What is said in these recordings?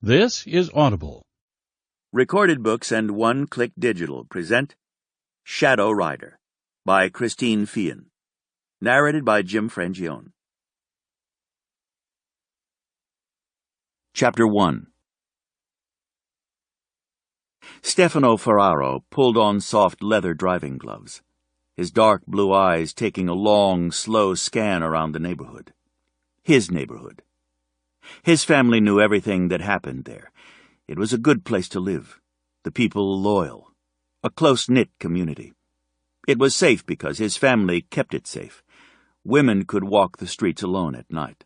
This is Audible. Recorded Books and One Click Digital present Shadow Rider by Christine Feehan. Narrated by Jim Frangione. Chapter 1. Stefano Ferraro pulled on soft leather driving gloves, his dark blue eyes taking a long, slow scan around the neighborhood. His neighborhood. His family knew everything that happened there. It was a good place to live, the people loyal, a close-knit community. It was safe because his family kept it safe. Women could walk the streets alone at night.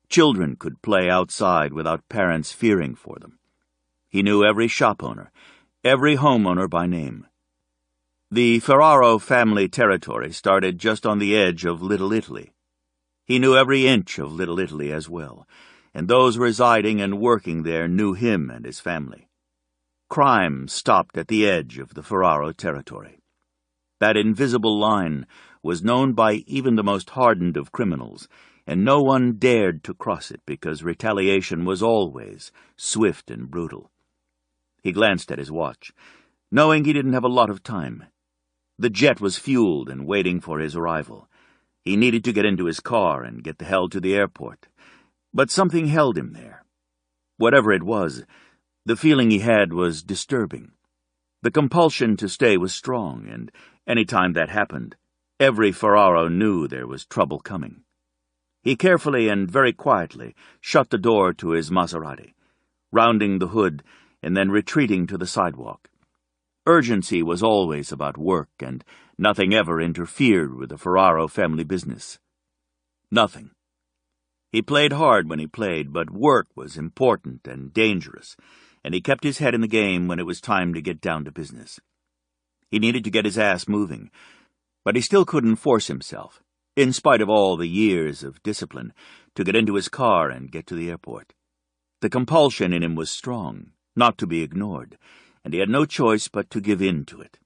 Children could play outside without parents fearing for them. He knew every shop owner, every homeowner by name. The Ferraro family territory started just on the edge of Little Italy. He knew every inch of Little Italy as well, and those residing and working there knew him and his family. Crime stopped at the edge of the Ferraro territory. That invisible line was known by even the most hardened of criminals, and no one dared to cross it because retaliation was always swift and brutal. He glanced at his watch, knowing he didn't have a lot of time. The jet was fueled and waiting for his arrival. He needed to get into his car and get the hell to the airport. But something held him there. Whatever it was, the feeling he had was disturbing. The compulsion to stay was strong, and any time that happened, every Ferraro knew there was trouble coming. He carefully and very quietly shut the door to his Maserati, rounding the hood and then retreating to the sidewalk. Urgency was always about work, and nothing ever interfered with the Ferraro family business. Nothing. He played hard when he played, but work was important and dangerous, and he kept his head in the game when it was time to get down to business. He needed to get his ass moving, but he still couldn't force himself, in spite of all the years of discipline, to get into his car and get to the airport. The compulsion in him was strong, not to be ignored, and he had no choice but to give in to it.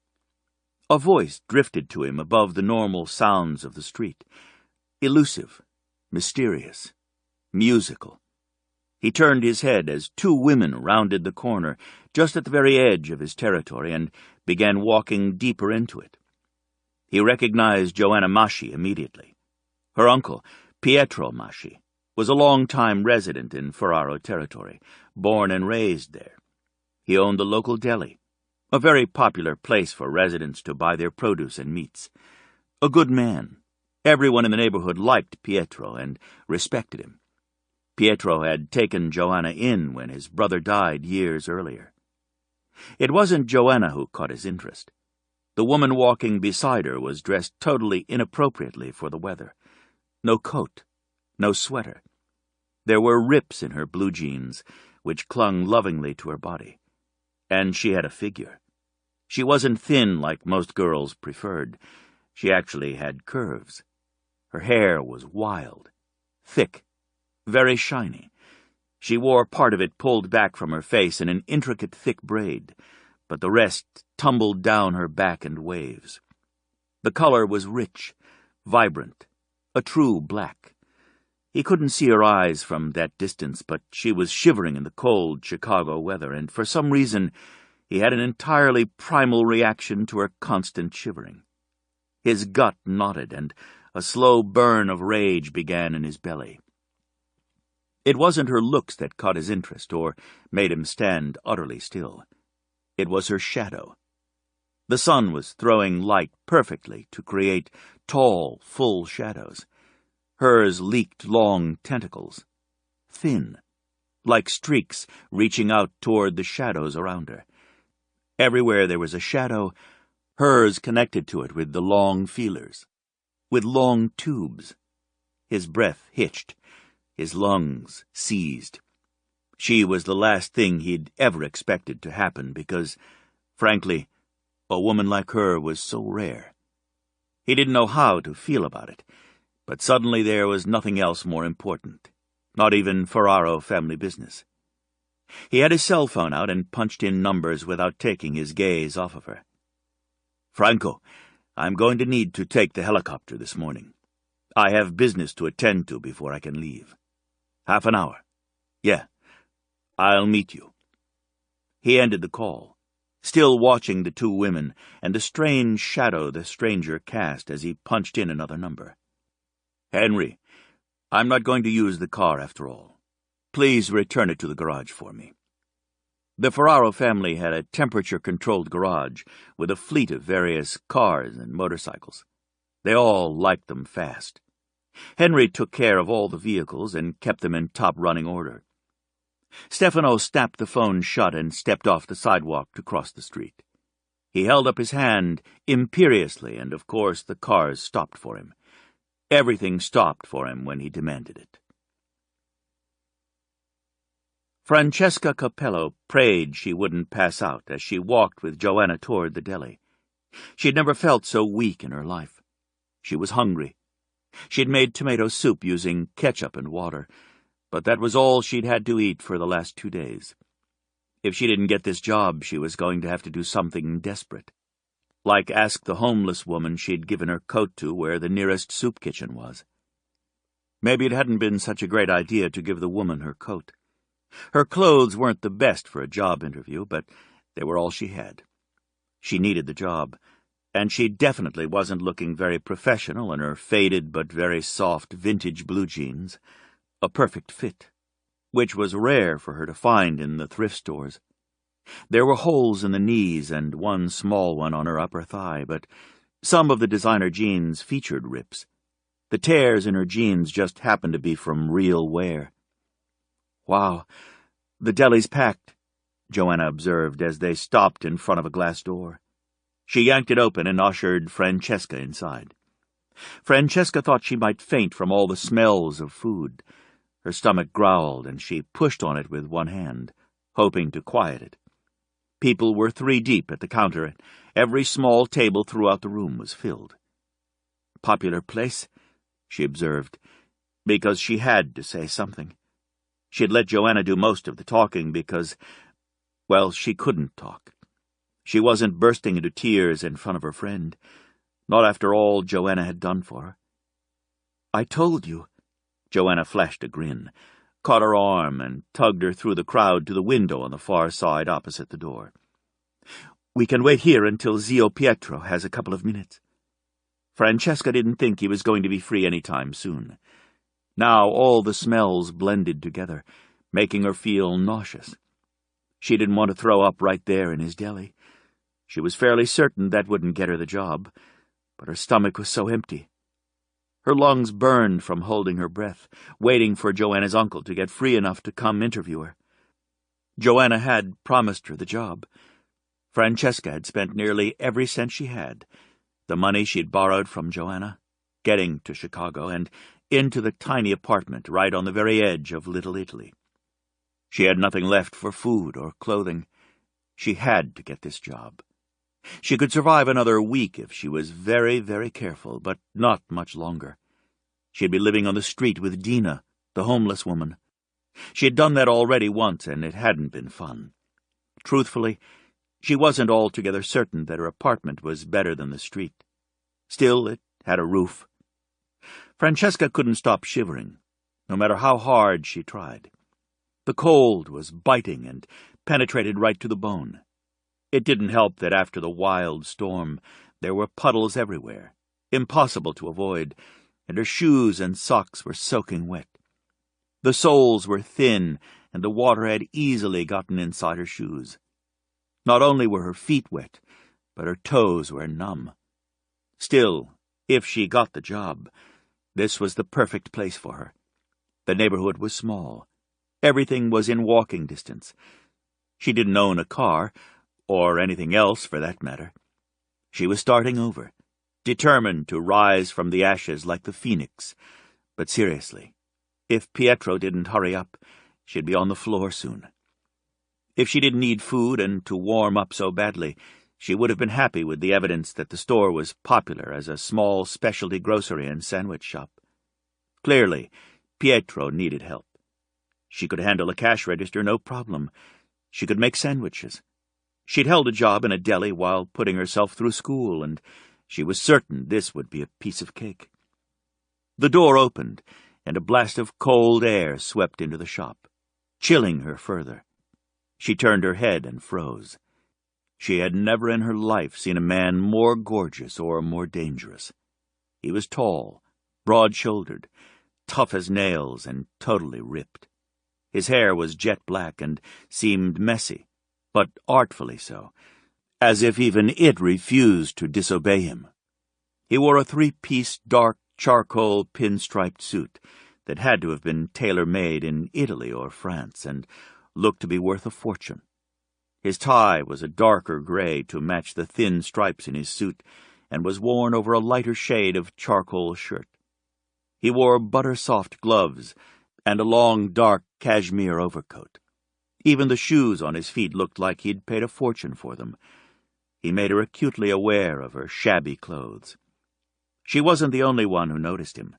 A voice drifted to him above the normal sounds of the street, elusive, mysterious, musical. He turned his head as two women rounded the corner just at the very edge of his territory and began walking deeper into it. He recognized Joanna Masci immediately. Her uncle, Pietro Masci, was a long-time resident in Ferraro territory, born and raised there. He owned the local deli, a very popular place for residents to buy their produce and meats. A good man. Everyone in the neighborhood liked Pietro and respected him. Pietro had taken Joanna in when his brother died years earlier. It wasn't Joanna who caught his interest. The woman walking beside her was dressed totally inappropriately for the weather. No coat, no sweater. There were rips in her blue jeans, which clung lovingly to her body. And she had a figure. She wasn't thin like most girls preferred. She actually had curves. Her hair was wild, thick, very shiny. She wore part of it pulled back from her face in an intricate thick braid, but the rest tumbled down her back in waves. The color was rich, vibrant, a true black. He couldn't see her eyes from that distance, but she was shivering in the cold Chicago weather, and for some reason he had an entirely primal reaction to her constant shivering. His gut knotted, and a slow burn of rage began in his belly. It wasn't her looks that caught his interest or made him stand utterly still. It was her shadow. The sun was throwing light perfectly to create tall, full shadows. Hers leaked long tentacles, thin, like streaks reaching out toward the shadows around her. Everywhere there was a shadow, hers connected to it with the long feelers, with long tubes. His breath hitched, his lungs seized. She was the last thing he'd ever expected to happen because, frankly, a woman like her was so rare. He didn't know how to feel about it, but suddenly there was nothing else more important, not even Ferraro family business. He had his cell phone out and punched in numbers without taking his gaze off of her. "Franco, I'm going to need to take the helicopter this morning. I have business to attend to before I can leave. 30 minutes. Yeah. I'll meet you." He ended the call, still watching the two women and the strange shadow the stranger cast as he punched in another number. "Henry, I'm not going to use the car after all. Please return it to the garage for me." The Ferraro family had a temperature-controlled garage with a fleet of various cars and motorcycles. They all liked them fast. Henry took care of all the vehicles and kept them in top-running order. Stefano snapped the phone shut and stepped off the sidewalk to cross the street. He held up his hand imperiously, and of course the cars stopped for him. Everything stopped for him when he demanded it. Francesca Capello prayed she wouldn't pass out as she walked with Joanna toward the deli. She had never felt so weak in her life. She was hungry. She had made tomato soup using ketchup and water, but that was all she'd had to eat for the last 2 days. If she didn't get this job, she was going to have to do something desperate, like ask the homeless woman she'd given her coat to where the nearest soup kitchen was. Maybe it hadn't been such a great idea to give the woman her coat. Her clothes weren't the best for a job interview, but they were all she had. She needed the job, and she definitely wasn't looking very professional in her faded but very soft vintage blue jeans, a perfect fit, which was rare for her to find in the thrift stores. There were holes in the knees and one small one on her upper thigh, but some of the designer jeans featured rips. The tears in her jeans just happened to be from real wear. "Wow, the deli's packed," Joanna observed as they stopped in front of a glass door. She yanked it open and ushered Francesca inside. Francesca thought she might faint from all the smells of food. Her stomach growled, and she pushed on it with one hand, hoping to quiet it. People were 3 deep at the counter, and every small table throughout the room was filled. "Popular place," she observed, because she had to say something. She had let Joanna do most of the talking because, well, she couldn't talk. She wasn't bursting into tears in front of her friend, not after all Joanna had done for her. "I told you." Joanna flashed a grin, caught her arm, and tugged her through the crowd to the window on the far side opposite the door. "We can wait here until Zio Pietro has a couple of minutes." Francesca didn't think he was going to be free any time soon. Now all the smells blended together, making her feel nauseous. She didn't want to throw up right there in his deli. She was fairly certain that wouldn't get her the job, but her stomach was so empty. Her lungs burned from holding her breath, waiting for Joanna's uncle to get free enough to come interview her. Joanna had promised her the job. Francesca had spent nearly every cent she had, the money she'd borrowed from Joanna, getting to Chicago, and into the tiny apartment right on the very edge of Little Italy. She had nothing left for food or clothing. She had to get this job. She could survive another week if she was very, very careful, but not much longer. She'd be living on the street with Dina, the homeless woman. She had done that already once, and it hadn't been fun. Truthfully, she wasn't altogether certain that her apartment was better than the street. Still, it had a roof. Francesca couldn't stop shivering, no matter how hard she tried. The cold was biting and penetrated right to the bone. It didn't help that after the wild storm there were puddles everywhere, impossible to avoid, and her shoes and socks were soaking wet. The soles were thin, and the water had easily gotten inside her shoes. Not only were her feet wet, but her toes were numb. Still, if she got the job, this was the perfect place for her. The neighborhood was small. Everything was in walking distance. She didn't own a car, or anything else for that matter. She was starting over, determined to rise from the ashes like the phoenix. But seriously, if Pietro didn't hurry up, she'd be on the floor soon. If she didn't need food and to warm up so badly, she would have been happy with the evidence that the store was popular as a small specialty grocery and sandwich shop. Clearly, Pietro needed help. She could handle a cash register no problem. She could make sandwiches. She'd held a job in a deli while putting herself through school, and she was certain this would be a piece of cake. The door opened, and a blast of cold air swept into the shop. chilling her further. She turned her head and froze. She had never in her life seen a man more gorgeous or more dangerous. He was tall, broad-shouldered, tough as nails, and totally ripped. His hair was jet black and seemed messy, but artfully so, as if even it refused to disobey him. He wore a three-piece dark charcoal pinstriped suit that had to have been tailor-made in Italy or France and looked to be worth a fortune. His tie was a darker gray to match the thin stripes in his suit and was worn over a lighter shade of charcoal shirt. He wore butter-soft gloves and a long, dark cashmere overcoat. Even the shoes on his feet looked like he'd paid a fortune for them. He made her acutely aware of her shabby clothes. She wasn't the only one who noticed him.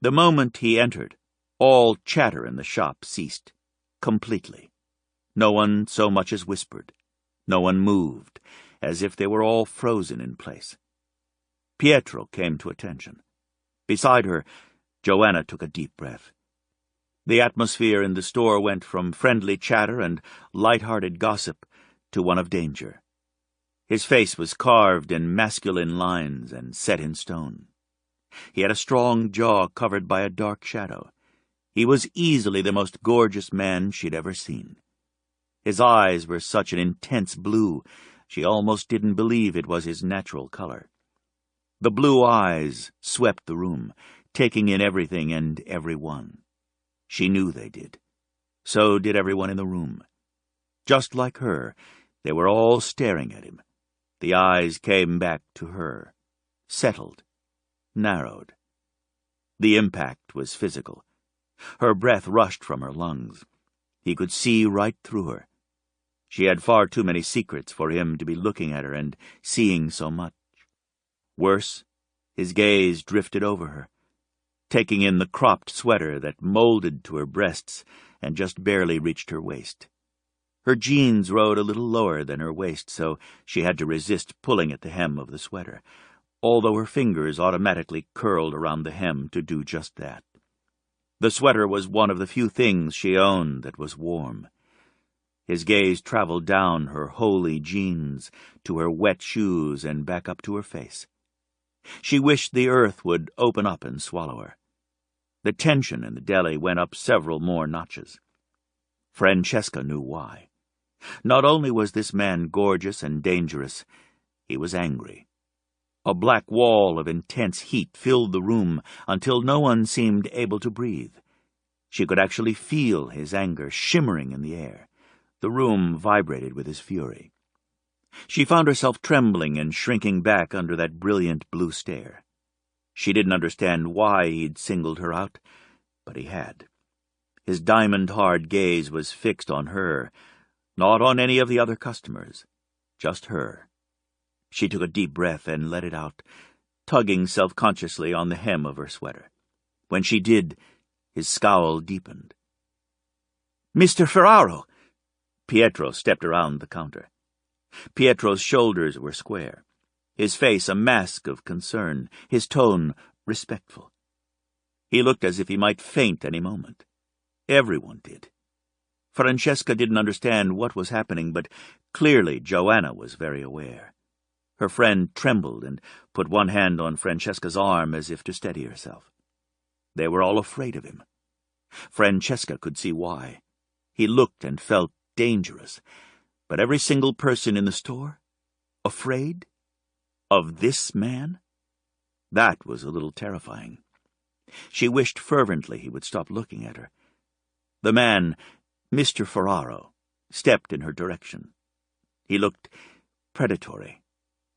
The moment he entered, all chatter in the shop ceased, completely. No one so much as whispered. No one moved, as if they were all frozen in place. Pietro came to attention. Beside her, Joanna took a deep breath. The atmosphere in the store went from friendly chatter and light-hearted gossip to one of danger. His face was carved in masculine lines and set in stone. He had a strong jaw covered by a dark shadow. He was easily the most gorgeous man she'd ever seen. His eyes were such an intense blue, she almost didn't believe it was his natural color. The blue eyes swept the room, taking in everything and everyone. She knew they did. So did everyone in the room. Just like her, they were all staring at him. The eyes came back to her, settled, narrowed. The impact was physical. Her breath rushed from her lungs. He could see right through her. She had far too many secrets for him to be looking at her and seeing so much. Worse, his gaze drifted over her, taking in the cropped sweater that molded to her breasts and just barely reached her waist. Her jeans rode a little lower than her waist, so she had to resist pulling at the hem of the sweater, although her fingers automatically curled around the hem to do just that. The sweater was one of the few things she owned that was warm. His gaze traveled down her holey jeans to her wet shoes and back up to her face. She wished the earth would open up and swallow her. The tension in the deli went up several more notches. Francesca knew why. Not only was this man gorgeous and dangerous, he was angry. A black wall of intense heat filled the room until no one seemed able to breathe. She could actually feel his anger shimmering in the air. The room vibrated with his fury. She found herself trembling and shrinking back under that brilliant blue stare. She didn't understand why he'd singled her out, but he had. His diamond-hard gaze was fixed on her, not on any of the other customers, just her. She took a deep breath and let it out, tugging self-consciously on the hem of her sweater. When she did, his scowl deepened. "Mr. Ferraro!" Pietro stepped around the counter. Pietro's shoulders were square, his face a mask of concern, his tone respectful. He looked as if he might faint any moment. Everyone did. Francesca didn't understand what was happening, but clearly Joanna was very aware. Her friend trembled and put one hand on Francesca's arm as if to steady herself. They were all afraid of him. Francesca could see why. He looked and felt dangerous, but every single person in the store? Afraid? Of this man? That was a little terrifying. She wished fervently he would stop looking at her. The man, Mr. Ferraro, stepped in her direction. He looked predatory.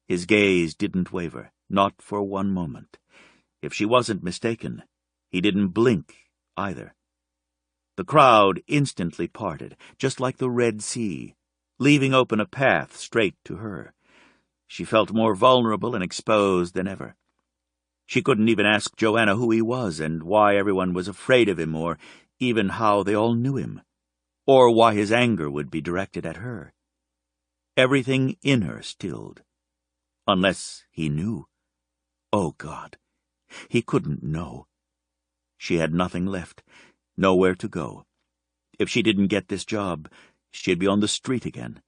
His gaze didn't waver, not for one moment. If she wasn't mistaken, he didn't blink either. The crowd instantly parted, just like the Red Sea, leaving open a path straight to her. She felt more vulnerable and exposed than ever. She couldn't even ask Joanna who he was and why everyone was afraid of him, or even how they all knew him, or why his anger would be directed at her. Everything in her stilled. Unless he knew. Oh, God, he couldn't know. She had nothing left, nowhere to go. If she didn't get this job, she'd be on the street again.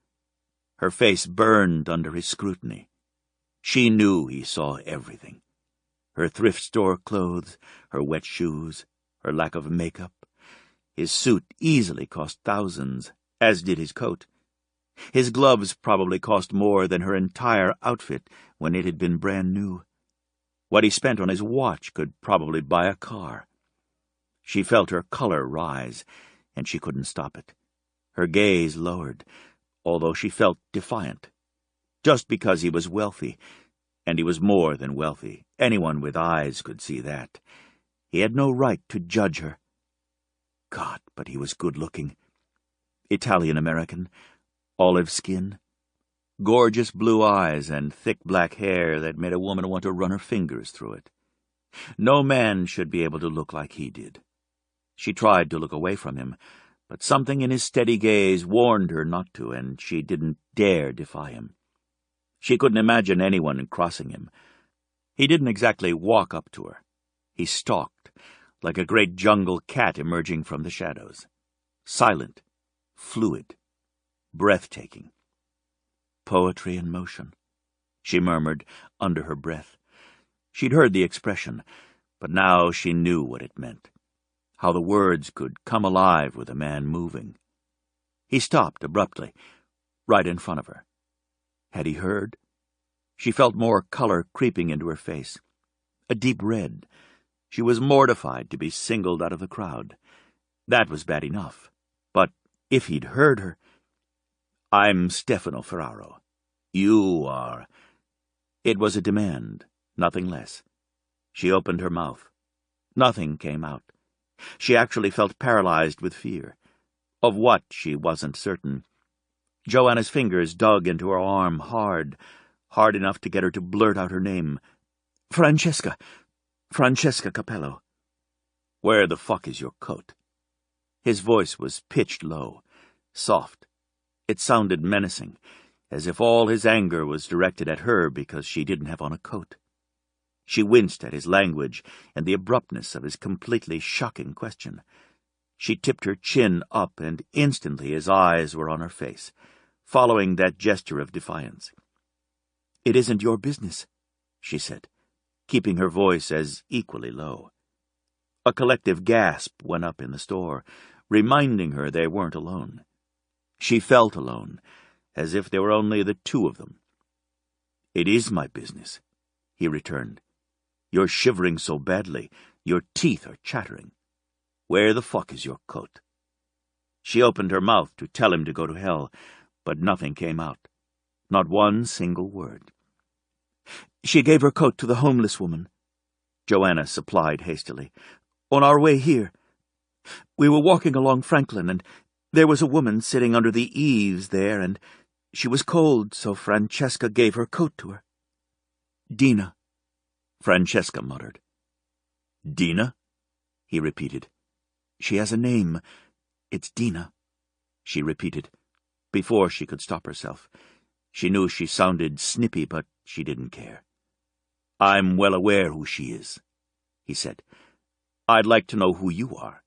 Her face burned under his scrutiny. She knew he saw everything. Her thrift store clothes, her wet shoes, her lack of makeup. His suit easily cost thousands, as did his coat. His gloves probably cost more than her entire outfit when it had been brand new. What he spent on his watch could probably buy a car. She felt her color rise, and she couldn't stop it. Her gaze lowered, although she felt defiant. Just because he was wealthy, and he was more than wealthy, anyone with eyes could see that. He had no right to judge her. God, but he was good-looking. Italian-American, olive skin, gorgeous blue eyes and thick black hair that made a woman want to run her fingers through it. No man should be able to look like he did. She tried to look away from him, but something in his steady gaze warned her not to, and she didn't dare defy him. She couldn't imagine anyone crossing him. He didn't exactly walk up to her. He stalked, like a great jungle cat emerging from the shadows. Silent, fluid, breathtaking. Poetry in motion, she murmured under her breath. She'd heard the expression, but now she knew what it meant. How the words could come alive with a man moving. He stopped abruptly, right in front of her. Had he heard? She felt more color creeping into her face. A deep red. She was mortified to be singled out of the crowd. That was bad enough. But if he'd heard her... "I'm Stefano Ferraro. You are..." It was a demand, nothing less. She opened her mouth. Nothing came out. She actually felt paralyzed with fear. Of what, she wasn't certain. Joanna's fingers dug into her arm hard enough to get her to blurt out her name. Francesca Capello." "Where the fuck is your coat?" His voice was pitched low, soft. It sounded menacing, as if all his anger was directed at her because she didn't have on a coat. She winced at his language and the abruptness of his completely shocking question. She tipped her chin up, and instantly his eyes were on her face, following that gesture of defiance. "It isn't your business," she said, keeping her voice as equally low. A collective gasp went up in the store, reminding her they weren't alone. She felt alone, as if there were only the two of them. "It is my business," he returned. "You're shivering so badly, your teeth are chattering. Where the fuck is your coat?" She opened her mouth to tell him to go to hell, but nothing came out. Not one single word. "She gave her coat to the homeless woman," Joanna supplied hastily. "On our way here. We were walking along Franklin, and there was a woman sitting under the eaves there, and she was cold, so Francesca gave her coat to her." "Dina," Francesca muttered. "Dina?" he repeated. "She has a name. It's Dina," she repeated, before she could stop herself. She knew she sounded snippy, but she didn't care. "I'm well aware who she is," he said. "I'd like to know who you are."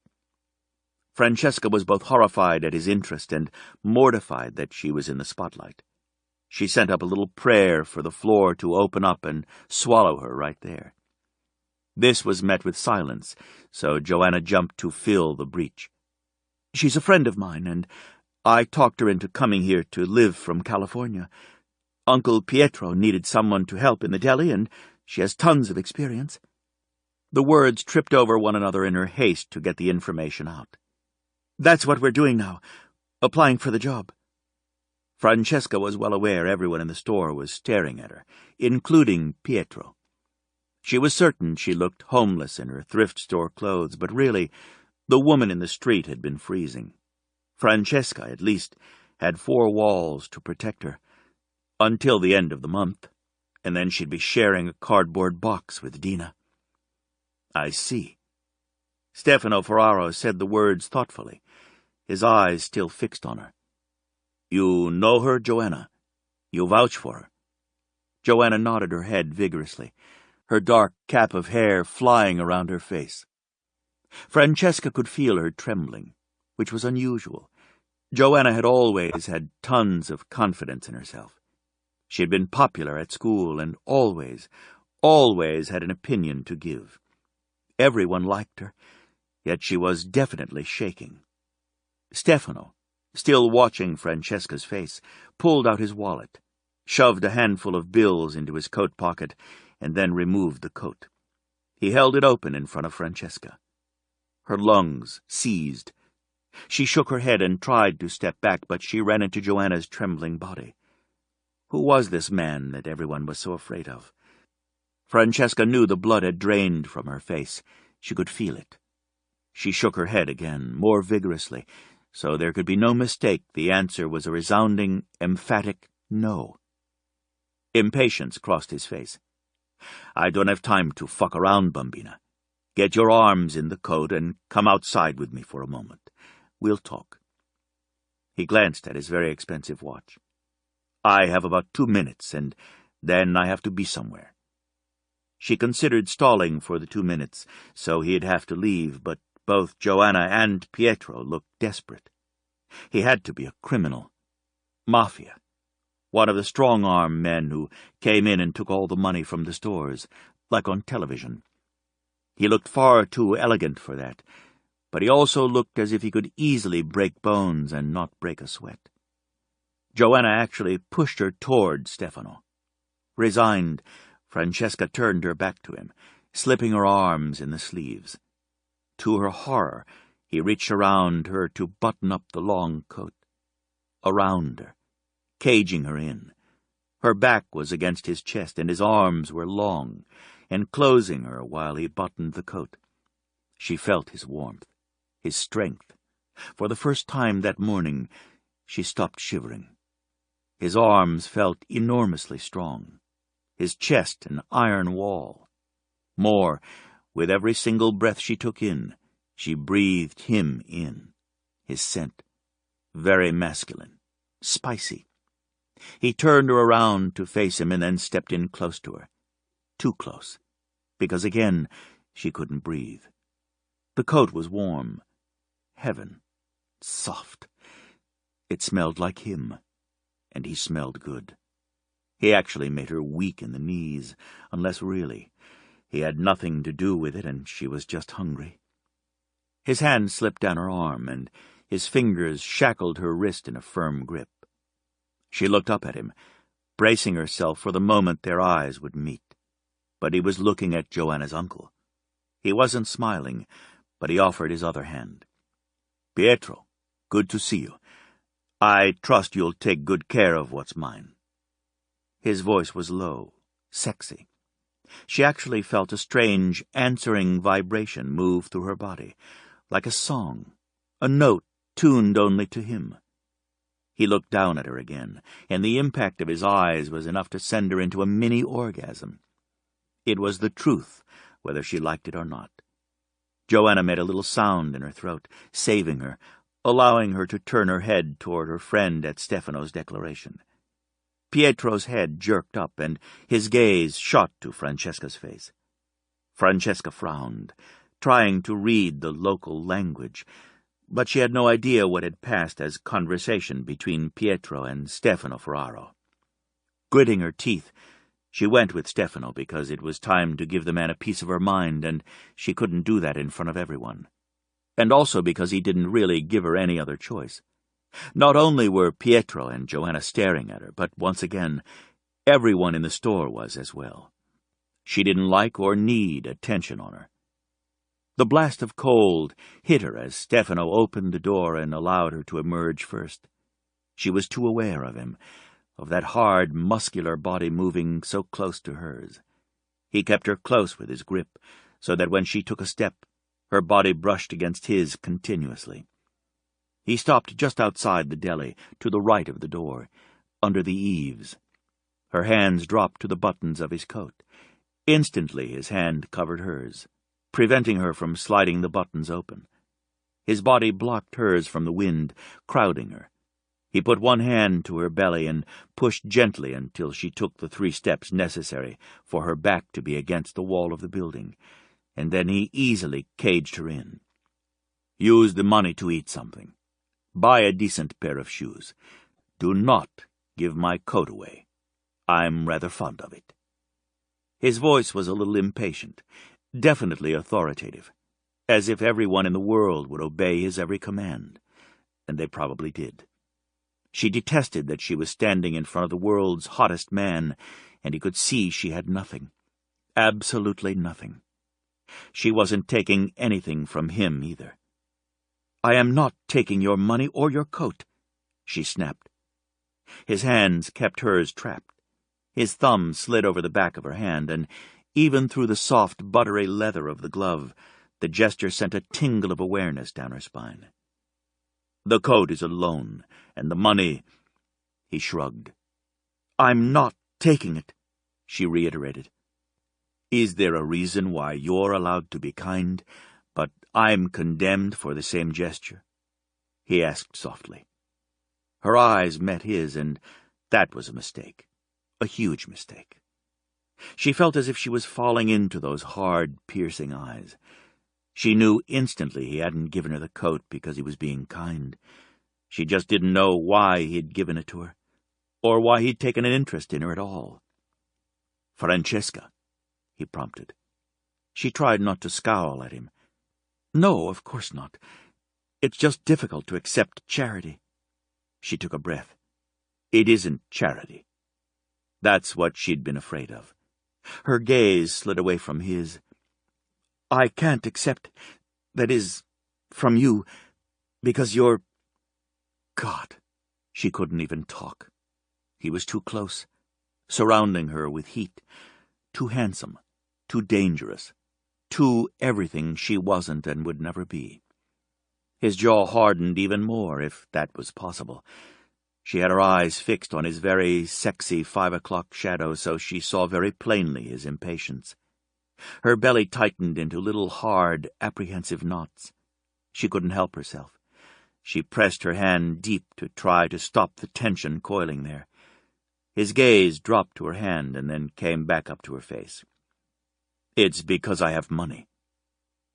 Francesca was both horrified at his interest and mortified that she was in the spotlight. She sent up a little prayer for the floor to open up and swallow her right there. This was met with silence, so Joanna jumped to fill the breach. "She's a friend of mine, and I talked her into coming here to live from California. Uncle Pietro needed someone to help in the deli, and she has tons of experience." The words tripped over one another in her haste to get the information out. "That's what we're doing now, applying for the job." Francesca was well aware everyone in the store was staring at her, including Pietro. She was certain she looked homeless in her thrift store clothes, but really, the woman in the street had been freezing. Francesca, at least, had 4 walls to protect her, until the end of the month, and then she'd be sharing a cardboard box with Dina. "I see." Stefano Ferraro said the words thoughtfully, his eyes still fixed on her. "You know her, Joanna? You vouch for her?" Joanna nodded her head vigorously, her dark cap of hair flying around her face. Francesca could feel her trembling. which was unusual. Joanna had always had tons of confidence in herself. She had been popular at school and always had an opinion to give. Everyone liked her, yet she was definitely shaking. Stefano, still watching Francesca's face, pulled out his wallet, shoved a handful of bills into his coat pocket, and then removed the coat. He held it open in front of Francesca. Her lungs seized. She shook her head and tried to step back, but she ran into Joanna's trembling body. Who was this man that everyone was so afraid of? Francesca knew the blood had drained from her face. She could feel it. She shook her head again, more vigorously, so there could be no mistake. The answer was a resounding, emphatic no. Impatience crossed his face. "I don't have time to fuck around, Bambina. Get your arms in the coat and come outside with me for a moment. We'll talk." He glanced at his very expensive watch. "I have about 2 minutes, and then I have to be somewhere." She considered stalling for the 2 minutes, so he'd have to leave, but both Joanna and Pietro looked desperate. He had to be a criminal. Mafia. One of the strong-arm men who came in and took all the money from the stores, like on television. He looked far too elegant for that, but he also looked as if he could easily break bones and not break a sweat. Joanna actually pushed her toward Stefano. Resigned, Francesca turned her back to him, slipping her arms in the sleeves. To her horror, he reached around her to button up the long coat. Around her, caging her in. Her back was against his chest, and his arms were long, enclosing her while he buttoned the coat. She felt his warmth, his strength. For the first time that morning, she stopped shivering. His arms felt enormously strong, his chest an iron wall. More, with every single breath she took in, she breathed him in, his scent, very masculine, spicy. He turned her around to face him and then stepped in close to her. Too close, because again she couldn't breathe. The coat was warm. Heaven. Soft. It smelled like him, and he smelled good. He actually made her weak in the knees, unless really he had nothing to do with it and she was just hungry. His hand slipped down her arm, and his fingers shackled her wrist in a firm grip. She looked up at him, bracing herself for the moment their eyes would meet. But he was looking at Joanna's uncle. He wasn't smiling, but he offered his other hand. "Pietro, good to see you. I trust you'll take good care of what's mine." His voice was low, sexy. She actually felt a strange, answering vibration move through her body, like a song, a note tuned only to him. He looked down at her again, and the impact of his eyes was enough to send her into a mini-orgasm. It was the truth, whether she liked it or not. Joanna made a little sound in her throat, saving her, allowing her to turn her head toward her friend at Stefano's declaration. Pietro's head jerked up, and his gaze shot to Francesca's face. Francesca frowned, trying to read the local language, but she had no idea what had passed as conversation between Pietro and Stefano Ferraro. Gritting her teeth, she went with Stefano because it was time to give the man a piece of her mind, and she couldn't do that in front of everyone. And also because he didn't really give her any other choice. Not only were Pietro and Joanna staring at her, but once again, everyone in the store was as well. She didn't like or need attention on her. The blast of cold hit her as Stefano opened the door and allowed her to emerge first. She was too aware of him, of that hard, muscular body moving so close to hers. He kept her close with his grip, so that when she took a step, her body brushed against his continuously. He stopped just outside the deli, to the right of the door, under the eaves. Her hands dropped to the buttons of his coat. Instantly his hand covered hers, preventing her from sliding the buttons open. His body blocked hers from the wind, crowding her. He put one hand to her belly and pushed gently until she took the 3 steps necessary for her back to be against the wall of the building, and then he easily caged her in. Use the money to eat something. Buy a decent pair of shoes. Do not give my coat away. I'm rather fond of it." His voice was a little impatient, definitely authoritative, as if everyone in the world would obey his every command, and they probably did. She detested that she was standing in front of the world's hottest man, and he could see she had nothing. Absolutely nothing. She wasn't taking anything from him either. "I am not taking your money or your coat," she snapped. His hands kept hers trapped. His thumb slid over the back of her hand, and even through the soft, buttery leather of the glove, the gesture sent a tingle of awareness down her spine. "The coat is a loan, and the money—" He shrugged. "I'm not taking it," she reiterated. "Is there a reason why you're allowed to be kind, but I'm condemned for the same gesture?" he asked softly. Her eyes met his, and that was a mistake. A huge mistake. She felt as if she was falling into those hard, piercing eyes. She knew instantly he hadn't given her the coat because he was being kind. She just didn't know why he'd given it to her, or why he'd taken an interest in her at all. "Francesca," he prompted. She tried not to scowl at him. "No, of course not. It's just difficult to accept charity." She took a breath. "It isn't charity." That's what she'd been afraid of. Her gaze slid away from his. "I can't accept, that is, from you, because you're—" God, she couldn't even talk. He was too close, surrounding her with heat, too handsome, too dangerous, too everything she wasn't and would never be. His jaw hardened even more, if that was possible. She had her eyes fixed on his very sexy 5 o'clock shadow, so she saw very plainly his impatience. Her belly tightened into little, hard, apprehensive knots. She couldn't help herself. She pressed her hand deep to try to stop the tension coiling there. His gaze dropped to her hand and then came back up to her face. "It's because I have money."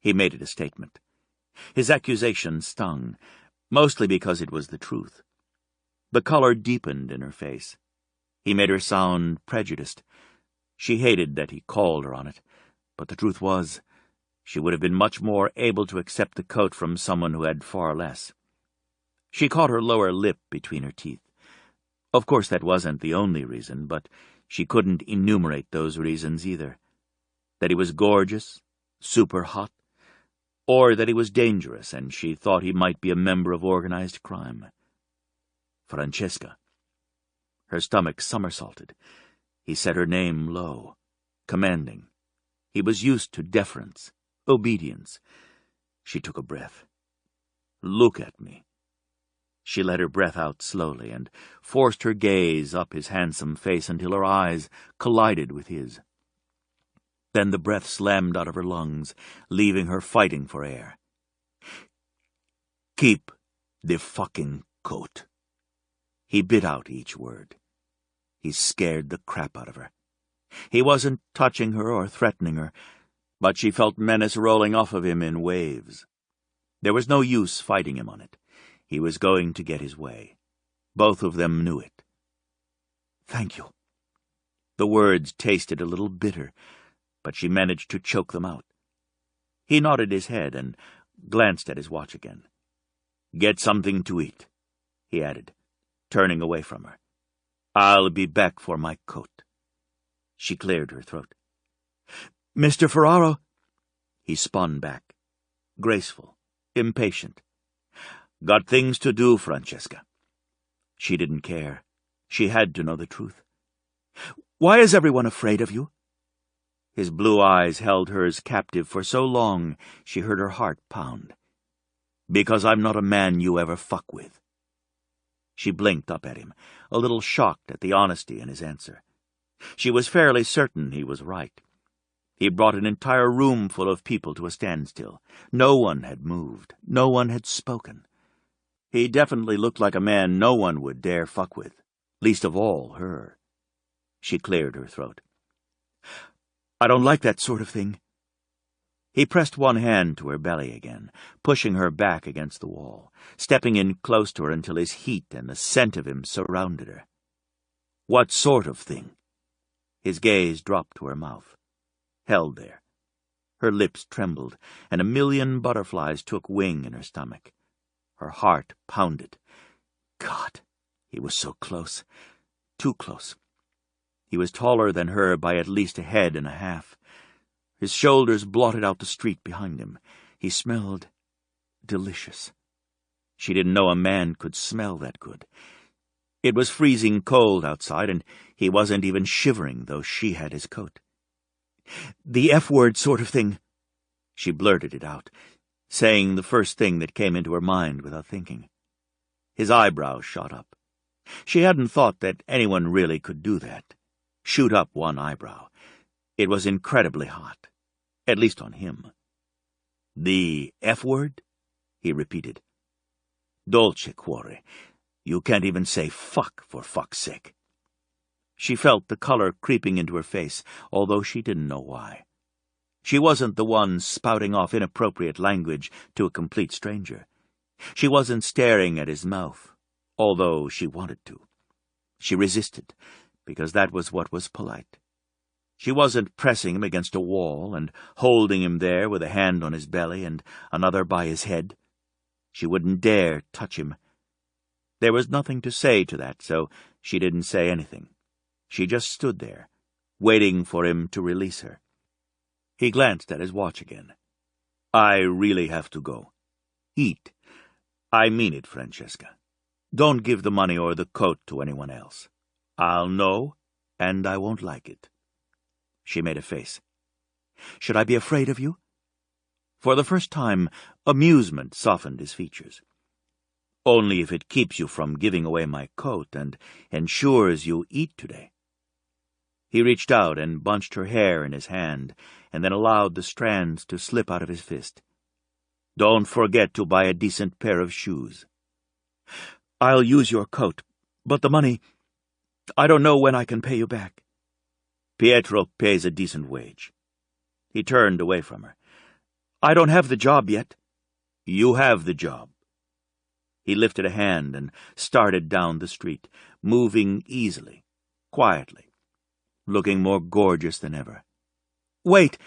He made it a statement. His accusation stung, mostly because it was the truth. The color deepened in her face. He made her sound prejudiced. She hated that he called her on it, but the truth was, she would have been much more able to accept the coat from someone who had far less. She caught her lower lip between her teeth. Of course that wasn't the only reason, but she couldn't enumerate those reasons either. That he was gorgeous, super hot, or that he was dangerous and she thought he might be a member of organized crime. Francesca. Her stomach somersaulted. He said her name low, commanding. He was used to deference, obedience. She took a breath. "Look at me." She let her breath out slowly and forced her gaze up his handsome face until her eyes collided with his. Then the breath slammed out of her lungs, leaving her fighting for air. "Keep the fucking coat." He bit out each word. He scared the crap out of her. He wasn't touching her or threatening her, but she felt menace rolling off of him in waves. There was no use fighting him on it. He was going to get his way. Both of them knew it. "Thank you." The words tasted a little bitter, but she managed to choke them out. He nodded his head and glanced at his watch again. "Get something to eat," he added, turning away from her. "I'll be back for my coat." She cleared her throat. "Mr. Ferraro." He spun back, graceful, impatient. "Got things to do, Francesca." She didn't care. She had to know the truth. "Why is everyone afraid of you?" His blue eyes held hers captive for so long she heard her heart pound. "Because I'm not a man you ever fuck with." She blinked up at him, a little shocked at the honesty in his answer. She was fairly certain he was right. He brought an entire room full of people to a standstill. No one had moved. No one had spoken. He definitely looked like a man no one would dare fuck with, least of all her. She cleared her throat. "I don't like that sort of thing." He pressed one hand to her belly again, pushing her back against the wall, stepping in close to her until his heat and the scent of him surrounded her. What sort of thing? His gaze dropped to her mouth, held there. Her lips trembled, and a million butterflies took wing in her stomach. Her heart pounded. God, he was so close. Too close. He was taller than her by at least a head and a half. His shoulders blotted out the street behind him. He smelled delicious. She didn't know a man could smell that good. It was freezing cold outside, and he wasn't even shivering, though she had his coat. The F-word sort of thing. She blurted it out, saying the first thing that came into her mind without thinking. His eyebrows shot up. She hadn't thought that anyone really could do that. Shoot up one eyebrow. It was incredibly hot. At least on him. The F-word? He repeated. Dolce cuore. You can't even say fuck for fuck's sake. She felt the color creeping into her face, although she didn't know why. She wasn't the one spouting off inappropriate language to a complete stranger. She wasn't staring at his mouth, although she wanted to. She resisted, because that was what was polite. She wasn't pressing him against a wall and holding him there with a hand on his belly and another by his head. She wouldn't dare touch him. There was nothing to say to that, so she didn't say anything. She just stood there, waiting for him to release her. He glanced at his watch again. I really have to go. Eat. I mean it, Francesca. Don't give the money or the coat to anyone else. I'll know, and I won't like it. She made a face. Should I be afraid of you? For the first time, amusement softened his features. Only if it keeps you from giving away my coat and ensures you eat today. He reached out and bunched her hair in his hand, and then allowed the strands to slip out of his fist. Don't forget to buy a decent pair of shoes. I'll use your coat, but the money, I don't know when I can pay you back. Pietro pays a decent wage. He turned away from her. I don't have the job yet. You have the job. He lifted a hand and started down the street, moving easily, quietly, looking more gorgeous than ever. Wait!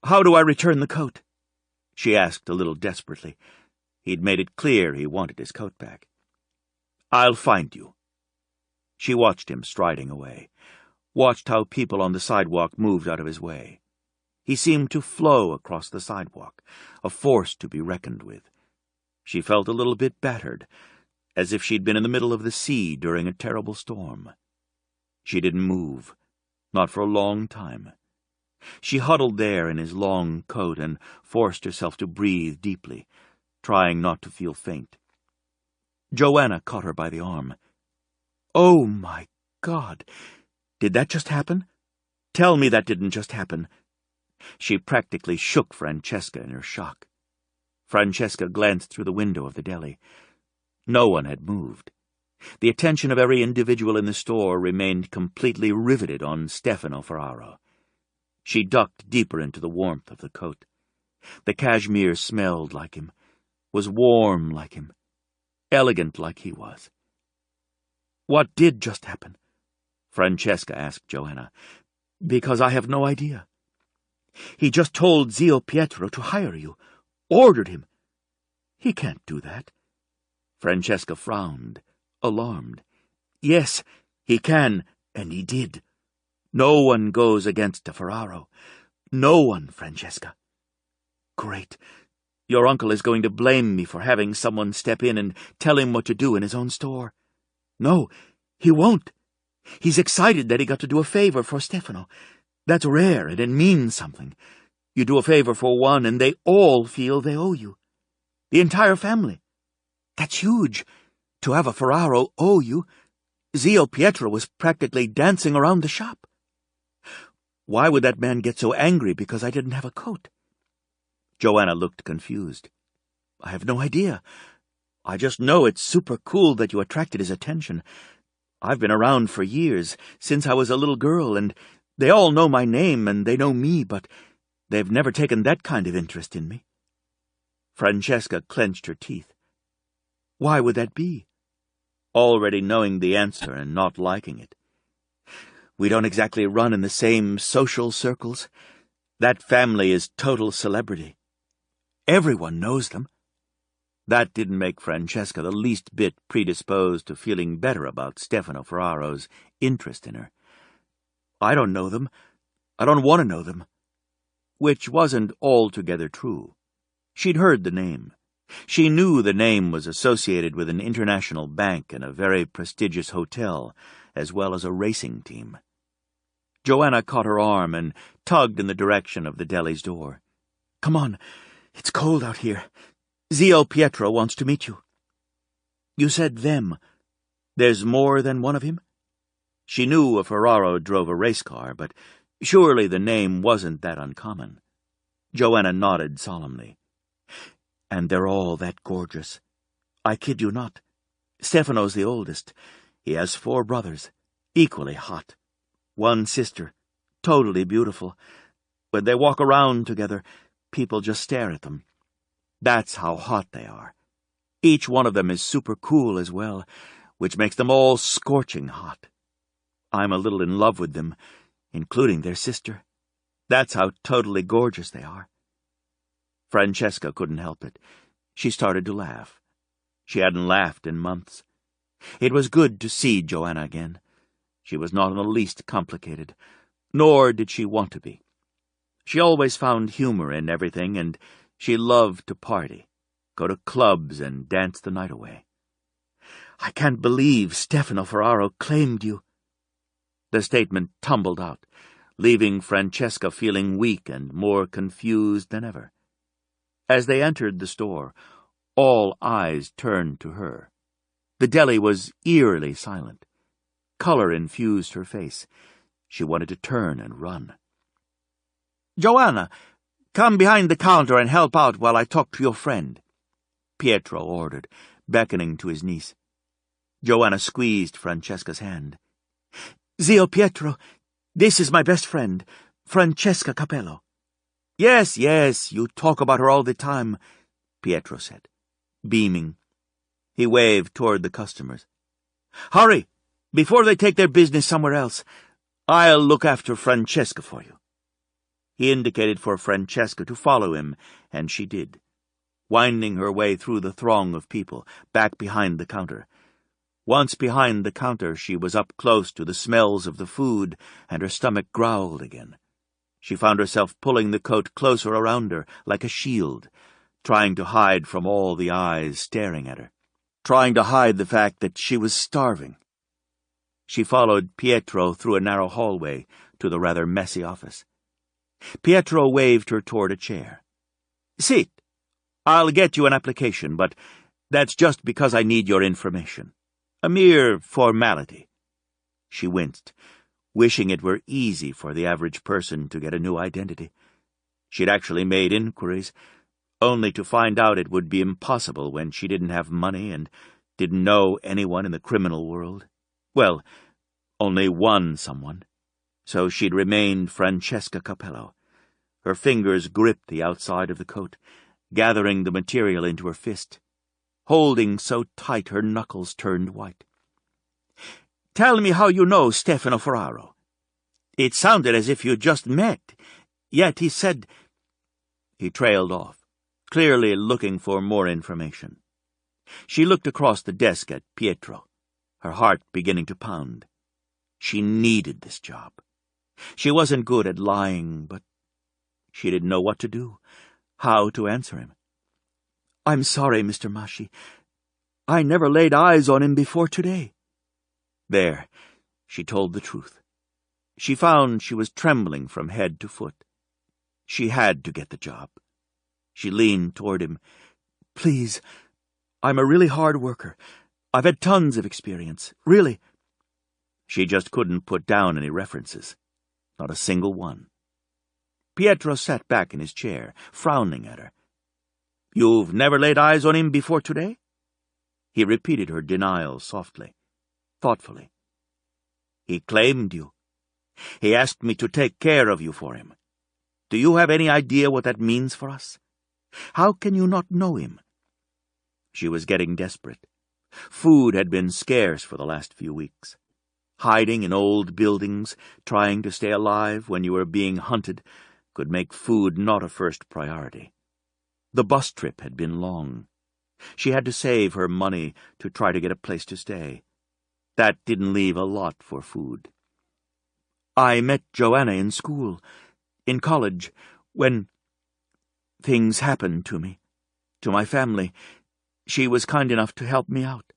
How do I return the coat? She asked a little desperately. He'd made it clear he wanted his coat back. I'll find you. She watched him striding away, watched how people on the sidewalk moved out of his way. He seemed to flow across the sidewalk, a force to be reckoned with. She felt a little bit battered, as if she'd been in the middle of the sea during a terrible storm. She didn't move, not for a long time. She huddled there in his long coat and forced herself to breathe deeply, trying not to feel faint. Joanna caught her by the arm. Oh, my God! Did that just happen? Tell me that didn't just happen. She practically shook Francesca in her shock. Francesca glanced through the window of the deli. No one had moved. The attention of every individual in the store remained completely riveted on Stefano Ferraro. She ducked deeper into the warmth of the coat. The cashmere smelled like him, was warm like him, elegant like he was. What did just happen? Francesca asked Joanna. Because I have no idea. He just told Zio Pietro to hire you, ordered him. He can't do that. Francesca frowned, alarmed. Yes, he can, and he did. No one goes against a Ferraro. No one, Francesca. Great. Your uncle is going to blame me for having someone step in and tell him what to do in his own store. No, he won't. He's excited that he got to do a favor for Stefano. That's rare, and it means something. You do a favor for one, and they all feel they owe you. The entire family. That's huge. To have a Ferraro owe you. Zio Pietro was practically dancing around the shop. Why would that man get so angry because I didn't have a coat? Joanna looked confused. I have no idea. I just know it's super cool that you attracted his attention. I've been around for years, since I was a little girl, and they all know my name and they know me, but They've never taken that kind of interest in me." Francesca clenched her teeth. Why would that be? Already knowing the answer and not liking it. "We don't exactly run in the same social circles. That family is total celebrity. Everyone knows them." That didn't make Francesca the least bit predisposed to feeling better about Stefano Ferraro's interest in her. "I don't know them. I don't want to know them." Which wasn't altogether true. She'd heard the name. She knew the name was associated with an international bank and a very prestigious hotel, as well as a racing team. Joanna caught her arm and tugged in the direction of the deli's door. "Come on, it's cold out here. Zio Pietro wants to meet you." "You said them. There's more than one of him?" She knew a Ferraro drove a race car, but surely the name wasn't that uncommon. Joanna nodded solemnly. "And they're all that gorgeous. I kid you not. Stefano's the oldest. He has 4 brothers, equally hot. 1 sister, totally beautiful. When they walk around together, people just stare at them. That's how hot they are. Each one of them is super cool as well, which makes them all scorching hot. I'm a little in love with them, including their sister. That's how totally gorgeous they are." Francesca couldn't help it. She started to laugh. She hadn't laughed in months. It was good to see Joanna again. She was not in the least complicated, nor did she want to be. She always found humor in everything, and she loved to party, go to clubs and dance the night away. "I can't believe Stefano Ferraro claimed you." The statement tumbled out, leaving Francesca feeling weak and more confused than ever. As they entered the store, all eyes turned to her. The deli was eerily silent. Color infused her face. She wanted to turn and run. "Joanna, come behind the counter and help out while I talk to your friend," Pietro ordered, beckoning to his niece. Joanna squeezed Francesca's hand. "Zio Pietro, this is my best friend, Francesca Capello." Yes, you talk about her all the time," Pietro said, beaming. He waved toward the customers. "Hurry, before they take their business somewhere else. I'll look after Francesca for you." He indicated for Francesca to follow him, and she did, winding her way through the throng of people, back behind the counter. Once behind the counter, she was up close to the smells of the food, and her stomach growled again. She found herself pulling the coat closer around her, like a shield, trying to hide from all the eyes staring at her, trying to hide the fact that she was starving. She followed Pietro through a narrow hallway to the rather messy office. Pietro waved her toward a chair. "Sit. I'll get you an application, but that's just because I need your information. A mere formality." She winced, wishing it were easy for the average person to get a new identity. She'd actually made inquiries, only to find out it would be impossible when she didn't have money and didn't know anyone in the criminal world. Well, only one someone. So she'd remained Francesca Capello. Her fingers gripped the outside of the coat, gathering the material into her fist, holding so tight her knuckles turned white. "Tell me how you know Stefano Ferraro. It sounded as if you just met, yet he said—" He trailed off, clearly looking for more information. She looked across the desk at Pietro, her heart beginning to pound. She needed this job. She wasn't good at lying, but she didn't know what to do, how to answer him. "I'm sorry, Mr. Masci. I never laid eyes on him before today." There, she told the truth. She found she was trembling from head to foot. She had to get the job. She leaned toward him. "Please, I'm a really hard worker. I've had tons of experience, really." She just couldn't put down any references. Not a single one. Pietro sat back in his chair, frowning at her. "You've never laid eyes on him before today?" He repeated her denial softly, thoughtfully. "He claimed you. He asked me to take care of you for him. Do you have any idea what that means for us? How can you not know him?" She was getting desperate. Food had been scarce for the last few weeks. Hiding in old buildings, trying to stay alive when you were being hunted, could make food not a first priority. The bus trip had been long. She had to save her money to try to get a place to stay. That didn't leave a lot for food. "I met Joanna in school, in college, when things happened to me, to my family. She was kind enough to help me out.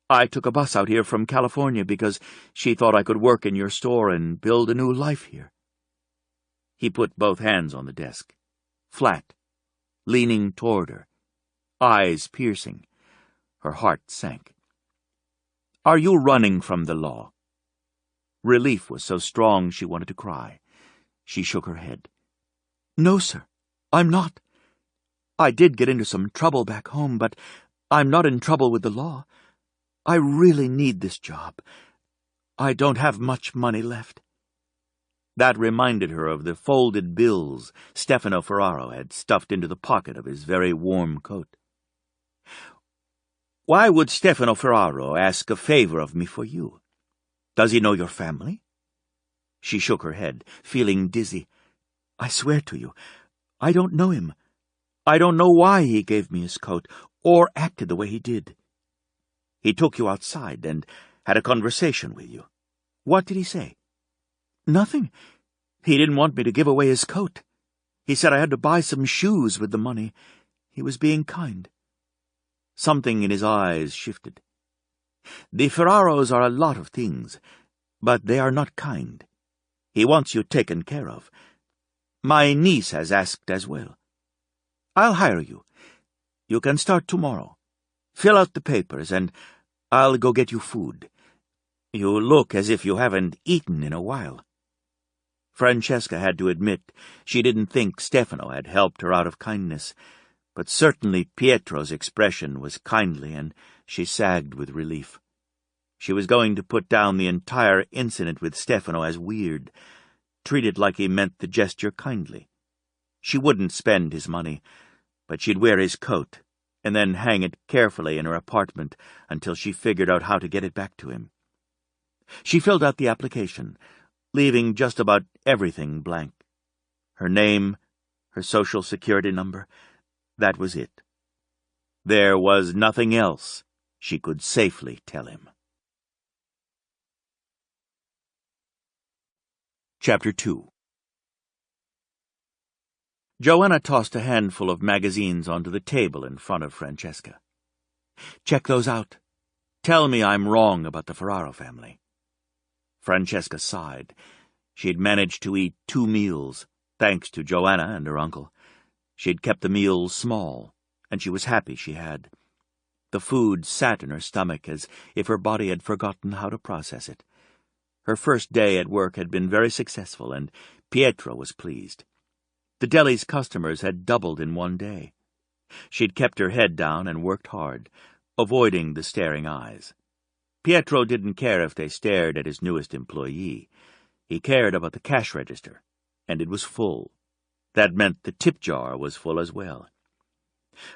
I took a bus out here from California because she thought I could work in your store and build a new life here." He put both hands on the desk, flat, leaning toward her, eyes piercing. Her heart sank. "Are you running from the law?" Relief was so strong she wanted to cry. She shook her head. "No, sir, I'm not. I did get into some trouble back home, but I'm not in trouble with the law. I really need this job. I don't have much money left." That reminded her of the folded bills Stefano Ferraro had stuffed into the pocket of his very warm coat. "Why would Stefano Ferraro ask a favor of me for you? Does he know your family?" She shook her head, feeling dizzy. "I swear to you, I don't know him. I don't know why he gave me his coat, or acted the way he did." "He took you outside and had a conversation with you. What did he say?" "Nothing. He didn't want me to give away his coat. He said I had to buy some shoes with the money. He was being kind." Something in his eyes shifted. "The Ferraros are a lot of things, but they are not kind. He wants you taken care of. My niece has asked as well. I'll hire you. You can start tomorrow. Fill out the papers, and I'll go get you food. You look as if you haven't eaten in a while." Francesca had to admit she didn't think Stefano had helped her out of kindness, but certainly Pietro's expression was kindly, and she sagged with relief. She was going to put down the entire incident with Stefano as weird, treat it like he meant the gesture kindly. She wouldn't spend his money, but she'd wear his coat, and then hang it carefully in her apartment until she figured out how to get it back to him. She filled out the application, leaving just about everything blank. Her name, her social security number, that was it. There was nothing else she could safely tell him. Chapter 2. Joanna tossed a handful of magazines onto the table in front of Francesca. "Check those out. Tell me I'm wrong about the Ferraro family." Francesca sighed. She'd managed to eat 2 meals, thanks to Joanna and her uncle. She'd kept the meals small, and she was happy she had. The food sat in her stomach as if her body had forgotten how to process it. Her first day at work had been very successful, and Pietro was pleased. The deli's customers had doubled in one day. She'd kept her head down and worked hard, avoiding the staring eyes. Pietro didn't care if they stared at his newest employee. He cared about the cash register, and it was full. That meant the tip jar was full as well.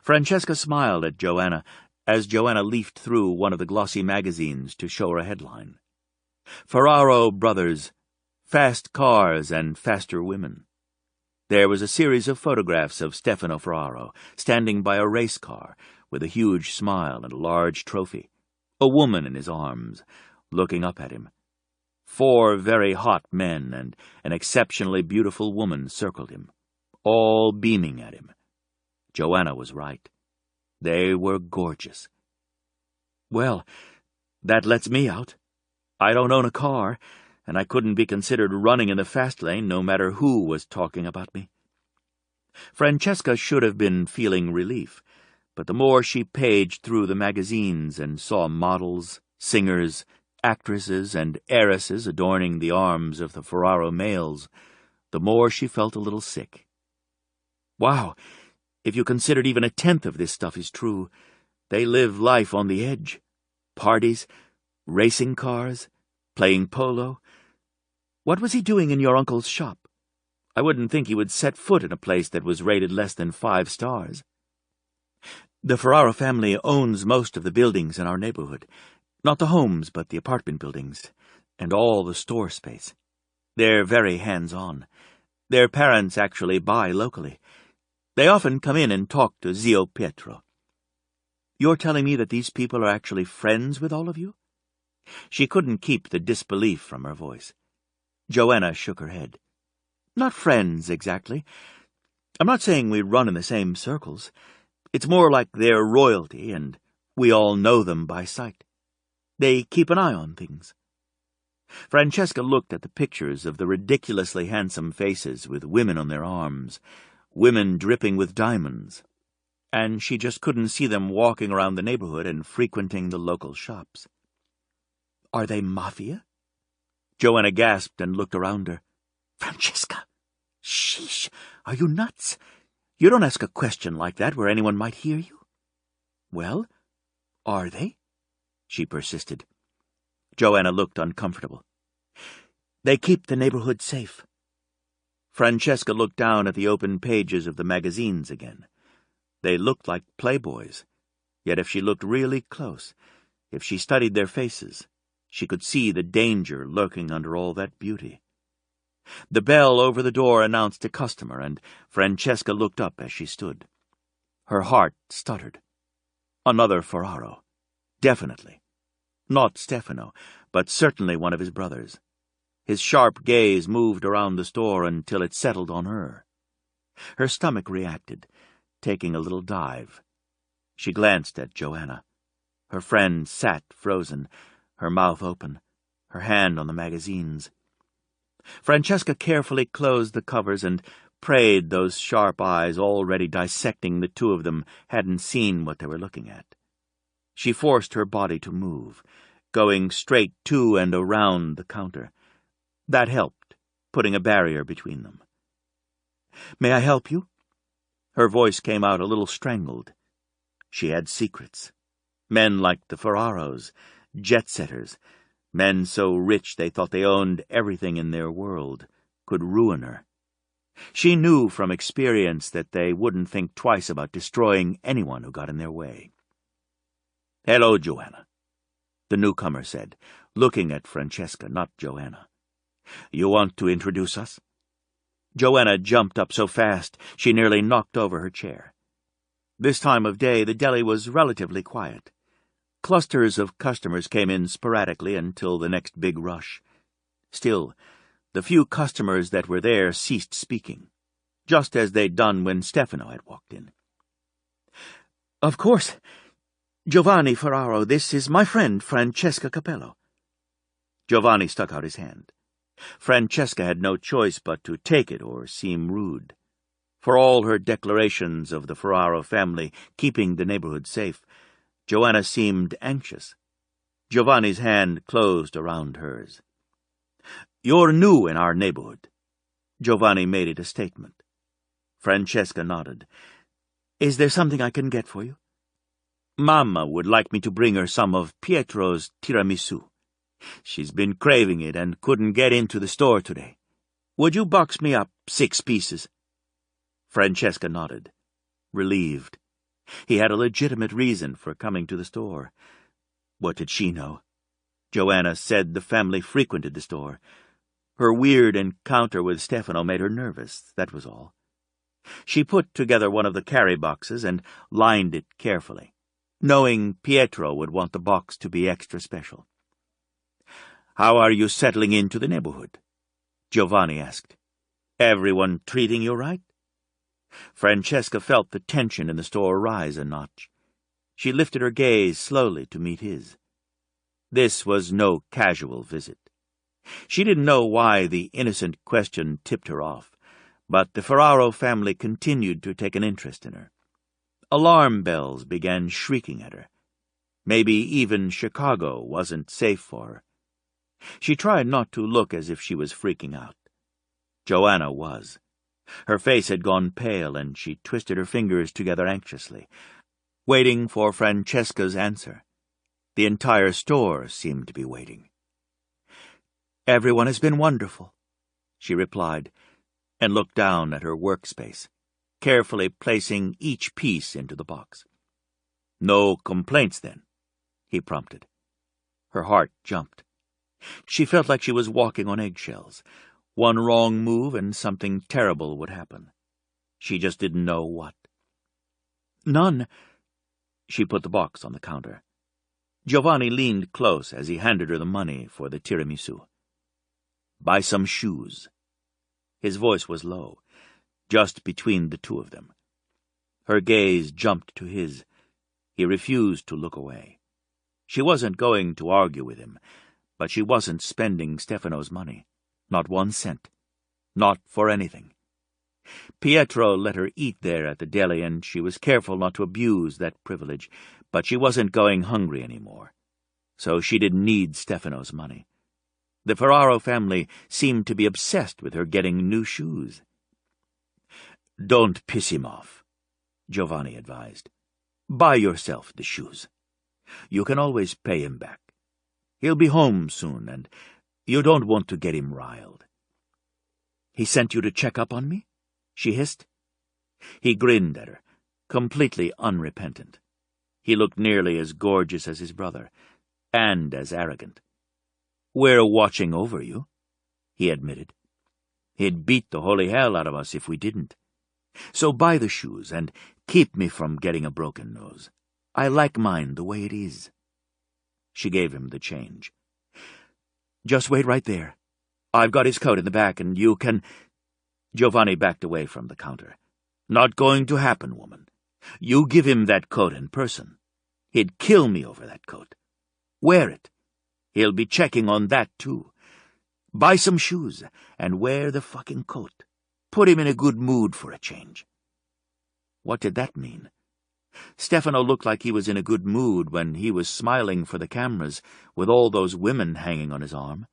Francesca smiled at Joanna as Joanna leafed through one of the glossy magazines to show her a headline. Ferraro Brothers, Fast Cars and Faster Women. There was a series of photographs of Stefano Ferraro standing by a race car with a huge smile and a large trophy, a woman in his arms, looking up at him. 4 very hot men and an exceptionally beautiful woman circled him, all beaming at him. Joanna was right. They were gorgeous. "Well, that lets me out. I don't own a car, and I couldn't be considered running in the fast lane no matter who was talking about me." Francesca should have been feeling relief, but the more she paged through the magazines and saw models, singers, actresses, and heiresses adorning the arms of the Ferraro males, the more she felt a little sick. Wow, if you considered even 1/10 of this stuff is true, they live life on the edge. Parties, racing cars, playing polo. What was he doing in your uncle's shop? I wouldn't think he would set foot in a place that was rated less than 5 stars. The Ferraro family owns most of the buildings in our neighborhood. Not the homes, but the apartment buildings, and all the store space. They're very hands-on. Their parents actually buy locally. They often come in and talk to Zio Pietro. You're telling me that these people are actually friends with all of you? She couldn't keep the disbelief from her voice. Joanna shook her head. Not friends, exactly. I'm not saying we run in the same circles. It's more like they're royalty, and we all know them by sight. They keep an eye on things. Francesca looked at the pictures of the ridiculously handsome faces with women on their arms, women dripping with diamonds, and she just couldn't see them walking around the neighborhood and frequenting the local shops. Are they mafia? Joanna gasped and looked around her. Francesca! Sheesh! Are you nuts? You don't ask a question like that where anyone might hear you. Well, are they? She persisted. Joanna looked uncomfortable. They keep the neighborhood safe. Francesca looked down at the open pages of the magazines again. They looked like playboys, yet if she looked really close, if she studied their faces, she could see the danger lurking under all that beauty. The bell over the door announced a customer, and Francesca looked up as she stood. Her heart stuttered. Another Ferraro. Definitely. Not Stefano, but certainly one of his brothers. His sharp gaze moved around the store until it settled on her. Her stomach reacted, taking a little dive. She glanced at Joanna. Her friend sat frozen, her mouth open, her hand on the magazines. Francesca carefully closed the covers and prayed those sharp eyes already dissecting the two of them hadn't seen what they were looking at. She forced her body to move, going straight to and around the counter. That helped, putting a barrier between them. May I help you? Her voice came out a little strangled. She had secrets. Men like the Ferraros, jet-setters, men so rich they thought they owned everything in their world, could ruin her. She knew from experience that they wouldn't think twice about destroying anyone who got in their way. Hello, Joanna, the newcomer said, looking at Francesca, not Joanna. You want to introduce us? Joanna jumped up so fast she nearly knocked over her chair. This time of day the deli was relatively quiet. Clusters of customers came in sporadically until the next big rush. Still, the few customers that were there ceased speaking, just as they'd done when Stefano had walked in. Of course. Giovanni Ferraro, this is my friend Francesca Capello. Giovanni stuck out his hand. Francesca had no choice but to take it or seem rude. For all her declarations of the Ferraro family keeping the neighborhood safe, Joanna seemed anxious. Giovanni's hand closed around hers. You're new in our neighborhood. Giovanni made it a statement. Francesca nodded. Is there something I can get for you? Mamma would like me to bring her some of Pietro's tiramisu. She's been craving it and couldn't get into the store today. Would you box me up 6 pieces? Francesca nodded, relieved. He had a legitimate reason for coming to the store. What did she know? Joanna said the family frequented the store. Her weird encounter with Stefano made her nervous, that was all. She put together one of the carry boxes and lined it carefully, knowing Pietro would want the box to be extra special. How are you settling into the neighborhood? Giovanni asked. Everyone treating you right? Francesca felt the tension in the store rise a notch. She lifted her gaze slowly to meet his. This was no casual visit. She didn't know why the innocent question tipped her off, but the Ferraro family continued to take an interest in her. Alarm bells began shrieking at her. Maybe even Chicago wasn't safe for her. She tried not to look as if she was freaking out. Joanna was. Her face had gone pale, and she twisted her fingers together anxiously, waiting for Francesca's answer. The entire store seemed to be waiting. Everyone has been wonderful, she replied, and looked down at her workspace, carefully placing each piece into the box. "No complaints, then?" he prompted. Her heart jumped. She felt like she was walking on eggshells. One wrong move and something terrible would happen. She just didn't know what. "None." She put the box on the counter. Giovanni leaned close as he handed her the money for the tiramisu. "Buy some shoes." His voice was low, just between the two of them. Her gaze jumped to his. He refused to look away. She wasn't going to argue with him, but she wasn't spending Stefano's money. Not 1 cent. Not for anything. Pietro let her eat there at the deli, and she was careful not to abuse that privilege, but she wasn't going hungry anymore. So she didn't need Stefano's money. The Ferraro family seemed to be obsessed with her getting new shoes. "Don't piss him off," Giovanni advised. "Buy yourself the shoes. You can always pay him back. He'll be home soon, and you don't want to get him riled." "He sent you to check up on me?" she hissed. He grinned at her, completely unrepentant. He looked nearly as gorgeous as his brother, and as arrogant. "We're watching over you," he admitted. "He'd beat the holy hell out of us if we didn't. So buy the shoes and keep me from getting a broken nose. I like mine the way it is." She gave him the change. "Just wait right there. I've got his coat in the back, and you can—" Giovanni backed away from the counter. "Not going to happen, woman. You give him that coat in person. He'd kill me over that coat. Wear it. He'll be checking on that, too. Buy some shoes, and wear the fucking coat. Put him in a good mood for a change." What did that mean? Stefano looked like he was in a good mood when he was smiling for the cameras with all those women hanging on his arm.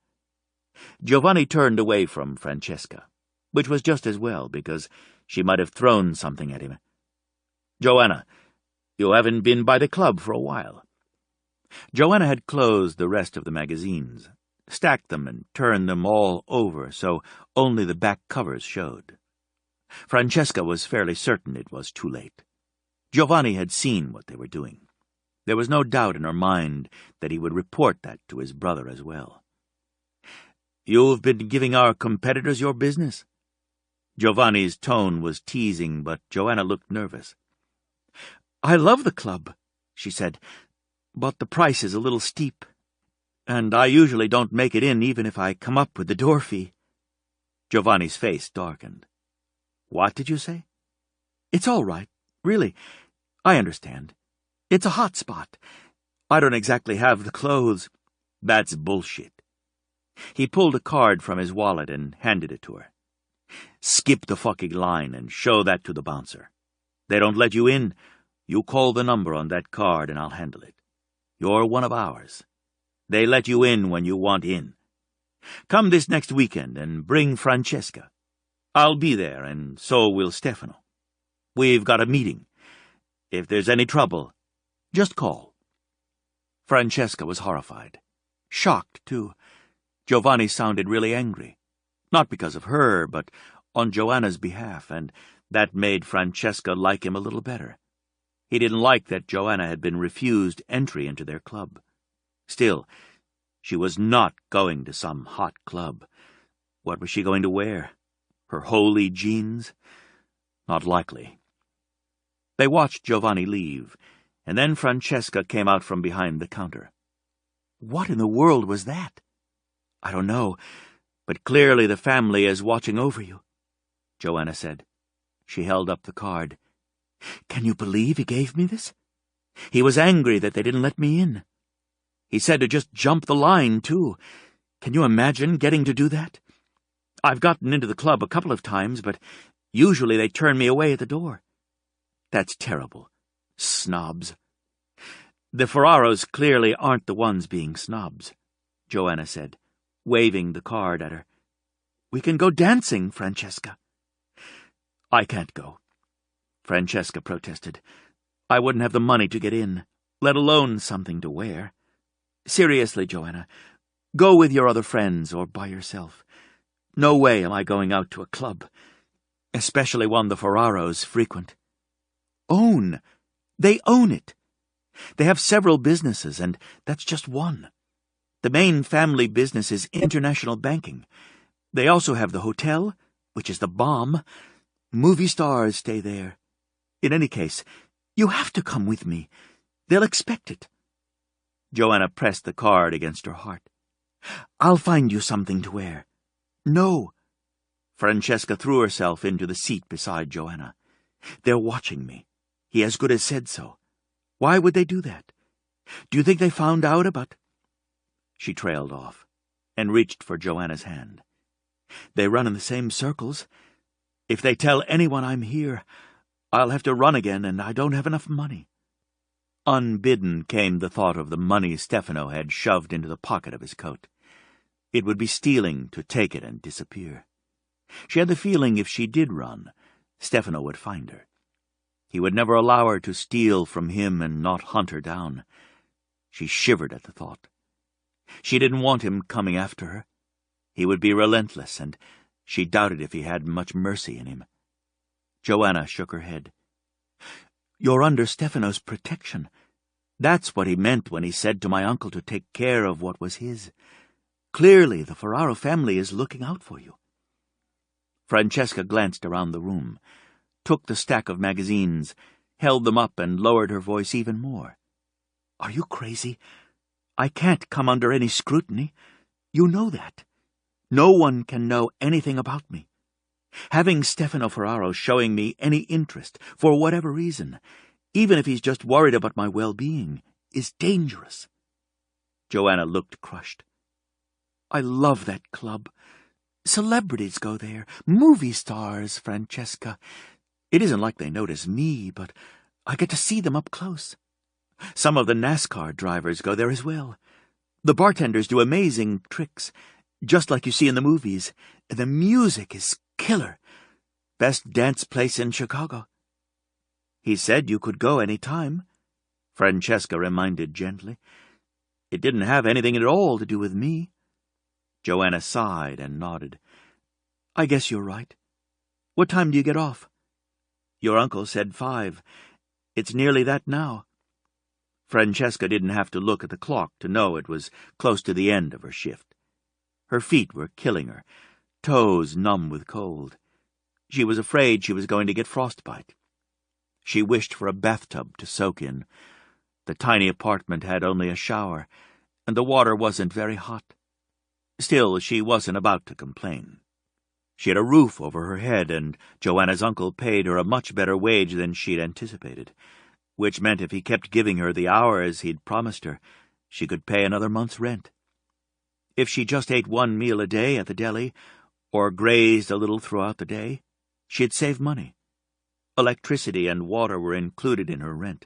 Giovanni turned away from Francesca, which was just as well, because she might have thrown something at him. "Joanna, you haven't been by the club for a while." Joanna had closed the rest of the magazines, stacked them and turned them all over so only the back covers showed. Francesca was fairly certain it was too late. Giovanni had seen what they were doing. There was no doubt in her mind that he would report that to his brother as well. "You've been giving our competitors your business?" Giovanni's tone was teasing, but Joanna looked nervous. "I love the club," she said, "but the price is a little steep, and I usually don't make it in even if I come up with the door fee." Giovanni's face darkened. "What did you say?" "It's all right, really. I understand. It's a hot spot. I don't exactly have the clothes." "That's bullshit." He pulled a card from his wallet and handed it to her. "Skip the fucking line and show that to the bouncer. They don't let you in. You call the number on that card and I'll handle it. You're one of ours. They let you in when you want in. Come this next weekend and bring Francesca. I'll be there, and so will Stefano. We've got a meeting. If there's any trouble, just call." Francesca was horrified. Shocked, too. Giovanni sounded really angry. Not because of her, but on Joanna's behalf, and that made Francesca like him a little better. He didn't like that Joanna had been refused entry into their club. Still, she was not going to some hot club. What was she going to wear? Her holy jeans? Not likely. They watched Giovanni leave, and then Francesca came out from behind the counter. "What in the world was that?" "I don't know, but clearly the family is watching over you," Joanna said. She held up the card. "Can you believe he gave me this? He was angry that they didn't let me in. He said to just jump the line, too. Can you imagine getting to do that? I've gotten into the club a couple of times, but usually they turn me away at the door. That's terrible. Snobs." "The Ferraros clearly aren't the ones being snobs," Joanna said, waving the card at her. "We can go dancing, Francesca." "I can't go," Francesca protested. "I wouldn't have the money to get in, let alone something to wear. Seriously, Joanna, go with your other friends or by yourself. No way am I going out to a club. especially one the Ferraros frequent. Own! They own it! They have several businesses, and that's just one. The main family business is international banking. They also have the hotel, which is the bomb. Movie stars stay there. In any case, you have to come with me. They'll expect it. Joanna pressed the card against her heart. I'll find you something to wear. No. Francesca threw herself into the seat beside Joanna. They're watching me. He as good as said so. Why would they do that? Do you think they found out about... She trailed off and reached for Joanna's hand. They run in the same circles. If they tell anyone I'm here, I'll have to run again, and I don't have enough money. Unbidden came the thought of the money Stefano had shoved into the pocket of his coat. It would be stealing to take it and disappear. She had the feeling if she did run, Stefano would find her. He would never allow her to steal from him and not hunt her down. She shivered at the thought. She didn't want him coming after her. He would be relentless, and she doubted if he had much mercy in him. Joanna shook her head. You're under Stefano's protection. That's what he meant when he said to my uncle to take care of what was his. Clearly, the Ferraro family is looking out for you. Francesca glanced around the room, took the stack of magazines, held them up, and lowered her voice even more. Are you crazy? I can't come under any scrutiny. You know that. No one can know anything about me. Having Stefano Ferraro showing me any interest, for whatever reason, even if he's just worried about my well-being, is dangerous. Joanna looked crushed. I love that club. Celebrities go there, movie stars, Francesca. It isn't like they notice me, but I get to see them up close. Some of the NASCAR drivers go there as well. The bartenders do amazing tricks, just like you see in the movies. The music is killer. Best dance place in Chicago. He said you could go any time, Francesca reminded gently. It didn't have anything at all to do with me. Joanna sighed and nodded. I guess you're right. What time do you get off? Your uncle said 5. It's nearly that now. Francesca didn't have to look at the clock to know it was close to the end of her shift. Her feet were killing her, toes numb with cold. She was afraid she was going to get frostbite. She wished for a bathtub to soak in. The tiny apartment had only a shower, and the water wasn't very hot. Still, she wasn't about to complain. She had a roof over her head, and Joanna's uncle paid her a much better wage than she'd anticipated, which meant if he kept giving her the hours he'd promised her, she could pay another month's rent. If she just ate one meal a day at the deli, or grazed a little throughout the day, she'd save money. Electricity and water were included in her rent.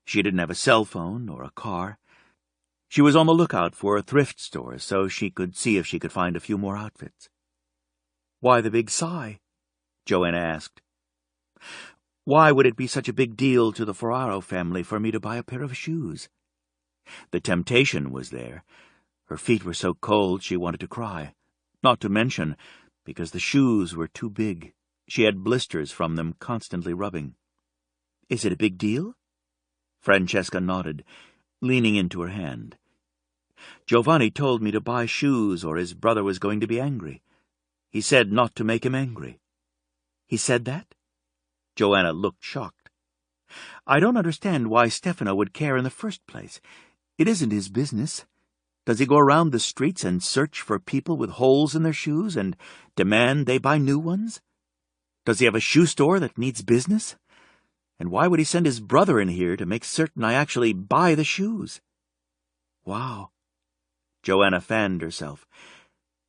She didn't have a cell phone or a car. She was on the lookout for a thrift store so she could see if she could find a few more outfits. Why the big sigh? Joanna asked. Why would it be such a big deal to the Ferraro family for me to buy a pair of shoes? The temptation was there. Her feet were so cold she wanted to cry. Not to mention, because the shoes were too big, she had blisters from them constantly rubbing. Is it a big deal? Francesca nodded, leaning into her hand. Giovanni told me to buy shoes or his brother was going to be angry. He said not to make him angry. He said that? Joanna looked shocked. I don't understand why Stefano would care in the first place. It isn't his business. Does he go around the streets and search for people with holes in their shoes and demand they buy new ones? Does he have a shoe store that needs business? And why would he send his brother in here to make certain I actually buy the shoes? Wow. Joanna fanned herself.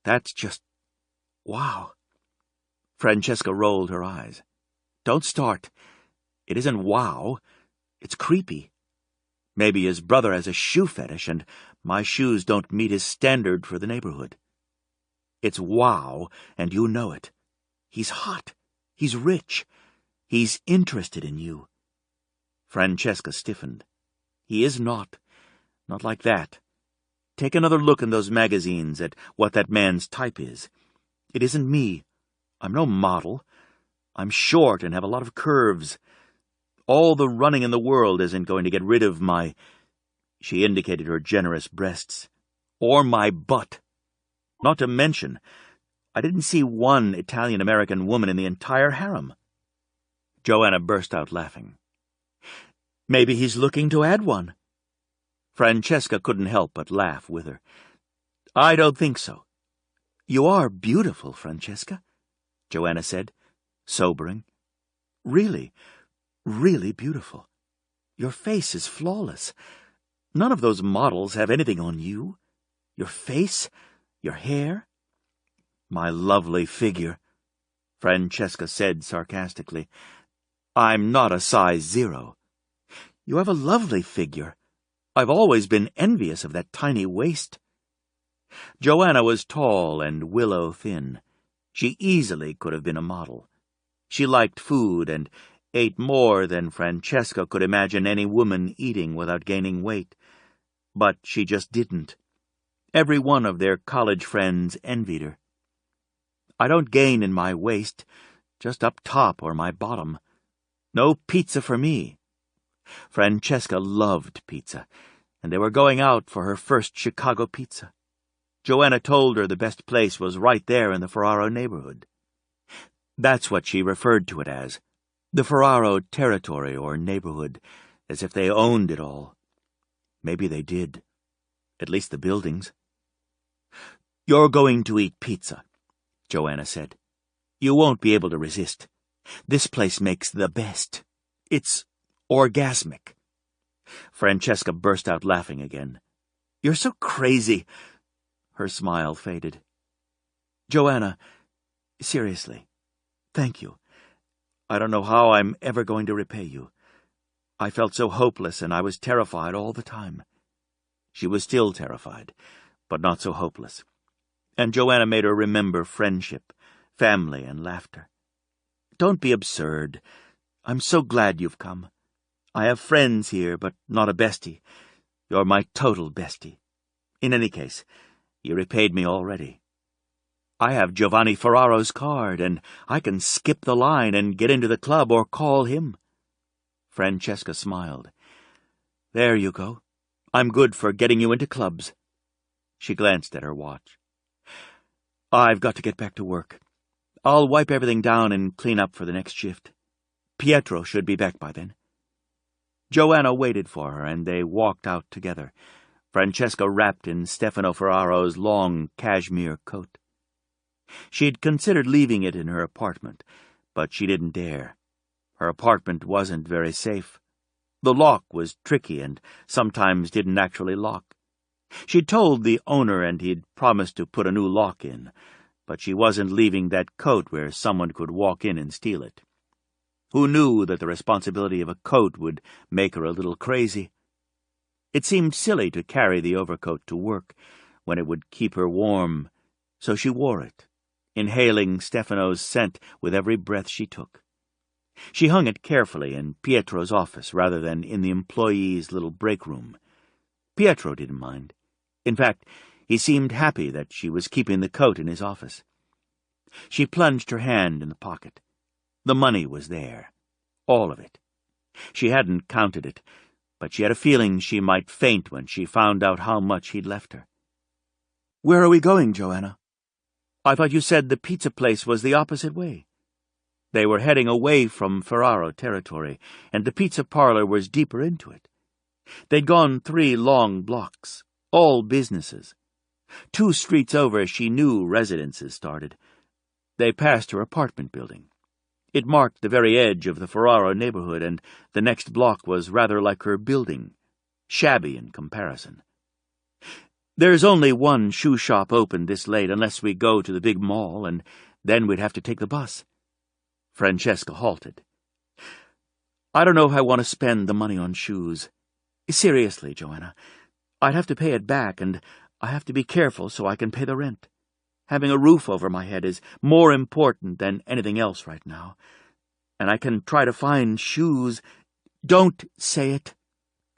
That's just... wow. Francesca rolled her eyes. Don't start. It isn't wow. It's creepy. Maybe his brother has a shoe fetish, and my shoes don't meet his standard for the neighborhood. It's wow, and you know it. He's hot. He's rich. He's interested in you. Francesca stiffened. He is not. Not like that. Take another look in those magazines at what that man's type is. It isn't me. I'm no model. I'm short and have a lot of curves. All the running in the world isn't going to get rid of my—" she indicated her generous breasts, "or my butt. Not to mention, I didn't see one Italian-American woman in the entire harem." Joanna burst out laughing. "Maybe he's looking to add one." Francesca couldn't help but laugh with her. "I don't think so." "You are beautiful, Francesca," Joanna said, sobering. "Really, really beautiful. Your face is flawless. None of those models have anything on you. Your face, your hair." "My lovely figure," Francesca said sarcastically. "I'm not a size 0. You have a lovely figure. I've always been envious of that tiny waist." Joanna was tall and willow-thin. She easily could have been a model. She liked food and ate more than Francesca could imagine any woman eating without gaining weight. But she just didn't. Every one of their college friends envied her. "I don't gain in my waist, just up top or my bottom. No pizza for me." Francesca loved pizza, and they were going out for her first Chicago pizza. Joanna told her the best place was right there in the Ferraro neighborhood. That's what she referred to it as, the Ferraro territory or neighborhood, as if they owned it all. Maybe they did. At least the buildings. "You're going to eat pizza," Joanna said. "You won't be able to resist. This place makes the best. It's orgasmic." Francesca burst out laughing again. "You're so crazy." Her smile faded. "Joanna, seriously, thank you. I don't know how I'm ever going to repay you. I felt so hopeless and I was terrified all the time." She was still terrified, but not so hopeless. And Joanna made her remember friendship, family, and laughter. "Don't be absurd. I'm so glad you've come. I have friends here, but not a bestie. You're my total bestie. In any case, you repaid me already. I have Giovanni Ferraro's card, and I can skip the line and get into the club or call him." Francesca smiled. "There you go. I'm good for getting you into clubs." She glanced at her watch. "I've got to get back to work. I'll wipe everything down and clean up for the next shift. Pietro should be back by then." Joanna waited for her, and they walked out together, Francesca wrapped in Stefano Ferraro's long cashmere coat. She'd considered leaving it in her apartment, but she didn't dare. Her apartment wasn't very safe. The lock was tricky and sometimes didn't actually lock. She'd told the owner and he'd promised to put a new lock in, but she wasn't leaving that coat where someone could walk in and steal it. Who knew that the responsibility of a coat would make her a little crazy? It seemed silly to carry the overcoat to work when it would keep her warm, so she wore it, inhaling Stefano's scent with every breath she took. She hung it carefully in Pietro's office rather than in the employee's little break room. Pietro didn't mind. In fact, he seemed happy that she was keeping the coat in his office. She plunged her hand in the pocket. The money was there. All of it. She hadn't counted it, but she had a feeling she might faint when she found out how much he'd left her. "Where are we going, Joanna? I thought you said the pizza place was the opposite way." They were heading away from Ferraro territory, and the pizza parlor was deeper into it. They'd gone 3 long blocks, all businesses. 2 streets over she knew residences started. They passed her apartment building. It marked the very edge of the Ferraro neighborhood, and the next block was rather like her building, shabby in comparison. "There's only one shoe shop open this late unless we go to the big mall, and then we'd have to take the bus." Francesca halted. "I don't know if I want to spend the money on shoes. Seriously, Joanna, I'd have to pay it back, and I have to be careful so I can pay the rent. Having a roof over my head is more important than anything else right now. And I can try to find shoes—" "Don't say it.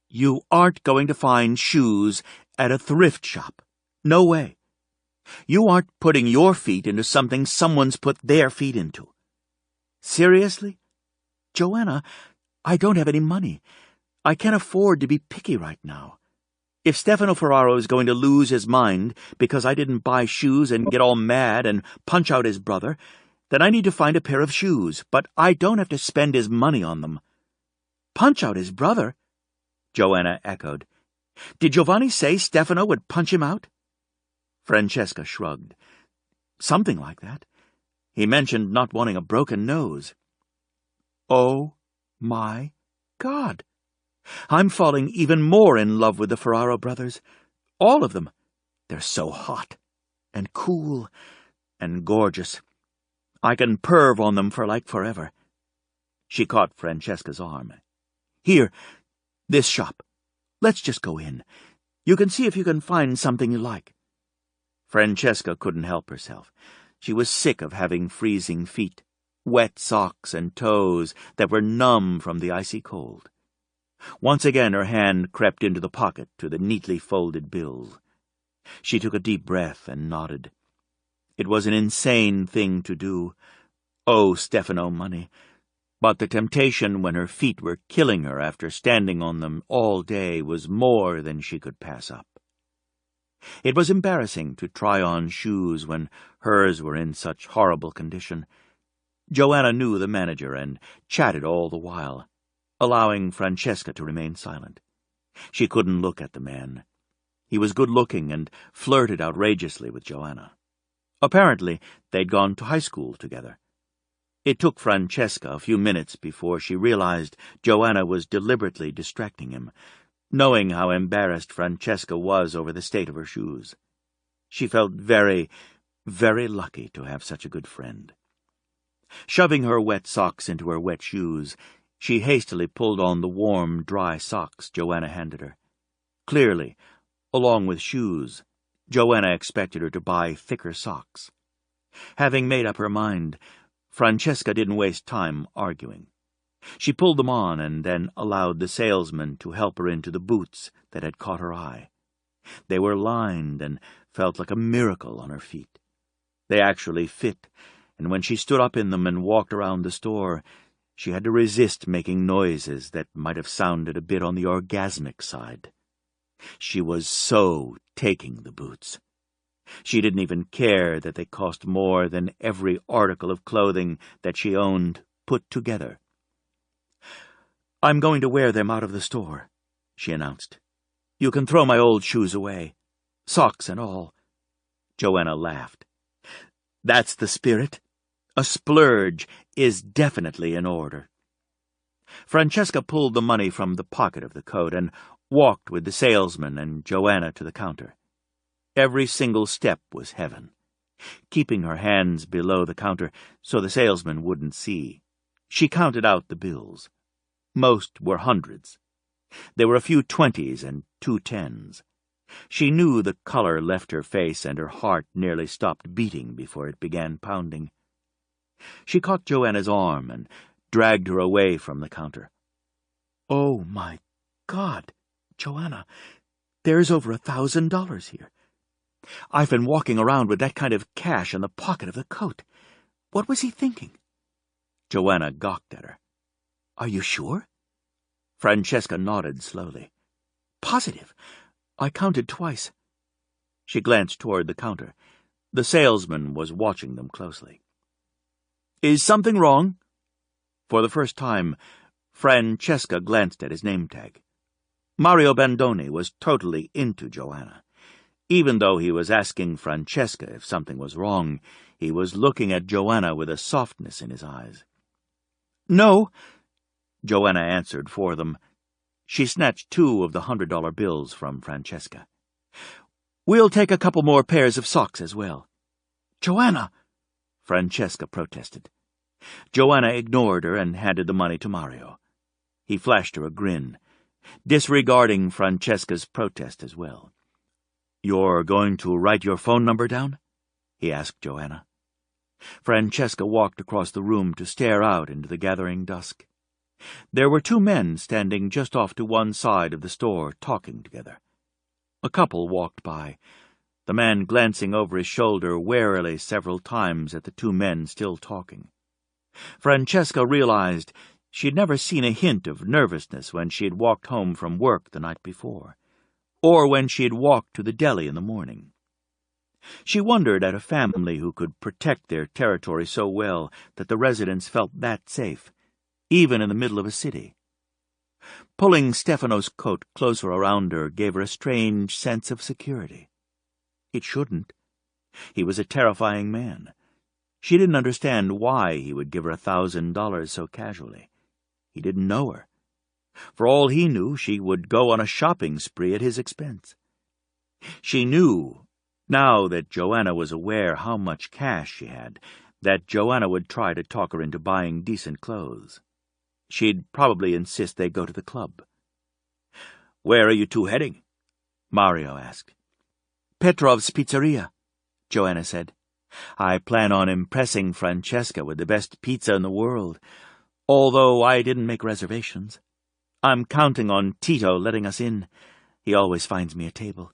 You aren't going to find shoes at a thrift shop. No way. You aren't putting your feet into something someone's put their feet into. Seriously? Joanna, I don't have any money. I can't afford to be picky right now. If Stefano Ferraro is going to lose his mind because I didn't buy shoes and get all mad and punch out his brother, then I need to find a pair of shoes, but I don't have to spend his money on them. Punch out his brother? Joanna echoed. Did Giovanni say Stefano would punch him out? Francesca shrugged. Something like that. He mentioned not wanting a broken nose. Oh, my God. I'm falling even more in love with the Ferraro brothers. All of them. They're so hot and cool and gorgeous. I can perv on them for like forever. She caught Francesca's arm. Here, this shop. Let's just go in. You can see if you can find something you like. Francesca couldn't help herself. She was sick of having freezing feet, wet socks and toes that were numb from the icy cold. Once again her hand crept into the pocket to the neatly folded bills. She took a deep breath and nodded. It was an insane thing to do. Oh, Stefano money. But the temptation when her feet were killing her after standing on them all day was more than she could pass up. It was embarrassing to try on shoes when hers were in such horrible condition. Joanna knew the manager and chatted all the while, allowing Francesca to remain silent. She couldn't look at the man. He was good-looking and flirted outrageously with Joanna. Apparently, they'd gone to high school together. It took Francesca a few minutes before she realized Joanna was deliberately distracting him, knowing how embarrassed Francesca was over the state of her shoes. She felt very, very lucky to have such a good friend. Shoving her wet socks into her wet shoes, she hastily pulled on the warm, dry socks Joanna handed her. Clearly, along with shoes, Joanna expected her to buy thicker socks. Having made up her mind, Francesca didn't waste time arguing. She pulled them on and then allowed the salesman to help her into the boots that had caught her eye. They were lined and felt like a miracle on her feet. They actually fit, and when she stood up in them and walked around the store, she had to resist making noises that might have sounded a bit on the orgasmic side. She was so taking the boots. She didn't even care that they cost more than every article of clothing that she owned put together. I'm going to wear them out of the store, she announced. You can throw my old shoes away, socks and all. Joanna laughed. That's the spirit. A splurge is definitely in order. Francesca pulled the money from the pocket of the coat and walked with the salesman and Joanna to the counter. Every single step was heaven. Keeping her hands below the counter so the salesman wouldn't see, she counted out the bills. Most were hundreds. There were a few 20s and 2 10s. She knew the color left her face and her heart nearly stopped beating before it began pounding. She caught Joanna's arm and dragged her away from the counter. Oh, my God, Joanna, there's over $1,000 here. I've been walking around with that kind of cash in the pocket of the coat. What was he thinking? Joanna gawked at her. Are you sure? Francesca nodded slowly. Positive. I counted twice. She glanced toward the counter. The salesman was watching them closely. Is something wrong? For the first time, Francesca glanced at his name tag. Mario Bandoni was totally into Joanna. Even though he was asking Francesca if something was wrong, he was looking at Joanna with a softness in his eyes. No, Joanna answered for them. She snatched 2 of the $100 bills from Francesca. We'll take a couple more pairs of socks as well. Joanna, Francesca protested. Joanna ignored her and handed the money to Mario. He flashed her a grin, disregarding Francesca's protest as well. You're going to write your phone number down? He asked Joanna. Francesca walked across the room to stare out into the gathering dusk. There were 2 men standing just off to one side of the store, talking together. A couple walked by, the man glancing over his shoulder warily several times at the 2 men still talking. Francesca realized she'd never seen a hint of nervousness when she had walked home from work the night before, or when she had walked to the deli in the morning. She wondered at a family who could protect their territory so well that the residents felt that safe, even in the middle of a city. Pulling Stefano's coat closer around her gave her a strange sense of security. It shouldn't. He was a terrifying man. She didn't understand why he would give her $1,000 so casually. He didn't know her. For all he knew, she would go on a shopping spree at his expense. She knew, now that Joanna was aware how much cash she had, that Joanna would try to talk her into buying decent clothes. She'd probably insist they go to the club. "Where are you two heading?" Mario asked. "Petrov's Pizzeria," Joanna said. "I plan on impressing Francesca with the best pizza in the world, although I didn't make reservations. I'm counting on Tito letting us in. He always finds me a table."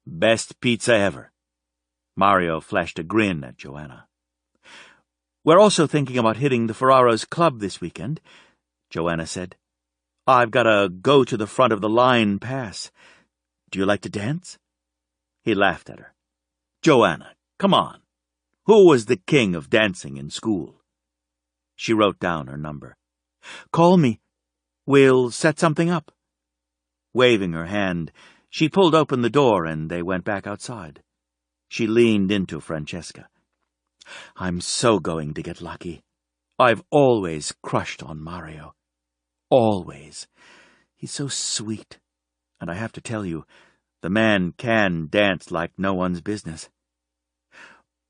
"Best pizza ever." Mario flashed a grin at Joanna. "We're also thinking about hitting the Ferraro's club this weekend," Joanna said. "I've got a go-to-the-front-of-the-line pass. Do you like to dance?" He laughed at her. "Joanna, come on. Who was the king of dancing in school?" She wrote down her number. "Call me. We'll set something up." Waving her hand, she pulled open the door and they went back outside. She leaned into Francesca. "I'm so going to get lucky. I've always crushed on Mario. Always. He's so sweet. And I have to tell you, the man can dance like no one's business.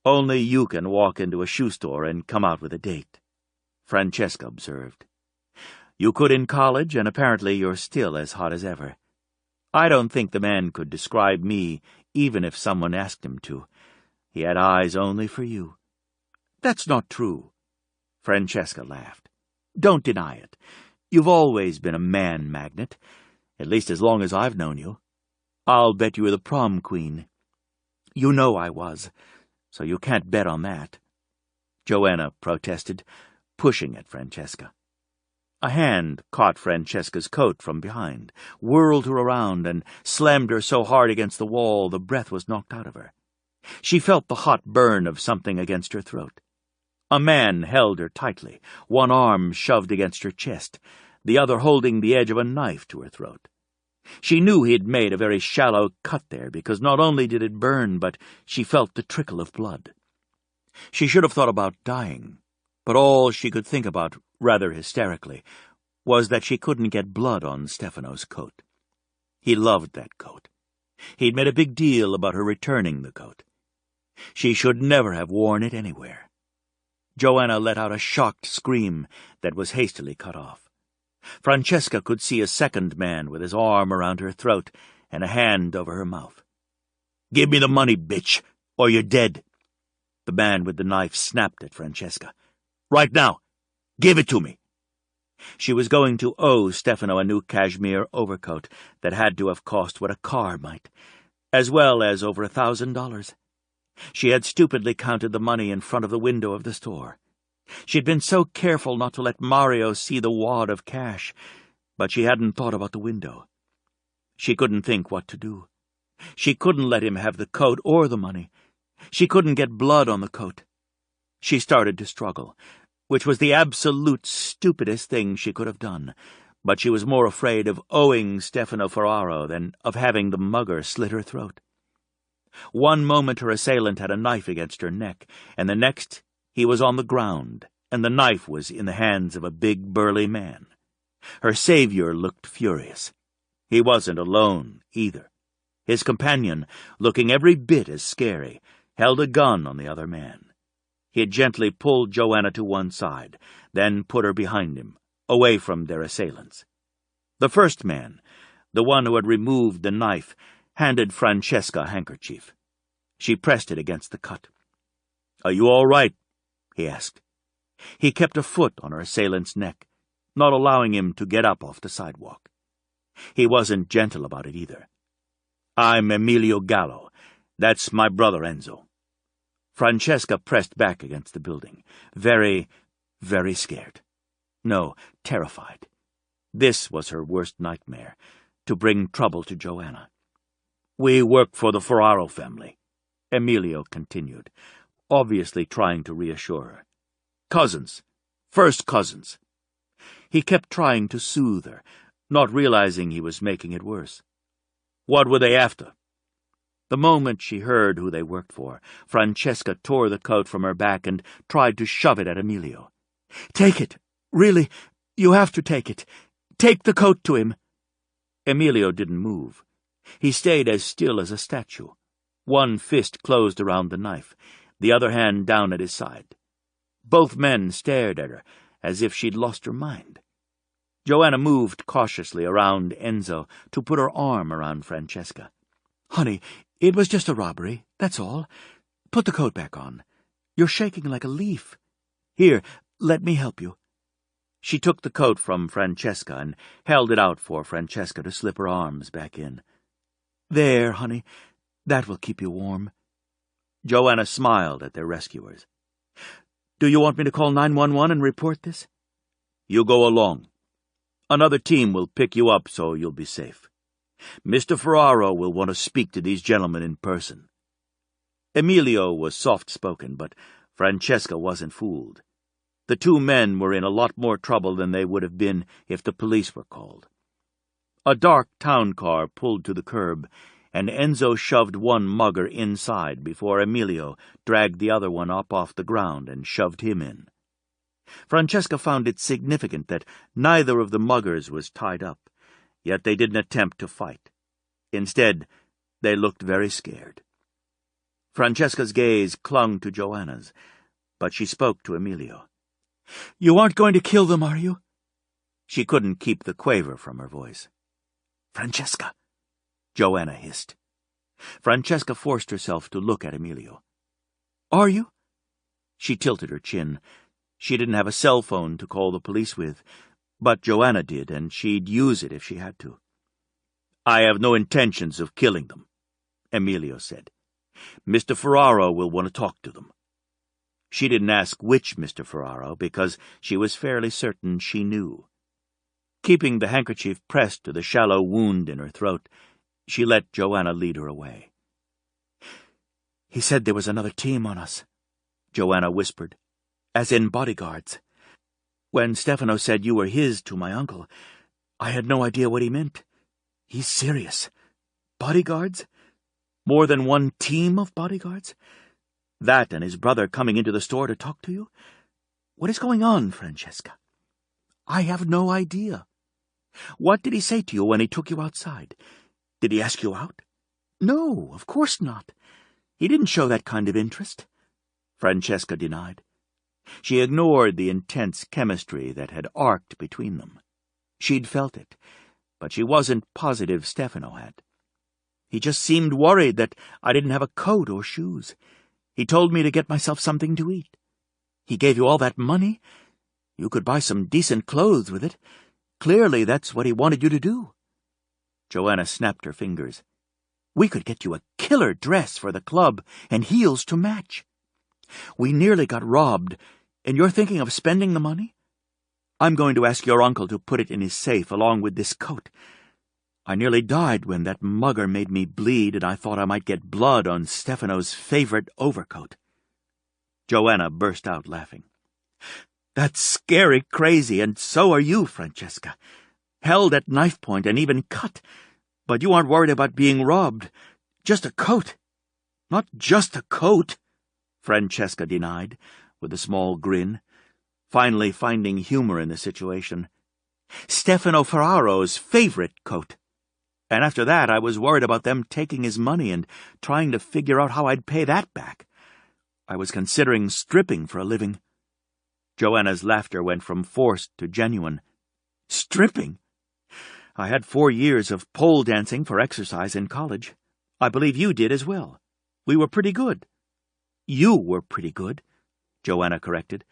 Only you can walk into a shoe store and come out with a date," Francesca observed. "You could in college, and apparently you're still as hot as ever. I don't think the man could describe me, even if someone asked him to. He had eyes only for you." "That's not true." Francesca laughed. "Don't deny it. You've always been a man magnet, at least as long as I've known you. I'll bet you were the prom queen." "You know I was, so you can't bet on that," Joanna protested, pushing at Francesca. A hand caught Francesca's coat from behind, whirled her around, and slammed her so hard against the wall the breath was knocked out of her. She felt the hot burn of something against her throat. A man held her tightly, one arm shoved against her chest, the other holding the edge of a knife to her throat. She knew he'd made a very shallow cut there, because not only did it burn, but she felt the trickle of blood. She should have thought about dying, but all she could think about, rather hysterically, was that she couldn't get blood on Stefano's coat. He loved that coat. He'd made a big deal about her returning the coat. She should never have worn it anywhere. Joanna let out a shocked scream that was hastily cut off. Francesca could see a second man with his arm around her throat and a hand over her mouth. "Give me the money, bitch, or you're dead." The man with the knife snapped at Francesca. "Right now! Give it to me!" She was going to owe Stefano a new cashmere overcoat that had to have cost what a car might, as well as over $1,000. She had stupidly counted the money in front of the window of the store. She'd been so careful not to let Mario see the wad of cash, but she hadn't thought about the window. She couldn't think what to do. She couldn't let him have the coat or the money. She couldn't get blood on the coat. She started to struggle, which was the absolute stupidest thing she could have done, but she was more afraid of owing Stefano Ferraro than of having the mugger slit her throat. One moment her assailant had a knife against her neck, and the next he was on the ground, and the knife was in the hands of a big, burly man. Her savior looked furious. He wasn't alone, either. His companion, looking every bit as scary, held a gun on the other man. He had gently pulled Joanna to one side, then put her behind him, away from their assailants. The first man, the one who had removed the knife, handed Francesca a handkerchief. She pressed it against the cut. "Are you all right?" he asked. He kept a foot on her assailant's neck, not allowing him to get up off the sidewalk. He wasn't gentle about it either. "I'm Emilio Gallo. That's my brother Enzo." Francesca pressed back against the building. Very, very scared. No, terrified. This was her worst nightmare, to bring trouble to Joanna. "We work for the Ferraro family," Emilio continued, obviously trying to reassure her. "Cousins. First cousins." He kept trying to soothe her, not realizing he was making it worse. "What were they after?" The moment she heard who they worked for, Francesca tore the coat from her back and tried to shove it at Emilio. "Take it! Really, you have to take it! Take the coat to him!" Emilio didn't move. He stayed as still as a statue, one fist closed around the knife, the other hand down at his side. Both men stared at her, as if she'd lost her mind. Joanna moved cautiously around Enzo to put her arm around Francesca. "Honey, it was just a robbery, that's all. Put the coat back on. You're shaking like a leaf. Here, let me help you." She took the coat from Francesca and held it out for Francesca to slip her arms back in. "There, honey, that will keep you warm." Joanna smiled at their rescuers. "Do you want me to call 911 and report this?" "You go along. Another team will pick you up so you'll be safe. Mr. Ferraro will want to speak to these gentlemen in person." Emilio was soft-spoken, but Francesca wasn't fooled. The two men were in a lot more trouble than they would have been if the police were called. A dark town car pulled to the curb, and Enzo shoved one mugger inside before Emilio dragged the other one up off the ground and shoved him in. Francesca found it significant that neither of the muggers was tied up, yet they didn't attempt to fight. Instead, they looked very scared. Francesca's gaze clung to Joanna's, but she spoke to Emilio. "You aren't going to kill them, are you?" She couldn't keep the quaver from her voice. "Francesca," Joanna hissed. Francesca forced herself to look at Emilio. "Are you?" She tilted her chin. She didn't have a cell phone to call the police with, but Joanna did, and she'd use it if she had to. "I have no intentions of killing them," Emilio said. "Mr. Ferraro will want to talk to them." She didn't ask which Mr. Ferraro, because she was fairly certain she knew. Keeping the handkerchief pressed to the shallow wound in her throat, she let Joanna lead her away. "He said there was another team on us," Joanna whispered, "as in bodyguards. When Stefano said you were his to my uncle, I had no idea what he meant. He's serious. Bodyguards? More than one team of bodyguards? That and his brother coming into the store to talk to you? What is going on, Francesca? I have no idea. What did he say to you when he took you outside? Did he ask you out? No, of course not. He didn't show that kind of interest," Francesca denied. She ignored the intense chemistry that had arced between them. She'd felt it, but she wasn't positive Stefano had. "He just seemed worried that I didn't have a coat or shoes. He told me to get myself something to eat. He gave you all that money? You could buy some decent clothes with it. Clearly that's what he wanted you to do." Joanna snapped her fingers. "We could get you a killer dress for the club and heels to match. We nearly got robbed, and you're thinking of spending the money? I'm going to ask your uncle to put it in his safe along with this coat. I nearly died when that mugger made me bleed, and I thought I might get blood on Stefano's favorite overcoat." Joanna burst out laughing. "That's scary crazy, and so are you, Francesca. Held at knife point and even cut, but you aren't worried about being robbed. Just a coat." "Not just a coat," Francesca denied, with a small grin, finally finding humor in the situation. "Stefano Ferraro's favorite coat. And after that I was worried about them taking his money and trying to figure out how I'd pay that back. I was considering stripping for a living." Joanna's laughter went from forced to genuine. "Stripping? I had 4 years of pole dancing for exercise in college. I believe you did as well. We were pretty good." "You were pretty good," Joanna corrected.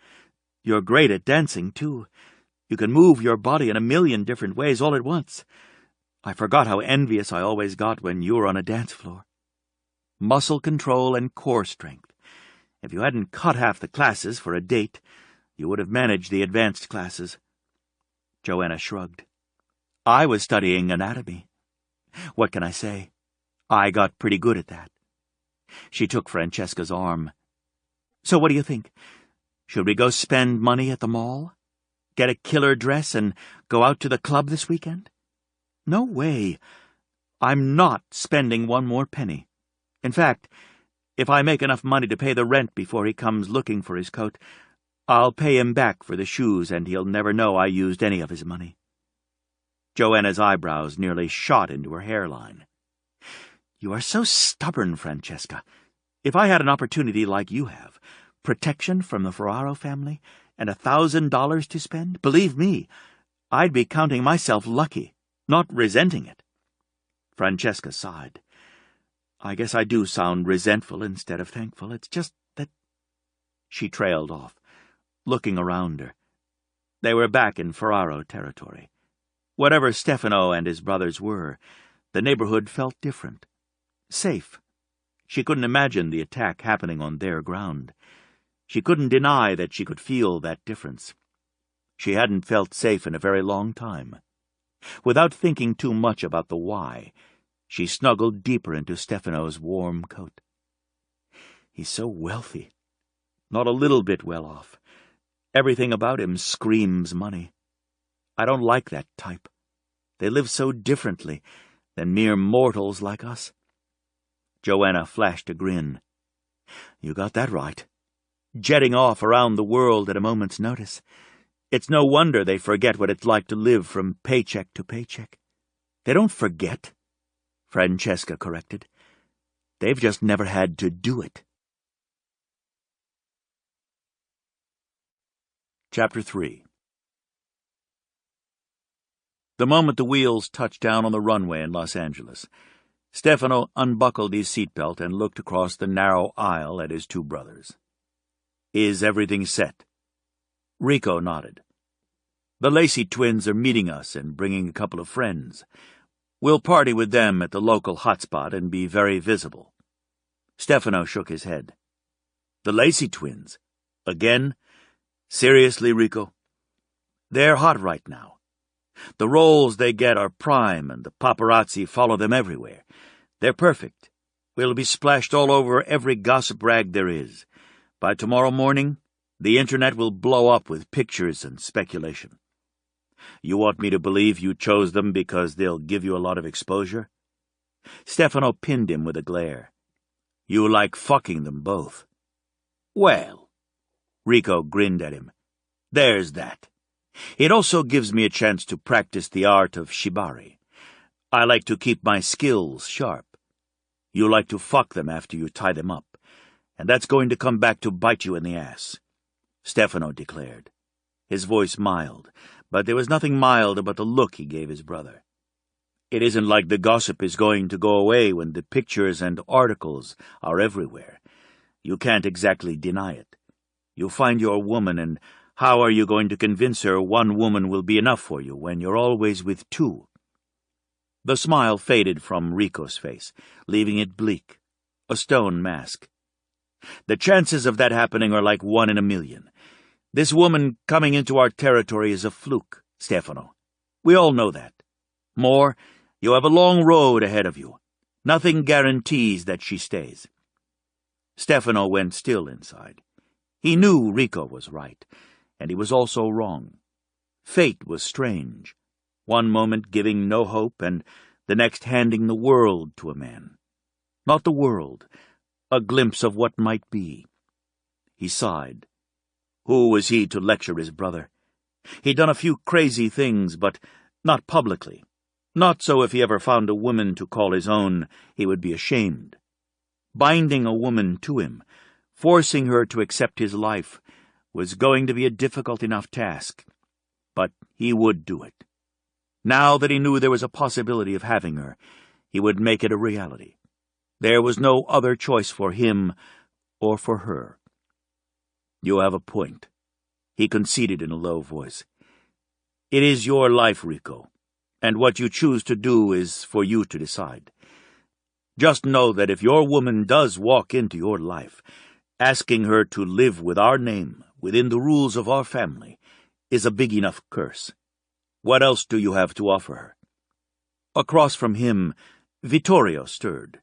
"You're great at dancing, too. You can move your body in a million different ways all at once. I forgot how envious I always got when you were on a dance floor. Muscle control and core strength. If you hadn't cut half the classes for a date, You would have managed the advanced classes. Joanna shrugged. I was studying anatomy. What can I say? I got pretty good at that. She took Francesca's arm. So what do you think? Should we go spend money at the mall? Get a killer dress and go out to the club this weekend? No way. I'm not spending one more penny. In fact, if I make enough money to pay the rent before he comes looking for his coat, I'll pay him back for the shoes, and he'll never know I used any of his money. Joanna's eyebrows nearly shot into her hairline. You are so stubborn, Francesca. If I had an opportunity like you have, protection from the Ferraro family, and $1,000 to spend, believe me, I'd be counting myself lucky, not resenting it. Francesca sighed. I guess I do sound resentful instead of thankful. It's just that... She trailed off, looking around her. They were back in Ferraro territory. Whatever Stefano and his brothers were, the neighborhood felt different. Safe. She couldn't imagine the attack happening on their ground. She couldn't deny that she could feel that difference. She hadn't felt safe in a very long time. Without thinking too much about the why, she snuggled deeper into Stefano's warm coat. He's so wealthy. Not a little bit well off. Everything about him screams money. I don't like that type. They live so differently than mere mortals like us. Joanna flashed a grin. You got that right. Jetting off around the world at a moment's notice. It's no wonder they forget what it's like to live from paycheck to paycheck. They don't forget, Francesca corrected. They've just never had to do it. Chapter 3. The moment the wheels touched down on the runway in Los Angeles, Stefano unbuckled his seatbelt and looked across the narrow aisle at his two brothers. Is everything set? Rico nodded. The Lacey twins are meeting us and bringing a couple of friends. We'll party with them at the local hotspot and be very visible. Stefano shook his head. The Lacey twins? Again? Seriously, Rico? They're hot right now. The roles they get are prime, and the paparazzi follow them everywhere. They're perfect. We'll be splashed all over every gossip rag there is. By tomorrow morning, the internet will blow up with pictures and speculation. You want me to believe you chose them because they'll give you a lot of exposure? Stefano pinned him with a glare. You like fucking them both. Well, Rico grinned at him. There's that. It also gives me a chance to practice the art of shibari. I like to keep my skills sharp. You like to fuck them after you tie them up, and that's going to come back to bite you in the ass, Stefano declared. His voice mild, but there was nothing mild about the look he gave his brother. It isn't like the gossip is going to go away when the pictures and articles are everywhere. You can't exactly deny it. You find your woman, and how are you going to convince her one woman will be enough for you when you're always with two? The smile faded from Rico's face, leaving it bleak, a stone mask. The chances of that happening are like 1 in a million. This woman coming into our territory is a fluke, Stefano. We all know that. More, you have a long road ahead of you. Nothing guarantees that she stays. Stefano went still inside. He knew Rico was right, and he was also wrong. Fate was strange, one moment giving no hope, and the next handing the world to a man. Not the world, a glimpse of what might be. He sighed. Who was he to lecture his brother? He'd done a few crazy things, but not publicly. Not so if he ever found a woman to call his own, he would be ashamed. Binding a woman to him, forcing her to accept his life, was going to be a difficult enough task. But he would do it. Now that he knew there was a possibility of having her, he would make it a reality. There was no other choice for him or for her. You have a point, he conceded in a low voice. It is your life, Rico, and what you choose to do is for you to decide. Just know that if your woman does walk into your life, asking her to live with our name, within the rules of our family, is a big enough curse. What else do you have to offer her?" Across from him, Vittorio stirred.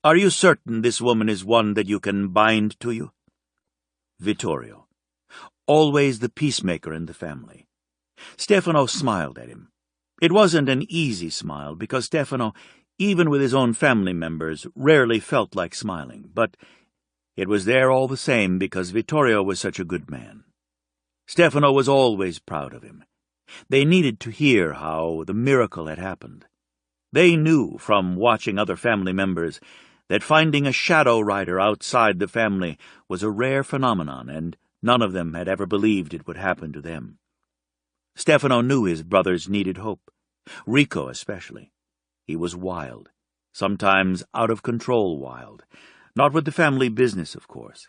"Are you certain this woman is one that you can bind to you?" Vittorio, always the peacemaker in the family. Stefano smiled at him. It wasn't an easy smile, because Stefano, even with his own family members, rarely felt like smiling, but it was there all the same because Vittorio was such a good man. Stefano was always proud of him. They needed to hear how the miracle had happened. They knew from watching other family members that finding a shadow rider outside the family was a rare phenomenon, and none of them had ever believed it would happen to them. Stefano knew his brothers needed hope, Rico especially. He was wild, sometimes out of control wild, not with the family business, of course.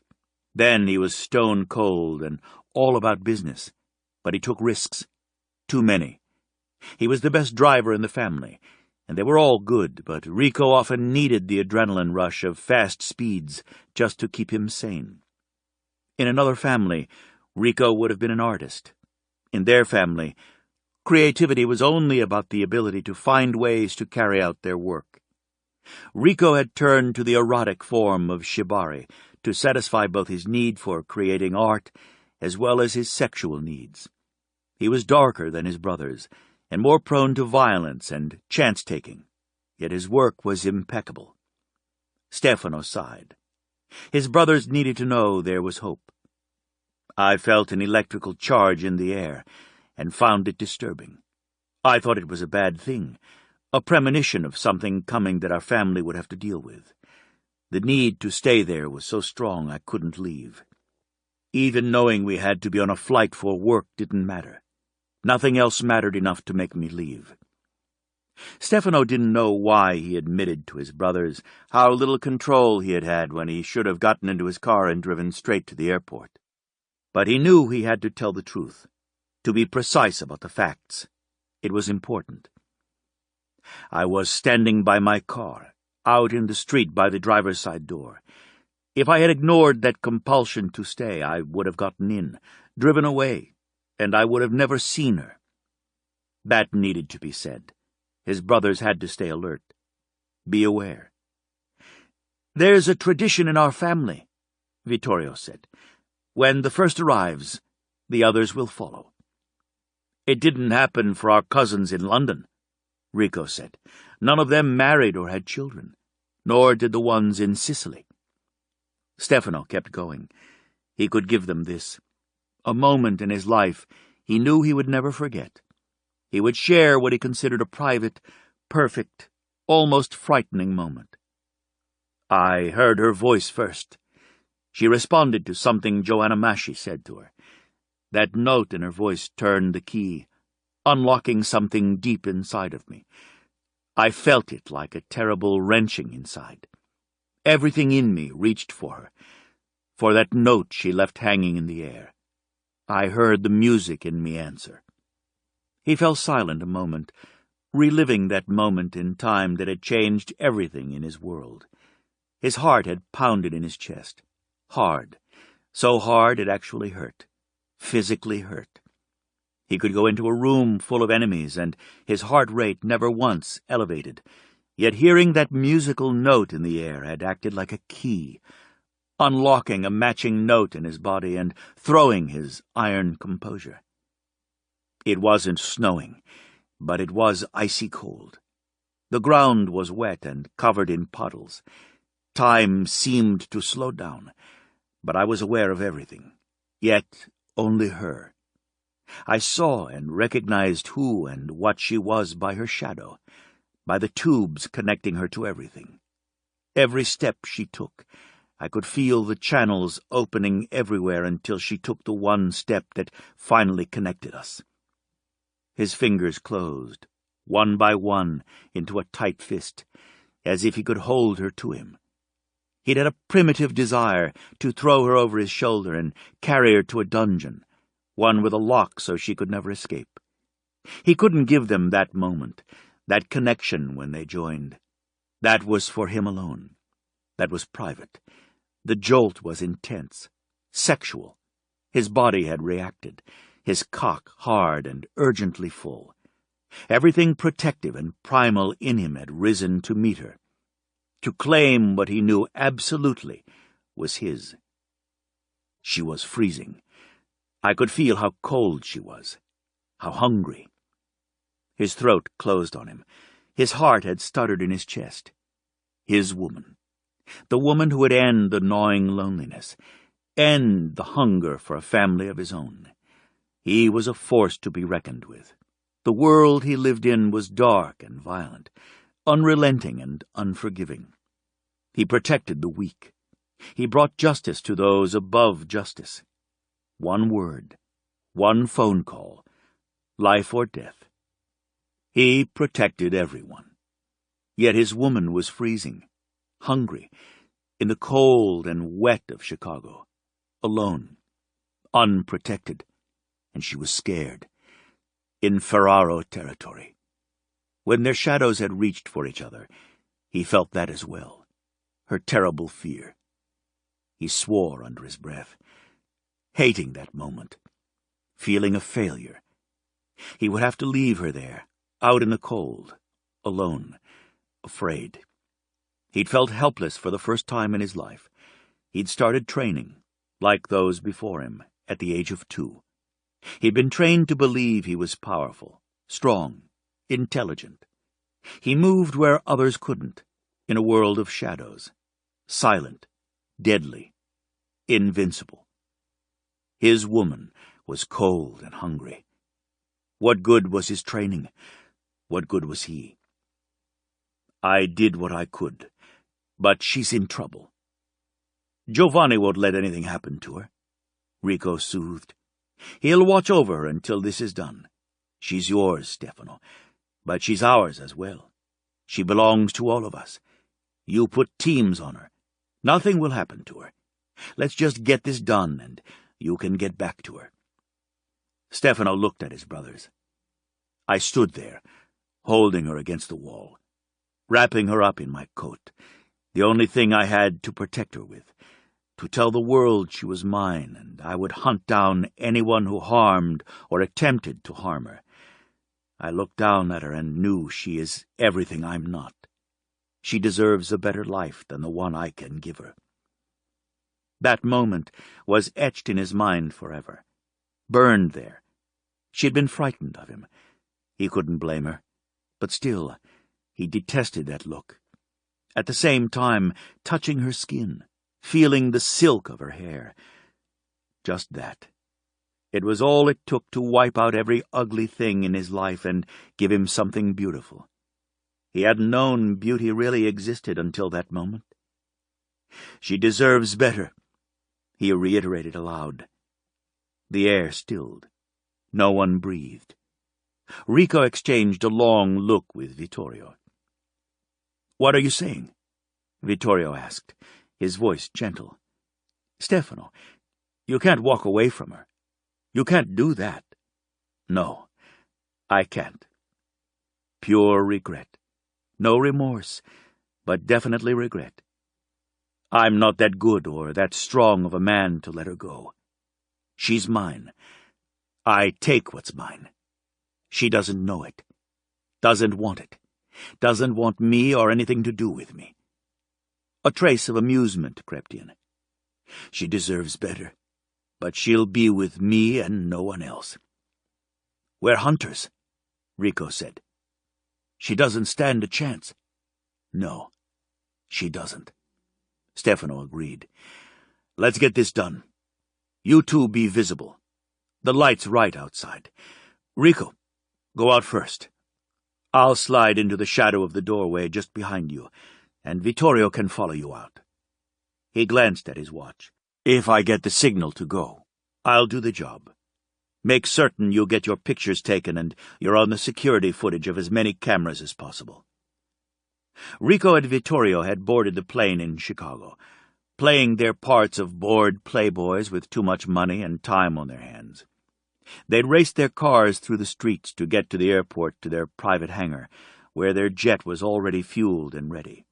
Then he was stone cold and all about business, but he took risks, too many. He was the best driver in the family, and they were all good, but Rico often needed the adrenaline rush of fast speeds just to keep him sane. In another family, Rico would have been an artist. In their family, creativity was only about the ability to find ways to carry out their work. Rico had turned to the erotic form of shibari to satisfy both his need for creating art as well as his sexual needs. He was darker than his brothers, and more prone to violence and chance-taking, yet his work was impeccable. Stefano sighed. His brothers needed to know there was hope. I felt an electrical charge in the air, and found it disturbing. I thought it was a bad thing, a premonition of something coming that our family would have to deal with. The need to stay there was so strong I couldn't leave. Even knowing we had to be on a flight for work didn't matter. Nothing else mattered enough to make me leave. Stefano didn't know why he admitted to his brothers how little control he had had when he should have gotten into his car and driven straight to the airport. But he knew he had to tell the truth, to be precise about the facts. It was important. I was standing by my car, out in the street by the driver's side door. If I had ignored that compulsion to stay, I would have gotten in, driven away, and I would have never seen her. That needed to be said. His brothers had to stay alert. Be aware. "There's a tradition in our family," Vittorio said. "When the first arrives, the others will follow." "It didn't happen for our cousins in London," Rico said. "None of them married or had children, nor did the ones in Sicily." Stefano kept going. He could give them this. A moment in his life he knew he would never forget. He would share what he considered a private, perfect, almost frightening moment. I heard her voice first. She responded to something Joanna Masci said to her. That note in her voice turned the key, unlocking something deep inside of me. I felt it like a terrible wrenching inside. Everything in me reached for her, for that note she left hanging in the air. I heard the music in me answer. He fell silent a moment, reliving that moment in time that had changed everything in his world. His heart had pounded in his chest. Hard. So hard it actually hurt. Physically hurt. He could go into a room full of enemies, and his heart rate never once elevated. Yet hearing that musical note in the air had acted like a key, unlocking a matching note in his body and throwing his iron composure. It wasn't snowing, but it was icy cold. The ground was wet and covered in puddles. Time seemed to slow down, but I was aware of everything, yet only her. I saw and recognized who and what she was by her shadow, by the tubes connecting her to everything. Every step she took, I could feel the channels opening everywhere until she took the one step that finally connected us. His fingers closed, one by one, into a tight fist, as if he could hold her to him. He'd had a primitive desire to throw her over his shoulder and carry her to a dungeon, one with a lock so she could never escape. He couldn't give them that moment, that connection when they joined. That was for him alone. That was private. The jolt was intense, sexual. His body had reacted, his cock hard and urgently full. Everything protective and primal in him had risen to meet her, to claim what he knew absolutely was his. She was freezing. I could feel how cold she was, how hungry. His throat closed on him. His heart had stuttered in his chest. His woman. The woman who would end the gnawing loneliness, end the hunger for a family of his own. He was a force to be reckoned with. The world he lived in was dark and violent, unrelenting and unforgiving. He protected the weak. He brought justice to those above justice. One word, one phone call, life or death. He protected everyone. Yet his woman was freezing, hungry, in the cold and wet of Chicago, alone, unprotected, and she was scared, in Ferraro territory. When their shadows had reached for each other, he felt that as well, her terrible fear. He swore under his breath, hating that moment, feeling a failure. He would have to leave her there, out in the cold, alone, afraid. He'd felt helpless for the first time in his life. He'd started training, like those before him, at the age of 2. He'd been trained to believe he was powerful, strong, intelligent. He moved where others couldn't, in a world of shadows, silent, deadly, invincible. His woman was cold and hungry. What good was his training? What good was he? I did what I could, but she's in trouble. Giovanni won't let anything happen to her, Rico soothed. He'll watch over her until this is done. She's yours, Stefano, but she's ours as well. She belongs to all of us. You put teams on her. Nothing will happen to her. Let's just get this done, and you can get back to her. Stefano looked at his brothers. I stood there, holding her against the wall, wrapping her up in my coat, the only thing I had to protect her with, to tell the world she was mine, and I would hunt down anyone who harmed or attempted to harm her. I looked down at her and knew she is everything I'm not. She deserves a better life than the one I can give her. That moment was etched in his mind forever, burned there. She had been frightened of him. He couldn't blame her, but still, he detested that look. At the same time, touching her skin, feeling the silk of her hair. Just that. It was all it took to wipe out every ugly thing in his life and give him something beautiful. He hadn't known beauty really existed until that moment. She deserves better, he reiterated aloud. The air stilled. No one breathed. Rico exchanged a long look with Vittorio. What are you saying? Vittorio asked, his voice gentle. Stefano, you can't walk away from her. You can't do that. No, I can't. Pure regret. No remorse, but definitely regret. I'm not that good or that strong of a man to let her go. She's mine. I take what's mine. She doesn't know it, doesn't want it, doesn't want me or anything to do with me. A trace of amusement crept in. She deserves better, but she'll be with me and no one else. We're hunters, Rico said. She doesn't stand a chance. No, she doesn't. Stefano agreed. Let's get this done. You two be visible. The light's right outside. Rico, go out first. I'll slide into the shadow of the doorway just behind you, and Vittorio can follow you out. He glanced at his watch. If I get the signal to go, I'll do the job. Make certain you get your pictures taken and you're on the security footage of as many cameras as possible. Rico and Vittorio had boarded the plane in Chicago, playing their parts of bored playboys with too much money and time on their hands. They'd raced their cars through the streets to get to the airport to their private hangar, where their jet was already fueled and ready.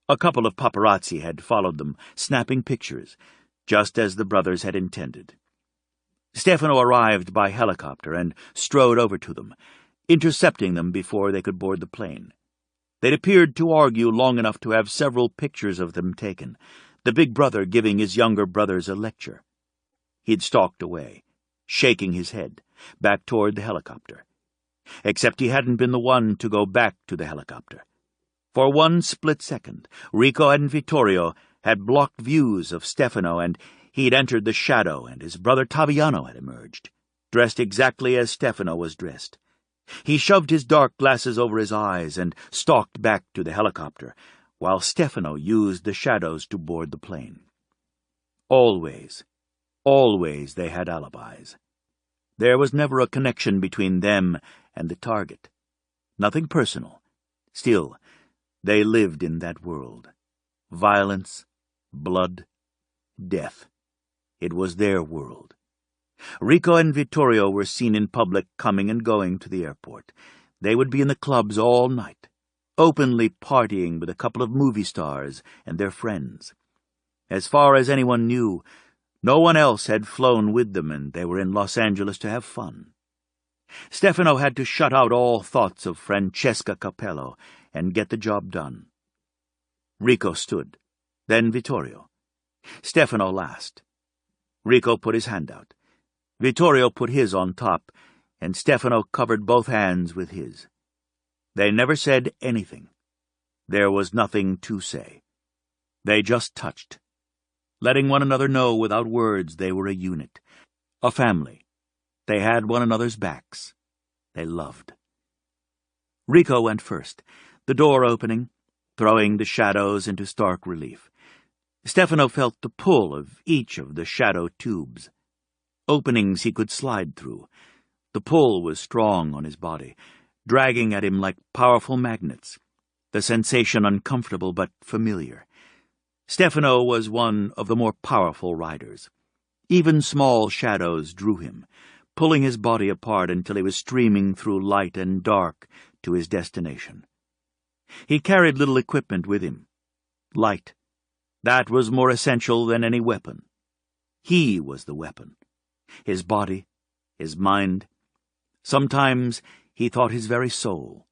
A couple of paparazzi had followed them, snapping pictures, just as the brothers had intended. Stefano arrived by helicopter and strode over to them, intercepting them before they could board the plane. They'd appeared to argue long enough to have several pictures of them taken, the big brother giving his younger brothers a lecture. He'd stalked away, shaking his head, back toward the helicopter. Except he hadn't been the one to go back to the helicopter. For one split second, Rico and Vittorio had blocked views of Stefano, and he'd entered the shadow, and his brother Taviano had emerged, dressed exactly as Stefano was dressed. He shoved his dark glasses over his eyes and stalked back to the helicopter, while Stefano used the shadows to board the plane. Always they had alibis. There was never a connection between them and the target. Nothing personal. Still, they lived in that world. Violence, blood, death. It was their world. Rico and Vittorio were seen in public coming and going to the airport. They would be in the clubs all night, openly partying with a couple of movie stars and their friends. As far as anyone knew, no one else had flown with them, and they were in Los Angeles to have fun. Stefano had to shut out all thoughts of Francesca Capello and get the job done. Rico stood, then Vittorio. Stefano last. Rico put his hand out. Vittorio put his on top, and Stefano covered both hands with his. They never said anything. There was nothing to say. They just touched, letting one another know without words they were a unit, a family. They had one another's backs. They loved. Rico went first, the door opening, throwing the shadows into stark relief. Stefano felt the pull of each of the shadow tubes. Openings he could slide through. The pull was strong on his body, dragging at him like powerful magnets, the sensation uncomfortable but familiar. Stefano was one of the more powerful riders. Even small shadows drew him, pulling his body apart until he was streaming through light and dark to his destination. He carried little equipment with him. Light. That was more essential than any weapon. He was the weapon. His body, his mind. Sometimes he thought his very soul.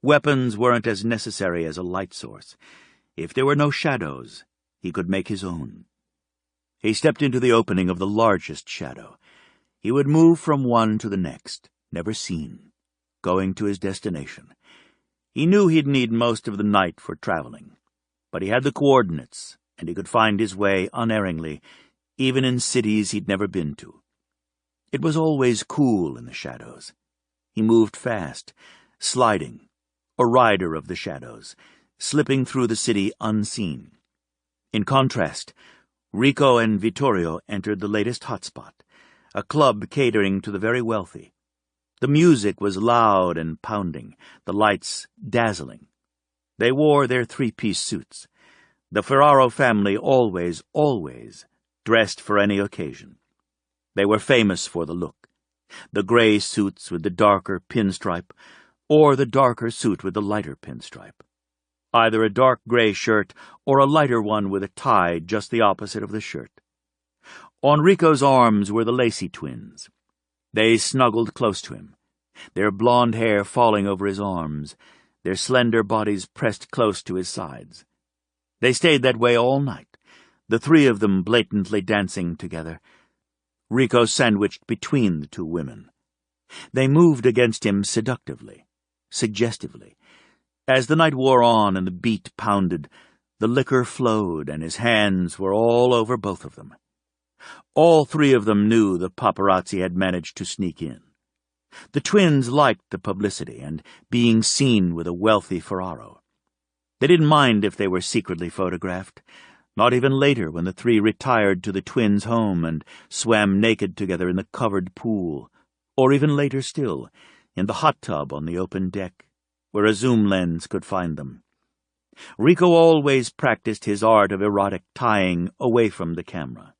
Weapons weren't as necessary as a light source. If there were no shadows, he could make his own. He stepped into the opening of the largest shadow. He would move from one to the next, never seen, going to his destination. He knew he'd need most of the night for traveling, but he had the coordinates, and he could find his way unerringly, even in cities he'd never been to. It was always cool in the shadows. He moved fast, sliding, a rider of the shadows, slipping through the city unseen. In contrast, Rico and Vittorio entered the latest hotspot, a club catering to the very wealthy. The music was loud and pounding, the lights dazzling. They wore their three-piece suits. The Ferraro family always dressed for any occasion. They were famous for the look, the gray suits with the darker pinstripe, or the darker suit with the lighter pinstripe. Either a dark gray shirt or a lighter one with a tie just the opposite of the shirt. On Rico's arms were the Lacey twins. They snuggled close to him, their blonde hair falling over his arms, their slender bodies pressed close to his sides. They stayed that way all night, the three of them blatantly dancing together, Rico sandwiched between the two women. They moved against him seductively, suggestively. As the night wore on and the beat pounded, the liquor flowed and his hands were all over both of them. All three of them knew the paparazzi had managed to sneak in. The twins liked the publicity and being seen with a wealthy Ferraro. They didn't mind if they were secretly photographed, not even later when the three retired to the twins' home and swam naked together in the covered pool, or even later still, in the hot tub on the open deck, where a zoom lens could find them. Rico always practiced his art of erotic tying away from the camera.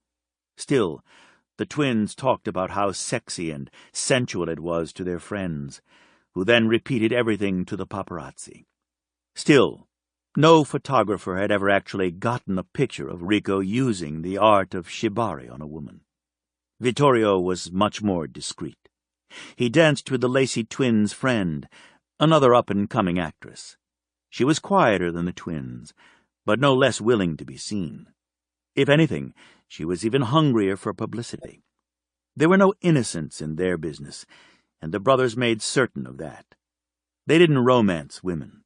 Still, the twins talked about how sexy and sensual it was to their friends, who then repeated everything to the paparazzi. Still, no photographer had ever actually gotten a picture of Rico using the art of shibari on a woman. Vittorio was much more discreet. He danced with the Lacey twins' friend, another up-and-coming actress. She was quieter than the twins, but no less willing to be seen. If anything, she was even hungrier for publicity. There were no innocents in their business, and the brothers made certain of that. They didn't romance women.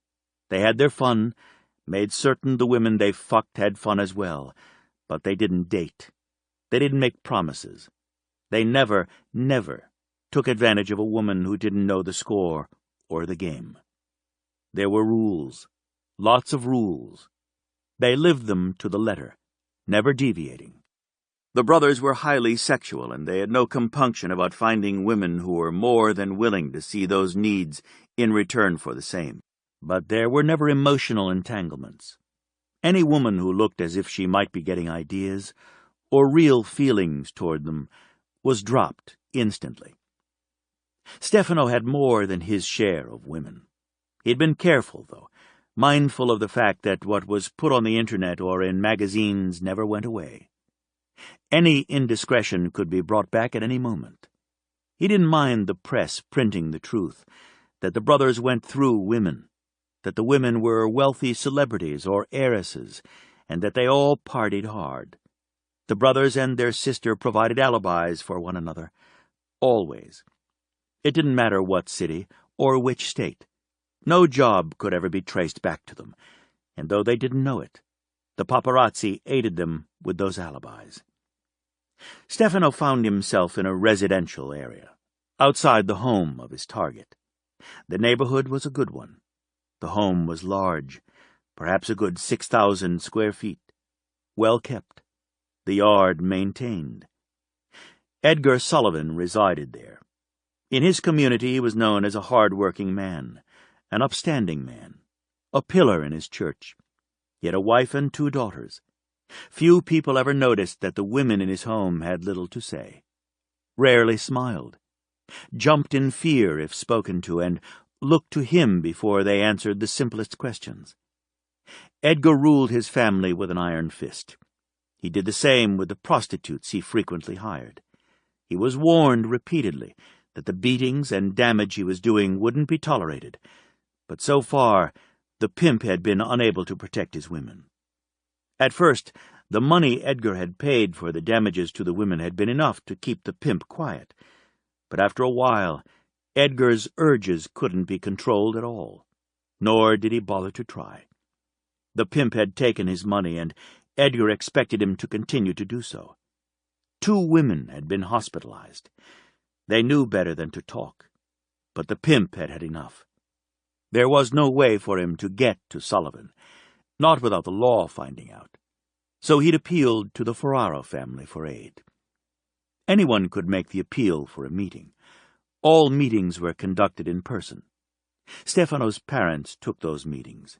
They had their fun, made certain the women they fucked had fun as well, but they didn't date. They didn't make promises. They never took advantage of a woman who didn't know the score or the game. There were rules, lots of rules. They lived them to the letter, never deviating. The brothers were highly sexual, and they had no compunction about finding women who were more than willing to see those needs in return for the same. But there were never emotional entanglements. Any woman who looked as if she might be getting ideas or real feelings toward them was dropped instantly. Stefano had more than his share of women. He'd been careful, though, mindful of the fact that what was put on the internet or in magazines never went away. Any indiscretion could be brought back at any moment. He didn't mind the press printing the truth, that the brothers went through women, that the women were wealthy celebrities or heiresses, and that they all partied hard. The brothers and their sister provided alibis for one another, always. It didn't matter what city or which state. No job could ever be traced back to them, and though they didn't know it, the paparazzi aided them with those alibis. Stefano found himself in a residential area, outside the home of his target. The neighborhood was a good one. The home was large, perhaps a good 6,000 square feet, well kept, the yard maintained. Edgar Sullivan resided there. In his community he was known as a hard-working man, an upstanding man, a pillar in his church. He had a wife and 2 daughters. Few people ever noticed that the women in his home had little to say, rarely smiled, jumped in fear if spoken to, and looked to him before they answered the simplest questions. Edgar ruled his family with an iron fist. He did the same with the prostitutes he frequently hired. He was warned repeatedly that the beatings and damage he was doing wouldn't be tolerated, but so far the pimp had been unable to protect his women. At first, the money Edgar had paid for the damages to the women had been enough to keep the pimp quiet, but after a while, Edgar's urges couldn't be controlled at all, nor did he bother to try. The pimp had taken his money, and Edgar expected him to continue to do so. 2 women had been hospitalized. They knew better than to talk, but the pimp had had enough. There was no way for him to get to Sullivan, not without the law finding out, so he'd appealed to the Ferraro family for aid. Anyone could make the appeal for a meeting. All meetings were conducted in person. Stefano's parents took those meetings.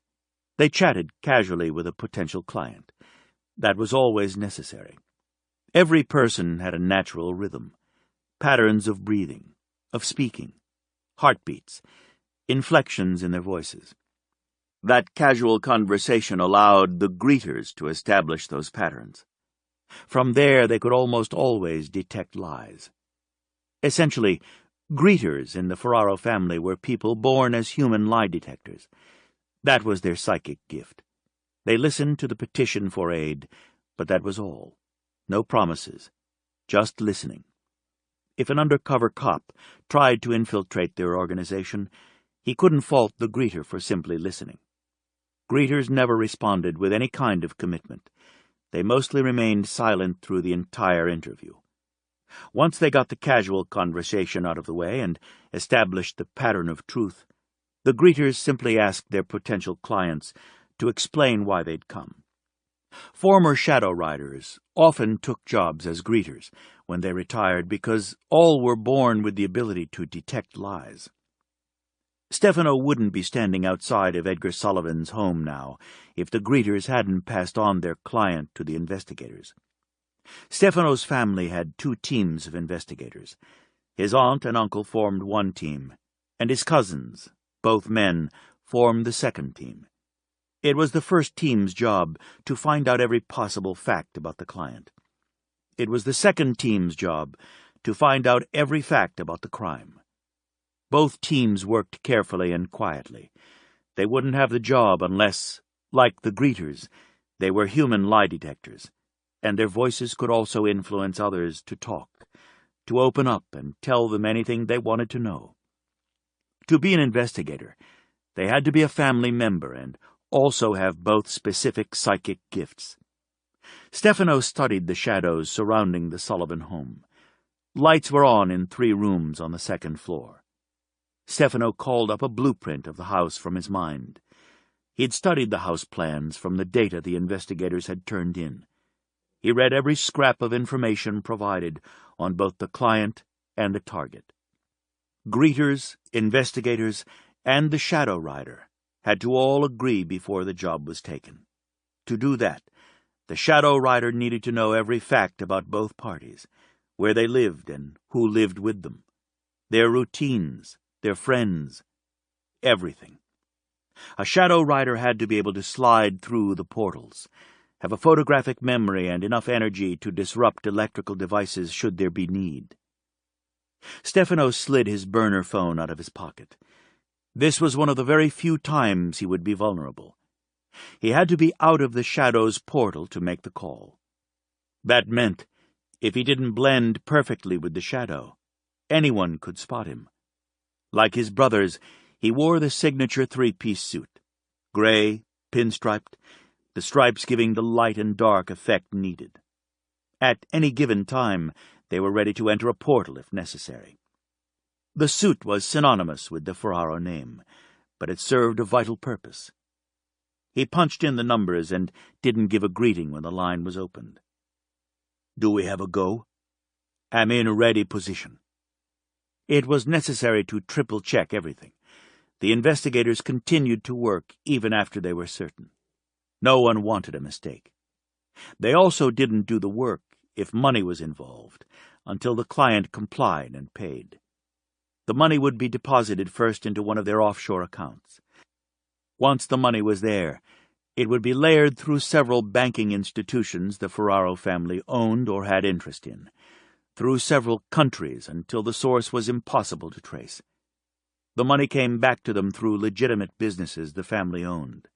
They chatted casually with a potential client. That was always necessary. Every person had a natural rhythm, patterns of breathing, of speaking, heartbeats, inflections in their voices. That casual conversation allowed the greeters to establish those patterns. From there they could almost always detect lies. Essentially, greeters in the Ferraro family were people born as human lie detectors. That was their psychic gift. They listened to the petition for aid, but that was all. No promises, just listening. If an undercover cop tried to infiltrate their organization, he couldn't fault the greeter for simply listening. Greeters never responded with any kind of commitment. They mostly remained silent through the entire interview. Once they got the casual conversation out of the way and established the pattern of truth, the greeters simply asked their potential clients to explain why they'd come. Former shadow riders often took jobs as greeters when they retired because all were born with the ability to detect lies. Stefano wouldn't be standing outside of Edgar Sullivan's home now if the greeters hadn't passed on their client to the investigators. Stefano's family had 2 teams of investigators. His aunt and uncle formed one team, and his cousins, both men, formed the second team. It was the first team's job to find out every possible fact about the client. It was the second team's job to find out every fact about the crime. Both teams worked carefully and quietly. They wouldn't have the job unless, like the greeters, they were human lie detectors, and their voices could also influence others to talk, to open up and tell them anything they wanted to know. To be an investigator, they had to be a family member and also have both specific psychic gifts. Stefano studied the shadows surrounding the Sullivan home. Lights were on in 3 rooms on the 2nd floor. Stefano called up a blueprint of the house from his mind. He had studied the house plans from the data the investigators had turned in. He read every scrap of information provided on both the client and the target. Greeters, investigators, and the Shadow Rider had to all agree before the job was taken. To do that, the Shadow Rider needed to know every fact about both parties, where they lived and who lived with them, their routines, their friends, everything. A Shadow Rider had to be able to slide through the portals, have a photographic memory and enough energy to disrupt electrical devices should there be need. Stefano slid his burner phone out of his pocket. This was one of the very few times he would be vulnerable. He had to be out of the Shadow's portal to make the call. That meant, if he didn't blend perfectly with the Shadow, anyone could spot him. Like his brothers, he wore the signature 3-piece suit, gray, pinstriped, the stripes giving the light and dark effect needed. At any given time, they were ready to enter a portal if necessary. The suit was synonymous with the Ferraro name, but it served a vital purpose. He punched in the numbers and didn't give a greeting when the line was opened. "Do we have a go?" "I'm in a ready position." It was necessary to triple-check everything. The investigators continued to work even after they were certain. No one wanted a mistake. They also didn't do the work, if money was involved, until the client complied and paid. The money would be deposited first into one of their offshore accounts. Once the money was there, it would be layered through several banking institutions the Ferraro family owned or had interest in, through several countries until the source was impossible to trace. The money came back to them through legitimate businesses the family owned.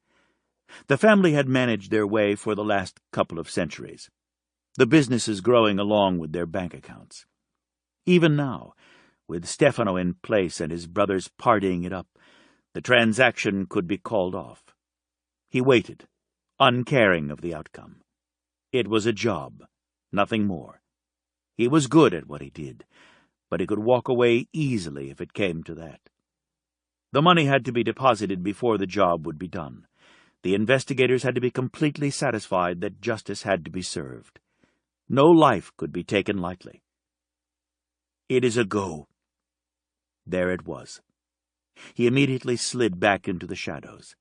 The family had managed their way for the last couple of centuries, the businesses growing along with their bank accounts. Even now, with Stefano in place and his brothers partying it up, the transaction could be called off. He waited, uncaring of the outcome. It was a job, nothing more. He was good at what he did, but he could walk away easily if it came to that. The money had to be deposited before the job would be done. The investigators had to be completely satisfied that justice had to be served. No life could be taken lightly. "It is a go." There it was. He immediately slid back into the shadows.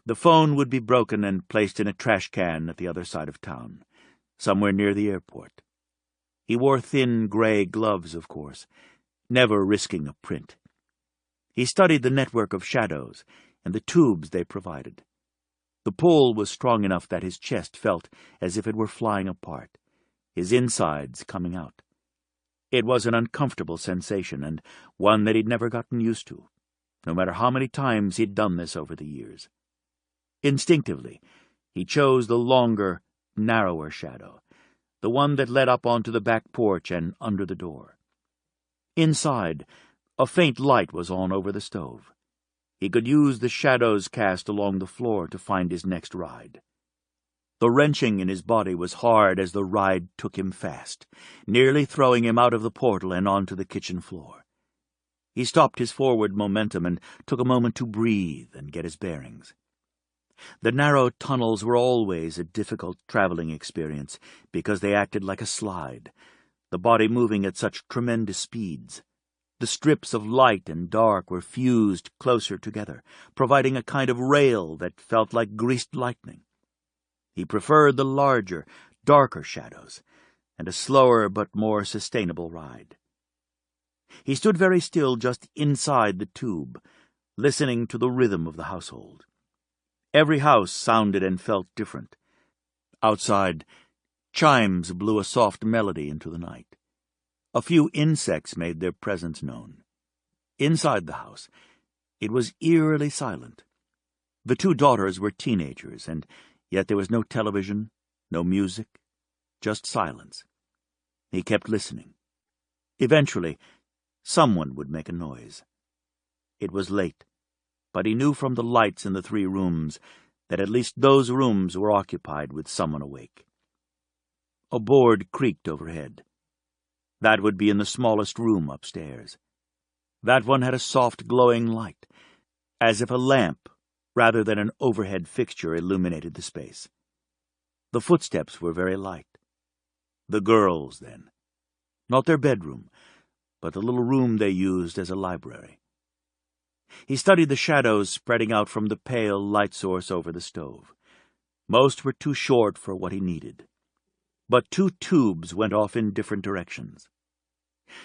The phone would be broken and placed in a trash can at the other side of town, somewhere near the airport. He wore thin gray gloves, of course, never risking a print. He studied the network of shadows and the tubes they provided. The pull was strong enough that his chest felt as if it were flying apart, his insides coming out. It was an uncomfortable sensation, and one that he'd never gotten used to, no matter how many times he'd done this over the years. Instinctively, he chose the longer, narrower shadow, the one that led up onto the back porch and under the door. Inside, a faint light was on over the stove. He could use the shadows cast along the floor to find his next ride. The wrenching in his body was hard as the ride took him fast, nearly throwing him out of the portal and onto the kitchen floor. He stopped his forward momentum and took a moment to breathe and get his bearings. The narrow tunnels were always a difficult traveling experience because they acted like a slide, the body moving at such tremendous speeds. The strips of light and dark were fused closer together, providing a kind of rail that felt like greased lightning. He preferred the larger, darker shadows, and a slower but more sustainable ride. He stood very still just inside the tube, listening to the rhythm of the household. Every house sounded and felt different. Outside, Chimes blew a soft melody into the night. A few insects made their presence known. Inside the house, it was eerily silent. The two daughters were teenagers, and yet there was no television, no music, just silence. He kept listening. Eventually, someone would make a noise. It was late, but he knew from the lights in the 3 rooms that at least those rooms were occupied with someone awake. A board creaked overhead. That would be in the smallest room upstairs. That one had a soft glowing light, as if a lamp rather than an overhead fixture illuminated the space. The footsteps were very light. The girls, then. Not their bedroom, but the little room they used as a library. He studied the shadows spreading out from the pale light source over the stove. Most were too short for what he needed. But 2 tubes went off in different directions.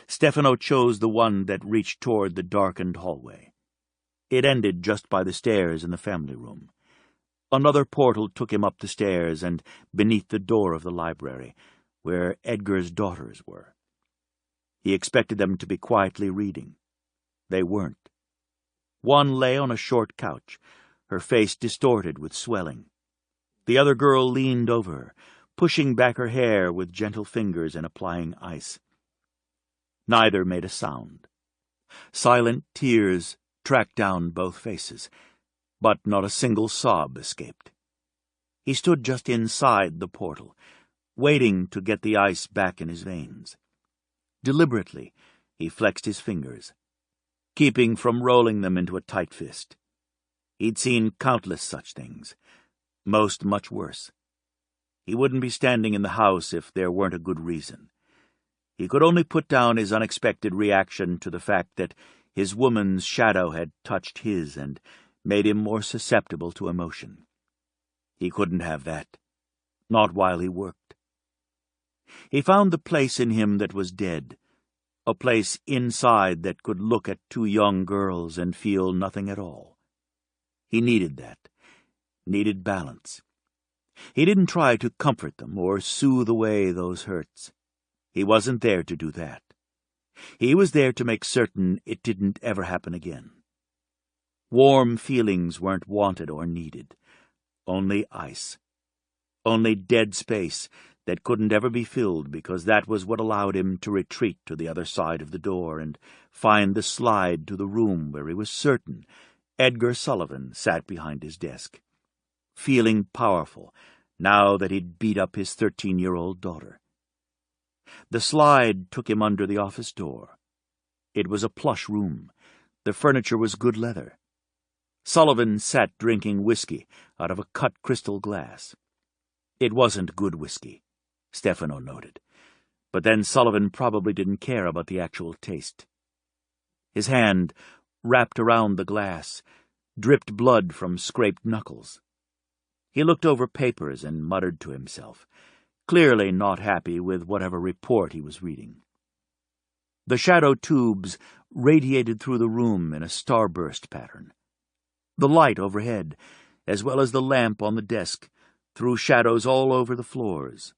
Stefano chose the one that reached toward the darkened hallway. It ended just by the stairs in the family room. Another portal took him up the stairs and beneath the door of the library, where Edgar's daughters were. He expected them to be quietly reading. They weren't. One lay on a short couch, her face distorted with swelling. The other girl leaned over her, pushing back her hair with gentle fingers and applying ice. Neither made a sound. Silent tears tracked down both faces, but not a single sob escaped. He stood just inside the portal, waiting to get the ice back in his veins. Deliberately, he flexed his fingers, keeping from rolling them into a tight fist. He'd seen countless such things, most much worse. He wouldn't be standing in the house if there weren't a good reason. He could only put down his unexpected reaction to the fact that his woman's shadow had touched his and made him more susceptible to emotion. He couldn't have that, not while he worked. He found the place in him that was dead, a place inside that could look at 2 young girls and feel nothing at all. He needed that, needed balance. He didn't try to comfort them or soothe away those hurts. He wasn't there to do that. He was there to make certain it didn't ever happen again. Warm feelings weren't wanted or needed. Only ice. Only dead space that couldn't ever be filled because that was what allowed him to retreat to the other side of the door and find the slide to the room where he was certain Edgar Sullivan sat behind his desk, feeling powerful now that he'd beat up his 13-year-old daughter. The slide took him under the office door. It was a plush room. The furniture was good leather. Sullivan sat drinking whiskey out of a cut crystal glass. It wasn't good whiskey, Stefano noted, but then Sullivan probably didn't care about the actual taste. His hand, wrapped around the glass, dripped blood from scraped knuckles. He looked over papers and muttered to himself, clearly not happy with whatever report he was reading. The shadow tubes radiated through the room in a starburst pattern. The light overhead, as well as the lamp on the desk, threw shadows all over the floors,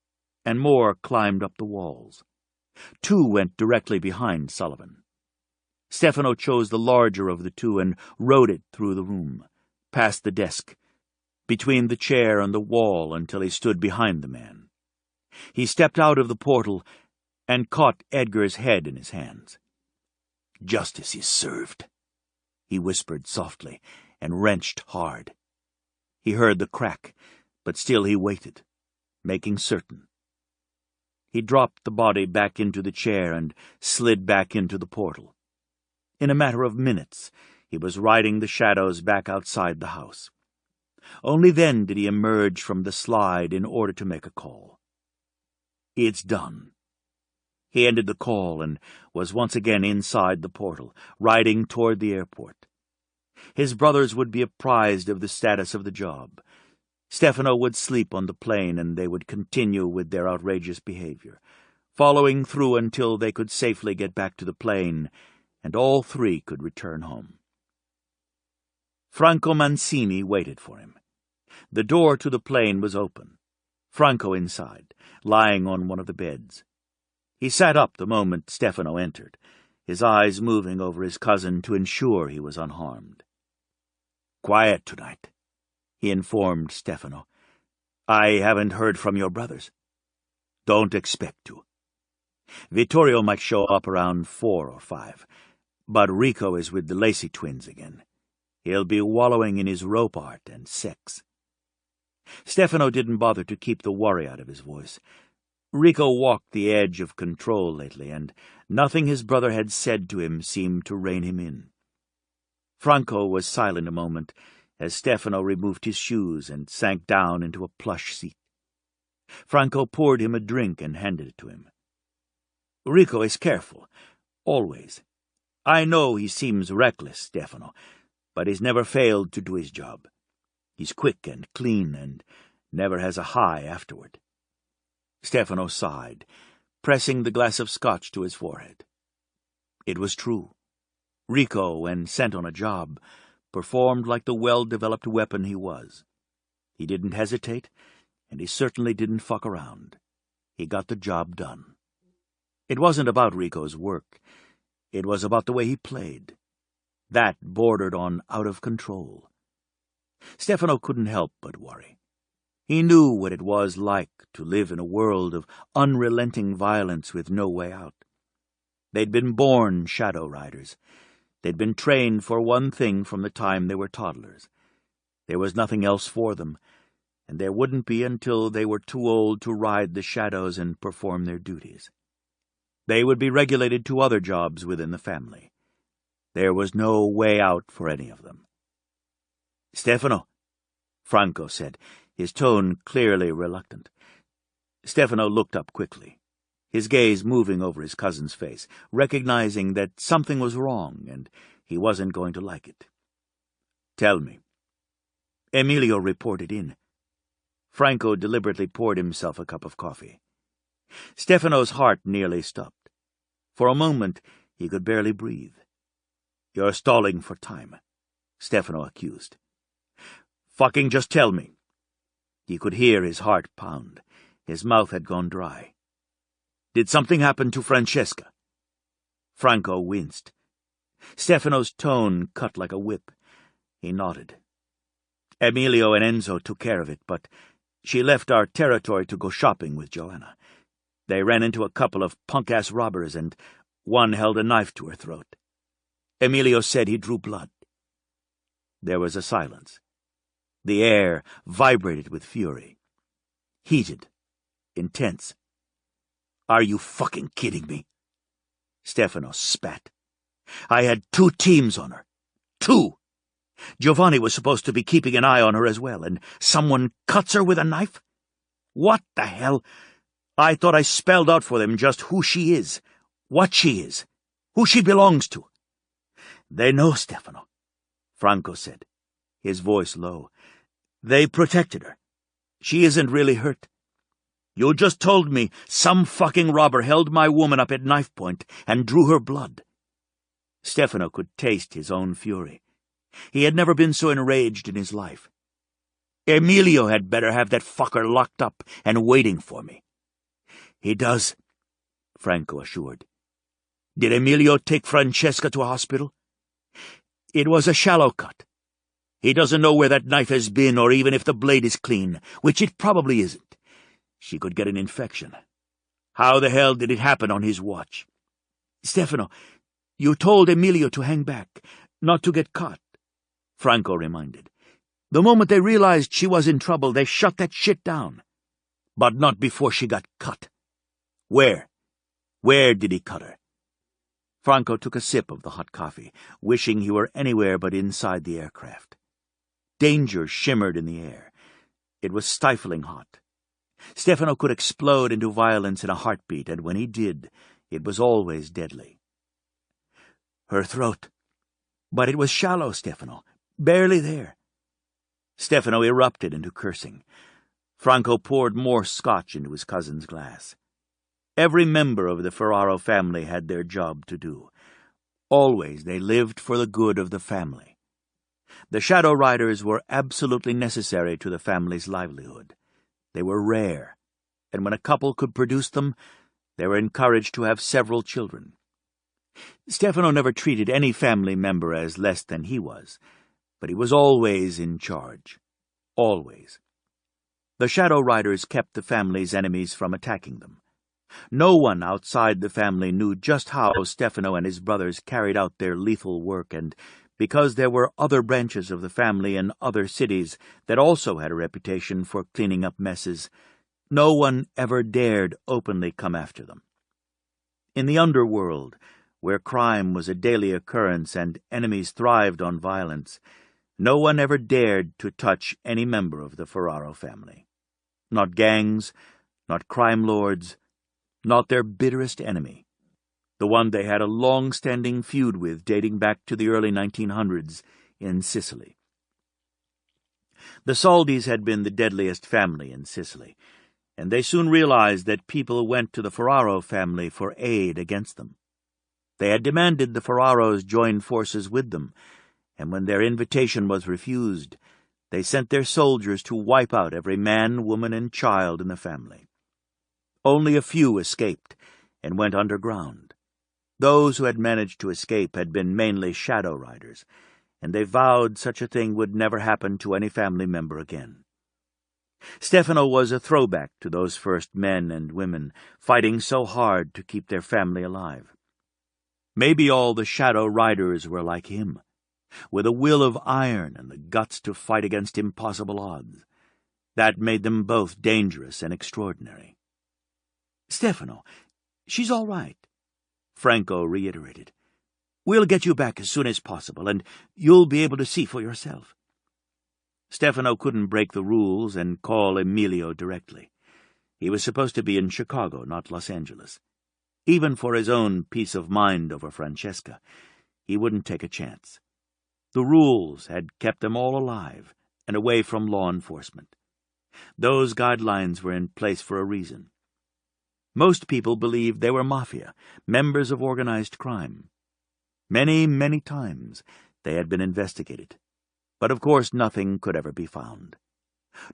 and more climbed up the walls. 2 went directly behind Sullivan. Stefano chose the larger of the 2 and rode it through the room, past the desk, between the chair and the wall until he stood behind the man. He stepped out of the portal and caught Edgar's head in his hands. "Justice is served," he whispered softly and wrenched hard. He heard the crack, but still he waited, making certain. He dropped the body back into the chair and slid back into the portal. In a matter of minutes, he was riding the shadows back outside the house. Only then did he emerge from the slide in order to make a call. It's done. He ended the call and was once again inside the portal, riding toward the airport. His brothers would be apprised of the status of the job. Stefano would sleep on the plane and they would continue with their outrageous behavior, following through until they could safely get back to the plane and all 3 could return home. Franco Mancini waited for him. The door to the plane was open. Franco inside, lying on one of the beds. He sat up the moment Stefano entered, his eyes moving over his cousin to ensure he was unharmed. "Quiet tonight," he informed Stefano. "I haven't heard from your brothers. Don't expect to. Vittorio might show up around 4 or 5, but Rico is with the Lacey twins again. He'll be wallowing in his rope art and sex." Stefano didn't bother to keep the worry out of his voice. Rico walked the edge of control lately, and nothing his brother had said to him seemed to rein him in. Franco was silent a moment as Stefano removed his shoes and sank down into a plush seat. Franco poured him a drink and handed it to him. "Rico is careful, always. I know he seems reckless, Stefano, but he's never failed to do his job. He's quick and clean and never has a high afterward." Stefano sighed, pressing the glass of scotch to his forehead. It was true. Rico, when sent on a job, performed like the well-developed weapon he was. He didn't hesitate, and he certainly didn't fuck around. He got the job done. It wasn't about Rico's work. It was about the way he played. That bordered on out of control. Stefano couldn't help but worry. He knew what it was like to live in a world of unrelenting violence with no way out. They'd been born shadow riders. They'd been trained for one thing from the time they were toddlers. There was nothing else for them, and there wouldn't be until they were too old to ride the shadows and perform their duties. They would be regulated to other jobs within the family. There was no way out for any of them. "Stefano," Franco said, his tone clearly reluctant. Stefano looked up quickly, his gaze moving over his cousin's face, recognizing that something was wrong and he wasn't going to like it. "Tell me." Emilio reported in. Franco deliberately poured himself a cup of coffee. Stefano's heart nearly stopped. For a moment, he could barely breathe. "You're stalling for time," Stefano accused. "Fucking just tell me." He could hear his heart pound. His mouth had gone dry. "Did something happen to Francesca?" Franco winced. Stefano's tone cut like a whip. He nodded. "Emilio and Enzo took care of it, but she left our territory to go shopping with Joanna. They ran into a couple of punk-ass robbers, and one held a knife to her throat. Emilio said he drew blood." There was a silence. The air vibrated with fury. Heated. Intense. "Are you fucking kidding me?" Stefano spat. "I had 2 teams on her. 2! Giovanni was supposed to be keeping an eye on her as well, and someone cuts her with a knife? What the hell? I thought I spelled out for them just who she is, what she is, who she belongs to." "They know, Stefano," Franco said, his voice low. "They protected her. She isn't really hurt. You just told me some fucking robber held my woman up at knife point and drew her blood." Stefano could taste his own fury. He had never been so enraged in his life. "Emilio had better have that fucker locked up and waiting for me." "He does," Franco assured. "Did Emilio take Francesca to a hospital?" "It was a shallow cut. He doesn't know where that knife has been or even if the blade is clean, which it probably isn't. She could get an infection. How the hell did it happen on his watch?" "Stefano, you told Emilio to hang back, not to get caught," Franco reminded. "The moment they realized she was in trouble, they shut that shit down. But not before she got cut." "Where? Where did he cut her?" Franco took a sip of the hot coffee, wishing he were anywhere but inside the aircraft. Danger shimmered in the air. It was stifling hot. Stefano could explode into violence in a heartbeat, and when he did, it was always deadly. "Her throat. But it was shallow, Stefano. Barely there." Stefano erupted into cursing. Franco poured more scotch into his cousin's glass. Every member of the Ferraro family had their job to do. Always they lived for the good of the family. The Shadow Riders were absolutely necessary to the family's livelihood. They were rare, and when a couple could produce them, they were encouraged to have several children. Stefano never treated any family member as less than he was, but he was always in charge. Always. The Shadow Riders kept the family's enemies from attacking them. No one outside the family knew just how Stefano and his brothers carried out their lethal work, and because there were other branches of the family in other cities that also had a reputation for cleaning up messes, no one ever dared openly come after them. In the underworld, where crime was a daily occurrence and enemies thrived on violence, no one ever dared to touch any member of the Ferraro family. Not gangs, not crime lords, not their bitterest enemy, the one they had a long-standing feud with dating back to the early 1900s in Sicily. The Saldis had been the deadliest family in Sicily, and they soon realized that people went to the Ferraro family for aid against them. They had demanded the Ferraros join forces with them, and when their invitation was refused, they sent their soldiers to wipe out every man, woman, and child in the family. Only a few escaped and went underground. Those who had managed to escape had been mainly Shadow Riders, and they vowed such a thing would never happen to any family member again. Stefano was a throwback to those first men and women fighting so hard to keep their family alive. Maybe all the Shadow Riders were like him, with a will of iron and the guts to fight against impossible odds. That made them both dangerous and extraordinary. "Stefano, she's all right," Franco reiterated. "We'll get you back as soon as possible, and you'll be able to see for yourself." Stefano couldn't break the rules and call Emilio directly. He was supposed to be in Chicago, not Los Angeles. Even for his own peace of mind over Francesca, he wouldn't take a chance. The rules had kept them all alive and away from law enforcement. Those guidelines were in place for a reason. Most people believed they were mafia, members of organized crime. Many, many times they had been investigated, but of course nothing could ever be found.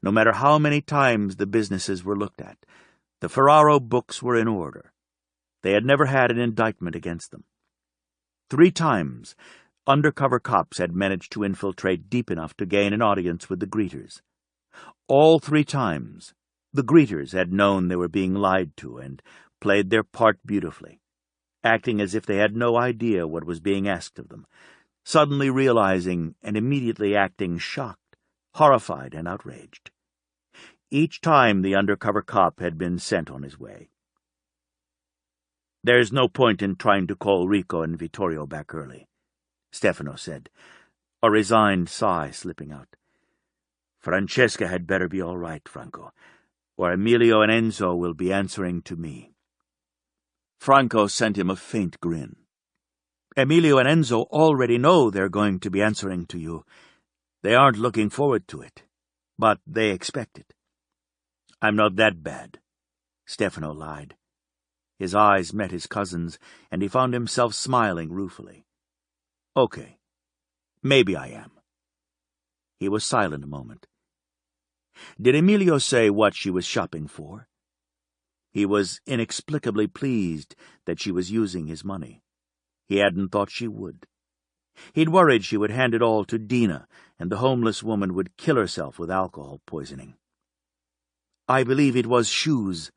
No matter how many times the businesses were looked at, the Ferraro books were in order. They had never had an indictment against them. 3 times, undercover cops had managed to infiltrate deep enough to gain an audience with the greeters. All 3 times, the greeters had known they were being lied to and played their part beautifully, acting as if they had no idea what was being asked of them, suddenly realizing and immediately acting shocked, horrified, and outraged. Each time the undercover cop had been sent on his way. "There's no point in trying to call Rico and Vittorio back early," Stefano said, a resigned sigh slipping out. "Francesca had better be all right, Franco, or Emilio and Enzo will be answering to me." Franco sent him a faint grin. "Emilio and Enzo already know they're going to be answering to you. They aren't looking forward to it, but they expect it." "I'm not that bad," Stefano lied. His eyes met his cousin's, and he found himself smiling ruefully. "Okay, maybe I am." He was silent a moment. Did Emilio say what she was shopping for? He was inexplicably pleased that she was using his money. He hadn't thought she would. He'd worried she would hand it all to Dina, and the homeless woman would kill herself with alcohol poisoning. "I believe it was shoes,"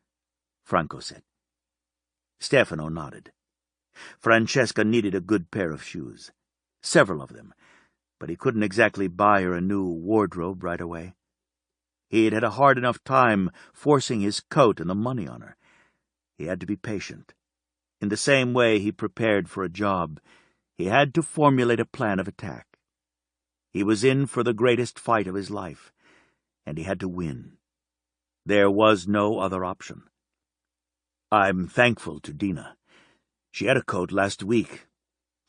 Franco said. Stefano nodded. Francesca needed a good pair of shoes, several of them, but he couldn't exactly buy her a new wardrobe right away. He'd had a hard enough time forcing his coat and the money on her. He had to be patient. In the same way he prepared for a job, he had to formulate a plan of attack. He was in for the greatest fight of his life, and he had to win. There was no other option. "I'm thankful to Dina. She had a coat last week,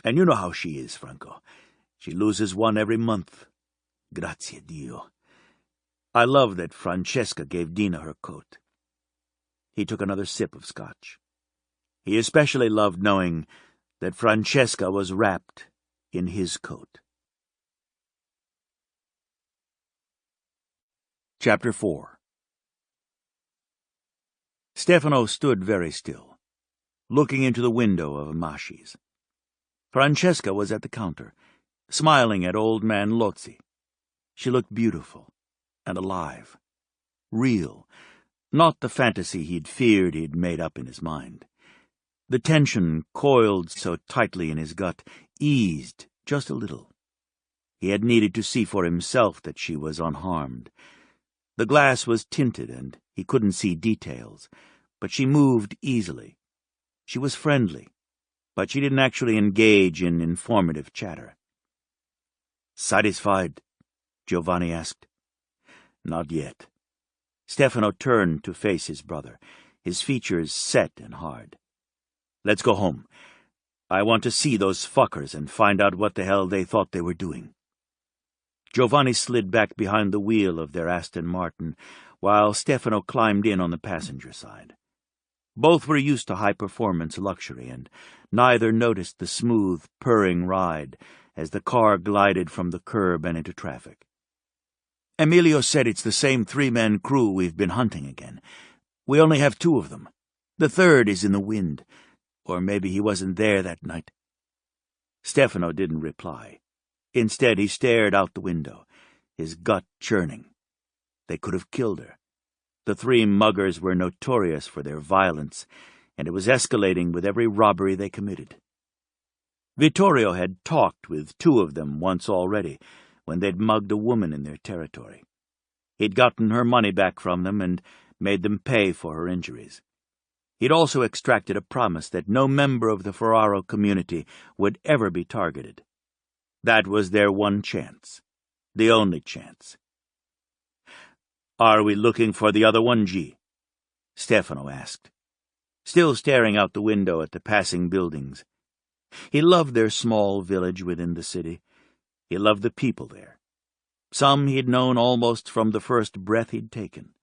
and you know how she is, Franco. She loses one every month. Grazie Dio. I love that Francesca gave Dina her coat." He took another sip of scotch. He especially loved knowing that Francesca was wrapped in his coat. Chapter 4 Stefano stood very still, looking into the window of Masci's. Francesca was at the counter, smiling at old man Lozzi. She looked beautiful and alive, real, not the fantasy he'd feared he'd made up in his mind. The tension, coiled so tightly in his gut, eased just a little. He had needed to see for himself that she was unharmed. The glass was tinted and he couldn't see details, but she moved easily. She was friendly, but she didn't actually engage in informative chatter. "Satisfied?" Giovanni asked. "Not yet." Stefano turned to face his brother, his features set and hard. "Let's go home. I want to see those fuckers and find out what the hell they thought they were doing." Giovanni slid back behind the wheel of their Aston Martin, while Stefano climbed in on the passenger side. Both were used to high-performance luxury, and neither noticed the smooth, purring ride as the car glided from the curb and into traffic. "Emilio said it's the same three-man crew we've been hunting again. We only have two of them. The third is in the wind. Or maybe he wasn't there that night." Stefano didn't reply. Instead, he stared out the window, his gut churning. They could have killed her. The three muggers were notorious for their violence, and it was escalating with every robbery they committed. Vittorio had talked with two of them once already, when they'd mugged a woman in their territory. He'd gotten her money back from them and made them pay for her injuries. He'd also extracted a promise that no member of the Ferraro community would ever be targeted. That was their one chance, the only chance. "Are we looking for the other one, G?" Stefano asked, still staring out the window at the passing buildings. He loved their small village within the city. He loved the people there. Some he'd known almost from the first breath he'd taken.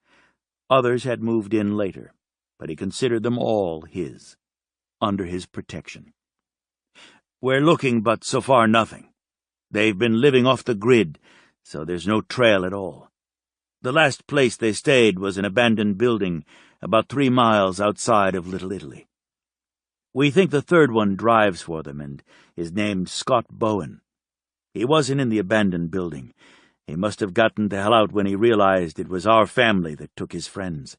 Others had moved in later, but he considered them all his, under his protection. "We're looking, but so far nothing. They've been living off the grid, so there's no trail at all. The last place they stayed was an abandoned building about 3 miles outside of Little Italy. We think the third one drives for them and is named Scott Bowen. He wasn't in the abandoned building. He must have gotten the hell out when he realized it was our family that took his friends.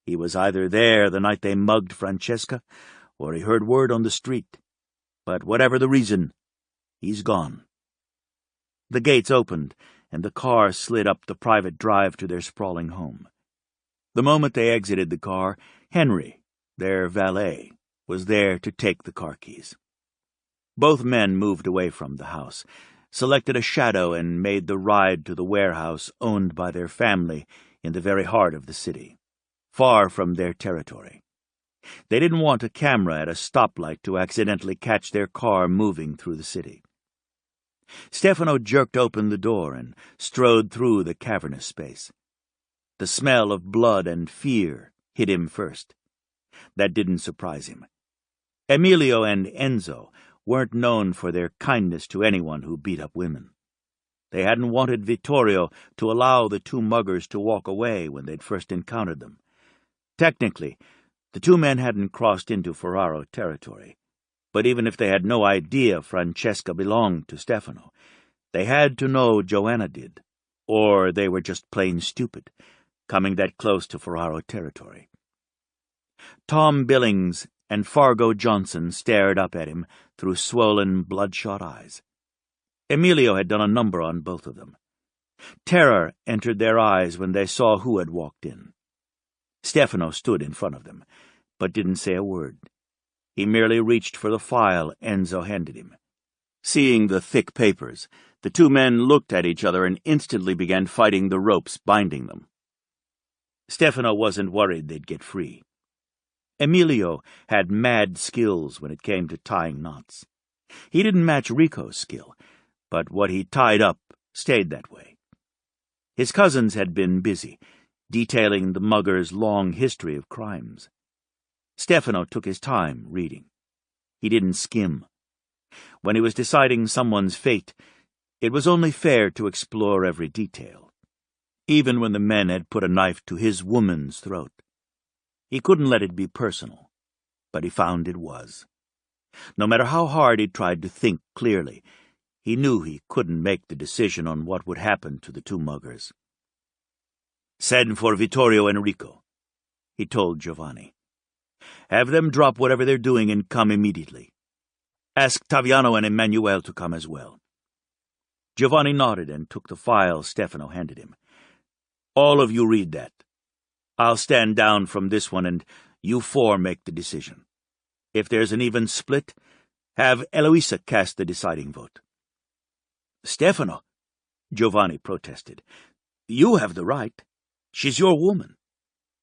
He was either there the night they mugged Francesca, or he heard word on the street. But whatever the reason, he's gone." The gates opened, and the car slid up the private drive to their sprawling home. The moment they exited the car, Henry, their valet, was there to take the car keys. Both men moved away from the house, selected a shadow, and made the ride to the warehouse owned by their family in the very heart of the city, far from their territory. They didn't want a camera at a stoplight to accidentally catch their car moving through the city. Stefano jerked open the door and strode through the cavernous space. The smell of blood and fear hit him first. That didn't surprise him. Emilio and Enzo weren't known for their kindness to anyone who beat up women. They hadn't wanted Vittorio to allow the two muggers to walk away when they'd first encountered them. Technically, the two men hadn't crossed into Ferraro territory. But even if they had no idea Francesca belonged to Stefano, they had to know Joanna did, or they were just plain stupid, coming that close to Ferraro territory. Tom Billings and Fargo Johnson stared up at him through swollen, bloodshot eyes. Emilio had done a number on both of them. Terror entered their eyes when they saw who had walked in. Stefano stood in front of them, but didn't say a word. He merely reached for the file Enzo handed him. Seeing the thick papers, the two men looked at each other and instantly began fighting the ropes binding them. Stefano wasn't worried they'd get free. Emilio had mad skills when it came to tying knots. He didn't match Rico's skill, but what he tied up stayed that way. His cousins had been busy, detailing the muggers' long history of crimes. Stefano took his time reading. He didn't skim. When he was deciding someone's fate, it was only fair to explore every detail, even when the men had put a knife to his woman's throat. He couldn't let it be personal, but he found it was. No matter how hard he tried to think clearly, he knew he couldn't make the decision on what would happen to the two muggers. "Send for Vittorio and Enrico," he told Giovanni. "Have them drop whatever they're doing and come immediately. Ask Taviano and Emanuele to come as well." Giovanni nodded and took the file Stefano handed him. "All of you read that. I'll stand down from this one and you four make the decision. If there's an even split, have Eloisa cast the deciding vote." "Stefano," Giovanni protested, "you have the right. She's your woman."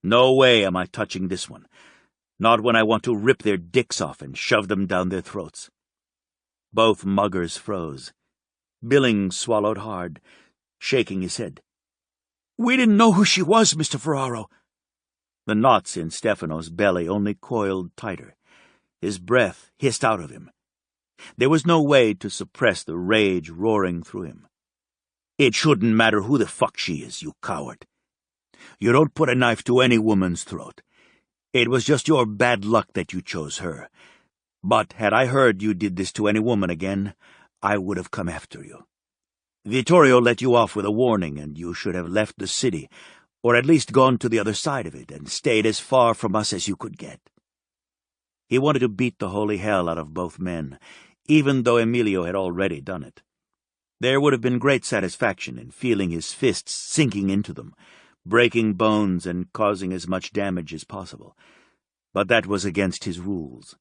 "No way am I touching this one. Not when I want to rip their dicks off and shove them down their throats." Both muggers froze. Billings swallowed hard, shaking his head. "We didn't know who she was, Mr. Ferraro." The knots in Stefano's belly only coiled tighter. His breath hissed out of him. There was no way to suppress the rage roaring through him. "It shouldn't matter who the fuck she is, you coward. You don't put a knife to any woman's throat. It was just your bad luck that you chose her. But had I heard you did this to any woman again, I would have come after you. Vittorio let you off with a warning, and you should have left the city, or at least gone to the other side of it and stayed as far from us as you could get." He wanted to beat the holy hell out of both men, even though Emilio had already done it. There would have been great satisfaction in feeling his fists sinking into them, breaking bones and causing as much damage as possible. But that was against his rules.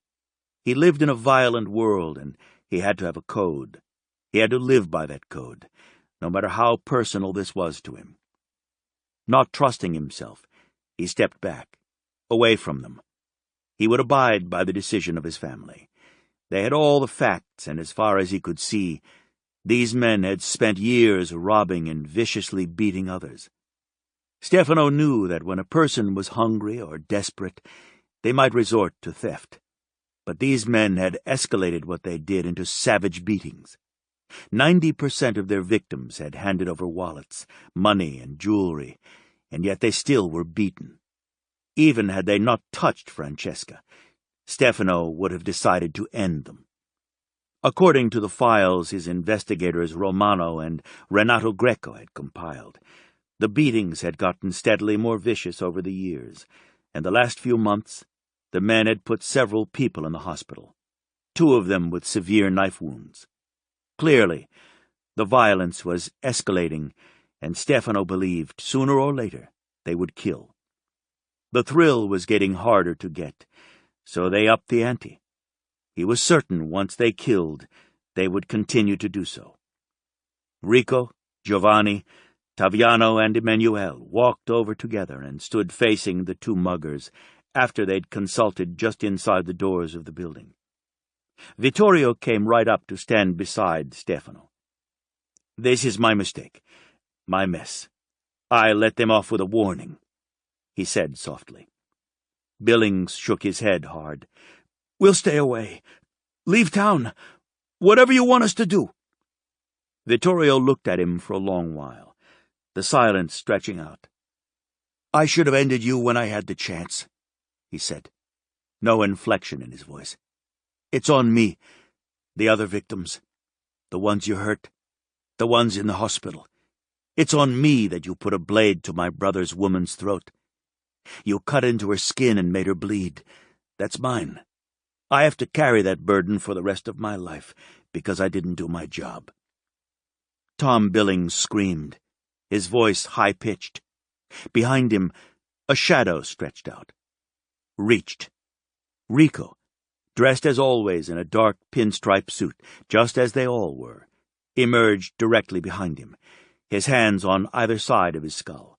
He lived in a violent world, and he had to have a code. He had to live by that code, no matter how personal this was to him. Not trusting himself, he stepped back, away from them. He would abide by the decision of his family. They had all the facts, and as far as he could see, these men had spent years robbing and viciously beating others. Stefano knew that when a person was hungry or desperate, they might resort to theft. But these men had escalated what they did into savage beatings. 90% of their victims had handed over wallets, money, and jewelry, and yet they still were beaten. Even had they not touched Francesca, Stefano would have decided to end them. According to the files his investigators Romano and Renato Greco had compiled, the beatings had gotten steadily more vicious over the years, and the last few months the men had put several people in the hospital, 2 of them with severe knife wounds. Clearly, the violence was escalating, and Stefano believed sooner or later they would kill. The thrill was getting harder to get, so they upped the ante. He was certain once they killed, they would continue to do so. Rico, Giovanni, Taviano, and Emanuele walked over together and stood facing the 2 muggers after they'd consulted just inside the doors of the building. Vittorio came right up to stand beside Stefano. "This is my mistake, my mess. I let them off with a warning," he said softly. Billings shook his head hard. "We'll stay away. Leave town. Whatever you want us to do." Vittorio looked at him for a long while, the silence stretching out. "I should have ended you when I had the chance," he said, no inflection in his voice. "It's on me, the other victims, the ones you hurt, the ones in the hospital. It's on me that you put a blade to my brother's woman's throat. You cut into her skin and made her bleed. That's mine. I have to carry that burden for the rest of my life because I didn't do my job." Tom Billings screamed, his voice high-pitched. Behind him, a shadow stretched out. Reached. Rico, dressed as always in a dark pinstripe suit, just as they all were, emerged directly behind him, his hands on either side of his skull.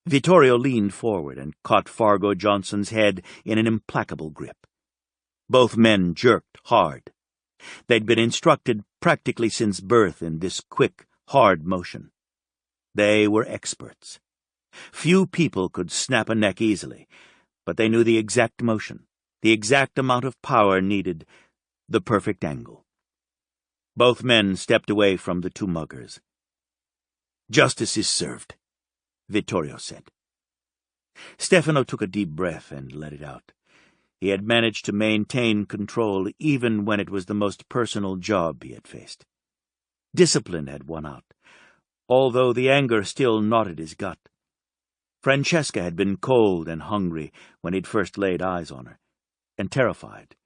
Vittorio leaned forward and caught Fargo Johnson's head in an implacable grip. Both men jerked hard. They'd been instructed practically since birth in this quick, hard motion. They were experts. Few people could snap a neck easily, but they knew the exact motion, the exact amount of power needed, the perfect angle. Both men stepped away from the 2 muggers. "Justice is served," Vittorio said. Stefano took a deep breath and let it out. He had managed to maintain control even when it was the most personal job he had faced. Discipline had won out, although the anger still gnawed at his gut. Francesca had been cold and hungry when he'd first laid eyes on her, and terrified.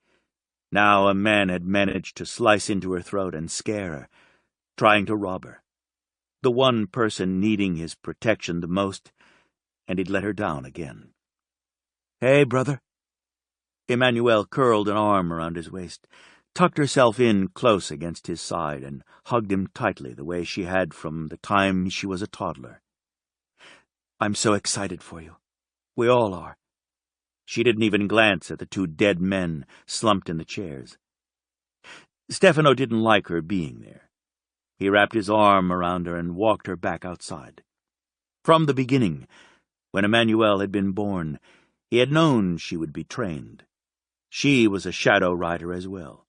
Now a man had managed to slice into her throat and scare her, trying to rob her. The one person needing his protection the most, and he'd let her down again. "Hey, brother." Emmanuel curled an arm around his waist, tucked herself in close against his side, and hugged him tightly the way she had from the time she was a toddler. "I'm so excited for you. We all are." She didn't even glance at the two dead men slumped in the chairs. Stefano didn't like her being there. He wrapped his arm around her and walked her back outside. From the beginning, when Emmanuel had been born, he had known she would be trained. She was a shadow rider as well.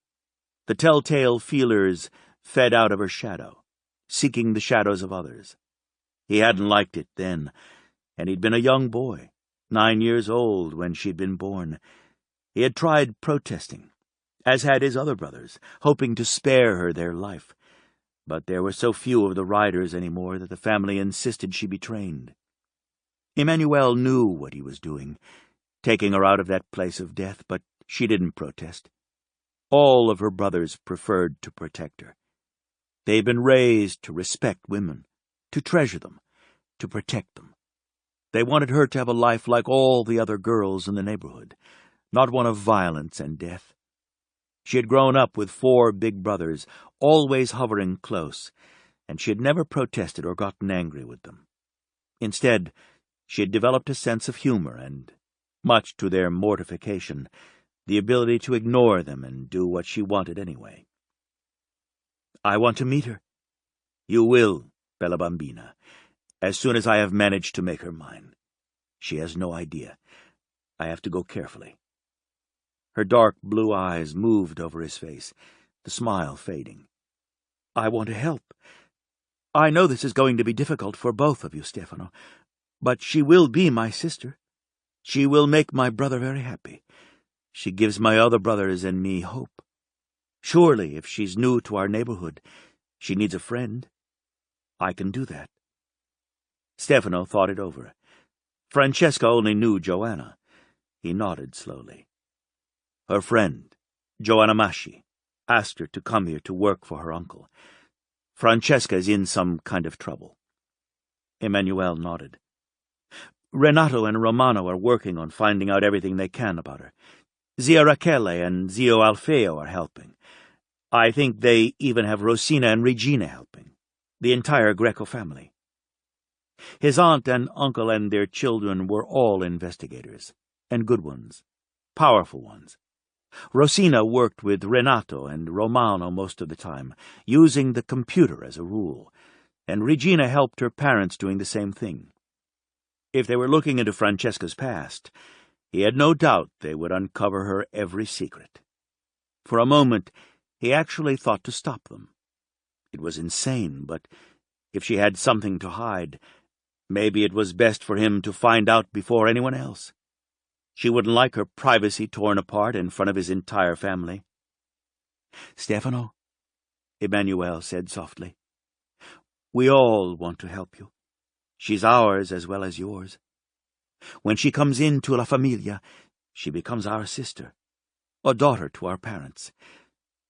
The telltale feelers fed out of her shadow, seeking the shadows of others. He hadn't liked it then, and he'd been a young boy, 9 years old when she'd been born. He had tried protesting, as had his other brothers, hoping to spare her their life. But there were so few of the riders anymore that the family insisted she be trained. Emmanuel knew what he was doing, taking her out of that place of death, but she didn't protest. All of her brothers preferred to protect her. They'd been raised to respect women, to treasure them, to protect them. They wanted her to have a life like all the other girls in the neighborhood, not one of violence and death. She had grown up with 4 big brothers, always hovering close, and she had never protested or gotten angry with them. Instead, she had developed a sense of humor and, much to their mortification, the ability to ignore them and do what she wanted anyway. "I want to meet her." "You will, Bella Bambina, as soon as I have managed to make her mine. She has no idea. I have to go carefully." Her dark blue eyes moved over his face, the smile fading. "I want to help. I know this is going to be difficult for both of you, Stefano, but she will be my sister. She will make my brother very happy. She gives my other brothers and me hope. Surely, if she's new to our neighborhood, she needs a friend. I can do that." Stefano thought it over. Francesca only knew Joanna. He nodded slowly. Her friend, Joanna Masci, asked her to come here to work for her uncle. Francesca is in some kind of trouble. Emmanuel nodded. Renato and Romano are working on finding out everything they can about her. Zia Rachele and Zio Alfeo are helping. I think they even have Rosina and Regina helping. The entire Greco family. His aunt and uncle and their children were all investigators, and good ones, powerful ones. Rosina worked with Renato and Romano most of the time, using the computer as a rule, and Regina helped her parents doing the same thing. If they were looking into Francesca's past, he had no doubt they would uncover her every secret. For a moment, he actually thought to stop them. It was insane, but if she had something to hide, maybe it was best for him to find out before anyone else. She wouldn't like her privacy torn apart in front of his entire family. "Stefano," Emmanuel said softly, "we all want to help you. She's ours as well as yours. When she comes into La Familia, she becomes our sister, a daughter to our parents.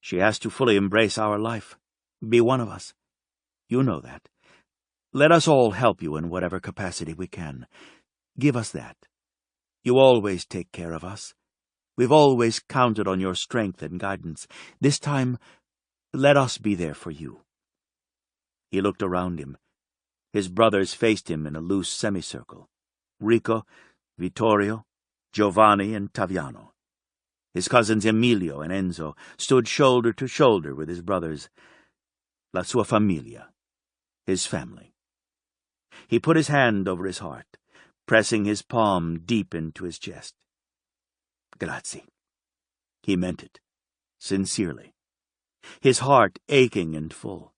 She has to fully embrace our life, be one of us. You know that. Let us all help you in whatever capacity we can. Give us that. You always take care of us. We've always counted on your strength and guidance. This time, let us be there for you." He looked around him. His brothers faced him in a loose semicircle. Rico, Vittorio, Giovanni, and Taviano. His cousins Emilio and Enzo stood shoulder to shoulder with his brothers. La sua famiglia, his family. He put his hand over his heart, pressing his palm deep into his chest. Grazie. He meant it, sincerely, his heart aching and full.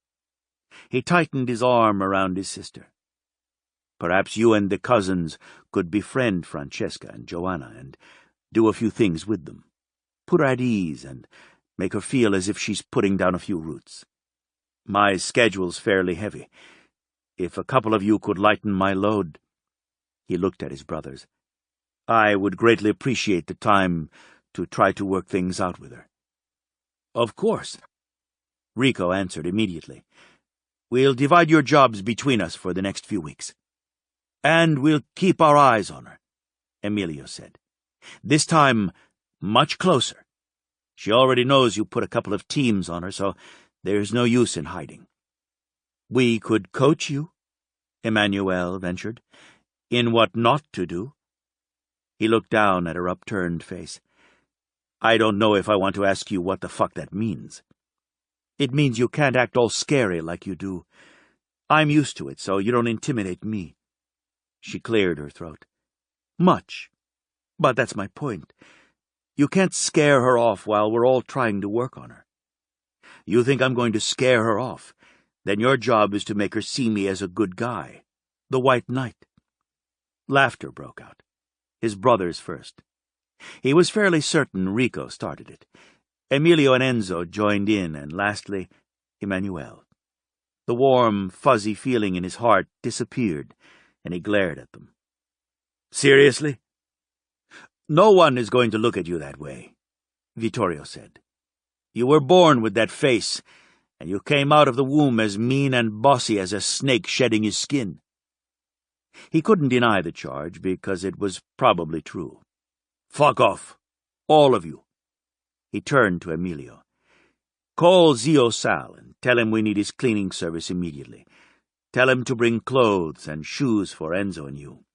He tightened his arm around his sister. Perhaps you and the cousins could befriend Francesca and Joanna and do a few things with them. Put her at ease and make her feel as if she's putting down a few roots. My schedule's fairly heavy. If a couple of you could lighten my load—" He looked at his brothers. "I would greatly appreciate the time to try to work things out with her." "Of course," Rico answered immediately. "We'll divide your jobs between us for the next few weeks. And we'll keep our eyes on her," Emilio said. "This time, much closer. She already knows you put a couple of teams on her, so there's no use in hiding." "We could coach you," Emmanuel ventured, "in what not to do." He looked down at her upturned face. "I don't know if I want to ask you what the fuck that means." "It means you can't act all scary like you do. I'm used to it, so you don't intimidate me." She cleared her throat. "Much. But that's my point. You can't scare her off while we're all trying to work on her. You think I'm going to scare her off? Then your job is to make her see me as a good guy, the White Knight." Laughter broke out. His brothers first. He was fairly certain Rico started it. Emilio and Enzo joined in, and lastly, Emmanuel. The warm, fuzzy feeling in his heart disappeared, and he glared at them. "Seriously?" "No one is going to look at you that way," Vittorio said. "You were born with that face, and you came out of the womb as mean and bossy as a snake shedding his skin." He couldn't deny the charge because it was probably true. "Fuck off, all of you." He turned to Emilio. "Call Zio Sal and tell him we need his cleaning service immediately. Tell him to bring clothes and shoes for Enzo and you.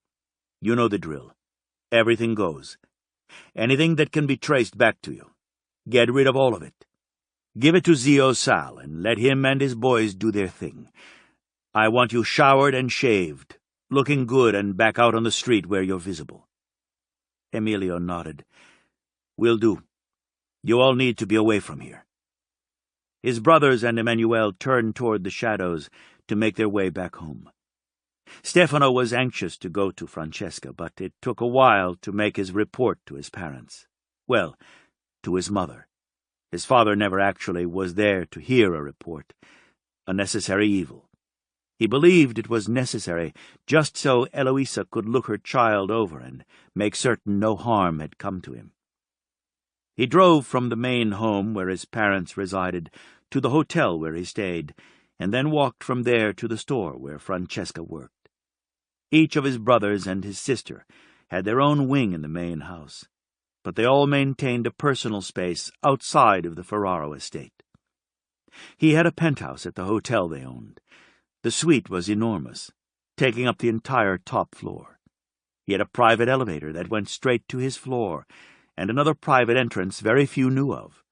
You know the drill. Everything goes. Anything that can be traced back to you. Get rid of all of it. Give it to Zio Sal and let him and his boys do their thing. I want you showered and shaved, looking good and back out on the street where you're visible." Emilio nodded. "Will do. You all need to be away from here." His brothers and Emmanuel turned toward the shadows to make their way back home. Stefano was anxious to go to Francesca, but it took a while to make his report to his parents. Well, to his mother. His father never actually was there to hear a report, a necessary evil. He believed it was necessary just so Eloisa could look her child over and make certain no harm had come to him. He drove from the main home where his parents resided to the hotel where he stayed, and then walked from there to the store where Francesca worked. Each of his brothers and his sister had their own wing in the main house, but they all maintained a personal space outside of the Ferraro estate. He had a penthouse at the hotel they owned. The suite was enormous, taking up the entire top floor. He had a private elevator that went straight to his floor, and another private entrance very few knew of.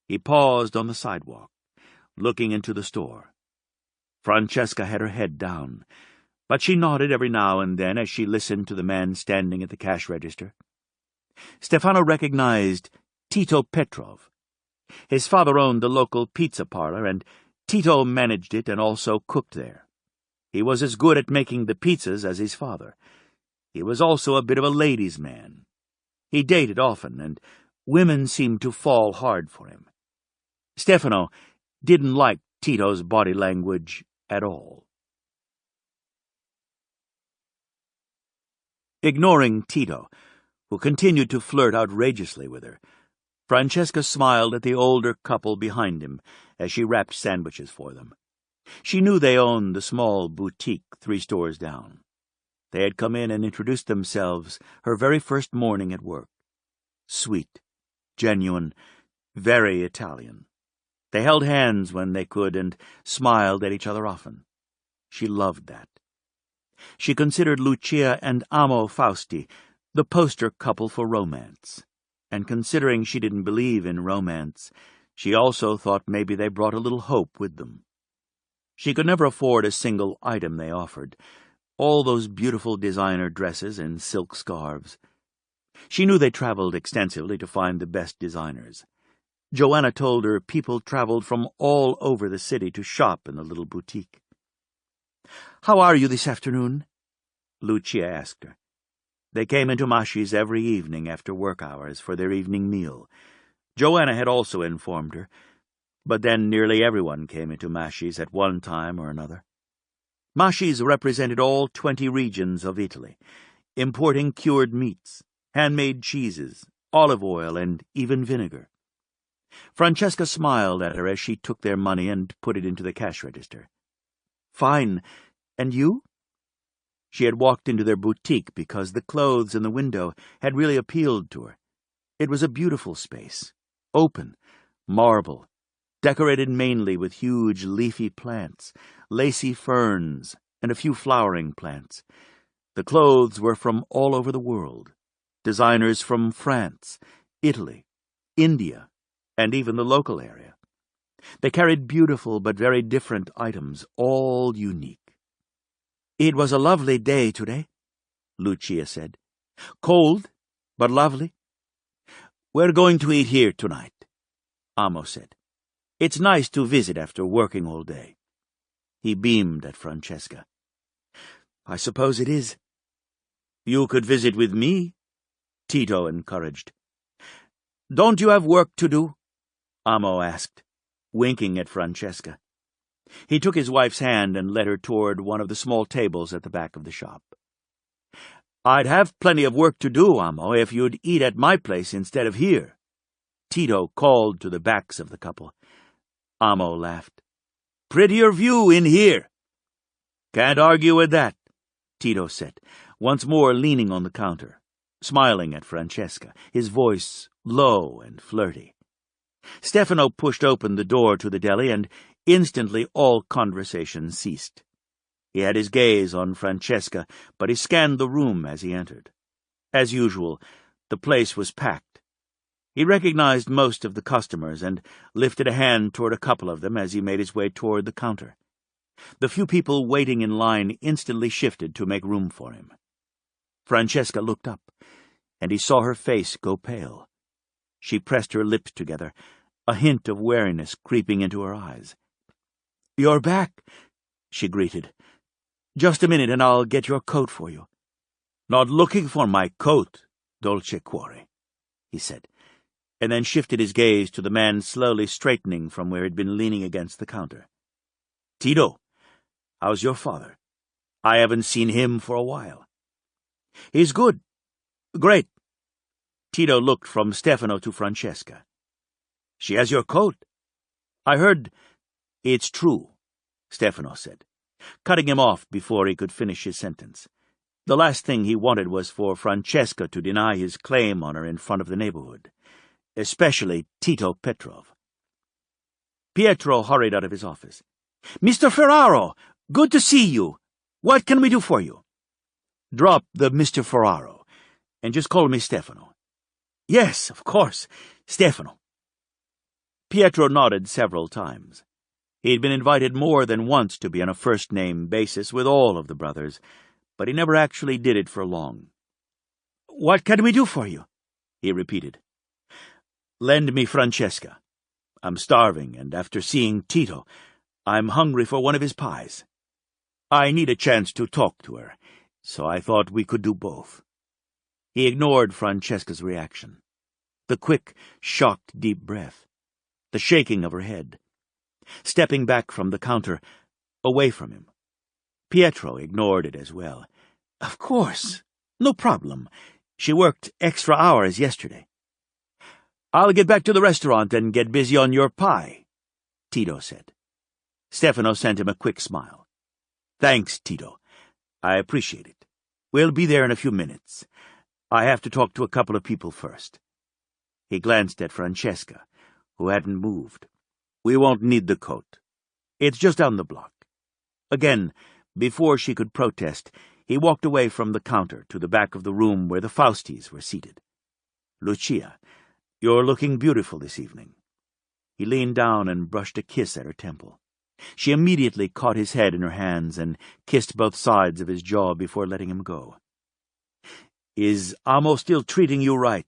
He paused on the sidewalk, looking into the store. Francesca had her head down, but she nodded every now and then as she listened to the man standing at the cash register. Stefano recognized Tito Petrov. His father owned the local pizza parlor, and Tito managed it and also cooked there. He was as good at making the pizzas as his father. He was also a bit of a ladies' man. He dated often, and women seemed to fall hard for him. Stefano didn't like Tito's body language at all. Ignoring Tito, who continued to flirt outrageously with her, Francesca smiled at the older couple behind him as she wrapped sandwiches for them. She knew they owned the small boutique 3 stores down. They had come in and introduced themselves her very first morning at work. Sweet, genuine, very Italian. They held hands when they could and smiled at each other often. She loved that. She considered Lucia and Amo Fausti the poster couple for romance, and considering she didn't believe in romance, she also thought maybe they brought a little hope with them. She could never afford a single item they offered, all those beautiful designer dresses and silk scarves. She knew they traveled extensively to find the best designers. Joanna told her people traveled from all over the city to shop in the little boutique. "How are you this afternoon?" Lucia asked her. They came into Mashi's every evening after work hours for their evening meal. Joanna had also informed her, but then nearly everyone came into Mashi's at one time or another. Mashi's represented all 20 regions of Italy, importing cured meats, handmade cheeses, olive oil, and even vinegar. Francesca smiled at her as she took their money and put it into the cash register. "Fine. And you?" She had walked into their boutique because the clothes in the window had really appealed to her. It was a beautiful space, open, marble, decorated mainly with huge leafy plants, lacy ferns, and a few flowering plants. The clothes were from all over the world, designers from France, Italy, India, and even the local area. They carried beautiful but very different items, all unique. "It was a lovely day today," Lucia said. "Cold, but lovely." "We're going to eat here tonight," Amo said. "It's nice to visit after working all day." He beamed at Francesca. "I suppose it is." "You could visit with me," Tito encouraged. "Don't you have work to do?" Amo asked, winking at Francesca. He took his wife's hand and led her toward one of the small tables at the back of the shop. "I'd have plenty of work to do, Amo, if you'd eat at my place instead of here," Tito called to the backs of the couple. Amo laughed. "Prettier view in here." "Can't argue with that," Tito said, once more leaning on the counter, smiling at Francesca, his voice low and flirty. Stefano pushed open the door to the deli, and instantly all conversation ceased. He had his gaze on Francesca, but he scanned the room as he entered. As usual, the place was packed. He recognized most of the customers and lifted a hand toward a couple of them as he made his way toward the counter. The few people waiting in line instantly shifted to make room for him. Francesca looked up, and he saw her face go pale. She pressed her lips together, a hint of wariness creeping into her eyes. "You're back," she greeted. "Just a minute and I'll get your coat for you." "Not looking for my coat, dolce cuore," he said, and then shifted his gaze to the man slowly straightening from where he'd been leaning against the counter. "Tito, how's your father? I haven't seen him for a while." "He's good. Great." Tito looked from Stefano to Francesca. "She has your coat. I heard—" "It's true," Stefano said, cutting him off before he could finish his sentence. The last thing he wanted was for Francesca to deny his claim on her in front of the neighborhood, especially Tito Petrov. Pietro hurried out of his office. "Mr. Ferraro, good to see you. What can we do for you?" "Drop the Mr. Ferraro, and just call me Stefano." "Yes, of course, Stefano." Pietro nodded several times. He'd been invited more than once to be on a first-name basis with all of the brothers, but he never actually did it for long. "What can we do for you?" he repeated. "Lend me Francesca. I'm starving, and after seeing Tito, I'm hungry for one of his pies. I need a chance to talk to her, so I thought we could do both." He ignored Francesca's reaction. The quick, shocked deep breath. The shaking of her head. Stepping back from the counter, away from him. Pietro ignored it as well. "Of course. No problem. She worked extra hours yesterday." "I'll get back to the restaurant and get busy on your pie," Tito said. Stefano sent him a quick smile. "Thanks, Tito. I appreciate it. We'll be there in a few minutes. I have to talk to a couple of people first." He glanced at Francesca, who hadn't moved. "We won't need the coat. It's just down the block." Again, before she could protest, he walked away from the counter to the back of the room where the Faustis were seated. "Lucia, you're looking beautiful this evening." He leaned down and brushed a kiss at her temple. She immediately caught his head in her hands and kissed both sides of his jaw before letting him go. "Is Amo still treating you right?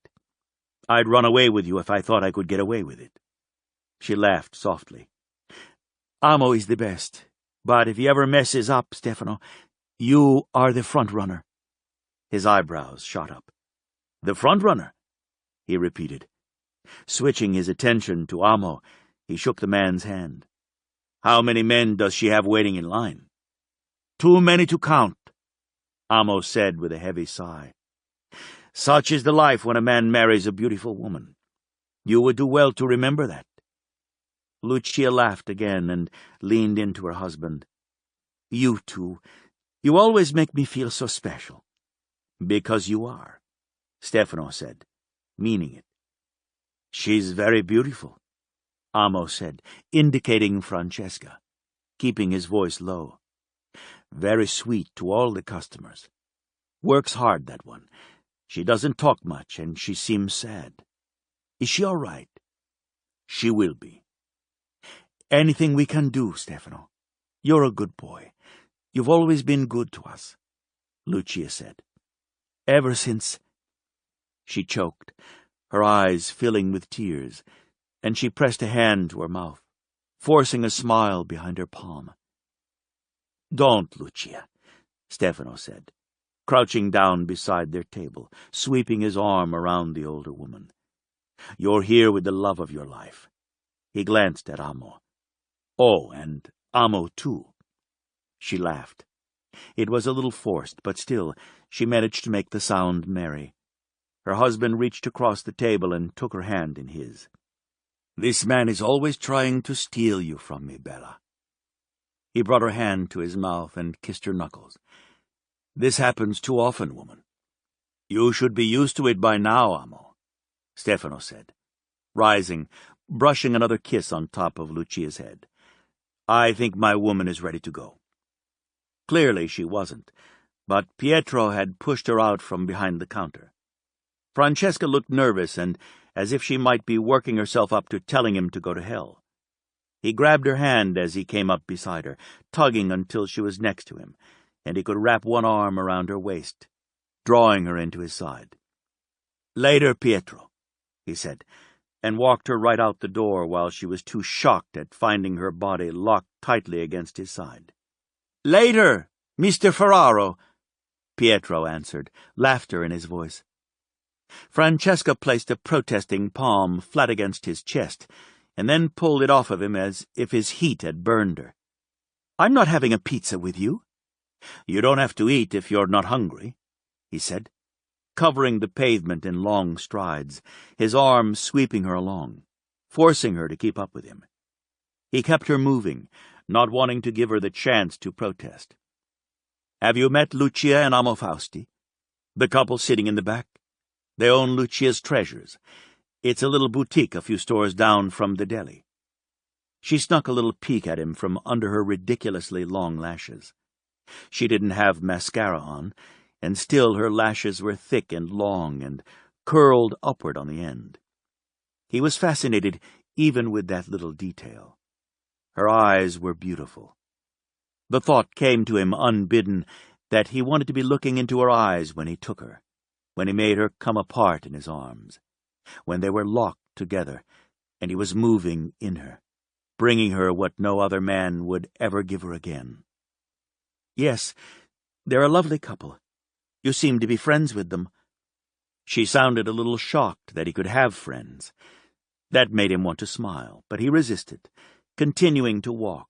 I'd run away with you if I thought I could get away with it." She laughed softly. "Amo is the best, but if he ever messes up, Stefano, You are the front-runner." His eyebrows shot up. "The front-runner?" he repeated. Switching his attention to Amo, he shook the man's hand. "How many men does she have waiting in line?" "Too many to count," Amo said with a heavy sigh. "Such is the life when a man marries a beautiful woman. You would do well to remember that." Lucia laughed again and leaned into her husband. "You two, you always make me feel so special." "Because you are," Stefano said, meaning it. "She's very beautiful," Amo said, indicating Francesca, keeping his voice low. "Very sweet to all the customers. Works hard, that one. She doesn't talk much, and she seems sad. Is she all right?" "She will be." "Anything we can do, Stefano? You're a good boy. You've always been good to us," Lucia said. "Ever since—" She choked, her eyes filling with tears, and she pressed a hand to her mouth, forcing a smile behind her palm. "Don't, Lucia," Stefano said, crouching down beside their table, sweeping his arm around the older woman. "You're here with the love of your life." He glanced at Amo. "Oh, and Amo, too." She laughed. It was a little forced, but still, she managed to make the sound merry. Her husband reached across the table and took her hand in his. "This man is always trying to steal you from me, Bella." He brought her hand to his mouth and kissed her knuckles. "This happens too often, woman." "You should be used to it by now, Amo," Stefano said, rising, brushing another kiss on top of Lucia's head. "I think my woman is ready to go." Clearly she wasn't, but Pietro had pushed her out from behind the counter. Francesca looked nervous and as if she might be working herself up to telling him to go to hell. He grabbed her hand as he came up beside her, tugging until she was next to him, and he could wrap one arm around her waist, drawing her into his side. "Later, Pietro," he said, and walked her right out the door while she was too shocked at finding her body locked tightly against his side. "Later, Mr. Ferraro," Pietro answered, laughter in his voice. Francesca placed a protesting palm flat against his chest, and then pulled it off of him as if his heat had burned her. "I'm not having a pizza with you." "You don't have to eat if you're not hungry," he said, covering the pavement in long strides, his arm sweeping her along, forcing her to keep up with him. He kept her moving, not wanting to give her the chance to protest. "Have you met Lucia and Amo Fausti? The couple sitting in the back? They own Lucia's Treasures. It's a little boutique a few stores down from the deli." She snuck a little peek at him from under her ridiculously long lashes. She didn't have mascara on, and still her lashes were thick and long and curled upward on the end. He was fascinated even with that little detail. Her eyes were beautiful. The thought came to him unbidden that he wanted to be looking into her eyes when he took her, when he made her come apart in his arms, when they were locked together, and he was moving in her, bringing her what no other man would ever give her again. "Yes, they're a lovely couple. You seem to be friends with them." She sounded a little shocked that he could have friends. That made him want to smile, but he resisted, continuing to walk,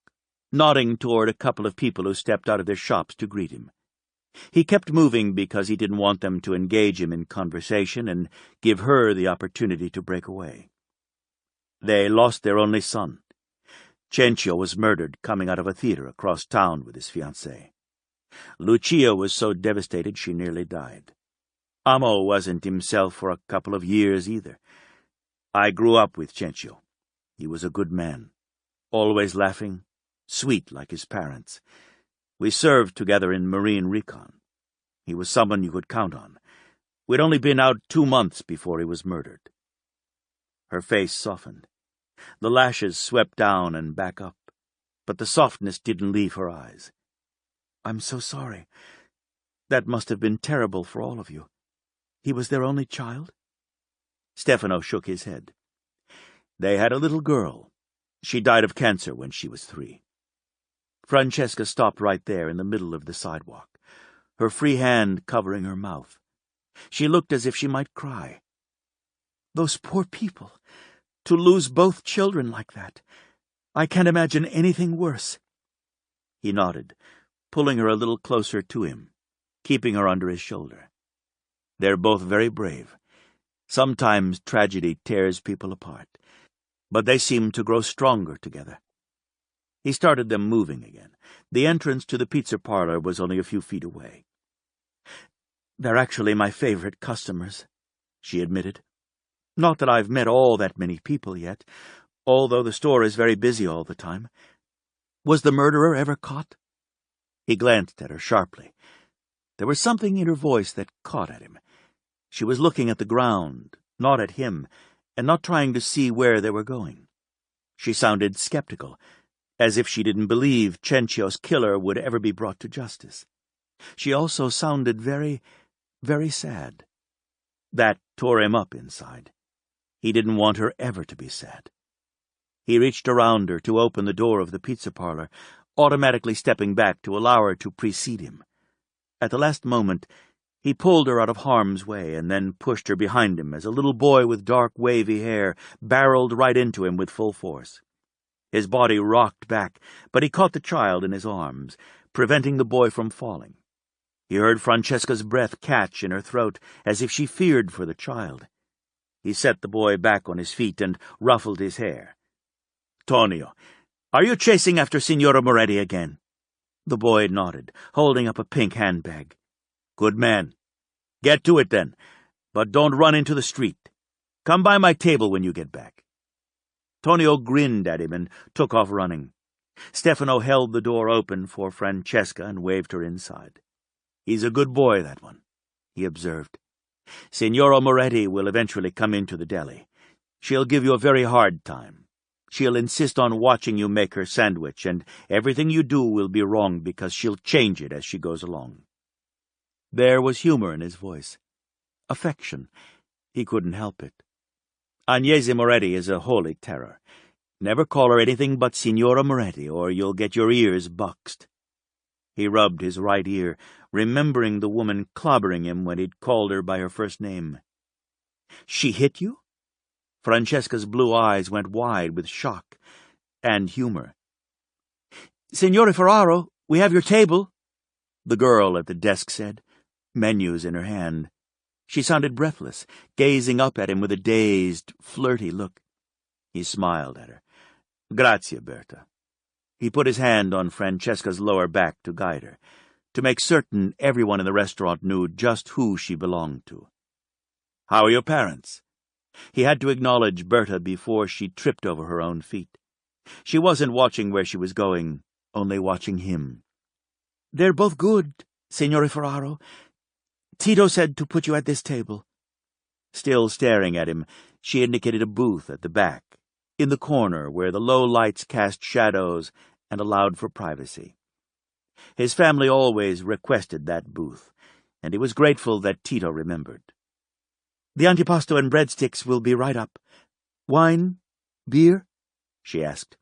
nodding toward a couple of people who stepped out of their shops to greet him. He kept moving because he didn't want them to engage him in conversation and give her the opportunity to break away. They lost their only son. Cencio was murdered coming out of a theater across town with his fiancée. Lucia was so devastated she nearly died. Amo wasn't himself for a couple of years either. I grew up with Cencio. He was a good man, always laughing, sweet like his parents. We served together in Marine Recon. He was someone you could count on. We'd only been out 2 months before he was murdered. Her face softened. The lashes swept down and back up, but the softness didn't leave her eyes. "I'm so sorry. That must have been terrible for all of you. He was their only child?" Stefano shook his head. "They had a little girl. She died of cancer when she was 3. Francesca stopped right there in the middle of the sidewalk, her free hand covering her mouth. She looked as if she might cry. "Those poor people! To lose both children like that! I can't imagine anything worse." He nodded, pulling her a little closer to him, keeping her under his shoulder. "They're both very brave. Sometimes tragedy tears people apart, but they seem to grow stronger together." He started them moving again. The entrance to the pizza parlor was only a few feet away. "They're actually my favorite customers," she admitted. "Not that I've met all that many people yet, although the store is very busy all the time. Was the murderer ever caught?" He glanced at her sharply. There was something in her voice that caught at him. She was looking at the ground, not at him, and not trying to see where they were going. She sounded skeptical, as if she didn't believe Cencio's killer would ever be brought to justice. She also sounded very, very sad. That tore him up inside. He didn't want her ever to be sad. He reached around her to open the door of the pizza parlor, automatically stepping back to allow her to precede him. At the last moment, he pulled her out of harm's way and then pushed her behind him as a little boy with dark, wavy hair barreled right into him with full force. His body rocked back, but he caught the child in his arms, preventing the boy from falling. He heard Francesca's breath catch in her throat, as if she feared for the child. He set the boy back on his feet and ruffled his hair. "Tonio, are you chasing after Signora Moretti again?" The boy nodded, holding up a pink handbag. "Good man. Get to it, then, but don't run into the street. Come by my table when you get back." Tonio grinned at him and took off running. Stefano held the door open for Francesca and waved her inside. "He's a good boy, that one," he observed. "Signora Moretti will eventually come into the deli. She'll give you a very hard time. She'll insist on watching you make her sandwich, and everything you do will be wrong because she'll change it as she goes along." There was humor in his voice. Affection. He couldn't help it. "Agnese Moretti is a holy terror. Never call her anything but Signora Moretti, or you'll get your ears boxed." He rubbed his right ear, remembering the woman clobbering him when he'd called her by her first name. "She hit you?" Francesca's blue eyes went wide with shock and humor. "Signore Ferraro, we have your table," the girl at the desk said, menus in her hand. She sounded breathless, gazing up at him with a dazed, flirty look. He smiled at her. "Grazie, Berta." He put his hand on Francesca's lower back to guide her, to make certain everyone in the restaurant knew just who she belonged to. "How are your parents?" He had to acknowledge Berta before she tripped over her own feet. She wasn't watching where she was going, only watching him. "They're both good, Signore Ferraro. Tito said to put you at this table." Still staring at him, she indicated a booth at the back, in the corner where the low lights cast shadows and allowed for privacy. His family always requested that booth, and he was grateful that Tito remembered. "The antipasto and breadsticks will be right up. Wine? Beer?" she asked.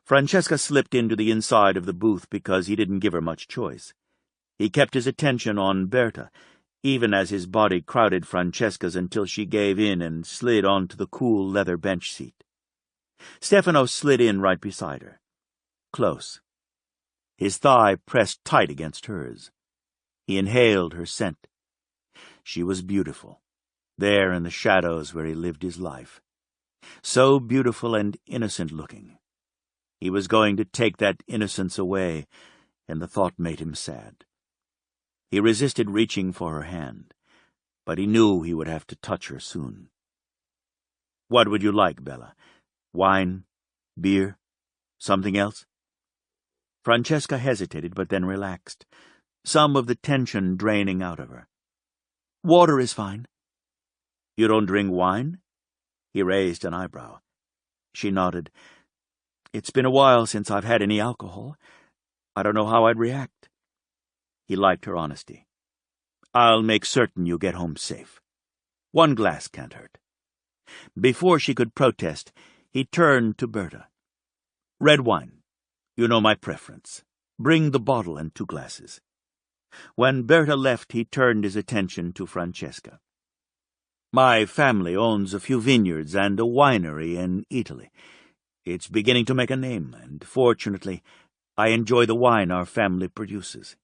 Francesca slipped into the inside of the booth because he didn't give her much choice. He kept his attention on Berta, even as his body crowded Francesca's until she gave in and slid onto the cool leather bench seat. Stefano slid in right beside her. Close. His thigh pressed tight against hers. He inhaled her scent. She was beautiful, there in the shadows where he lived his life. So beautiful and innocent-looking. He was going to take that innocence away, and the thought made him sad. He resisted reaching for her hand, but he knew he would have to touch her soon. "What would you like, Bella? Wine? Beer? Something else?" Francesca hesitated, but then relaxed, some of the tension draining out of her. "Water is fine." "You don't drink wine?" He raised an eyebrow. She nodded. "It's been a while since I've had any alcohol. I don't know how I'd react." He liked her honesty. "I'll make certain you get home safe. One glass can't hurt." Before she could protest, he turned to Berta. "Red wine. You know my preference. Bring the bottle and 2 glasses." When Berta left, he turned his attention to Francesca. "My family owns a few vineyards and a winery in Italy. It's beginning to make a name, and fortunately, I enjoy the wine our family produces.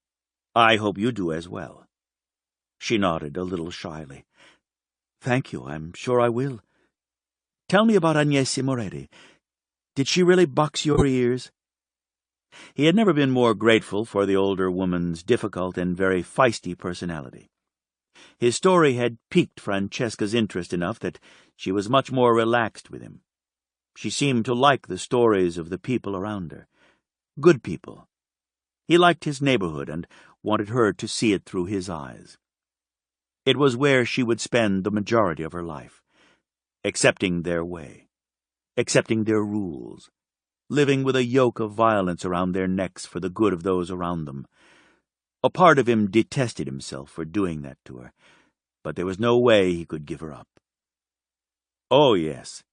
I hope you do as well." She nodded a little shyly. "Thank you, I'm sure I will. Tell me about Agnese Moretti. Did she really box your ears?" He had never been more grateful for the older woman's difficult and very feisty personality. His story had piqued Francesca's interest enough that she was much more relaxed with him. She seemed to like the stories of the people around her. Good people. He liked his neighborhood and wanted her to see it through his eyes. It was where she would spend the majority of her life, accepting their way, accepting their rules, living with a yoke of violence around their necks for the good of those around them. A part of him detested himself for doing that to her, but there was no way he could give her up. Oh, yes,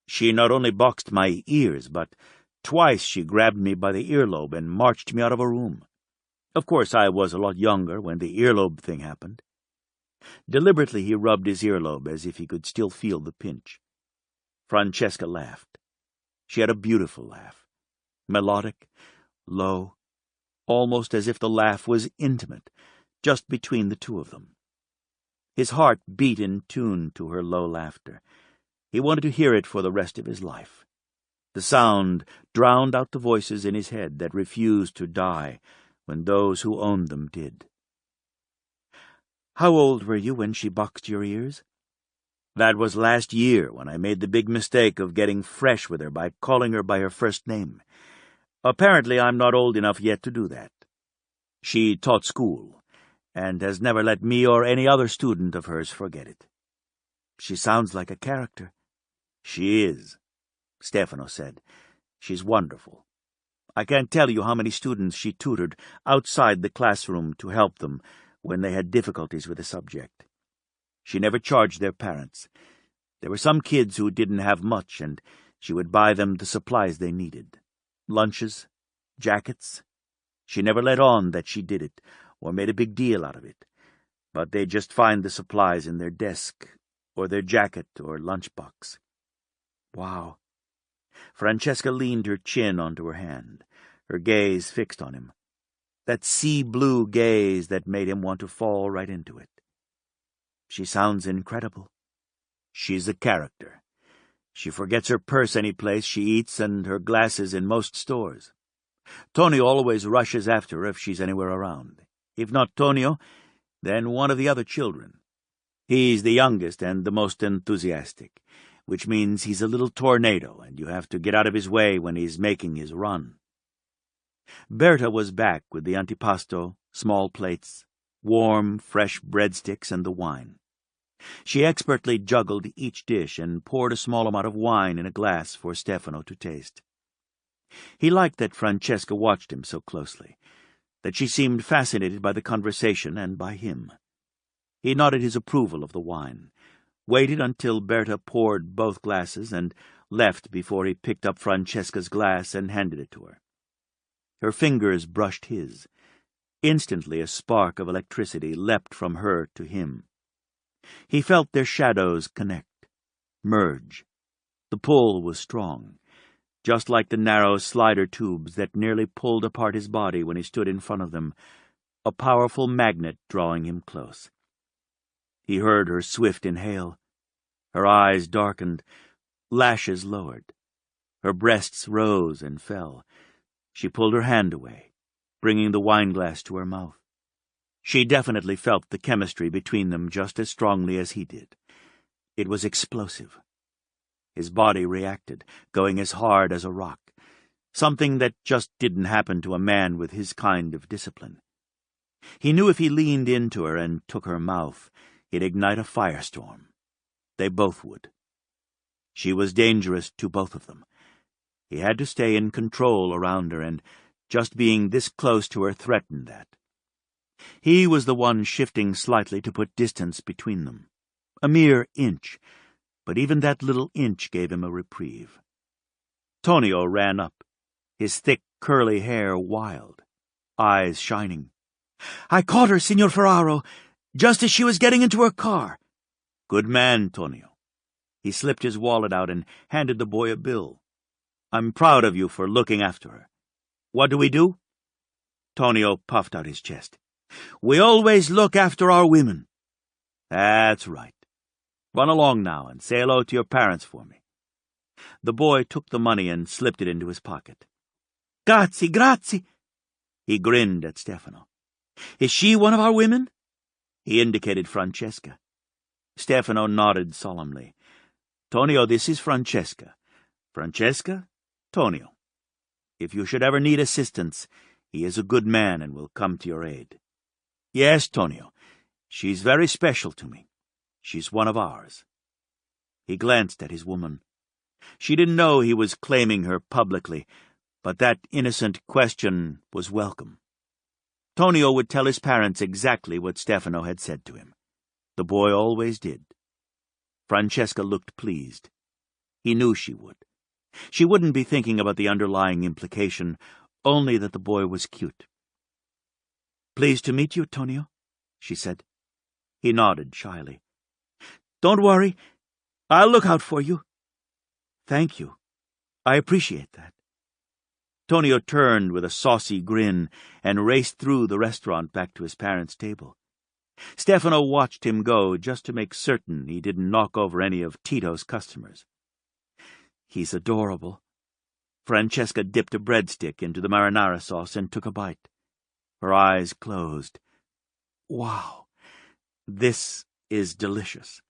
she not only boxed my ears, but twice she grabbed me by the earlobe and marched me out of a room. Of course, I was a lot younger when the earlobe thing happened. Deliberately he rubbed his earlobe as if he could still feel the pinch. Francesca laughed. She had a beautiful laugh, melodic, low, almost as if the laugh was intimate, just between the two of them. His heart beat in tune to her low laughter. He wanted to hear it for the rest of his life. The sound drowned out the voices in his head that refused to die when those who owned them did. "How old were you when she boxed your ears?" "That was last year, when I made the big mistake of getting fresh with her by calling her by her first name. Apparently I'm not old enough yet to do that. She taught school, and has never let me or any other student of hers forget it." "She sounds like a character." "She is," Stefano said. "She's wonderful. I can't tell you how many students she tutored outside the classroom to help them when they had difficulties with the subject. She never charged their parents. There were some kids who didn't have much, and she would buy them the supplies they needed. Lunches, jackets. She never let on that she did it, or made a big deal out of it, but they'd just find the supplies in their desk, or their jacket or lunchbox." "Wow." Francesca leaned her chin onto her hand, her gaze fixed on him. That sea-blue gaze that made him want to fall right into it. "She sounds incredible." "She's a character. She forgets her purse any place she eats and her glasses in most stores. Tonio always rushes after her if she's anywhere around. If not Tonio, then one of the other children. He's the youngest and the most enthusiastic, which means he's a little tornado, and you have to get out of his way when he's making his run." Berta was back with the antipasto, small plates, warm, fresh breadsticks, and the wine. She expertly juggled each dish and poured a small amount of wine in a glass for Stefano to taste. He liked that Francesca watched him so closely, that she seemed fascinated by the conversation and by him. He nodded his approval of the wine, waited until Berta poured both glasses, and left before he picked up Francesca's glass and handed it to her. Her fingers brushed his. Instantly a spark of electricity leapt from her to him. He felt their shadows connect, merge. The pull was strong, just like the narrow slider tubes that nearly pulled apart his body when he stood in front of them, a powerful magnet drawing him close. He heard her swift inhale. Her eyes darkened, lashes lowered. Her breasts rose and fell. She pulled her hand away, bringing the wineglass to her mouth. She definitely felt the chemistry between them just as strongly as he did. It was explosive. His body reacted, going as hard as a rock, something that just didn't happen to a man with his kind of discipline. He knew if he leaned into her and took her mouth, it'd ignite a firestorm. They both would. She was dangerous to both of them. He had to stay in control around her, and just being this close to her threatened that. He was the one shifting slightly to put distance between them. A mere inch, but even that little inch gave him a reprieve. Tonio ran up, his thick, curly hair wild, eyes shining. "I caught her, Signor Ferraro, just as she was getting into her car." "Good man, Tonio." He slipped his wallet out and handed the boy a bill. "I'm proud of you for looking after her. What do we do?" Tonio puffed out his chest. "We always look after our women." "That's right. Run along now and say hello to your parents for me." The boy took the money and slipped it into his pocket. "Grazie, grazie." He grinned at Stefano. "Is she one of our women?" He indicated Francesca. Stefano nodded solemnly. "Tonio, this is Francesca. Francesca, Tonio. If you should ever need assistance, he is a good man and will come to your aid. Yes, Tonio, she's very special to me. She's one of ours." He glanced at his woman. She didn't know he was claiming her publicly, but that innocent question was welcome. Tonio would tell his parents exactly what Stefano had said to him. The boy always did. Francesca looked pleased. He knew she would. She wouldn't be thinking about the underlying implication, only that the boy was cute. "Pleased to meet you, Tonio," she said. He nodded shyly. "Don't worry. I'll look out for you." "Thank you. I appreciate that." Tonio turned with a saucy grin and raced through the restaurant back to his parents' table. Stefano watched him go just to make certain he didn't knock over any of Tito's customers. "He's adorable." Francesca dipped a breadstick into the marinara sauce and took a bite. Her eyes closed. "Wow, this is delicious.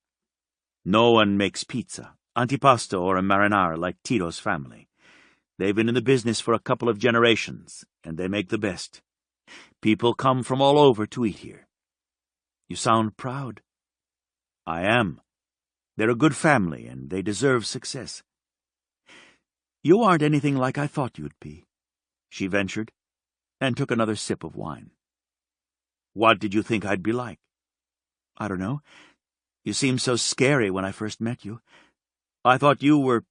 No one makes pizza, antipasto, or a marinara like Tito's family. They've been in the business for a couple of generations, and they make the best. People come from all over to eat here." "You sound proud." "I am. They're a good family, and they deserve success." "You aren't anything like I thought you'd be," she ventured, and took another sip of wine. "What did you think I'd be like?" "I don't know. You seemed so scary when I first met you. I thought you were—"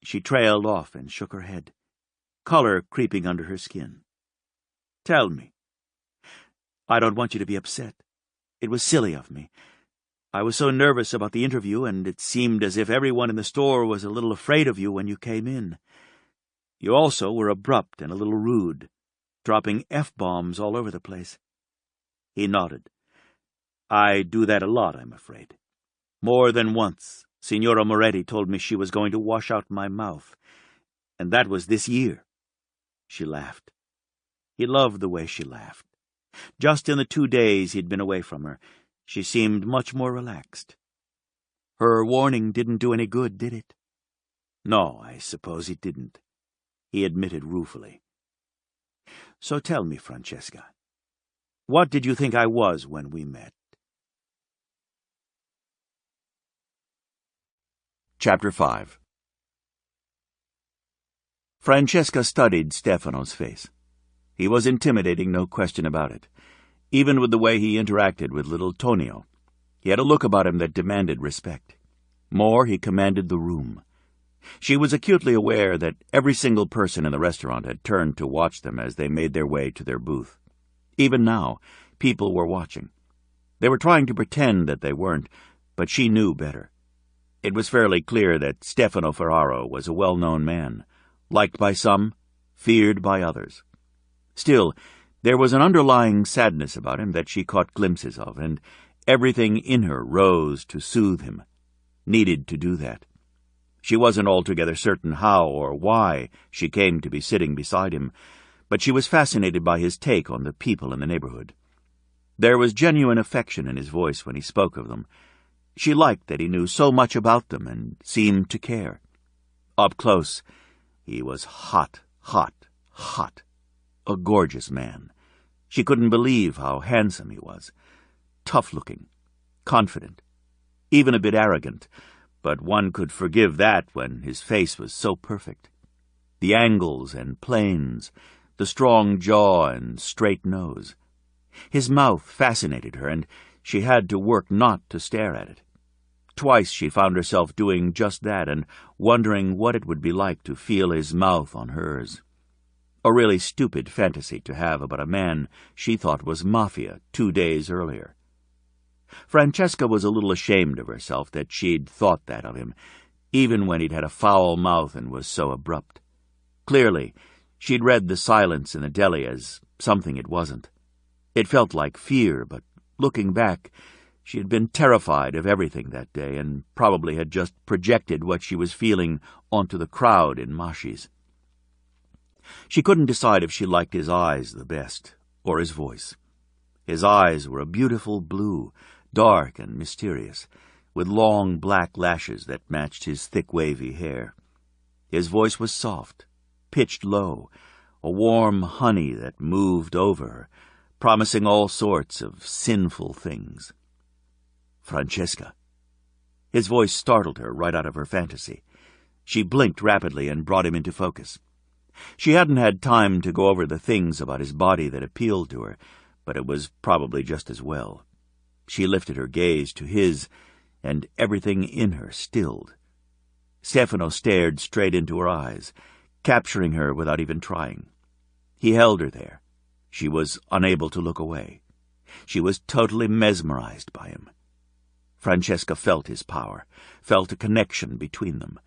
She trailed off and shook her head, color creeping under her skin. "Tell me." "I don't want you to be upset. It was silly of me. I was so nervous about the interview, and it seemed as if everyone in the store was a little afraid of you when you came in. You also were abrupt and a little rude, dropping F-bombs all over the place." He nodded. "I do that a lot, I'm afraid. More than once, Signora Moretti told me she was going to wash out my mouth, and that was this year." She laughed. He loved the way she laughed. Just in the 2 days he'd been away from her, she seemed much more relaxed. "Her warning didn't do any good, did it?" "No, I suppose it didn't," he admitted ruefully. "So tell me, Francesca, what did you think I was when we met?" Chapter 5. Francesca studied Stefano's face. He was intimidating, no question about it. Even with the way he interacted with little Tonio, he had a look about him that demanded respect. More, he commanded the room. She was acutely aware that every single person in the restaurant had turned to watch them as they made their way to their booth. Even now, people were watching. They were trying to pretend that they weren't, but she knew better. It was fairly clear that Stefano Ferraro was a well-known man, liked by some, feared by others. Still, there was an underlying sadness about him that she caught glimpses of, and everything in her rose to soothe him, needed to do that. She wasn't altogether certain how or why she came to be sitting beside him, but she was fascinated by his take on the people in the neighborhood. There was genuine affection in his voice when he spoke of them. She liked that he knew so much about them and seemed to care. Up close, he was hot, hot, hot. A gorgeous man. She couldn't believe how handsome he was. Tough-looking, confident, even a bit arrogant, but one could forgive that when his face was so perfect. The angles and planes, the strong jaw and straight nose. His mouth fascinated her, and she had to work not to stare at it. Twice she found herself doing just that and wondering what it would be like to feel his mouth on hers. A really stupid fantasy to have about a man she thought was mafia 2 days earlier. Francesca was a little ashamed of herself that she'd thought that of him, even when he'd had a foul mouth and was so abrupt. Clearly, she'd read the silence in the deli as something it wasn't. It felt like fear, but looking back, she had been terrified of everything that day and probably had just projected what she was feeling onto the crowd in Mashi's. She couldn't decide if she liked his eyes the best, or his voice. His eyes were a beautiful blue, dark and mysterious, with long black lashes that matched his thick wavy hair. His voice was soft, pitched low, a warm honey that moved over her, promising all sorts of sinful things. Francesca. His voice startled her right out of her fantasy. She blinked rapidly and brought him into focus. She hadn't had time to go over the things about his body that appealed to her, but it was probably just as well. She lifted her gaze to his, and everything in her stilled. Stefano stared straight into her eyes, capturing her without even trying. He held her there. She was unable to look away. She was totally mesmerized by him. Francesca felt his power, felt a connection between them.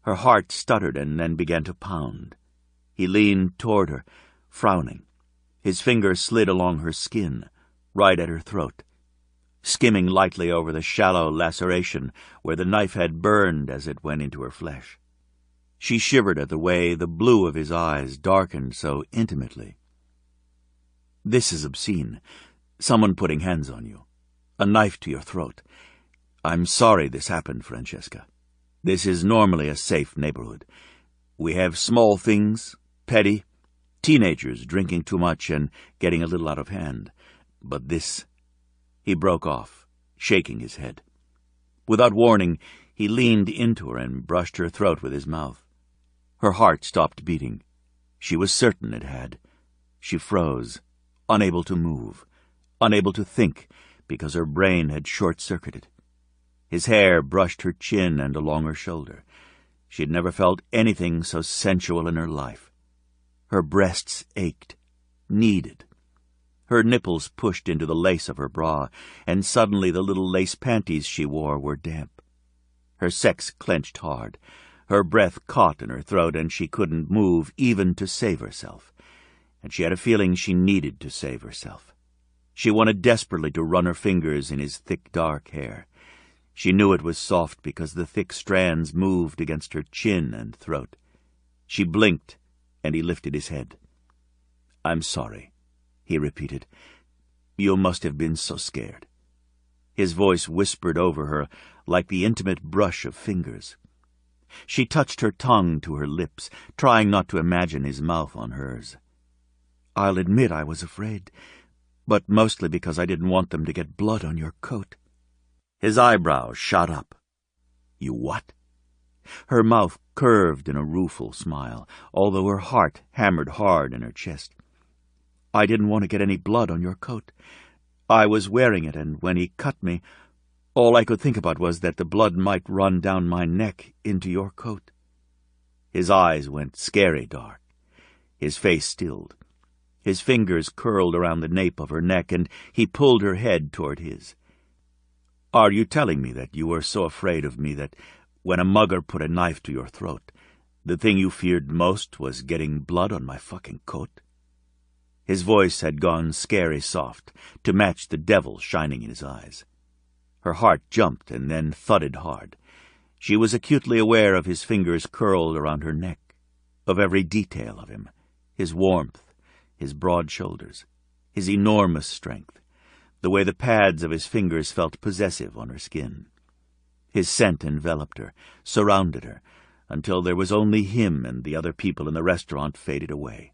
Her heart stuttered and then began to pound. He leaned toward her, frowning. His fingers slid along her skin, right at her throat, skimming lightly over the shallow laceration where the knife had burned as it went into her flesh. She shivered at the way the blue of his eyes darkened so intimately. "This is obscene. Someone putting hands on you. A knife to your throat. I'm sorry this happened, Francesca. This is normally a safe neighborhood. We have small things, petty, teenagers drinking too much and getting a little out of hand. But this—" He broke off, shaking his head. Without warning, he leaned into her and brushed her throat with his mouth. Her heart stopped beating. She was certain it had. She froze, unable to move, unable to think, because her brain had short-circuited. His hair brushed her chin and along her shoulder. She had never felt anything so sensual in her life. Her breasts ached, needed. Her nipples pushed into the lace of her bra, and suddenly the little lace panties she wore were damp. Her sex clenched hard. Her breath caught in her throat, and she couldn't move even to save herself. And she had a feeling she needed to save herself. She wanted desperately to run her fingers in his thick, dark hair. She knew it was soft because the thick strands moved against her chin and throat. She blinked, and he lifted his head. "I'm sorry," he repeated. "You must have been so scared." His voice whispered over her like the intimate brush of fingers. She touched her tongue to her lips, trying not to imagine his mouth on hers. "I'll admit I was afraid, but mostly because I didn't want them to get blood on your coat." His eyebrows shot up. "You what?" Her mouth curved in a rueful smile, although her heart hammered hard in her chest. "I didn't want to get any blood on your coat. I was wearing it, and when he cut me, all I could think about was that the blood might run down my neck into your coat." His eyes went scary dark. His face stilled. His fingers curled around the nape of her neck, and he pulled her head toward his. "Are you telling me that you were so afraid of me that when a mugger put a knife to your throat, the thing you feared most was getting blood on my fucking coat?" His voice had gone scary soft, to match the devil shining in his eyes. Her heart jumped and then thudded hard. She was acutely aware of his fingers curled around her neck, of every detail of him, his warmth, his broad shoulders, his enormous strength, the way the pads of his fingers felt possessive on her skin. His scent enveloped her, surrounded her, until there was only him and the other people in the restaurant faded away.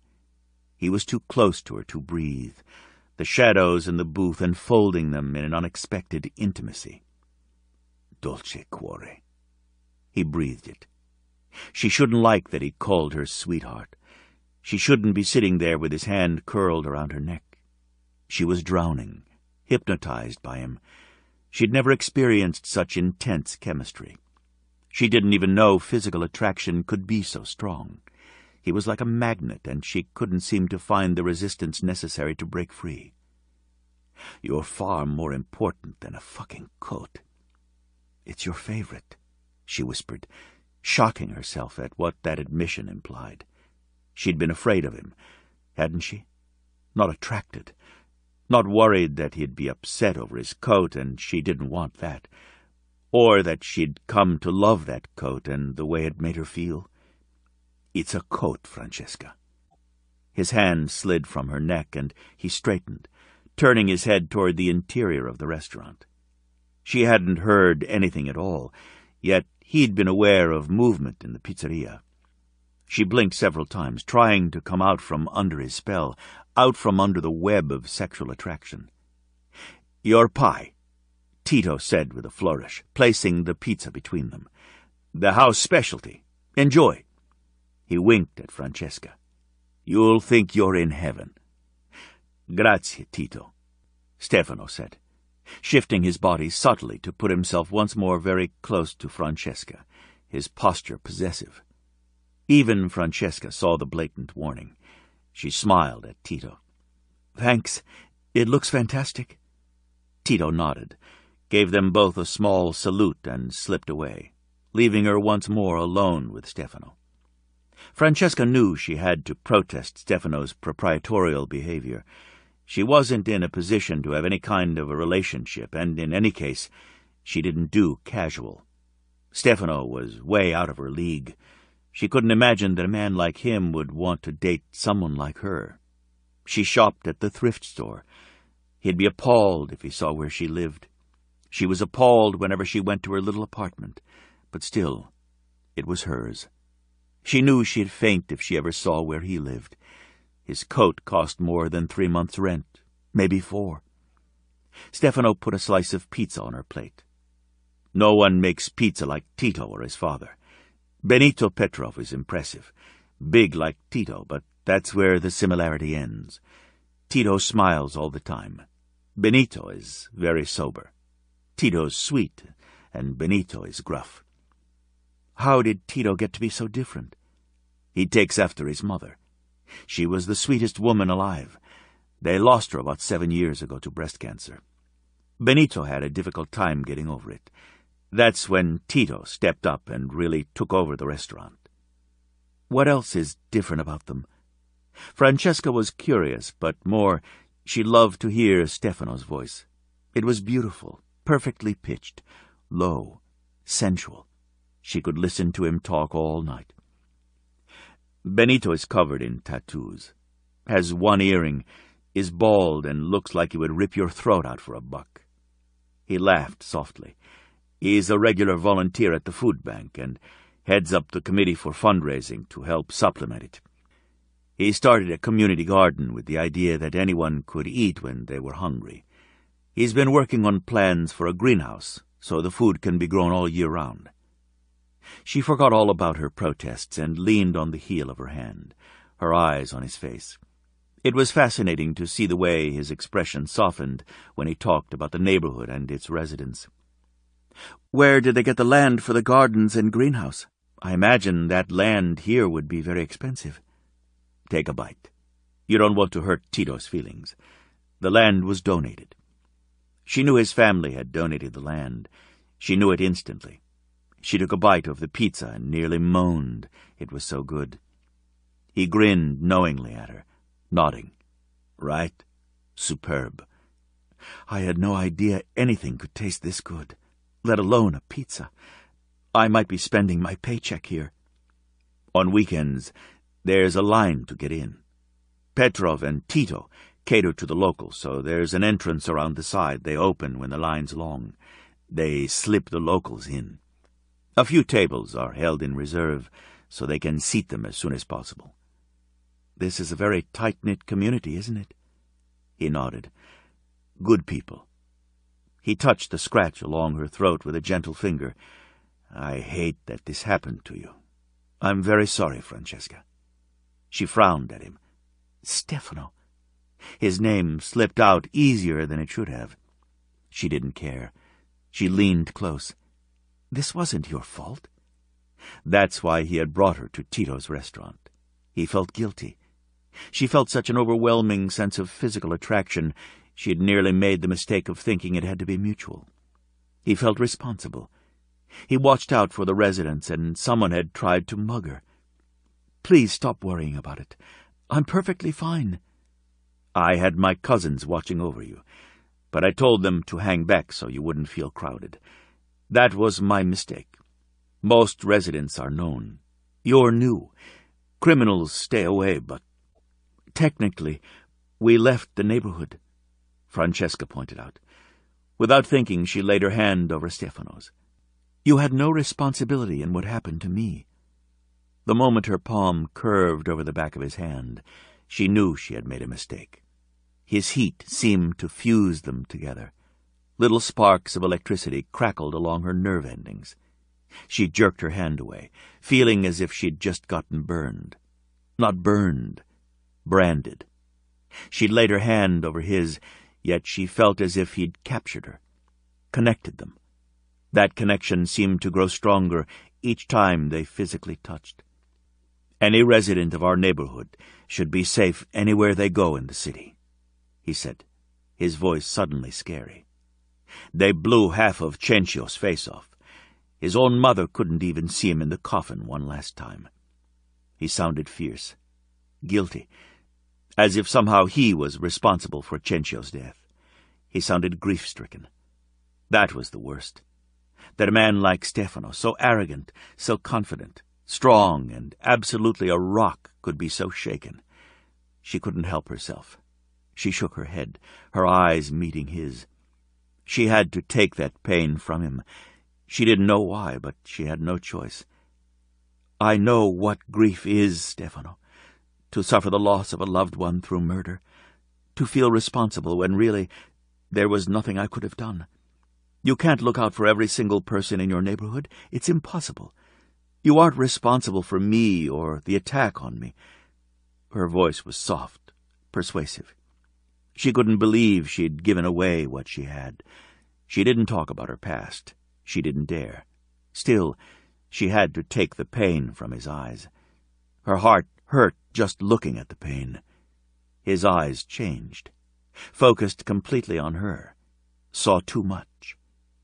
He was too close to her to breathe, the shadows in the booth enfolding them in an unexpected intimacy. "Dolce cuore." He breathed it. She shouldn't like that he called her sweetheart. She shouldn't be sitting there with his hand curled around her neck. She was drowning, hypnotized by him. She'd never experienced such intense chemistry. She didn't even know physical attraction could be so strong. He was like a magnet, and she couldn't seem to find the resistance necessary to break free. "You're far more important than a fucking coat." "It's your favorite," she whispered, shocking herself at what that admission implied. She'd been afraid of him, hadn't she? Not attracted. Not worried that he'd be upset over his coat, and she didn't want that. Or that she'd come to love that coat and the way it made her feel. "It's a coat, Francesca." His hand slid from her neck, and he straightened, turning his head toward the interior of the restaurant. She hadn't heard anything at all, yet he'd been aware of movement in the pizzeria. She blinked several times, trying to come out from under his spell, out from under the web of sexual attraction. "Your pie," Tito said with a flourish, placing the pizza between them. "The house specialty. Enjoy." He winked at Francesca. "You'll think you're in heaven." "Grazie, Tito," Stefano said, shifting his body subtly to put himself once more very close to Francesca, his posture possessive. Even Francesca saw the blatant warning. She smiled at Tito. "Thanks. It looks fantastic." Tito nodded, gave them both a small salute, and slipped away, leaving her once more alone with Stefano. Francesca knew she had to protest Stefano's proprietorial behavior. She wasn't in a position to have any kind of a relationship, and in any case, she didn't do casual. Stefano was way out of her league. She couldn't imagine that a man like him would want to date someone like her. She shopped at the thrift store. He'd be appalled if he saw where she lived. She was appalled whenever she went to her little apartment, but still, it was hers. She knew she'd faint if she ever saw where he lived. His coat cost more than 3 months' rent, maybe 4. Stefano put a slice of pizza on her plate. No one makes pizza like Tito or his father. Benito Petrov is impressive, big like Tito, but that's where the similarity ends. Tito smiles all the time. Benito is very sober. Tito's sweet, and Benito is gruff. How did Tito get to be so different? He takes after his mother. She was the sweetest woman alive. They lost her about 7 years ago to breast cancer. Benito had a difficult time getting over it. That's when Tito stepped up and really took over the restaurant. What else is different about them? Francesca was curious, but more, she loved to hear Stefano's voice. It was beautiful, perfectly pitched, low, sensual. She could listen to him talk all night. Benito is covered in tattoos, has 1 earring, is bald, and looks like he would rip your throat out for a buck. He laughed softly. He's a regular volunteer at the food bank and heads up the committee for fundraising to help supplement it. He started a community garden with the idea that anyone could eat when they were hungry. He's been working on plans for a greenhouse so the food can be grown all year round. She forgot all about her protests and leaned on the heel of her hand, her eyes on his face. It was fascinating to see the way his expression softened when he talked about the neighborhood and its residents. "Where did they get the land for the gardens and greenhouse? I imagine that land here would be very expensive." "Take a bite. You don't want to hurt Tito's feelings. The land was donated." She knew his family had donated the land. She knew it instantly. She took a bite of the pizza and nearly moaned. It was so good. He grinned knowingly at her, nodding. "Right? Superb. I had no idea anything could taste this good, let alone a pizza. I might be spending my paycheck here." On weekends, there's a line to get in. Petrov and Tito cater to the locals, so there's an entrance around the side. They open when the line's long. They slip the locals in. A few tables are held in reserve, so they can seat them as soon as possible. "This is a very tight-knit community, isn't it?" He nodded. "Good people." He touched the scratch along her throat with a gentle finger. "I hate that this happened to you. I'm very sorry, Francesca." She frowned at him. "Stefano." His name slipped out easier than it should have. She didn't care. She leaned close. "This wasn't your fault." That's why he had brought her to Tito's restaurant. He felt guilty. She felt such an overwhelming sense of physical attraction, she had nearly made the mistake of thinking it had to be mutual. He felt responsible. He watched out for the residents, and someone had tried to mug her. "Please stop worrying about it. I'm perfectly fine." "I had my cousins watching over you, but I told them to hang back so you wouldn't feel crowded. That was my mistake. Most residents are known. You're new. Criminals stay away, but technically, we left the neighborhood," Francesca pointed out. Without thinking, she laid her hand over Stefano's. "You had no responsibility in what happened to me." The moment her palm curved over the back of his hand, she knew she had made a mistake. His heat seemed to fuse them together. Little sparks of electricity crackled along her nerve endings. She jerked her hand away, feeling as if she'd just gotten burned. Not burned, branded. She'd laid her hand over his, yet she felt as if he'd captured her, connected them. That connection seemed to grow stronger each time they physically touched. "Any resident of our neighborhood should be safe anywhere they go in the city," he said, his voice suddenly scary. "They blew half of Cencio's face off. His own mother couldn't even see him in the coffin one last time." He sounded fierce, guilty, as if somehow he was responsible for Cencio's death. He sounded grief-stricken. That was the worst. That a man like Stefano, so arrogant, so confident, strong, and absolutely a rock, could be so shaken. She couldn't help herself. She shook her head, her eyes meeting his. She had to take that pain from him. She didn't know why, but she had no choice. "I know what grief is, Stefano. To suffer the loss of a loved one through murder. To feel responsible when really there was nothing I could have done. You can't look out for every single person in your neighborhood. It's impossible. You aren't responsible for me or the attack on me." Her voice was soft, persuasive. She couldn't believe she'd given away what she had. She didn't talk about her past. She didn't dare. Still, she had to take the pain from his eyes. Her heart hurt just looking at the pain. His eyes changed, focused completely on her, saw too much,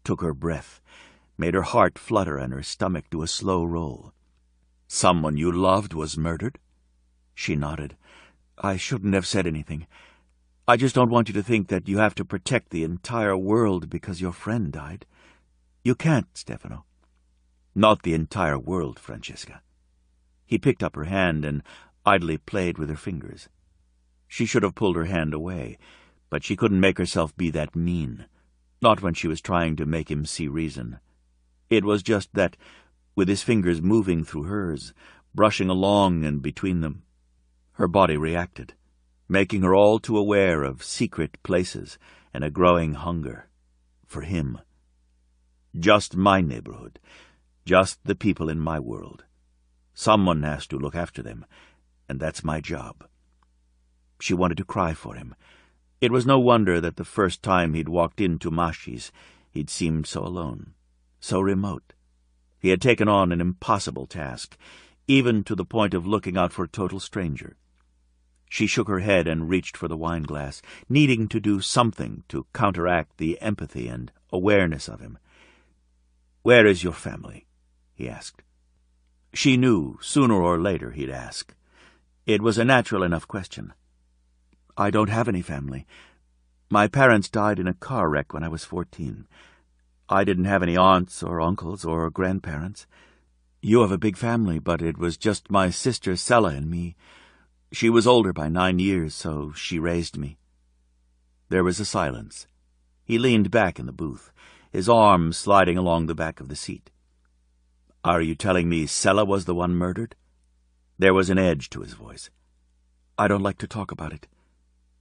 took her breath, made her heart flutter and her stomach do a slow roll. "Someone you loved was murdered?" She nodded. "I shouldn't have said anything. I just don't want you to think that you have to protect the entire world because your friend died. You can't, Stefano." "Not the entire world, Francesca." He picked up her hand and idly played with her fingers. She should have pulled her hand away, but she couldn't make herself be that mean, not when she was trying to make him see reason. It was just that, with his fingers moving through hers, brushing along and between them, her body reacted, making her all too aware of secret places and a growing hunger for him. "Just my neighborhood, just the people in my world. Someone has to look after them, and that's my job." She wanted to cry for him. It was no wonder that the first time he'd walked into Masci's, he'd seemed so alone, so remote. He had taken on an impossible task, even to the point of looking out for a total stranger. She shook her head and reached for the wine glass, needing to do something to counteract the empathy and awareness of him. "Where is your family?" he asked. She knew sooner or later he'd ask. It was a natural enough question. "I don't have any family. My parents died in a car wreck when I was 14. I didn't have any aunts or uncles or grandparents. You have a big family, but it was just my sister Sella and me. She was older by 9 years, so she raised me." There was a silence. He leaned back in the booth, his arm sliding along the back of the seat. "Are you telling me Sella was the one murdered?" There was an edge to his voice. "I don't like to talk about it."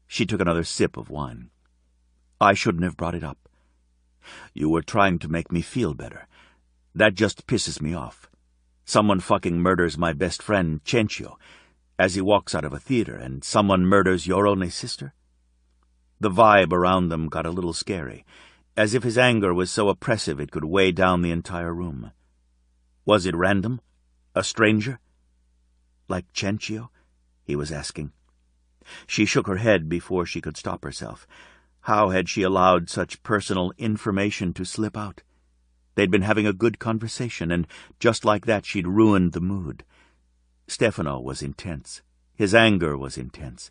She took another sip of wine. "I shouldn't have brought it up. You were trying to make me feel better. That just pisses me off. Someone fucking murders my best friend, Cencio, as he walks out of a theater, and someone murders your only sister?" The vibe around them got a little scary, as if his anger was so oppressive it could weigh down the entire room. Was it random? A stranger? Like Cencio? he was asking. She shook her head before she could stop herself. How had she allowed such personal information to slip out? They'd been having a good conversation, and just like that she'd ruined the mood. Stefano was intense. His anger was intense.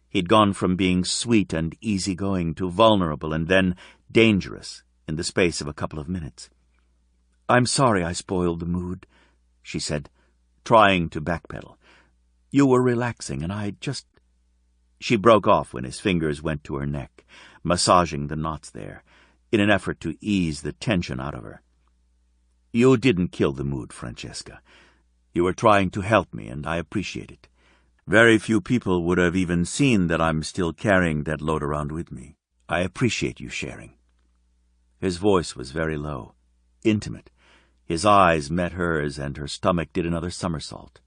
He'd gone from being sweet and easygoing to vulnerable and then dangerous in the space of a couple of minutes. "I'm sorry I spoiled the mood," she said, trying to backpedal. "You were relaxing, and I just—" She broke off when his fingers went to her neck, massaging the knots there, in an effort to ease the tension out of her. "You didn't kill the mood, Francesca. You were trying to help me, and I appreciate it. Very few people would have even seen that I'm still carrying that load around with me. I appreciate you sharing." His voice was very low, intimate. His eyes met hers, and her stomach did another somersault.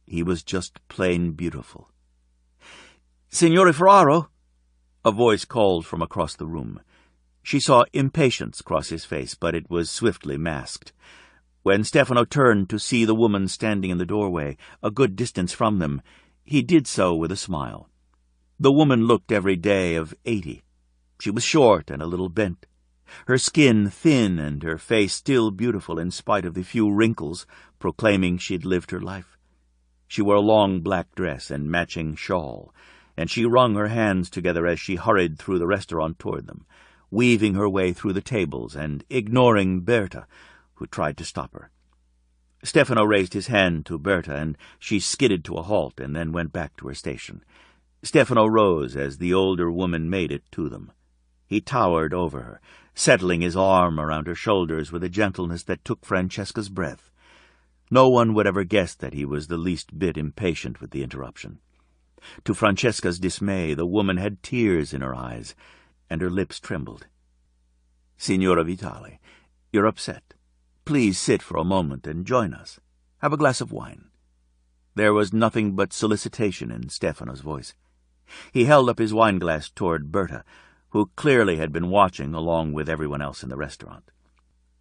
He was just plain beautiful. "Signore Ferraro!" a voice called from across the room. She saw impatience cross his face, but it was swiftly masked. When Stefano turned to see the woman standing in the doorway, a good distance from them, he did so with a smile. The woman looked every day of 80. She was short and a little bent, her skin thin and her face still beautiful in spite of the few wrinkles proclaiming she'd lived her life. She wore a long black dress and matching shawl, and she wrung her hands together as she hurried through the restaurant toward them, weaving her way through the tables and ignoring Berta, who tried to stop her. Stefano raised his hand to Berta, and she skidded to a halt and then went back to her station. Stefano rose as the older woman made it to them. He towered over her, settling his arm around her shoulders with a gentleness that took Francesca's breath. No one would ever guess that he was the least bit impatient with the interruption. To Francesca's dismay, the woman had tears in her eyes, and her lips trembled. "Signora Vitale, you're upset. Please sit for a moment and join us. Have a glass of wine." There was nothing but solicitation in Stefano's voice. He held up his wineglass toward Berta, who clearly had been watching along with everyone else in the restaurant.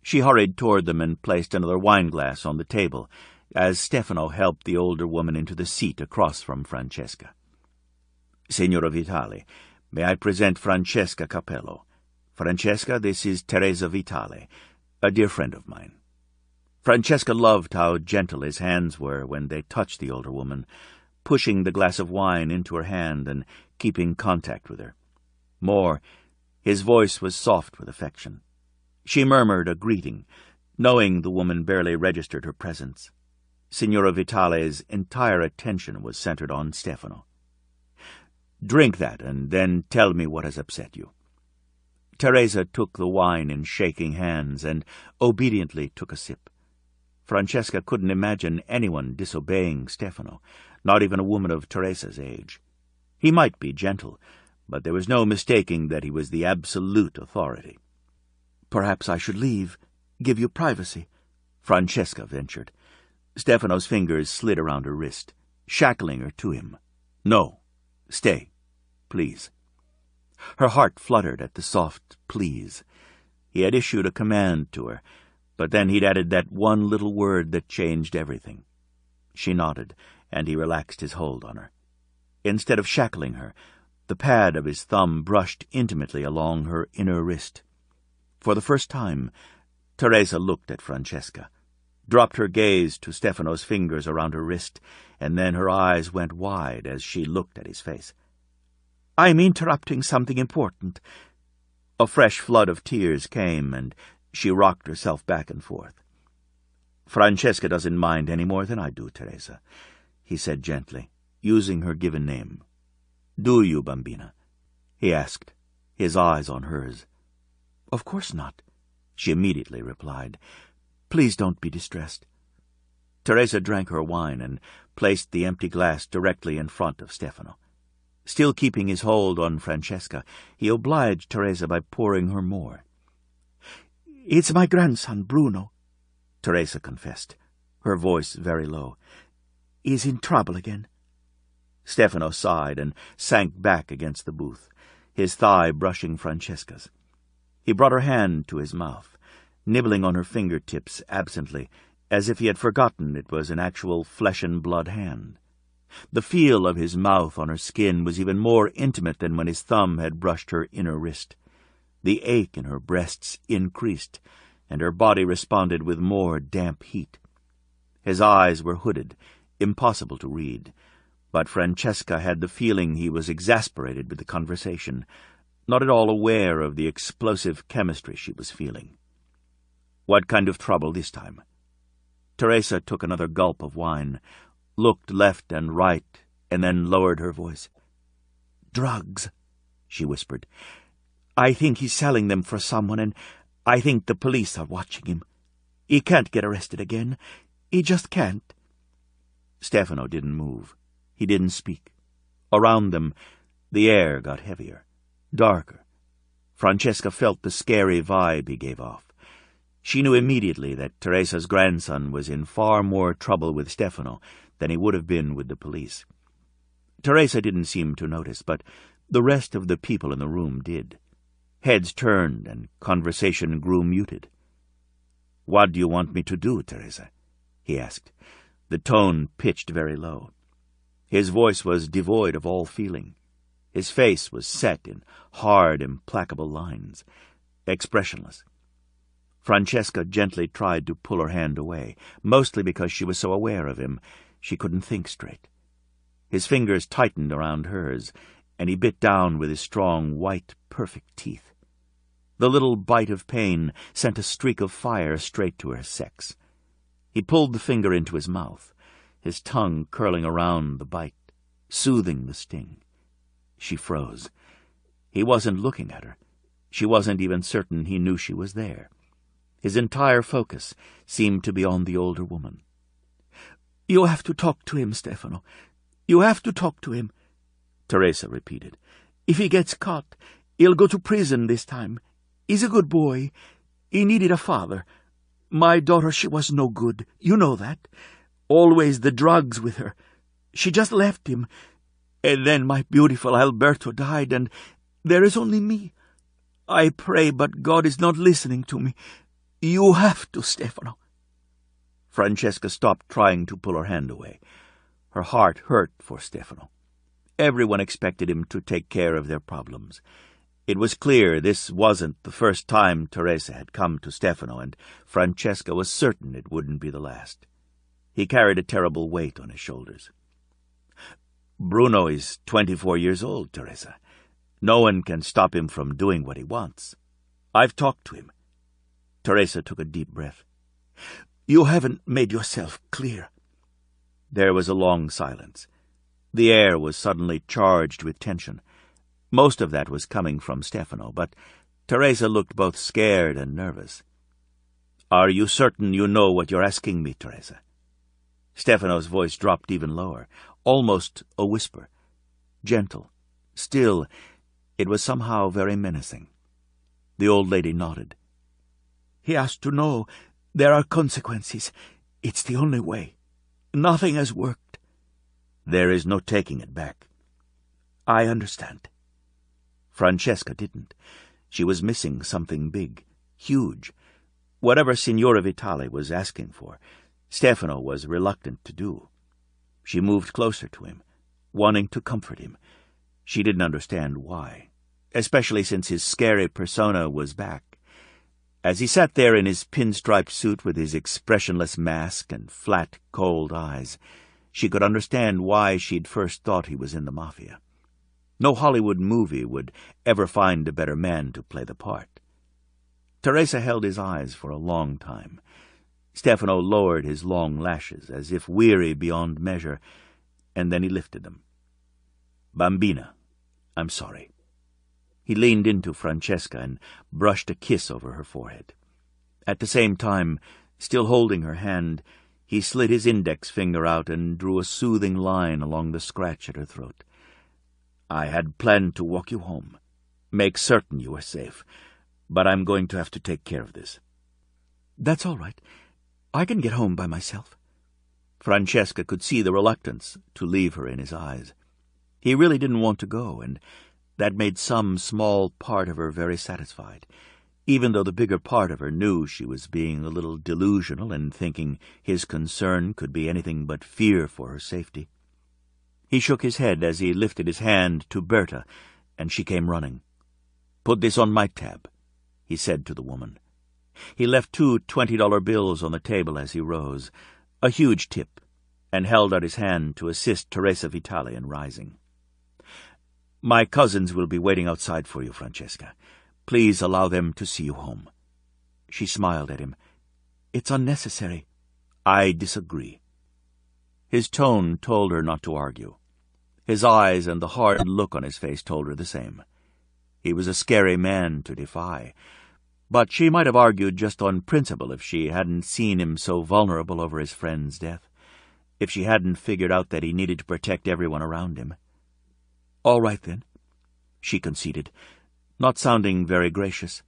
She hurried toward them and placed another wineglass on the table, as Stefano helped the older woman into the seat across from Francesca. "Signora Vitale, may I present Francesca Capello. Francesca, this is Teresa Vitale, a dear friend of mine." Francesca loved how gentle his hands were when they touched the older woman, pushing the glass of wine into her hand and keeping contact with her. More, his voice was soft with affection. She murmured a greeting, knowing the woman barely registered her presence. Signora Vitale's entire attention was centered on Stefano. "Drink that, and then tell me what has upset you." Teresa took the wine in shaking hands and obediently took a sip. Francesca couldn't imagine anyone disobeying Stefano, not even a woman of Teresa's age. He might be gentle, but there was no mistaking that he was the absolute authority. "Perhaps I should leave, give you privacy," Francesca ventured. Stefano's fingers slid around her wrist, shackling her to him. "No, stay, please." Her heart fluttered at the soft please. He had issued a command to her, but then he'd added that one little word that changed everything. She nodded, and he relaxed his hold on her. Instead of shackling her, the pad of his thumb brushed intimately along her inner wrist. For the first time, Teresa looked at Francesca, dropped her gaze to Stefano's fingers around her wrist, and then her eyes went wide as she looked at his face. "I'm interrupting something important." A fresh flood of tears came, and she rocked herself back and forth. "Francesca doesn't mind any more than I do, Teresa," he said gently, using her given name. "Do you, bambina?" he asked, his eyes on hers. "Of course not," she immediately replied. "Please don't be distressed." Teresa drank her wine and placed the empty glass directly in front of Stefano. Still keeping his hold on Francesca, he obliged Teresa by pouring her more. "It's my grandson, Bruno," Teresa confessed, her voice very low. "He's in trouble again." Stefano sighed and sank back against the booth, his thigh brushing Francesca's. He brought her hand to his mouth, nibbling on her fingertips absently, as if he had forgotten it was an actual flesh-and-blood hand. The feel of his mouth on her skin was even more intimate than when his thumb had brushed her inner wrist. The ache in her breasts increased, and her body responded with more damp heat. His eyes were hooded, impossible to read, but Francesca had the feeling he was exasperated with the conversation, not at all aware of the explosive chemistry she was feeling. What kind of trouble this time? Teresa took another gulp of wine, looked left and right, and then lowered her voice. "Drugs," she whispered. "I think he's selling them for someone, and I think the police are watching him. He can't get arrested again. He just can't." Stefano didn't move. He didn't speak. Around them, the air got heavier, darker. Francesca felt the scary vibe he gave off. She knew immediately that Teresa's grandson was in far more trouble with Stefano than he would have been with the police. Teresa didn't seem to notice, but the rest of the people in the room did. Heads turned and conversation grew muted. "What do you want me to do, Teresa?" he asked, the tone pitched very low. His voice was devoid of all feeling. His face was set in hard, implacable lines, expressionless. Francesca gently tried to pull her hand away, mostly because she was so aware of him she couldn't think straight. His fingers tightened around hers, and he bit down with his strong, white, perfect teeth. The little bite of pain sent a streak of fire straight to her sex. He pulled the finger into his mouth, his tongue curling around the bite, soothing the sting. She froze. He wasn't looking at her. She wasn't even certain he knew she was there. His entire focus seemed to be on the older woman. "You have to talk to him, Stefano. You have to talk to him," Teresa repeated. "If he gets caught, he'll go to prison this time. He's a good boy. He needed a father. My daughter, she was no good. You know that. Always the drugs with her. She just left him. And then my beautiful Alberto died, and there is only me. I pray, but God is not listening to me. You have to, Stefano." Francesca stopped trying to pull her hand away. Her heart hurt for Stefano. Everyone expected him to take care of their problems. It was clear this wasn't the first time Teresa had come to Stefano, and Francesca was certain it wouldn't be the last. He carried a terrible weight on his shoulders. "Bruno is 24 years old, Teresa. No one can stop him from doing what he wants. I've talked to him." Teresa took a deep breath. "You haven't made yourself clear." There was a long silence. The air was suddenly charged with tension. Most of that was coming from Stefano, but Teresa looked both scared and nervous. "Are you certain you know what you're asking me, Teresa?" Stefano's voice dropped even lower, almost a whisper. Gentle, still, it was somehow very menacing. The old lady nodded. "He has to know there are consequences. It's the only way. Nothing has worked." "There is no taking it back." "I understand." Francesca didn't. She was missing something big, huge. Whatever Signora Vitale was asking for, Stefano was reluctant to do. She moved closer to him, wanting to comfort him. She didn't understand why, especially since his scary persona was back. As he sat there in his pinstriped suit with his expressionless mask and flat, cold eyes, she could understand why she'd first thought he was in the Mafia. No Hollywood movie would ever find a better man to play the part. Teresa held his eyes for a long time. Stefano lowered his long lashes, as if weary beyond measure, and then he lifted them. "Bambina, I'm sorry." He leaned into Francesca and brushed a kiss over her forehead. At the same time, still holding her hand, he slid his index finger out and drew a soothing line along the scratch at her throat. "I had planned to walk you home, make certain you were safe, but I'm going to have to take care of this." "That's all right. I can get home by myself." Francesca could see the reluctance to leave her in his eyes. He really didn't want to go, and that made some small part of her very satisfied, even though the bigger part of her knew she was being a little delusional and thinking his concern could be anything but fear for her safety. He shook his head as he lifted his hand to Berta, and she came running. "Put this on my tab," he said to the woman. He left 2 $20 bills on the table as he rose, a huge tip, and held out his hand to assist Teresa Vitale in rising. "My cousins will be waiting outside for you, Francesca. Please allow them to see you home." She smiled at him. "It's unnecessary." "I disagree." His tone told her not to argue. His eyes and the hard look on his face told her the same. He was a scary man to defy, but she might have argued just on principle if she hadn't seen him so vulnerable over his friend's death, if she hadn't figured out that he needed to protect everyone around him. "All right, then," she conceded, not sounding very gracious.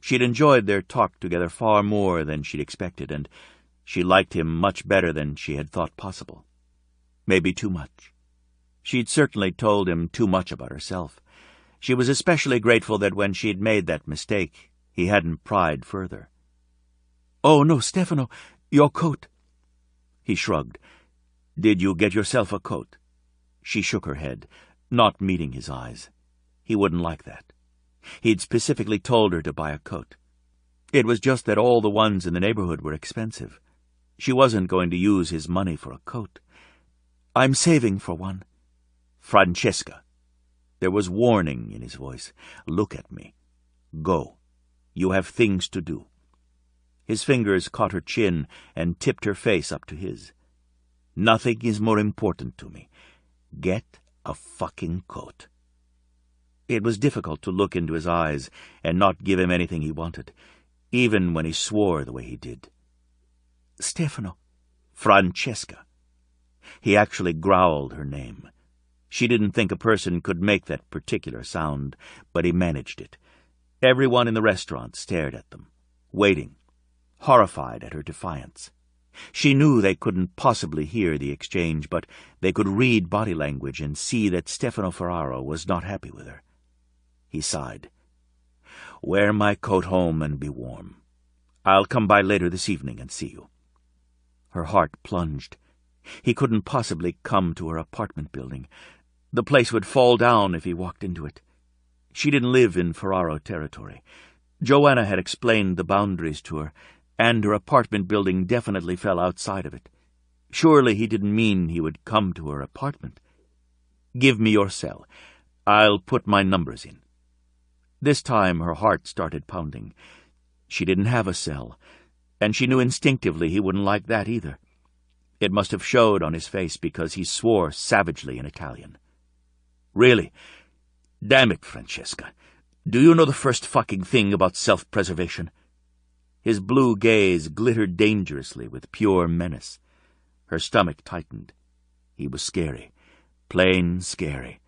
She'd enjoyed their talk together far more than she'd expected, and she liked him much better than she had thought possible. Maybe too much. She'd certainly told him too much about herself. She was especially grateful that when she'd made that mistake, he hadn't pried further. "Oh, no, Stefano, your coat." He shrugged. "Did you get yourself a coat?" She shook her head, not meeting his eyes. He wouldn't like that. He'd specifically told her to buy a coat. It was just that all the ones in the neighborhood were expensive. She wasn't going to use his money for a coat. "I'm saving for one." "Francesca." There was warning in his voice. "Look at me. Go. You have things to do." His fingers caught her chin and tipped her face up to his. "Nothing is more important to me. Get a fucking coat." It was difficult to look into his eyes and not give him anything he wanted, even when he swore the way he did. "Stefano." "Francesca." He actually growled her name. She didn't think a person could make that particular sound, but he managed it. Everyone in the restaurant stared at them, waiting, horrified at her defiance. She knew they couldn't possibly hear the exchange, but they could read body language and see that Stefano Ferraro was not happy with her. He sighed. "Wear my coat home and be warm. I'll come by later this evening and see you." Her heart plunged. He couldn't possibly come to her apartment building. The place would fall down if he walked into it. She didn't live in Ferraro territory. Joanna had explained the boundaries to her, and her apartment building definitely fell outside of it. Surely he didn't mean he would come to her apartment. "Give me your cell. I'll put my numbers in." This time her heart started pounding. She didn't have a cell, and she knew instinctively he wouldn't like that either. It must have showed on his face because he swore savagely in Italian. "Really? Damn it, Francesca. Do you know the first fucking thing about self-preservation?" His blue gaze glittered dangerously with pure menace. Her stomach tightened. He was scary. Plain scary.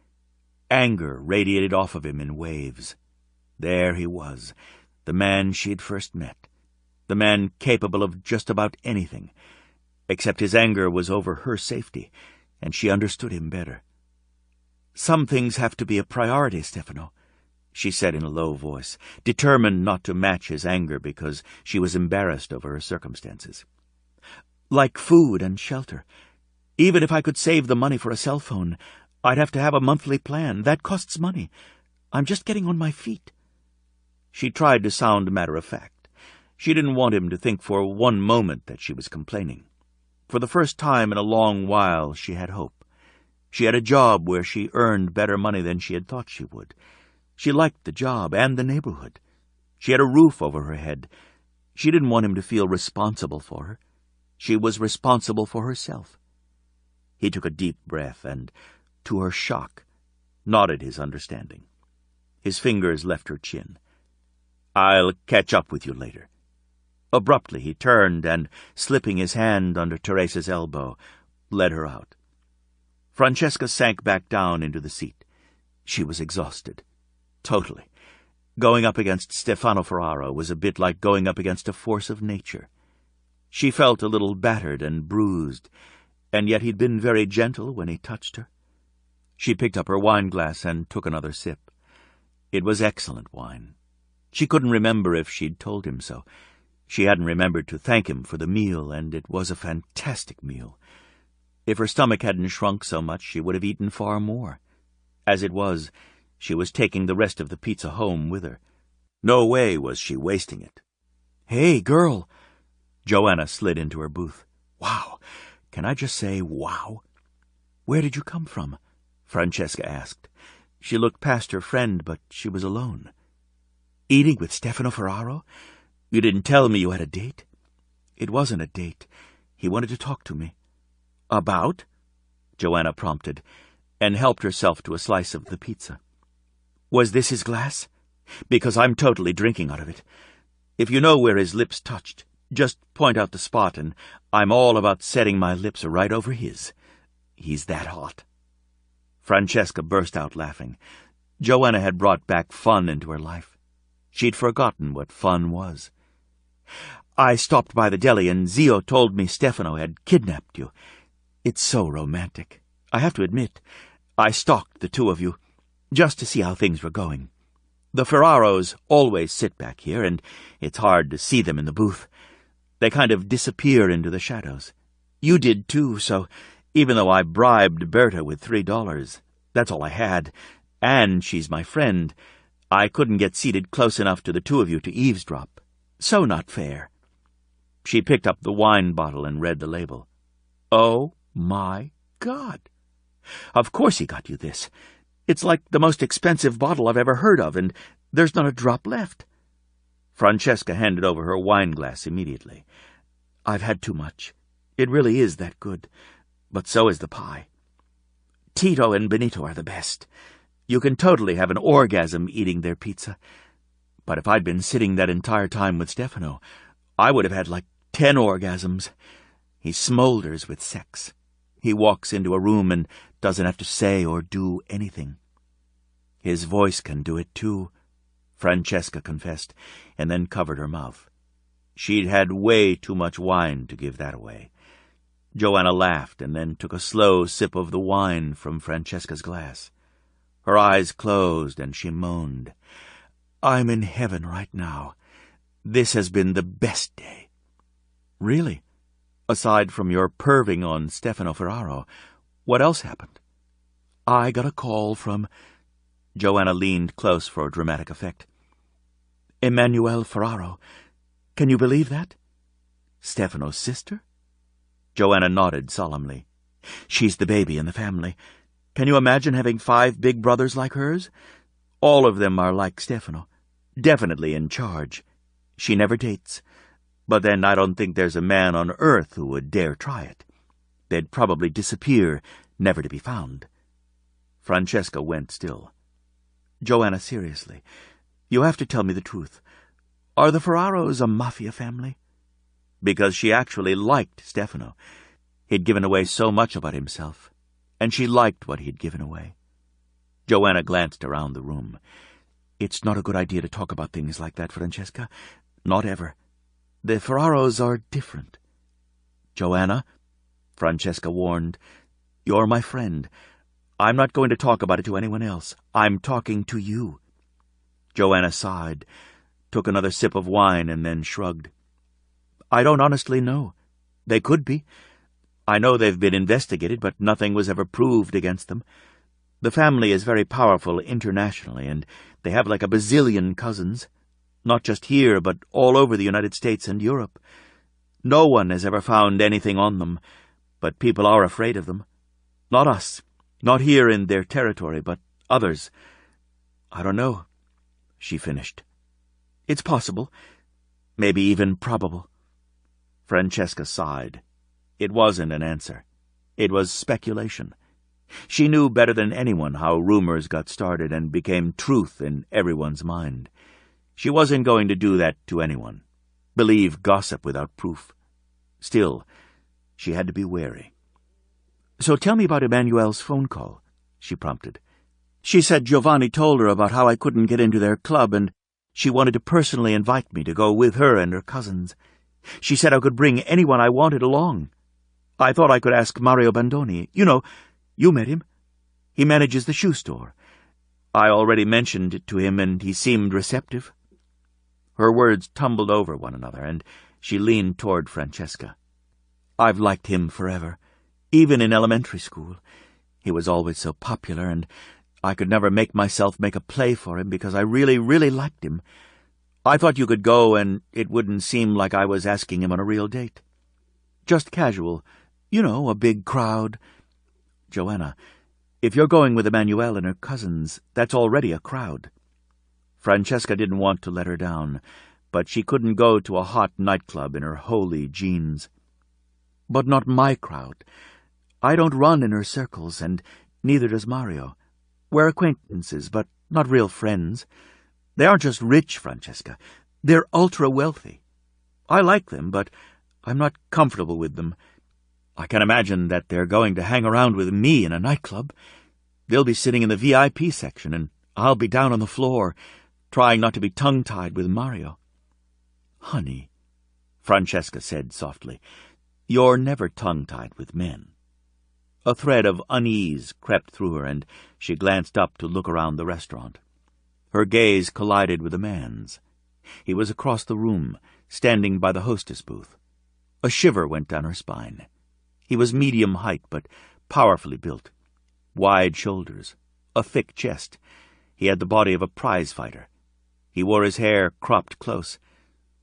Anger radiated off of him in waves. There he was, the man she'd first met, the man capable of just about anything, except his anger was over her safety, and she understood him better. "Some things have to be a priority, Stefano," she said in a low voice, determined not to match his anger because she was embarrassed over her circumstances. "Like food and shelter. Even if I could save the money for a cell phone, I'd have to have a monthly plan. That costs money. I'm just getting on my feet." She tried to sound matter-of-fact. She didn't want him to think for one moment that she was complaining. For the first time in a long while, she had hope. She had a job where she earned better money than she had thought she would. She liked the job and the neighborhood. She had a roof over her head. She didn't want him to feel responsible for her. She was responsible for herself. He took a deep breath and, to her shock, nodded his understanding. His fingers left her chin. "I'll catch up with you later." Abruptly he turned and, slipping his hand under Teresa's elbow, led her out. Francesca sank back down into the seat. She was exhausted. Totally. Going up against Stefano Ferraro was a bit like going up against a force of nature. She felt a little battered and bruised, and yet he'd been very gentle when he touched her. She picked up her wineglass and took another sip. It was excellent wine. She couldn't remember if she'd told him so. She hadn't remembered to thank him for the meal, and it was a fantastic meal. If her stomach hadn't shrunk so much, she would have eaten far more. As it was, she was taking the rest of the pizza home with her. No way was she wasting it. "Hey, girl!" Joanna slid into her booth. "Wow! Can I just say, wow?" "Where did you come from?" Francesca asked. She looked past her friend, but she was alone. "Eating with Stefano Ferraro? You didn't tell me you had a date?" "It wasn't a date. He wanted to talk to me." "About?" Joanna prompted, and helped herself to a slice of the pizza. "Was this his glass? Because I'm totally drinking out of it. If you know where his lips touched, just point out the spot, and I'm all about setting my lips right over his. He's that hot." Francesca burst out laughing. Joanna had brought back fun into her life. She'd forgotten what fun was. "I stopped by the deli, and Zio told me Stefano had kidnapped you. It's so romantic. I have to admit, I stalked the two of you, just to see how things were going. The Ferraros always sit back here, and it's hard to see them in the booth. They kind of disappear into the shadows. You did too, so even though I bribed Berta with $3, that's all I had, and she's my friend, I couldn't get seated close enough to the two of you to eavesdrop. So not fair." She picked up the wine bottle and read the label. "Oh, my God! Of course he got you this. It's like the most expensive bottle I've ever heard of, and there's not a drop left." Francesca handed over her wine glass immediately. "I've had too much. It really is that good. But so is the pie. Tito and Benito are the best. You can totally have an orgasm eating their pizza. But if I'd been sitting that entire time with Stefano, I would have had like 10 orgasms. He smolders with sex. He walks into a room and doesn't have to say or do anything. His voice can do it too," Francesca confessed, and then covered her mouth. She'd had way too much wine to give that away. Joanna laughed and then took a slow sip of the wine from Francesca's glass. Her eyes closed and she moaned, "I'm in heaven right now. This has been the best day." "Really? Aside from your perving on Stefano Ferraro, what else happened?" "I got a call from—" Joanna leaned close for dramatic effect. "Emanuele Ferraro. Can you believe that? Stefano's sister?" Joanna nodded solemnly. "She's the baby in the family. Can you imagine having 5 big brothers like hers? All of them are like Stefano. Definitely in charge. She never dates. But then I don't think there's a man on earth who would dare try it. They'd probably disappear, never to be found." Francesca went still. "Joanna, seriously, you have to tell me the truth. Are the Ferraros a mafia family?" Because she actually liked Stefano. He'd given away so much about himself, and she liked what he'd given away. Joanna glanced around the room. "It's not a good idea to talk about things like that, Francesca. Not ever. The Ferraros are different." "Joanna," Francesca warned, "you're my friend. I'm not going to talk about it to anyone else. I'm talking to you." Joanna sighed, took another sip of wine, and then shrugged. "I don't honestly know. They could be. I know they've been investigated, but nothing was ever proved against them. The family is very powerful internationally, and they have like a bazillion cousins. Not just here, but all over the United States and Europe. No one has ever found anything on them, but people are afraid of them. Not us, not here in their territory, but others. I don't know," she finished. "It's possible, maybe even probable." Francesca sighed. It wasn't an answer. It was speculation. She knew better than anyone how rumors got started and became truth in everyone's mind. She wasn't going to do that to anyone. Believe gossip without proof. Still, she had to be wary. "So tell me about Emanuele's phone call," she prompted. "She said Giovanni told her about how I couldn't get into their club, and she wanted to personally invite me to go with her and her cousins. She said I could bring anyone I wanted along. I thought I could ask Mario Bandoni. You know, you met him. He manages the shoe store. I already mentioned it to him, and he seemed receptive." Her words tumbled over one another, and she leaned toward Francesca. "I've liked him forever. Even in elementary school. He was always so popular, and I could never make myself make a play for him because I really, really liked him. I thought you could go and it wouldn't seem like I was asking him on a real date. Just casual. You know, a big crowd. Joanna, if you're going with Emmanuelle and her cousins, that's already a crowd. Francesca didn't want to let her down, but she couldn't go to a hot nightclub in her holey jeans. But not my crowd. I don't run in her circles, and neither does Mario. We're acquaintances, but not real friends. They aren't just rich, Francesca. They're ultra-wealthy. I like them, but I'm not comfortable with them. I can imagine that they're going to hang around with me in a nightclub. They'll be sitting in the VIP section, and I'll be down on the floor, trying not to be tongue-tied with Mario. Honey, Francesca said softly, you're never tongue-tied with men. A thread of unease crept through her, and she glanced up to look around the restaurant. Her gaze collided with a man's. He was across the room, standing by the hostess booth. A shiver went down her spine. He was medium height, but powerfully built. Wide shoulders, a thick chest. He had the body of a prize fighter. He wore his hair cropped close.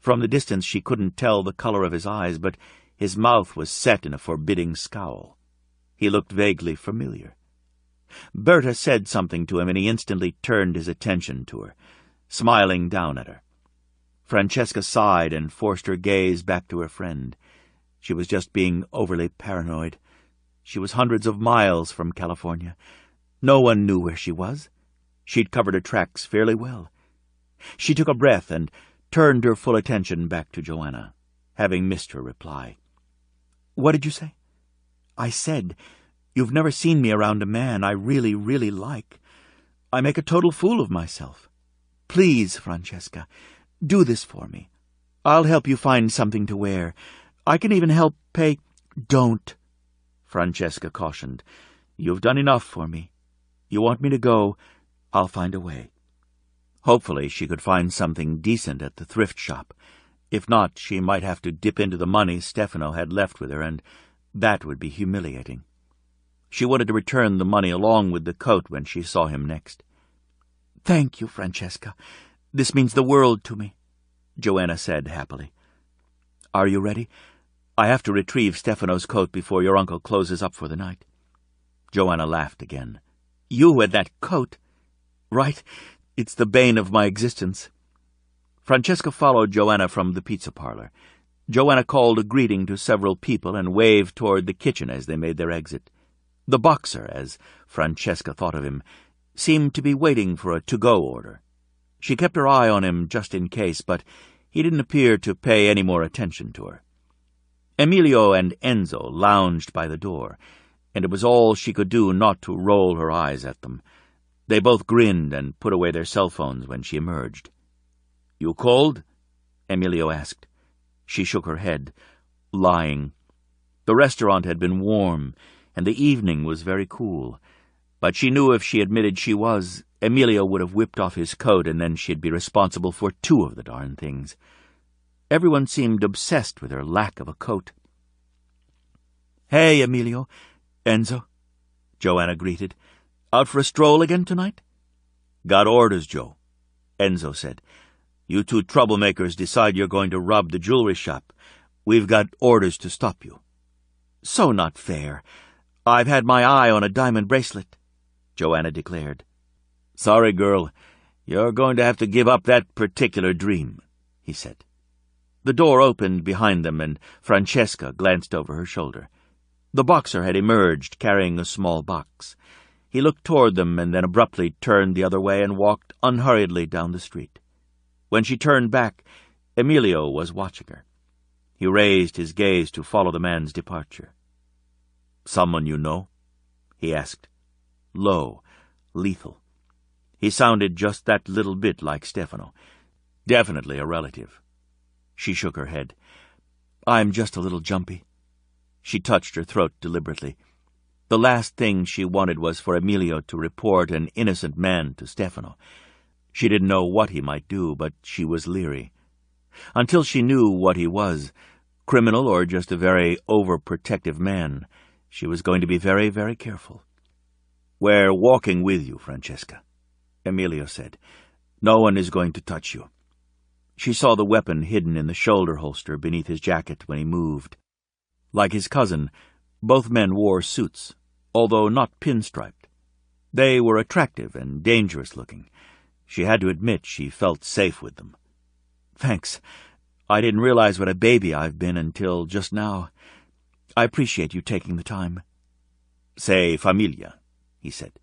From the distance she couldn't tell the color of his eyes, but his mouth was set in a forbidding scowl. He looked vaguely familiar. Berta said something to him, and he instantly turned his attention to her, smiling down at her. Francesca sighed and forced her gaze back to her friend. She was just being overly paranoid. She was hundreds of miles from California. No one knew where she was. She'd covered her tracks fairly well. She took a breath and turned her full attention back to Joanna, having missed her reply. "What did you say?" "I said, you've never seen me around a man I really, really like. I make a total fool of myself. Please, Francesca, do this for me. I'll help you find something to wear. I can even help pay—" "Don't," Francesca cautioned. "You've done enough for me. You want me to go, I'll find a way." Hopefully she could find something decent at the thrift shop. If not, she might have to dip into the money Stefano had left with her, and that would be humiliating. She wanted to return the money along with the coat when she saw him next. "Thank you, Francesca. This means the world to me," Joanna said happily. "Are you ready? I have to retrieve Stefano's coat before your uncle closes up for the night." Joanna laughed again. "You and that coat? Right. It's the bane of my existence." Francesca followed Joanna from the pizza parlor. Joanna called a greeting to several people and waved toward the kitchen as they made their exit. The boxer, as Francesca thought of him, seemed to be waiting for a to-go order. She kept her eye on him just in case, but he didn't appear to pay any more attention to her. Emilio and Enzo lounged by the door, and it was all she could do not to roll her eyes at them. They both grinned and put away their cell phones when she emerged. "You cold?" Emilio asked. She shook her head, lying. The restaurant had been warm, and the evening was very cool, but she knew if she admitted she was, Emilio would have whipped off his coat, and then she'd be responsible for 2 of the darn things. Everyone seemed obsessed with her lack of a coat. "Hey, Emilio. Enzo," Joanna greeted. "Out for a stroll again tonight?" "Got orders, Joe," Enzo said. "You 2 troublemakers decide you're going to rob the jewelry shop. We've got orders to stop you." "So not fair. I've had my eye on a diamond bracelet," Joanna declared. "Sorry, girl. You're going to have to give up that particular dream," he said. The door opened behind them, and Francesca glanced over her shoulder. The boxer had emerged, carrying a small box. He looked toward them and then abruptly turned the other way and walked unhurriedly down the street. When she turned back, Emilio was watching her. He raised his gaze to follow the man's departure. "Someone you know?" he asked. Low, lethal. He sounded just that little bit like Stefano. Definitely a relative. She shook her head. "I'm just a little jumpy." She touched her throat deliberately. The last thing she wanted was for Emilio to report an innocent man to Stefano. She didn't know what he might do, but she was leery. Until she knew what he was, criminal or just a very overprotective man, She was going to be very, very careful. "We're walking with you, Francesca," Emilio said. "No one is going to touch you." She saw the weapon hidden in the shoulder holster beneath his jacket when he moved. Like his cousin, both men wore suits, although not pinstriped. They were attractive and dangerous-looking. She had to admit she felt safe with them. "Thanks. I didn't realize what a baby I've been until just now. I appreciate you taking the time." "Say familia," he said.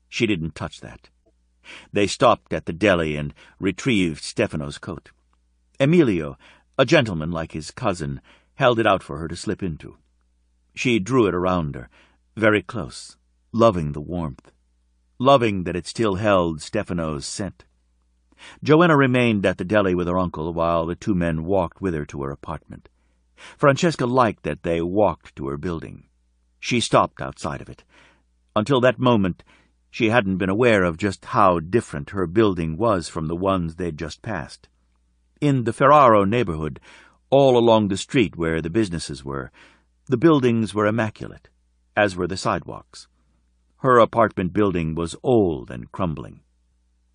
She didn't touch that. They stopped at the deli and retrieved Stefano's coat. Emilio, a gentleman like his cousin, held it out for her to slip into. She drew it around her, very close, loving the warmth, loving that it still held Stefano's scent. Joanna remained at the deli with her uncle while the two men walked with her to her apartment. Francesca liked that they walked to her building. She stopped outside of it. Until that moment, she hadn't been aware of just how different her building was from the ones they'd just passed. In the Ferraro neighborhood, all along the street where the businesses were, the buildings were immaculate, as were the sidewalks. Her apartment building was old and crumbling.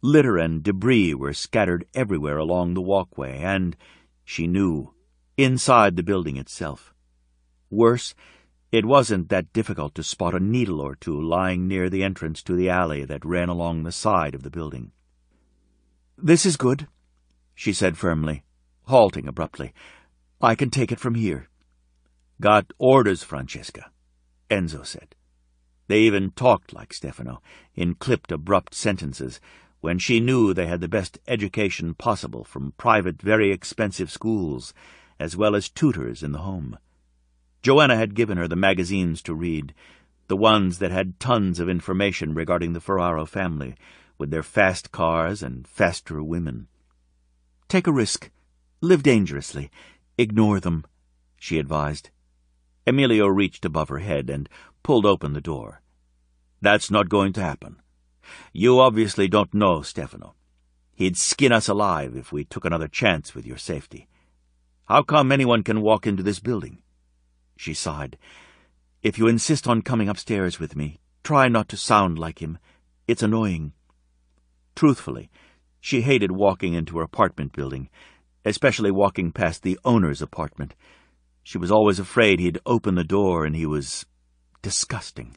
Litter and debris were scattered everywhere along the walkway, and, she knew, inside the building itself. Worse, it wasn't that difficult to spot a needle or two lying near the entrance to the alley that ran along the side of the building. "This is good," she said firmly, halting abruptly. "I can take it from here." "Got orders, Francesca," Enzo said. They even talked like Stefano, in clipped, abrupt sentences, when she knew they had the best education possible from private, very expensive schools, as well as tutors in the home. Joanna had given her the magazines to read, the ones that had tons of information regarding the Ferraro family, with their fast cars and faster women. "Take a risk. Live dangerously. Ignore them," she advised. Emilio reached above her head and pulled open the door. "That's not going to happen. You obviously don't know Stefano. He'd skin us alive if we took another chance with your safety. How come anyone can walk into this building?" She sighed. "If you insist on coming upstairs with me, try not to sound like him. It's annoying." Truthfully, she hated walking into her apartment building, especially walking past the owner's apartment. She was always afraid he'd open the door and he was disgusting.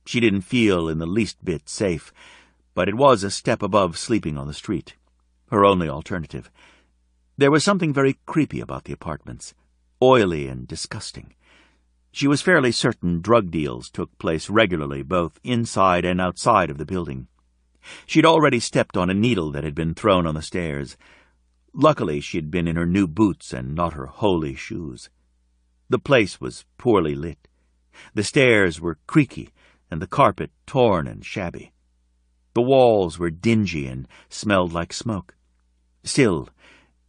She didn't feel in the least bit safe, but it was a step above sleeping on the street, her only alternative. There was something very creepy about the apartments, oily and disgusting. She was fairly certain drug deals took place regularly both inside and outside of the building. She'd already stepped on a needle that had been thrown on the stairs. Luckily, she'd been in her new boots and not her holy shoes. The place was poorly lit. The stairs were creaky and the carpet torn and shabby. The walls were dingy and smelled like smoke. Still,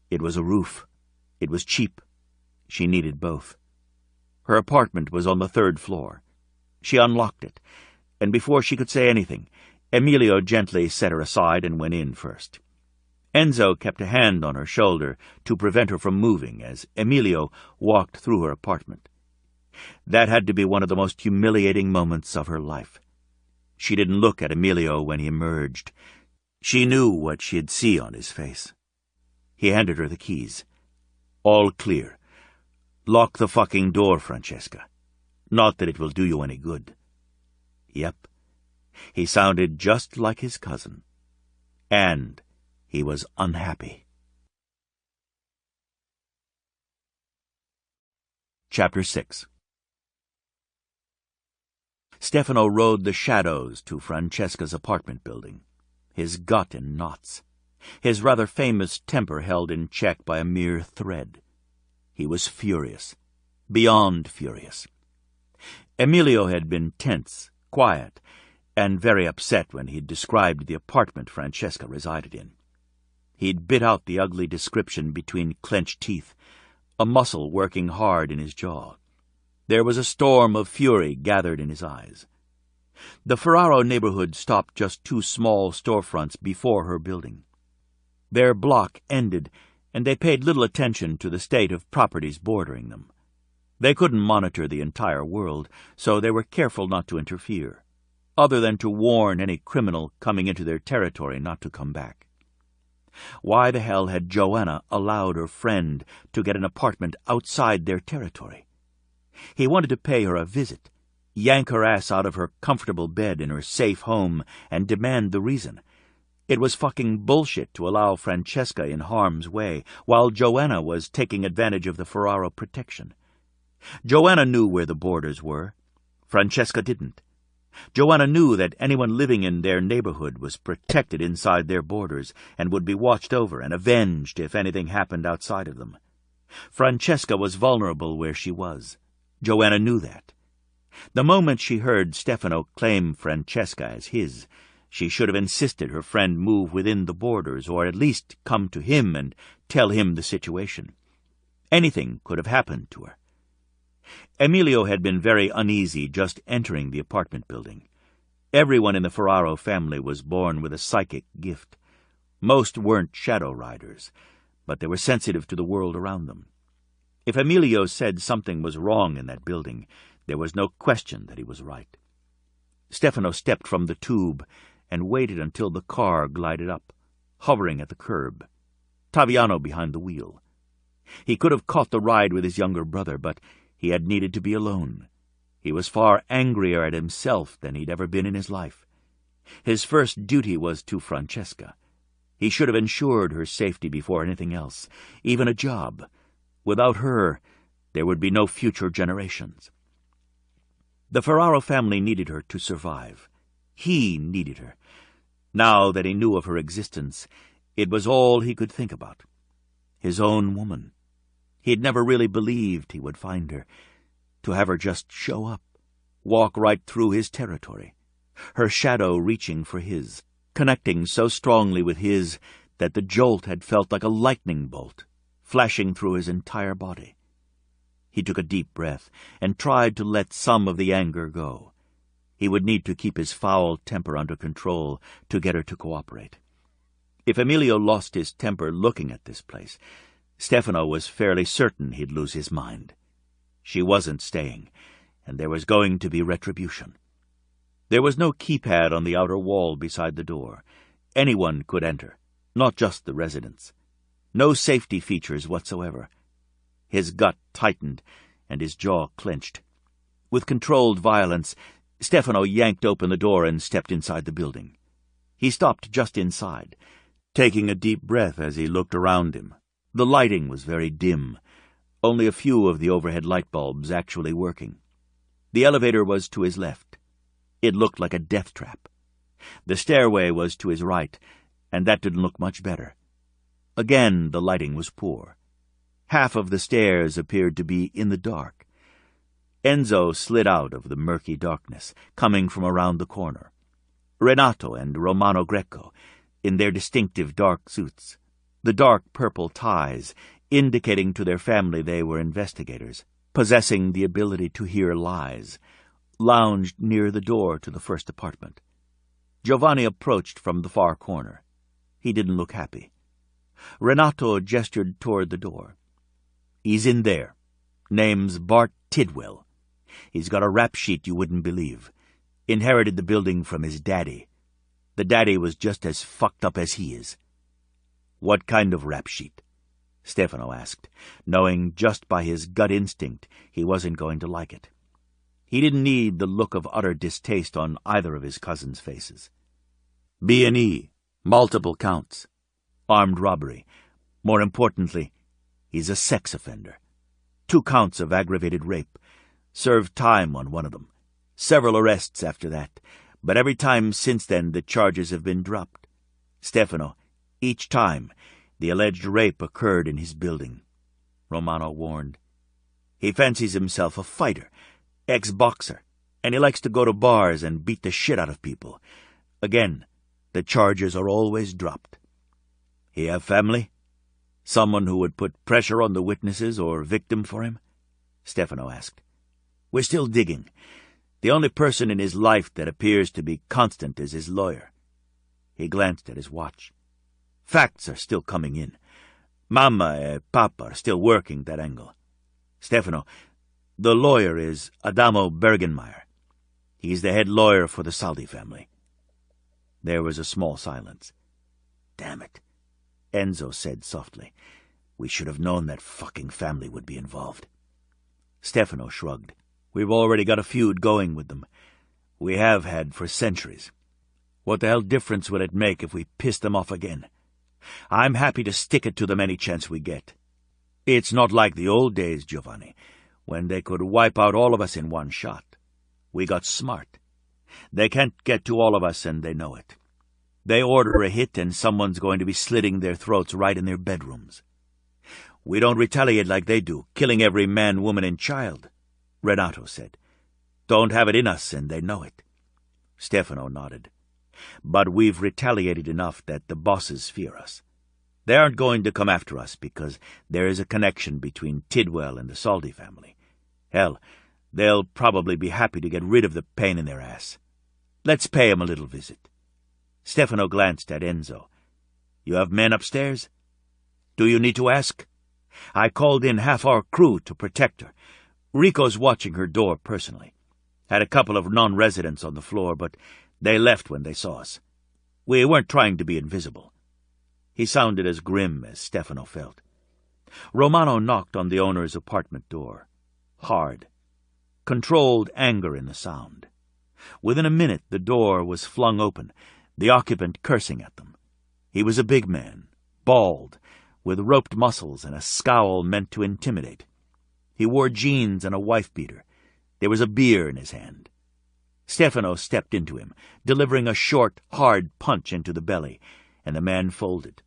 it was a roof. It was cheap. She needed both. Her apartment was on the 3rd floor. She unlocked it, and before she could say anything, Emilio gently set her aside and went in first. Enzo kept a hand on her shoulder to prevent her from moving as Emilio walked through her apartment. That had to be one of the most humiliating moments of her life. She didn't look at Emilio when he emerged. She knew what she'd see on his face. He handed her the keys. "All clear. Lock the fucking door, Francesca. Not that it will do you any good." Yep. He sounded just like his cousin. And he was unhappy. Chapter 6. Stefano rode the shadows to Francesca's apartment building, his gut in knots, his rather famous temper held in check by a mere thread. He was furious, beyond furious. Emilio had been tense, quiet, and very upset when he'd described the apartment Francesca resided in. He'd bit out the ugly description between clenched teeth, a muscle working hard in his jaw. There was a storm of fury gathered in his eyes. The Ferraro neighborhood stopped just 2 small storefronts before her building. Their block ended, and they paid little attention to the state of properties bordering them. They couldn't monitor the entire world, so they were careful not to interfere, other than to warn any criminal coming into their territory not to come back. Why the hell had Joanna allowed her friend to get an apartment outside their territory? He wanted to pay her a visit, yank her ass out of her comfortable bed in her safe home, and demand the reason. It was fucking bullshit to allow Francesca in harm's way, while Joanna was taking advantage of the Ferraro protection. Joanna knew where the borders were. Francesca didn't. Joanna knew that anyone living in their neighborhood was protected inside their borders and would be watched over and avenged if anything happened outside of them. Francesca was vulnerable where she was. Joanna knew that. The moment she heard Stefano claim Francesca as his, she should have insisted her friend move within the borders, or at least come to him and tell him the situation. Anything could have happened to her. Emilio had been very uneasy just entering the apartment building. Everyone in the Ferraro family was born with a psychic gift. Most weren't shadow riders, but they were sensitive to the world around them. If Emilio said something was wrong in that building, there was no question that he was right. Stefano stepped from the tube and waited until the car glided up, hovering at the curb, Taviano behind the wheel. He could have caught the ride with his younger brother, but he had needed to be alone. He was far angrier at himself than he'd ever been in his life. His first duty was to Francesca. He should have ensured her safety before anything else, even a job. Without her, there would be no future generations. The Ferraro family needed her to survive. He needed her. Now that he knew of her existence, it was all he could think about. His own woman. He had never really believed he would find her. To have her just show up, walk right through his territory, her shadow reaching for his, connecting so strongly with his that the jolt had felt like a lightning bolt, flashing through his entire body. He took a deep breath and tried to let some of the anger go. He would need to keep his foul temper under control to get her to cooperate. If Emilio lost his temper looking at this place, Stefano was fairly certain he'd lose his mind. She wasn't staying, and there was going to be retribution. There was no keypad on the outer wall beside the door. Anyone could enter, not just the residents. No safety features whatsoever. His gut tightened, and his jaw clenched. With controlled violence, Stefano yanked open the door and stepped inside the building. He stopped just inside, taking a deep breath as he looked around him. The lighting was very dim, only a few of the overhead light bulbs actually working. The elevator was to his left. It looked like a death trap. The stairway was to his right, and that didn't look much better. Again, the lighting was poor. Half of the stairs appeared to be in the dark. Enzo slid out of the murky darkness, coming from around the corner. Renato and Romano Greco, in their distinctive dark suits, the dark purple ties indicating to their family they were investigators, possessing the ability to hear lies, lounged near the door to the first apartment. Giovanni approached from the far corner. He didn't look happy. Renato gestured toward the door. "He's in there. Name's Bart Tidwell. He's got a rap sheet you wouldn't believe. Inherited the building from his daddy. The daddy was just as fucked up as he is." "What kind of rap sheet?" Stefano asked, knowing just by his gut instinct he wasn't going to like it. He didn't need the look of utter distaste on either of his cousins' faces. B&E, multiple counts, armed robbery. More importantly, he's a sex offender. 2 counts of aggravated rape. Served time on one of them. Several arrests after that, but every time since then the charges have been dropped. Stefano, each time, the alleged rape occurred in his building. Romano warned. He fancies himself a fighter, ex-boxer, and he likes to go to bars and beat the shit out of people. Again, the charges are always dropped. He have family? Someone who would put pressure on the witnesses or victim for him? Stefano asked. We're still digging. The only person in his life that appears to be constant is his lawyer. He glanced at his watch. Facts are still coming in. Mama and Papa are still working that angle. Stefano, The lawyer is Adamo Bergenmeyer. He's the head lawyer for the Saldi family." There was a small silence. "Damn it," Enzo said softly. "We should have known that fucking family would be involved." Stefano shrugged. "We've already got a feud going with them. We have had for centuries. What the hell difference would it make if we pissed them off again? I'm happy to stick it to them any chance we get. It's not like the old days, Giovanni, when they could wipe out all of us in one shot. We got smart. They can't get to all of us, and they know it. They order a hit, and someone's going to be slitting their throats right in their bedrooms. We don't retaliate like they do, killing every man, woman, and child," Renato said. "Don't have it in us, and they know it." Stefano nodded. "But we've retaliated enough that the bosses fear us. They aren't going to come after us because there is a connection between Tidwell and the Saldi family. Hell, they'll probably be happy to get rid of the pain in their ass. Let's pay 'em a little visit." Stefano glanced at Enzo. "You have men upstairs? Do you need to ask? I called in half our crew to protect her. Rico's watching her door personally. Had a couple of non-residents on the floor, but they left when they saw us. We weren't trying to be invisible." He sounded as grim as Stefano felt. Romano knocked on the owner's apartment door. Hard. Controlled anger in the sound. Within a minute the door was flung open, the occupant cursing at them. He was a big man, bald, with roped muscles and a scowl meant to intimidate. He wore jeans and a wife-beater. There was a beer in his hand. Stefano stepped into him, delivering a short, hard punch into the belly, and the man folded.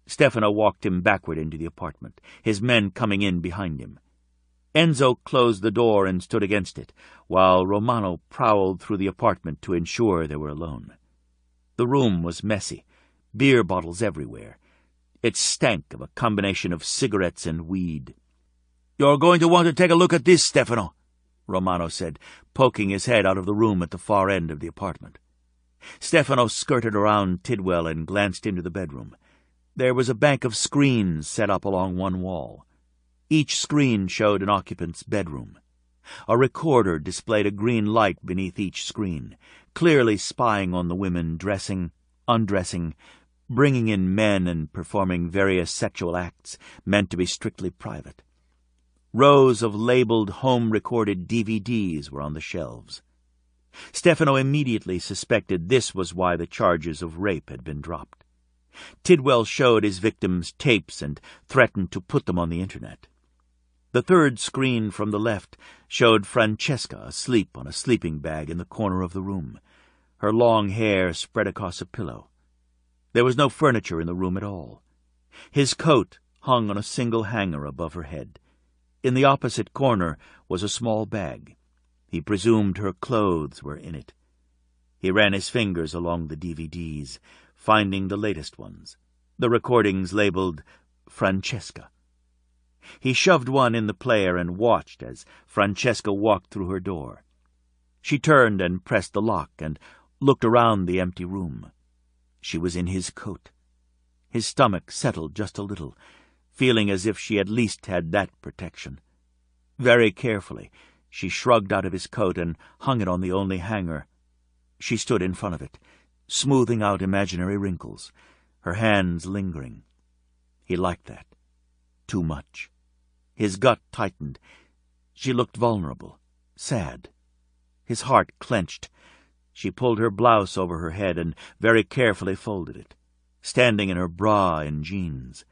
Stefano walked him backward into the apartment, his men coming in behind him. Enzo closed the door and stood against it, while Romano prowled through the apartment to ensure they were alone. The room was messy, beer bottles everywhere. It stank of a combination of cigarettes and weed. "You're going to want to take a look at this, Stefano," Romano said, poking his head out of the room at the far end of the apartment. Stefano skirted around Tidwell and glanced into the bedroom. There was a bank of screens set up along one wall. Each screen showed an occupant's bedroom. A recorder displayed a green light beneath each screen, clearly spying on the women dressing, undressing, bringing in men and performing various sexual acts meant to be strictly private. Rows of labeled home-recorded DVDs were on the shelves. Stefano immediately suspected this was why the charges of rape had been dropped. Tidwell showed his victims tapes and threatened to put them on the internet. The third screen from the left showed Francesca asleep on a sleeping bag in the corner of the room, her long hair spread across a pillow. There was no furniture in the room at all. His coat hung on a single hanger above her head. In the opposite corner was a small bag. He presumed her clothes were in it. He ran his fingers along the DVDs, finding the latest ones, the recordings labeled Francesca. He shoved one in the player and watched as Francesca walked through her door. She turned and pressed the lock and looked around the empty room. She was in his coat. His stomach settled just a little, feeling as if she at least had that protection. Very carefully, she shrugged out of his coat and hung it on the only hanger. She stood in front of it, smoothing out imaginary wrinkles, her hands lingering. He liked that. Too much. His gut tightened. She looked vulnerable, sad. His heart clenched. She pulled her blouse over her head and very carefully folded it, standing in her bra and jeans.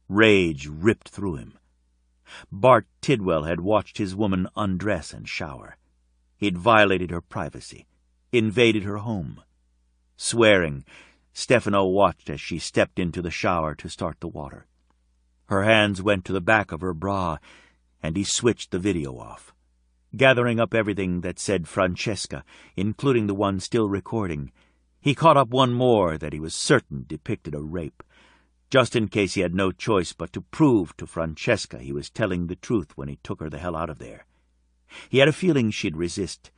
Rage ripped through him. Bart Tidwell had watched his woman undress and shower. He'd violated her privacy, invaded her home. Swearing, Stefano watched as she stepped into the shower to start the water. Her hands went to the back of her bra, and he switched the video off. Gathering up everything that said Francesca, including the one still recording, he caught up one more that he was certain depicted a rape, just in case he had no choice but to prove to Francesca he was telling the truth when he took her the hell out of there. He had a feeling she'd resist,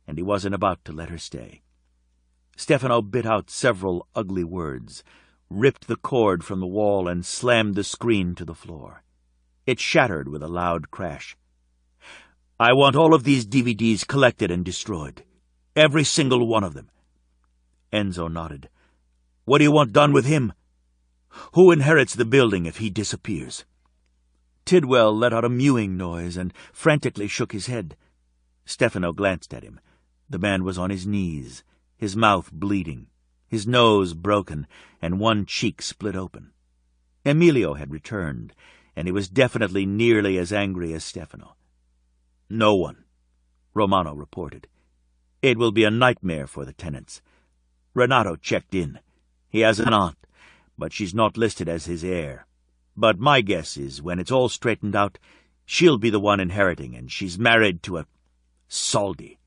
and he wasn't about to let her stay. Stefano bit out several ugly words, ripped the cord from the wall, and slammed the screen to the floor. It shattered with a loud crash. I want all of these DVDs collected and destroyed. Every single one of them. Enzo nodded. What do you want done with him? Who inherits the building if he disappears? Tidwell let out a mewing noise and frantically shook his head. Stefano glanced at him. The man was on his knees, his mouth bleeding, his nose broken, and one cheek split open. Emilio had returned, and he was definitely nearly as angry as Stefano. No one, Romano reported. It will be a nightmare for the tenants. Renato checked in. He has an aunt, but she's not listed as his heir. But my guess is, when it's all straightened out, she'll be the one inheriting, and she's married to a Saldi.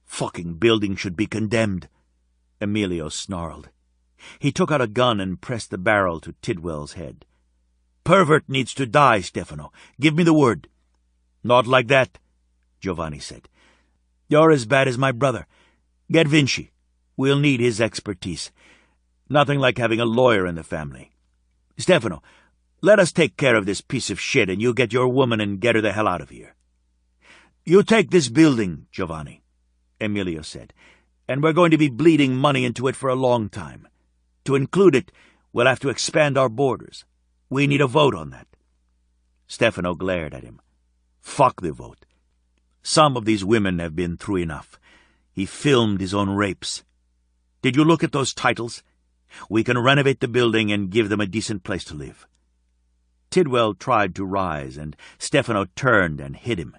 Fucking building should be condemned. Emilio snarled. He took out a gun and pressed the barrel to Tidwell's head. Pervert needs to die, Stefano. Give me the word. Not like that, Giovanni said. You're as bad as my brother. Get Vinci. We'll need his expertise. Nothing like having a lawyer in the family. Stefano, let us take care of this piece of shit, and you get your woman and get her the hell out of here. You take this building, Giovanni, Emilio said, and we're going to be bleeding money into it for a long time. To include it, we'll have to expand our borders. We need a vote on that. Stefano glared at him. Fuck the vote. Some of these women have been through enough. He filmed his own rapes. Did you look at those titles? We can renovate the building and give them a decent place to live. Tidwell tried to rise, and Stefano turned and hit him.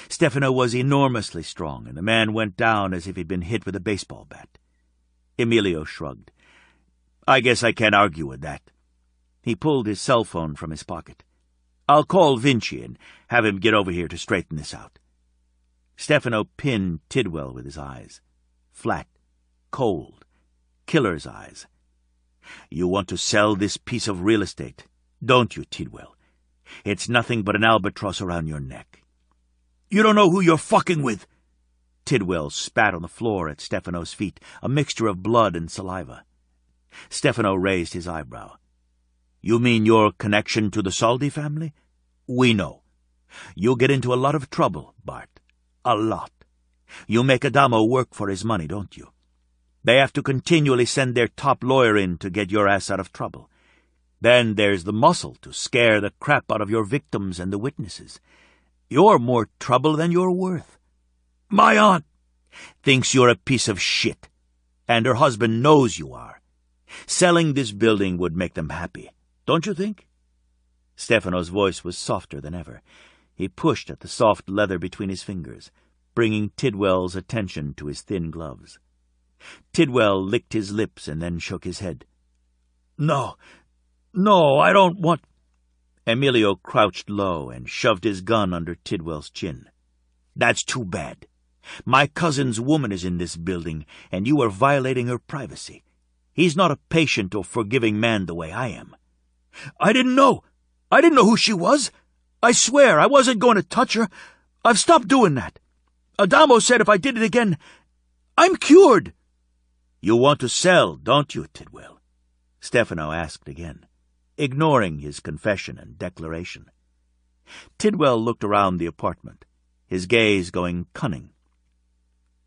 Stefano was enormously strong, and the man went down as if he'd been hit with a baseball bat. Emilio shrugged. I guess I can't argue with that. He pulled his cell phone from his pocket. I'll call Vinci and have him get over here to straighten this out. Stefano pinned Tidwell with his eyes. Flat, cold, killer's eyes. You want to sell this piece of real estate, don't you, Tidwell? It's nothing but an albatross around your neck. You don't know who you're fucking with. Tidwell spat on the floor at Stefano's feet, a mixture of blood and saliva. Stefano raised his eyebrow. You mean your connection to the Saldi family? We know. You get into a lot of trouble, Bart. A lot. You make Adamo work for his money, don't you? They have to continually send their top lawyer in to get your ass out of trouble. Then there's the muscle to scare the crap out of your victims and the witnesses. You're more trouble than you're worth. My aunt thinks you're a piece of shit, and her husband knows you are. Selling this building would make them happy, don't you think? Stefano's voice was softer than ever. He pushed at the soft leather between his fingers, bringing Tidwell's attention to his thin gloves. Tidwell licked his lips and then shook his head. No, I don't want... Emilio crouched low and shoved his gun under Tidwell's chin. That's too bad. My cousin's woman is in this building, and you are violating her privacy. He's not a patient or forgiving man the way I am. I didn't know who she was. I swear I wasn't going to touch her. I've stopped doing that. Adamo said if I did it again, I'm cured. You want to sell, don't you, Tidwell? Stefano asked again, ignoring his confession and declaration. Tidwell looked around the apartment, his gaze going cunning.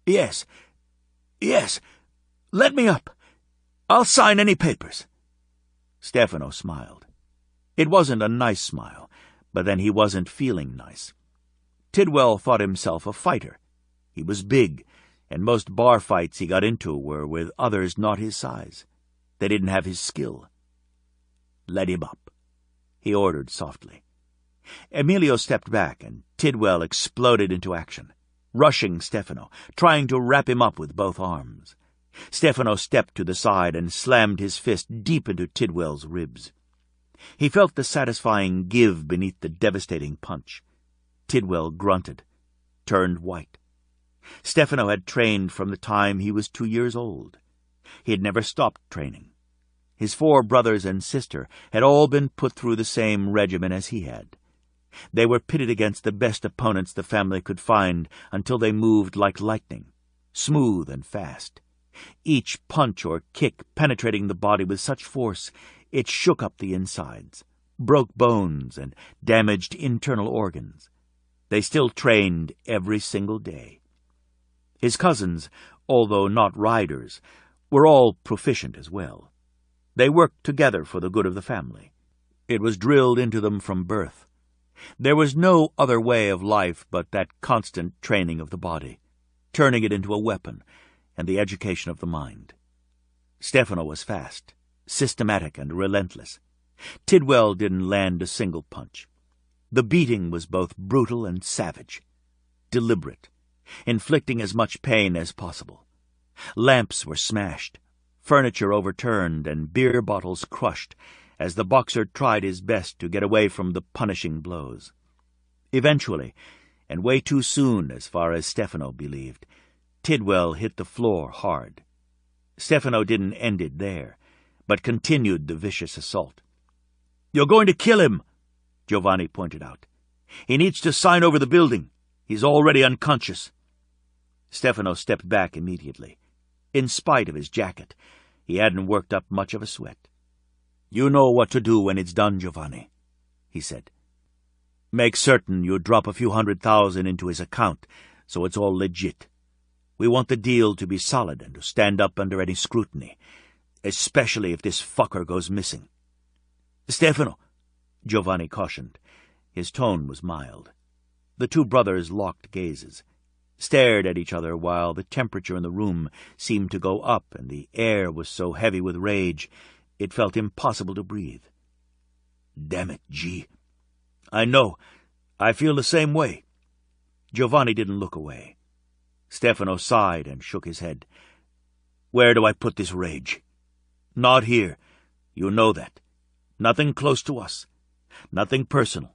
Yes, let me up. I'll sign any papers. Stefano smiled. It wasn't a nice smile, but then he wasn't feeling nice. Tidwell thought himself a fighter. He was big, and most bar fights he got into were with others not his size. They didn't have his skill. Let him up, he ordered softly. Emilio stepped back, and Tidwell exploded into action, rushing Stefano, trying to wrap him up with both arms. Stefano stepped to the side and slammed his fist deep into Tidwell's ribs. He felt the satisfying give beneath the devastating punch. Tidwell grunted, turned white. Stefano had trained from the time he was 2 years old. He had never stopped training. His 4 brothers and sister had all been put through the same regimen as he had. They were pitted against the best opponents the family could find until they moved like lightning, smooth and fast. Each punch or kick penetrating the body with such force it shook up the insides, broke bones, and damaged internal organs. They still trained every single day. His cousins, although not riders, were all proficient as well. They worked together for the good of the family. It was drilled into them from birth. There was no other way of life but that constant training of the body, turning it into a weapon, and the education of the mind. Stefano was fast, systematic, and relentless. Tidwell didn't land a single punch. The beating was both brutal and savage, deliberate, inflicting as much pain as possible. Lamps were smashed, furniture overturned, and beer bottles crushed as the boxer tried his best to get away from the punishing blows. Eventually, and way too soon as far as Stefano believed, Tidwell hit the floor hard. Stefano didn't end it there, but continued the vicious assault. "You're going to kill him," Giovanni pointed out. "He needs to sign over the building. He's already unconscious." Stefano stepped back immediately. In spite of his jacket, he hadn't worked up much of a sweat. "You know what to do when it's done, Giovanni," he said. "Make certain you drop a few $100,000 into his account so it's all legit. We want the deal to be solid and to stand up under any scrutiny, especially if this fucker goes missing." "Stefano," Giovanni cautioned. His tone was mild. The two brothers locked gazes, stared at each other while the temperature in the room seemed to go up and the air was so heavy with rage it felt impossible to breathe. "Damn it, G. I know. I feel the same way." Giovanni didn't look away. Stefano sighed and shook his head. "Where do I put this rage? Not here. You know that. Nothing close to us. Nothing personal.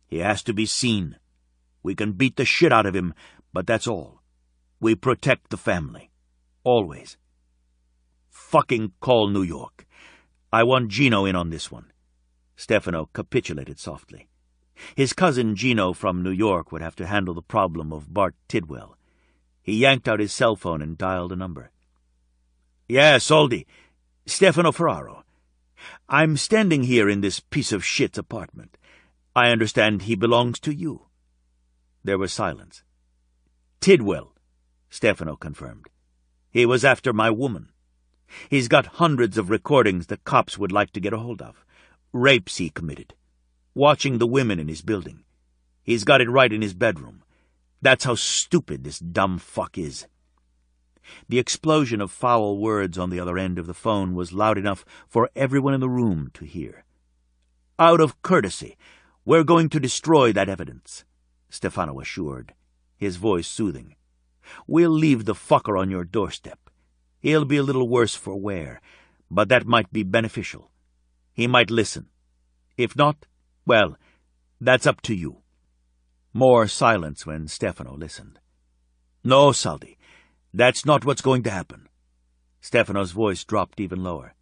He has to be seen. We can beat the shit out of him, but that's all. We protect the family. Always. Fucking call New York. I want Gino in on this one." Stefano capitulated softly. His cousin Gino from New York would have to handle the problem of Bart Tidwell. He yanked out his cell phone and dialed a number. "Yeah, Soldi. Stefano Ferraro. I'm standing here in this piece of shit's apartment. I understand he belongs to you." There was silence. "Tidwell," Stefano confirmed. "He was after my woman. He's got hundreds of recordings the cops would like to get a hold of. Rapes he committed. Watching the women in his building. He's got it right in his bedroom. That's how stupid this dumb fuck is." The explosion of foul words on the other end of the phone was loud enough for everyone in the room to hear. "Out of courtesy, we're going to destroy that evidence," Stefano assured, his voice soothing. "We'll leave the fucker on your doorstep. He'll be a little worse for wear, but that might be beneficial. He might listen. If not, well, that's up to you." More silence when Stefano listened. "No, Saldi, that's not what's going to happen." Stefano's voice dropped even lower.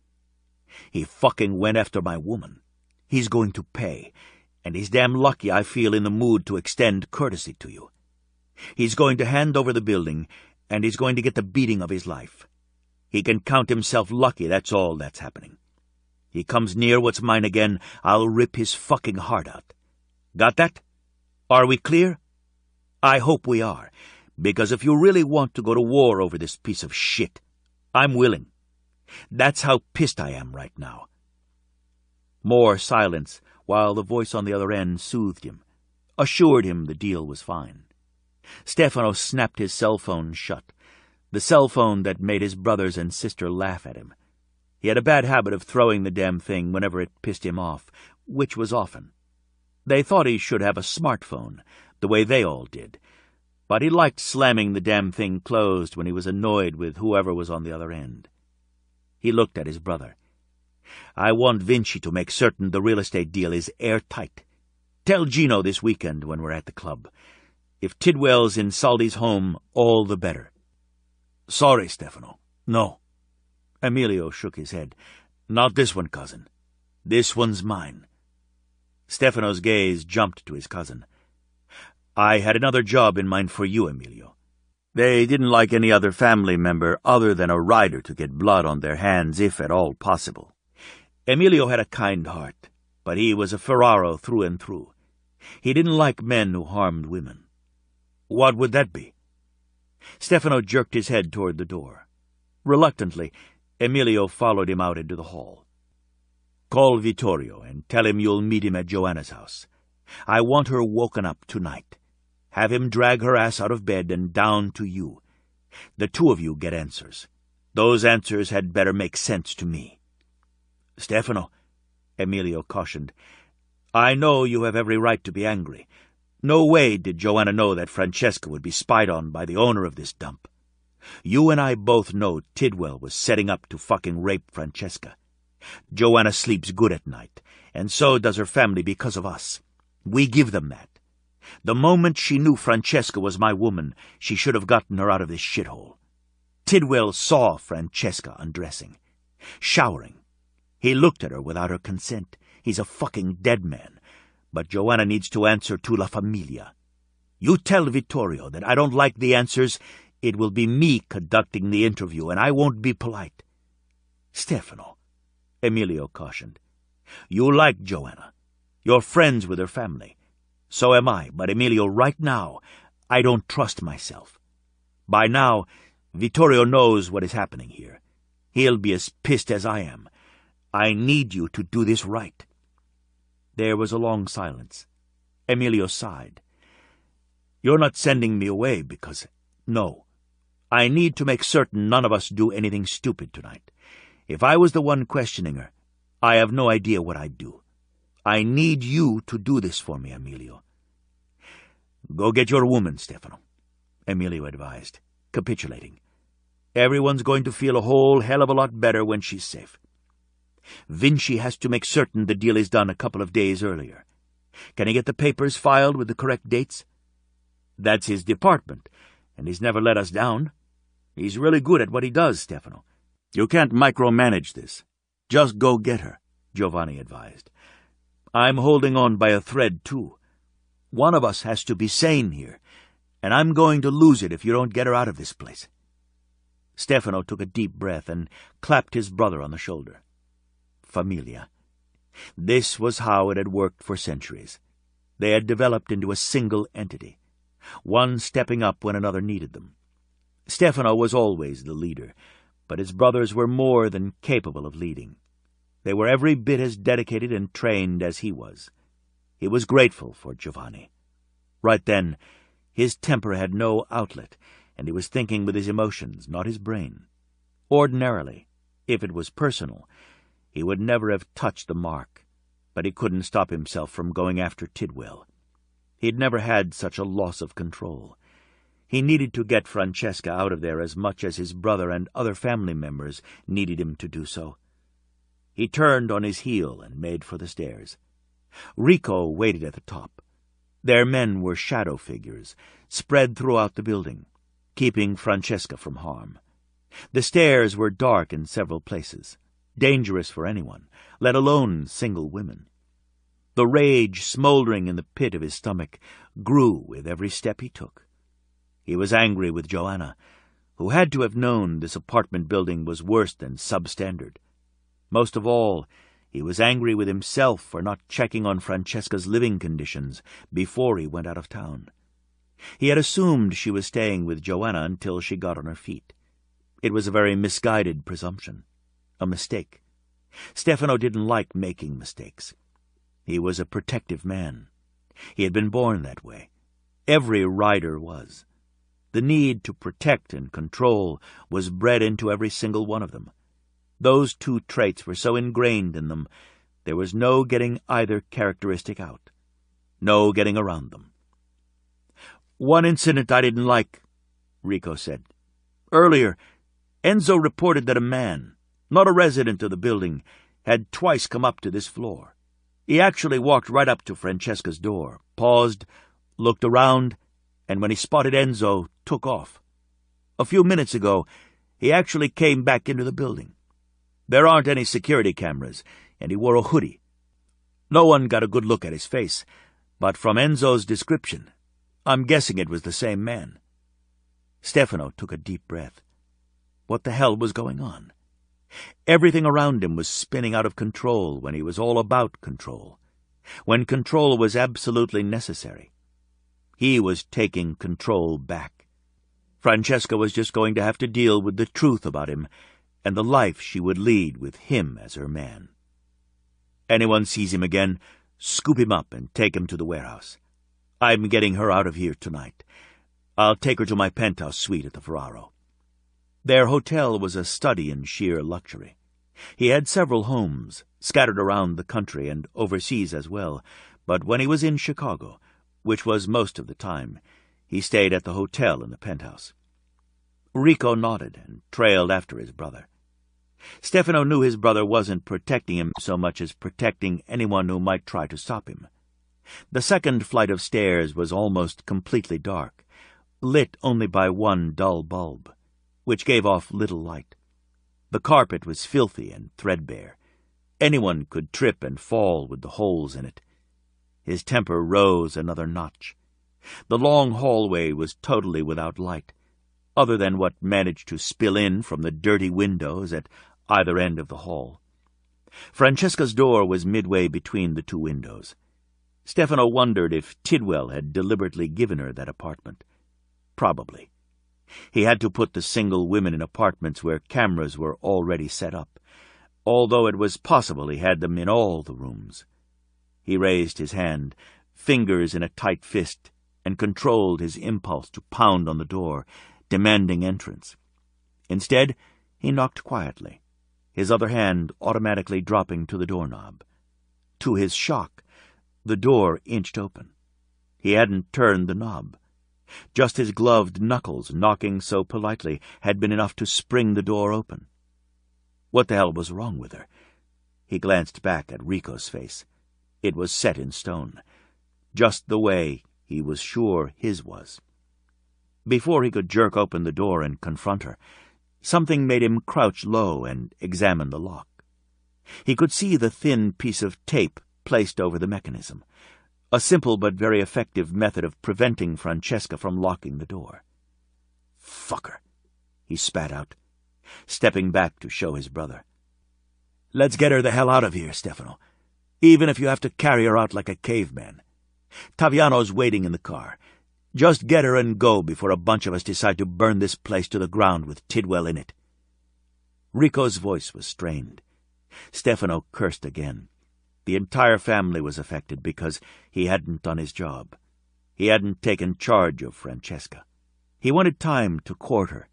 "He fucking went after my woman. He's going to pay, and he's damn lucky I feel in the mood to extend courtesy to you. He's going to hand over the building, and he's going to get the beating of his life. He can count himself lucky that's all that's happening. He comes near what's mine again, I'll rip his fucking heart out. Got that? Are we clear? I hope we are, because if you really want to go to war over this piece of shit, I'm willing. That's how pissed I am right now." More silence, while the voice on the other end soothed him, assured him the deal was fine. Stefano snapped his cell phone shut, the cell phone that made his brothers and sister laugh at him. He had a bad habit of throwing the damn thing whenever it pissed him off, which was often. They thought he should have a smartphone, the way they all did, but he liked slamming the damn thing closed when he was annoyed with whoever was on the other end. He looked at his brother. "I want Vinci to make certain the real estate deal is airtight. Tell Gino this weekend when we're at the club. If Tidwell's in Saldi's home, all the better." "Sorry, Stefano. No." Emilio shook his head. "Not this one, cousin. This one's mine." Stefano's gaze jumped to his cousin. "I had another job in mind for you, Emilio. They didn't like any other family member other than a rider to get blood on their hands, if at all possible. Emilio had a kind heart, but he was a Ferraro through and through. He didn't like men who harmed women. What would that be? Stefano jerked his head toward the door. Reluctantly, Emilio followed him out into the hall. Call Vittorio and tell him you'll meet him at Joanna's house. I want her woken up tonight. Have him drag her ass out of bed and down to you. The two of you get answers. Those answers had better make sense to me. Stefano, Emilio cautioned, I know you have every right to be angry. No way did Joanna know that Francesca would be spied on by the owner of this dump. You and I both know Tidwell was setting up to fucking rape Francesca. Joanna sleeps good at night, and so does her family because of us. We give them that. The moment she knew Francesca was my woman, she should have gotten her out of this shithole. Tidwell saw Francesca undressing, showering. He looked at her without her consent. He's a fucking dead man. But Joanna needs to answer to La Familia. You tell Vittorio that I don't like the answers. It will be me conducting the interview, and I won't be polite. Stefano, Emilio cautioned, you like Joanna. You're friends with her family. So am I, but Emilio, right now, I don't trust myself. By now, Vittorio knows what is happening here. He'll be as pissed as I am. I need you to do this right. There was a long silence. Emilio sighed. You're not sending me away because... No. I need to make certain none of us do anything stupid tonight. If I was the one questioning her, I have no idea what I'd do. I need you to do this for me, Emilio. Go get your woman, Stefano, Emilio advised, capitulating. Everyone's going to feel a whole hell of a lot better when she's safe. Vinci has to make certain the deal is done a couple of days earlier. Can he get the papers filed with the correct dates? That's his department, and he's never let us down. He's really good at what he does, Stefano. You can't micromanage this. Just go get her, Giovanni advised. I'm holding on by a thread, too. One of us has to be sane here, and I'm going to lose it if you don't get her out of this place. Stefano took a deep breath and clapped his brother on the shoulder. Familia. This was how it had worked for centuries. They had developed into a single entity, one stepping up when another needed them. Stefano was always the leader, but his brothers were more than capable of leading. They were every bit as dedicated and trained as he was. He was grateful for Giovanni. Right then, his temper had no outlet, and he was thinking with his emotions, not his brain. Ordinarily, if it was personal, he would never have touched the mark, but he couldn't stop himself from going after Tidwell. He'd never had such a loss of control. He needed to get Francesca out of there as much as his brother and other family members needed him to do so. He turned on his heel and made for the stairs. Rico waited at the top. Their men were shadow figures, spread throughout the building, keeping Francesca from harm. The stairs were dark in several places, dangerous for anyone, let alone single women. The rage smoldering in the pit of his stomach grew with every step he took. He was angry with Joanna, who had to have known this apartment building was worse than substandard. Most of all, he was angry with himself for not checking on Francesca's living conditions before he went out of town. He had assumed she was staying with Joanna until she got on her feet. It was a very misguided presumption, a mistake. Stefano didn't like making mistakes. He was a protective man. He had been born that way. Every rider was. The need to protect and control was bred into every single one of them. Those two traits were so ingrained in them, there was no getting either characteristic out, no getting around them. One incident I didn't like, Rico said. Earlier, Enzo reported that a man, not a resident of the building, had twice come up to this floor. He actually walked right up to Francesca's door, paused, looked around, and when he spotted Enzo, took off. A few minutes ago, he actually came back into the building. There aren't any security cameras, and he wore a hoodie. No one got a good look at his face, but from Enzo's description, I'm guessing it was the same man. Stefano took a deep breath. What the hell was going on? Everything around him was spinning out of control when he was all about control. when control was absolutely necessary. He was taking control back. Francesca was just going to have to deal with the truth about him and the life she would lead with him as her man. Anyone sees him again, scoop him up and take him to the warehouse. I'm getting her out of here tonight. I'll take her to my penthouse suite at the Ferraro. Their hotel was a study in sheer luxury. He had several homes, scattered around the country and overseas as well, but when he was in Chicago, which was most of the time, he stayed at the hotel in the penthouse. Rico nodded and trailed after his brother. Stefano knew his brother wasn't protecting him so much as protecting anyone who might try to stop him. The second flight of stairs was almost completely dark, lit only by one dull bulb, which gave off little light. The carpet was filthy and threadbare. Anyone could trip and fall with the holes in it. His temper rose another notch. The long hallway was totally without light, other than what managed to spill in from the dirty windows at either end of the hall. Francesca's door was midway between the two windows. Stefano wondered if Tidwell had deliberately given her that apartment. Probably. He had to put the single women in apartments where cameras were already set up, although it was possible he had them in all the rooms. He raised his hand, fingers in a tight fist, and controlled his impulse to pound on the door, demanding entrance. Instead, he knocked quietly, his other hand automatically dropping to the doorknob. To his shock, the door inched open. He hadn't turned the knob. Just his gloved knuckles knocking so politely had been enough to spring the door open. What the hell was wrong with her? He glanced back at Rico's face. It was set in stone, just the way he was sure his was. Before he could jerk open the door and confront her, something made him crouch low and examine the lock. He could see the thin piece of tape placed over the mechanism, a simple but very effective method of preventing Francesca from locking the door. "Fucker," he spat out, stepping back to show his brother. "Let's get her the hell out of here, Stefano, even if you have to carry her out like a caveman. Taviano's waiting in the car. Just get her and go before a bunch of us decide to burn this place to the ground with Tidwell in it." Rico's voice was strained. Stefano cursed again. The entire family was affected because he hadn't done his job. He hadn't taken charge of Francesca. He wanted time to court her,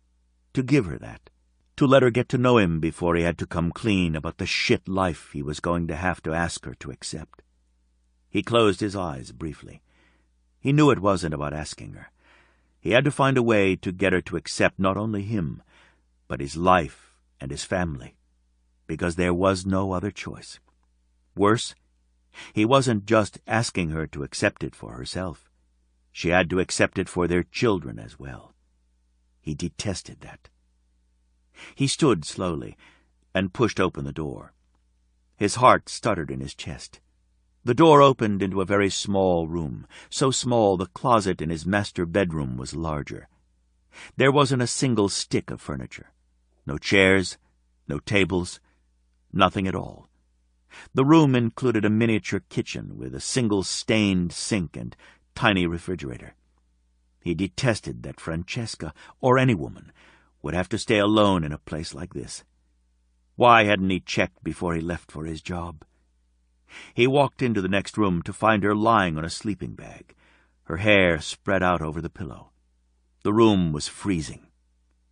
to give her that, to let her get to know him before he had to come clean about the shit life he was going to have to ask her to accept. He closed his eyes briefly. He knew it wasn't about asking her. He had to find a way to get her to accept not only him, but his life and his family, because there was no other choice. Worse, he wasn't just asking her to accept it for herself. She had to accept it for their children as well. He detested that. He stood slowly and pushed open the door. His heart stuttered in his chest. The door opened into a very small room, so small the closet in his master bedroom was larger. There wasn't a single stick of furniture. No chairs, no tables, nothing at all. The room included a miniature kitchen with a single stained sink and tiny refrigerator. He detested that Francesca, or any woman, would have to stay alone in a place like this. Why hadn't he checked before he left for his job? He walked into the next room to find her lying on a sleeping bag, her hair spread out over the pillow. The room was freezing.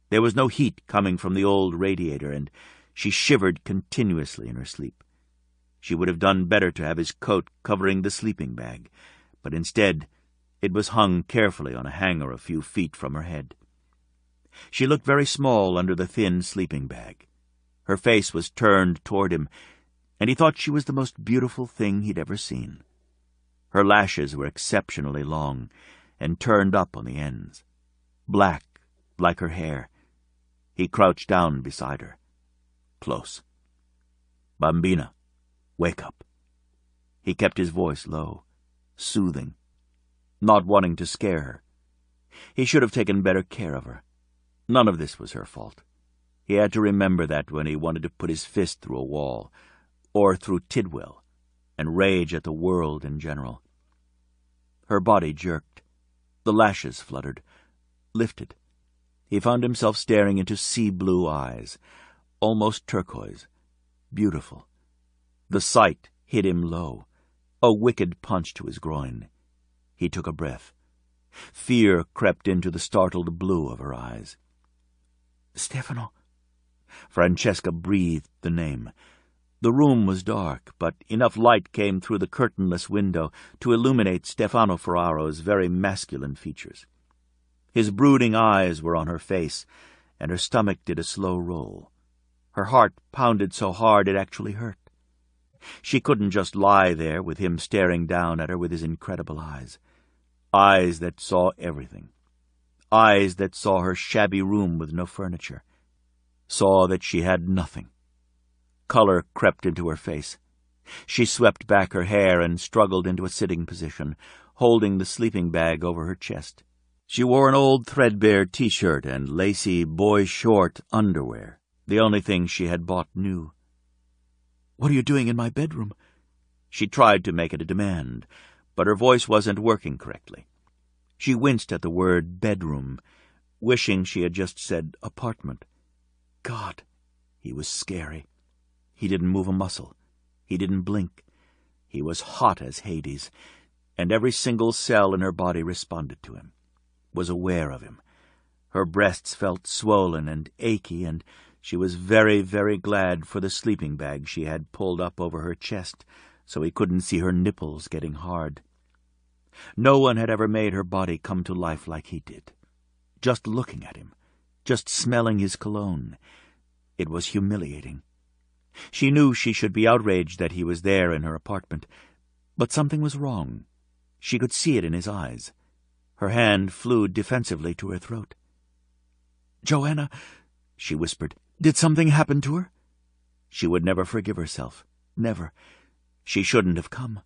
There was no heat coming from the old radiator, and she shivered continuously in her sleep. She would have done better to have his coat covering the sleeping bag, but instead it was hung carefully on a hanger a few feet from her head. She looked very small under the thin sleeping bag. Her face was turned toward him, and he thought she was the most beautiful thing he'd ever seen. Her lashes were exceptionally long and turned up on the ends, black like her hair. He crouched down beside her, close. "Bambina, wake up." He kept his voice low, soothing, not wanting to scare her. He should have taken better care of her. None of this was her fault. He had to remember that when he wanted to put his fist through a wall, or through Tidwell, and rage at the world in general. Her body jerked. The lashes fluttered, lifted. He found himself staring into sea-blue eyes, almost turquoise, beautiful. The sight hit him low, a wicked punch to his groin. He took a breath. Fear crept into the startled blue of her eyes. "Stefano." Francesca breathed the name. The room was dark, but enough light came through the curtainless window to illuminate Stefano Ferraro's very masculine features. His brooding eyes were on her face, and her stomach did a slow roll. Her heart pounded so hard it actually hurt. She couldn't just lie there with him staring down at her with his incredible eyes. Eyes that saw everything. Eyes that saw her shabby room with no furniture. Saw that she had nothing. Color crept into her face. She swept back her hair and struggled into a sitting position, holding the sleeping bag over her chest. She wore an old threadbare T-shirt and lacy boy-short underwear, the only thing she had bought new. "What are you doing in my bedroom?" She tried to make it a demand, but her voice wasn't working correctly. She winced at the word bedroom, wishing she had just said apartment. God, he was scary. He didn't move a muscle. He didn't blink. He was hot as Hades, and every single cell in her body responded to him, was aware of him. Her breasts felt swollen and achy, and she was very, very glad for the sleeping bag she had pulled up over her chest so he couldn't see her nipples getting hard. No one had ever made her body come to life like he did. Just looking at him, just smelling his cologne, it was humiliating. She knew she should be outraged that he was there in her apartment, but something was wrong. She could see it in his eyes. Her hand flew defensively to her throat. "Joanna," she whispered, "did something happen to her?" She would never forgive herself. Never. She shouldn't have come.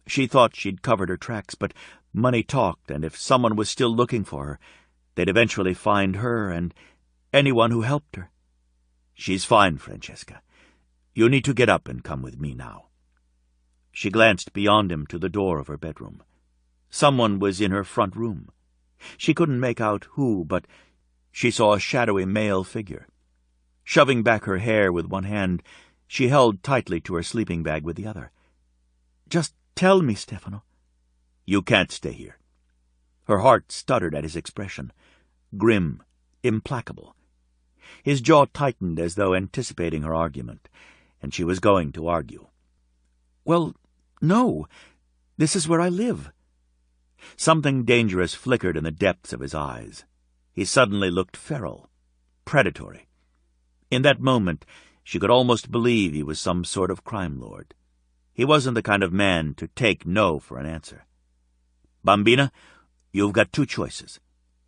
She thought she'd covered her tracks, but money talked, and if someone was still looking for her, they'd eventually find her and anyone who helped her. "She's fine, Francesca. You need to get up and come with me now." She glanced beyond him to the door of her bedroom. Someone was in her front room. She couldn't make out who, but she saw a shadowy male figure. Shoving back her hair with one hand, she held tightly to her sleeping bag with the other. "Just tell me, Stefano." "You can't stay here." Her heart stuttered at his expression. Grim, implacable. His jaw tightened as though anticipating her argument, and she was going to argue. "Well, no. This is where I live." Something dangerous flickered in the depths of his eyes. He suddenly looked feral, predatory. In that moment, she could almost believe he was some sort of crime lord. He wasn't the kind of man to take no for an answer. "Bambina, you've got two choices.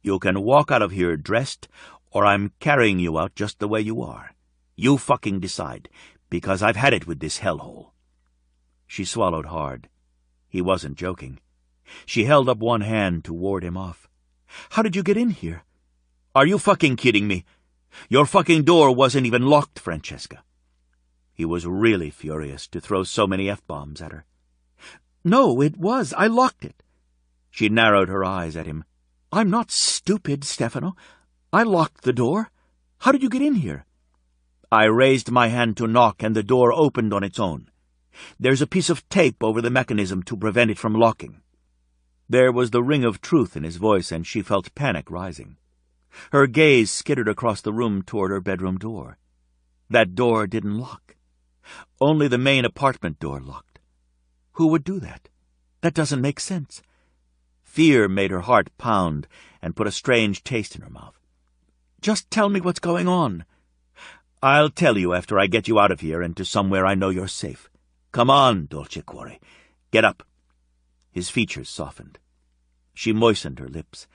You can walk out of here dressed, or I'm carrying you out just the way you are. You fucking decide, because I've had it with this hellhole." She swallowed hard. He wasn't joking. She held up one hand to ward him off. "How did you get in here?" "Are you fucking kidding me? Your fucking door wasn't even locked, Francesca." He was really furious to throw so many F-bombs at her. "No, it was. I locked it." She narrowed her eyes at him. "I'm not stupid, Stefano. I locked the door. How did you get in here?" "I raised my hand to knock and the door opened on its own. There's a piece of tape over the mechanism to prevent it from locking." There was the ring of truth in his voice, and she felt panic rising. Her gaze skittered across the room toward her bedroom door. That door didn't lock. Only the main apartment door locked. Who would do that? That doesn't make sense. Fear made her heart pound and put a strange taste in her mouth. "Just tell me what's going on." "I'll tell you after I get you out of here and to somewhere I know you're safe. Come on, Dolce Cuore. Get up." His features softened. She moistened her lips.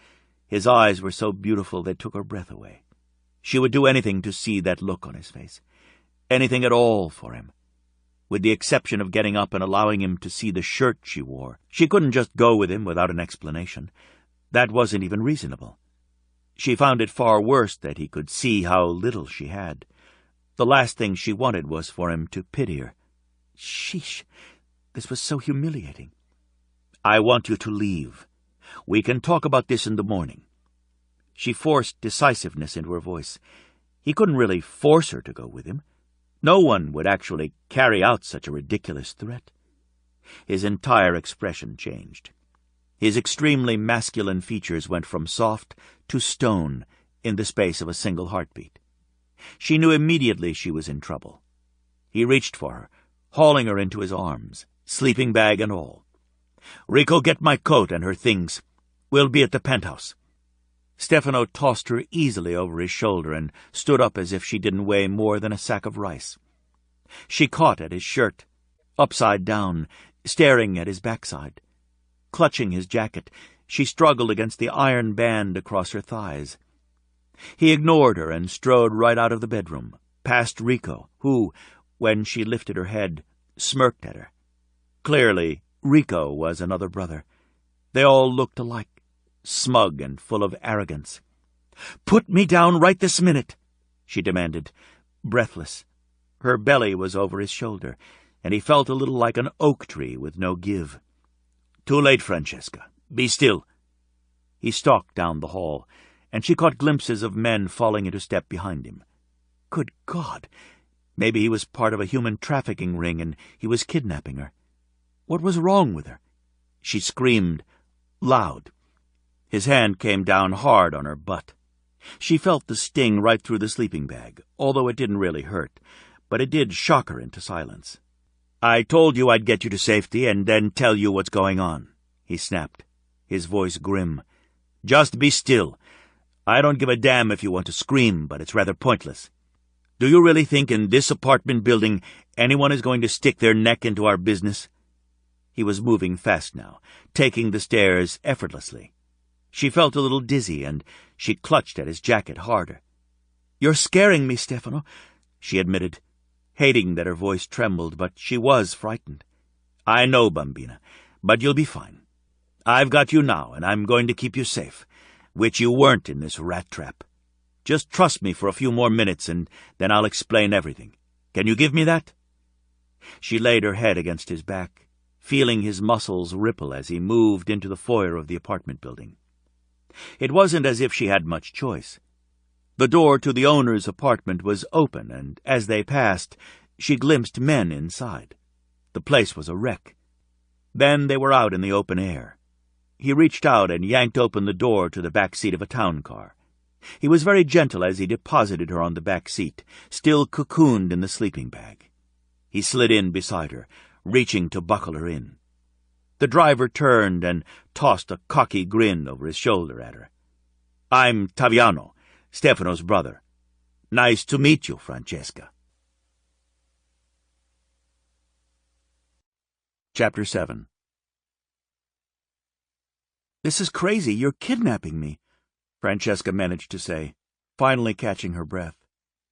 His eyes were so beautiful they took her breath away. She would do anything to see that look on his face. Anything at all for him. With the exception of getting up and allowing him to see the shirt she wore. She couldn't just go with him without an explanation. That wasn't even reasonable. She found it far worse that he could see how little she had. The last thing she wanted was for him to pity her. Sheesh. This was so humiliating. "I want you to leave. We can talk about this in the morning." She forced decisiveness into her voice. He couldn't really force her to go with him. No one would actually carry out such a ridiculous threat. His entire expression changed. His extremely masculine features went from soft to stone in the space of a single heartbeat. She knew immediately she was in trouble. He reached for her, hauling her into his arms, sleeping bag and all. "Rico, get my coat and her things. We'll be at the penthouse." Stefano tossed her easily over his shoulder and stood up as if she didn't weigh more than a sack of rice. She caught at his shirt, upside down, staring at his backside. Clutching his jacket, she struggled against the iron band across her thighs. He ignored her and strode right out of the bedroom, past Rico, who, when she lifted her head, smirked at her. Clearly, Rico was another brother. They all looked alike, smug and full of arrogance. "Put me down right this minute," she demanded, breathless. Her belly was over his shoulder, and he felt a little like an oak tree with no give. "Too late, Francesca. Be still." He stalked down the hall, and she caught glimpses of men falling into step behind him. Good God! Maybe he was part of a human trafficking ring and he was kidnapping her. What was wrong with her? She screamed, loud. His hand came down hard on her butt. She felt the sting right through the sleeping bag, although it didn't really hurt, but it did shock her into silence. "I told you I'd get you to safety and then tell you what's going on," he snapped, his voice grim. "Just be still. I don't give a damn if you want to scream, but it's rather pointless. Do you really think in this apartment building anyone is going to stick their neck into our business?" He was moving fast now, taking the stairs effortlessly. She felt a little dizzy, and she clutched at his jacket harder. "You're scaring me, Stefano," she admitted, hating that her voice trembled, but she was frightened. "I know, Bambina, but you'll be fine. I've got you now, and I'm going to keep you safe, which you weren't in this rat trap. Just trust me for a few more minutes, and then I'll explain everything. Can you give me that?" She laid her head against his back, feeling his muscles ripple as he moved into the foyer of the apartment building. It wasn't as if she had much choice. The door to the owner's apartment was open, and as they passed, she glimpsed men inside. The place was a wreck. Then they were out in the open air. He reached out and yanked open the door to the back seat of a town car. He was very gentle as he deposited her on the back seat, still cocooned in the sleeping bag. He slid in beside her, reaching to buckle her in. The driver turned and tossed a cocky grin over his shoulder at her. "I'm Taviano, Stefano's brother. Nice to meet you, Francesca." Chapter 7. "This is crazy. You're kidnapping me," Francesca managed to say, finally catching her breath.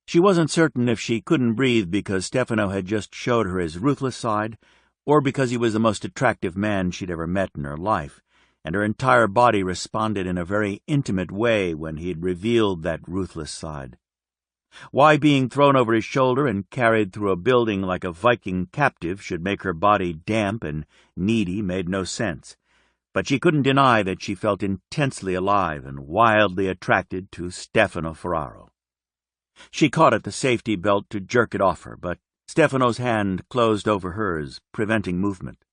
She wasn't certain if she couldn't breathe because Stefano had just showed her his ruthless side, or because he was the most attractive man she'd ever met in her life, and her entire body responded in a very intimate way when he'd revealed that ruthless side. Why being thrown over his shoulder and carried through a building like a Viking captive should make her body damp and needy made no sense, but she couldn't deny that she felt intensely alive and wildly attracted to Stefano Ferraro. She caught at the safety belt to jerk it off her, but Stefano's hand closed over hers, preventing movement.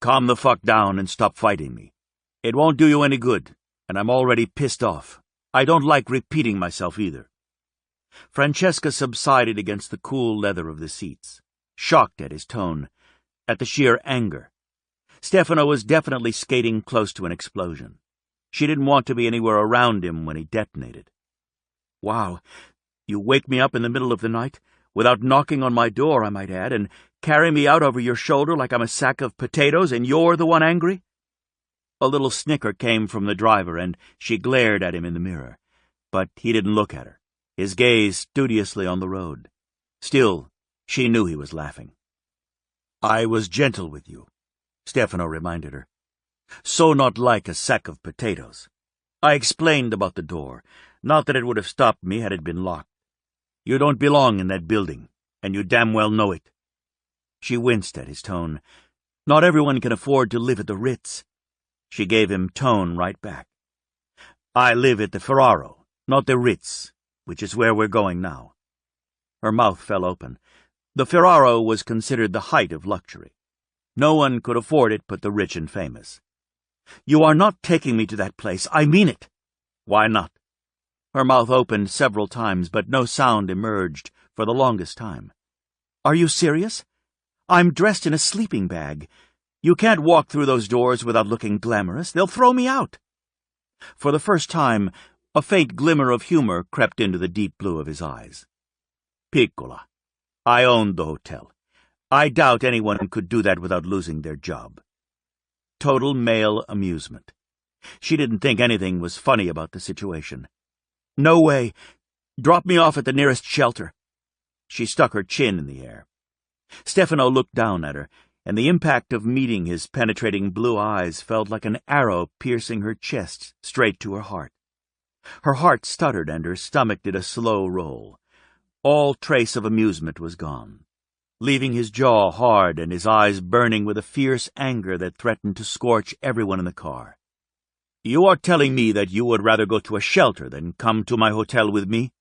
"Calm the fuck down and stop fighting me. It won't do you any good, and I'm already pissed off. I don't like repeating myself either." Francesca subsided against the cool leather of the seats, shocked at his tone, at the sheer anger. Stefano was definitely skating close to an explosion. She didn't want to be anywhere around him when he detonated. "Wow, you wake me up in the middle of the night, without knocking on my door, I might add, and carry me out over your shoulder like I'm a sack of potatoes, and you're the one angry?" A little snicker came from the driver, and she glared at him in the mirror. But he didn't look at her, his gaze studiously on the road. Still, she knew he was laughing. "I was gentle with you," Stefano reminded her. "So not like a sack of potatoes. I explained about the door, not that it would have stopped me had it been locked. You don't belong in that building, and you damn well know it." She winced at his tone, Not everyone can afford to live at the Ritz. She gave him tone right back. I live at the Ferraro, not the Ritz, which is where we're going now. Her mouth fell open. The Ferraro was considered the height of luxury. No one could afford it but the rich and famous. You are not taking me to that place. I mean it. Why not? Her mouth opened several times, but no sound emerged for the longest time. Are you serious? I'm dressed in a sleeping bag. You can't walk through those doors without looking glamorous. They'll throw me out. For the first time, a faint glimmer of humor crept into the deep blue of his eyes. Piccola, I owned the hotel. I doubt anyone could do that without losing their job. Total male amusement. She didn't think anything was funny about the situation. No way. Drop me off at the nearest shelter. She stuck her chin in the air. Stefano looked down at her, and the impact of meeting his penetrating blue eyes felt like an arrow piercing her chest straight to her heart. Her heart stuttered and her stomach did a slow roll. All trace of amusement was gone, leaving his jaw hard and his eyes burning with a fierce anger that threatened to scorch everyone in the car. You are telling me that you would rather go to a shelter than come to my hotel with me?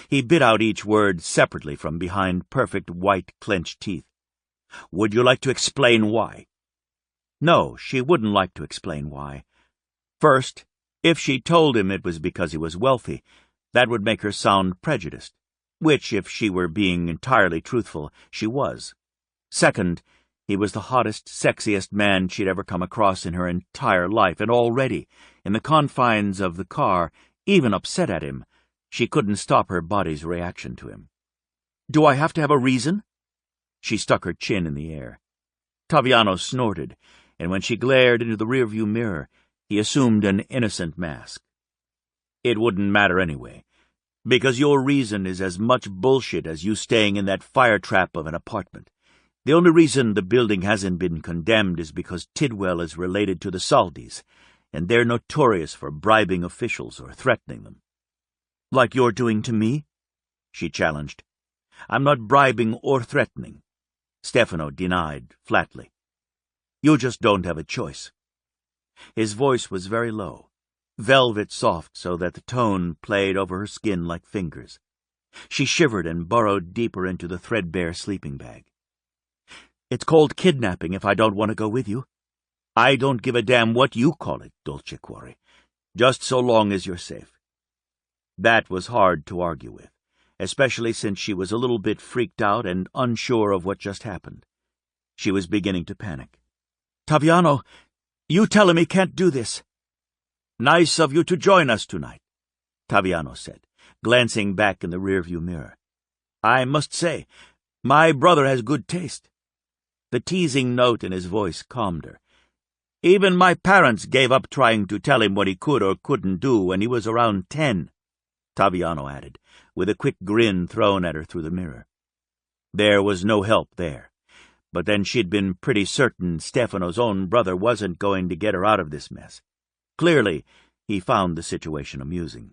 He bit out each word separately from behind perfect white clenched teeth. Would you like to explain why? No, she wouldn't like to explain why. First, if she told him it was because he was wealthy, that would make her sound prejudiced, which, if she were being entirely truthful, she was. Second, he was the hottest, sexiest man she'd ever come across in her entire life, and already, in the confines of the car, even upset at him, she couldn't stop her body's reaction to him. Do I have to have a reason? She stuck her chin in the air. Taviano snorted, and when she glared into the rearview mirror, he assumed an innocent mask. It wouldn't matter anyway, because your reason is as much bullshit as you staying in that fire trap of an apartment. The only reason the building hasn't been condemned is because Tidwell is related to the Saldis, and they're notorious for bribing officials or threatening them. Like you're doing to me? She challenged. I'm not bribing or threatening. Stefano denied flatly. You just don't have a choice. His voice was very low, velvet soft so that the tone played over her skin like fingers. She shivered and burrowed deeper into the threadbare sleeping bag. It's called kidnapping if I don't want to go with you. I don't give a damn what you call it, Dolce Cuore, just so long as you're safe. That was hard to argue with, especially since she was a little bit freaked out and unsure of what just happened. She was beginning to panic. Taviano, you tell him he can't do this. Nice of you to join us tonight, Taviano said, glancing back in the rearview mirror. I must say, my brother has good taste. The teasing note in his voice calmed her. Even my parents gave up trying to tell him what he could or couldn't do when he was around 10, Taviano added, with a quick grin thrown at her through the mirror. There was no help there, but then she'd been pretty certain Stefano's own brother wasn't going to get her out of this mess. Clearly, he found the situation amusing.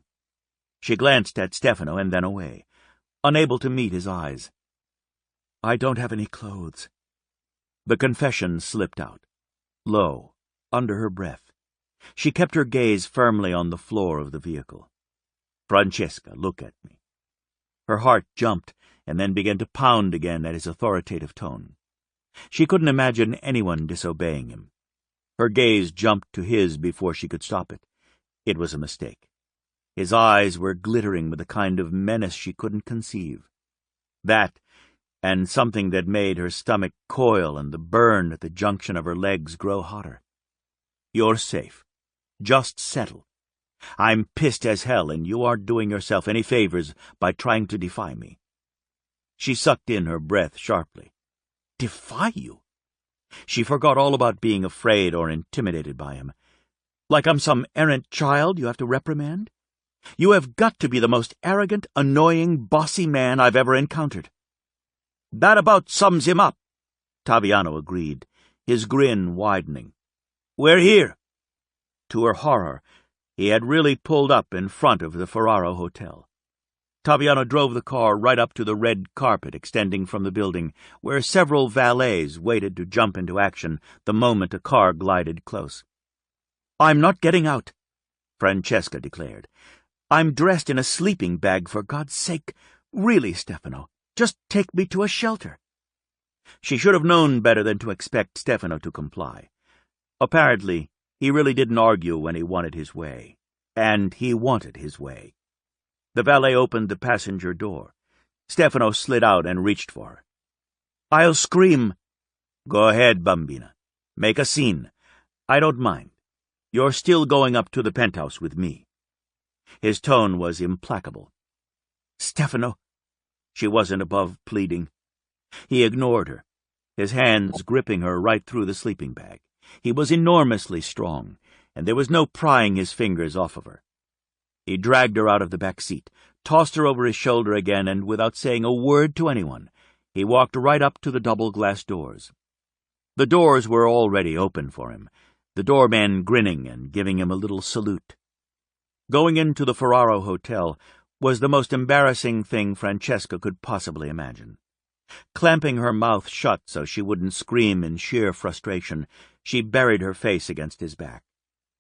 She glanced at Stefano and then away, unable to meet his eyes. I don't have any clothes. The confession slipped out, low, under her breath. She kept her gaze firmly on the floor of the vehicle. Francesca, look at me. Her heart jumped and then began to pound again at his authoritative tone. She couldn't imagine anyone disobeying him. Her gaze jumped to his before she could stop it. It was a mistake. His eyes were glittering with a kind of menace she couldn't conceive. That, and something that made her stomach coil and the burn at the junction of her legs grow hotter. You're safe. Just settle. I'm pissed as hell, and you aren't doing yourself any favors by trying to defy me. She sucked in her breath sharply. Defy you? She forgot all about being afraid or intimidated by him. Like I'm some errant child you have to reprimand? You have got to be the most arrogant, annoying, bossy man I've ever encountered. That about sums him up, Taviano agreed, his grin widening. We're here. To her horror, he had really pulled up in front of the Ferraro Hotel. Taviano drove the car right up to the red carpet extending from the building, where several valets waited to jump into action the moment a car glided close. "I'm not getting out," Francesca declared. "I'm dressed in a sleeping bag, for God's sake. Really, Stefano, just take me to a shelter." She should have known better than to expect Stefano to comply. Apparently, he really didn't argue when he wanted his way. And he wanted his way. The valet opened the passenger door. Stefano slid out and reached for her. "I'll scream." "Go ahead, bambina. Make a scene. I don't mind. You're still going up to the penthouse with me." His tone was implacable. "Stefano." She wasn't above pleading. He ignored her, his hands gripping her right through the sleeping bag. He was enormously strong, and there was no prying his fingers off of her. He dragged her out of the back seat, tossed her over his shoulder again, and without saying a word to anyone, he walked right up to the double-glass doors. The doors were already open for him, the doorman grinning and giving him a little salute. Going into the Ferraro Hotel was the most embarrassing thing Francesca could possibly imagine. Clamping her mouth shut so she wouldn't scream in sheer frustration, she buried her face against his back,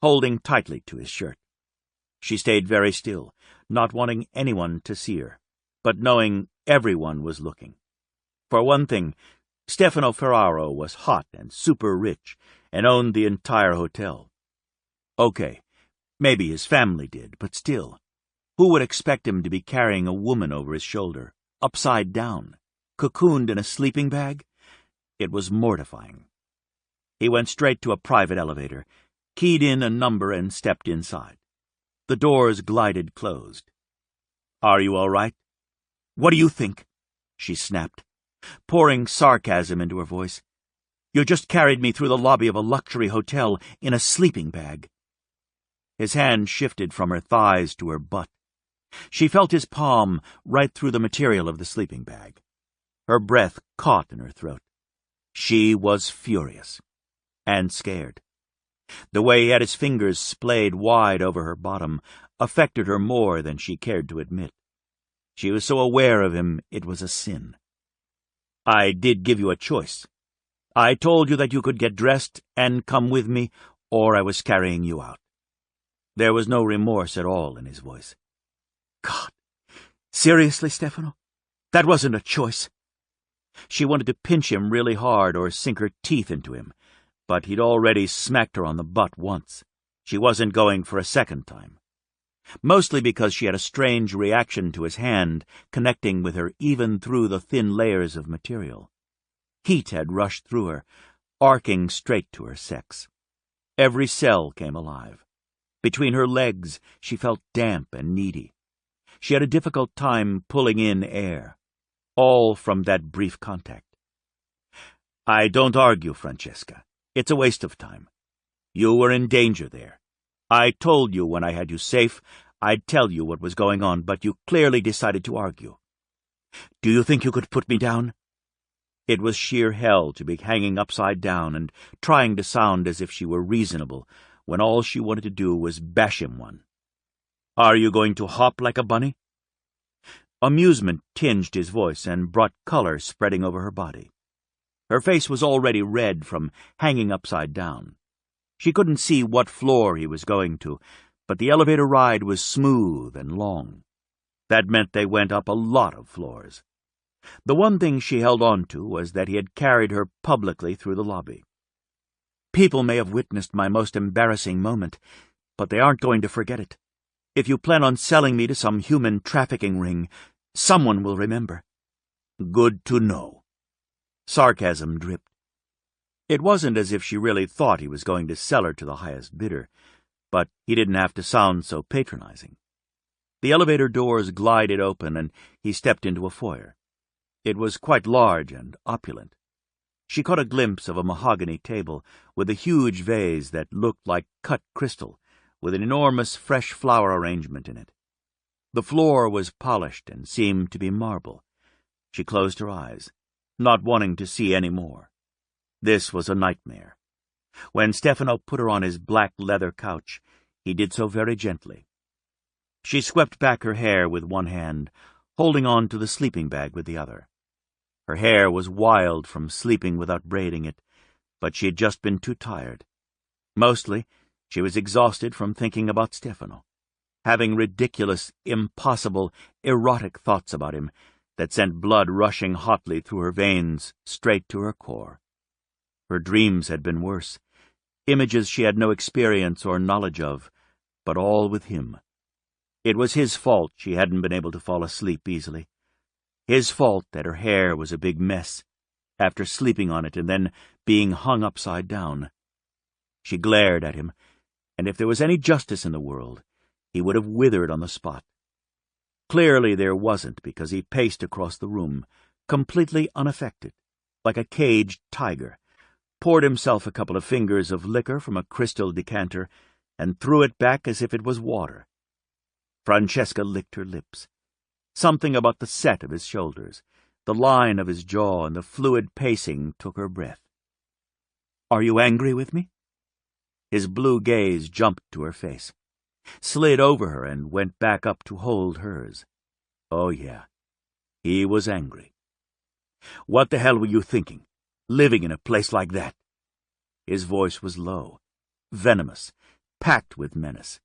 holding tightly to his shirt. She stayed very still, not wanting anyone to see her, but knowing everyone was looking. For one thing, Stefano Ferraro was hot and super rich and owned the entire hotel. Okay, maybe his family did, but still, who would expect him to be carrying a woman over his shoulder, upside down, cocooned in a sleeping bag? It was mortifying. He went straight to a private elevator, keyed in a number, and stepped inside. The doors glided closed. "Are you all right?" "What do you think?" she snapped, pouring sarcasm into her voice. "You just carried me through the lobby of a luxury hotel in a sleeping bag." His hand shifted from her thighs to her butt. She felt his palm right through the material of the sleeping bag. Her breath caught in her throat. She was furious and scared. The way he had his fingers splayed wide over her bottom affected her more than she cared to admit. She was so aware of him it was a sin. "I did give you a choice. I told you that you could get dressed and come with me, or I was carrying you out." There was no remorse at all in his voice. "God, seriously, Stefano? That wasn't a choice." She wanted to pinch him really hard or sink her teeth into him, but he'd already smacked her on the butt once. She wasn't going for a second time. Mostly because she had a strange reaction to his hand connecting with her even through the thin layers of material. Heat had rushed through her, arcing straight to her sex. Every cell came alive. Between her legs, she felt damp and needy. She had a difficult time pulling in air, all from that brief contact. "I don't argue, Francesca. It's a waste of time. You were in danger there. I told you when I had you safe I'd tell you what was going on, but you clearly decided to argue. Do you think you could put me down?" It was sheer hell to be hanging upside down and trying to sound as if she were reasonable when all she wanted to do was bash him one. "Are you going to hop like a bunny?" Amusement tinged his voice and brought color spreading over her body. Her face was already red from hanging upside down. She couldn't see what floor he was going to, but the elevator ride was smooth and long. That meant they went up a lot of floors. The one thing she held on to was that he had carried her publicly through the lobby. "People may have witnessed my most embarrassing moment, but they aren't going to forget it. If you plan on selling me to some human trafficking ring, someone will remember." "Good to know." Sarcasm dripped. It wasn't as if she really thought he was going to sell her to the highest bidder, but he didn't have to sound so patronizing. The elevator doors glided open, and he stepped into a foyer. It was quite large and opulent. She caught a glimpse of a mahogany table with a huge vase that looked like cut crystal, with an enormous fresh flower arrangement in it. The floor was polished and seemed to be marble. She closed her eyes, not wanting to see any more. This was a nightmare. When Stefano put her on his black leather couch, he did so very gently. She swept back her hair with one hand, holding on to the sleeping bag with the other. Her hair was wild from sleeping without braiding it, but she had just been too tired. Mostly, she was exhausted from thinking about Stefano, having ridiculous, impossible, erotic thoughts about him that sent blood rushing hotly through her veins straight to her core. Her dreams had been worse, images she had no experience or knowledge of, but all with him. It was his fault she hadn't been able to fall asleep easily. His fault that her hair was a big mess, after sleeping on it and then being hung upside down. She glared at him, and if there was any justice in the world, he would have withered on the spot. Clearly there wasn't, because he paced across the room, completely unaffected, like a caged tiger, poured himself a couple of fingers of liquor from a crystal decanter, and threw it back as if it was water. Francesca licked her lips. Something about the set of his shoulders, the line of his jaw, and the fluid pacing took her breath. "Are you angry with me?" His blue gaze jumped to her face, slid over her, and went back up to hold hers. Oh, yeah, he was angry. "What the hell were you thinking, living in a place like that?" His voice was low, venomous, packed with menace.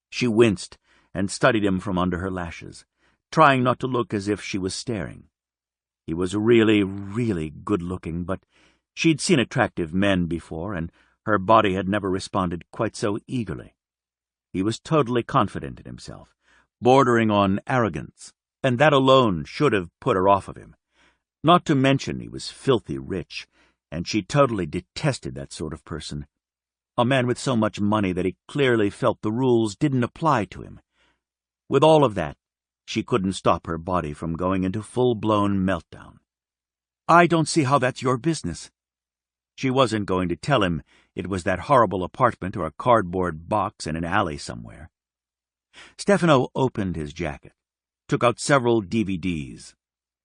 She winced and studied him from under her lashes, trying not to look as if she was staring. He was really, really good-looking, but she'd seen attractive men before, and her body had never responded quite so eagerly. He was totally confident in himself, bordering on arrogance, and that alone should have put her off of him. Not to mention he was filthy rich, and she totally detested that sort of person. A man with so much money that he clearly felt the rules didn't apply to him. With all of that, she couldn't stop her body from going into full-blown meltdown. "I don't see how that's your business." She wasn't going to tell him it was that horrible apartment or a cardboard box in an alley somewhere. Stefano opened his jacket, took out several DVDs,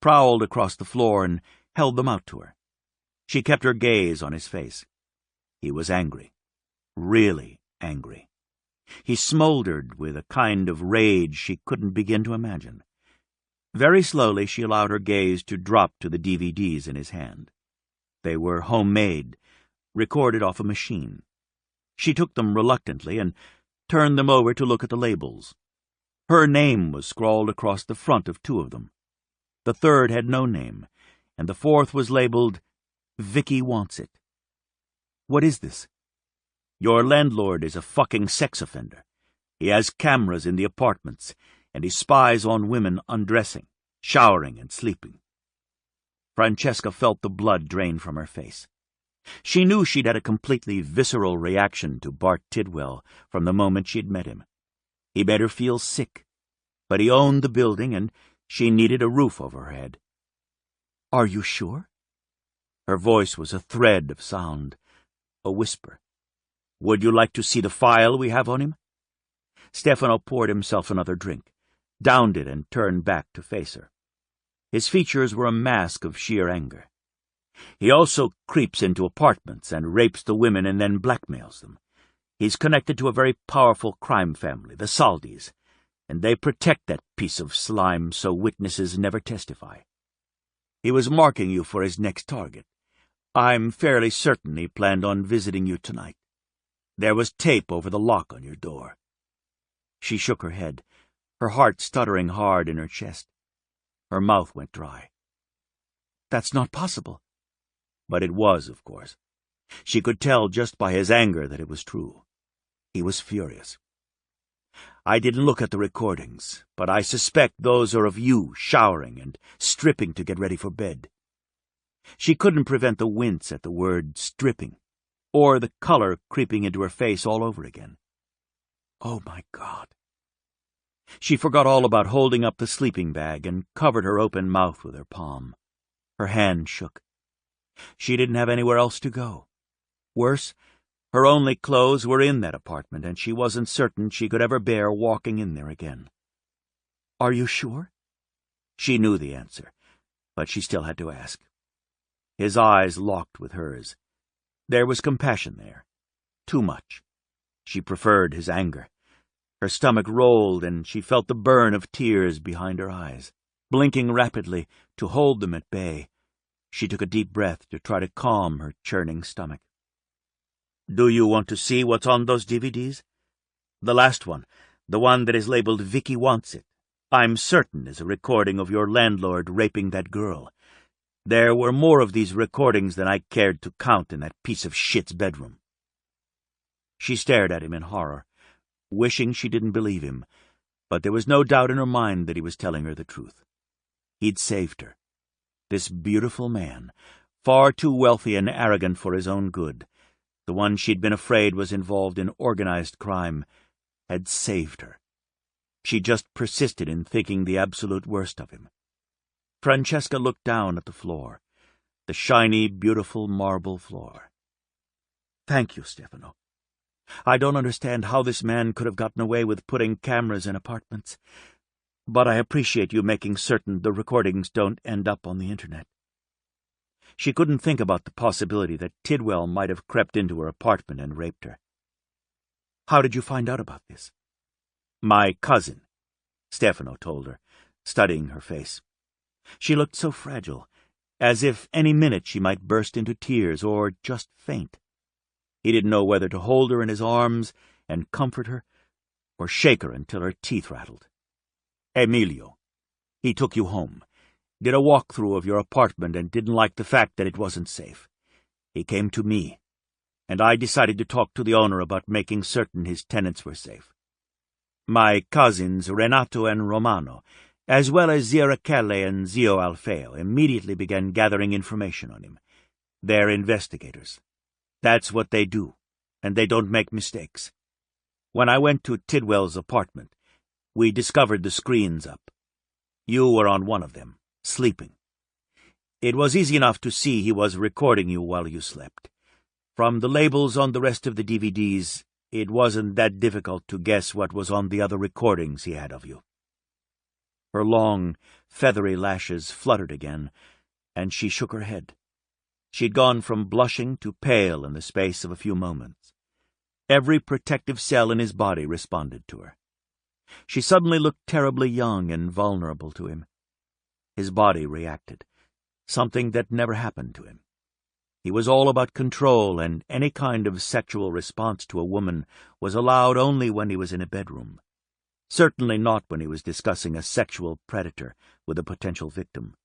prowled across the floor, and held them out to her. She kept her gaze on his face. He was angry. Really angry. He smoldered with a kind of rage she couldn't begin to imagine. Very slowly she allowed her gaze to drop to the DVDs in his hand. They were homemade, recorded off a machine. She took them reluctantly and turned them over to look at the labels. Her name was scrawled across the front of 2 of them. The third had no name, and the 4th was labeled, "Vicky Wants It." "What is this?" "Your landlord is a fucking sex offender. He has cameras in the apartments, and he spies on women undressing, showering, and sleeping." Francesca felt the blood drain from her face. She knew she'd had a completely visceral reaction to Bart Tidwell from the moment she'd met him. He made her feel sick, but he owned the building, and she needed a roof over her head. "Are you sure?" Her voice was a thread of sound, a whisper. "Would you like to see the file we have on him?" Stefano poured himself another drink, downed it, and turned back to face her. His features were a mask of sheer anger. "He also creeps into apartments and rapes the women and then blackmails them. He's connected to a very powerful crime family, the Saldis, and they protect that piece of slime so witnesses never testify. He was marking you for his next target. I'm fairly certain he planned on visiting you tonight. There was tape over the lock on your door." She shook her head, her heart stuttering hard in her chest. Her mouth went dry. "That's not possible." But it was, of course. She could tell just by his anger that it was true. He was furious. "I didn't look at the recordings, but I suspect those are of you showering and stripping to get ready for bed." She couldn't prevent the wince at the word stripping, or the color creeping into her face all over again. Oh, my God. She forgot all about holding up the sleeping bag and covered her open mouth with her palm. Her hand shook. She didn't have anywhere else to go. Worse, her only clothes were in that apartment, and she wasn't certain she could ever bear walking in there again. "Are you sure?" She knew the answer, but she still had to ask. His eyes locked with hers. There was compassion there. Too much. She preferred his anger. Her stomach rolled, and she felt the burn of tears behind her eyes. Blinking rapidly to hold them at bay, she took a deep breath to try to calm her churning stomach. "Do you want to see what's on those DVDs? The last one, the one that is labeled Vicky Wants It, I'm certain is a recording of your landlord raping that girl. There were more of these recordings than I cared to count in that piece of shit's bedroom." She stared at him in horror, wishing she didn't believe him, but there was no doubt in her mind that he was telling her the truth. He'd saved her. This beautiful man, far too wealthy and arrogant for his own good, the one she'd been afraid was involved in organized crime, had saved her. She just persisted in thinking the absolute worst of him. Francesca looked down at the floor, the shiny, beautiful marble floor. "Thank you, Stefano. I don't understand how this man could have gotten away with putting cameras in apartments, but I appreciate you making certain the recordings don't end up on the internet." She couldn't think about the possibility that Tidwell might have crept into her apartment and raped her. "How did you find out about this?" "My cousin," Stefano told her, studying her face. She looked so fragile, as if any minute she might burst into tears or just faint. He didn't know whether to hold her in his arms and comfort her, or shake her until her teeth rattled. "Emilio. He took you home, did a walkthrough of your apartment and didn't like the fact that it wasn't safe. He came to me, and I decided to talk to the owner about making certain his tenants were safe. My cousins Renato and Romano, as well as Zia Rachele and Zio Alfeo, immediately began gathering information on him. They're investigators. That's what they do, and they don't make mistakes. When I went to Tidwell's apartment, we discovered the screens up. You were on one of them, sleeping. It was easy enough to see he was recording you while you slept. From the labels on the rest of the DVDs, it wasn't that difficult to guess what was on the other recordings he had of you." Her long, feathery lashes fluttered again, and she shook her head. She'd gone from blushing to pale in the space of a few moments. Every protective cell in his body responded to her. She suddenly looked terribly young and vulnerable to him. His body reacted, something that never happened to him. He was all about control, and any kind of sexual response to a woman was allowed only when he was in a bedroom. Certainly not when he was discussing a sexual predator with a potential victim.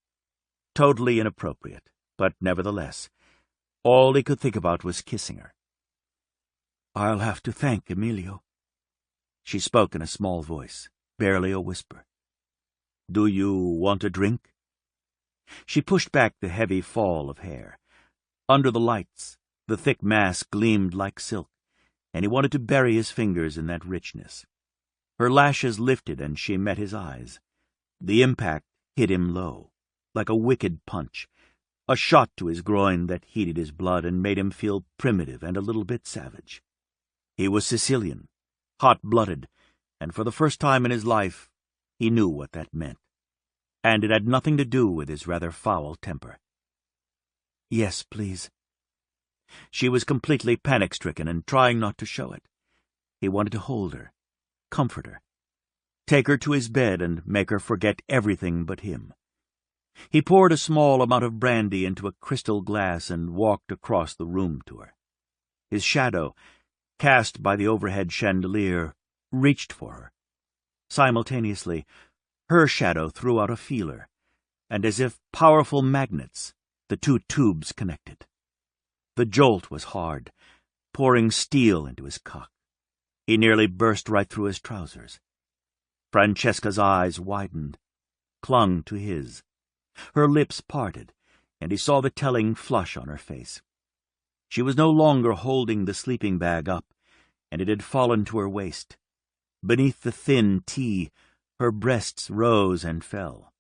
Totally inappropriate, but nevertheless, all he could think about was kissing her. "I'll have to thank Emilio." She spoke in a small voice, barely a whisper. "Do you want a drink?" She pushed back the heavy fall of hair. Under the lights, the thick mass gleamed like silk, and he wanted to bury his fingers in that richness. Her lashes lifted, and she met his eyes. The impact hit him low, like a wicked punch, a shot to his groin that heated his blood and made him feel primitive and a little bit savage. He was Sicilian, hot-blooded, and for the first time in his life, he knew what that meant. And it had nothing to do with his rather foul temper. "Yes, please." She was completely panic-stricken and trying not to show it. He wanted to hold her, comfort her, take her to his bed and make her forget everything but him. He poured a small amount of brandy into a crystal glass and walked across the room to her. His shadow, cast by the overhead chandelier, reached for her. Simultaneously, her shadow threw out a feeler, and as if powerful magnets, the two tubes connected. The jolt was hard, pouring steel into his cock. He nearly burst right through his trousers. Francesca's eyes widened, clung to his. Her lips parted, and he saw the telling flush on her face. She was no longer holding the sleeping bag up, and it had fallen to her waist. Beneath the thin tee, her breasts rose and fell,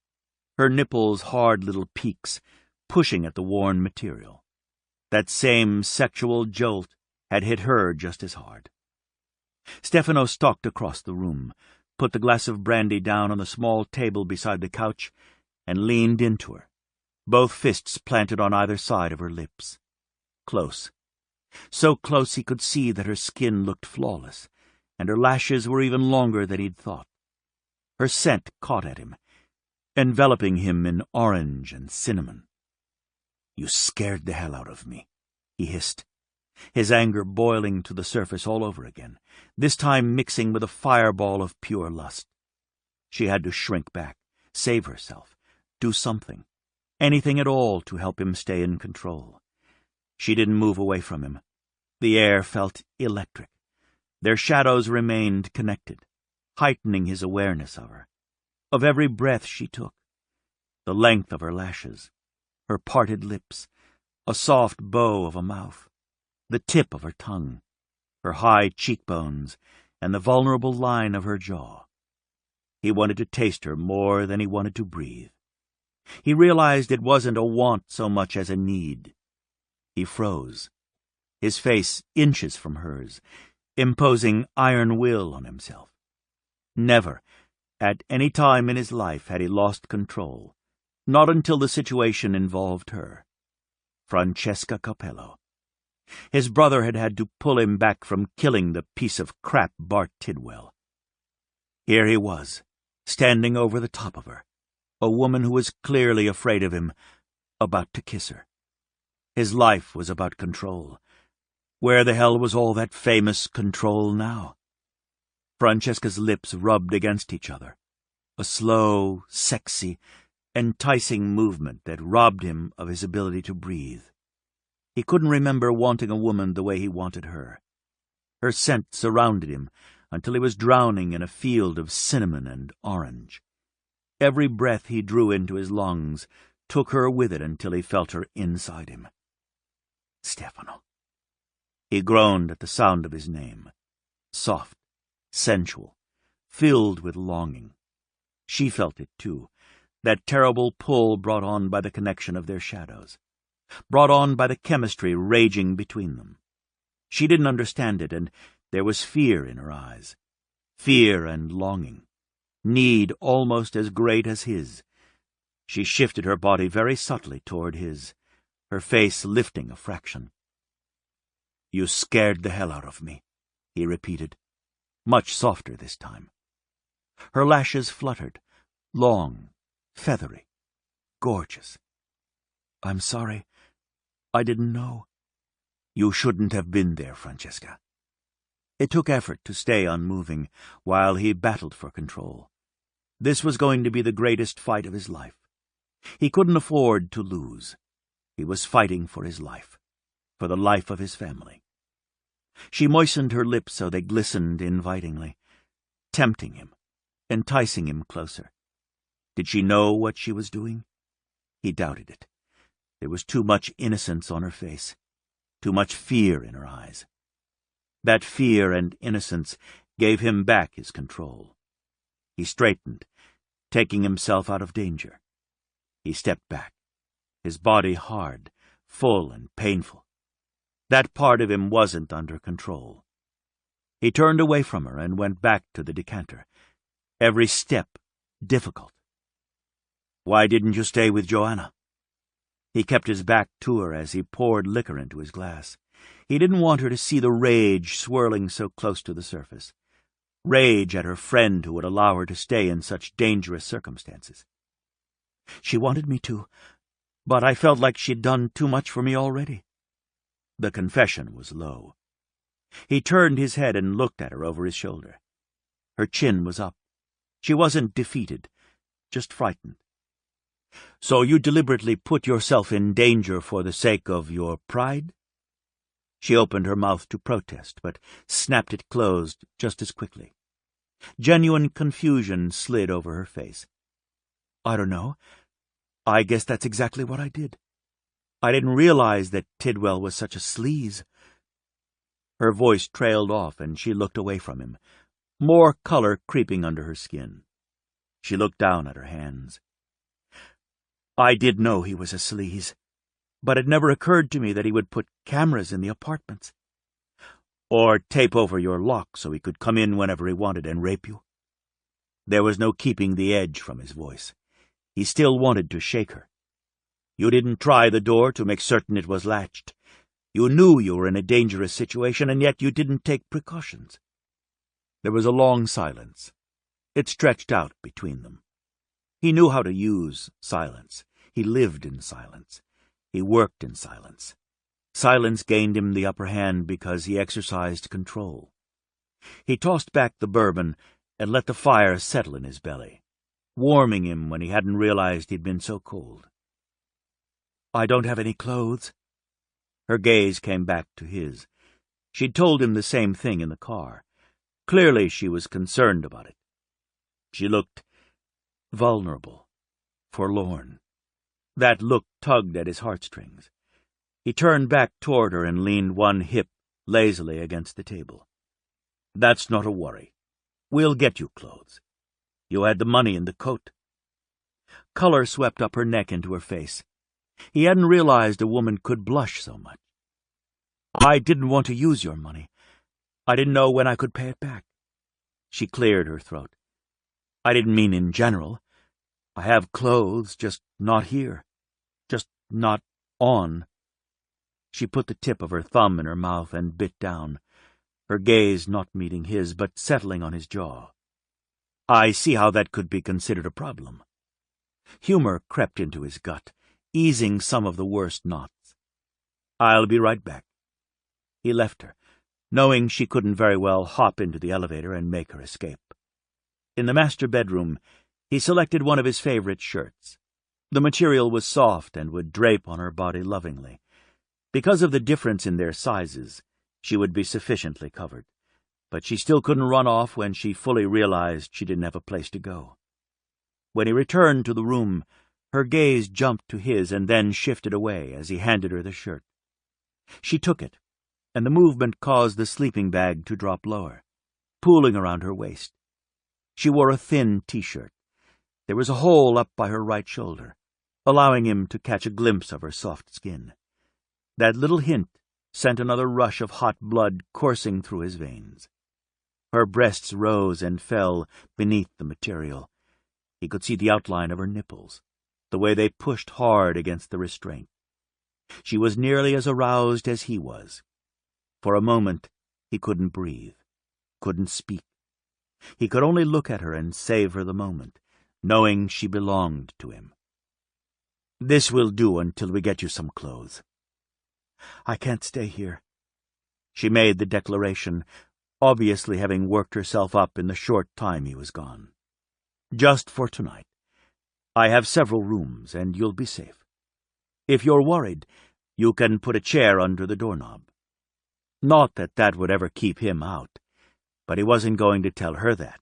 her nipples hard little peaks, pushing at the worn material. That same sexual jolt had hit her just as hard. Stefano stalked across the room, put the glass of brandy down on the small table beside the couch, and leaned into her, both fists planted on either side of her lips. Close. So close he could see that her skin looked flawless, and her lashes were even longer than he'd thought. Her scent caught at him. enveloping him in orange and cinnamon. "You scared the hell out of me," he hissed, his anger boiling to the surface all over again, this time mixing with a fireball of pure lust. She had to shrink back, save herself, do something, anything at all to help him stay in control. She didn't move away from him. The air felt electric. Their shadows remained connected, heightening his awareness of her, of every breath she took, the length of her lashes, her parted lips, a soft bow of a mouth, the tip of her tongue, her high cheekbones, and the vulnerable line of her jaw. He wanted to taste her more than he wanted to breathe. He realized it wasn't a want so much as a need. He froze, his face inches from hers, imposing iron will on himself. Never, at any time in his life, had he lost control, not until the situation involved her. Francesca Capello. His brother had had to pull him back from killing the piece of crap Bart Tidwell. Here he was, standing over the top of her, a woman who was clearly afraid of him, about to kiss her. His life was about control. Where the hell was all that famous control now? Francesca's lips rubbed against each other, a slow, sexy, enticing movement that robbed him of his ability to breathe. He couldn't remember wanting a woman the way he wanted her. Her scent surrounded him until he was drowning in a field of cinnamon and orange. Every breath he drew into his lungs took her with it until he felt her inside him. Stefano. He groaned at the sound of his name, soft, sensual, filled with longing. She felt it, too, that terrible pull brought on by the connection of their shadows, brought on by the chemistry raging between them. She didn't understand it, and there was fear in her eyes, fear and longing, need almost as great as his. She shifted her body very subtly toward his, her face lifting a fraction. "You scared the hell out of me," he repeated, much softer this time. Her lashes fluttered, long, feathery, gorgeous. "I'm sorry. I didn't know." "You shouldn't have been there, Francesca." It took effort to stay unmoving while he battled for control. This was going to be the greatest fight of his life. He couldn't afford to lose. He was fighting for his life, for the life of his family. She moistened her lips so they glistened invitingly, tempting him, enticing him closer. Did she know what she was doing? He doubted it. There was too much innocence on her face, too much fear in her eyes. That fear and innocence gave him back his control. He straightened, taking himself out of danger. He stepped back, his body hard, full and painful. That part of him wasn't under control. He turned away from her and went back to the decanter, every step difficult. "Why didn't you stay with Joanna?" He kept his back to her as he poured liquor into his glass. He didn't want her to see the rage swirling so close to the surface. Rage at her friend who would allow her to stay in such dangerous circumstances. "She wanted me to, but I felt like she'd done too much for me already." The confession was low. He turned his head and looked at her over his shoulder. Her chin was up. She wasn't defeated, just frightened. "So you deliberately put yourself in danger for the sake of your pride?" She opened her mouth to protest, but snapped it closed just as quickly. Genuine confusion slid over her face. "I don't know. I guess that's exactly what I did. I didn't realize that Tidwell was such a sleaze." Her voice trailed off, and she looked away from him, more color creeping under her skin. She looked down at her hands. "I did know he was a sleaze, but it never occurred to me that he would put cameras in the apartments. Or tape over your lock so he could come in whenever he wanted and rape you." There was no keeping the edge from his voice. He still wanted to shake her. "You didn't try the door to make certain it was latched. You knew you were in a dangerous situation, and yet you didn't take precautions." There was a long silence. It stretched out between them. He knew how to use silence. He lived in silence. He worked in silence. Silence gained him the upper hand because he exercised control. He tossed back the bourbon and let the fire settle in his belly, warming him when he hadn't realized he'd been so cold. "I don't have any clothes." Her gaze came back to his. She'd told him the same thing in the car. Clearly she was concerned about it. She looked vulnerable, forlorn. That look tugged at his heartstrings. He turned back toward her and leaned one hip lazily against the table. "That's not a worry. We'll get you clothes. You had the money in the coat." Color swept up her neck into her face. He hadn't realized a woman could blush so much. "I didn't want to use your money. I didn't know when I could pay it back." She cleared her throat. "I didn't mean in general. I have clothes, just not here. Just not on." She put the tip of her thumb in her mouth and bit down, her gaze not meeting his, but settling on his jaw. "I see how that could be considered a problem." Humor crept into his gut, easing some of the worst knots. "I'll be right back." He left her, knowing she couldn't very well hop into the elevator and make her escape. In the master bedroom, he selected one of his favorite shirts. The material was soft and would drape on her body lovingly. Because of the difference in their sizes, she would be sufficiently covered, but she still couldn't run off when she fully realized she didn't have a place to go. When he returned to the room, her gaze jumped to his and then shifted away as he handed her the shirt. She took it, and the movement caused the sleeping bag to drop lower, pooling around her waist. She wore a thin T-shirt. There was a hole up by her right shoulder, allowing him to catch a glimpse of her soft skin. That little hint sent another rush of hot blood coursing through his veins. Her breasts rose and fell beneath the material. He could see the outline of her nipples, the way they pushed hard against the restraint. She was nearly as aroused as he was. For a moment, he couldn't breathe, couldn't speak. He could only look at her and savor the moment, knowing she belonged to him. "This will do until we get you some clothes." "I can't stay here." She made the declaration, obviously having worked herself up in the short time he was gone. "Just for tonight. I have several rooms, and you'll be safe. If you're worried, you can put a chair under the doorknob." Not that that would ever keep him out, but he wasn't going to tell her that,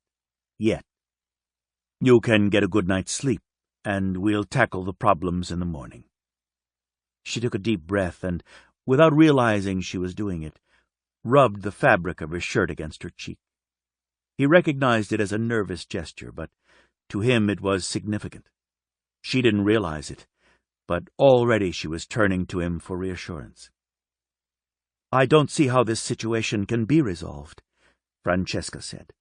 yet. "You can get a good night's sleep, and we'll tackle the problems in the morning." She took a deep breath and, without realizing she was doing it, rubbed the fabric of her shirt against her cheek. He recognized it as a nervous gesture, but to him it was significant. She didn't realize it, but already she was turning to him for reassurance. "I don't see how this situation can be resolved," Francesca said.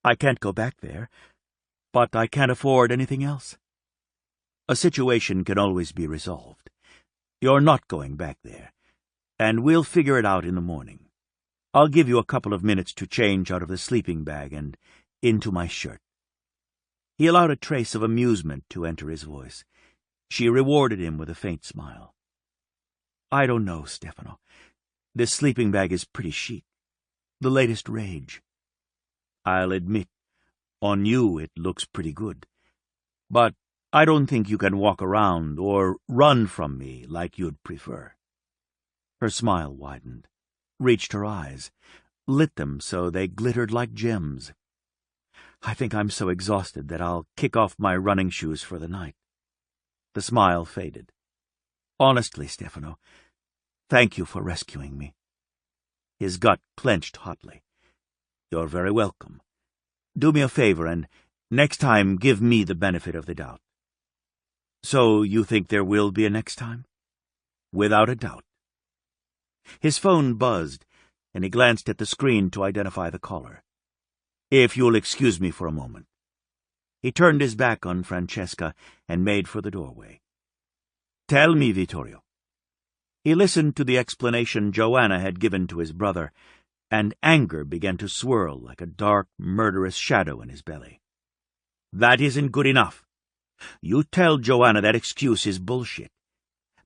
"I can't go back there, but I can't afford anything else." "A situation can always be resolved. You're not going back there, and we'll figure it out in the morning. I'll give you a couple of minutes to change out of the sleeping bag and into my shirt." He allowed a trace of amusement to enter his voice. She rewarded him with a faint smile. "I don't know, Stefano. This sleeping bag is pretty chic. The latest rage. I'll admit, on you it looks pretty good. But I don't think you can walk around or run from me like you'd prefer." Her smile widened, reached her eyes, lit them so they glittered like gems. "I think I'm so exhausted that I'll kick off my running shoes for the night." The smile faded. "Honestly, Stefano, thank you for rescuing me." His gut clenched hotly. "You're very welcome. Do me a favor and next time give me the benefit of the doubt." "So you think there will be a next time?" "Without a doubt." His phone buzzed, and he glanced at the screen to identify the caller. "If you'll excuse me for a moment." He turned his back on Francesca and made for the doorway. "Tell me, Vittorio." He listened to the explanation Joanna had given to his brother, and anger began to swirl like a dark, murderous shadow in his belly. "That isn't good enough. You tell Joanna that excuse is bullshit.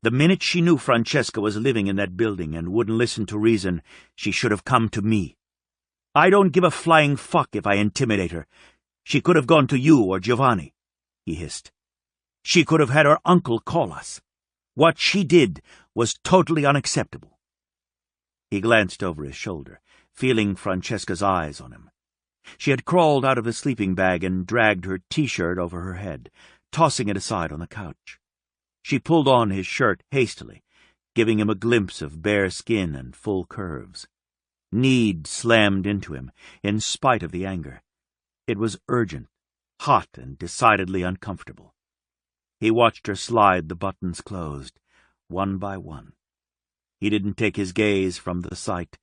The minute she knew Francesca was living in that building and wouldn't listen to reason, she should have come to me. I don't give a flying fuck if I intimidate her. She could have gone to you or Giovanni," he hissed. "She could have had her uncle call us. What she did was totally unacceptable." He glanced over his shoulder, feeling Francesca's eyes on him. She had crawled out of the sleeping bag and dragged her T-shirt over her head, tossing it aside on the couch. She pulled on his shirt hastily, giving him a glimpse of bare skin and full curves. Need slammed into him, in spite of the anger. It was urgent, hot, and decidedly uncomfortable. He watched her slide the buttons closed, one by one. He didn't take his gaze from the sight,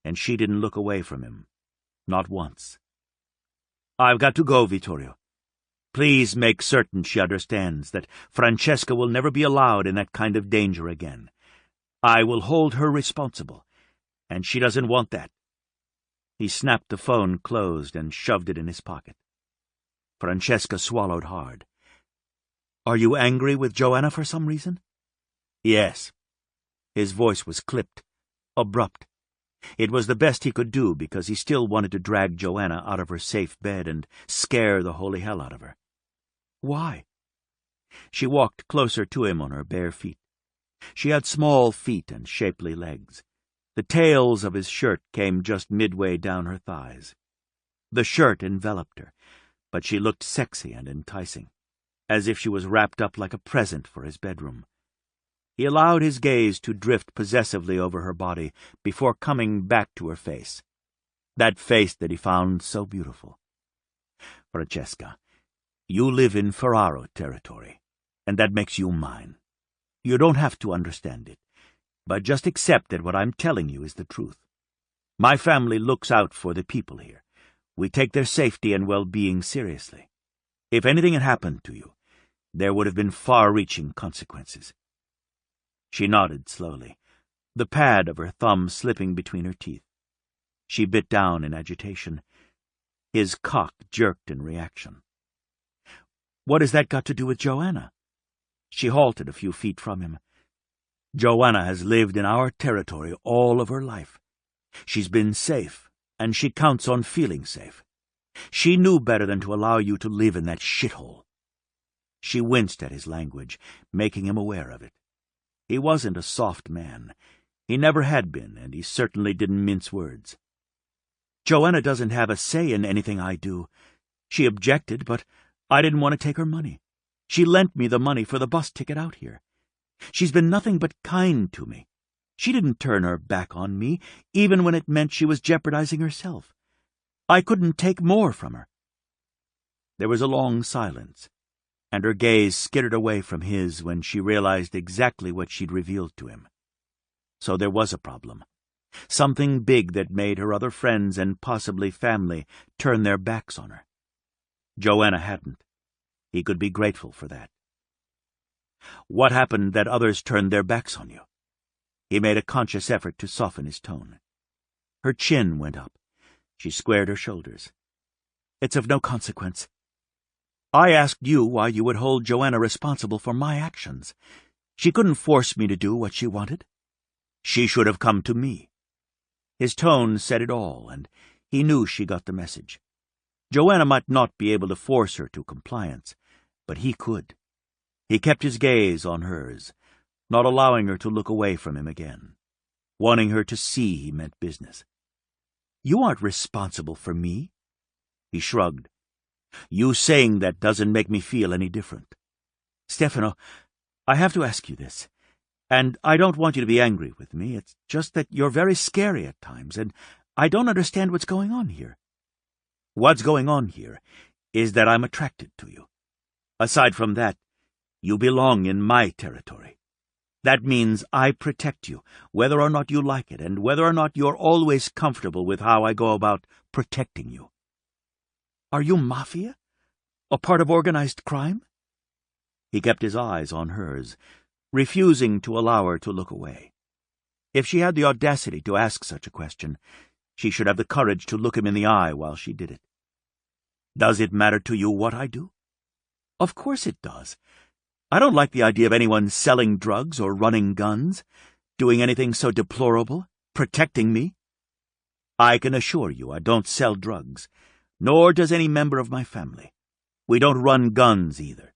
and she didn't look away from him, not once. "I've got to go, Vittorio. Please make certain she understands that Francesca will never be allowed in that kind of danger again. I will hold her responsible, and she doesn't want that." He snapped the phone closed and shoved it in his pocket. Francesca swallowed hard. "Are you angry with Joanna for some reason?" "Yes." His voice was clipped, abrupt. It was the best he could do because he still wanted to drag Joanna out of her safe bed and scare the holy hell out of her. "Why?" She walked closer to him on her bare feet. She had small feet and shapely legs. The tails of his shirt came just midway down her thighs. The shirt enveloped her, but she looked sexy and enticing, as if she was wrapped up like a present for his bedroom. He allowed his gaze to drift possessively over her body before coming back to her face, that face that he found so beautiful. "Francesca, you live in Ferraro territory, and that makes you mine. You don't have to understand it, but just accept that what I'm telling you is the truth. My family looks out for the people here. We take their safety and well-being seriously. If anything had happened to you, there would have been far-reaching consequences." She nodded slowly, the pad of her thumb slipping between her teeth. She bit down in agitation. His cock jerked in reaction. "What has that got to do with Joanna?" She halted a few feet from him. "Joanna has lived in our territory all of her life. She's been safe, and she counts on feeling safe. She knew better than to allow you to live in that shithole." She winced at his language, making him aware of it. He wasn't a soft man. He never had been, and he certainly didn't mince words. "Joanna doesn't have a say in anything I do. She objected, but I didn't want to take her money. She lent me the money for the bus ticket out here. She's been nothing but kind to me. She didn't turn her back on me, even when it meant she was jeopardizing herself. I couldn't take more from her." There was a long silence, and her gaze skittered away from his when she realized exactly what she'd revealed to him. So there was a problem. Something big that made her other friends and possibly family turn their backs on her. Joanna hadn't. He could be grateful for that. "What happened that others turned their backs on you?" He made a conscious effort to soften his tone. Her chin went up. She squared her shoulders. "It's of no consequence. I asked you why you would hold Joanna responsible for my actions. She couldn't force me to do what she wanted. She should have come to me." His tone said it all, and he knew she got the message. Joanna might not be able to force her to compliance, but he could. He kept his gaze on hers, not allowing her to look away from him again, wanting her to see he meant business. "You aren't responsible for me." He shrugged. "You saying that doesn't make me feel any different. Stefano, I have to ask you this, and I don't want you to be angry with me. It's just that you're very scary at times, and I don't understand what's going on here." "What's going on here is that I'm attracted to you. Aside from that, you belong in my territory. That means I protect you, whether or not you like it, and whether or not you're always comfortable with how I go about protecting you." "Are you mafia? A part of organized crime?" He kept his eyes on hers, refusing to allow her to look away. If she had the audacity to ask such a question, she should have the courage to look him in the eye while she did it. "Does it matter to you what I do?" Of course it does. I don't like the idea of anyone selling drugs or running guns, doing anything so deplorable, protecting me. I can assure you I don't sell drugs, nor does any member of my family. We don't run guns either.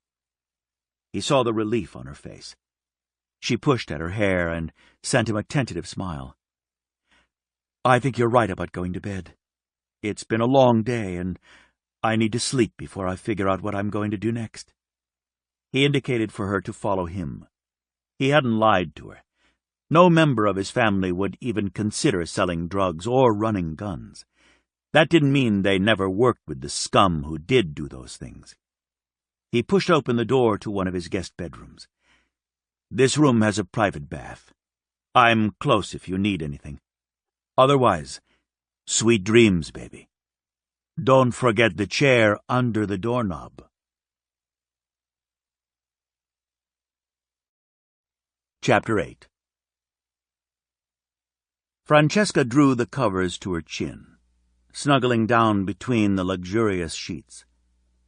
He saw the relief on her face. She pushed at her hair and sent him a tentative smile. I think you're right about going to bed. It's been a long day, and I need to sleep before I figure out what I'm going to do next. He indicated for her to follow him. He hadn't lied to her. No member of his family would even consider selling drugs or running guns. That didn't mean they never worked with the scum who did do those things. He pushed open the door to one of his guest bedrooms. This room has a private bath. I'm close if you need anything. Otherwise, sweet dreams, baby. Don't forget the chair under the doorknob. Chapter 8. Francesca drew the covers to her chin, snuggling down between the luxurious sheets.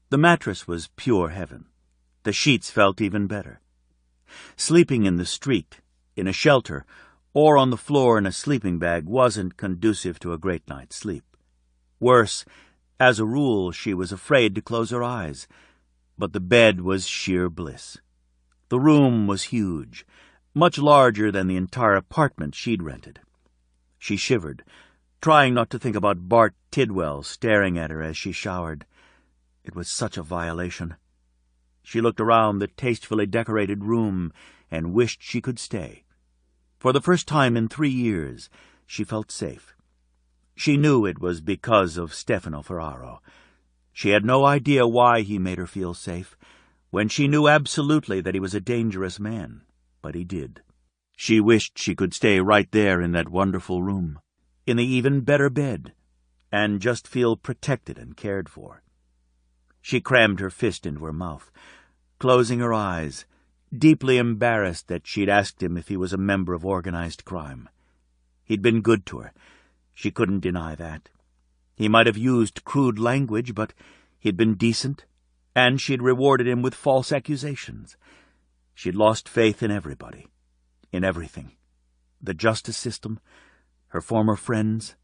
The mattress was pure heaven. The sheets felt even better. Sleeping in the street, in a shelter, or on the floor in a sleeping bag wasn't conducive to a great night's sleep. Worse, as a rule, she was afraid to close her eyes, but the bed was sheer bliss. The room was huge, much larger than the entire apartment she'd rented. She shivered, trying not to think about Bart Tidwell staring at her as she showered. It was such a violation. She looked around the tastefully decorated room and wished she could stay. For the first time in 3 years, she felt safe. She knew it was because of Stefano Ferraro. She had no idea why he made her feel safe, when she knew absolutely that he was a dangerous man, but he did. She wished she could stay right there in that wonderful room, in the even better bed, and just feel protected and cared for. She crammed her fist into her mouth, closing her eyes, deeply embarrassed that she'd asked him if he was a member of organized crime. He'd been good to her. She couldn't deny that. He might have used crude language, but he'd been decent, and she'd rewarded him with false accusations. She'd lost faith in everybody, in everything. The justice system, her former friends,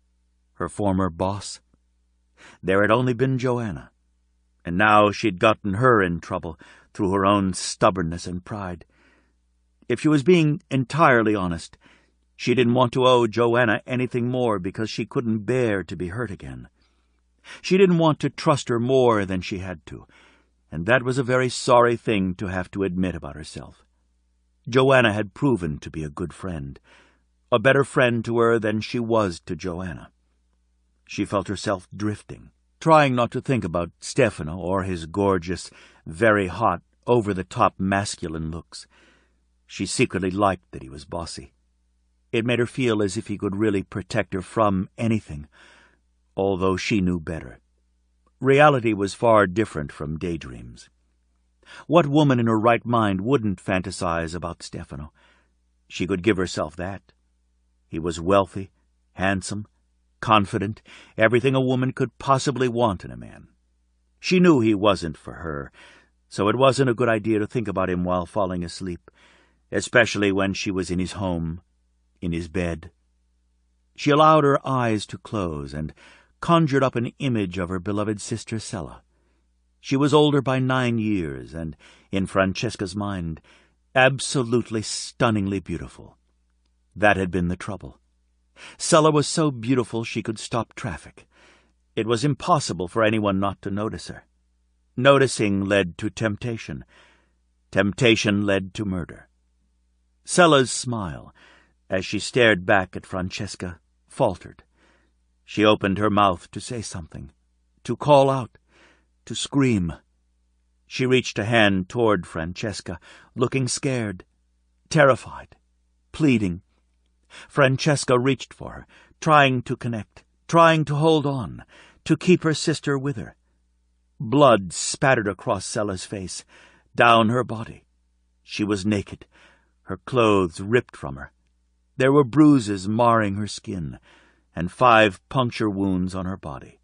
her former boss. There had only been Joanna, and now she'd gotten her in trouble through her own stubbornness and pride. If she was being entirely honest, she didn't want to owe Joanna anything more because she couldn't bear to be hurt again. She didn't want to trust her more than she had to, and that was a very sorry thing to have to admit about herself. Joanna had proven to be a good friend, a better friend to her than she was to Joanna. She felt herself drifting, trying not to think about Stefano or his gorgeous, very hot, over-the-top masculine looks. She secretly liked that he was bossy. It made her feel as if he could really protect her from anything, although she knew better. Reality was far different from daydreams. What woman in her right mind wouldn't fantasize about Stefano? She could give herself that. He was wealthy, handsome, confident, everything a woman could possibly want in a man. She knew he wasn't for her, so it wasn't a good idea to think about him while falling asleep, especially when she was in his home, in his bed. She allowed her eyes to close and conjured up an image of her beloved sister Sella. She was older by 9 years and, in Francesca's mind, absolutely stunningly beautiful. That had been the trouble. Sella was so beautiful she could stop traffic. It was impossible for anyone not to notice her. Noticing led to temptation. Temptation led to murder. Sella's smile, as she stared back at Francesca, faltered. She opened her mouth to say something, to call out, to scream. She reached a hand toward Francesca, looking scared, terrified, pleading. Francesca reached for her, trying to connect, trying to hold on, to keep her sister with her. Blood spattered across Sella's face, down her body. She was naked, her clothes ripped from her. There were bruises marring her skin, and 5 puncture wounds on her body.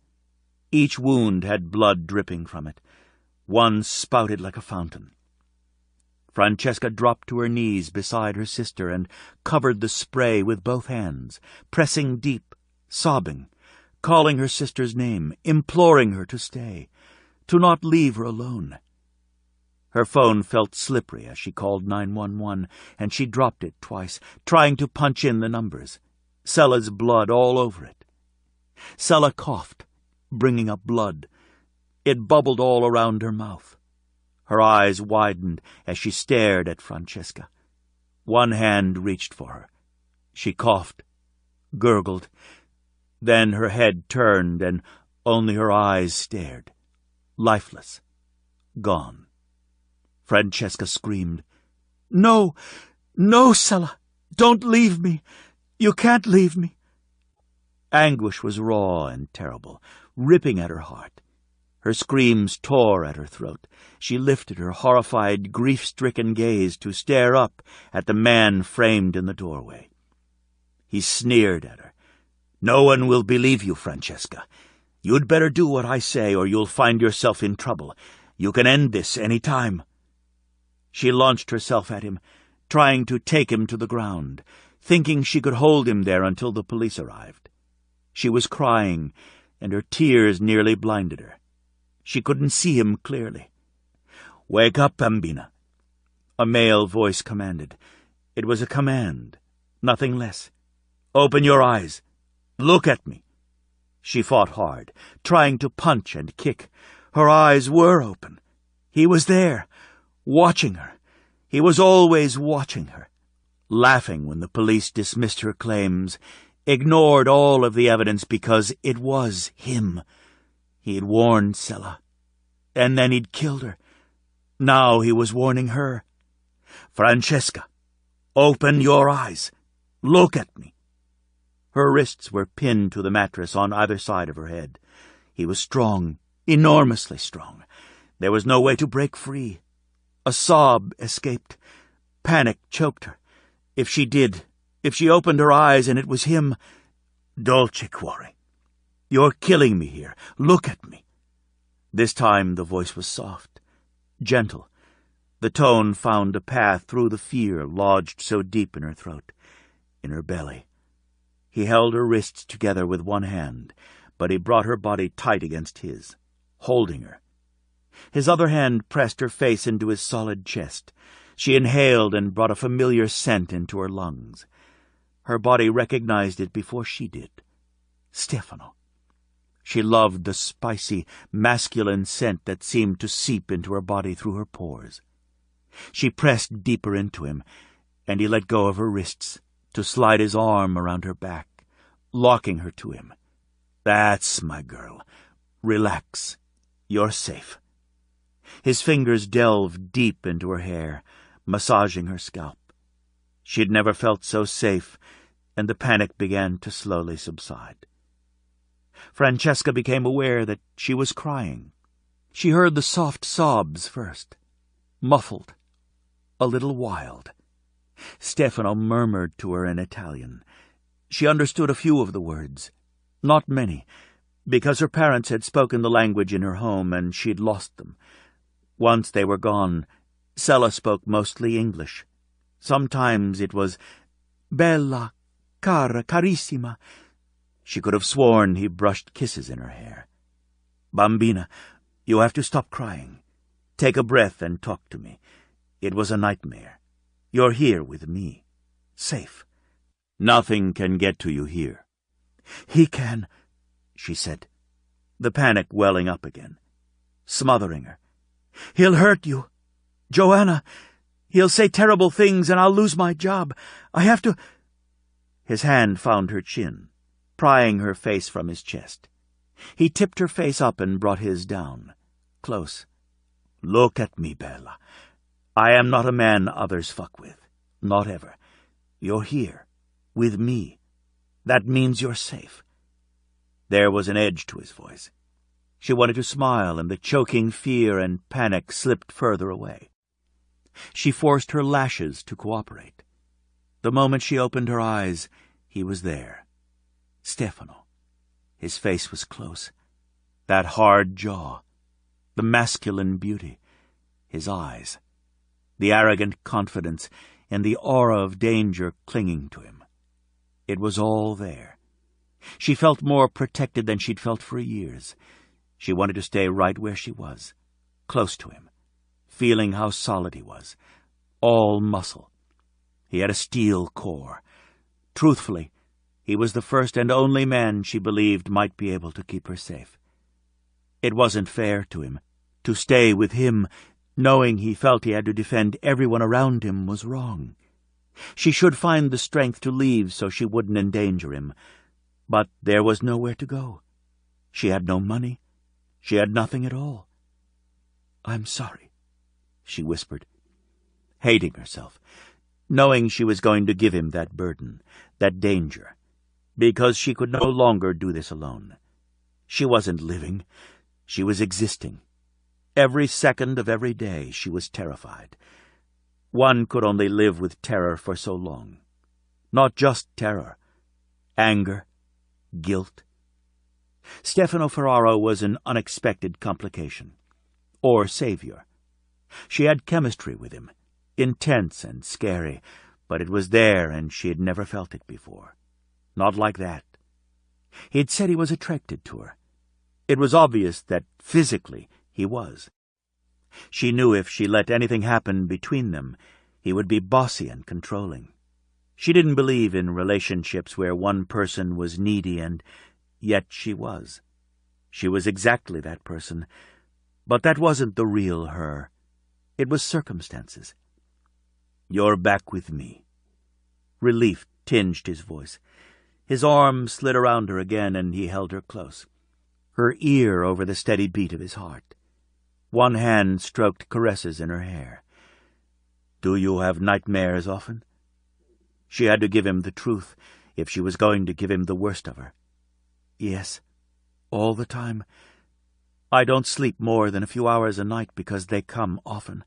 Each wound had blood dripping from it. One spouted like a fountain. Francesca dropped to her knees beside her sister and covered the spray with both hands, pressing deep, sobbing, calling her sister's name, imploring her to stay, to not leave her alone. Her phone felt slippery as she called 911, and she dropped it twice, trying to punch in the numbers. Sella's blood all over it. Sella coughed, bringing up blood. It bubbled all around her mouth. Her eyes widened as she stared at Francesca. One hand reached for her. She coughed, gurgled. Then her head turned and only her eyes stared. Lifeless. Gone. Francesca screamed, "No! No, Sella! Don't leave me! You can't leave me!" Anguish was raw and terrible, ripping at her heart. Her screams tore at her throat. She lifted her horrified, grief-stricken gaze to stare up at the man framed in the doorway. He sneered at her. "No one will believe you, Francesca. You'd better do what I say or you'll find yourself in trouble. You can end this any time." She launched herself at him, trying to take him to the ground, thinking she could hold him there until the police arrived. She was crying, and her tears nearly blinded her. She couldn't see him clearly. "Wake up, Bambina," a male voice commanded. It was a command, nothing less. "Open your eyes. Look at me." She fought hard, trying to punch and kick. Her eyes were open. He was there, watching her. He was always watching her, laughing when the police dismissed her claims, ignored all of the evidence because it was him. He had warned Sella, and then he'd killed her. Now he was warning her. "Francesca, open your eyes. Look at me." Her wrists were pinned to the mattress on either side of her head. He was strong, enormously strong. There was no way to break free. A sob escaped. Panic choked her. If she opened her eyes and it was him, "Dolce cuore. You're killing me here. Look at me." This time the voice was soft, gentle. The tone found a path through the fear lodged so deep in her throat, in her belly. He held her wrists together with one hand, but he brought her body tight against his, holding her. His other hand pressed her face into his solid chest. She inhaled and brought a familiar scent into her lungs. Her body recognized it before she did. Stefano. She loved the spicy, masculine scent that seemed to seep into her body through her pores. She pressed deeper into him, and he let go of her wrists to slide his arm around her back, locking her to him. "That's my girl. Relax. You're safe." His fingers delved deep into her hair, massaging her scalp. She'd never felt so safe, and the panic began to slowly subside. Francesca became aware that she was crying. She heard the soft sobs first, muffled, a little wild. Stefano murmured to her in Italian. She understood a few of the words, not many, because her parents had spoken the language in her home and she'd lost them. Once they were gone, Sella spoke mostly English. Sometimes it was "Bella, cara, carissima." She could have sworn he brushed kisses in her hair. "Bambina, you have to stop crying. Take a breath and talk to me. It was a nightmare. You're here with me. Safe. Nothing can get to you here." "He can," she said, the panic welling up again, smothering her. "He'll hurt you. Joanna, he'll say terrible things and I'll lose my job. I have to—" His hand found her chin, prying her face from his chest. He tipped her face up and brought his down, close. "Look at me, Bella. I am not a man others fuck with. Not ever. You're here, with me. That means you're safe." There was an edge to his voice. She wanted to smile, and the choking fear and panic slipped further away. She forced her lashes to cooperate. The moment she opened her eyes, he was there. Stefano. His face was close. That hard jaw. The masculine beauty, his eyes, the arrogant confidence, and the aura of danger clinging to him. It was all there. She felt more protected than she'd felt for years. She wanted to stay right where she was, close to him, feeling how solid he was, all muscle. He had a steel core. Truthfully, he was the first and only man she believed might be able to keep her safe. It wasn't fair to him. To stay with him, knowing he felt he had to defend everyone around him, was wrong. She should find the strength to leave so she wouldn't endanger him. But there was nowhere to go. She had no money. She had nothing at all. "I'm sorry," she whispered, hating herself, knowing she was going to give him that burden, that danger, because she could no longer do this alone. She wasn't living. She was existing. Every second of every day she was terrified. One could only live with terror for so long. Not just terror. Anger. Guilt. Stefano Ferraro was an unexpected complication. Or savior. She had chemistry with him. Intense and scary. But it was there, and she had never felt it before. Not like that. He'd said he was attracted to her. It was obvious that, physically, he was. She knew if she let anything happen between them, he would be bossy and controlling. She didn't believe in relationships where one person was needy, and yet she was. She was exactly that person, but that wasn't the real her. It was circumstances. "You're back with me." Relief tinged his voice. His arm slid around her again, and he held her close, her ear over the steady beat of his heart. One hand stroked caresses in her hair. "Do you have nightmares often?" She had to give him the truth if she was going to give him the worst of her. "Yes, all the time. I don't sleep more than a few hours a night because they come often,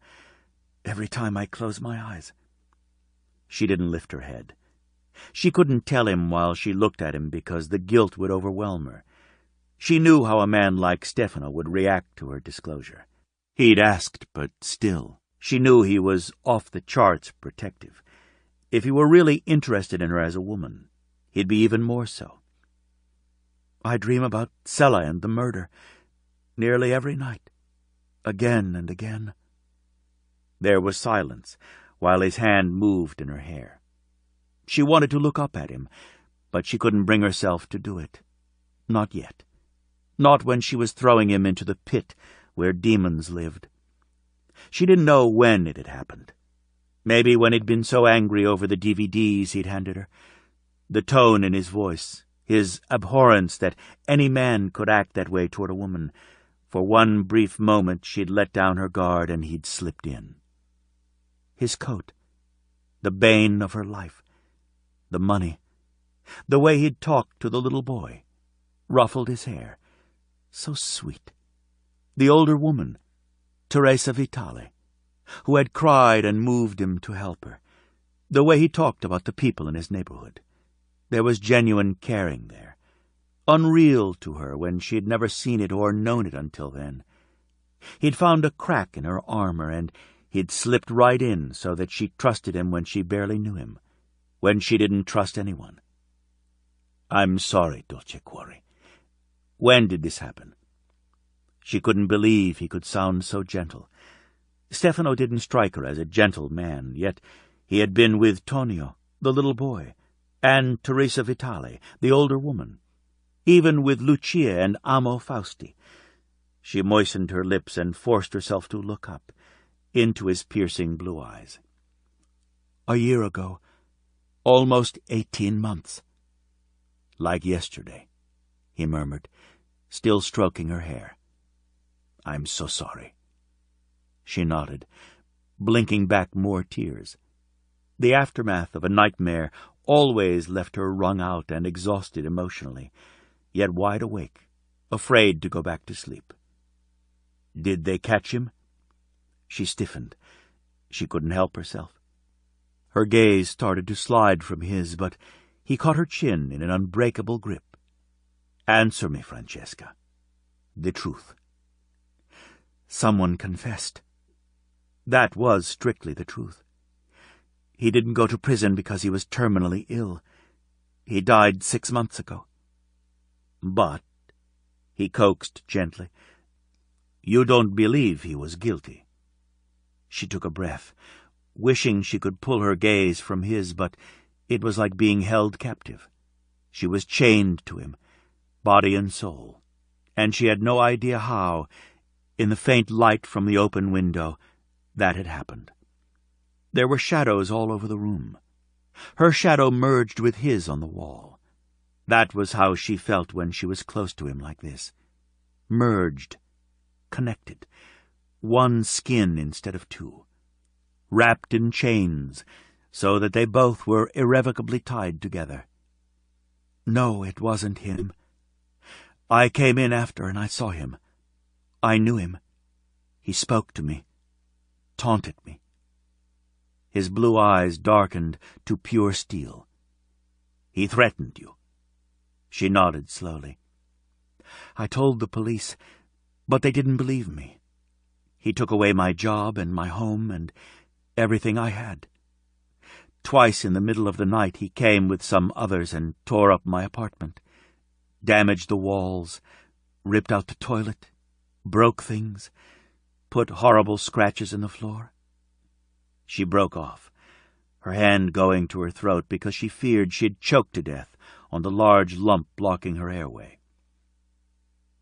every time I close my eyes." She didn't lift her head. She couldn't tell him while she looked at him because the guilt would overwhelm her. She knew how a man like Stefano would react to her disclosure. He'd asked, but still, she knew he was off the charts protective. If he were really interested in her as a woman, he'd be even more so. "I dream about Sella and the murder, nearly every night, again and again." There was silence, while his hand moved in her hair. She wanted to look up at him, but she couldn't bring herself to do it. Not yet. Not when she was throwing him into the pit where demons lived. She didn't know when it had happened. Maybe when he'd been so angry over the DVDs he'd handed her. The tone in his voice, his abhorrence that any man could act that way toward a woman. For one brief moment she'd let down her guard and he'd slipped in. His coat, the bane of her life, the money, the way he'd talked to the little boy, ruffled his hair. So sweet. The older woman, Teresa Vitale, who had cried and moved him to help her. The way he talked about the people in his neighborhood. There was genuine caring there. Unreal to her when she had never seen it or known it until then. He'd found a crack in her armor, and he'd slipped right in so that she trusted him when she barely knew him, when she didn't trust anyone. "I'm sorry, Dolce Cuore. When did this happen?" She couldn't believe he could sound so gentle. Stefano didn't strike her as a gentle man, yet he had been with Tonio, the little boy, and Teresa Vitale, the older woman, even with Lucia and Amo Fausti. She moistened her lips and forced herself to look up, into his piercing blue eyes. "A year ago, almost 18 months. "Like yesterday," he murmured, still stroking her hair. "I'm so sorry." She nodded, blinking back more tears. The aftermath of a nightmare always left her wrung out and exhausted emotionally, yet wide awake, afraid to go back to sleep. "Did they catch him?" She stiffened. She couldn't help herself. Her gaze started to slide from his, but he caught her chin in an unbreakable grip. "Answer me, Francesca. The truth." Someone confessed. That was strictly the truth. He didn't go to prison because he was terminally ill. He died 6 months ago. But, he coaxed gently, you don't believe he was guilty. She took a breath, wishing she could pull her gaze from his, but it was like being held captive. She was chained to him, body and soul, and she had no idea how, in the faint light from the open window, that had happened. There were shadows all over the room. Her shadow merged with his on the wall. That was how she felt when she was close to him like this. Merged, connected, one skin instead of two, wrapped in chains, so that they both were irrevocably tied together. No, it wasn't him. I came in after and I saw him. I knew him. He spoke to me, taunted me. His blue eyes darkened to pure steel. He threatened you. She nodded slowly. I told the police, but they didn't believe me. He took away my job and my home and everything I had. Twice in the middle of the night he came with some others and tore up my apartment, damaged the walls, ripped out the toilet, broke things, put horrible scratches in the floor. She broke off, her hand going to her throat because she feared she'd choke to death on the large lump blocking her airway.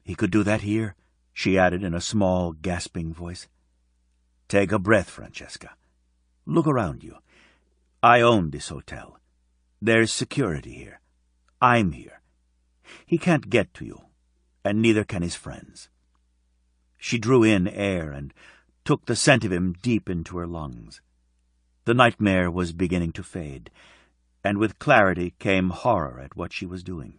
He could do that here, she added in a small, gasping voice. Take a breath, Francesca. Look around you. I own this hotel. There's security here. I'm here. He can't get to you, and neither can his friends. She drew in air and took the scent of him deep into her lungs. The nightmare was beginning to fade, and with clarity came horror at what she was doing.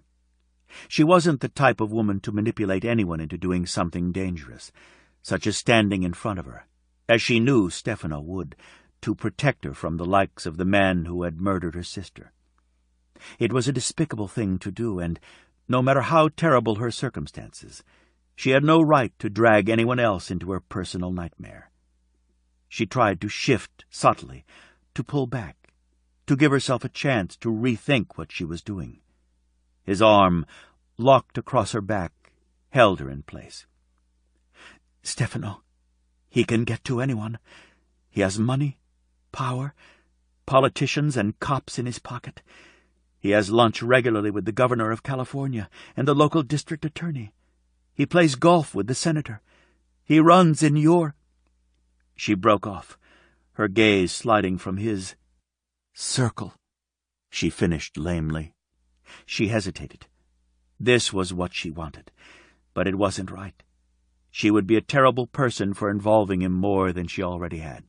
She wasn't the type of woman to manipulate anyone into doing something dangerous, such as standing in front of her, as she knew Stefano would, to protect her from the likes of the man who had murdered her sister. It was a despicable thing to do, and no matter how terrible her circumstances, she had no right to drag anyone else into her personal nightmare. She tried to shift subtly, to pull back, to give herself a chance to rethink what she was doing. His arm, locked across her back, held her in place. Stefano, he can get to anyone. He has money, power, politicians and cops in his pocket. He has lunch regularly with the governor of California and the local district attorney. He plays golf with the senator. He runs in your... She broke off, her gaze sliding from his. Circle, she finished lamely. She hesitated. This was what she wanted, but it wasn't right. She would be a terrible person for involving him more than she already had.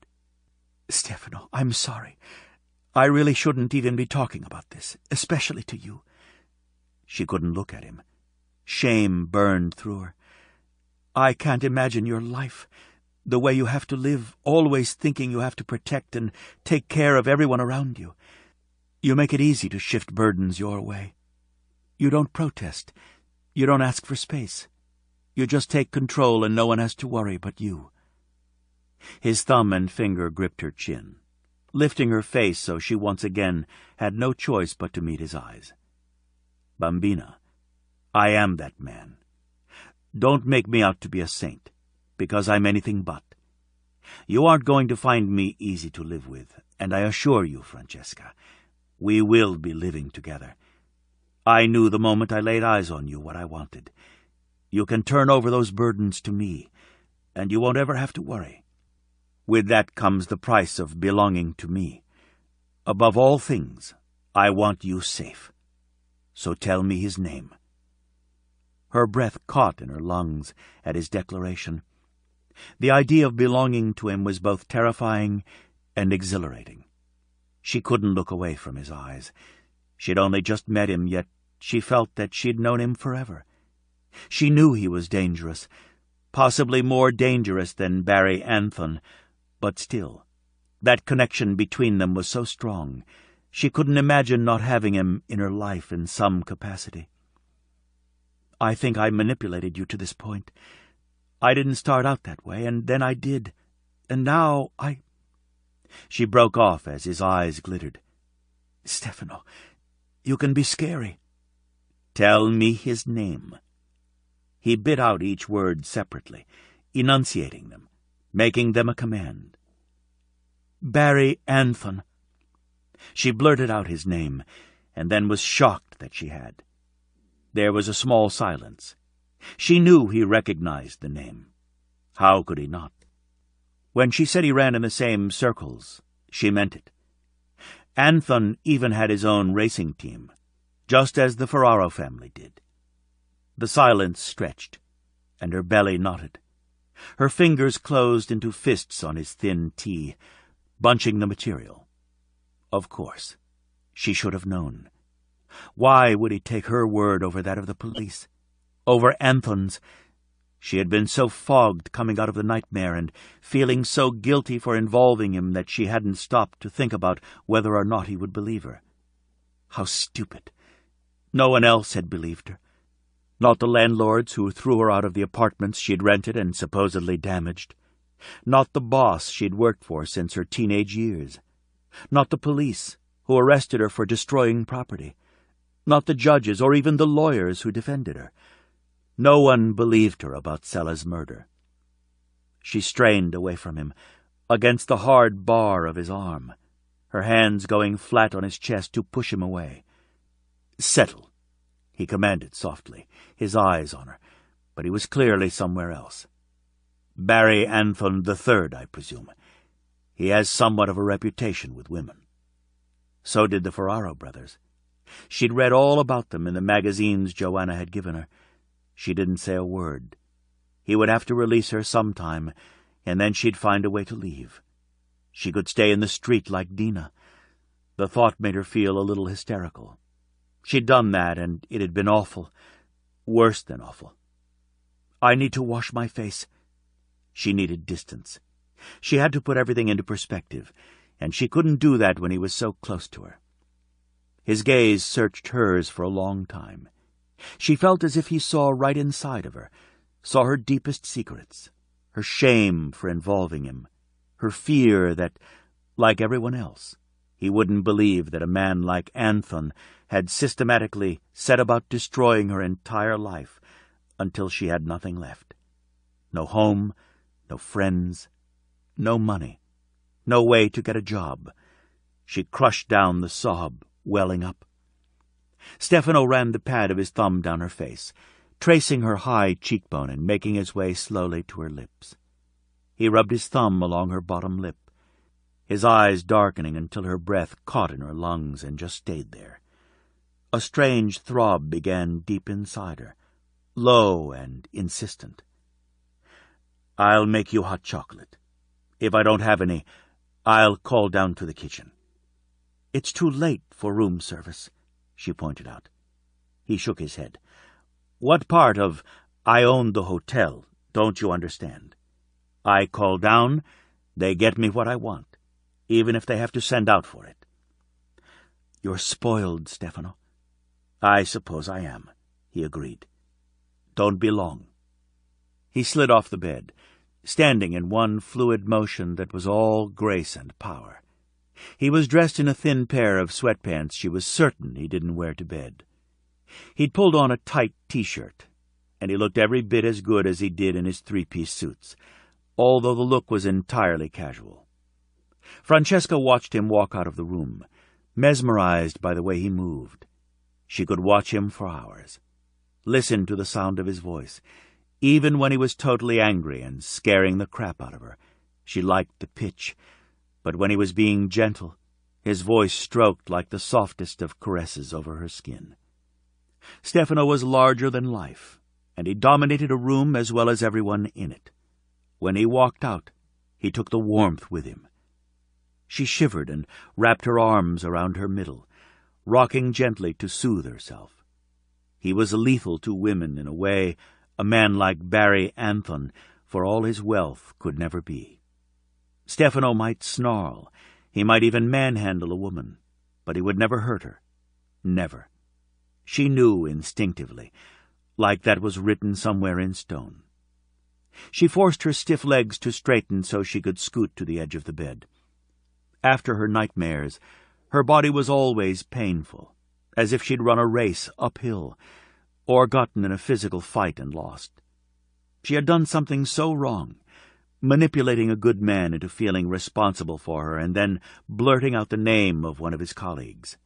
Stefano, I'm sorry. I really shouldn't even be talking about this, especially to you. She couldn't look at him. Shame burned through her. I can't imagine your life, the way you have to live, always thinking you have to protect and take care of everyone around you. You make it easy to shift burdens your way. You don't protest. You don't ask for space. You just take control and no one has to worry but you. His thumb and finger gripped her chin, lifting her face so she once again had no choice but to meet his eyes. Bambina, I am that man. Don't make me out to be a saint, because I'm anything but. You aren't going to find me easy to live with, and I assure you, Francesca, we will be living together. I knew the moment I laid eyes on you what I wanted. You can turn over those burdens to me, and you won't ever have to worry. With that comes the price of belonging to me. Above all things, I want you safe. So tell me his name. Her breath caught in her lungs at his declaration. The idea of belonging to him was both terrifying and exhilarating. She couldn't look away from his eyes. She'd only just met him, yet she felt that she'd known him forever. She knew he was dangerous, possibly more dangerous than Barry Anthon, but still, that connection between them was so strong, she couldn't imagine not having him in her life in some capacity. I think I manipulated you to this point. I didn't start out that way, and then I did. And now I—" She broke off as his eyes glittered. "Stefano, you can be scary." "Tell me his name." He bit out each word separately, enunciating them, making them a command. "Barry Anthon." She blurted out his name, and then was shocked that she had. There was a small silence. She knew he recognized the name. How could he not? When she said he ran in the same circles, she meant it. Anthon even had his own racing team, just as the Ferraro family did. The silence stretched, and her belly knotted. Her fingers closed into fists on his thin tee, bunching the material. Of course, she should have known. Why would he take her word over that of the police? Over Anthon's? She had been so fogged coming out of the nightmare and feeling so guilty for involving him that she hadn't stopped to think about whether or not he would believe her. How stupid. No one else had believed her. Not the landlords who threw her out of the apartments she'd rented and supposedly damaged. Not the boss she'd worked for since her teenage years. Not the police, who arrested her for destroying property. Not the judges or even the lawyers who defended her. No one believed her about Sella's murder. She strained away from him, against the hard bar of his arm, her hands going flat on his chest to push him away. "Settle," he commanded softly, his eyes on her, but he was clearly somewhere else. "Barry Anthon III, I presume. He has somewhat of a reputation with women." So did the Ferraro brothers. She'd read all about them in the magazines Joanna had given her. She didn't say a word. He would have to release her sometime, and then she'd find a way to leave. She could stay in the street like Dina. The thought made her feel a little hysterical. She'd done that, and it had been awful. Worse than awful. "I need to wash my face." She needed distance. She had to put everything into perspective, and she couldn't do that when he was so close to her. His gaze searched hers for a long time. She felt as if he saw right inside of her, saw her deepest secrets, her shame for involving him, her fear that, like everyone else, he wouldn't believe that a man like Anthon had systematically set about destroying her entire life until she had nothing left. No home, no friends, no money, no way to get a job. She crushed down the sob, welling up. Stefano ran the pad of his thumb down her face, tracing her high cheekbone and making his way slowly to her lips. He rubbed his thumb along her bottom lip, his eyes darkening until her breath caught in her lungs and just stayed there. A strange throb began deep inside her, low and insistent. "I'll make you hot chocolate. If I don't have any, I'll call down to the kitchen." "It's too late for room service," she pointed out. He shook his head. "What part of 'I own the hotel' don't you understand? I call down, they get me what I want, even if they have to send out for it." "You're spoiled, Stefano." "I suppose I am," he agreed. "Don't be long." He slid off the bed, standing in one fluid motion that was all grace and power. He was dressed in a thin pair of sweatpants she was certain he didn't wear to bed. He'd pulled on a tight T-shirt, and he looked every bit as good as he did in his three-piece suits, although the look was entirely casual. Francesca watched him walk out of the room, mesmerized by the way he moved. She could watch him for hours, listen to the sound of his voice. Even when he was totally angry and scaring the crap out of her, she liked the pitch, but when he was being gentle, his voice stroked like the softest of caresses over her skin. Stefano was larger than life, and he dominated a room as well as everyone in it. When he walked out, he took the warmth with him. She shivered and wrapped her arms around her middle, rocking gently to soothe herself. He was lethal to women in a way a man like Barry Anthon, for all his wealth, could never be. Stefano might snarl, he might even manhandle a woman, but he would never hurt her. Never. She knew instinctively, like that was written somewhere in stone. She forced her stiff legs to straighten so she could scoot to the edge of the bed. After her nightmares, her body was always painful, as if she'd run a race uphill, or gotten in a physical fight and lost. She had done something so wrong, manipulating a good man into feeling responsible for her and then blurting out the name of one of his colleagues.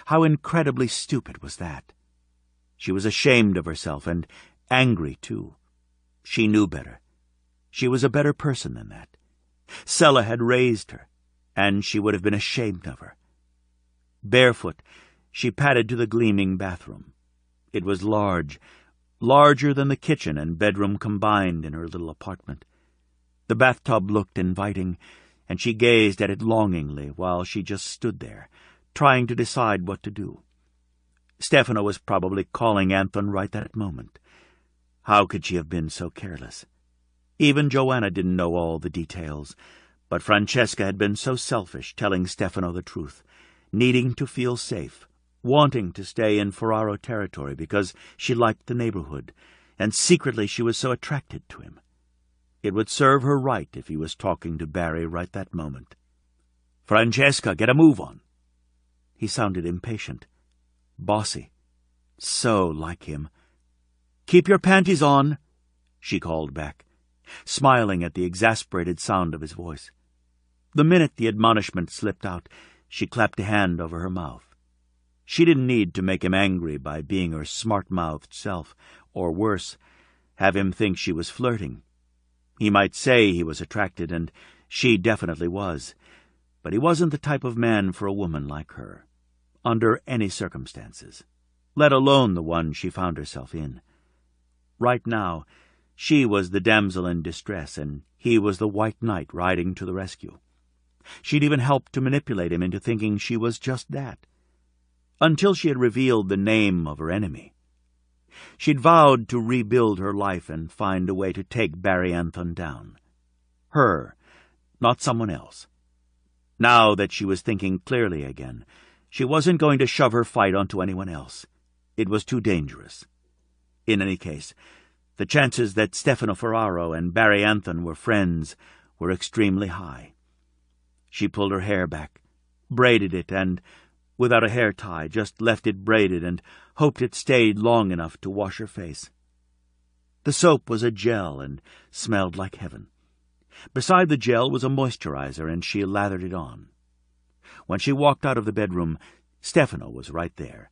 How incredibly stupid was that! She was ashamed of herself and angry, too. She knew better. She was a better person than that. Sella had raised her, and she would have been ashamed of her. Barefoot, she padded to the gleaming bathroom. It was large, larger than the kitchen and bedroom combined in her little apartment. The bathtub looked inviting, and she gazed at it longingly while she just stood there, trying to decide what to do. Stefano was probably calling Anton right that moment. How could she have been so careless? Even Joanna didn't know all the details, but Francesca had been so selfish, telling Stefano the truth, needing to feel safe, wanting to stay in Ferraro territory because she liked the neighborhood, and secretly she was so attracted to him. It would serve her right if he was talking to Barry right that moment. "Francesca, get a move on." He sounded impatient, bossy, so like him. "Keep your panties on," she called back, smiling at the exasperated sound of his voice. The minute the admonishment slipped out, she clapped a hand over her mouth. She didn't need to make him angry by being her smart-mouthed self, or worse, have him think she was flirting. He might say he was attracted, and she definitely was, but he wasn't the type of man for a woman like her, under any circumstances, let alone the one she found herself in. Right now, she was the damsel in distress, and he was the white knight riding to the rescue. She'd even helped to manipulate him into thinking she was just that, until she had revealed the name of her enemy. She'd vowed to rebuild her life and find a way to take Barry Anton down. Her, not someone else. Now that she was thinking clearly again, she wasn't going to shove her fight onto anyone else. It was too dangerous. In any case, the chances that Stefano Ferraro and Barry Anton were friends were extremely high. She pulled her hair back, braided it, and, without a hair tie, just left it braided and hoped it stayed long enough to wash her face. The soap was a gel and smelled like heaven. Beside the gel was a moisturizer, and she lathered it on. When she walked out of the bedroom, Stefano was right there,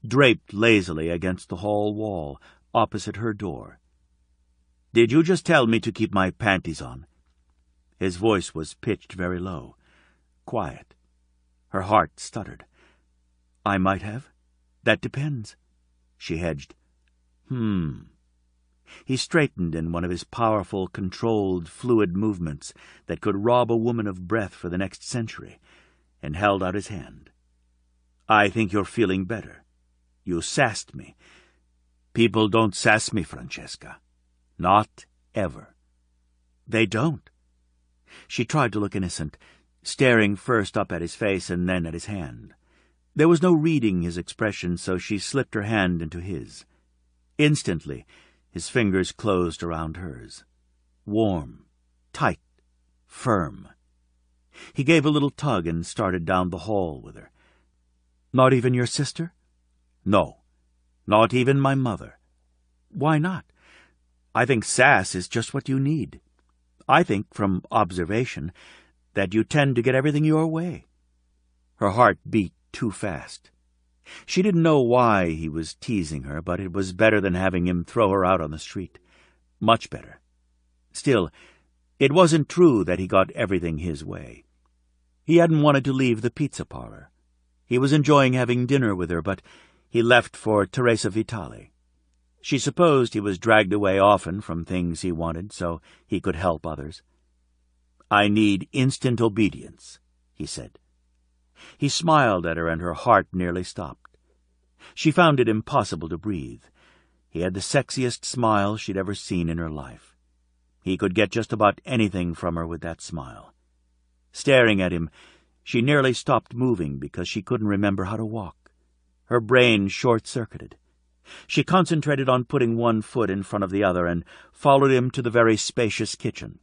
draped lazily against the hall wall, opposite her door. "Did you just tell me to keep my panties on?" His voice was pitched very low, quiet. Her heart stuttered. "I might have. That depends." She hedged. He straightened in one of his powerful, controlled, fluid movements that could rob a woman of breath for the next century, and held out his hand. "I think you're feeling better. You sassed me. People don't sass me, Francesca. Not ever." "They don't." She tried to look innocent, staring first up at his face and then at his hand. There was no reading his expression, so she slipped her hand into his. Instantly, his fingers closed around hers. Warm, tight, firm. He gave a little tug and started down the hall with her. "Not even your sister?" "No, not even my mother." "Why not? I think sass is just what you need. I think, from observation, that you tend to get everything your way." Her heart beat too fast. She didn't know why he was teasing her, but it was better than having him throw her out on the street. Much better. Still, it wasn't true that he got everything his way. He hadn't wanted to leave the pizza parlor. He was enjoying having dinner with her, but he left for Teresa Vitale. She supposed he was dragged away often from things he wanted so he could help others. "I need instant obedience," he said. He smiled at her, and her heart nearly stopped. She found it impossible to breathe. He had the sexiest smile she'd ever seen in her life. He could get just about anything from her with that smile. Staring at him, she nearly stopped moving because she couldn't remember how to walk. Her brain short-circuited. She concentrated on putting one foot in front of the other and followed him to the very spacious kitchen.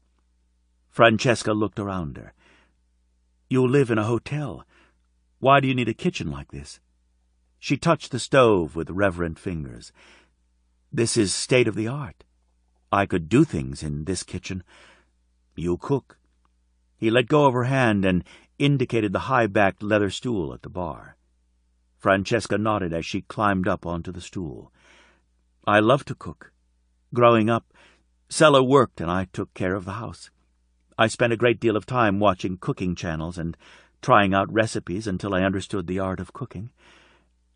Francesca looked around her. "You live in a hotel. Why do you need a kitchen like this?" She touched the stove with reverent fingers. "This is state-of-the-art. I could do things in this kitchen. You cook." He let go of her hand and indicated the high-backed leather stool at the bar. Francesca nodded as she climbed up onto the stool. "I love to cook. Growing up, Sella worked and I took care of the house. I spent a great deal of time watching cooking channels and trying out recipes until I understood the art of cooking.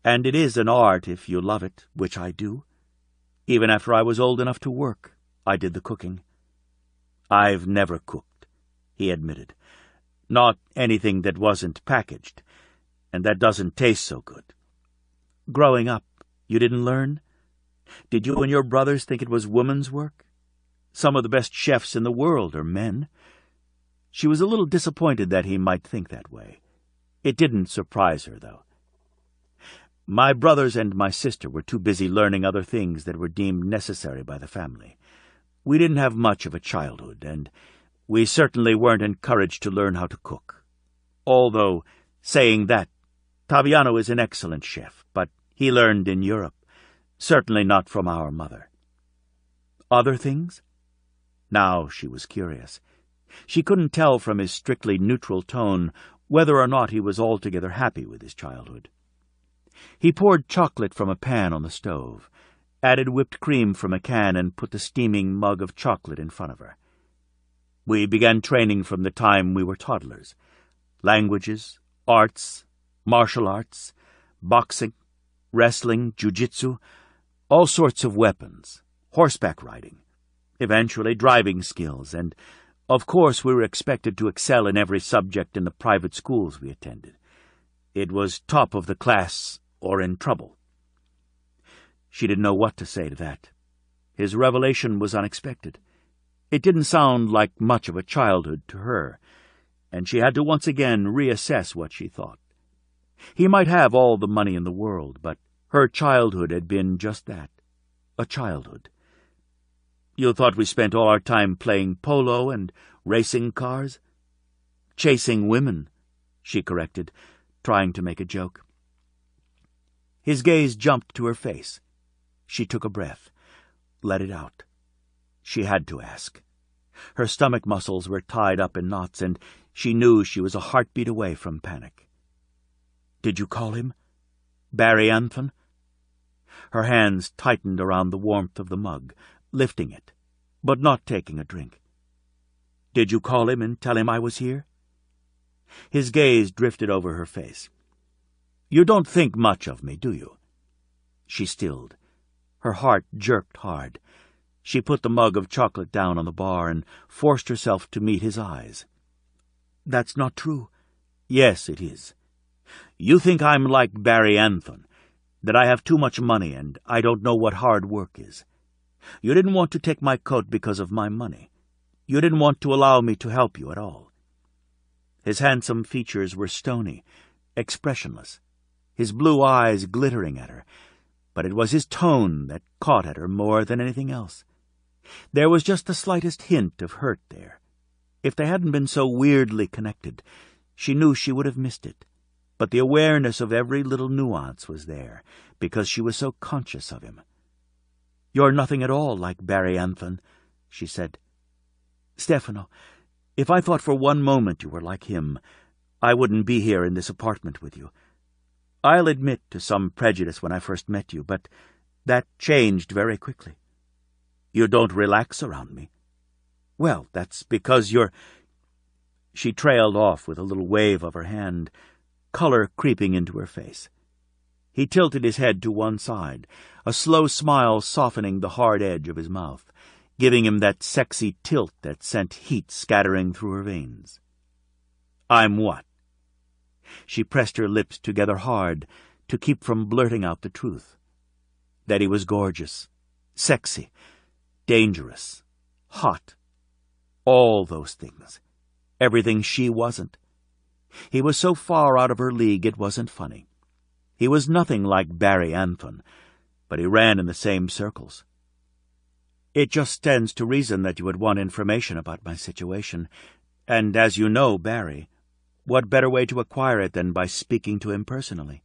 And it is an art if you love it, which I do. Even after I was old enough to work, I did the cooking." "I've never cooked," he admitted. "Not anything that wasn't packaged, and that doesn't taste so good." "Growing up, you didn't learn? Did you and your brothers think it was women's work? Some of the best chefs in the world are men." She was a little disappointed that he might think that way. It didn't surprise her, though. "My brothers and my sister were too busy learning other things that were deemed necessary by the family. We didn't have much of a childhood, and we certainly weren't encouraged to learn how to cook. Although, saying that, Taviano is an excellent chef, but he learned in Europe, certainly not from our mother." "Other things?" Now she was curious. She couldn't tell from his strictly neutral tone whether or not he was altogether happy with his childhood. He poured chocolate from a pan on the stove, added whipped cream from a can, and put the steaming mug of chocolate in front of her. "We began training from the time we were toddlers. Languages, arts, martial arts, boxing, wrestling, jiu-jitsu, all sorts of weapons, horseback riding, eventually driving skills, and of course we were expected to excel in every subject in the private schools we attended. It was top of the class or in trouble." She didn't know what to say to that. His revelation was unexpected. It didn't sound like much of a childhood to her, and she had to once again reassess what she thought. He might have all the money in the world, but her childhood had been just that, a childhood. "You thought we spent all our time playing polo and racing cars?" "Chasing women," she corrected, trying to make a joke. His gaze jumped to her face. She took a breath, let it out. She had to ask. Her stomach muscles were tied up in knots, and she knew she was a heartbeat away from panic. "Did you call him? Barry Anthon?" Her hands tightened around the warmth of the mug, lifting it, but not taking a drink. "Did you call him and tell him I was here?" His gaze drifted over her face. "You don't think much of me, do you?" She stilled. Her heart jerked hard. She put the mug of chocolate down on the bar and forced herself to meet his eyes. "That's not true." "Yes, it is. You think I'm like Barry Anthon, that I have too much money and I don't know what hard work is. You didn't want to take my coat because of my money. You didn't want to allow me to help you at all." His handsome features were stony, expressionless, his blue eyes glittering at her, but it was his tone that caught at her more than anything else. There was just the slightest hint of hurt there. If they hadn't been so weirdly connected, she knew she would have missed it, but the awareness of every little nuance was there, because she was so conscious of him. "You're nothing at all like Barry Anthon," she said. "Stefano, if I thought for one moment you were like him, I wouldn't be here in this apartment with you. I'll admit to some prejudice when I first met you, but that changed very quickly. You don't relax around me." "Well, that's because you're—" She trailed off with a little wave of her hand, color creeping into her face. He tilted his head to one side, a slow smile softening the hard edge of his mouth, giving him that sexy tilt that sent heat scattering through her veins. "I'm what?" She pressed her lips together hard to keep from blurting out the truth. That he was gorgeous, sexy, dangerous, hot. All those things. Everything she wasn't. He was so far out of her league it wasn't funny. He was nothing like Barry Anthon, but he ran in the same circles. It just stands to reason that you would want information about my situation, and as you know Barry, what better way to acquire it than by speaking to him personally?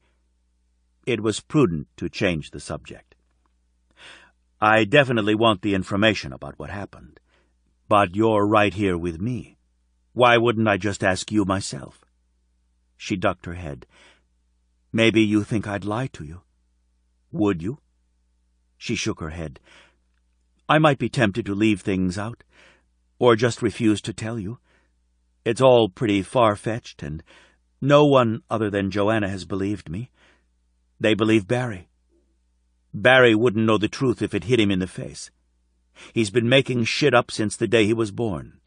It was prudent to change the subject. I definitely want the information about what happened, but you're right here with me. Why wouldn't I just ask you myself? She ducked her head. Maybe you think I'd lie to you. Would you? She shook her head. I might be tempted to leave things out, or just refuse to tell you. It's all pretty far-fetched, and no one other than Joanna has believed me. They believe Barry. Barry wouldn't know the truth if it hit him in the face. He's been making shit up since the day he was born.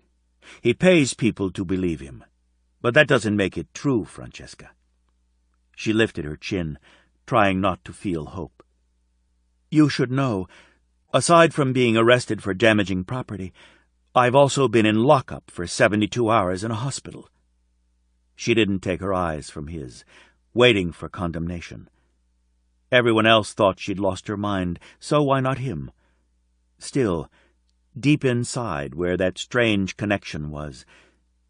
He pays people to believe him, but that doesn't make it true, Francesca. She lifted her chin, trying not to feel hope. You should know, aside from being arrested for damaging property, I've also been in lockup for 72 hours in a hospital. She didn't take her eyes from his, waiting for condemnation. Everyone else thought she'd lost her mind, so why not him? Still, deep inside, where that strange connection was,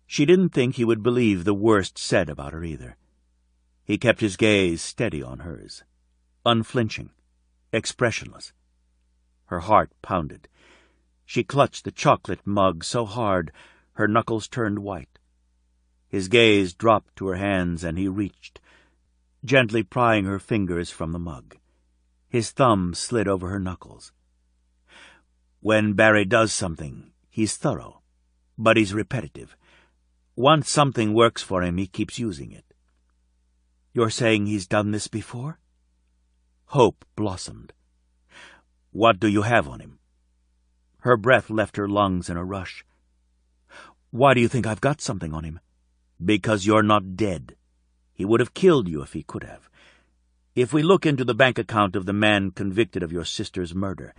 she didn't think he would believe the worst said about her either. He kept his gaze steady on hers, unflinching, expressionless. Her heart pounded. She clutched the chocolate mug so hard her knuckles turned white. His gaze dropped to her hands, and he reached, gently prying her fingers from the mug. His thumb slid over her knuckles. When Barry does something, he's thorough, but he's repetitive. Once something works for him, he keeps using it. You're saying he's done this before? Hope blossomed. What do you have on him? Her breath left her lungs in a rush. Why do you think I've got something on him? Because you're not dead. He would have killed you if he could have. If we look into the bank account of the man convicted of your sister's murder,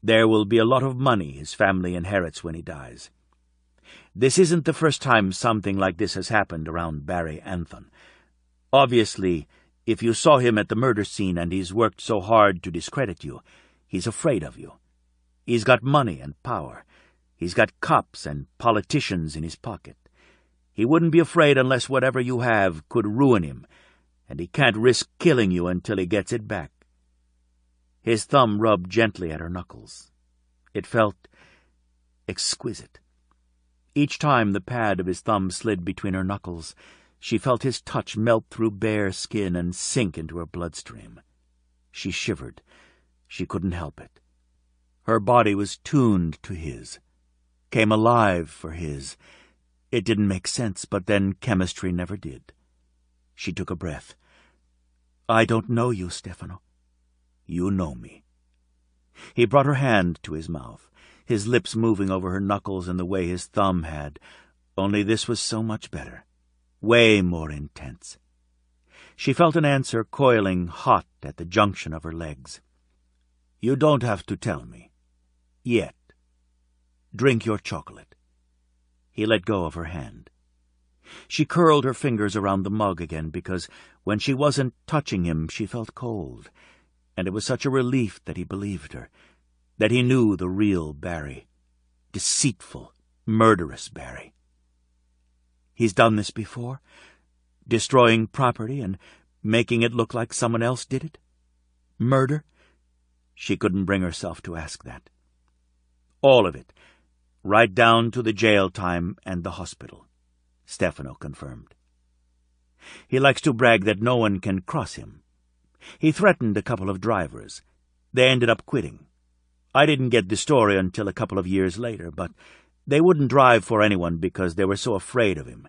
there will be a lot of money his family inherits when he dies. This isn't the first time something like this has happened around Barry Anthon. Obviously, if you saw him at the murder scene and he's worked so hard to discredit you, he's afraid of you. He's got money and power. He's got cops and politicians in his pocket. He wouldn't be afraid unless whatever you have could ruin him, and he can't risk killing you until he gets it back. His thumb rubbed gently at her knuckles. It felt exquisite. Each time the pad of his thumb slid between her knuckles, she felt his touch melt through bare skin and sink into her bloodstream. She shivered. She couldn't help it. Her body was tuned to his, came alive for his. It didn't make sense, but then chemistry never did. She took a breath. I don't know you, Stefano. You know me. He brought her hand to his mouth, his lips moving over her knuckles in the way his thumb had, only this was so much better, way more intense. She felt an answer coiling hot at the junction of her legs. You don't have to tell me. Yet. Drink your chocolate. He let go of her hand. She curled her fingers around the mug again because when she wasn't touching him she felt cold, and it was such a relief that he believed her, that he knew the real Barry, deceitful, murderous Barry. He's done this before, destroying property and making it look like someone else did it? Murder? She couldn't bring herself to ask that. All of it, right down to the jail time and the hospital, Stefano confirmed. He likes to brag that no one can cross him. He threatened a couple of drivers. They ended up quitting. I didn't get the story until a couple of years later, but they wouldn't drive for anyone because they were so afraid of him.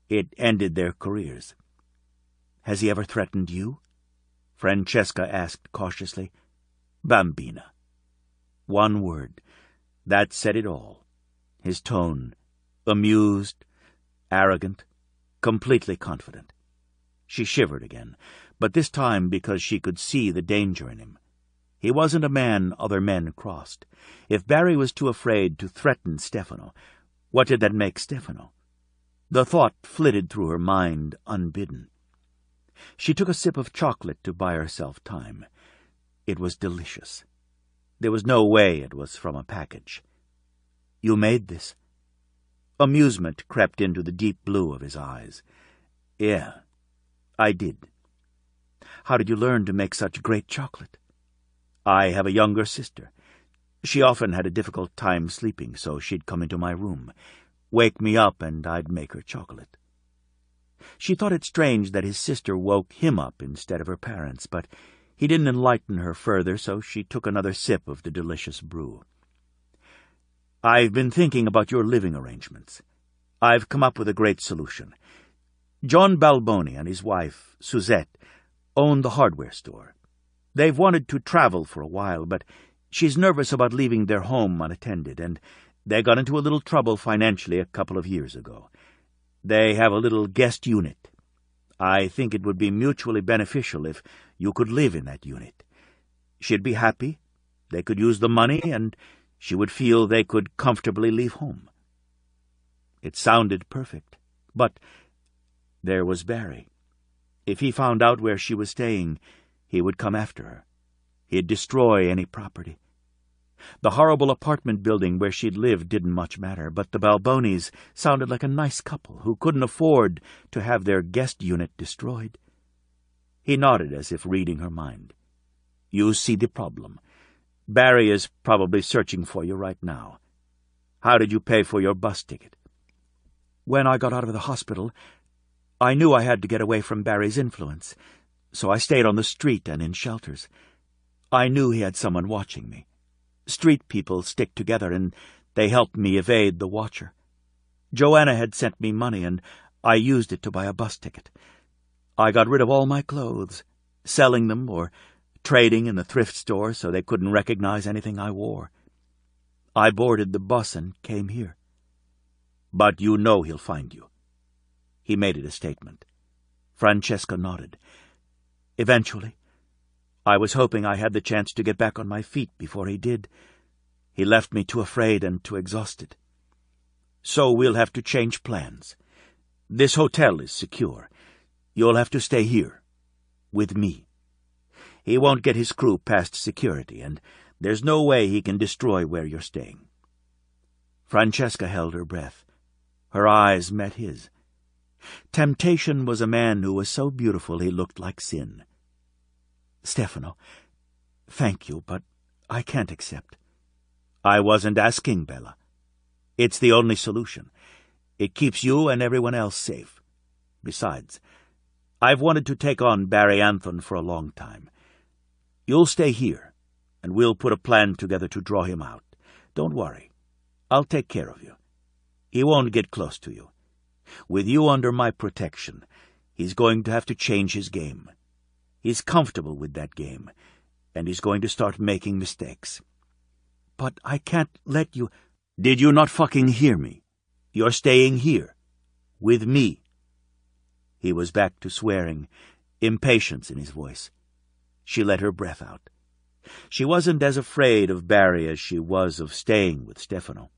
It ended their careers. Has he ever threatened you? Francesca asked cautiously. Bambina. One word. That said it all. His tone, amused, arrogant, completely confident. She shivered again, but this time because she could see the danger in him. He wasn't a man other men crossed. If Barry was too afraid to threaten Stefano, what did that make Stefano? The thought flitted through her mind unbidden. She took a sip of chocolate to buy herself time. It was delicious. There was no way it was from a package. "You made this?" Amusement crept into the deep blue of his eyes. "Yeah, I did." "How did you learn to make such great chocolate?" "I have a younger sister. She often had a difficult time sleeping, so she'd come into my room, wake me up, and I'd make her chocolate." She thought it strange that his sister woke him up instead of her parents, but he didn't enlighten her further, so she took another sip of the delicious brew. "I've been thinking about your living arrangements. I've come up with a great solution. John Balboni and his wife, Suzette, own the hardware store. They've wanted to travel for a while, but she's nervous about leaving their home unattended, and they got into a little trouble financially a couple of years ago. They have a little guest unit. I think it would be mutually beneficial if you could live in that unit. She'd be happy, they could use the money, and she would feel they could comfortably leave home." It sounded perfect, but there was Barry. If he found out where she was staying, he would come after her. He'd destroy any property. The horrible apartment building where she'd lived didn't much matter, but the Balbonis sounded like a nice couple who couldn't afford to have their guest unit destroyed. He nodded as if reading her mind. "You see the problem. Barry is probably searching for you right now. How did you pay for your bus ticket?" "When I got out of the hospital, I knew I had to get away from Barry's influence, so I stayed on the street and in shelters. I knew he had someone watching me. Street people stick together, and they helped me evade the Watcher. Joanna had sent me money, and I used it to buy a bus ticket. I got rid of all my clothes, selling them or trading in the thrift store so they couldn't recognize anything I wore. I boarded the bus and came here." "But you know he'll find you." He made it a statement. Francesca nodded. "Eventually. I was hoping I had the chance to get back on my feet before he did. He left me too afraid and too exhausted. So we'll have to change plans. This hotel is secure. You'll have to stay here, with me. He won't get his crew past security, and there's no way he can destroy where you're staying." Francesca held her breath. Her eyes met his. Temptation was a man who was so beautiful he looked like sin. "Stefano, thank you, but I can't accept." "I wasn't asking, Bella. It's the only solution. It keeps you and everyone else safe. Besides, I've wanted to take on Barry Anthon for a long time. You'll stay here, and we'll put a plan together to draw him out. Don't worry. I'll take care of you. He won't get close to you. With you under my protection, he's going to have to change his game. He's comfortable with that game, and he's going to start making mistakes." "But I can't let you—" "Did you not fucking hear me? You're staying here, with me." He was back to swearing, impatience in his voice. She let her breath out. She wasn't as afraid of Barry as she was of staying with Stefano.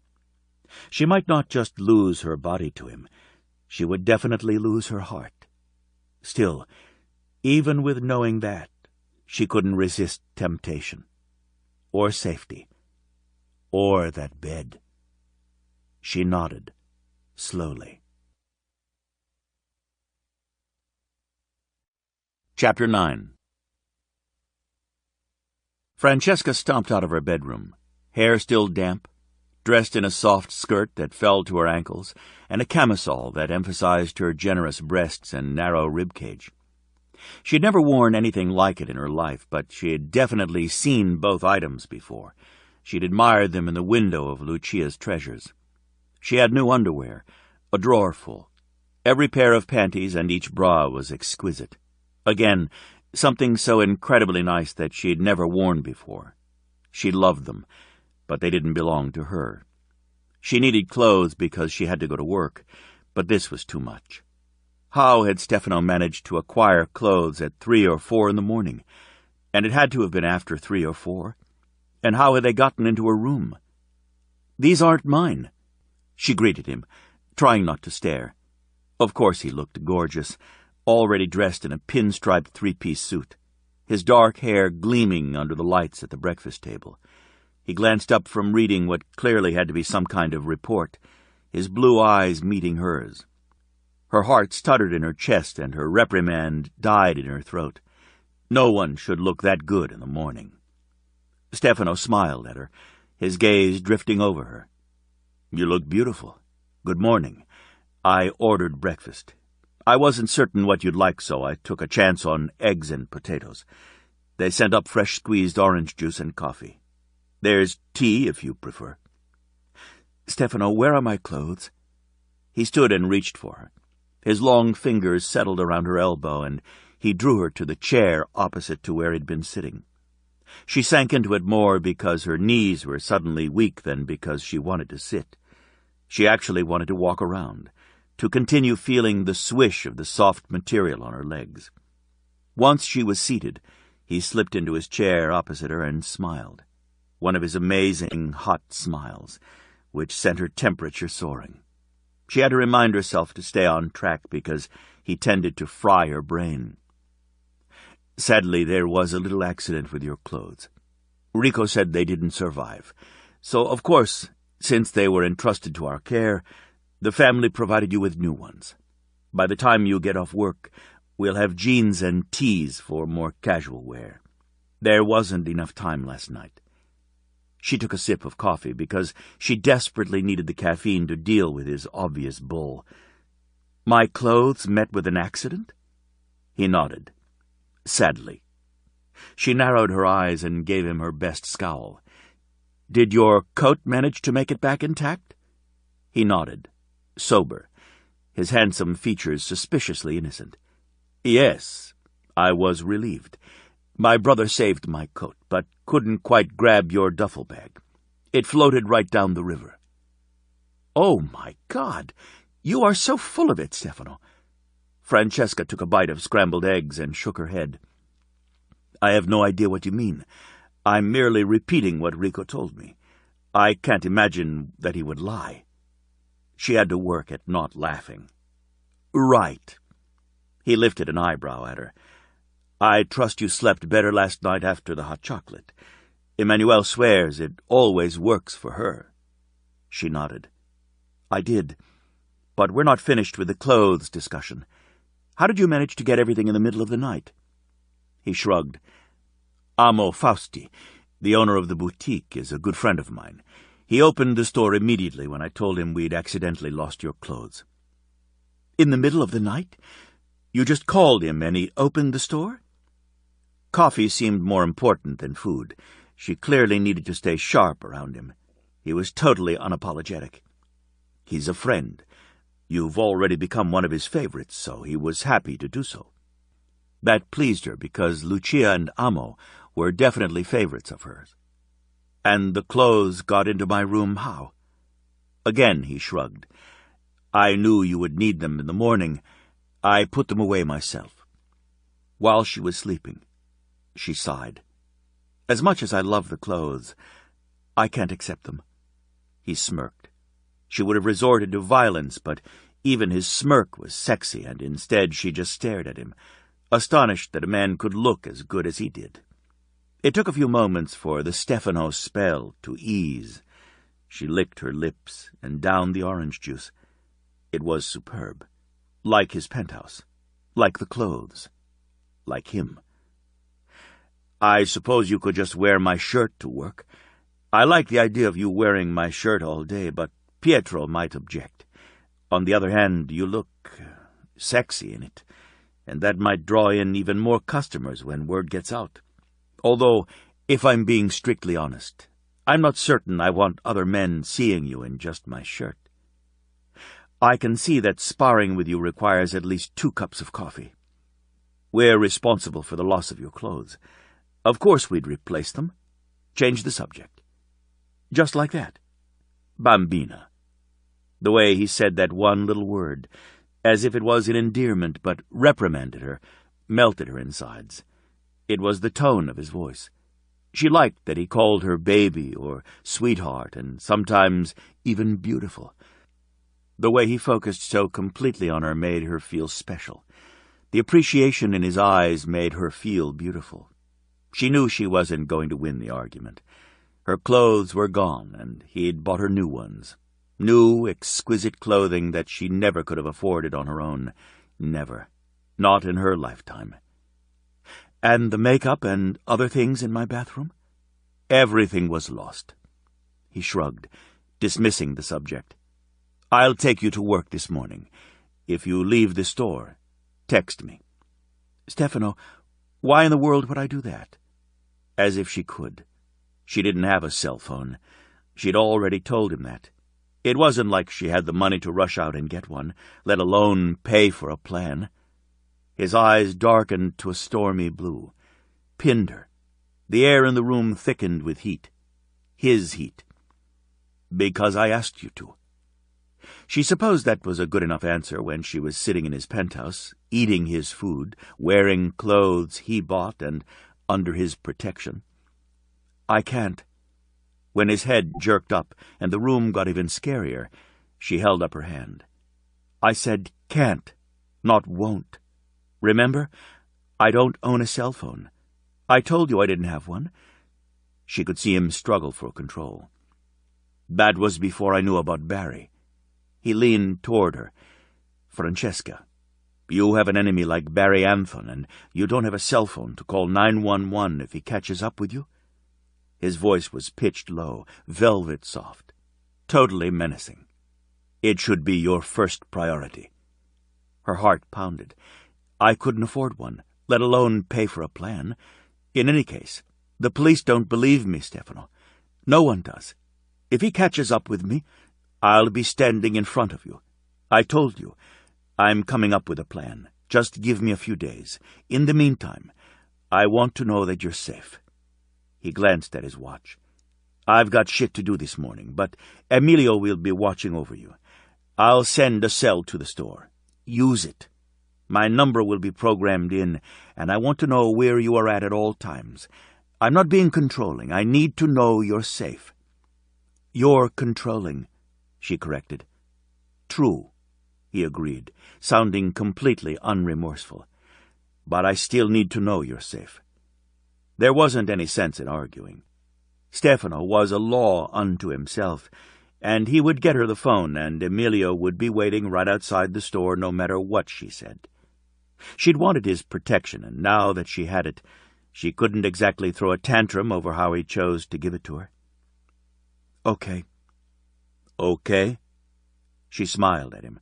She might not just lose her body to him. She would definitely lose her heart. Still, even with knowing that, she couldn't resist temptation, or safety, or that bed. She nodded, slowly. Chapter 9. Francesca stomped out of her bedroom, hair still damp, dressed in a soft skirt that fell to her ankles and a camisole that emphasized her generous breasts and narrow ribcage. She had never worn anything like it in her life, but she had definitely seen both items before. She'd admired them in the window of Lucia's treasures. She had new underwear, a drawer full. Every pair of panties and each bra was exquisite. Again, something so incredibly nice that she had never worn before. She loved them, but they didn't belong to her. She needed clothes because she had to go to work, but this was too much. How had Stefano managed to acquire clothes at 3 or 4 in the morning? And it had to have been after 3 or 4. And how had they gotten into her room? "These aren't mine." She greeted him, trying not to stare. Of course he looked gorgeous, already dressed in a pinstriped 3-piece suit. his dark hair gleaming under the lights at the breakfast table. He glanced up from reading what clearly had to be some kind of report, his blue eyes meeting hers. Her heart stuttered in her chest, and her reprimand died in her throat. No one should look that good in the morning. Stefano smiled at her, his gaze drifting over her. "You look beautiful. Good morning. I ordered breakfast. I wasn't certain what you'd like, so I took a chance on eggs and potatoes. They sent up fresh squeezed orange juice and coffee. There's tea, if you prefer." "Stefano, where are my clothes?" He stood and reached for her. His long fingers settled around her elbow, and he drew her to the chair opposite to where he'd been sitting. She sank into it more because her knees were suddenly weak than because she wanted to sit. She actually wanted to walk around, to continue feeling the swish of the soft material on her legs. Once she was seated, he slipped into his chair opposite her and smiled, one of his amazing hot smiles, which sent her temperature soaring. She had to remind herself to stay on track because he tended to fry her brain. "Sadly, there was a little accident with your clothes. Rico said they didn't survive. So, of course, since they were entrusted to our care, the family provided you with new ones. By the time you get off work, we'll have jeans and tees for more casual wear. There wasn't enough time last night." She took a sip of coffee because she desperately needed the caffeine to deal with his obvious bull. "My clothes met with an accident?" He nodded. "Sadly." She narrowed her eyes and gave him her best scowl. "Did your coat manage to make it back intact?" He nodded, sober, his handsome features suspiciously innocent. "Yes, I was relieved. My brother saved my coat, but couldn't quite grab your duffel bag. It floated right down the river." "Oh, my God! You are so full of it, Stefano." Francesca took a bite of scrambled eggs and shook her head. "I have no idea what you mean. I'm merely repeating what Rico told me. I can't imagine that he would lie." She had to work at not laughing. "Right." He lifted an eyebrow at her. "I trust you slept better last night after the hot chocolate. Emmanuelle swears it always works for her." She nodded. "I did. But we're not finished with the clothes discussion. How did you manage to get everything in the middle of the night?" He shrugged. "Amo Fausti, the owner of the boutique, is a good friend of mine. He opened the store immediately when I told him we'd accidentally lost your clothes." "In the middle of the night? You just called him and he opened the store?" Coffee seemed more important than food. She clearly needed to stay sharp around him. He was totally unapologetic. "He's a friend. You've already become one of his favorites, so he was happy to do so." That pleased her because Lucia and Amo were definitely favorites of hers. "And the clothes got into my room how?" Again he shrugged. "I knew you would need them in the morning. I put them away myself." While she was sleeping, she sighed. "As much as I love the clothes, I can't accept them." He smirked. She would have resorted to violence, but even his smirk was sexy, and instead she just stared at him, astonished that a man could look as good as he did. It took a few moments for the Stefano spell to ease. She licked her lips and downed the orange juice. It was superb. Like his penthouse. Like the clothes. Like him. "I suppose you could just wear my shirt to work. I like the idea of you wearing my shirt all day, but Pietro might object. On the other hand, you look sexy in it, and that might draw in even more customers when word gets out. Although, if I'm being strictly honest, I'm not certain I want other men seeing you in just my shirt. I can see that sparring with you requires at least 2 cups of coffee. We're responsible for the loss of your clothes. Of course we'd replace them. Change the subject. Just like that. Bambina." The way he said that one little word, as if it was an endearment but reprimanded her, melted her insides. It was the tone of his voice. She liked that he called her baby or sweetheart and sometimes even beautiful. The way he focused so completely on her made her feel special. The appreciation in his eyes made her feel beautiful, She knew she wasn't going to win the argument. Her clothes were gone, and he'd bought her new ones. New, exquisite clothing that she never could have afforded on her own. Never. Not in her lifetime. And the makeup and other things in my bathroom? Everything was lost. He shrugged, dismissing the subject. I'll take you to work this morning. If you leave the store, text me. Stefano, why in the world would I do that? As if she could. She didn't have a cell phone. She'd already told him that. It wasn't like she had the money to rush out and get one, let alone pay for a plan. His eyes darkened to a stormy blue. Pinned her. The air in the room thickened with heat. His heat. Because I asked you to. She supposed that was a good enough answer when she was sitting in his penthouse, eating his food, wearing clothes he bought and under his protection. I can't. When his head jerked up and the room got even scarier, she held up her hand. I said can't, not won't. Remember? I don't own a cell phone. I told you I didn't have one. She could see him struggle for control. That was before I knew about Barry. He leaned toward her. Francesca, you have an enemy like Barry Anthon, and you don't have a cell phone to call 911 if he catches up with you? His voice was pitched low, velvet soft, totally menacing. It should be your first priority. Her heart pounded. I couldn't afford one, let alone pay for a plan. In any case, the police don't believe me, Stefano. No one does. If he catches up with me, I'll be standing in front of you. I told you, I'm coming up with a plan. Just give me a few days. In the meantime, I want to know that you're safe. He glanced at his watch. I've got shit to do this morning, but Emilio will be watching over you. I'll send a cell to the store. Use it. My number will be programmed in, and I want to know where you are at all times. I'm not being controlling. I need to know you're safe. You're controlling, she corrected. True, he agreed, sounding completely unremorseful. But I still need to know you're safe. There wasn't any sense in arguing. Stefano was a law unto himself, and he would get her the phone, and Emilio would be waiting right outside the store no matter what she said. She'd wanted his protection, and now that she had it, she couldn't exactly throw a tantrum over how he chose to give it to her. Okay. Okay? She smiled at him.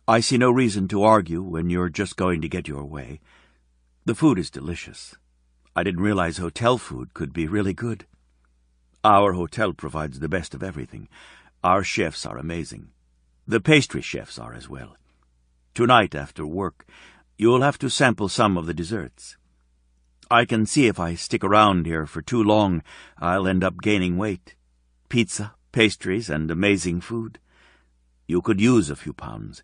I see no reason to argue when you're just going to get your way. The food is delicious. I didn't realize hotel food could be really good. Our hotel provides the best of everything. Our chefs are amazing. The pastry chefs are as well. Tonight, after work, you'll have to sample some of the desserts. I can see if I stick around here for too long, I'll end up gaining weight. Pizza, pastries, and amazing food. You could use a few pounds.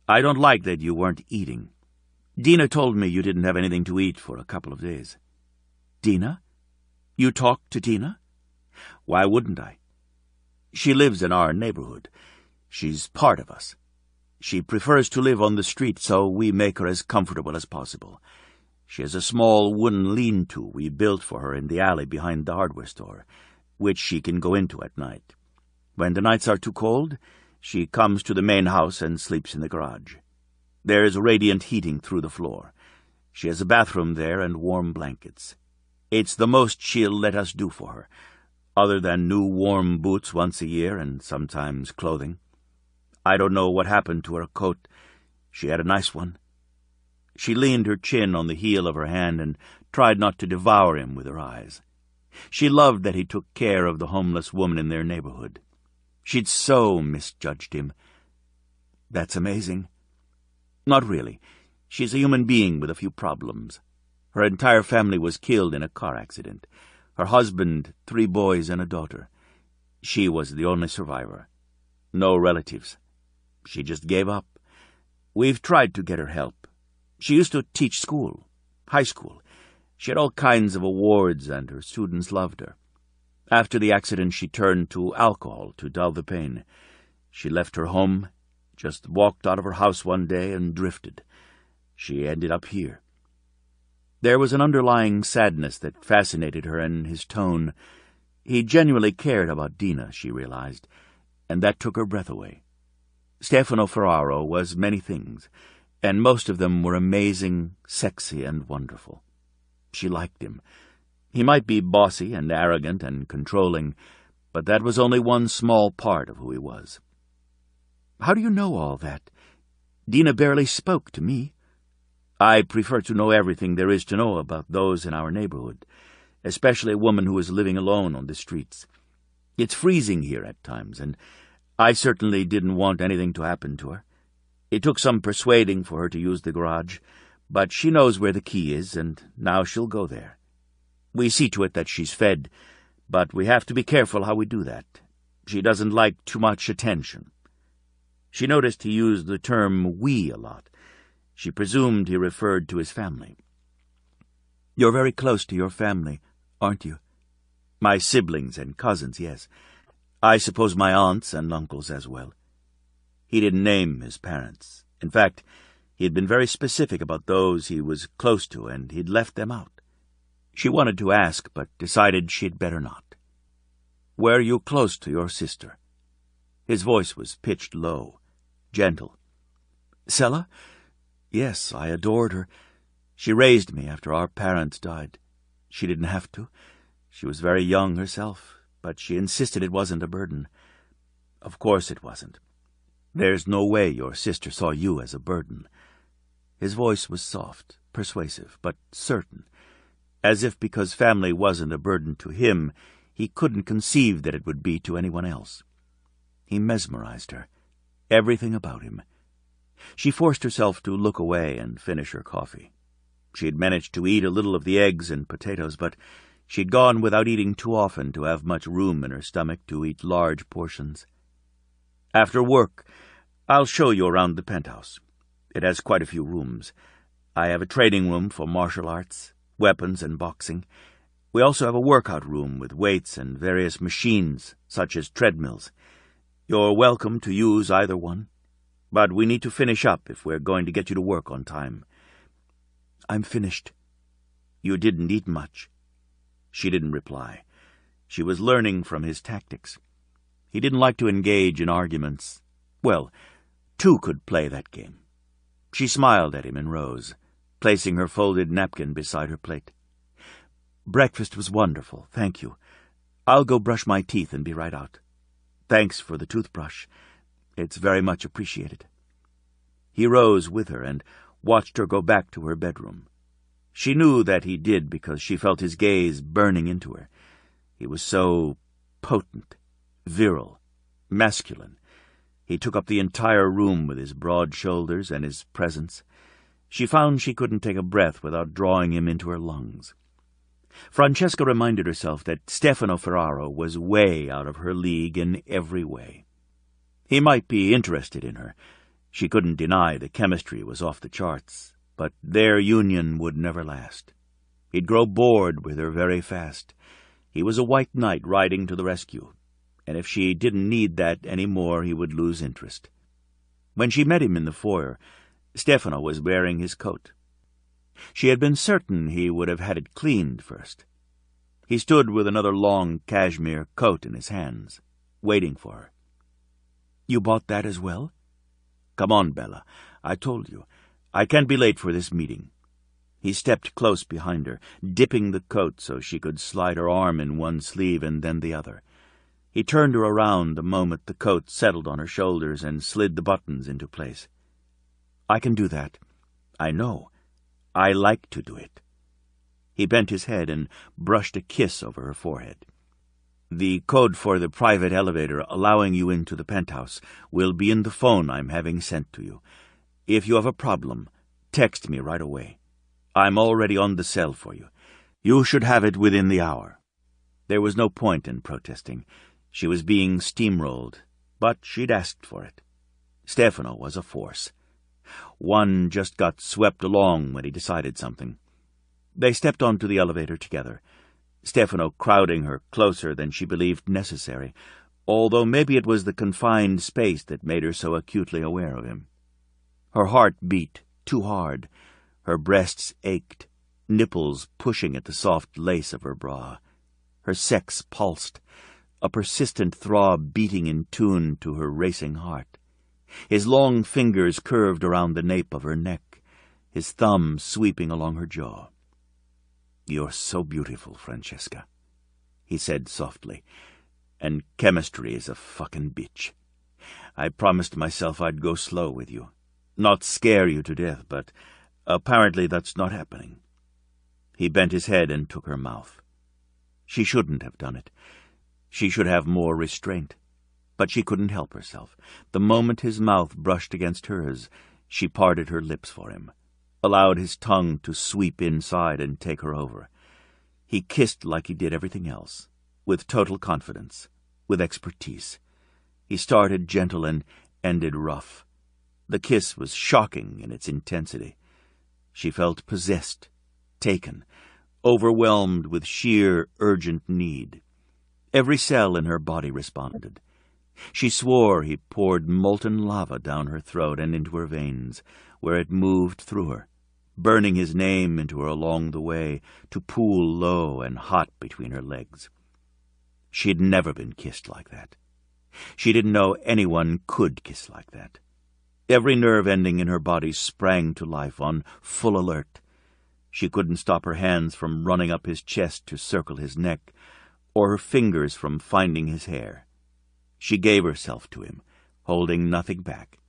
I don't like that you weren't eating. Dina told me you didn't have anything to eat for a couple of days. Dina? You talked to Dina? Why wouldn't I? She lives in our neighborhood. She's part of us. She prefers to live on the street, so we make her as comfortable as possible. She has a small wooden lean-to we built for her in the alley behind the hardware store, which she can go into at night. When the nights are too cold, she comes to the main house and sleeps in the garage. There is radiant heating through the floor. She has a bathroom there and warm blankets. It's the most she'll let us do for her, other than new warm boots once a year and sometimes clothing. I don't know what happened to her coat. She had a nice one. She leaned her chin on the heel of her hand and tried not to devour him with her eyes. She loved that he took care of the homeless woman in their neighborhood. She'd so misjudged him. That's amazing. Not really. She's a human being with a few problems. Her entire family was killed in a car accident. Her husband, 3 boys and a daughter. She was the only survivor. No relatives. She just gave up. We've tried to get her help. She used to teach school, high school. She had all kinds of awards, and her students loved her. After the accident, she turned to alcohol to dull the pain. She left her home, just walked out of her house one day and drifted. She ended up here. There was an underlying sadness that fascinated her in his tone. He genuinely cared about Dina, she realized, and that took her breath away. Stefano Ferraro was many things, and most of them were amazing, sexy, and wonderful. She liked him. He might be bossy and arrogant and controlling, but that was only one small part of who he was. "How do you know all that? Dina barely spoke to me." "I prefer to know everything there is to know about those in our neighborhood, especially a woman who is living alone on the streets. It's freezing here at times, and I certainly didn't want anything to happen to her. It took some persuading for her to use the garage, but she knows where the key is, and now she'll go there. We see to it that she's fed, but we have to be careful how we do that. She doesn't like too much attention." She noticed he used the term "we" a lot. She presumed he referred to his family. "You're very close to your family, aren't you?" "My siblings and cousins, yes. I suppose my aunts and uncles as well." He didn't name his parents. In fact, he had been very specific about those he was close to, and he'd left them out. She wanted to ask, but decided she'd better not. "Were you close to your sister?" His voice was pitched low, gentle. "Sella? Yes, I adored her. She raised me after our parents died. She didn't have to. She was very young herself, but she insisted it wasn't a burden. Of course it wasn't. There's no way your sister saw you as a burden." His voice was soft, persuasive, but certain, as if because family wasn't a burden to him, he couldn't conceive that it would be to anyone else. He mesmerized her, everything about him. She forced herself to look away and finish her coffee. She had managed to eat a little of the eggs and potatoes, but she'd gone without eating too often to have much room in her stomach to eat large portions. "After work, I'll show you around the penthouse. It has quite a few rooms. I have a training room for martial arts, weapons, and boxing. We also have a workout room with weights and various machines, such as treadmills. You're welcome to use either one, but we need to finish up if we're going to get you to work on time." "I'm finished." "You didn't eat much." She didn't reply. She was learning from his tactics. He didn't like to engage in arguments. Well, two could play that game. She smiled at him and rose, placing her folded napkin beside her plate. "Breakfast was wonderful, thank you. I'll go brush my teeth and be right out. Thanks for the toothbrush. It's very much appreciated." He rose with her and watched her go back to her bedroom. She knew that he did because she felt his gaze burning into her. He was so potent, virile, masculine. He took up the entire room with his broad shoulders and his presence. She found she couldn't take a breath without drawing him into her lungs. Francesca reminded herself that Stefano Ferraro was way out of her league in every way. He might be interested in her. She couldn't deny the chemistry was off the charts, but their union would never last. He'd grow bored with her very fast. He was a white knight riding to the rescue, and if she didn't need that any more, he would lose interest. When she met him in the foyer, Stefano was wearing his coat. She had been certain he would have had it cleaned first. He stood with another long cashmere coat in his hands, waiting for her. "You bought that as well?" "Come on, Bella. I told you. I can't be late for this meeting." He stepped close behind her, dipping the coat so she could slide her arm in one sleeve and then the other. He turned her around the moment the coat settled on her shoulders and slid the buttons into place. "I can do that. I know. I like to do it." He bent his head and brushed a kiss over her forehead. "The code for the private elevator allowing you into the penthouse will be in the phone I'm having sent to you. If you have a problem, text me right away. I'm already on the cell for you. You should have it within the hour." There was no point in protesting. She was being steamrolled, but she'd asked for it. Stefano was a force. One just got swept along when he decided something. They stepped onto the elevator together, Stefano crowding her closer than she believed necessary, although maybe it was the confined space that made her so acutely aware of him. Her heart beat too hard. Her breasts ached. nipples pushing at the soft lace of her bra. Her sex pulsed, a persistent throb beating in tune to her racing heart. His long fingers curved around the nape of her neck, his thumb sweeping along her jaw. "You're so beautiful, Francesca," he said softly, "and chemistry is a fucking bitch. I promised myself I'd go slow with you, not scare you to death, but apparently that's not happening." He bent his head and took her mouth. She shouldn't have done it. She should have more restraint. But she couldn't help herself. The moment his mouth brushed against hers, she parted her lips for him, allowed his tongue to sweep inside and take her over. He kissed like he did everything else, with total confidence, with expertise. He started gentle and ended rough. The kiss was shocking in its intensity. She felt possessed, taken, overwhelmed with sheer, urgent need. Every cell in her body responded. She swore he poured molten lava down her throat and into her veins, where it moved through her, burning his name into her along the way, to pool low and hot between her legs. She had never been kissed like that. She didn't know anyone could kiss like that. Every nerve ending in her body sprang to life on full alert. She couldn't stop her hands from running up his chest to circle his neck, or her fingers from finding his hair. She gave herself to him, holding nothing back.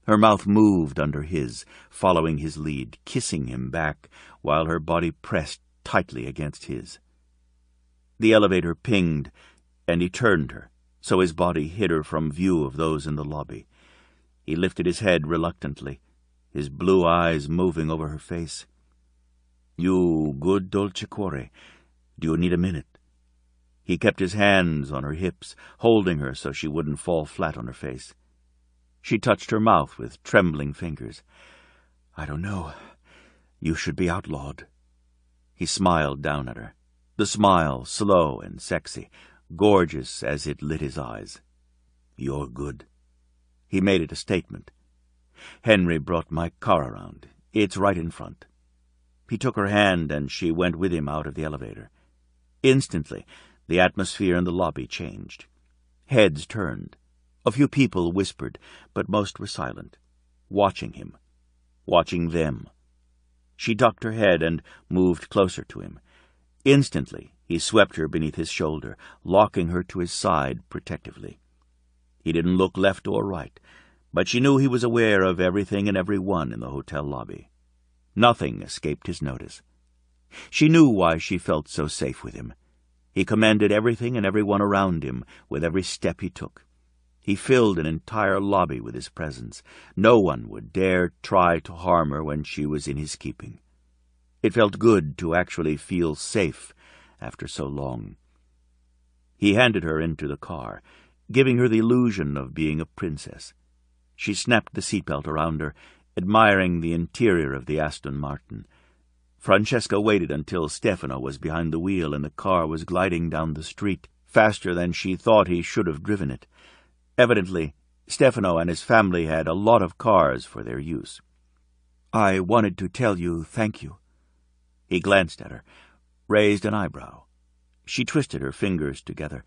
Her mouth moved under his, following his lead, kissing him back, while her body pressed tightly against his. The elevator pinged, and he turned her, so his body hid her from view of those in the lobby. He lifted his head reluctantly, his blue eyes moving over her face. "You good dolce cuore. Do you need a minute?" He kept his hands on her hips, holding her so she wouldn't fall flat on her face. She touched her mouth with trembling fingers. "I don't know. You should be outlawed." He smiled down at her, the smile slow and sexy, gorgeous as it lit his eyes. "You're good." He made it a statement. "Henry brought my car around. It's right in front." He took her hand, and she went with him out of the elevator. Instantly, the atmosphere in the lobby changed. Heads turned. A few people whispered, but most were silent, watching him, watching them. She ducked her head and moved closer to him. Instantly, he swept her beneath his shoulder, locking her to his side protectively. He didn't look left or right, but she knew he was aware of everything and every one in the hotel lobby. Nothing escaped his notice. She knew why she felt so safe with him. He commanded everything and everyone around him with every step he took. He filled an entire lobby with his presence. No one would dare try to harm her when she was in his keeping. It felt good to actually feel safe after so long. He handed her into the car, giving her the illusion of being a princess. She snapped the seatbelt around her, admiring the interior of the Aston Martin. Francesca waited until Stefano was behind the wheel and the car was gliding down the street, faster than she thought he should have driven it. Evidently, Stefano and his family had a lot of cars for their use. "I wanted to tell you thank you." He glanced at her, raised an eyebrow. She twisted her fingers together.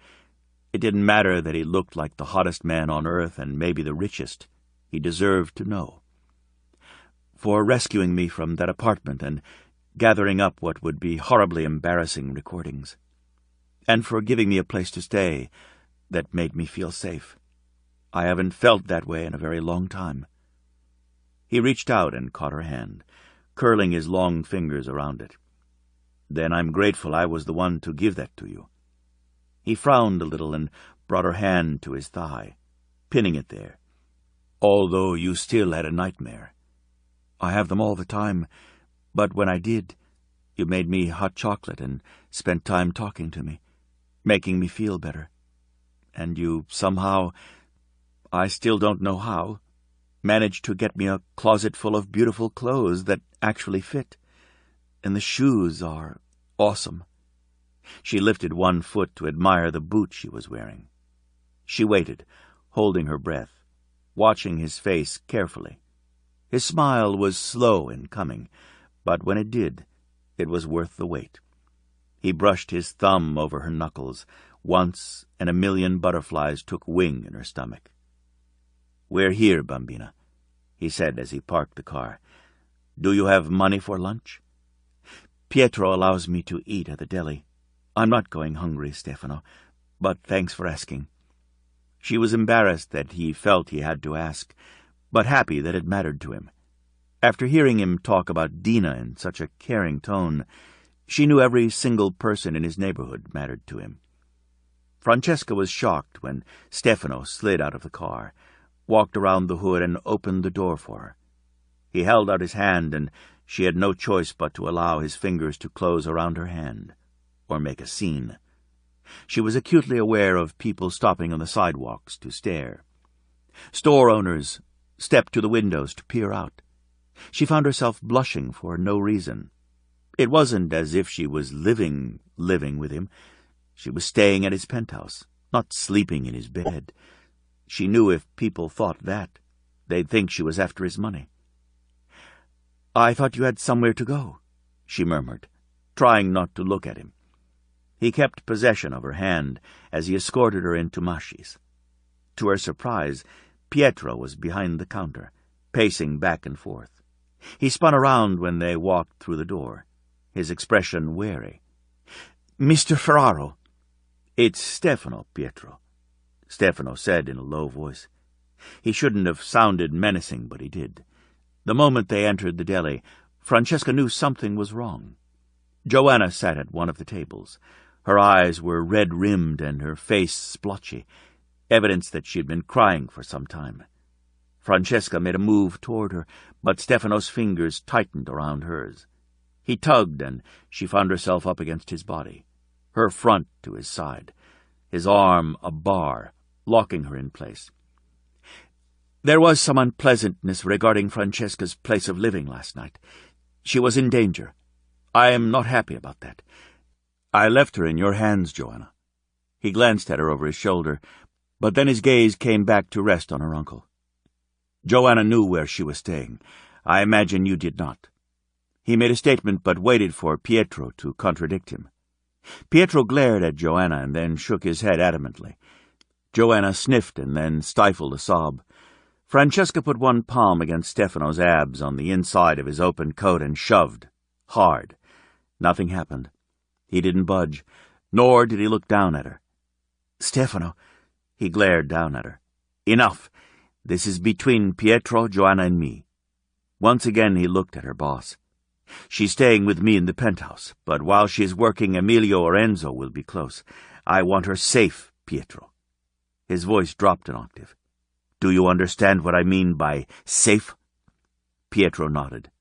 It didn't matter that he looked like the hottest man on earth and maybe the richest. He deserved to know. "For rescuing me from that apartment and gathering up what would be horribly embarrassing recordings. And for giving me a place to stay that made me feel safe. I haven't felt that way in a very long time." He reached out and caught her hand, curling his long fingers around it. "Then I'm grateful I was the one to give that to you." He frowned a little and brought her hand to his thigh, pinning it there. "Although you still had a nightmare." "I have them all the time, but when I did, you made me hot chocolate and spent time talking to me, making me feel better. And you somehow, I still don't know how, managed to get me a closet full of beautiful clothes that actually fit. And the shoes are awesome." She lifted one foot to admire the boot she was wearing. She waited, holding her breath, watching his face carefully. His smile was slow in coming, but when it did, It was worth the wait. He brushed his thumb over her knuckles once, and a million butterflies took wing in her stomach. "We're here, Bambina," he said as he parked the car. "Do you have money for lunch?" "Pietro allows me to eat at the deli. I'm not going hungry, Stefano, but thanks for asking." She was embarrassed that he felt he had to ask, but happy that it mattered to him. After hearing him talk about Dina in such a caring tone, she knew every single person in his neighborhood mattered to him. Francesca was shocked when Stefano slid out of the car, walked around the hood, and opened the door for her. He held out his hand, and she had no choice but to allow his fingers to close around her hand, or make a scene. She was acutely aware of people stopping on the sidewalks to stare. Store owners stepped to the windows to peer out. She found herself blushing for no reason. It wasn't as if she was living with him. She was staying at his penthouse, not sleeping in his bed. She knew if people thought that, they'd think she was after his money. "I thought you had somewhere to go," she murmured, trying not to look at him. He kept possession of her hand as he escorted her into Masci's. To her surprise, Pietro was behind the counter, pacing back and forth. He spun around when they walked through the door, his expression wary. "Mr. Ferraro." "It's Stefano, Pietro," Stefano said in a low voice. He shouldn't have sounded menacing, but he did. The moment they entered the deli, Francesca knew something was wrong. Joanna sat at one of the tables. Her eyes were red-rimmed and her face splotchy, evidence that she had been crying for some time. Francesca made a move toward her, but Stefano's fingers tightened around hers. He tugged, and she found herself up against his body, her front to his side, his arm a bar, locking her in place. "There was some unpleasantness regarding Francesca's place of living last night. She was in danger. I am not happy about that. I left her in your hands, Joanna." He glanced at her over his shoulder, but then his gaze came back to rest on her uncle. "Joanna knew where she was staying. I imagine you did not." He made a statement but waited for Pietro to contradict him. Pietro glared at Joanna and then shook his head adamantly. Joanna sniffed and then stifled a sob. Francesca put one palm against Stefano's abs on the inside of his open coat and shoved, hard. Nothing happened. He didn't budge, nor did he look down at her. "Stefano," he glared down at her. "Enough. This is between Pietro, Joanna, and me." Once again he looked at her boss. "She's staying with me in the penthouse, but while she's working, Emilio or Enzo will be close. I want her safe, Pietro." His voice dropped an octave. "Do you understand what I mean by safe?" Pietro nodded.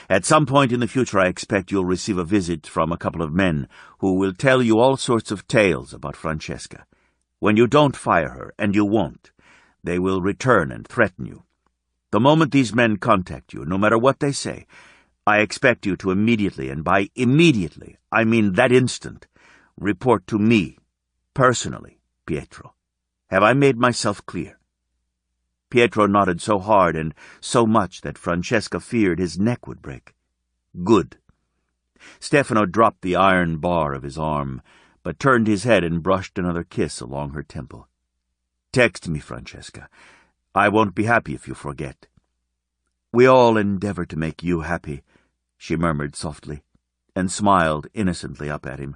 "At some point in the future I expect you'll receive a visit from a couple of men who will tell you all sorts of tales about Francesca. When you don't fire her, and you won't, they will return and threaten you. The moment these men contact you, no matter what they say, I expect you to immediately, and by immediately, I mean that instant, report to me, personally, Pietro. Have I made myself clear?" Pietro nodded so hard and so much that Francesca feared his neck would break. "Good." Stefano dropped the iron bar of his arm, but turned his head and brushed another kiss along her temple. "Text me, Francesca. I won't be happy if you forget." "We all endeavor to make you happy," she murmured softly, and smiled innocently up at him.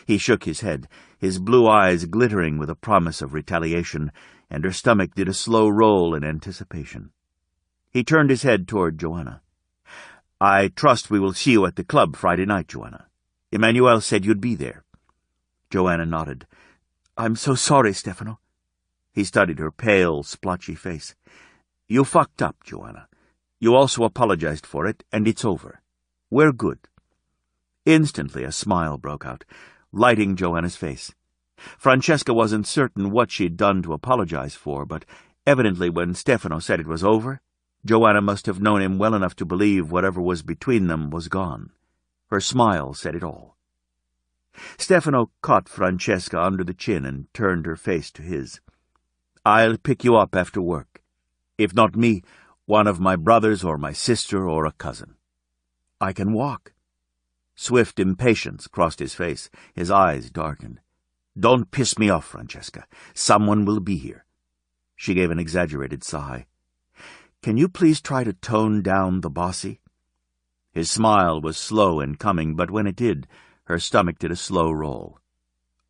He shook his head, his blue eyes glittering with a promise of retaliation, and her stomach did a slow roll in anticipation. He turned his head toward Joanna. "I trust we will see you at the club Friday night, Joanna. Emmanuel said you'd be there." Joanna nodded. "I'm so sorry, Stefano." He studied her pale, splotchy face. "You fucked up, Joanna. You also apologized for it, and it's over. We're good." Instantly a smile broke out, lighting Joanna's face. Francesca wasn't certain what she'd done to apologize for, but evidently when Stefano said it was over, Joanna must have known him well enough to believe whatever was between them was gone. Her smile said it all. Stefano caught Francesca under the chin and turned her face to his. "I'll pick you up after work. If not me, one of my brothers or my sister or a cousin." "I can walk." Swift impatience crossed his face. His eyes darkened. "Don't piss me off, Francesca. Someone will be here." She gave an exaggerated sigh. "Can you please try to tone down the bossy?" His smile was slow in coming, but when it did, her stomach did a slow roll.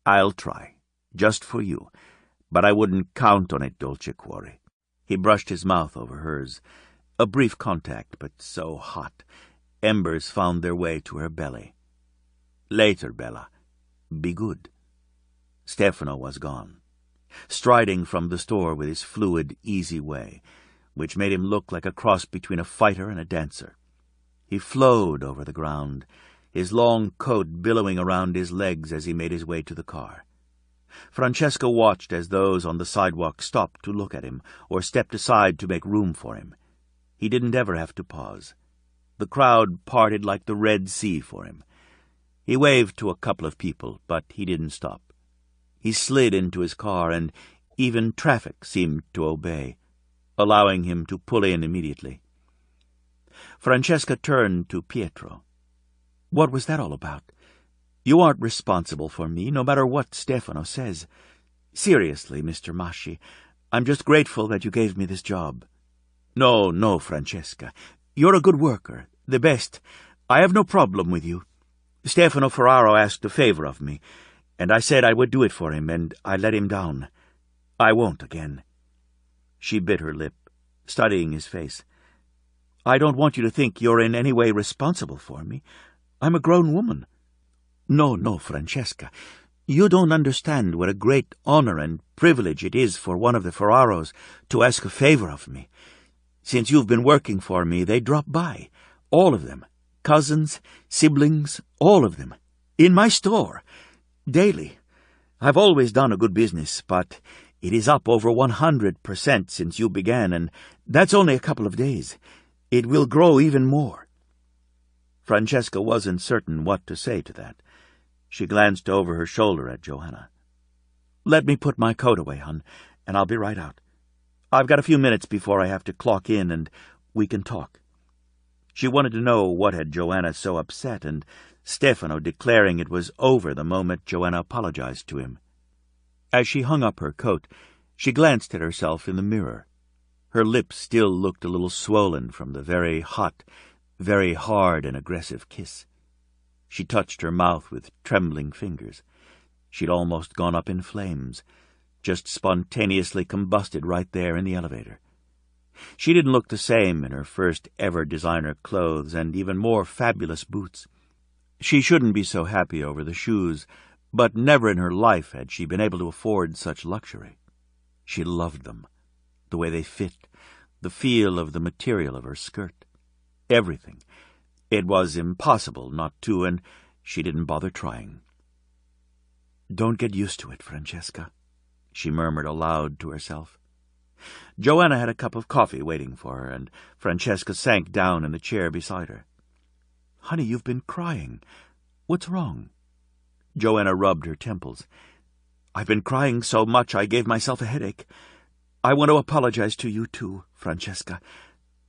"I'll try, just for you, but I wouldn't count on it, dolce cuore." He brushed his mouth over hers. A brief contact, but so hot. Embers found their way to her belly. "Later, Bella. Be good." Stefano was gone, striding from the store with his fluid, easy way, which made him look like a cross between a fighter and a dancer. He flowed over the ground, his long coat billowing around his legs as he made his way to the car. Francesca watched as those on the sidewalk stopped to look at him or stepped aside to make room for him. He didn't ever have to pause. The crowd parted like the Red Sea for him. He waved to a couple of people, but he didn't stop. He slid into his car, and even traffic seemed to obey, allowing him to pull in immediately. Francesca turned to Pietro. "What was that all about? You aren't responsible for me, no matter what Stefano says. Seriously, Mr. Masci, I'm just grateful that you gave me this job." No, Francesca. You're a good worker, the best. I have no problem with you. Stefano Ferraro asked a favor of me, and I said I would do it for him, and I let him down. I won't again." She bit her lip, studying his face. "I don't want you to think you're in any way responsible for me. I'm a grown woman." No, Francesca. You don't understand what a great honor and privilege it is for one of the Ferraros to ask a favor of me. Since you've been working for me, they drop by, all of them, cousins, siblings, all of them, in my store, daily. I've always done a good business, but it is up over 100% since you began, and that's only a couple of days. It will grow even more." Francesca wasn't certain what to say to that. She glanced over her shoulder at Joanna. "Let me put my coat away, hon, and I'll be right out. I've got a few minutes before I have to clock in, and we can talk." She wanted to know what had Joanna so upset, and Stefano declaring it was over the moment Joanna apologized to him. As she hung up her coat, she glanced at herself in the mirror. Her lips still looked a little swollen from the very hot, very hard and aggressive kiss. She touched her mouth with trembling fingers. She'd almost gone up in flames, just spontaneously combusted right there in the elevator. She didn't look the same in her first-ever designer clothes and even more fabulous boots. She shouldn't be so happy over the shoes, but never in her life had she been able to afford such luxury. She loved them, the way they fit, the feel of the material of her skirt, everything. It was impossible not to, and she didn't bother trying. "Don't get used to it, Francesca," she murmured aloud to herself. Joanna had a cup of coffee waiting for her, and Francesca sank down in the chair beside her. "Honey, you've been crying. What's wrong?" Joanna rubbed her temples. "I've been crying so much I gave myself a headache. I want to apologize to you, too, Francesca.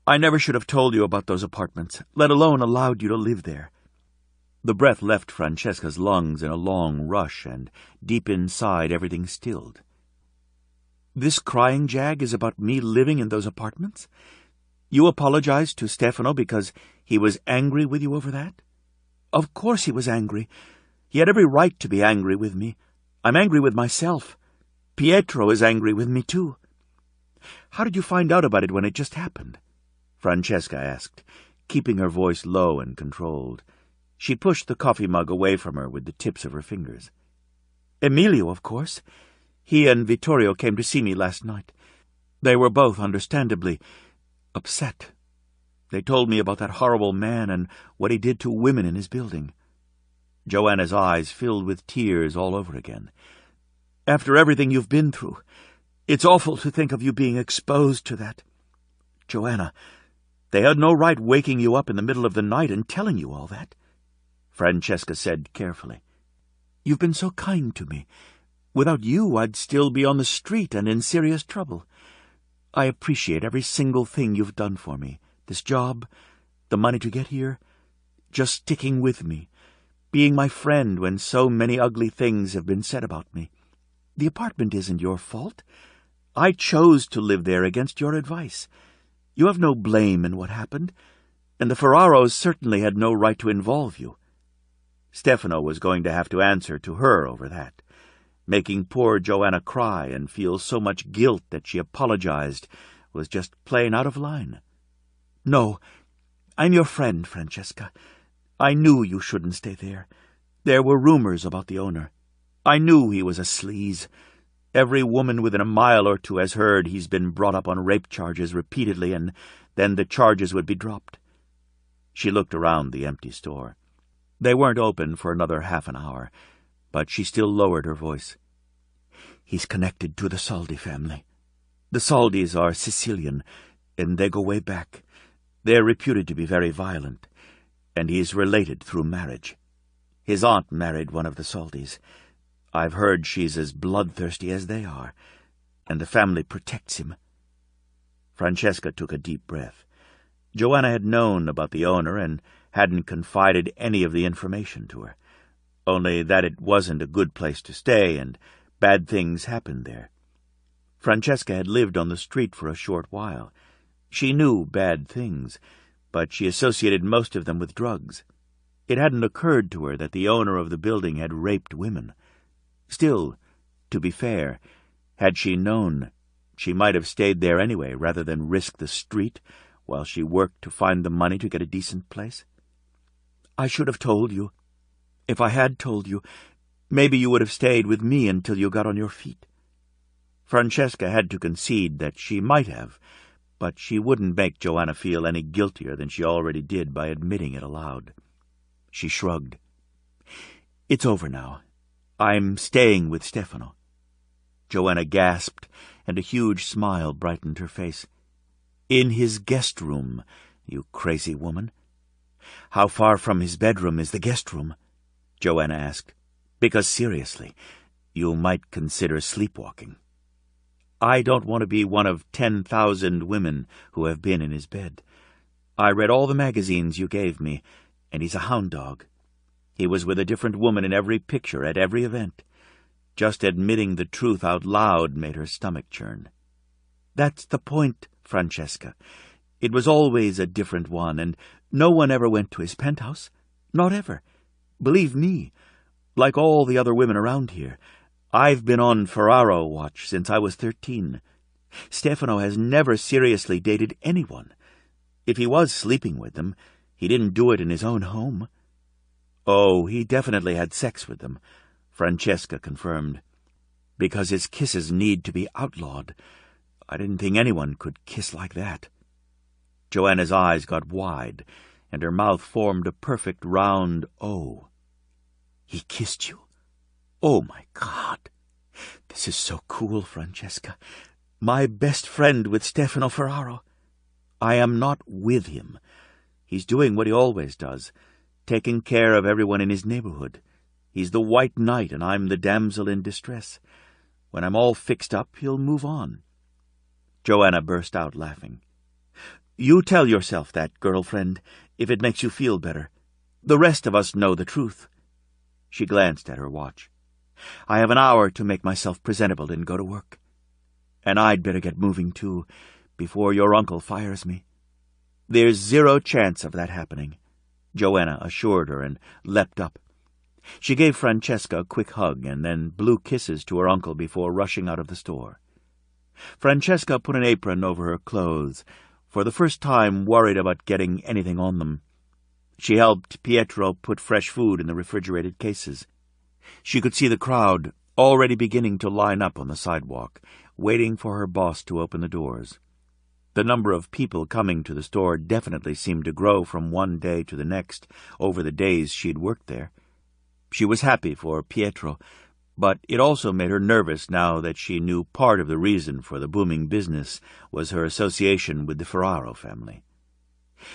I never should have told you about those apartments, let alone allowed you to live there." The breath left Francesca's lungs in a long rush, and deep inside everything stilled. "This crying jag is about me living in those apartments? You apologized to Stefano because he was angry with you over that?" "Of course he was angry. He had every right to be angry with me. I'm angry with myself. Pietro is angry with me, too." "How did you find out about it when it just happened?" Francesca asked, keeping her voice low and controlled. She pushed the coffee mug away from her with the tips of her fingers. "Emilio, of course. He and Vittorio came to see me last night. They were both, understandably, upset. They told me about that horrible man and what he did to women in his building." Joanna's eyes filled with tears all over again. "After everything you've been through, it's awful to think of you being exposed to that. Joanna, they had no right waking you up in the middle of the night and telling you all that," Francesca said carefully. "You've been so kind to me. Without you, I'd still be on the street and in serious trouble. I appreciate every single thing you've done for me. This job, the money to get here, just sticking with me. being my friend when so many ugly things have been said about me. The apartment isn't your fault. I chose to live there against your advice. You have no blame in what happened, and the Ferraros certainly had no right to involve you." Stefano was going to have to answer to her over that. Making poor Joanna cry and feel so much guilt that she apologized was just plain out of line. "No, I'm your friend, Francesca. I knew you shouldn't stay there. There were rumors about the owner. I knew he was a sleaze. Every woman within a mile or two has heard he's been brought up on rape charges repeatedly, and then the charges would be dropped." She looked around the empty store. They weren't open for another half an hour, but she still lowered her voice. "He's connected to the Saldi family. The Saldis are Sicilian, and they go way back. They're reputed to be very violent, and he's related through marriage. His aunt married one of the Saldis. I've heard she's as bloodthirsty as they are, and the family protects him." Francesca took a deep breath. Joanna had known about the owner and hadn't confided any of the information to her, only that it wasn't a good place to stay and bad things happened there. Francesca had lived on the street for a short while. She knew bad things, but she associated most of them with drugs. It hadn't occurred to her that the owner of the building had raped women. Still, to be fair, had she known, she might have stayed there anyway rather than risk the street while she worked to find the money to get a decent place. "I should have told you. If I had told you, maybe you would have stayed with me until you got on your feet." Francesca had to concede that she might have, but she wouldn't make Joanna feel any guiltier than she already did by admitting it aloud. She shrugged. "It's over now. I'm staying with Stefano." Joanna gasped, and a huge smile brightened her face. "In his guest room, you crazy woman." "How far from his bedroom is the guest room?" Joanna asked. "Because seriously, you might consider sleepwalking. I don't want to be one of 10,000 women who have been in his bed. I read all the magazines you gave me, and he's a hound dog. He was with a different woman in every picture at every event. Just admitting the truth out loud made her stomach churn. That's the point, Francesca. It was always a different one, and no one ever went to his penthouse. Not ever. Believe me, like all the other women around here, I've been on Ferraro watch since I was 13. Stefano has never seriously dated anyone. If he was sleeping with them, he didn't do it in his own home." "Oh, he definitely had sex with them," Francesca confirmed. "Because his kisses need to be outlawed. I didn't think anyone could kiss like that." Joanna's eyes got wide, and her mouth formed a perfect round O. "He kissed you? Oh, my God! This is so cool, Francesca. My best friend with Stefano Ferraro. I am not with him. He's doing what he always does, taking care of everyone in his neighborhood. He's the white knight, and I'm the damsel in distress. When I'm all fixed up, he'll move on." Joanna burst out laughing. "You tell yourself that, girlfriend, if it makes you feel better. The rest of us know the truth." She glanced at her watch. "I have an hour to make myself presentable and go to work. And I'd better get moving, too, before your uncle fires me." "There's zero chance of that happening," Joanna assured her and leapt up. She gave Francesca a quick hug and then blew kisses to her uncle before rushing out of the store. Francesca put an apron over her clothes, for the first time worried about getting anything on them. She helped Pietro put fresh food in the refrigerated cases. She could see the crowd already beginning to line up on the sidewalk, waiting for her boss to open the doors. The number of people coming to the store definitely seemed to grow from one day to the next over the days she'd worked there. She was happy for Pietro, but it also made her nervous now that she knew part of the reason for the booming business was her association with the Ferraro family.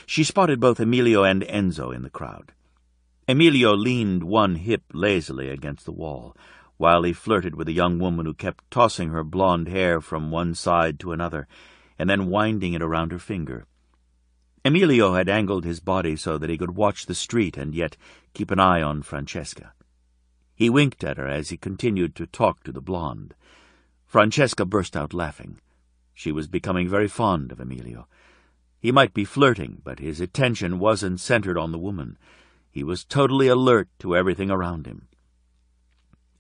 She spotted both Emilio and Enzo in the crowd. Emilio leaned one hip lazily against the wall, while he flirted with a young woman who kept tossing her blonde hair from one side to another, and then winding it around her finger. Emilio had angled his body so that he could watch the street and yet keep an eye on Francesca. He winked at her as he continued to talk to the blonde. Francesca burst out laughing. She was becoming very fond of Emilio. He might be flirting, but his attention wasn't centered on the woman. He was totally alert to everything around him.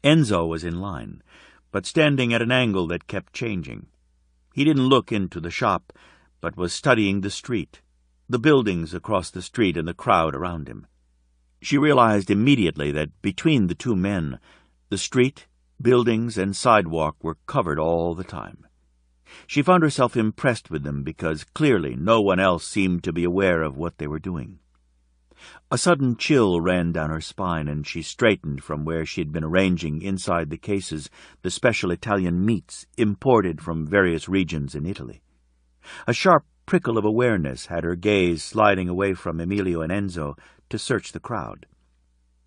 Enzo was in line, but standing at an angle that kept changing. He didn't look into the shop, but was studying the street, the buildings across the street and the crowd around him. She realized immediately that between the two men, the street, buildings, and sidewalk were covered all the time. She found herself impressed with them because clearly no one else seemed to be aware of what they were doing. A sudden chill ran down her spine, and she straightened from where she had been arranging inside the cases the special Italian meats imported from various regions in Italy. A sharp prickle of awareness had her gaze sliding away from Emilio and Enzo to search the crowd.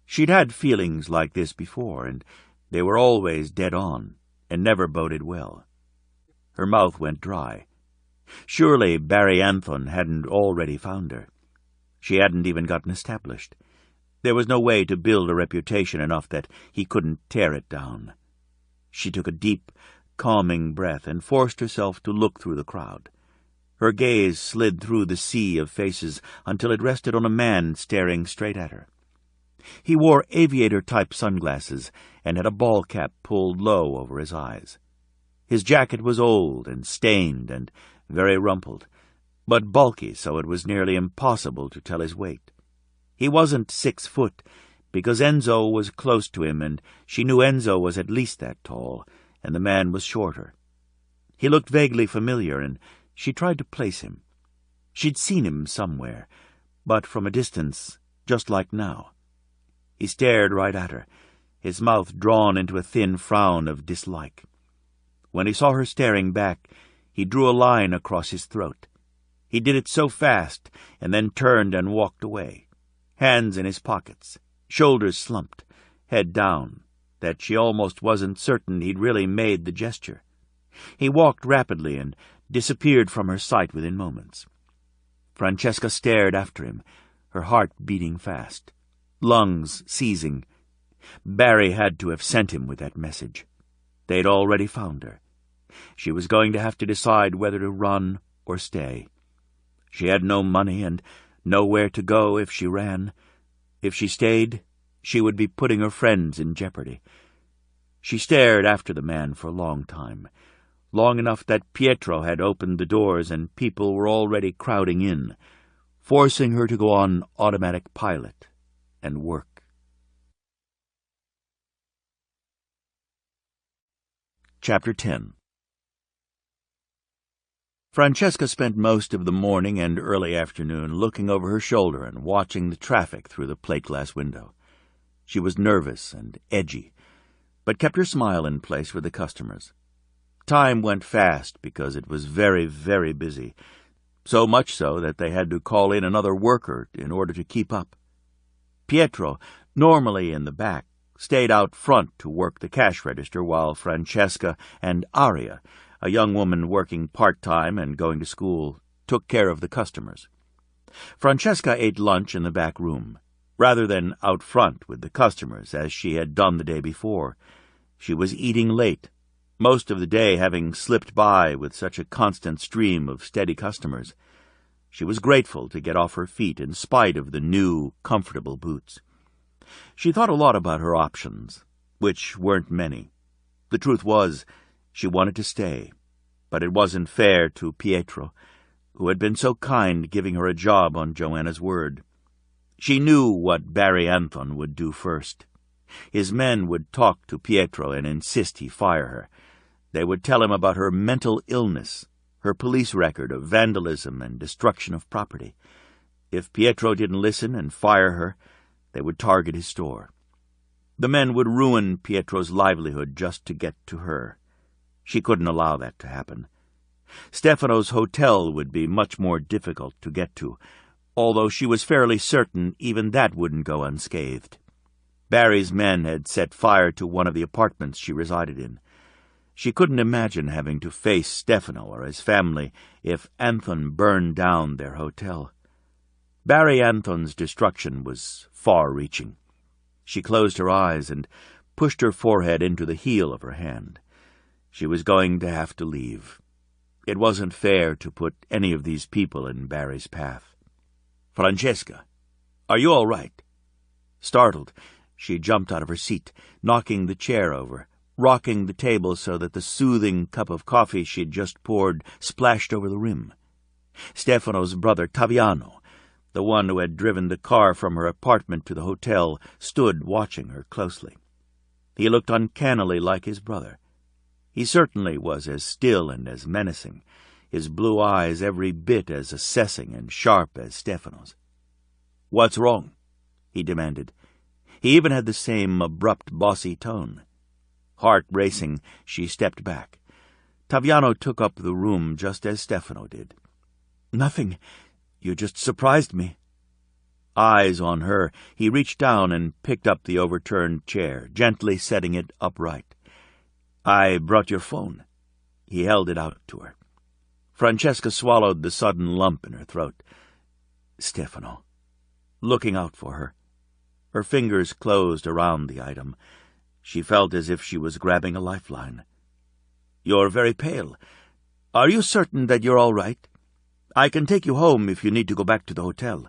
She'd had feelings like this before, and they were always dead on, and never boded well. Her mouth went dry. Surely Barry Anthon hadn't already found her. She hadn't even gotten established. There was no way to build a reputation enough that he couldn't tear it down. She took a deep, calming breath and forced herself to look through the crowd. Her gaze slid through the sea of faces until it rested on a man staring straight at her. He wore aviator-type sunglasses and had a ball cap pulled low over his eyes. His jacket was old and stained and very rumpled, but bulky so it was nearly impossible to tell his weight. He wasn't 6 foot, because Enzo was close to him, and she knew Enzo was at least that tall, and the man was shorter. He looked vaguely familiar, and she tried to place him. She'd seen him somewhere, but from a distance, just like now. He stared right at her, his mouth drawn into a thin frown of dislike. When he saw her staring back, he drew a line across his throat. He did it so fast, and then turned and walked away, hands in his pockets, shoulders slumped, head down, that she almost wasn't certain he'd really made the gesture. He walked rapidly and disappeared from her sight within moments. Francesca stared after him, her heart beating fast, lungs seizing. Barry had to have sent him with that message. They'd already found her. She was going to have to decide whether to run or stay. She had no money and nowhere to go if she ran. If she stayed, she would be putting her friends in jeopardy. She stared after the man for a long time, long enough that Pietro had opened the doors and people were already crowding in, forcing her to go on automatic pilot and work. Chapter 10. Francesca spent most of the morning and early afternoon looking over her shoulder and watching the traffic through the plate-glass window. She was nervous and edgy, but kept her smile in place with the customers. Time went fast because it was very, very busy, so much so that they had to call in another worker in order to keep up. Pietro, normally in the back, stayed out front to work the cash register while Francesca and Aria, a young woman working part-time and going to school, took care of the customers. Francesca ate lunch in the back room, rather than out front with the customers as she had done the day before. She was eating late, most of the day having slipped by with such a constant stream of steady customers. She was grateful to get off her feet in spite of the new, comfortable boots. She thought a lot about her options, which weren't many. The truth was, she wanted to stay, but it wasn't fair to Pietro, who had been so kind giving her a job on Joanna's word. She knew what Barry Anthon would do first. His men would talk to Pietro and insist he fire her. They would tell him about her mental illness, her police record of vandalism and destruction of property. If Pietro didn't listen and fire her, they would target his store. The men would ruin Pietro's livelihood just to get to her. She couldn't allow that to happen. Stefano's hotel would be much more difficult to get to, although she was fairly certain even that wouldn't go unscathed. Barry's men had set fire to one of the apartments she resided in. She couldn't imagine having to face Stefano or his family if Anthon burned down their hotel. Barry Anthon's destruction was far-reaching. She closed her eyes and pushed her forehead into the heel of her hand. She was going to have to leave. It wasn't fair to put any of these people in Barry's path. "Francesca, are you all right?" Startled, she jumped out of her seat, knocking the chair over, rocking the table so that the soothing cup of coffee she'd just poured splashed over the rim. Stefano's brother, Taviano, the one who had driven the car from her apartment to the hotel, stood watching her closely. He looked uncannily like his brother. He certainly was as still and as menacing, his blue eyes every bit as assessing and sharp as Stefano's. "What's wrong?" he demanded. He even had the same abrupt, bossy tone. Heart racing, she stepped back. Taviano took up the room just as Stefano did. "Nothing. You just surprised me." Eyes on her, he reached down and picked up the overturned chair, gently setting it upright. "I brought your phone." He held it out to her. Francesca swallowed the sudden lump in her throat. Stefano, looking out for her. Her fingers closed around the item. She felt as if she was grabbing a lifeline. "You're very pale. Are you certain that you're all right? I can take you home if you need to go back to the hotel."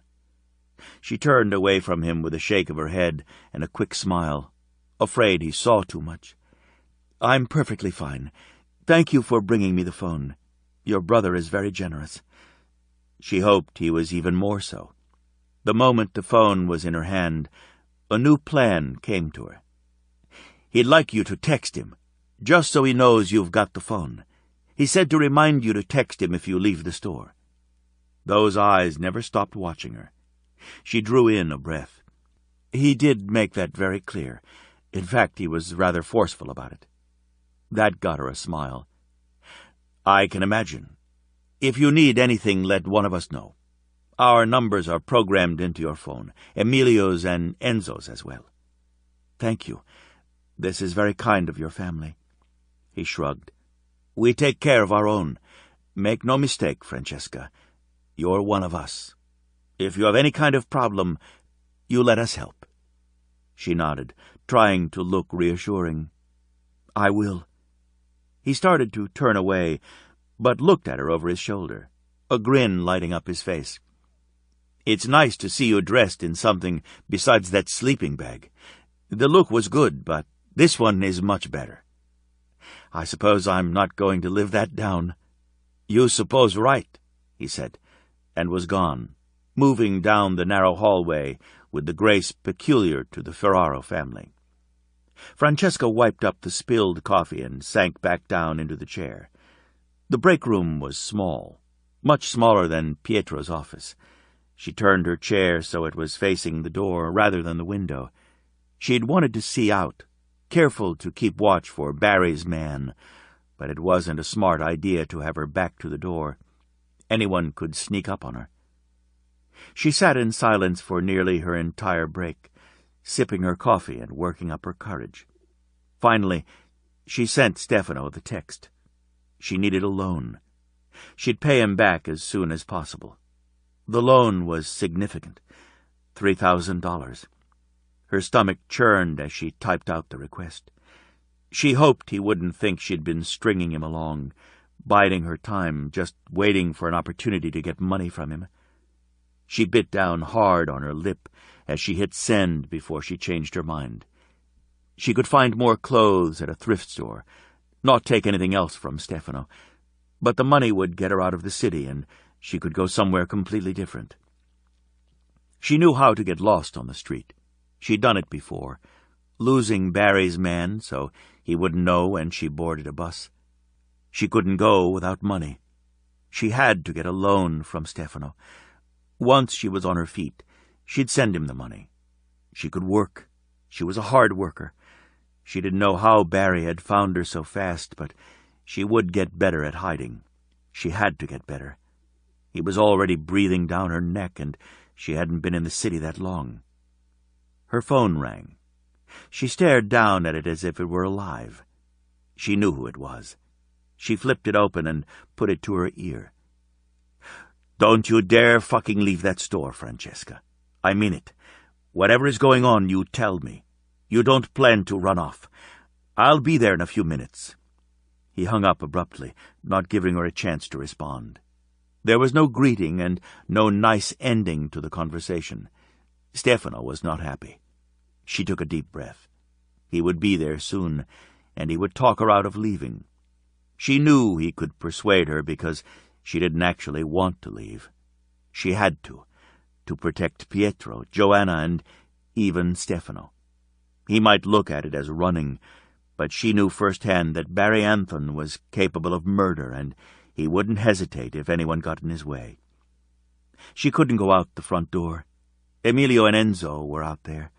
She turned away from him with a shake of her head and a quick smile, afraid he saw too much. "I'm perfectly fine. Thank you for bringing me the phone. Your brother is very generous." She hoped he was even more so. The moment the phone was in her hand, a new plan came to her. "He'd like you to text him, just so he knows you've got the phone. He said to remind you to text him if you leave the store." Those eyes never stopped watching her. She drew in a breath. He did make that very clear. In fact, he was rather forceful about it. That got her a smile. "I can imagine. If you need anything, let one of us know. Our numbers are programmed into your phone, Emilio's and Enzo's as well." "Thank you. This is very kind of your family." He shrugged. "We take care of our own. Make no mistake, Francesca. You're one of us. If you have any kind of problem, you let us help." She nodded, trying to look reassuring. "I will." He started to turn away, but looked at her over his shoulder, a grin lighting up his face. "It's nice to see you dressed in something besides that sleeping bag. The look was good, but this one is much better. I suppose I'm not going to live that down." "You suppose right," he said, and was gone, moving down the narrow hallway with the grace peculiar to the Ferraro family. Francesca wiped up the spilled coffee and sank back down into the chair. The break room was small, much smaller than Pietro's office. She turned her chair so it was facing the door rather than the window. She'd wanted to see out, careful to keep watch for Barry's man, but it wasn't a smart idea to have her back to the door. Anyone could sneak up on her. She sat in silence for nearly her entire break, sipping her coffee and working up her courage. Finally, she sent Stefano the text. She needed a loan. She'd pay him back as soon as possible. The loan was significant, $3,000. Her stomach churned as she typed out the request. She hoped he wouldn't think she'd been stringing him along, biding her time, just waiting for an opportunity to get money from him. She bit down hard on her lip as she hit send before she changed her mind. She could find more clothes at a thrift store, not take anything else from Stefano, but the money would get her out of the city and she could go somewhere completely different. She knew how to get lost on the street. She'd done it before, losing Barry's man so he wouldn't know when she boarded a bus. She couldn't go without money. She had to get a loan from Stefano. Once she was on her feet, she'd send him the money. She could work. She was a hard worker. She didn't know how Barry had found her so fast, but she would get better at hiding. She had to get better. He was already breathing down her neck, and she hadn't been in the city that long. Her phone rang. She stared down at it as if it were alive. She knew who it was. She flipped it open and put it to her ear. Don't you dare fucking leave that store, Francesca. I mean it. Whatever is going on, you tell me. You don't plan to run off. I'll be there in a few minutes." He hung up abruptly, not giving her a chance to respond. There was no greeting and no nice ending to the conversation. Stefano was not happy. She took a deep breath. He would be there soon, and he would talk her out of leaving. She knew he could persuade her because she didn't actually want to leave. She had to protect Pietro, Joanna, and even Stefano. He might look at it as running, but she knew firsthand that Barry Anthon was capable of murder, and he wouldn't hesitate if anyone got in his way. She couldn't go out the front door. Emilio and Enzo were out there.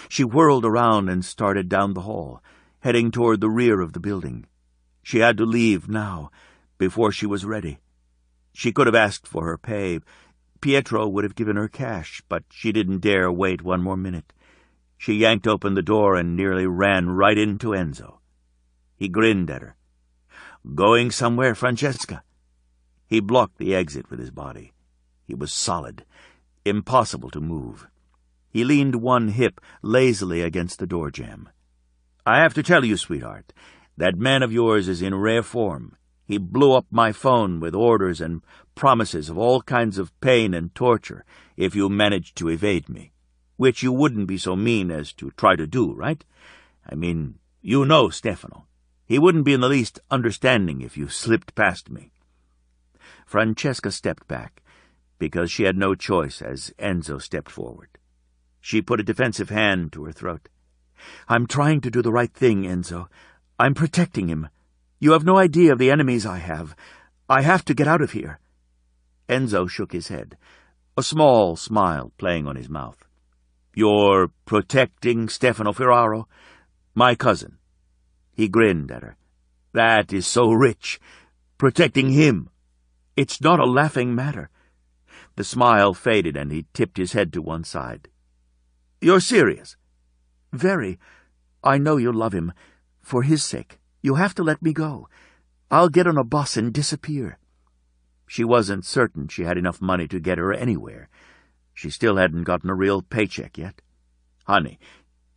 She whirled around and started down the hall, heading toward the rear of the building. She had to leave now, before she was ready. She could have asked for her pay. Pietro would have given her cash, but she didn't dare wait one more minute. She yanked open the door and nearly ran right into Enzo. He grinned at her. "Going somewhere, Francesca?" He blocked the exit with his body. He was solid, impossible to move. He leaned one hip lazily against the door jamb. "I have to tell you, sweetheart, that man of yours is in rare form. He blew up my phone with orders and promises of all kinds of pain and torture if you managed to evade me. Which you wouldn't be so mean as to try to do, right? I mean, you know Stefano. He wouldn't be in the least understanding if you slipped past me." Francesca stepped back, because she had no choice as Enzo stepped forward. She put a defensive hand to her throat. "I'm trying to do the right thing, Enzo. I'm protecting him. You have no idea of the enemies I have. I have to get out of here." Enzo shook his head, a small smile playing on his mouth. "You're protecting Stefano Ferraro? My cousin." He grinned at her. "That is so rich. Protecting him. It's not a laughing matter." The smile faded and he tipped his head to one side. "You're serious?" "Very. I know you love him. For his sake, you have to let me go. I'll get on a bus and disappear." She wasn't certain she had enough money to get her anywhere. She still hadn't gotten a real paycheck yet. "Honey,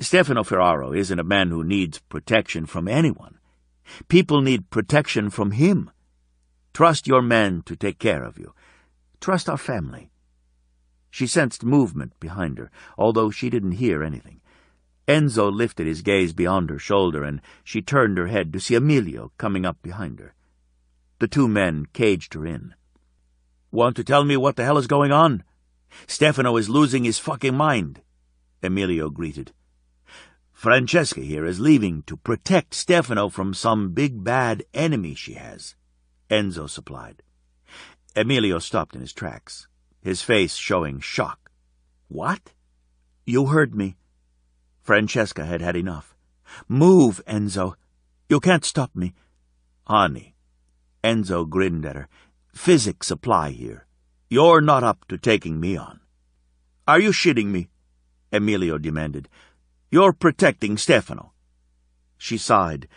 Stefano Ferraro isn't a man who needs protection from anyone. People need protection from him. Trust your men to take care of you. Trust our family." She sensed movement behind her, although she didn't hear anything. Enzo lifted his gaze beyond her shoulder, and she turned her head to see Emilio coming up behind her. The two men caged her in. "Want to tell me what the hell is going on? Stefano is losing his fucking mind," Emilio greeted. "Francesca here is leaving to protect Stefano from some big bad enemy she has," Enzo supplied. Emilio stopped in his tracks, his face showing shock. "What?" "You heard me." Francesca had had enough. "Move, Enzo. You can't stop me." "Honey," Enzo grinned at her, "physics apply here. You're not up to taking me on." "Are you shitting me?" Emilio demanded. "You're protecting Stefano." She sighed,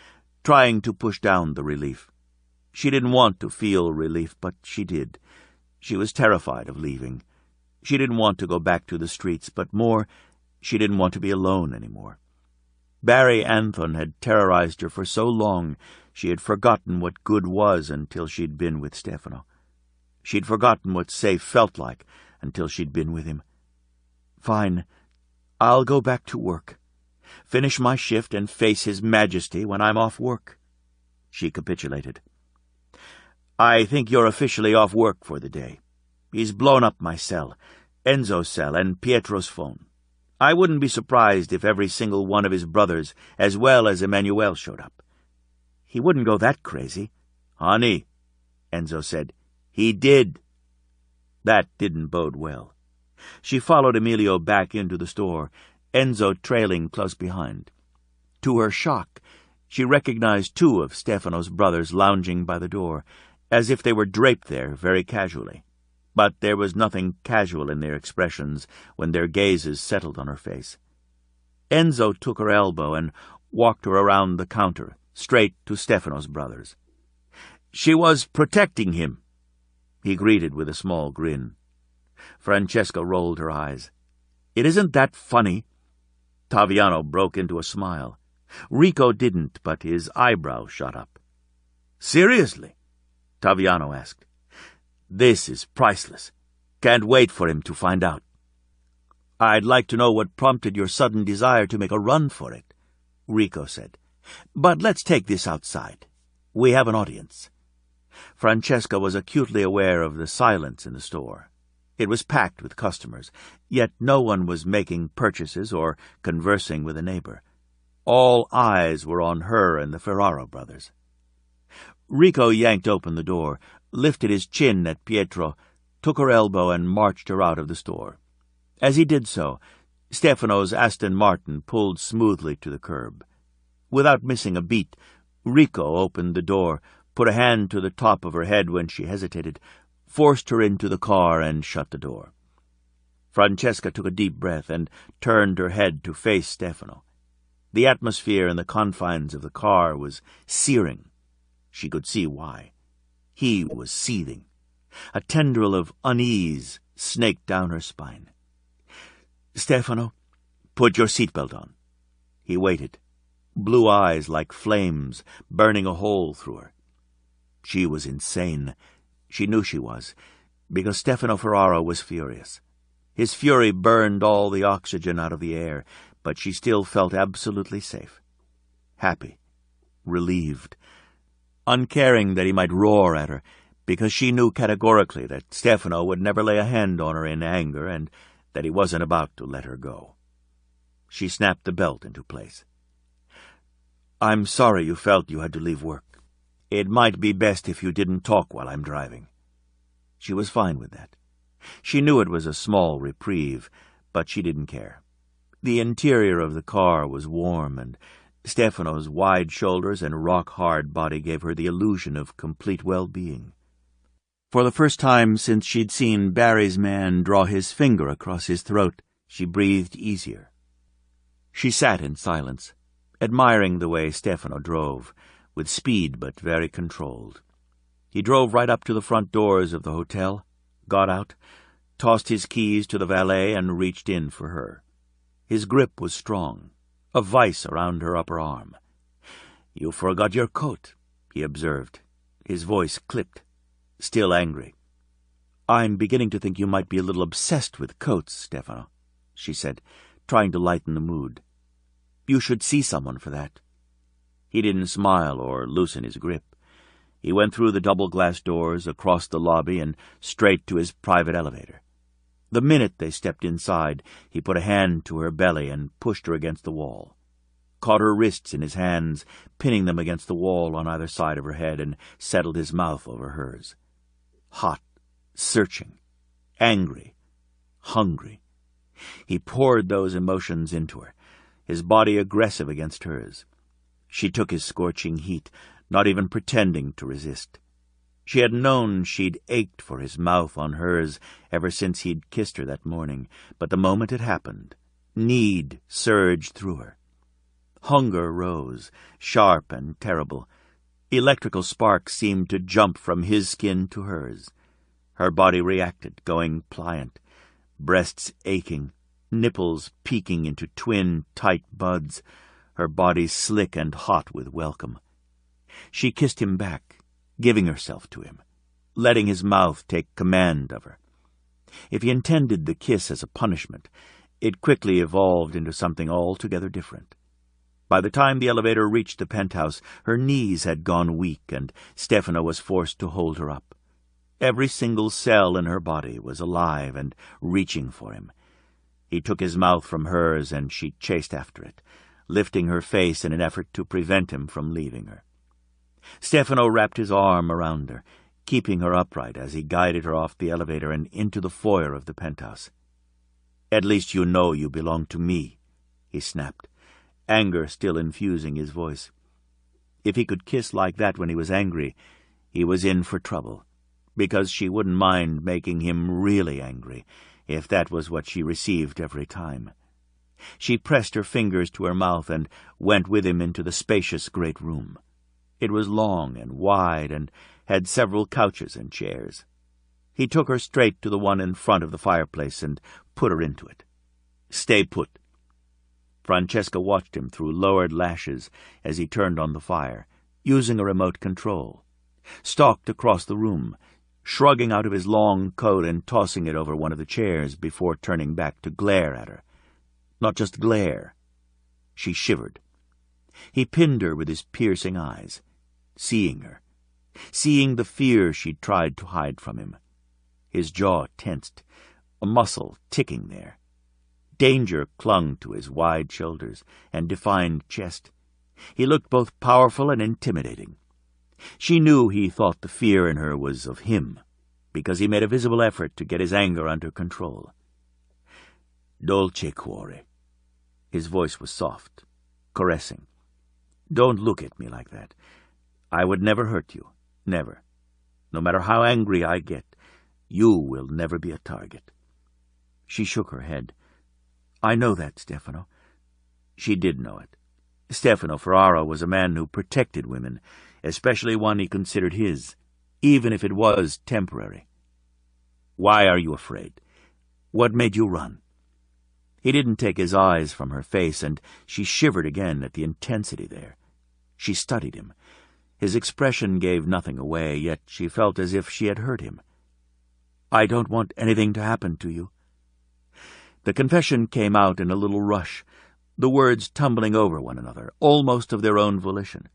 trying to push down the relief. She didn't want to feel relief, but she did. She was terrified of leaving. She didn't want to go back to the streets, but more, she didn't want to be alone anymore. Barry Anthon had terrorized her for so long, she had forgotten what good was until she'd been with Stefano. She'd forgotten what safe felt like until she'd been with him. "Fine. I'll go back to work. Finish my shift and face His Majesty when I'm off work." She capitulated. "I think you're officially off work for the day. He's blown up my cell, Enzo's cell, and Pietro's phone. I wouldn't be surprised if every single one of his brothers, as well as Emmanuel, showed up." "He wouldn't go that crazy." "Honey," Enzo said, "he did." That didn't bode well. She followed Emilio back into the store, Enzo trailing close behind. To her shock, she recognized two of Stefano's brothers lounging by the door, as if they were draped there very casually. But there was nothing casual in their expressions when their gazes settled on her face. Enzo took her elbow and walked her around the counter, straight to Stefano's brothers. "She was protecting him." he greeted with a small grin. Francesca rolled her eyes. "It isn't that funny." Taviano broke into a smile. Rico didn't, but his eyebrows shot up. "Seriously?" Taviano asked. "This is priceless. Can't wait for him to find out." "I'd like to know what prompted your sudden desire to make a run for it," Rico said. "But let's take this outside. We have an audience." Francesca was acutely aware of the silence in the store. It was packed with customers, yet no one was making purchases or conversing with a neighbor. All eyes were on her and the Ferraro brothers. Rico yanked open the door, lifted his chin at Pietro, took her elbow, and marched her out of the store. As he did so, Stefano's Aston Martin pulled smoothly to the curb. Without missing a beat, Rico opened the door, put a hand to the top of her head when she hesitated, forced her into the car, and shut the door. Francesca took a deep breath and turned her head to face Stefano. The atmosphere in the confines of the car was searing. She could see why. He was seething. A tendril of unease snaked down her spine. "Stefano, put your seatbelt on." He waited, blue eyes like flames burning a hole through her. She was insane. She knew she was, because Stefano Ferraro was furious. His fury burned all the oxygen out of the air, but she still felt absolutely safe. Happy, relieved, uncaring that he might roar at her, because she knew categorically that Stefano would never lay a hand on her in anger and that he wasn't about to let her go. She snapped the belt into place. "I'm sorry you felt you had to leave work. It might be best if you didn't talk while I'm driving." She was fine with that. She knew it was a small reprieve, but she didn't care. The interior of the car was warm, and Stefano's wide shoulders and rock-hard body gave her the illusion of complete well-being. For the first time since she'd seen Barry's man draw his finger across his throat, she breathed easier. She sat in silence, admiring the way Stefano drove, with speed but very controlled. He drove right up to the front doors of the hotel, got out, tossed his keys to the valet, and reached in for her. His grip was strong, a vice around her upper arm. "You forgot your coat," he observed. His voice clipped, still angry. "I'm beginning to think you might be a little obsessed with coats, Stefano," she said, trying to lighten the mood. "You should see someone for that." He didn't smile or loosen his grip. He went through the double-glass doors, across the lobby, and straight to his private elevator. The minute they stepped inside, he put a hand to her belly and pushed her against the wall. Caught her wrists in his hands, pinning them against the wall on either side of her head, and settled his mouth over hers. Hot, searching, angry, hungry. He poured those emotions into her, his body aggressive against hers. She took his scorching heat, not even pretending to resist. She had known she'd ached for his mouth on hers ever since he'd kissed her that morning, but the moment it happened, need surged through her. Hunger rose, sharp and terrible. Electrical sparks seemed to jump from his skin to hers. Her body reacted, going pliant, breasts aching, nipples peeking into twin, tight buds, her body slick and hot with welcome. She kissed him back, giving herself to him, letting his mouth take command of her. If he intended the kiss as a punishment, it quickly evolved into something altogether different. By the time the elevator reached the penthouse, her knees had gone weak, and Stefano was forced to hold her up. Every single cell in her body was alive and reaching for him. He took his mouth from hers, and she chased after it, lifting her face in an effort to prevent him from leaving her. Stefano wrapped his arm around her, keeping her upright as he guided her off the elevator and into the foyer of the penthouse. "At least you know you belong to me," he snapped, anger still infusing his voice. If he could kiss like that when he was angry, he was in for trouble, because she wouldn't mind making him really angry, if that was what she received every time. She pressed her fingers to her mouth and went with him into the spacious great room. It was long and wide and had several couches and chairs. He took her straight to the one in front of the fireplace and put her into it. "Stay put." Francesca watched him through lowered lashes as he turned on the fire, using a remote control, stalked across the room, shrugging out of his long coat and tossing it over one of the chairs before turning back to glare at her. Not just glare. She shivered. He pinned her with his piercing eyes, seeing her, seeing the fear she'd tried to hide from him. His jaw tensed, a muscle ticking there. Danger clung to his wide shoulders and defined chest. He looked both powerful and intimidating. She knew he thought the fear in her was of him, because he made a visible effort to get his anger under control. "Dolce cuore." His voice was soft, caressing. "Don't look at me like that. I would never hurt you, never. No matter how angry I get, you will never be a target." She shook her head. "I know that, Stefano." She did know it. Stefano Ferraro was a man who protected women, especially one he considered his, even if it was temporary. "Why are you afraid? What made you run?" He didn't take his eyes from her face, and she shivered again at the intensity there. She studied him. His expression gave nothing away, yet she felt as if she had hurt him. "I don't want anything to happen to you." The confession came out in a little rush, the words tumbling over one another, almost of their own volition.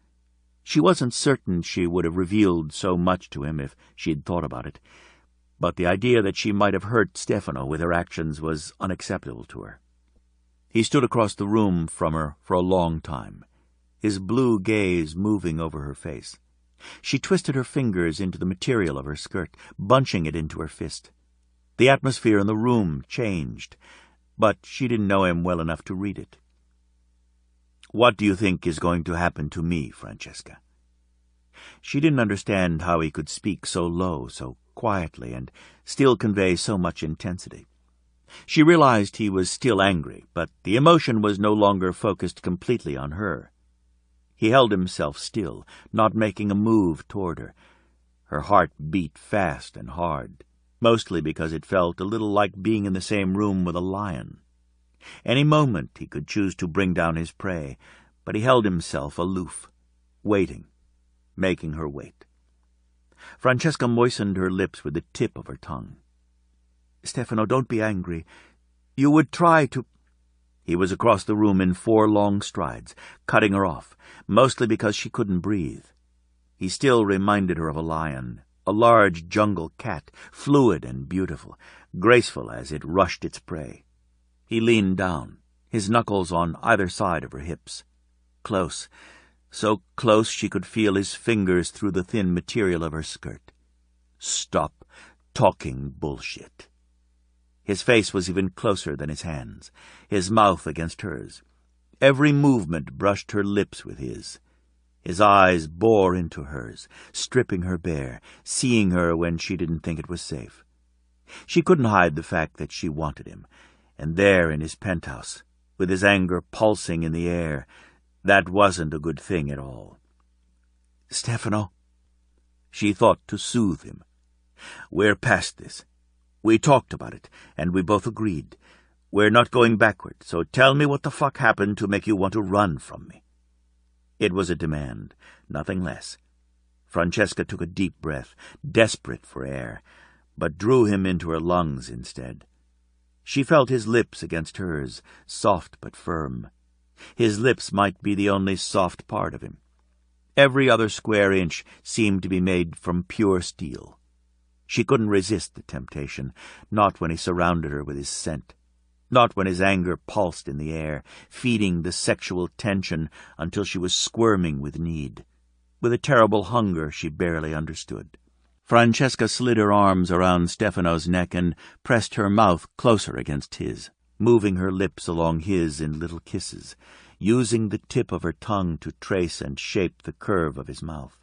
She wasn't certain she would have revealed so much to him if she'd thought about it, but the idea that she might have hurt Stefano with her actions was unacceptable to her. He stood across the room from her for a long time, his blue gaze moving over her face. She twisted her fingers into the material of her skirt, bunching it into her fist. The atmosphere in the room changed, but she didn't know him well enough to read it. "What do you think is going to happen to me, Francesca?" She didn't understand how he could speak so low, so quietly, and still convey so much intensity. She realized he was still angry, but the emotion was no longer focused completely on her. He held himself still, not making a move toward her. Her heart beat fast and hard, mostly because it felt a little like being in the same room with a lion. Any moment he could choose to bring down his prey, but he held himself aloof, waiting, making her wait. Francesca moistened her lips with the tip of her tongue. "Stefano, don't be angry. You would try to—" He was across the room in 4 long strides, cutting her off, mostly because she couldn't breathe. He still reminded her of a lion, a large jungle cat, fluid and beautiful, graceful as it rushed its prey. He leaned down, his knuckles on either side of her hips. Close, so close she could feel his fingers through the thin material of her skirt. "Stop talking bullshit." His face was even closer than his hands, his mouth against hers. Every movement brushed her lips with his. His eyes bore into hers, stripping her bare, seeing her when she didn't think it was safe. She couldn't hide the fact that she wanted him, and there in his penthouse, with his anger pulsing in the air, that wasn't a good thing at all. "Stefano," she thought to soothe him. "We're past this. We talked about it, and we both agreed. We're not going backward, so tell me what the fuck happened to make you want to run from me." It was a demand, nothing less. Francesca took a deep breath, desperate for air, but drew him into her lungs instead. She felt his lips against hers, soft but firm. His lips might be the only soft part of him. Every other square inch seemed to be made from pure steel. She couldn't resist the temptation, not when he surrounded her with his scent, not when his anger pulsed in the air, feeding the sexual tension until she was squirming with need, with a terrible hunger she barely understood. Francesca slid her arms around Stefano's neck and pressed her mouth closer against his, moving her lips along his in little kisses, using the tip of her tongue to trace and shape the curve of his mouth.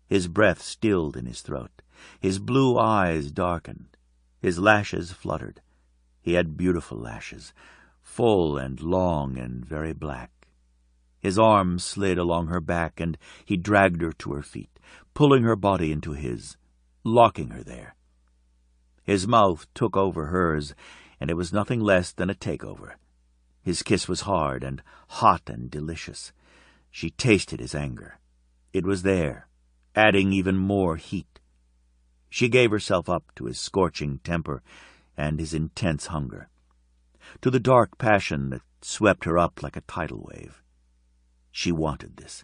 His breath stilled in his throat. His blue eyes darkened. His lashes fluttered. He had beautiful lashes, full and long and very black. His arms slid along her back, and he dragged her to her feet, pulling her body into his, locking her there. His mouth took over hers, and it was nothing less than a takeover. His kiss was hard and hot and delicious. She tasted his anger. It was there, adding even more heat. She gave herself up to his scorching temper and his intense hunger, to the dark passion that swept her up like a tidal wave. She wanted this.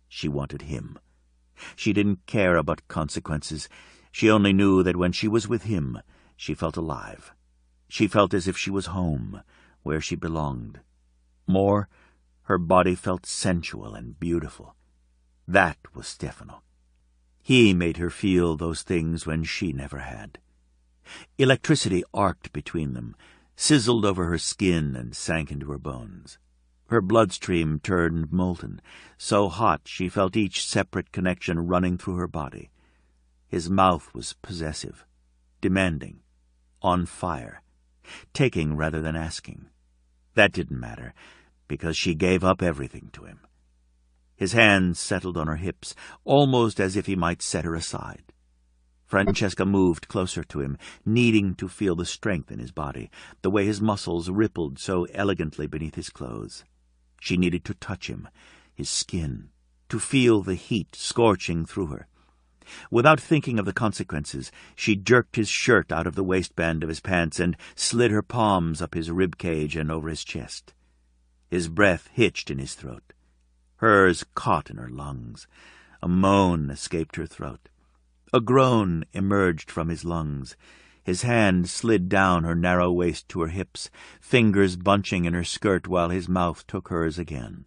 She wanted him. She didn't care about consequences. She only knew that when she was with him, she felt alive. She felt as if she was home, where she belonged. More, her body felt sensual and beautiful. That was Stefano. He made her feel those things when she never had. Electricity arced between them, sizzled over her skin and sank into her bones. Her bloodstream turned molten, so hot she felt each separate connection running through her body. His mouth was possessive, demanding, on fire, taking rather than asking. That didn't matter, because she gave up everything to him. His hands settled on her hips, almost as if he might set her aside. Francesca moved closer to him, needing to feel the strength in his body, the way his muscles rippled so elegantly beneath his clothes. She needed to touch him, his skin, to feel the heat scorching through her. Without thinking of the consequences, she jerked his shirt out of the waistband of his pants and slid her palms up his rib cage and over his chest. His breath hitched in his throat. Hers caught in her lungs. A moan escaped her throat. A groan emerged from his lungs. His hand slid down her narrow waist to her hips, fingers bunching in her skirt while his mouth took hers again.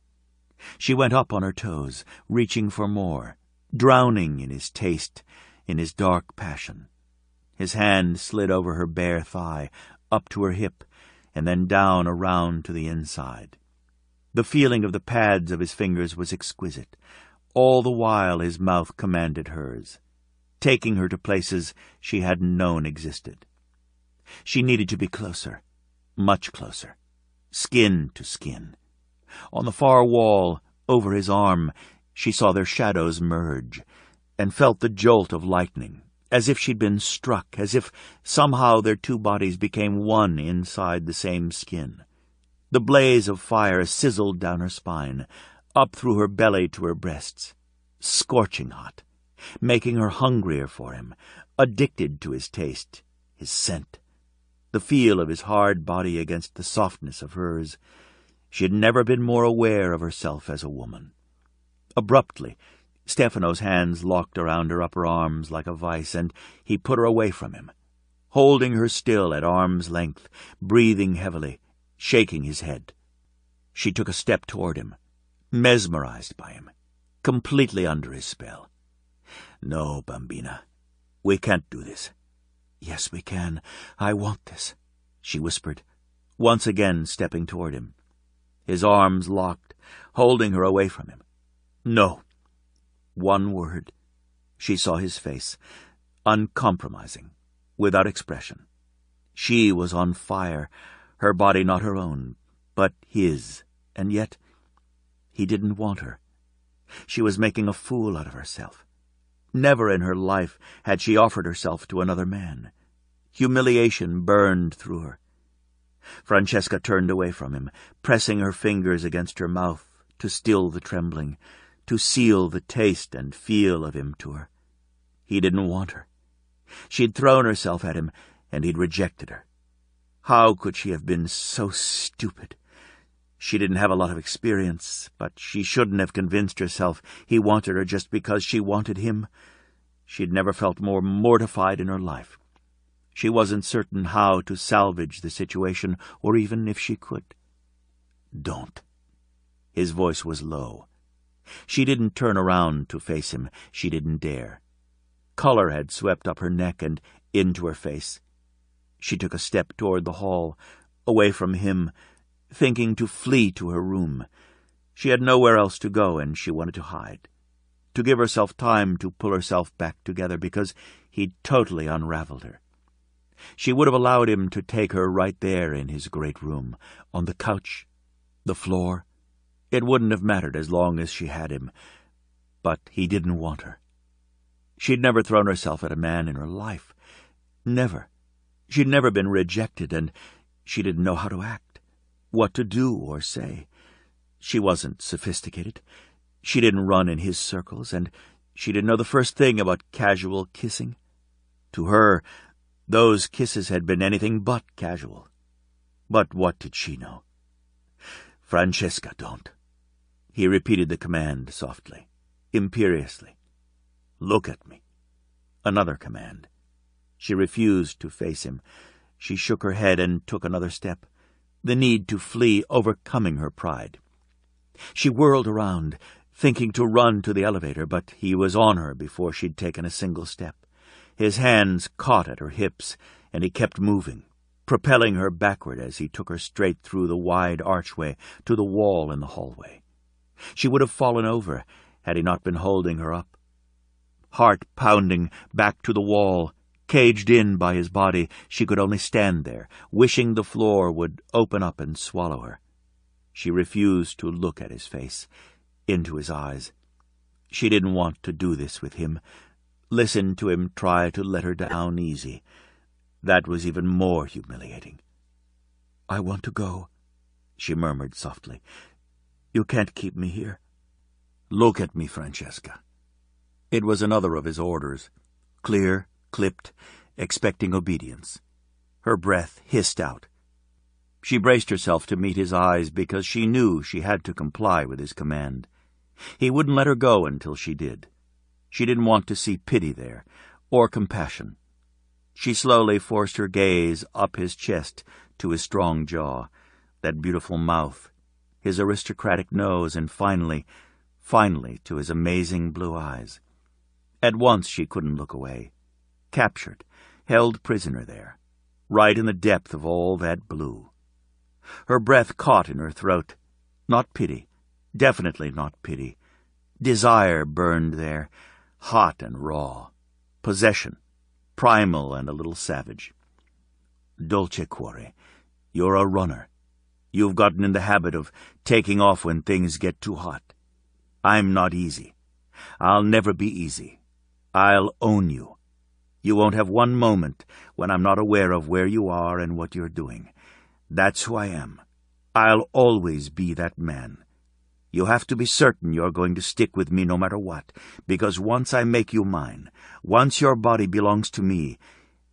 She went up on her toes, reaching for more, drowning in his taste, in his dark passion. His hand slid over her bare thigh, up to her hip, and then down around to the inside. The feeling of the pads of his fingers was exquisite. All the while his mouth commanded hers, taking her to places she hadn't known existed. She needed to be closer, much closer, skin to skin. On the far wall, over his arm, she saw their shadows merge, and felt the jolt of lightning, as if she'd been struck, as if somehow their two bodies became one inside the same skin. The blaze of fire sizzled down her spine, up through her belly to her breasts, scorching hot, making her hungrier for him, addicted to his taste, his scent, the feel of his hard body against the softness of hers. She had never been more aware of herself as a woman. Abruptly, Stefano's hands locked around her upper arms like a vice, and he put her away from him, holding her still at arm's length, breathing heavily, shaking his head. She took a step toward him, mesmerized by him, completely under his spell. "No, Bambina, we can't do this." "Yes, we can. I want this," she whispered, once again stepping toward him. His arms locked, holding her away from him. "No." One word. She saw his face, uncompromising, without expression. She was on fire, her body not her own, but his, and yet he didn't want her. She was making a fool out of herself. Never in her life had she offered herself to another man. Humiliation burned through her. Francesca turned away from him, pressing her fingers against her mouth to still the trembling, to seal the taste and feel of him to her. He didn't want her. She'd thrown herself at him, and he'd rejected her. How could she have been so stupid? She didn't have a lot of experience, but she shouldn't have convinced herself he wanted her just because she wanted him. She'd never felt more mortified in her life. She wasn't certain how to salvage the situation, or even if she could. "Don't." His voice was low. She didn't turn around to face him. She didn't dare. Color had swept up her neck and into her face. She took a step toward the hall, away from him, thinking to flee to her room. She had nowhere else to go, and she wanted to hide, to give herself time to pull herself back together, because he'd totally unraveled her. She would have allowed him to take her right there in his great room, on the couch, the floor. It wouldn't have mattered as long as she had him, but he didn't want her. She'd never thrown herself at a man in her life. Never. She'd never been rejected, and she didn't know how to act, what to do or say. She wasn't sophisticated. She didn't run in his circles, and she didn't know the first thing about casual kissing. To her, those kisses had been anything but casual. But what did she know? "Francesca, don't." He repeated the command softly, imperiously. "Look at me." Another command. She refused to face him. She shook her head and took another step, the need to flee overcoming her pride. She whirled around, thinking to run to the elevator, but he was on her before she'd taken a single step. His hands caught at her hips, and he kept moving, propelling her backward as he took her straight through the wide archway to the wall in the hallway. She would have fallen over had he not been holding her up. Heart pounding back to the wall, caged in by his body, she could only stand there, wishing the floor would open up and swallow her. She refused to look at his face, into his eyes. She didn't want to do this with him, listen to him try to let her down easy. That was even more humiliating. "I want to go," she murmured softly. "You can't keep me here." "Look at me, Francesca." It was another of his orders, clear, clipped, expecting obedience. Her breath hissed out. She braced herself to meet his eyes because she knew she had to comply with his command. He wouldn't let her go until she did. She didn't want to see pity there, or compassion. She slowly forced her gaze up his chest to his strong jaw, that beautiful mouth, his aristocratic nose, and finally to his amazing blue eyes. At once she couldn't look away. Captured, held prisoner there, right in the depth of all that blue. Her breath caught in her throat. Not pity, definitely not pity. Desire burned there, hot and raw. Possession, primal and a little savage. "Dolce cuore, you're a runner. You've gotten in the habit of taking off when things get too hot. I'm not easy. I'll never be easy. I'll own you. You won't have one moment when I'm not aware of where you are and what you're doing. That's who I am. I'll always be that man. You have to be certain you're going to stick with me no matter what, because once I make you mine, once your body belongs to me,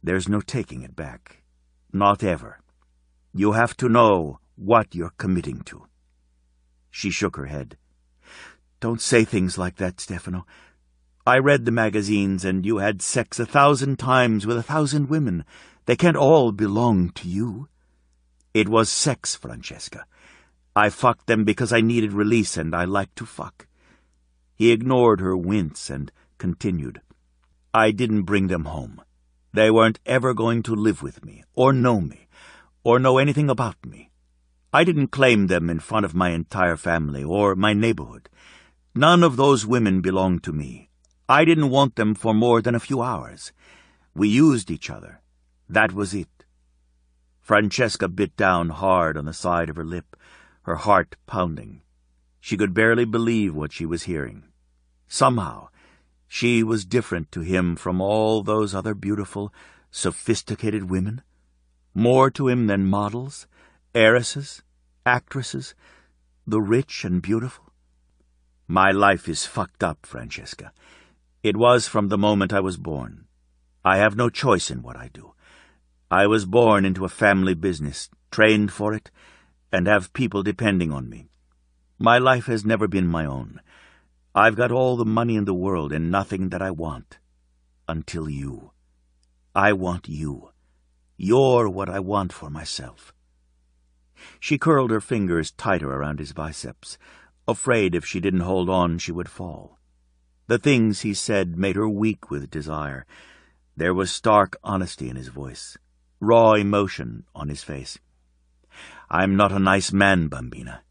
there's no taking it back. Not ever. You have to know what you're committing to." She shook her head. "Don't say things like that, Stefano. I read the magazines, and you had sex 1,000 times with 1,000 women. They can't all belong to you." "It was sex, Francesca. I fucked them because I needed release, and I like to fuck." He ignored her wince and continued. "I didn't bring them home. They weren't ever going to live with me, or know anything about me. I didn't claim them in front of my entire family or my neighborhood. None of those women belonged to me. I didn't want them for more than a few hours. We used each other. That was it." Francesca bit down hard on the side of her lip, her heart pounding. She could barely believe what she was hearing. Somehow, she was different to him from all those other beautiful, sophisticated women. More to him than models, heiresses, actresses, the rich and beautiful. "My life is fucked up, Francesca. It was from the moment I was born. I have no choice in what I do. I was born into a family business, trained for it, and have people depending on me. My life has never been my own. I've got all the money in the world and nothing that I want. Until you. I want you. You're what I want for myself." She curled her fingers tighter around his biceps, afraid if she didn't hold on she would fall. The things he said made her weak with desire. There was stark honesty in his voice, raw emotion on his face. "I'm not a nice man, Bambina.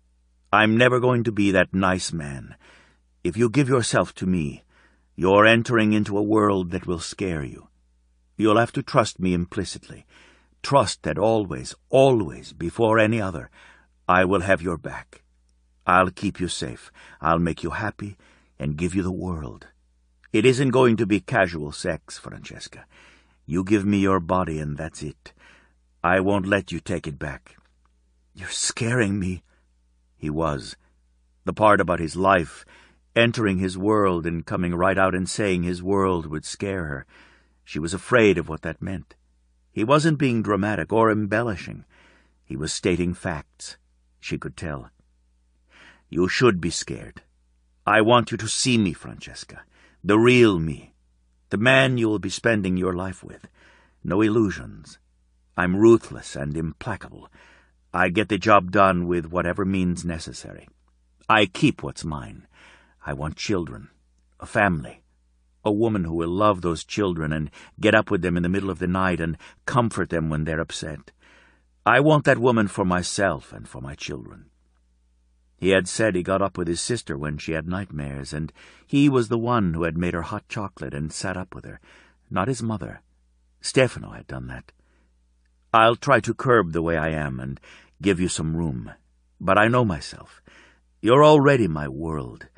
I'm never going to be that nice man. If you give yourself to me, you're entering into a world that will scare you. You'll have to trust me implicitly. Trust that always, before any other, I will have your back. I'll keep you safe. I'll make you happy and give you the world. It isn't going to be casual sex, Francesca. You give me your body and that's it. I won't let you take it back." "You're scaring me." He was. The part about his life, entering his world and coming right out and saying his world would scare her. She was afraid of what that meant. He wasn't being dramatic or embellishing. He was stating facts. She could tell. "You should be scared. I want you to see me, Francesca. The real me. The man you will be spending your life with. No illusions. I'm ruthless and implacable. I get the job done with whatever means necessary. I keep what's mine. I want children, a family, a woman who will love those children and get up with them in the middle of the night and comfort them when they're upset. I want that woman for myself and for my children." He had said he got up with his sister when she had nightmares, and he was the one who had made her hot chocolate and sat up with her, not his mother. Stefano had done that. "I'll try to curb the way I am and give you some room, but I know myself. You're already my world.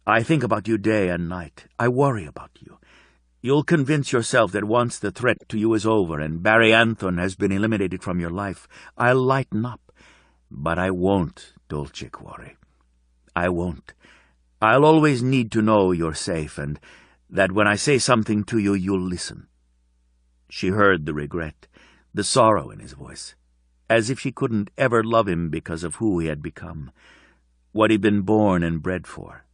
I think about you day and night. I worry about you. You'll convince yourself that once the threat to you is over and Barry Anthon has been eliminated from your life, I'll lighten up. But I won't, Dolce Cuore. I won't. I'll always need to know you're safe and that when I say something to you, you'll listen." She heard the regret, the sorrow in his voice, as if she couldn't ever love him because of who he had become, what he'd been born and bred for.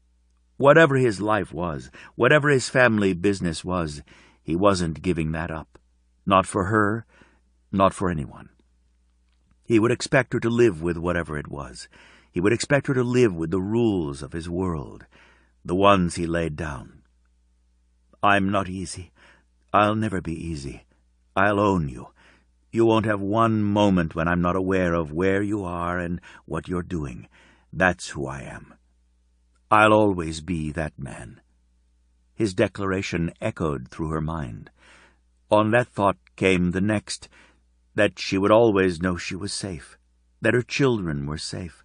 Whatever his life was, whatever his family business was, he wasn't giving that up. Not for her, not for anyone. He would expect her to live with whatever it was. He would expect her to live with the rules of his world, the ones he laid down. "I'm not easy. I'll never be easy. I'll own you. You won't have one moment when I'm not aware of where you are and what you're doing. That's who I am. I'll always be that man." His declaration echoed through her mind. On that thought came the next, that she would always know she was safe, that her children were safe.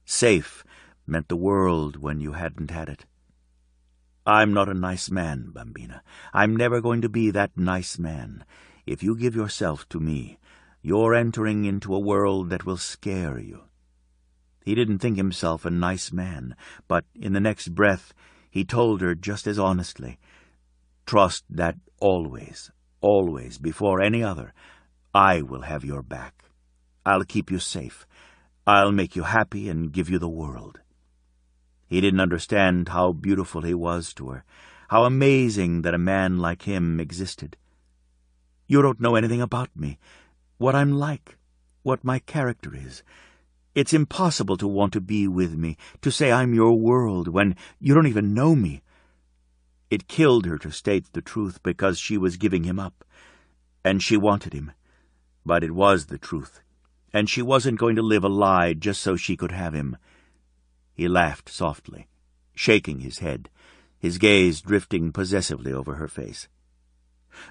Safe meant the world when you hadn't had it. "I'm not a nice man, Bambina. I'm never going to be that nice man. If you give yourself to me, you're entering into a world that will scare you." He didn't think himself a nice man, but in the next breath he told her just as honestly, "Trust that always, always, before any other, I will have your back. I'll keep you safe. I'll make you happy and give you the world." He didn't understand how beautiful he was to her, how amazing that a man like him existed. "You don't know anything about me, what I'm like, what my character is. It's impossible to want to be with me, to say I'm your world, when you don't even know me." It killed her to state the truth because she was giving him up, and she wanted him. But it was the truth, and she wasn't going to live a lie just so she could have him. He laughed softly, shaking his head, his gaze drifting possessively over her face.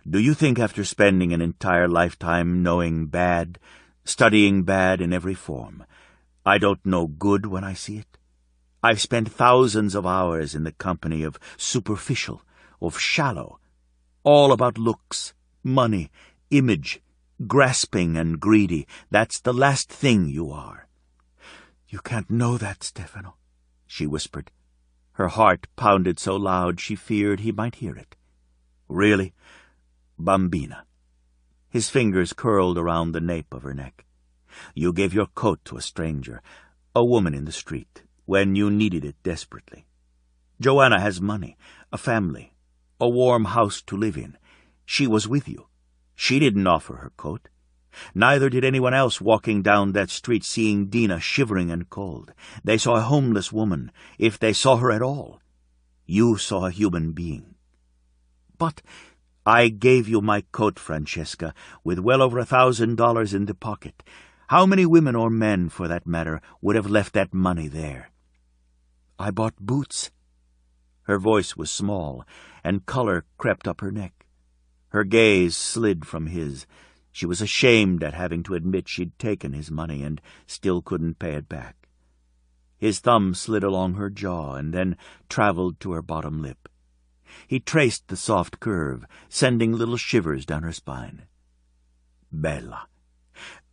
"Do you think after spending an entire lifetime knowing bad, studying bad in every form, I don't know good when I see it? I've spent thousands of hours in the company of superficial, of shallow, all about looks, money, image, grasping and greedy. That's the last thing you are." "You can't know that, Stefano," she whispered. Her heart pounded so loud she feared he might hear it. "Really? Bambina." His fingers curled around the nape of her neck. "You gave your coat to a stranger, a woman in the street, when you needed it desperately. Joanna has money, a family, a warm house to live in. She was with you. She didn't offer her coat. Neither did anyone else walking down that street seeing Dina shivering and cold. They saw a homeless woman, if they saw her at all. You saw a human being. But I gave you my coat, Francesca, with well over $1,000 in the pocket. How many women or men, for that matter, would have left that money there?" "I bought boots." Her voice was small, and color crept up her neck. Her gaze slid from his. She was ashamed at having to admit she'd taken his money and still couldn't pay it back. His thumb slid along her jaw and then traveled to her bottom lip. He traced the soft curve, sending little shivers down her spine. "Bella,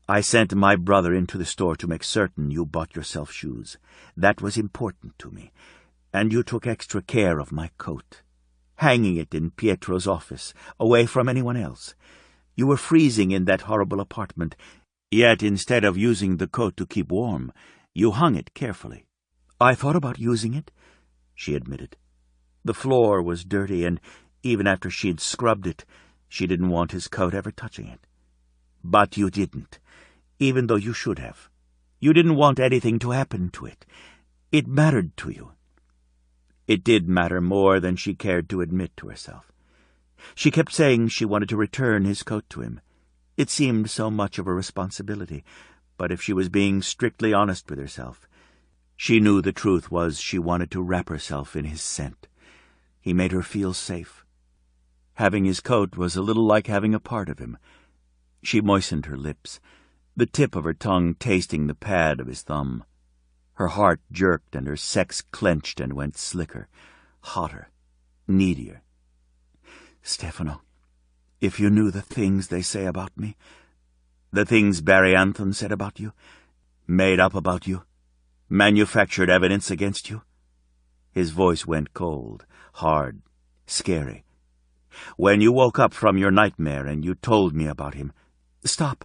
I sent my brother into the store to make certain you bought yourself shoes. That was important to me. And you took extra care of my coat, hanging it in Pietro's office, away from anyone else. You were freezing in that horrible apartment, yet instead of using the coat to keep warm, you hung it carefully." "I thought about using it," she admitted. The floor was dirty, and even after she'd scrubbed it, she didn't want his coat ever touching it. "But you didn't, even though you should have. You didn't want anything to happen to it. It mattered to you." It did matter more than she cared to admit to herself. She kept saying she wanted to return his coat to him. It seemed so much of a responsibility, but if she was being strictly honest with herself, she knew the truth was she wanted to wrap herself in his scent. He made her feel safe. Having his coat was a little like having a part of him. She moistened her lips, the tip of her tongue tasting the pad of his thumb. Her heart jerked and her sex clenched and went slicker, hotter, needier. "Stefano, if you knew the things they say about me, the things Barry Anthon said about you, made up about you, manufactured evidence against you." His voice went cold, hard, scary. "When you woke up from your nightmare and you told me about him—" "Stop."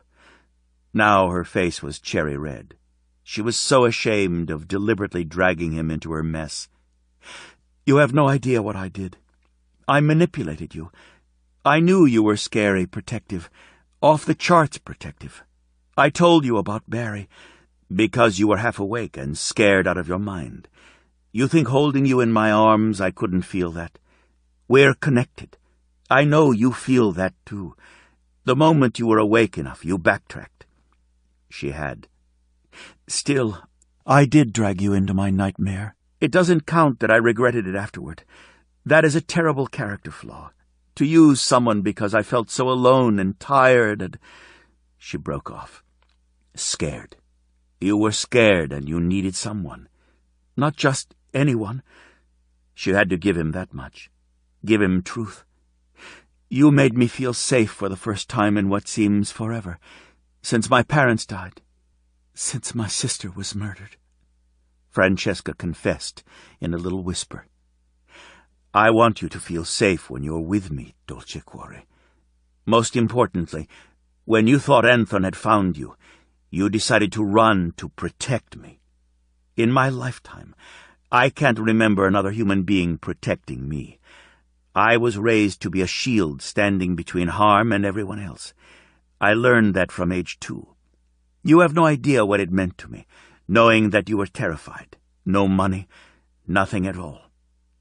Now her face was cherry red. She was so ashamed of deliberately dragging him into her mess. "You have no idea what I did. I manipulated you. I knew you were scary, protective, off-the-charts protective. I told you about Barry, because you were half awake and scared out of your mind. You think holding you in my arms I couldn't feel that? We're connected. I know you feel that too. The moment you were awake enough, you backtracked." She had. "Still, I did drag you into my nightmare. It doesn't count that I regretted it afterward. That is a terrible character flaw. To use someone because I felt so alone and tired and—" She broke off. "Scared. You were scared and you needed someone. Not just anyone." She had to give him that much. Give him truth. "You made me feel safe for the first time in what seems forever. Since my parents died. Since my sister was murdered," Francesca confessed in a little whisper. "I want you to feel safe when you're with me, Dolce Cuore. Most importantly, when you thought Anthon had found you, you decided to run to protect me. In my lifetime, I can't remember another human being protecting me. I was raised to be a shield standing between harm and everyone else. I learned that from age 2. You have no idea what it meant to me, knowing that you were terrified. No money, nothing at all.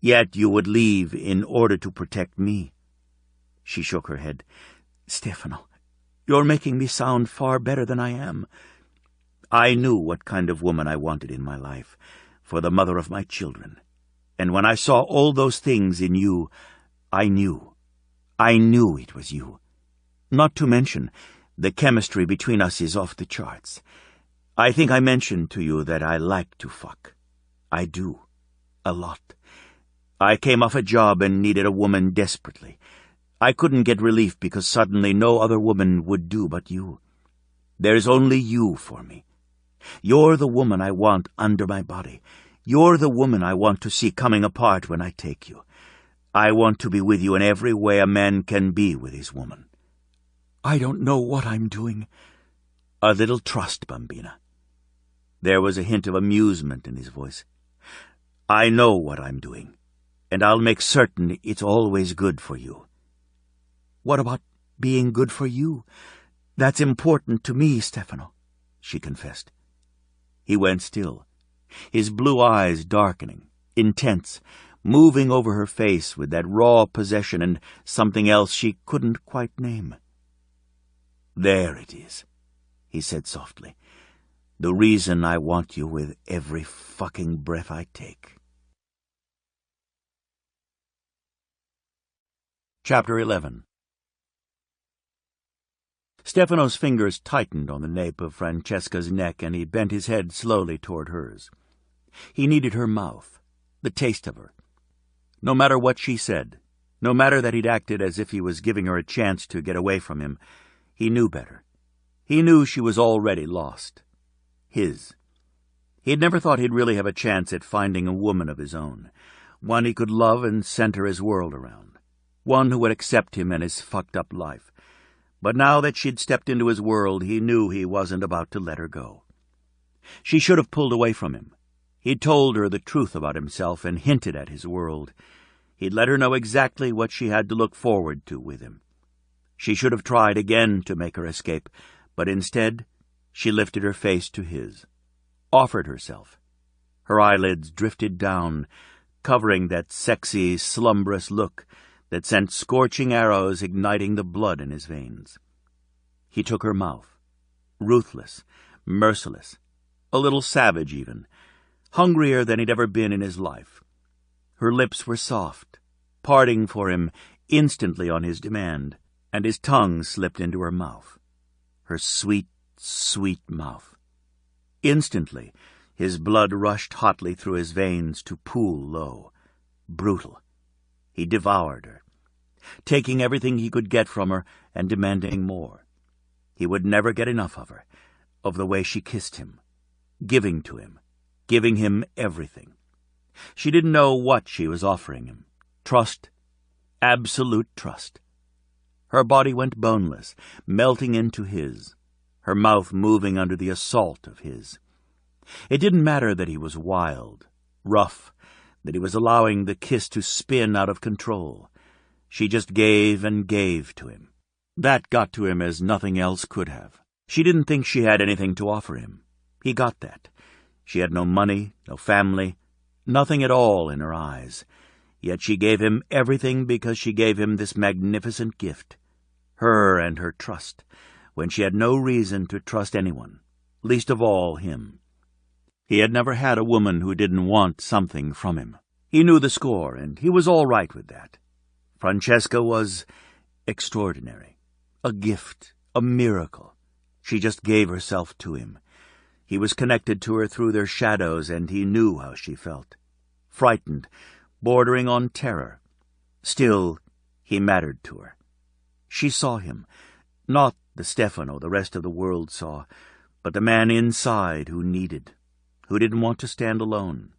Yet you would leave in order to protect me." She shook her head. "Stefano, you're making me sound far better than I am. I knew what kind of woman I wanted in my life, for the mother of my children. And when I saw all those things in you, I knew it was you. Not to mention, the chemistry between us is off the charts. I think I mentioned to you that I like to fuck. I do. A lot. I came off a job and needed a woman desperately. I couldn't get relief because suddenly no other woman would do but you. There's only you for me. You're the woman I want under my body. You're the woman I want to see coming apart when I take you. I want to be with you in every way a man can be with his woman." "I don't know what I'm doing." "A little trust, Bambina." There was a hint of amusement in his voice. "I know what I'm doing, and I'll make certain it's always good for you." "What about being good for you? That's important to me, Stefano," she confessed. He went still, his blue eyes darkening, intense, moving over her face with that raw possession and something else she couldn't quite name. "There it is," he said softly. "The reason I want you with every fucking breath I take." Chapter 11. Stefano's fingers tightened on the nape of Francesca's neck, and he bent his head slowly toward hers. He needed her mouth, the taste of her. No matter what she said, No matter that he'd acted as if he was giving her a chance to get away from him, he knew better. He knew she was already lost. His. He'd never thought he'd really have a chance at finding a woman of his own, one he could love and center his world around, one who would accept him and his fucked-up life. But now that she'd stepped into his world, he knew he wasn't about to let her go. She should have pulled away from him. He'd told her the truth about himself and hinted at his world. He'd let her know exactly what she had to look forward to with him. She should have tried again to make her escape, but instead she lifted her face to his, offered herself. Her eyelids drifted down, covering that sexy, slumbrous look that sent scorching arrows igniting the blood in his veins. He took her mouth, ruthless, merciless, a little savage even, hungrier than he'd ever been in his life. Her lips were soft, parting for him instantly on his demand, and his tongue slipped into her mouth. Her sweet, sweet mouth. Instantly, his blood rushed hotly through his veins to pool low. Brutal. He devoured her, taking everything he could get from her and demanding more. He would never get enough of the way she kissed him, giving to him, giving him everything. She didn't know what she was offering him. Trust, absolute trust. Her body went boneless, melting into his, her mouth moving under the assault of his. It didn't matter that he was wild, rough, that he was allowing the kiss to spin out of control. She just gave and gave to him. That got to him as nothing else could have. She didn't think she had anything to offer him. He got that. She had no money, no family, nothing at all in her eyes. Yet she gave him everything because she gave him this magnificent gift, her and her trust, when she had no reason to trust anyone, least of all him. He had never had a woman who didn't want something from him. He knew the score, and he was all right with that. Francesca was extraordinary, a gift, a miracle. She just gave herself to him. He was connected to her through their shadows, and he knew how she felt. Frightened, bordering on terror. Still, he mattered to her. She saw him, not the Stefano the rest of the world saw, but the man inside who needed, who didn't want to stand alone.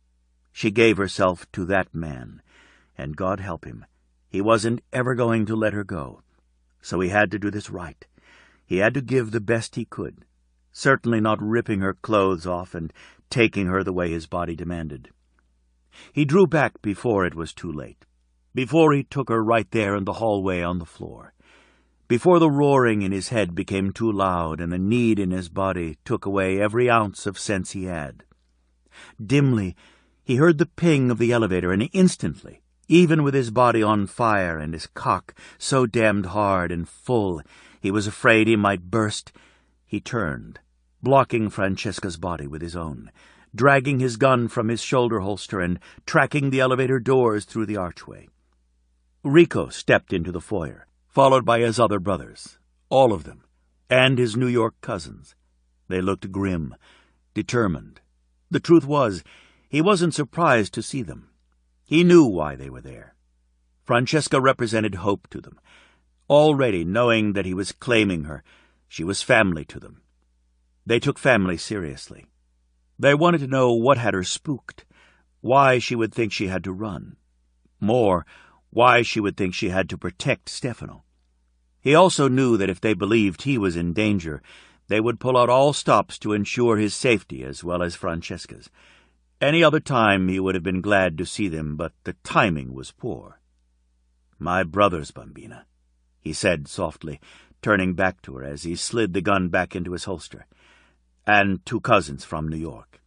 She gave herself to that man, and God help him, he wasn't ever going to let her go. So he had to do this right. He had to give the best he could, certainly not ripping her clothes off and taking her the way his body demanded. He drew back before it was too late, before he took her right there in the hallway on the floor, before the roaring in his head became too loud and the need in his body took away every ounce of sense he had. Dimly, he heard the ping of the elevator, and instantly, even with his body on fire and his cock so damned hard and full he was afraid he might burst, he turned, blocking Francesca's body with his own, dragging his gun from his shoulder holster and tracking the elevator doors through the archway. Rico stepped into the foyer, followed by his other brothers, all of them, and his New York cousins. They looked grim, determined. The truth was, he wasn't surprised to see them. He knew why they were there. Francesca represented hope to them. Already knowing that he was claiming her, she was family to them. They took family seriously. They wanted to know what had her spooked, why she would think she had to run. More, why she would think she had to protect Stefano. He also knew that if they believed he was in danger, they would pull out all stops to ensure his safety as well as Francesca's. Any other time he would have been glad to see them, but the timing was poor. "My brothers, Bambina," he said softly, turning back to her as he slid the gun back into his holster. "And 2 cousins from New York."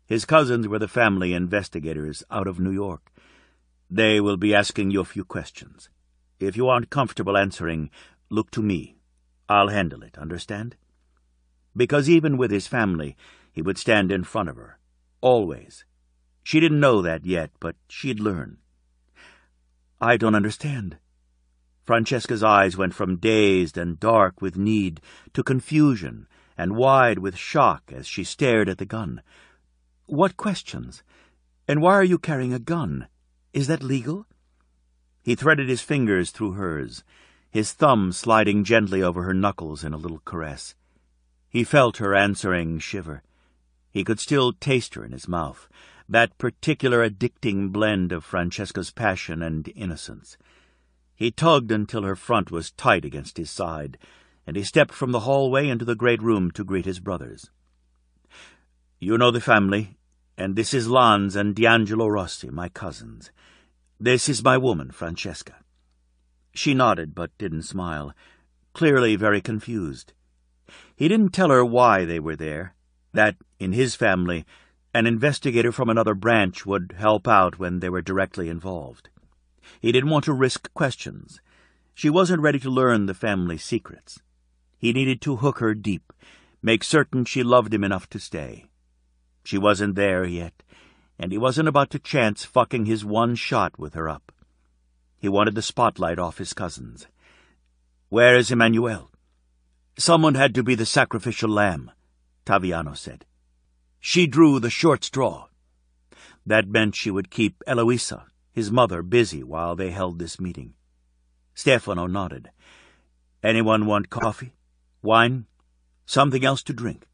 His cousins were the family investigators out of New York. "They will be asking you a few questions. If you aren't comfortable answering, look to me. I'll handle it, understand?" Because even with his family, he would stand in front of her. Always. She didn't know that yet, but she'd learn. "I don't understand." Francesca's eyes went from dazed and dark with need to confusion and wide with shock as she stared at the gun. "What questions? And why are you carrying a gun? Is that legal?" He threaded his fingers through hers, his thumb sliding gently over her knuckles in a little caress. He felt her answering shiver. He could still taste her in his mouth, that particular addicting blend of Francesca's passion and innocence. He tugged until her front was tight against his side, and he stepped from the hallway into the great room to greet his brothers. "You know the family, and this is Lanz and D'Angelo Rossi, my cousins. This is my woman, Francesca." She nodded, but didn't smile, clearly very confused. He didn't tell her why they were there, that, in his family, an investigator from another branch would help out when they were directly involved. He didn't want to risk questions. She wasn't ready to learn the family secrets. He needed to hook her deep, make certain she loved him enough to stay. She wasn't there yet, and he wasn't about to chance fucking his one shot with her up. He wanted the spotlight off his cousins. "Where is Emmanuel?" "Someone had to be the sacrificial lamb," Taviano said. "She drew the short straw." That meant she would keep Eloisa, his mother, busy while they held this meeting. Stefano nodded. "Anyone want coffee? Wine? Something else to drink?"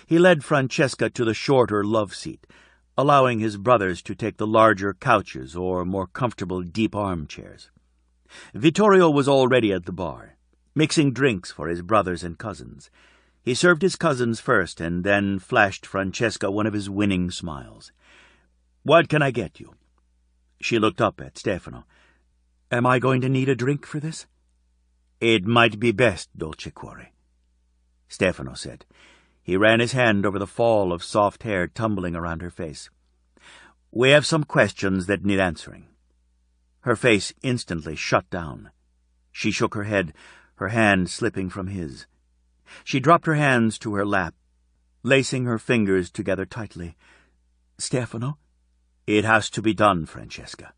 He led Francesca to the shorter love seat, allowing his brothers to take the larger couches or more comfortable deep armchairs. Vittorio was already at the bar, mixing drinks for his brothers and cousins. He served his cousins first and then flashed Francesca one of his winning smiles. "What can I get you?" She looked up at Stefano. "Am I going to need a drink for this?" "It might be best, Dolce Cuore," Stefano said. He ran his hand over the fall of soft hair tumbling around her face. "We have some questions that need answering." Her face instantly shut down. She shook her head, her hand slipping from his. She dropped her hands to her lap, lacing her fingers together tightly. "Stefano?" "It has to be done, Francesca.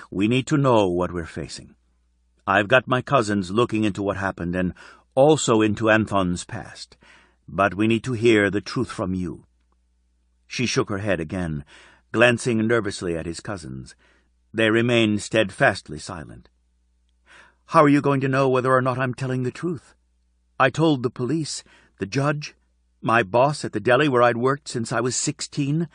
We need to know what we're facing. I've got my cousins looking into what happened and also into Anthon's past, but we need to hear the truth from you." She shook her head again, glancing nervously at his cousins. They remained steadfastly silent. "How are you going to know whether or not I'm telling the truth? I told the police, the judge, my boss at the deli where I'd worked since I was 16,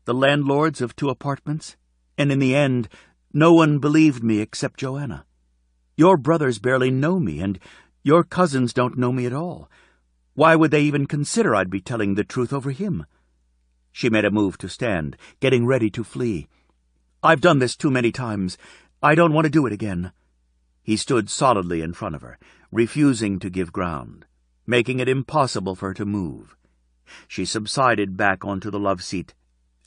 the landlords of 2 apartments, and in the end, no one believed me except Joanna. Your brothers barely know me, and your cousins don't know me at all. Why would they even consider I'd be telling the truth over him?" She made a move to stand, getting ready to flee. "I've done this too many times. I don't want to do it again." He stood solidly in front of her, refusing to give ground, making it impossible for her to move. She subsided back onto the love seat,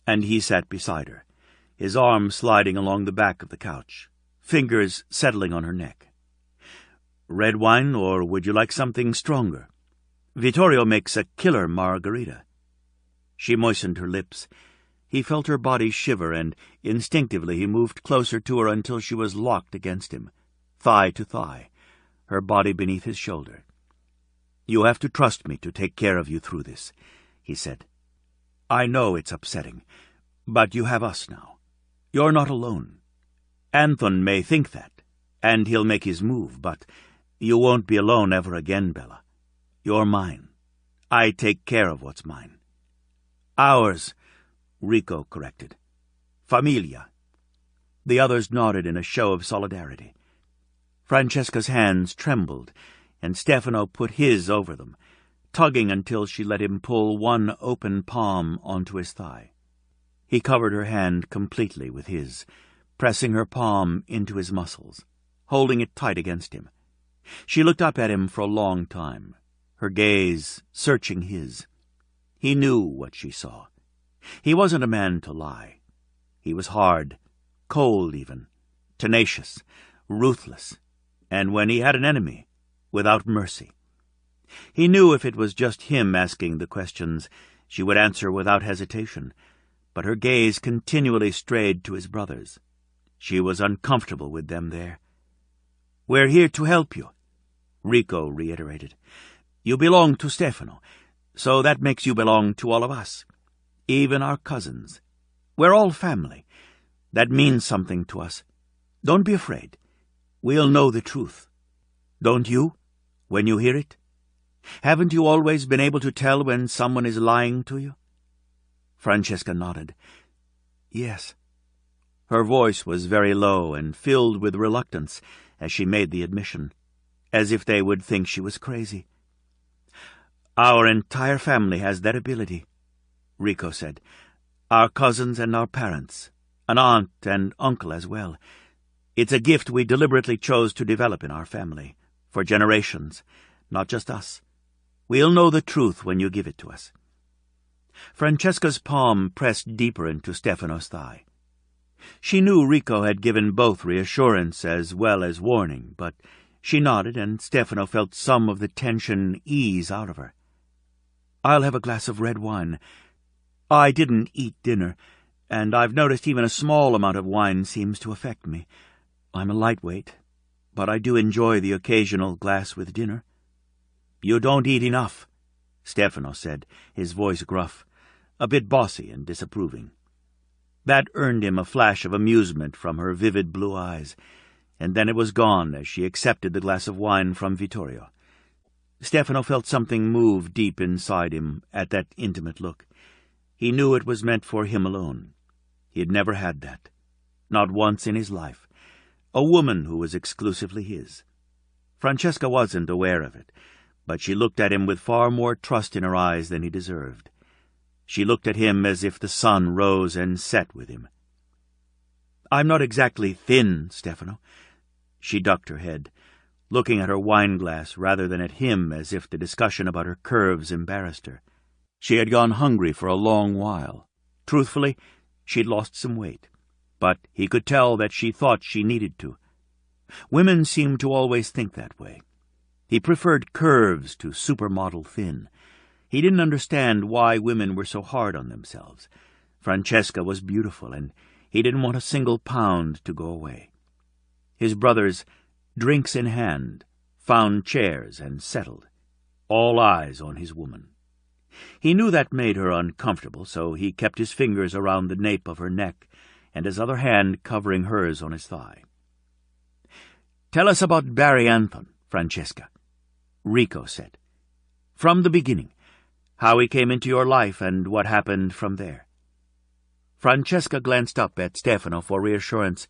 and he sat beside her, his arm sliding along the back of the couch, fingers settling on her neck. "Red wine, or would you like something stronger? Vittorio makes a killer margarita." She moistened her lips. He felt her body shiver, and instinctively he moved closer to her until she was locked against him, thigh to thigh, her body beneath his shoulder. "You have to trust me to take care of you through this," he said. "I know it's upsetting, but you have us now. You're not alone. Anthon may think that, and he'll make his move, but you won't be alone ever again, Bella. You're mine. I take care of what's mine." "Ours," Rico corrected. "Familia." The others nodded in a show of solidarity. Francesca's hands trembled, and Stefano put his over them, tugging until she let him pull one open palm onto his thigh. He covered her hand completely with his, pressing her palm into his muscles, holding it tight against him. She looked up at him for a long time, her gaze searching his. He knew what she saw. He wasn't a man to lie. He was hard, cold even, tenacious, ruthless, and when he had an enemy, without mercy. He knew if it was just him asking the questions, she would answer without hesitation, but her gaze continually strayed to his brothers. She was uncomfortable with them there. "We're here to help you," Rico reiterated. "You belong to Stefano, so that makes you belong to all of us, even our cousins. We're all family. That means something to us. Don't be afraid. We'll know the truth. Don't you, when you hear it? Haven't you always been able to tell when someone is lying to you?" Francesca nodded. "Yes." Her voice was very low and filled with reluctance as she made the admission, as if they would think she was crazy. "Our entire family has that ability," Rico said. "Our cousins and our parents, an aunt and uncle as well. It's a gift we deliberately chose to develop in our family, for generations, not just us. We'll know the truth when you give it to us." Francesca's palm pressed deeper into Stefano's thigh. She knew Rico had given both reassurance as well as warning, but she nodded, and Stefano felt some of the tension ease out of her. "I'll have a glass of red wine. I didn't eat dinner, and I've noticed even a small amount of wine seems to affect me. I'm a lightweight, but I do enjoy the occasional glass with dinner." "You don't eat enough," Stefano said, his voice gruff, a bit bossy and disapproving. That earned him a flash of amusement from her vivid blue eyes, and then it was gone as she accepted the glass of wine from Vittorio. Stefano felt something move deep inside him at that intimate look. He knew it was meant for him alone. He had never had that, not once in his life. A woman who was exclusively his. Francesca wasn't aware of it, but she looked at him with far more trust in her eyes than he deserved. She looked at him as if the sun rose and set with him. "I'm not exactly thin, Stefano." She ducked her head, looking at her wine-glass rather than at him as if the discussion about her curves embarrassed her. She had gone hungry for a long while. Truthfully, she'd lost some weight, but he could tell that she thought she needed to. Women seemed to always think that way. He preferred curves to supermodel thin. He didn't understand why women were so hard on themselves. Francesca was beautiful, and he didn't want a single pound to go away. His brothers, drinks in hand, found chairs and settled, all eyes on his woman. He knew that made her uncomfortable, so he kept his fingers around the nape of her neck and his other hand covering hers on his thigh. "Tell us about Barry Anthon, Francesca," Rico said. "From the beginning, how he came into your life and what happened from there." Francesca glanced up at Stefano for reassurance,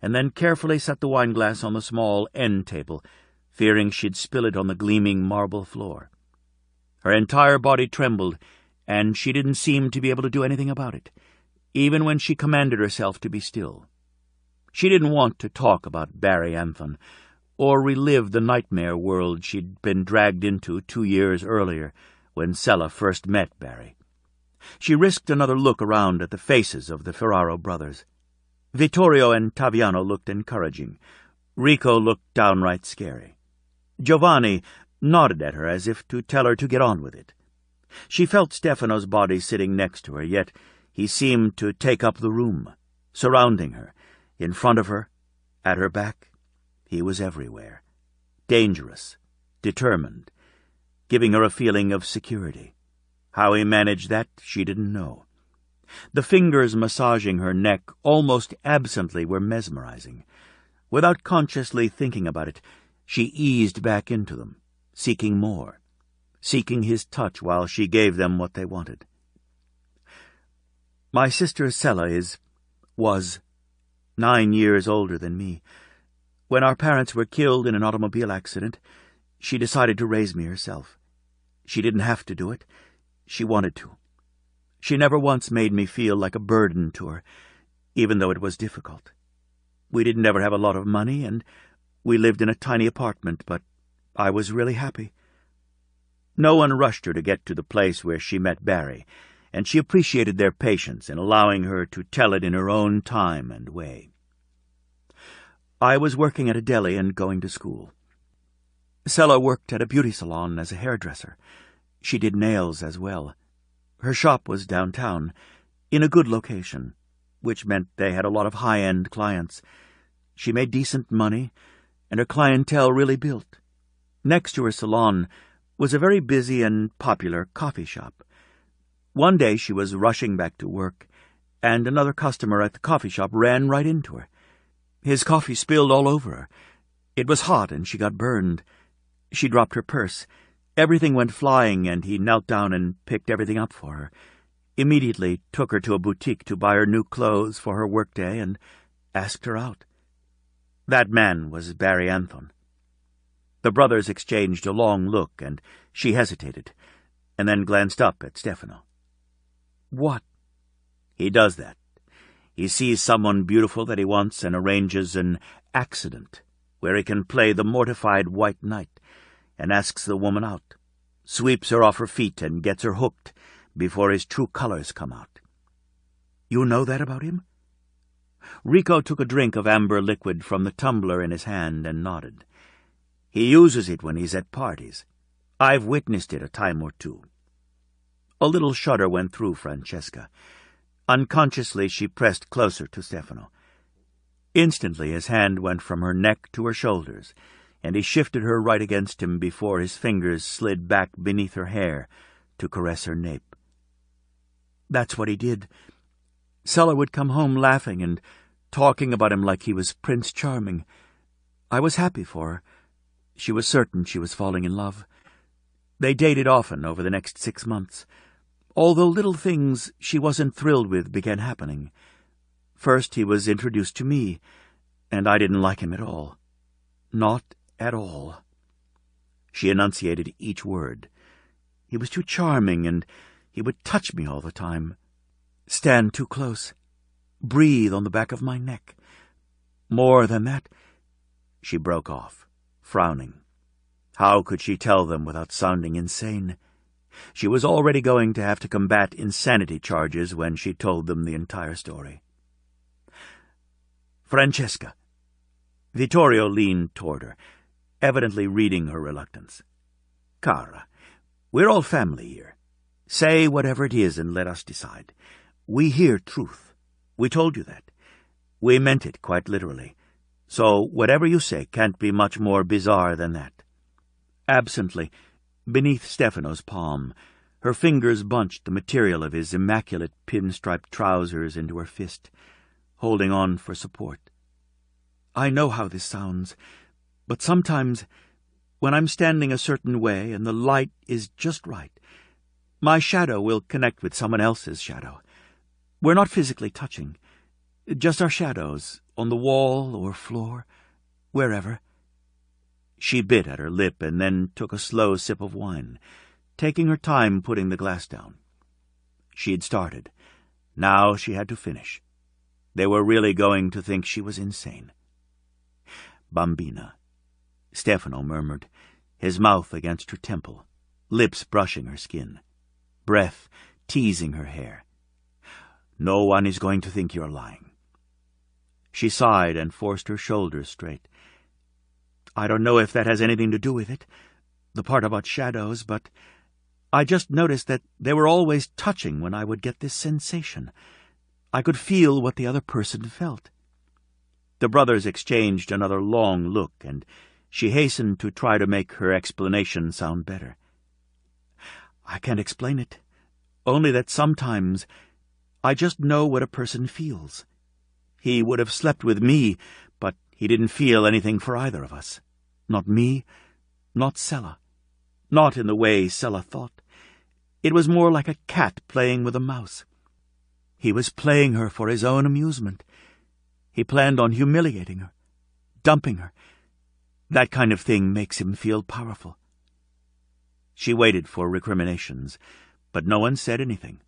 and then carefully set the wineglass on the small end table, fearing she'd spill it on the gleaming marble floor. Her entire body trembled, and she didn't seem to be able to do anything about it, even when she commanded herself to be still. She didn't want to talk about Barry Anthon, or relive the nightmare world she'd been dragged into 2 years earlier, when Sella first met Barry. She risked another look around at the faces of the Ferraro brothers. Vittorio and Taviano looked encouraging. Rico looked downright scary. Giovanni nodded at her as if to tell her to get on with it. She felt Stefano's body sitting next to her, yet he seemed to take up the room, surrounding her, in front of her, at her back. He was everywhere, dangerous, determined, giving her a feeling of security. How he managed that, she didn't know. The fingers massaging her neck almost absently were mesmerizing. Without consciously thinking about it, she eased back into them, seeking more, seeking his touch while she gave them what they wanted. "My sister Sella was 9 years older than me. When our parents were killed in an automobile accident, she decided to raise me herself. She didn't have to do it. She wanted to. She never once made me feel like a burden to her, even though it was difficult. We didn't ever have a lot of money, and we lived in a tiny apartment, but I was really happy. No one rushed her to get to the place where she met Barry, and she appreciated their patience in allowing her to tell it in her own time and way. I was working at a deli and going to school. Sella worked at a beauty salon as a hairdresser. She did nails as well. Her shop was downtown, in a good location, which meant they had a lot of high-end clients. She made decent money, and her clientele really built. Next to her salon was a very busy and popular coffee shop. One day she was rushing back to work, and another customer at the coffee shop ran right into her. His coffee spilled all over her. It was hot and she got burned. She dropped her purse. Everything went flying and he knelt down and picked everything up for her. Immediately took her to a boutique to buy her new clothes for her workday and asked her out. That man was Barry Anthon. The brothers exchanged a long look and she hesitated, and then glanced up at Stefano. What? He does that. He sees someone beautiful that he wants and arranges an accident where he can play the mortified white knight and asks the woman out, sweeps her off her feet and gets her hooked before his true colors come out. You know that about him? Rico took a drink of amber liquid from the tumbler in his hand and nodded. He uses it when he's at parties. I've witnessed it a time or two. A little shudder went through Francesca. Unconsciously she pressed closer to Stefano. Instantly his hand went from her neck to her shoulders, and he shifted her right against him before his fingers slid back beneath her hair to caress her nape. That's what he did. Sella would come home laughing and talking about him like he was Prince Charming. I was happy for her. She was certain she was falling in love. They dated often over the next 6 months, although little things she wasn't thrilled with began happening. First he was introduced to me, and I didn't like him at all. Not at all. She enunciated each word. He was too charming, and he would touch me all the time. Stand too close. Breathe on the back of my neck. More than that. She broke off, frowning. How could she tell them without sounding insane? She was already going to have to combat insanity charges when she told them the entire story. Francesca. Vittorio leaned toward her, evidently reading her reluctance. Cara, we're all family here. Say whatever it is and let us decide. We hear truth. We told you that. We meant it quite literally. So whatever you say can't be much more bizarre than that. Absently, beneath Stefano's palm, her fingers bunched the material of his immaculate pinstriped trousers into her fist, holding on for support. I know how this sounds, but sometimes, when I'm standing a certain way and the light is just right, my shadow will connect with someone else's shadow. We're not physically touching, just our shadows on the wall or floor, wherever. She bit at her lip and then took a slow sip of wine, taking her time putting the glass down. She'd started. Now she had to finish. They were really going to think she was insane. Bambina, Stefano murmured, his mouth against her temple, lips brushing her skin, breath teasing her hair. No one is going to think you're lying. She sighed and forced her shoulders straight. I don't know if that has anything to do with it, the part about shadows, but I just noticed that they were always touching when I would get this sensation. I could feel what the other person felt. The brothers exchanged another long look, and she hastened to try to make her explanation sound better. I can't explain it, only that sometimes I just know what a person feels. He would have slept with me, but he didn't feel anything for either of us. Not me, not Sella. Not in the way Sella thought. It was more like a cat playing with a mouse. He was playing her for his own amusement. He planned on humiliating her, dumping her. That kind of thing makes him feel powerful. She waited for recriminations, but no one said anything.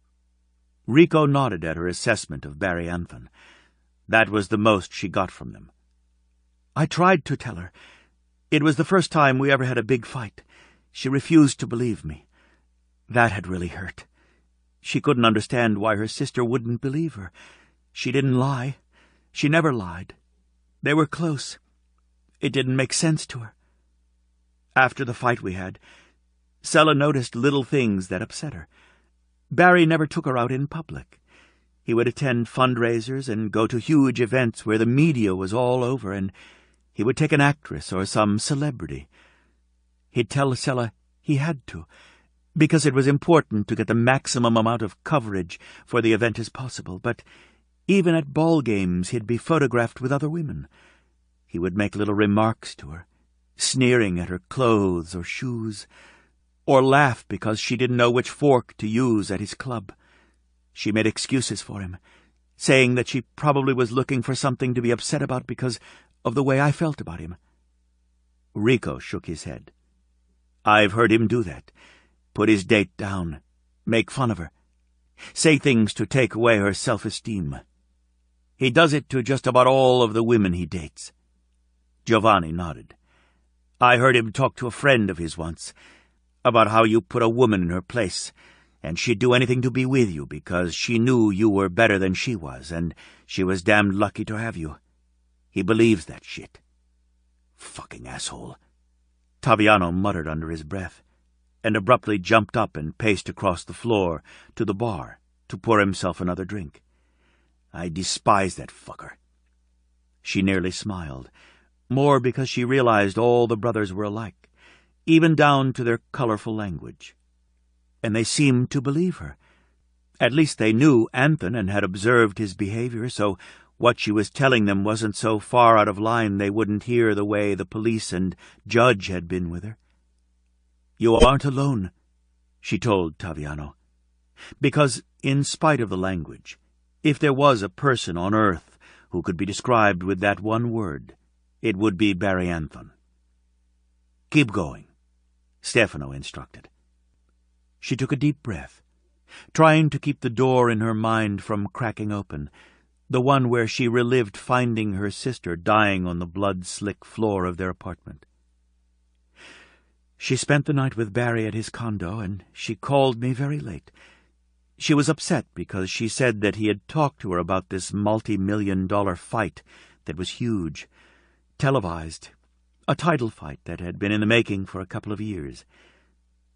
Rico nodded at her assessment of Barry Anthon. That was the most she got from them. I tried to tell her. It was the first time we ever had a big fight. She refused to believe me. That had really hurt. She couldn't understand why her sister wouldn't believe her. She didn't lie. She never lied. They were close. It didn't make sense to her. After the fight we had, Sella noticed little things that upset her. Barry never took her out in public. He would attend fundraisers and go to huge events where the media was all over, and he would take an actress or some celebrity. He'd tell Sella he had to, because it was important to get the maximum amount of coverage for the event as possible, but Even at ball games he'd be photographed with other women. He would make little remarks to her, sneering at her clothes or shoes, or laugh because she didn't know which fork to use at his club. She made excuses for him, saying that she probably was looking for something to be upset about because of the way I felt about him. Rico shook his head. I've heard him do that. Put his date down, make fun of her, say things to take away her self-esteem. He does it to just about all of the women he dates. Giovanni nodded. I heard him talk to a friend of his once about how you put a woman in her place, and she'd do anything to be with you because she knew you were better than she was, and she was damned lucky to have you. He believes that shit. Fucking asshole. Taviano muttered under his breath, and abruptly jumped up and paced across the floor to the bar to pour himself another drink. I despise that fucker. She nearly smiled, more because she realized all the brothers were alike, even down to their colorful language. And they seemed to believe her. At least they knew Anthon and had observed his behavior, so what she was telling them wasn't so far out of line they wouldn't hear the way the police and judge had been with her. You aren't alone, she told Taviano, because, in spite of the language, if there was a person on earth who could be described with that one word, it would be Barry Anthon. Keep going, Stefano instructed. She took a deep breath, trying to keep the door in her mind from cracking open, the one where she relived finding her sister dying on the blood-slick floor of their apartment. She spent the night with Barry at his condo, and she called me very late. She was upset because she said that he had talked to her about this multi-million-dollar fight that was huge, televised, a title fight that had been in the making for a couple of years.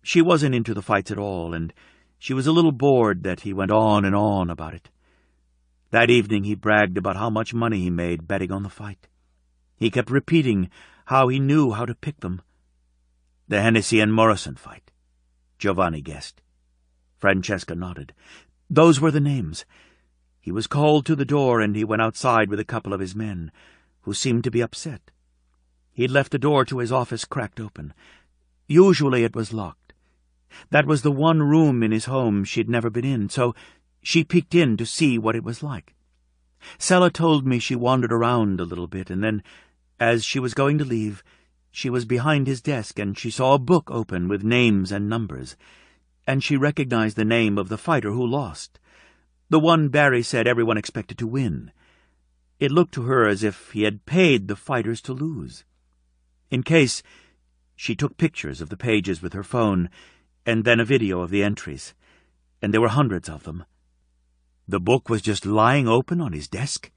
She wasn't into the fights at all, and she was a little bored that he went on and on about it. That evening he bragged about how much money he made betting on the fight. He kept repeating how he knew how to pick them. The Hennessy and Morrison fight, Giovanni guessed. Francesca nodded. Those were the names. He was called to the door, and he went outside with a couple of his men, who seemed to be upset. He'd left the door to his office cracked open. Usually it was locked. That was the one room in his home she'd never been in, so she peeked in to see what it was like. Sella told me she wandered around a little bit, and then, as she was going to leave, she was behind his desk, and she saw a book open with names and numbers, and she recognized the name of the fighter who lost, the one Barry said everyone expected to win. It looked to her as if he had paid the fighters to lose. In case, she took pictures of the pages with her phone, and then a video of the entries, and there were hundreds of them. The book was just lying open on his desk?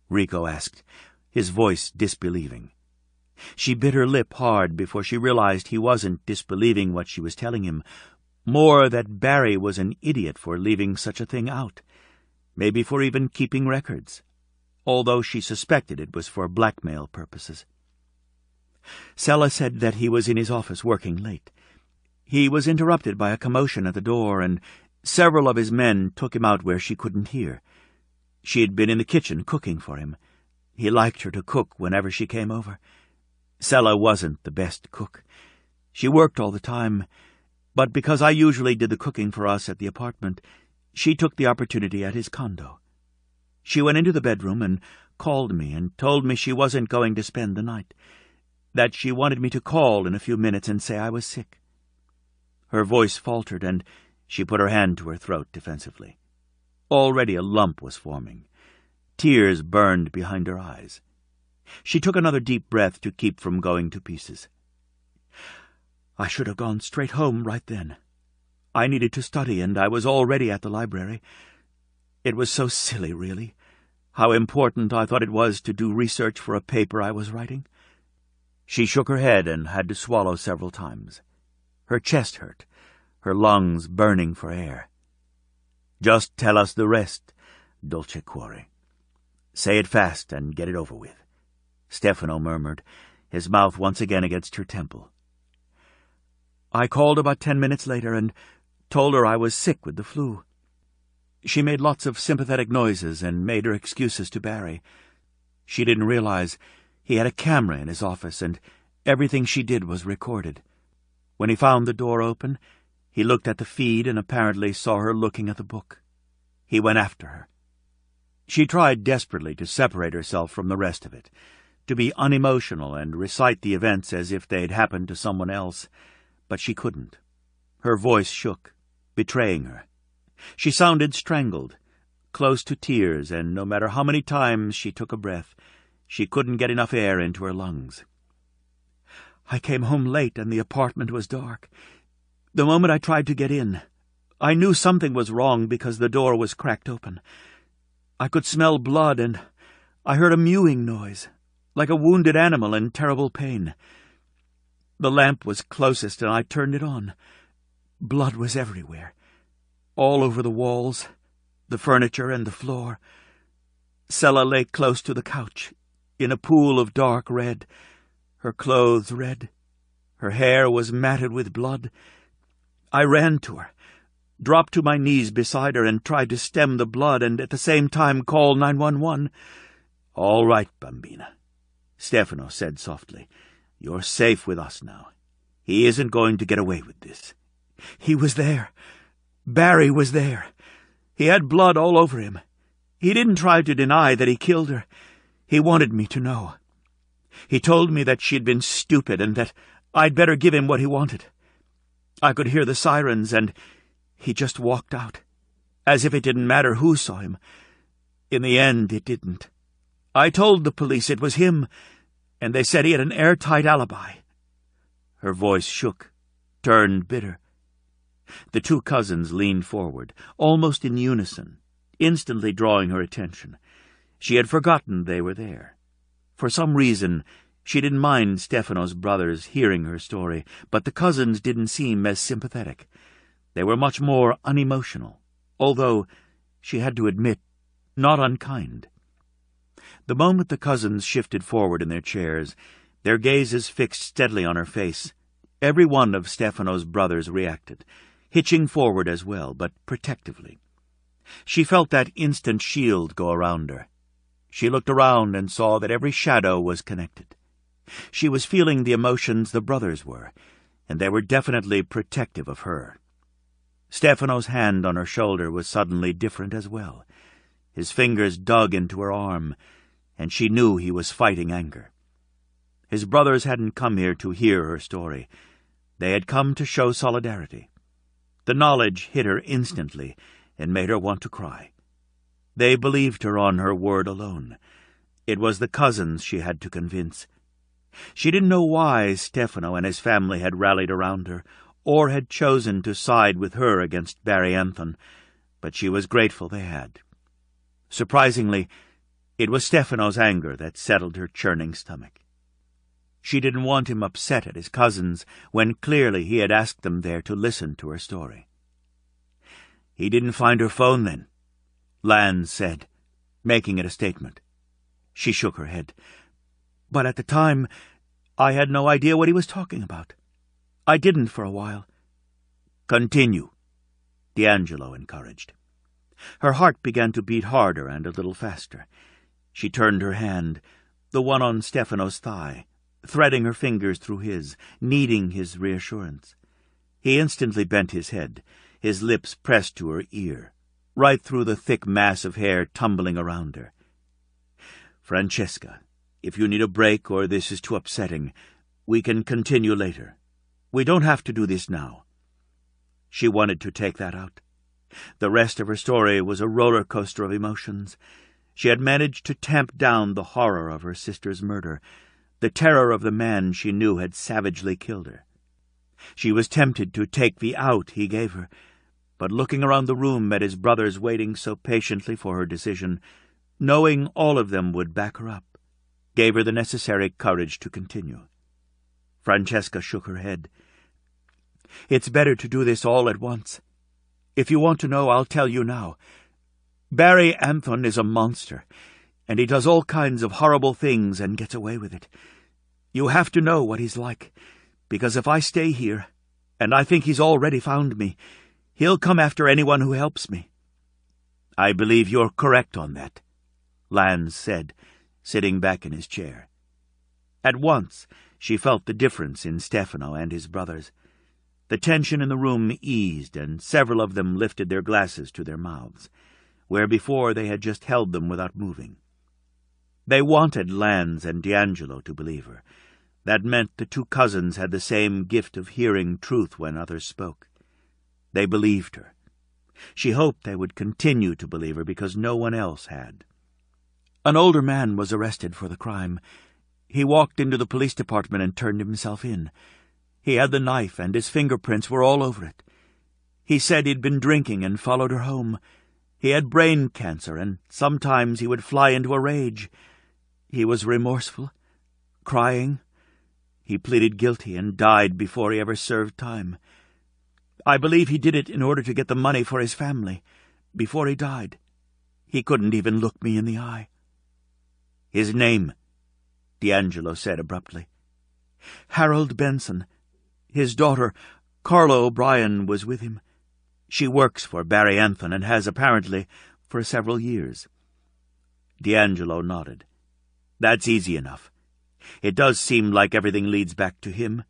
Rico asked, his voice disbelieving. She bit her lip hard before she realized he wasn't disbelieving what she was telling him, more that Barry was an idiot for leaving such a thing out, maybe for even keeping records, although she suspected it was for blackmail purposes. Sella said that he was in his office working late. He was interrupted by a commotion at the door, and several of his men took him out where she couldn't hear. She had been in the kitchen cooking for him. He liked her to cook whenever she came over. Sella wasn't the best cook. She worked all the time, but because I usually did the cooking for us at the apartment, she took the opportunity at his condo. She went into the bedroom and called me and told me she wasn't going to spend the night, that she wanted me to call in a few minutes and say I was sick. Her voice faltered, and she put her hand to her throat defensively. Already a lump was forming. Tears burned behind her eyes. She took another deep breath to keep from going to pieces. I should have gone straight home right then. I needed to study, and I was already at the library. It was so silly, really, how important I thought it was to do research for a paper I was writing. She shook her head and had to swallow several times. Her chest hurt, her lungs burning for air. Just tell us the rest, Dolce Cuore. Say it fast and get it over with, Stefano murmured, his mouth once again against her temple. I called about 10 minutes later and told her I was sick with the flu. She made lots of sympathetic noises and made her excuses to Barry. She didn't realize he had a camera in his office, and everything she did was recorded. When he found the door open, he looked at the feed and apparently saw her looking at the book. He went after her. She tried desperately to separate herself from the rest of it, to be unemotional and recite the events as if they'd happened to someone else, but she couldn't. Her voice shook, betraying her. She sounded strangled, close to tears, and no matter how many times she took a breath, she couldn't get enough air into her lungs. I came home late and the apartment was dark. The moment I tried to get in, I knew something was wrong because the door was cracked open. I could smell blood and I heard a mewing noise, like a wounded animal in terrible pain. The lamp was closest and I turned it on. Blood was everywhere, all over the walls, the furniture and the floor. Sella lay close to the couch, in a pool of dark red, her clothes red. Her hair was matted with blood. I ran to her, dropped to my knees beside her and tried to stem the blood and at the same time call 911. "All right, Bambina," Stefano said softly. "You're safe with us now. He isn't going to get away with this." He was there. Barry was there. He had blood all over him. He didn't try to deny that he killed her. He wanted me to know. He told me that she'd been stupid and that I'd better give him what he wanted. I could hear the sirens, and he just walked out, as if it didn't matter who saw him. In the end, it didn't. I told the police it was him, and they said he had an airtight alibi. Her voice shook, turned bitter. The two cousins leaned forward, almost in unison, instantly drawing her attention. She had forgotten they were there. For some reason, she didn't mind Stefano's brothers hearing her story, but the cousins didn't seem as sympathetic. They were much more unemotional, although, she had to admit, not unkind. The moment the cousins shifted forward in their chairs, their gazes fixed steadily on her face, every one of Stefano's brothers reacted, hitching forward as well, but protectively. She felt that instant shield go around her. She looked around and saw that every shadow was connected. She was feeling the emotions the brothers were, and they were definitely protective of her. Stefano's hand on her shoulder was suddenly different as well. His fingers dug into her arm, and she knew he was fighting anger. His brothers hadn't come here to hear her story. They had come to show solidarity. The knowledge hit her instantly and made her want to cry. They believed her on her word alone. It was the cousins she had to convince. She didn't know why Stefano and his family had rallied around her, or had chosen to side with her against Barry Anthon, but she was grateful they had. Surprisingly, it was Stefano's anger that settled her churning stomach. She didn't want him upset at his cousins when clearly he had asked them there to listen to her story. "He didn't find her phone then," Lanz said, making it a statement. She shook her head. "But at the time, I had no idea what he was talking about. I didn't for a while." "Continue," D'Angelo encouraged. Her heart began to beat harder and a little faster. She turned her hand, the one on Stefano's thigh, threading her fingers through his, needing his reassurance. He instantly bent his head, his lips pressed to her ear, right through the thick mass of hair tumbling around her. "Francesca, if you need a break or this is too upsetting, we can continue later. We don't have to do this now." She wanted to take that out. The rest of her story was a roller coaster of emotions. She had managed to tamp down the horror of her sister's murder, the terror of the man she knew had savagely killed her. She was tempted to take the out he gave her, but looking around the room at his brothers waiting so patiently for her decision, knowing all of them would back her up, gave her the necessary courage to continue. Francesca shook her head. "It's better to do this all at once. If you want to know, I'll tell you now. Barry Anthon is a monster, and he does all kinds of horrible things and gets away with it. You have to know what he's like, because if I stay here, and I think he's already found me, he'll come after anyone who helps me. "I believe you're correct on that," Lanz said, sitting back in his chair. At once, she felt the difference in Stefano and his brothers. The tension in the room eased, and several of them lifted their glasses to their mouths, where before they had just held them without moving. They wanted Lanz and D'Angelo to believe her. That meant the two cousins had the same gift of hearing truth when others spoke. They believed her. She hoped they would continue to believe her because no one else had. An older man was arrested for the crime. He walked into the police department and turned himself in. He had the knife, and his fingerprints were all over it. He said he'd been drinking and followed her home. He had brain cancer, and sometimes he would fly into a rage. He was remorseful, crying. He pleaded guilty and died before he ever served time. I believe he did it in order to get the money for his family. Before he died, he couldn't even look me in the eye. "His name," D'Angelo said abruptly. "Harold Benson. His daughter, Carla O'Brien, was with him. She works for Barry Anthon and has, apparently, for several years." D'Angelo nodded. "That's easy enough. It does seem like everything leads back to him.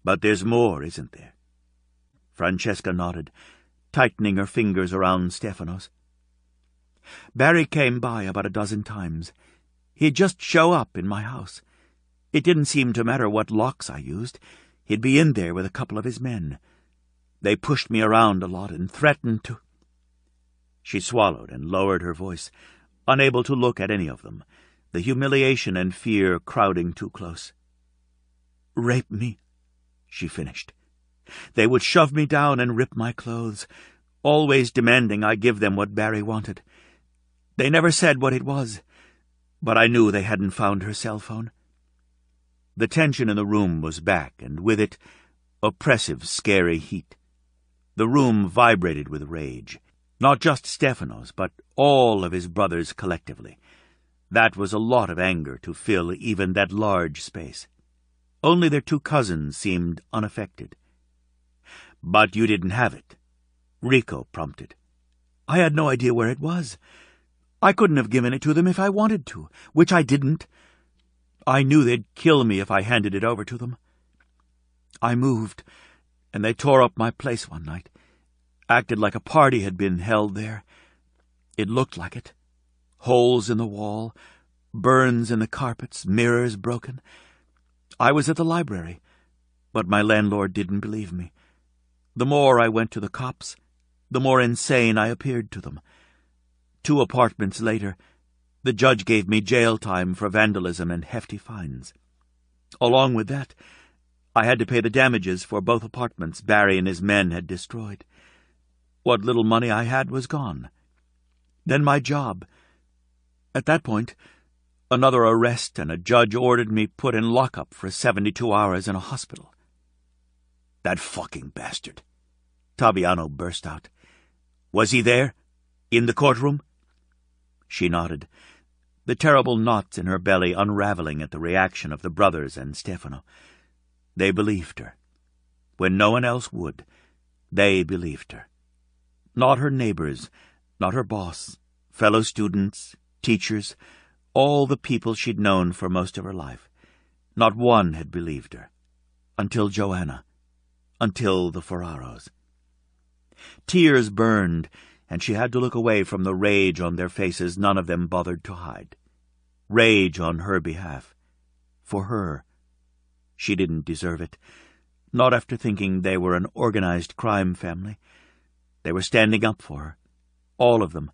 But there's more, isn't there?" Francesca nodded, tightening her fingers around Stefano's. "Barry came by about a dozen times. He'd just show up in my house. It didn't seem to matter what locks I used. He'd be in there with a couple of his men. They pushed me around a lot and threatened to—" She swallowed and lowered her voice, unable to look at any of them, the humiliation and fear crowding too close. "Rape me," she finished. "They would shove me down and rip my clothes, always demanding I give them what Barry wanted. They never said what it was, but I knew they hadn't found her cell phone." The tension in the room was back, and with it, oppressive, scary heat. The room vibrated with rage, not just Stefano's, but all of his brothers collectively. That was a lot of anger to fill even that large space. Only their two cousins seemed unaffected. "But you didn't have it," Rico prompted. "I had no idea where it was. I couldn't have given it to them if I wanted to, which I didn't. I knew they'd kill me if I handed it over to them. I moved, and they tore up my place one night. Acted like a party had been held there. It looked like it. Holes in the wall, burns in the carpets, mirrors broken. I was at the library, but my landlord didn't believe me. The more I went to the cops, the more insane I appeared to them. 2 apartments later, the judge gave me jail time for vandalism and hefty fines. Along with that, I had to pay the damages for both apartments Barry and his men had destroyed. What little money I had was gone. Then my job. At that point, another arrest, and a judge ordered me put in lockup for 72 hours in a hospital." "That fucking bastard," Taviano burst out. "Was he there? In the courtroom?" She nodded, the terrible knots in her belly unraveling at the reaction of the brothers and Stefano. They believed her. When no one else would, they believed her. Not her neighbors, not her boss, fellow students, teachers, all the people she'd known for most of her life. Not one had believed her. Until Joanna. Until the Ferraros. Tears burned, and she had to look away from the rage on their faces none of them bothered to hide. Rage on her behalf. For her. She didn't deserve it. Not after thinking they were an organized crime family. They were standing up for her. All of them.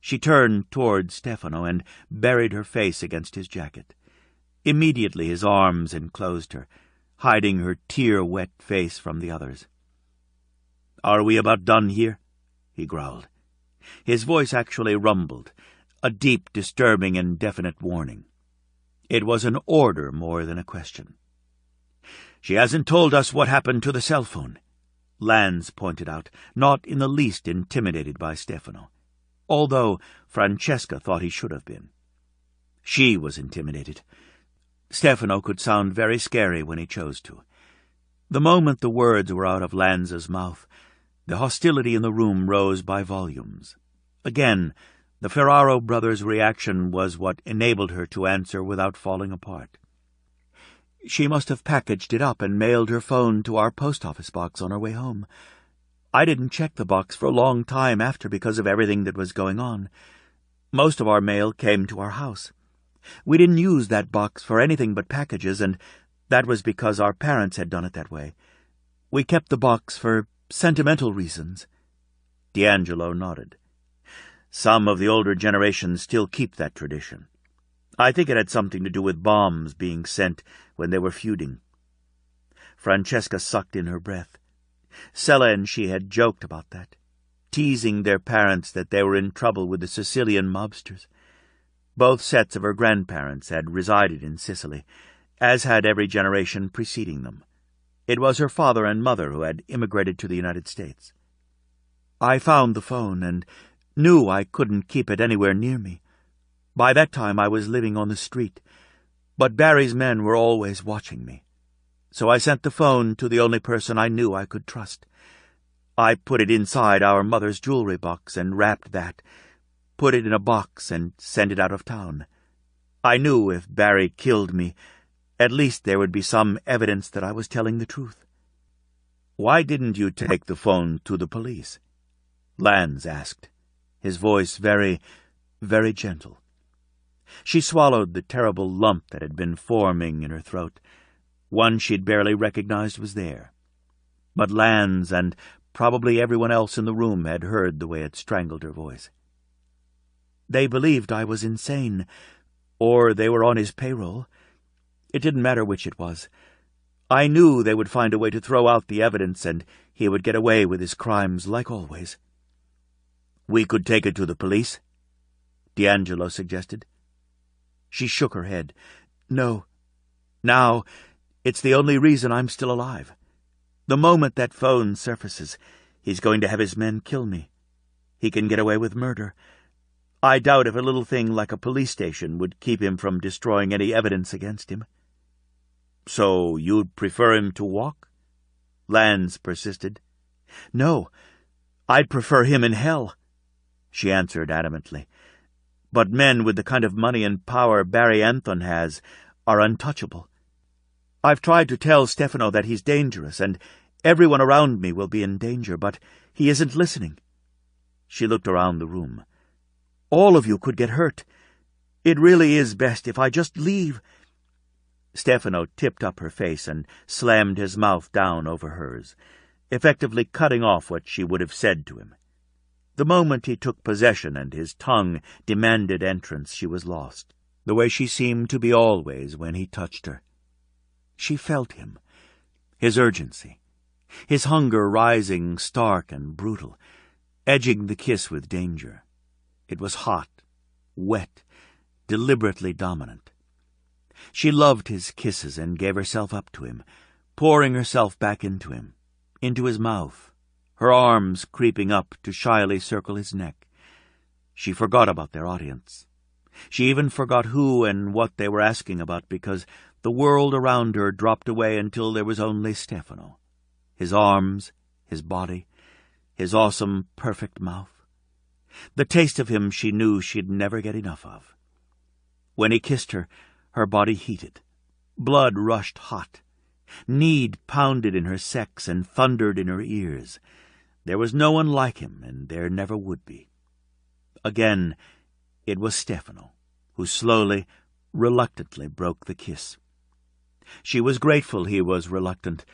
She turned toward Stefano and buried her face against his jacket. Immediately his arms enclosed her, hiding her tear-wet face from the others. "Are we about done here?" he growled. His voice actually rumbled, a deep, disturbing, and definite warning. It was an order more than a question. "She hasn't told us what happened to the cell phone," Lanz pointed out, not in the least intimidated by Stefano, although Francesca thought he should have been. She was intimidated. Stefano could sound very scary when he chose to. The moment the words were out of Lanz's mouth, the hostility in the room rose by volumes. Again, the Ferraro brothers' reaction was what enabled her to answer without falling apart. She must have packaged it up and mailed her phone to our post office box on her way home. I didn't check the box for a long time after because of everything that was going on. Most of our mail came to our house. We didn't use that box for anything but packages, and that was because our parents had done it that way. We kept the box for sentimental reasons. D'Angelo nodded. Some of the older generations still keep that tradition. I think it had something to do with bombs being sent when they were feuding. Francesca sucked in her breath. Sella and she had joked about that, teasing their parents that they were in trouble with the Sicilian mobsters. Both sets of her grandparents had resided in Sicily, as had every generation preceding them. It was her father and mother who had immigrated to the United States. I found the phone and knew I couldn't keep it anywhere near me. By that time I was living on the street, but Barry's men were always watching me. So I sent the phone to the only person I knew I could trust. I put it inside our mother's jewelry box and wrapped that, put it in a box and sent it out of town. I knew if Barry killed me, at least there would be some evidence that I was telling the truth. "Why didn't you take the phone to the police?" Lanz asked, his voice very, very gentle. She swallowed the terrible lump that had been forming in her throat. One she'd barely recognized was there. But Lanz and probably everyone else in the room had heard the way it strangled her voice. They believed I was insane, or they were on his payroll. It didn't matter which it was. I knew they would find a way to throw out the evidence, and he would get away with his crimes like always. "We could take it to the police," D'Angelo suggested. She shook her head. "No. Now, it's the only reason I'm still alive. The moment that phone surfaces, he's going to have his men kill me. He can get away with murder. I doubt if a little thing like a police station would keep him from destroying any evidence against him." "So you'd prefer him to walk?" Lanz persisted. "No, I'd prefer him in hell," she answered adamantly. "But men with the kind of money and power Barry Anthon has are untouchable. I've tried to tell Stefano that he's dangerous, and everyone around me will be in danger, but he isn't listening." She looked around the room. "All of you could get hurt. It really is best if I just leave." Stefano tipped up her face and slammed his mouth down over hers, effectively cutting off what she would have said to him. The moment he took possession and his tongue demanded entrance, she was lost, the way she seemed to be always when he touched her. She felt him, his urgency, his hunger rising stark and brutal, edging the kiss with danger. It was hot, wet, deliberately dominant. She loved his kisses and gave herself up to him, pouring herself back into him, into his mouth, her arms creeping up to shyly circle his neck. She forgot about their audience. She even forgot who and what they were asking about because the world around her dropped away until there was only Stefano, his arms, his body, his awesome, perfect mouth. The taste of him she knew she'd never get enough of. When he kissed her, her body heated. Blood rushed hot. Need pounded in her sex and thundered in her ears. There was no one like him, and there never would be. Again, it was Stefano, who slowly, reluctantly broke the kiss. She was grateful he was reluctant,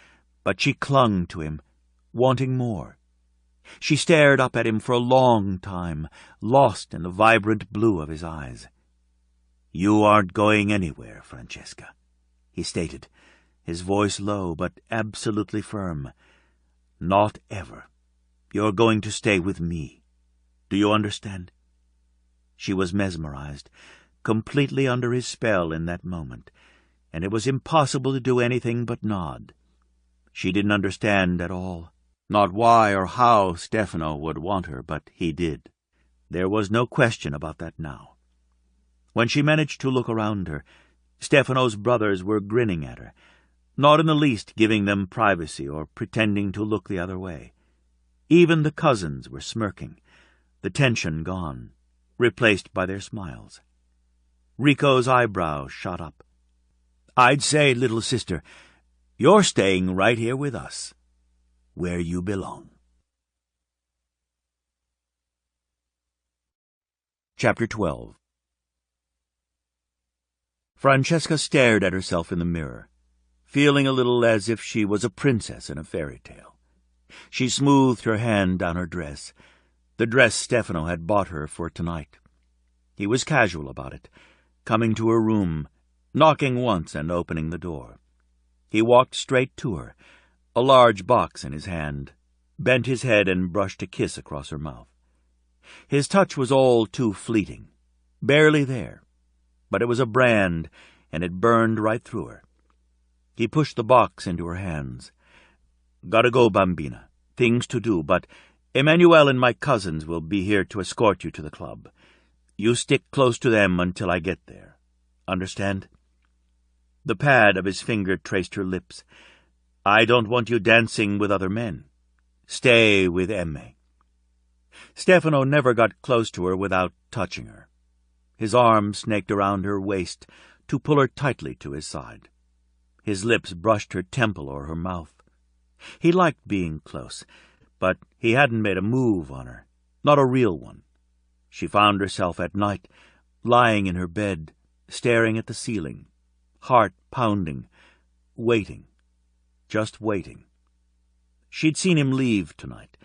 but she clung to him, wanting more. She stared up at him for a long time, lost in the vibrant blue of his eyes. "You aren't going anywhere, Francesca," he stated, his voice low but absolutely firm. "Not ever. You're going to stay with me. Do you understand?" She was mesmerized, completely under his spell in that moment, and it was impossible to do anything but nod. She didn't understand at all, not why or how Stefano would want her, but he did. There was no question about that now. When she managed to look around her, Stefano's brothers were grinning at her, not in the least giving them privacy or pretending to look the other way. Even the cousins were smirking, the tension gone, replaced by their smiles. Rico's eyebrows shot up. "I'd say, little sister, you're staying right here with us, where you belong." Chapter 12. Francesca stared at herself in the mirror, feeling a little as if she was a princess in a fairy tale. She smoothed her hand down her dress, the dress Stefano had bought her for tonight. He was casual about it, coming to her room, knocking once and opening the door. He walked straight to her, a large box in his hand, bent his head and brushed a kiss across her mouth. His touch was all too fleeting, barely there, but it was a brand, and it burned right through her. He pushed the box into her hands. "Gotta go, Bambina. Things to do, but Emmanuel and my cousins will be here to escort you to the club. You stick close to them until I get there. Understand?" The pad of his finger traced her lips. "I don't want you dancing with other men. Stay with Emme." Stefano never got close to her without touching her. His arm snaked around her waist to pull her tightly to his side. His lips brushed her temple or her mouth. He liked being close, but he hadn't made a move on her, not a real one. She found herself at night, lying in her bed, staring at the ceiling, heart pounding, waiting, just waiting. She'd seen him leave tonight.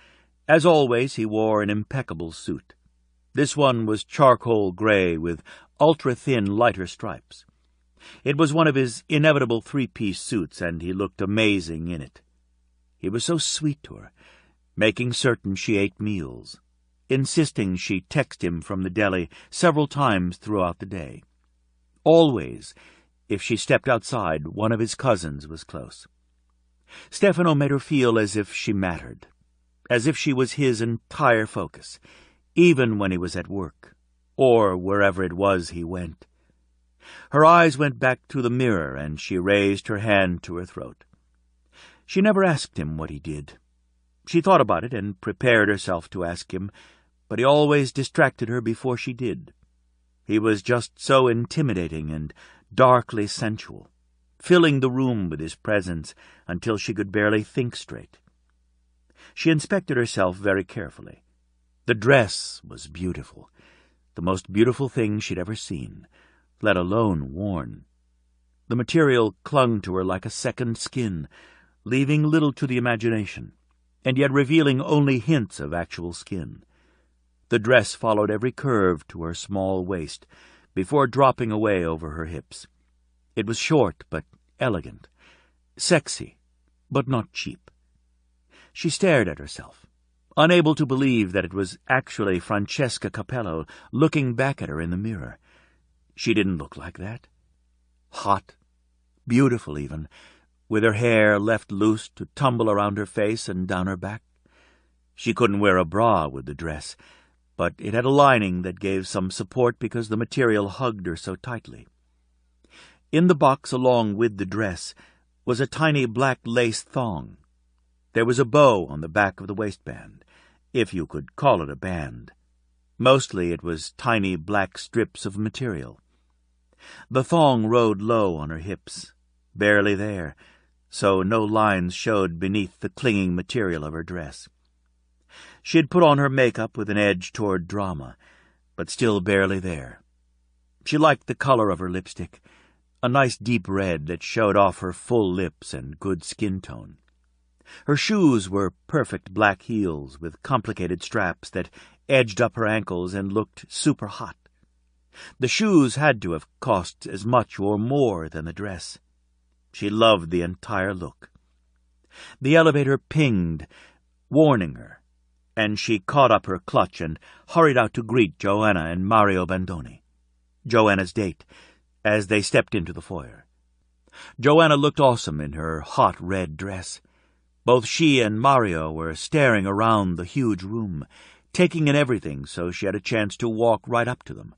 As always, he wore an impeccable suit. This one was charcoal gray with ultra-thin lighter stripes. It was one of his inevitable three-piece suits, and he looked amazing in it. He was so sweet to her, making certain she ate meals, insisting she text him from the deli several times throughout the day. Always, if she stepped outside, one of his cousins was close. Stefano made her feel as if she mattered, as if she was his entire focus, even when he was at work, or wherever it was he went. Her eyes went back to the mirror, and she raised her hand to her throat. She never asked him what he did. She thought about it and prepared herself to ask him, but he always distracted her before she did. He was just so intimidating and darkly sensual, filling the room with his presence until she could barely think straight. She inspected herself very carefully. The dress was beautiful, the most beautiful thing she'd ever seen, let alone worn. The material clung to her like a second skin, leaving little to the imagination, and yet revealing only hints of actual skin. The dress followed every curve to her small waist, before dropping away over her hips. It was short but elegant, sexy but not cheap. She stared at herself, unable to believe that it was actually Francesca Capello looking back at her in the mirror. She didn't look like that. Hot, beautiful even, with her hair left loose to tumble around her face and down her back. She couldn't wear a bra with the dress, but it had a lining that gave some support because the material hugged her so tightly. In the box along with the dress was a tiny black lace thong. There was a bow on the back of the waistband, if you could call it a band. Mostly it was tiny black strips of material. The thong rode low on her hips, barely there, so no lines showed beneath the clinging material of her dress. She had put on her makeup with an edge toward drama, but still barely there. She liked the color of her lipstick, a nice deep red that showed off her full lips and good skin tone. Her shoes were perfect black heels with complicated straps that edged up her ankles and looked super hot. The shoes had to have cost as much or more than the dress. She loved the entire look. The elevator pinged, warning her, and she caught up her clutch and hurried out to greet Joanna and Mario Bandoni, Joanna's date, as they stepped into the foyer. Joanna looked awesome in her hot red dress. Both she and Mario were staring around the huge room, taking in everything so she had a chance to walk right up to them.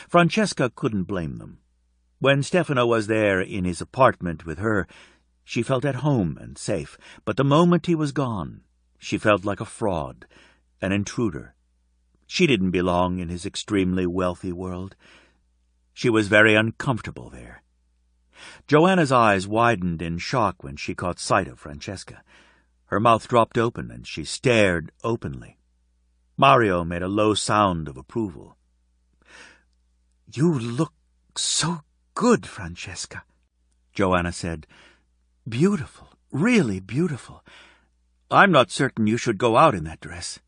Francesca couldn't blame them. When Stefano was there in his apartment with her, she felt at home and safe, but the moment he was gone, she felt like a fraud, an intruder. She didn't belong in his extremely wealthy world. She was very uncomfortable there. Joanna's eyes widened in shock when she caught sight of Francesca. Her mouth dropped open, and she stared openly. Mario made a low sound of approval. "You look so good, Francesca," Joanna said. "Beautiful, really beautiful. I'm not certain you should go out in that dress.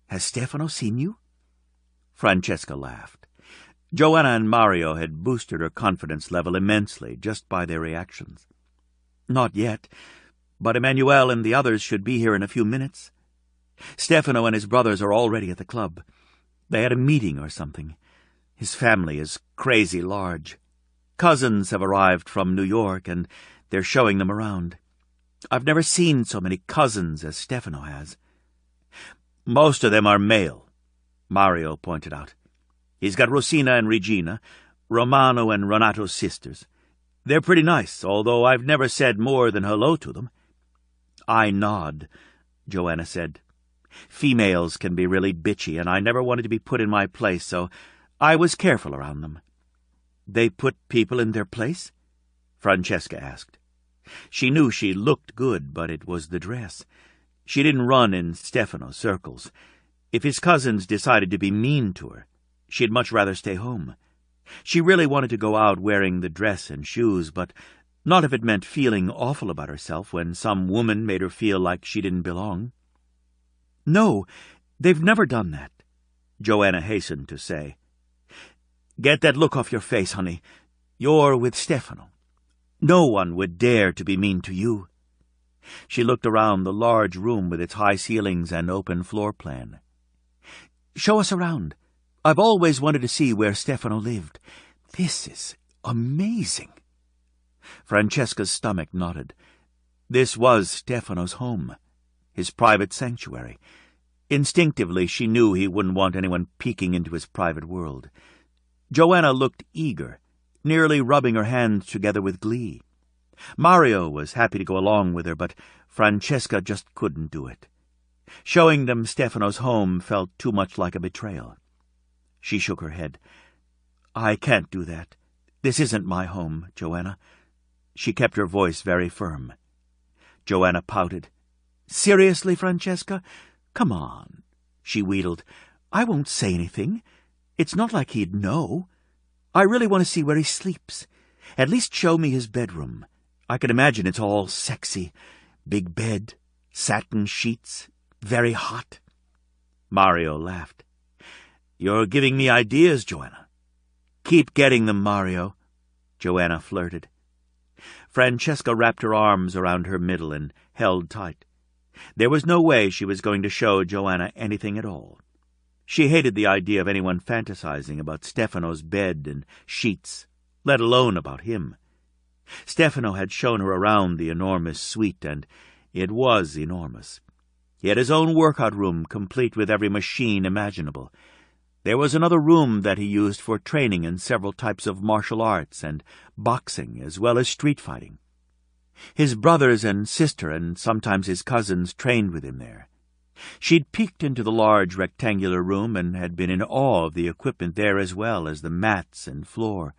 Has Stefano seen you?" Francesca laughed. Joanna and Mario had boosted her confidence level immensely just by their reactions. "Not yet, but Emmanuel and the others should be here in a few minutes. Stefano and his brothers are already at the club. They had a meeting or something. His family is crazy large. Cousins have arrived from New York, and they're showing them around. I've never seen so many cousins as Stefano has." "Most of them are male," Mario pointed out. "He's got Rosina and Regina, Romano and Renato's sisters. They're pretty nice, although I've never said more than hello to them." "I nod," Joanna said. "Females can be really bitchy, and I never wanted to be put in my place, so I was careful around them." "They put people in their place?" Francesca asked. She knew she looked good, but it was the dress. She didn't run in Stefano's circles. If his cousins decided to be mean to her, she'd much rather stay home. She really wanted to go out wearing the dress and shoes, but not if it meant feeling awful about herself when some woman made her feel like she didn't belong. "No, they've never done that," Joanna hastened to say. "Get that look off your face, honey. You're with Stefano. No one would dare to be mean to you." She looked around the large room with its high ceilings and open floor plan. "Show us around. I've always wanted to see where Stefano lived. This is amazing." Francesca's stomach knotted. This was Stefano's home, his private sanctuary. Instinctively, she knew he wouldn't want anyone peeking into his private world. Joanna looked eager, nearly rubbing her hands together with glee. Mario was happy to go along with her, but Francesca just couldn't do it. Showing them Stefano's home felt too much like a betrayal. She shook her head. "I can't do that. This isn't my home, Joanna." She kept her voice very firm. Joanna pouted. "Seriously, Francesca? Come on," she wheedled. "I won't say anything. It's not like he'd know. I really want to see where he sleeps. At least show me his bedroom. I can imagine it's all sexy. Big bed, satin sheets, very hot." Mario laughed. "You're giving me ideas, Joanna." "Keep getting them, Mario," Joanna flirted. Francesca wrapped her arms around her middle and held tight. There was no way she was going to show Joanna anything at all. She hated the idea of anyone fantasizing about Stefano's bed and sheets, let alone about him. Stefano had shown her around the enormous suite, and it was enormous. He had his own workout room, complete with every machine imaginable. There was another room that he used for training in several types of martial arts and boxing, as well as street fighting. His brothers and sister, and sometimes his cousins, trained with him there. She'd peeked into the large rectangular room and had been in awe of the equipment there as well as the mats and floor.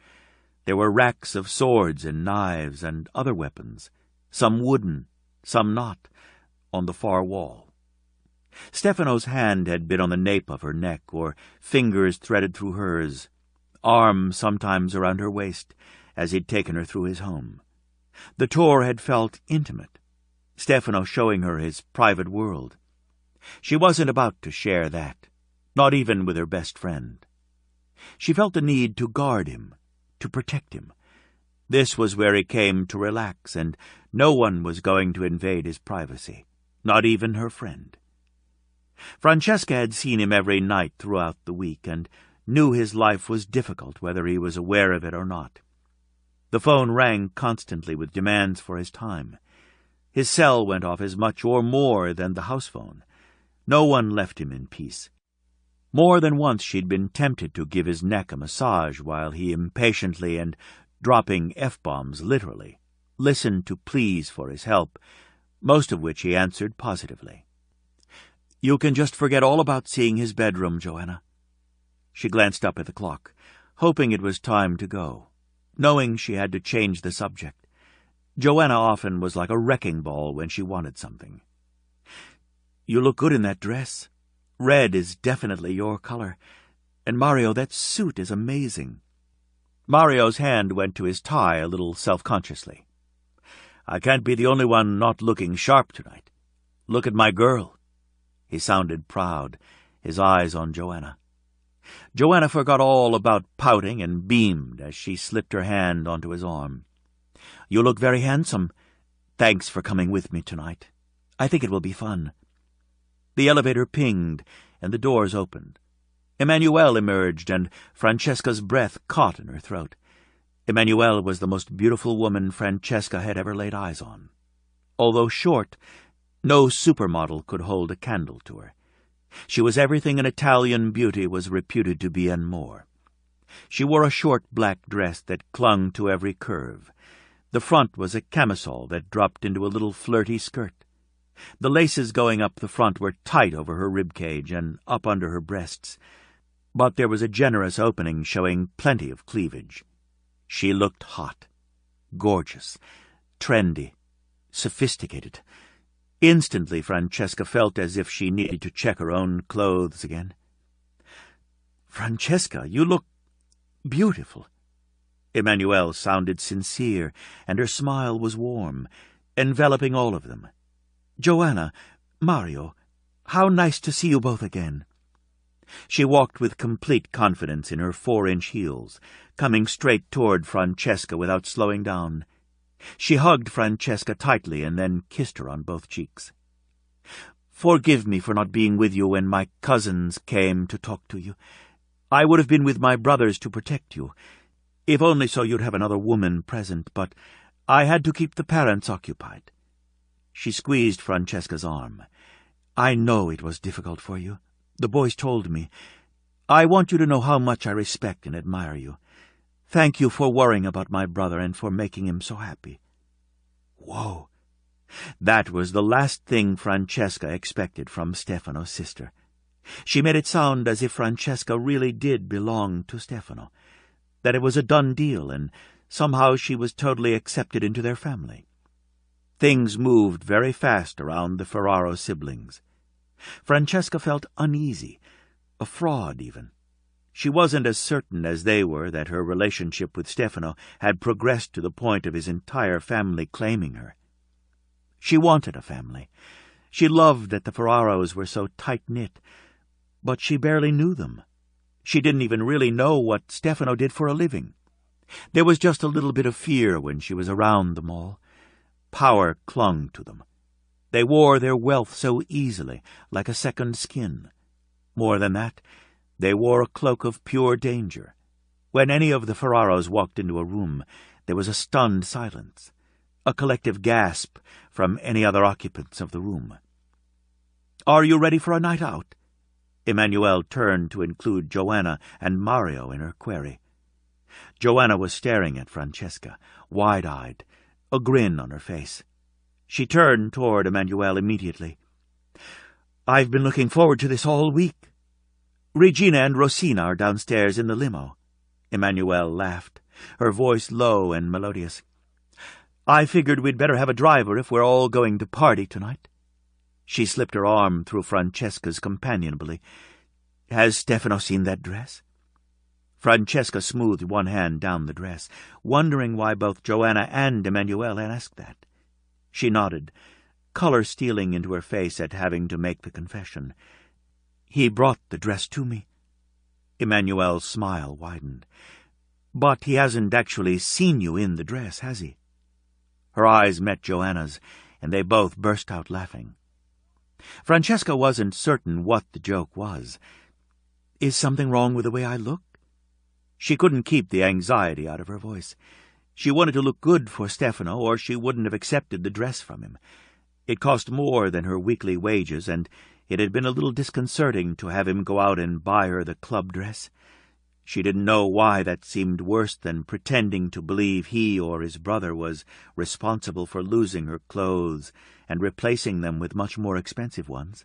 There were racks of swords and knives and other weapons, some wooden, some not, on the far wall. Stefano's hand had been on the nape of her neck, or fingers threaded through hers, arm sometimes around her waist, as he'd taken her through his home. The tour had felt intimate, Stefano showing her his private world. She wasn't about to share that, not even with her best friend. She felt the need to guard him, to protect him. This was where he came to relax, and no one was going to invade his privacy, not even her friend. Francesca had seen him every night throughout the week, and knew his life was difficult, whether he was aware of it or not. The phone rang constantly with demands for his time. His cell went off as much or more than the house phone. No one left him in peace. More than once she'd been tempted to give his neck a massage while he impatiently and, dropping F-bombs literally, listened to pleas for his help, most of which he answered positively. "You can just forget all about seeing his bedroom, Joanna," She glanced up at the clock, hoping it was time to go, knowing she had to change the subject. Joanna often was like a wrecking ball when she wanted something. "You look good in that dress. Red is definitely your color. And Mario, that suit is amazing." Mario's hand went to his tie a little self-consciously. "I can't be the only one not looking sharp tonight. Look at my girl." He sounded proud, his eyes on Joanna. Joanna forgot all about pouting and beamed as she slipped her hand onto his arm. "You look very handsome. Thanks for coming with me tonight. I think it will be fun." The elevator pinged, and the doors opened. Emmanuelle emerged, and Francesca's breath caught in her throat. Emmanuelle was the most beautiful woman Francesca had ever laid eyes on. Although short, no supermodel could hold a candle to her. She was everything an Italian beauty was reputed to be and more. She wore a short black dress that clung to every curve. The front was a camisole that dropped into a little flirty skirt. The laces going up the front were tight over her ribcage and up under her breasts, but there was a generous opening showing plenty of cleavage. She looked hot, gorgeous, trendy, sophisticated. Instantly Francesca felt as if she needed to check her own clothes again. "Francesca, you look beautiful." Emmanuelle sounded sincere, and her smile was warm, enveloping all of them. "Joanna, Mario, how nice to see you both again." She walked with complete confidence in her 4-inch heels, coming straight toward Francesca without slowing down. She hugged Francesca tightly and then kissed her on both cheeks. "Forgive me for not being with you when my cousins came to talk to you. I would have been with my brothers to protect you, if only so you'd have another woman present, but I had to keep the parents occupied." She squeezed Francesca's arm. "I know it was difficult for you. The boys told me. I want you to know how much I respect and admire you. Thank you for worrying about my brother and for making him so happy." Whoa! That was the last thing Francesca expected from Stefano's sister. She made it sound as if Francesca really did belong to Stefano, that it was a done deal, and somehow she was totally accepted into their family. Things moved very fast around the Ferraro siblings. Francesca felt uneasy, a fraud even. She wasn't as certain as they were that her relationship with Stefano had progressed to the point of his entire family claiming her. She wanted a family. She loved that the Ferraros were so tight-knit, but she barely knew them. She didn't even really know what Stefano did for a living. There was just a little bit of fear when she was around them all. Power clung to them. They wore their wealth so easily, like a second skin. More than that, they wore a cloak of pure danger. When any of the Ferraros walked into a room, there was a stunned silence, a collective gasp from any other occupants of the room. "Are you ready for a night out?" Emmanuelle turned to include Joanna and Mario in her query. Joanna was staring at Francesca, wide-eyed, a grin on her face. She turned toward Emmanuelle immediately. "I've been looking forward to this all week. Regina and Rosina are downstairs in the limo." Emmanuelle laughed, her voice low and melodious. "I figured we'd better have a driver if we're all going to party tonight." She slipped her arm through Francesca's companionably. "Has Stefano seen that dress?" Francesca smoothed one hand down the dress, wondering why both Joanna and Emmanuelle had asked that. She nodded, color stealing into her face at having to make the confession. "He brought the dress to me." Emmanuelle's smile widened. "But he hasn't actually seen you in the dress, has he?" Her eyes met Joanna's, and they both burst out laughing. Francesca wasn't certain what the joke was. "Is something wrong with the way I look?" She couldn't keep the anxiety out of her voice. She wanted to look good for Stefano, or she wouldn't have accepted the dress from him. It cost more than her weekly wages, and it had been a little disconcerting to have him go out and buy her the club dress. She didn't know why that seemed worse than pretending to believe he or his brother was responsible for losing her clothes and replacing them with much more expensive ones.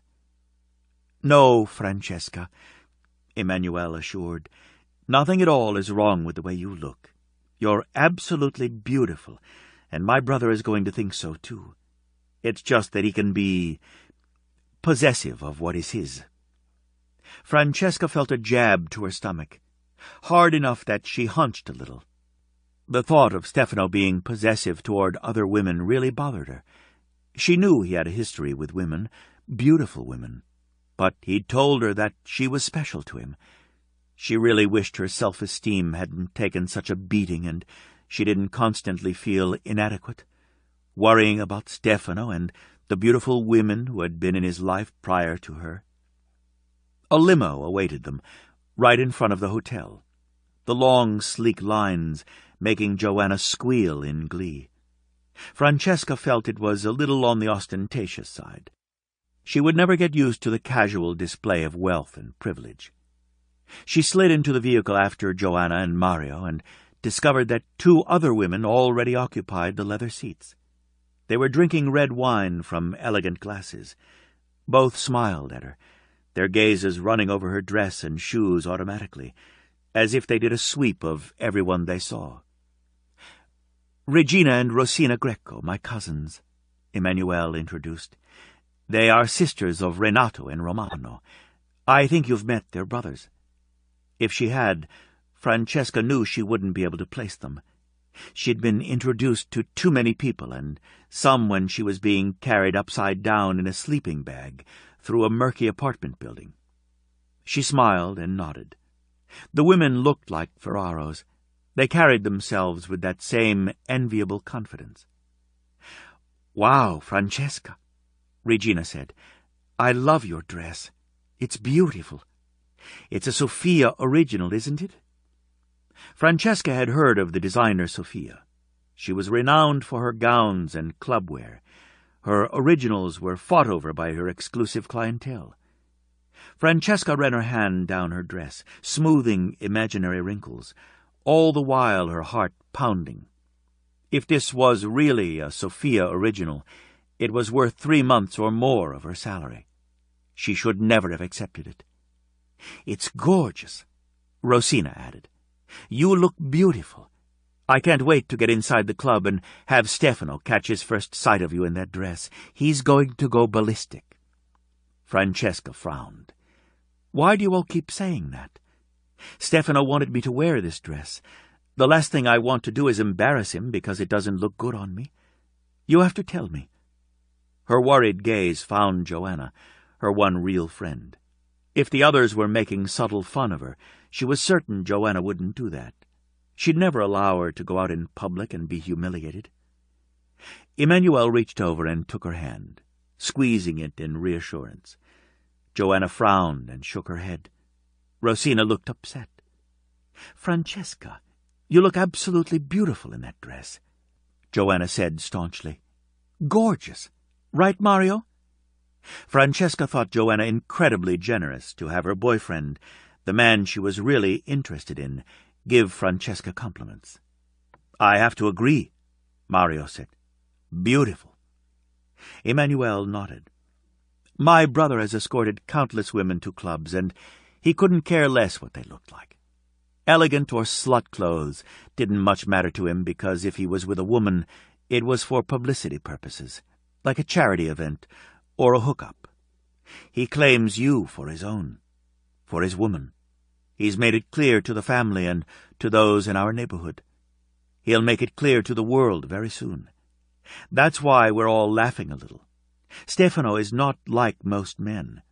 "No, Francesca. Emmanuel assured. "Nothing at all is wrong with the way you look. You're absolutely beautiful, and my brother is going to think so, too. It's just that he can be possessive of what is his." Francesca felt a jab to her stomach, hard enough that she hunched a little. The thought of Stefano being possessive toward other women really bothered her. She knew he had a history with women, beautiful women, but he'd told her that she was special to him. She really wished her self-esteem hadn't taken such a beating and she didn't constantly feel inadequate, worrying about Stefano and the beautiful women who had been in his life prior to her. A limo awaited them, right in front of the hotel, the long, sleek lines making Joanna squeal in glee. Francesca felt it was a little on the ostentatious side. She would never get used to the casual display of wealth and privilege. She slid into the vehicle after Joanna and Mario and discovered that 2 other women already occupied the leather seats. They were drinking red wine from elegant glasses. Both smiled at her, their gazes running over her dress and shoes automatically, as if they did a sweep of everyone they saw. "Regina and Rosina Greco, my cousins," Emmanuel introduced. "They are sisters of Renato and Romano. I think you've met their brothers." If she had, Francesca knew she wouldn't be able to place them. She'd been introduced to too many people, and some when she was being carried upside down in a sleeping bag through a murky apartment building. She smiled and nodded. The women looked like Ferraros. They carried themselves with that same enviable confidence. "Wow, Francesca," Regina said. "I love your dress. It's beautiful. It's a Sophia original, isn't it?" Francesca had heard of the designer Sophia. She was renowned for her gowns and clubwear. Her originals were fought over by her exclusive clientele. Francesca ran her hand down her dress, smoothing imaginary wrinkles, all the while her heart pounding. If this was really a Sophia original, it was worth 3 months or more of her salary. She should never have accepted it. "It's gorgeous," Rosina added. "You look beautiful. I can't wait to get inside the club and have Stefano catch his first sight of you in that dress. He's going to go ballistic." Francesca frowned. "Why do you all keep saying that? Stefano wanted me to wear this dress. The last thing I want to do is embarrass him because it doesn't look good on me. You have to tell me." Her worried gaze found Joanna, her one real friend. If the others were making subtle fun of her, she was certain Joanna wouldn't do that. She'd never allow her to go out in public and be humiliated. Emmanuel reached over and took her hand, squeezing it in reassurance. Joanna frowned and shook her head. Rosina looked upset. "Francesca, you look absolutely beautiful in that dress," Joanna said staunchly. "Gorgeous. Right, Mario?" Francesca thought Joanna incredibly generous to have her boyfriend, the man she was really interested in, give Francesca compliments. "I have to agree," Mario said. "Beautiful." Emmanuel nodded. "My brother has escorted countless women to clubs, and he couldn't care less what they looked like. Elegant or slut clothes didn't much matter to him because if he was with a woman, it was for publicity purposes, like a charity event or a hookup. He claims you for his own, for his woman. He's made it clear to the family and to those in our neighborhood. He'll make it clear to the world very soon. That's why we're all laughing a little. Stefano is not like most men.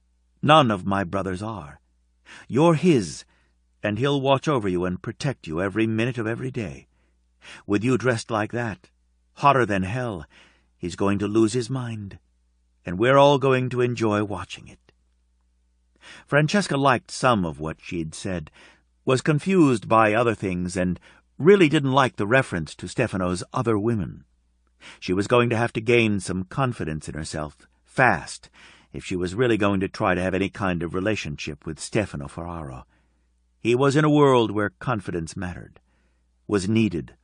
None of my brothers are. You're his, and he'll watch over you and protect you every minute of every day. With you dressed like that, hotter than hell, he's going to lose his mind, and we're all going to enjoy watching it." Francesca liked some of what she'd said, was confused by other things, and really didn't like the reference to Stefano's other women. She was going to have to gain some confidence in herself, fast, if she was really going to try to have any kind of relationship with Stefano Ferraro. He was in a world where confidence mattered, was needed.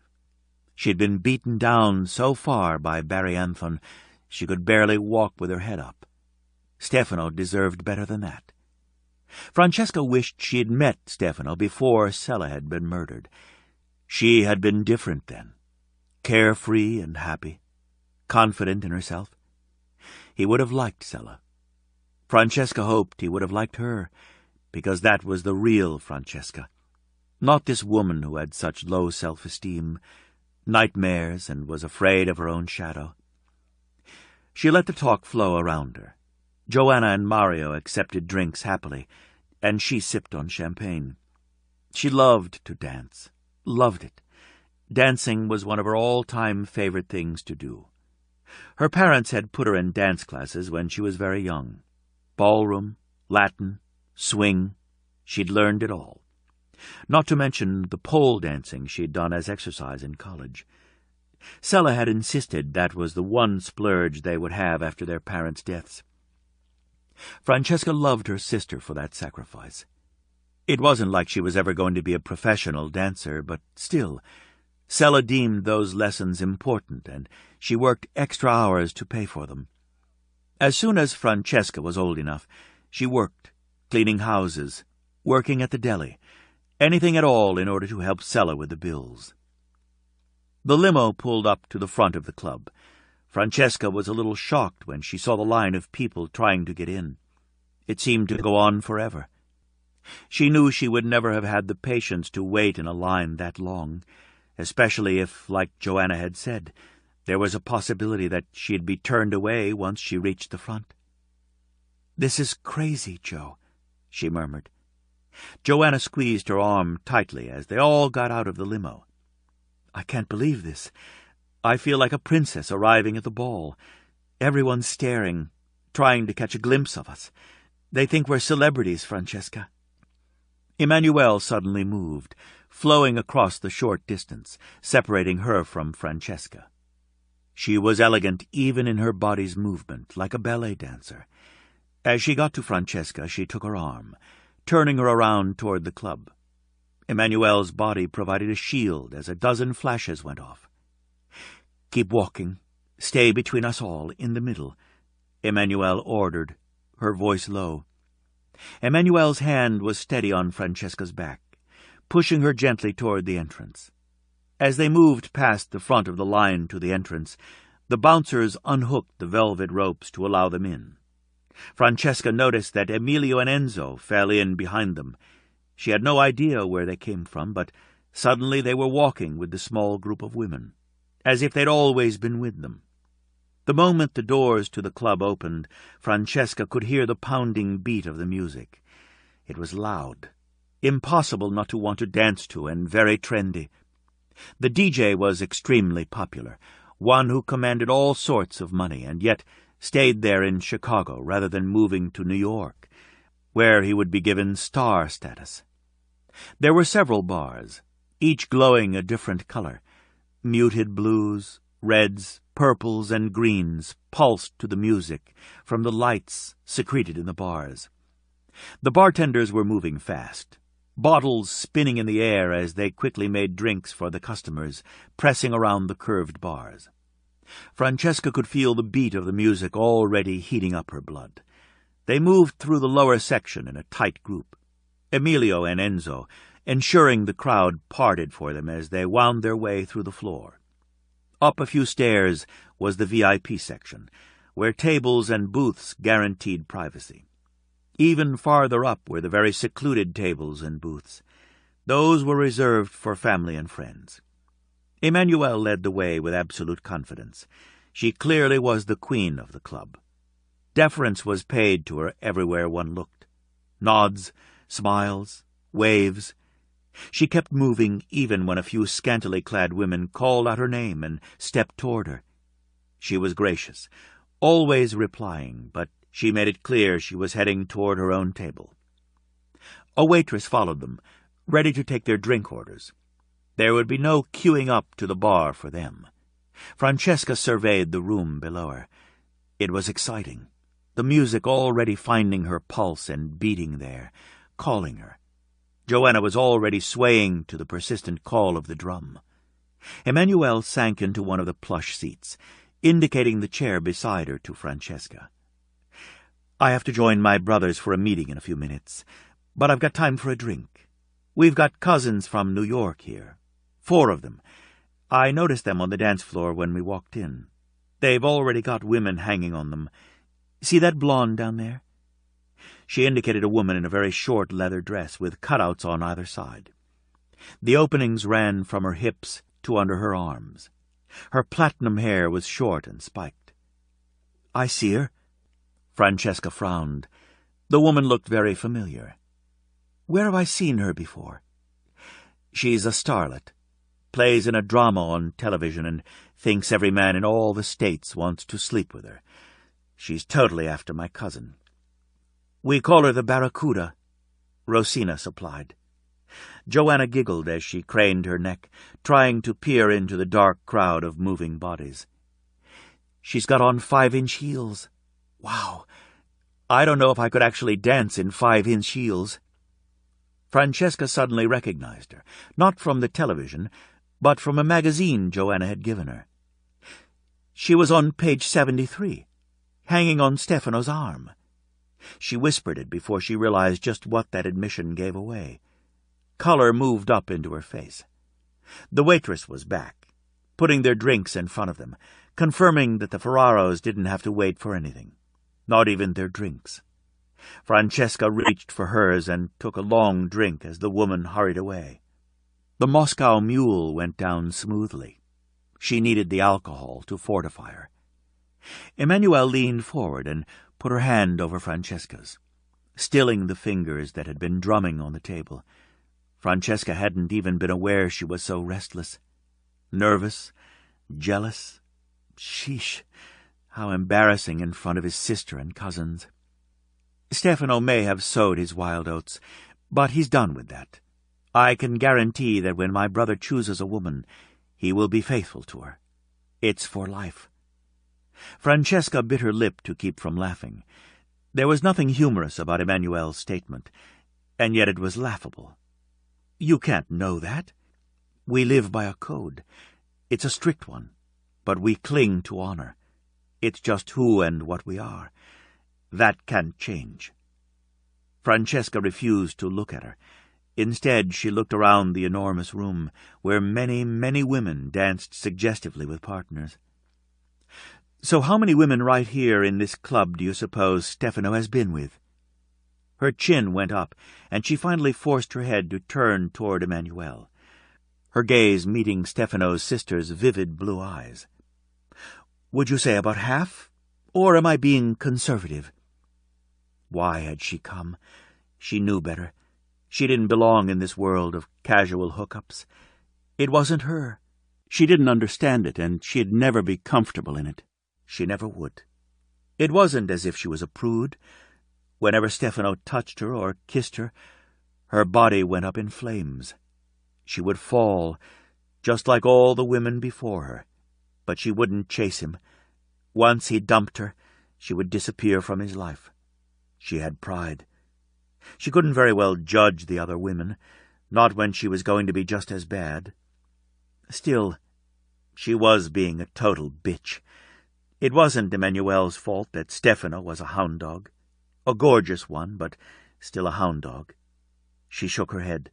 She'd been beaten down so far by Barry Anthon, she could barely walk with her head up. Stefano deserved better than that. Francesca wished she had met Stefano before Sella had been murdered. She had been different then, carefree and happy, confident in herself. He would have liked Sella. Francesca hoped he would have liked her, because that was the real Francesca, not this woman who had such low self-esteem, nightmares, and was afraid of her own shadow. She let the talk flow around her. Joanna and Mario accepted drinks happily, and she sipped on champagne. She loved to dance, loved it. Dancing was one of her all-time favorite things to do. Her parents had put her in dance classes when she was very young. Ballroom, Latin, swing, she'd learned it all. Not to mention the pole dancing she'd done as exercise in college. Sella had insisted that was the one splurge they would have after their parents' deaths. Francesca loved her sister for that sacrifice. It wasn't like she was ever going to be a professional dancer, but still, Sella deemed those lessons important, and she worked extra hours to pay for them. As soon as Francesca was old enough, she worked, cleaning houses, working at the deli, anything at all in order to help Sella with the bills. The limo pulled up to the front of the club. Francesca was a little shocked when she saw the line of people trying to get in. It seemed to go on forever. She knew she would never have had the patience to wait in a line that long, especially if, like Joanna had said, there was a possibility that she'd be turned away once she reached the front. "This is crazy, Jo," she murmured. Joanna squeezed her arm tightly as they all got out of the limo. "I can't believe this. I feel like a princess arriving at the ball. Everyone's staring, trying to catch a glimpse of us. They think we're celebrities, Francesca." Emmanuelle suddenly moved, flowing across the short distance, separating her from Francesca. She was elegant even in her body's movement, like a ballet dancer. As she got to Francesca, she took her arm, turning her around toward the club. Emmanuelle's body provided a shield as a dozen flashes went off. "Keep walking. Stay between us all, in the middle," Emmanuelle ordered, her voice low. Emmanuelle's hand was steady on Francesca's back, pushing her gently toward the entrance. As they moved past the front of the line to the entrance, the bouncers unhooked the velvet ropes to allow them in. Francesca noticed that Emilio and Enzo fell in behind them. She had no idea where they came from, but suddenly they were walking with the small group of women, as if they'd always been with them. The moment the doors to the club opened, Francesca could hear the pounding beat of the music. It was loud, impossible not to want to dance to, and very trendy. The DJ was extremely popular, one who commanded all sorts of money, and yet stayed there in Chicago rather than moving to New York, where he would be given star status. There were several bars, each glowing a different color. Muted blues, reds, purples, and greens pulsed to the music from the lights secreted in the bars. The bartenders were moving fast, bottles spinning in the air as they quickly made drinks for the customers, pressing around the curved bars. Francesca could feel the beat of the music already heating up her blood. They moved through the lower section in a tight group, Emilio and Enzo ensuring the crowd parted for them as they wound their way through the floor. Up a few stairs was the VIP section, where tables and booths guaranteed privacy. Even farther up were the very secluded tables and booths. Those were reserved for family and friends. Emmanuelle led the way with absolute confidence. She clearly was the queen of the club. Deference was paid to her everywhere one looked. Nods, smiles, waves. She kept moving even when a few scantily clad women called out her name and stepped toward her. She was gracious, always replying, but she made it clear she was heading toward her own table. A waitress followed them, ready to take their drink orders. There would be no queuing up to the bar for them. Francesca surveyed the room below her. It was exciting, the music already finding her pulse and beating there, calling her. Joanna was already swaying to the persistent call of the drum. Emmanuelle sank into one of the plush seats, indicating the chair beside her to Francesca. I have to join my brothers for a meeting in a few minutes, but I've got time for a drink. We've got cousins from New York here. 4 of them. I noticed them on the dance floor when we walked in. They've already got women hanging on them. See that blonde down there?" She indicated a woman in a very short leather dress with cutouts on either side. The openings ran from her hips to under her arms. Her platinum hair was short and spiked. "I see her." Francesca frowned. The woman looked very familiar. "Where have I seen her before?" "She's a starlet. Plays in a drama on television and thinks every man in all the states wants to sleep with her. She's totally after my cousin." "We call her the Barracuda," Rosina supplied. Joanna giggled as she craned her neck, trying to peer into the dark crowd of moving bodies. "She's got on 5-inch heels. Wow! I don't know if I could actually dance in 5-inch heels." Francesca suddenly recognized her, not from the television, but from a magazine Joanna had given her. She was on page 73, hanging on Stefano's arm. She whispered it before she realized just what that admission gave away. Color moved up into her face. The waitress was back, putting their drinks in front of them, confirming that the Ferraros didn't have to wait for anything, not even their drinks. Francesca reached for hers and took a long drink as the woman hurried away. The Moscow Mule went down smoothly. She needed the alcohol to fortify her. Emmanuelle leaned forward and put her hand over Francesca's, stilling the fingers that had been drumming on the table. Francesca hadn't even been aware she was so restless. Nervous, jealous. Sheesh, how embarrassing in front of his sister and cousins. Stefano may have sowed his wild oats, but he's done with that. I can guarantee that when my brother chooses a woman, he will be faithful to her. It's for life. Francesca bit her lip to keep from laughing. There was nothing humorous about Emmanuelle's statement, and yet it was laughable. You can't know that. We live by a code. It's a strict one, but we cling to honor. It's just who and what we are. That can't change. Francesca refused to look at her. Instead, she looked around the enormous room, where many, many women danced suggestively with partners. "So how many women right here in this club do you suppose Stefano has been with?" Her chin went up, and she finally forced her head to turn toward Emmanuelle, her gaze meeting Stefano's sister's vivid blue eyes. "Would you say about half? Or am I being conservative?" Why had she come? She knew better. She didn't belong in this world of casual hookups. It wasn't her. She didn't understand it, and she'd never be comfortable in it. She never would. It wasn't as if she was a prude. Whenever Stefano touched her or kissed her, her body went up in flames. She would fall, just like all the women before her, but she wouldn't chase him. Once he dumped her, she would disappear from his life. She had pride. She couldn't very well judge the other women, not when she was going to be just as bad. Still, she was being a total bitch. It wasn't Emmanuelle's fault that Stefano was a hound dog. A gorgeous one, but still a hound dog. She shook her head.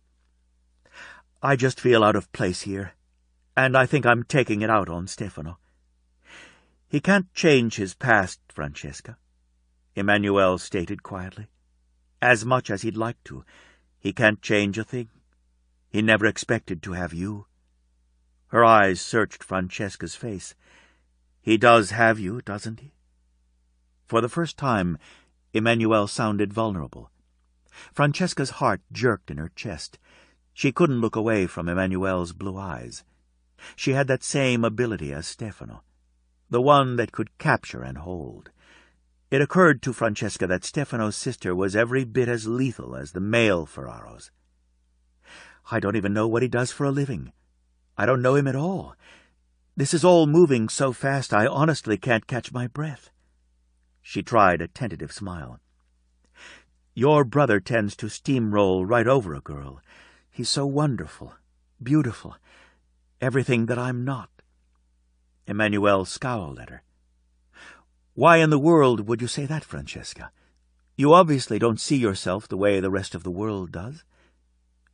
"I just feel out of place here, and I think I'm taking it out on Stefano. He can't change his past, Francesca," Emmanuelle stated quietly. "As much as he'd like to, he can't change a thing. He never expected to have you." Her eyes searched Francesca's face. "He does have you, doesn't he?" For the first time, Emmanuelle sounded vulnerable. Francesca's heart jerked in her chest. She couldn't look away from Emmanuelle's blue eyes. She had that same ability as Stefano, the one that could capture and hold. It occurred to Francesca that Stefano's sister was every bit as lethal as the male Ferraros. "I don't even know what he does for a living. I don't know him at all. This is all moving so fast I honestly can't catch my breath." She tried a tentative smile. "Your brother tends to steamroll right over a girl. He's so wonderful, beautiful, everything that I'm not." Emmanuelle scowled at her. "Why in the world would you say that, Francesca? You obviously don't see yourself the way the rest of the world does."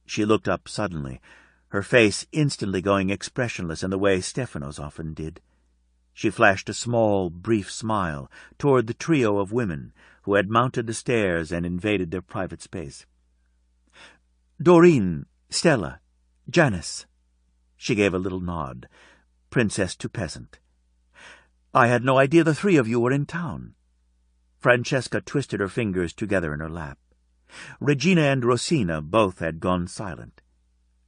She looked up suddenly, her face instantly going expressionless in the way Stefano's often did. She flashed a small, brief smile toward the trio of women who had mounted the stairs and invaded their private space. "Doreen, Stella, Janice." She gave a little nod, princess to peasant. "I had no idea the three of you were in town." Francesca twisted her fingers together in her lap. Regina and Rosina both had gone silent.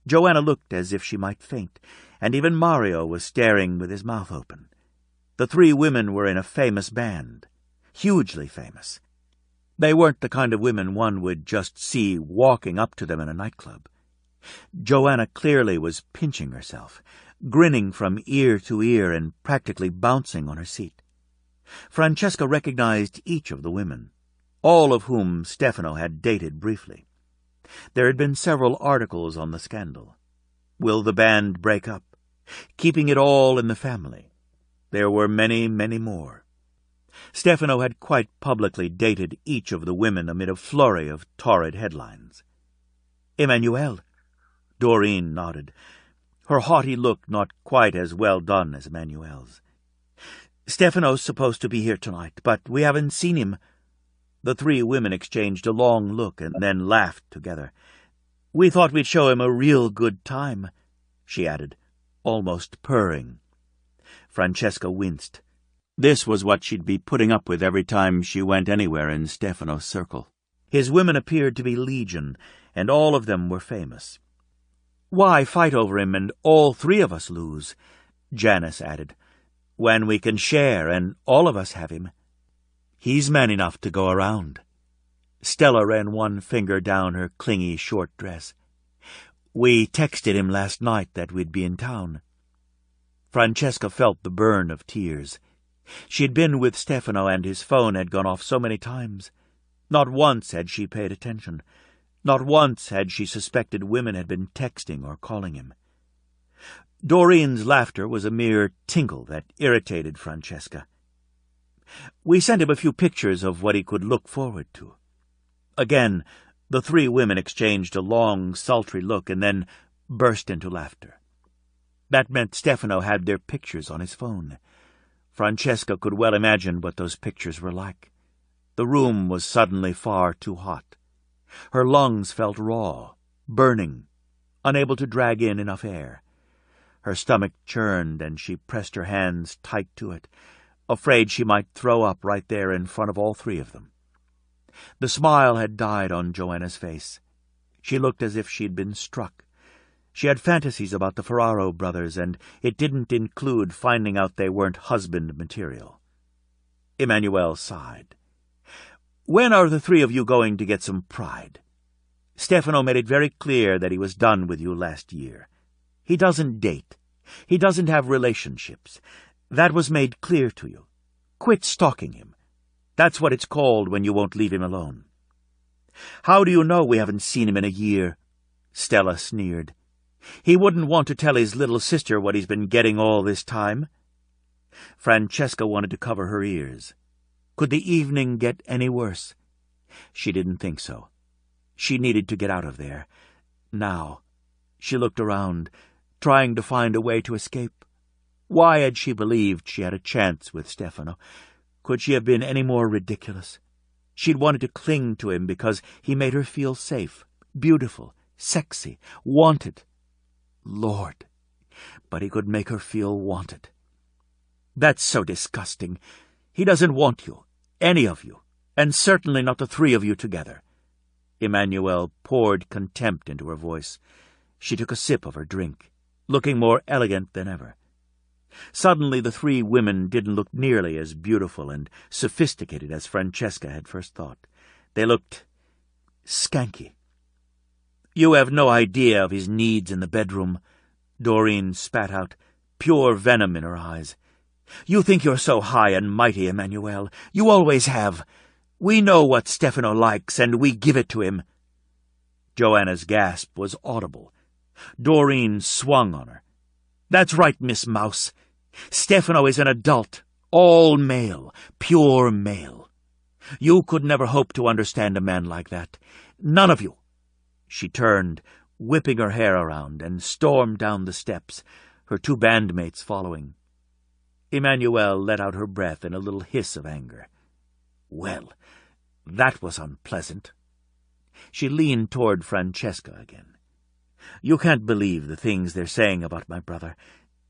Joanna looked as if she might faint, and even Mario was staring with his mouth open. The three women were in a famous band, hugely famous. They weren't the kind of women one would just see walking up to them in a nightclub. Joanna clearly was pinching herself, grinning from ear to ear and practically bouncing on her seat. Francesca recognized each of the women, all of whom Stefano had dated briefly. There had been several articles on the scandal. Will the band break up? Keeping it all in the family. There were many, many more. Stefano had quite publicly dated each of the women amid a flurry of torrid headlines. "Emmanuel?" Doreen nodded, her haughty look not quite as well done as Emmanuel's. "Stefano's supposed to be here tonight, but we haven't seen him." The three women exchanged a long look and then laughed together. "We thought we'd show him a real good time," she added, almost purring. Francesca winced. This was what she'd be putting up with every time she went anywhere in Stefano's circle. His women appeared to be legion, and all of them were famous. "Why fight over him and all three of us lose?" Janice added, "when we can share and all of us have him. He's man enough to go around." Stella ran one finger down her clingy short dress. "We texted him last night that we'd be in town." Francesca felt the burn of tears. She'd been with Stefano and his phone had gone off so many times. Not once had she paid attention. Not once had she suspected women had been texting or calling him. Doreen's laughter was a mere tinkle that irritated Francesca. "We sent him a few pictures of what he could look forward to." Again, the three women exchanged a long, sultry look and then burst into laughter. That meant Stefano had their pictures on his phone. Francesca could well imagine what those pictures were like. The room was suddenly far too hot. Her lungs felt raw, burning, unable to drag in enough air. Her stomach churned, and she pressed her hands tight to it, afraid she might throw up right there in front of all three of them. The smile had died on Joanna's face. She looked as if she'd been struck. She had fantasies about the Ferraro brothers, and it didn't include finding out they weren't husband material. Emmanuel sighed. "When are the three of you going to get some pride? Stefano made it very clear that he was done with you last year. He doesn't date. He doesn't have relationships. That was made clear to you. Quit stalking him. That's what it's called when you won't leave him alone." "How do you know we haven't seen him in a year?" Stella sneered. "He wouldn't want to tell his little sister what he's been getting all this time." Francesca wanted to cover her ears. Could the evening get any worse? She didn't think so. She needed to get out of there. Now. She looked around, trying to find a way to escape. Why had she believed she had a chance with Stefano? Could she have been any more ridiculous? She'd wanted to cling to him because he made her feel safe, beautiful, sexy, wanted. Lord, but he could make her feel wanted. "That's so disgusting. He doesn't want you, any of you, and certainly not the three of you together." Emmanuel poured contempt into her voice. She took a sip of her drink, looking more elegant than ever. Suddenly the three women didn't look nearly as beautiful and sophisticated as Francesca had first thought. They looked skanky. "You have no idea of his needs in the bedroom," Doreen spat out, pure venom in her eyes. "You think you're so high and mighty, Emmanuel. You always have. We know what Stefano likes, and we give it to him." Joanna's gasp was audible. Doreen swung on her. "That's right, Miss Mouse. Stefano is an adult, all male, pure male. You could never hope to understand a man like that. None of you." She turned, whipping her hair around, and stormed down the steps, her two bandmates following. Emmanuelle let out her breath in a little hiss of anger. Well, that was unpleasant. She leaned toward Francesca again. "You can't believe the things they're saying about my brother.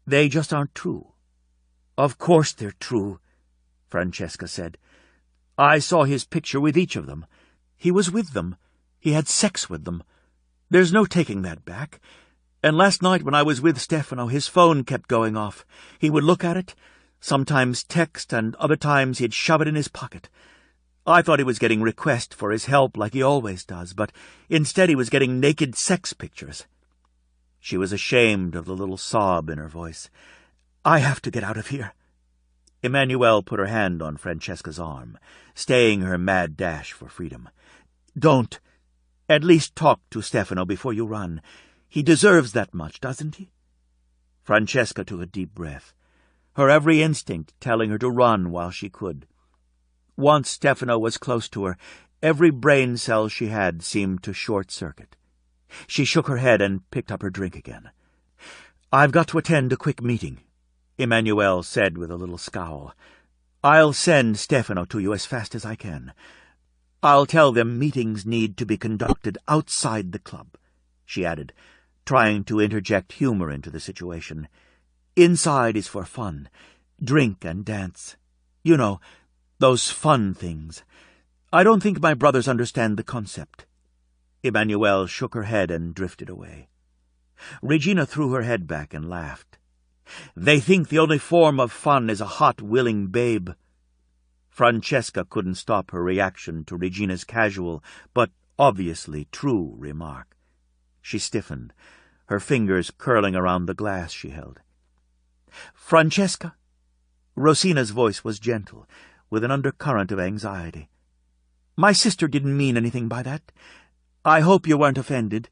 They just aren't true." "Of course they're true," Francesca said. "I saw his picture with each of them. He was with them. He had sex with them. There's no taking that back. And last night when I was with Stefano, his phone kept going off. He would look at it, sometimes text, and other times he'd shove it in his pocket. I thought he was getting requests for his help like he always does, but instead he was getting naked sex pictures." She was ashamed of the little sob in her voice. "I have to get out of here." Emmanuelle put her hand on Francesca's arm, staying her mad dash for freedom. "Don't. At least talk to Stefano before you run. He deserves that much, doesn't he?" Francesca took a deep breath, her every instinct telling her to run while she could. Once Stefano was close to her, every brain cell she had seemed to short-circuit. She shook her head and picked up her drink again. "I've got to attend a quick meeting," Emmanuelle said with a little scowl. "I'll send Stefano to you as fast as I can. I'll tell them meetings need to be conducted outside the club," she added, trying to interject humor into the situation. "Inside is for fun, drink and dance. You know, those fun things. I don't think my brothers understand the concept." Emmanuelle shook her head and drifted away. Regina threw her head back and laughed. "They think the only form of fun is a hot, willing babe." Francesca couldn't stop her reaction to Regina's casual, but obviously true remark. She stiffened, her fingers curling around the glass she held. "Francesca?" Rosina's voice was gentle, with an undercurrent of anxiety. "My sister didn't mean anything by that. I hope you weren't offended."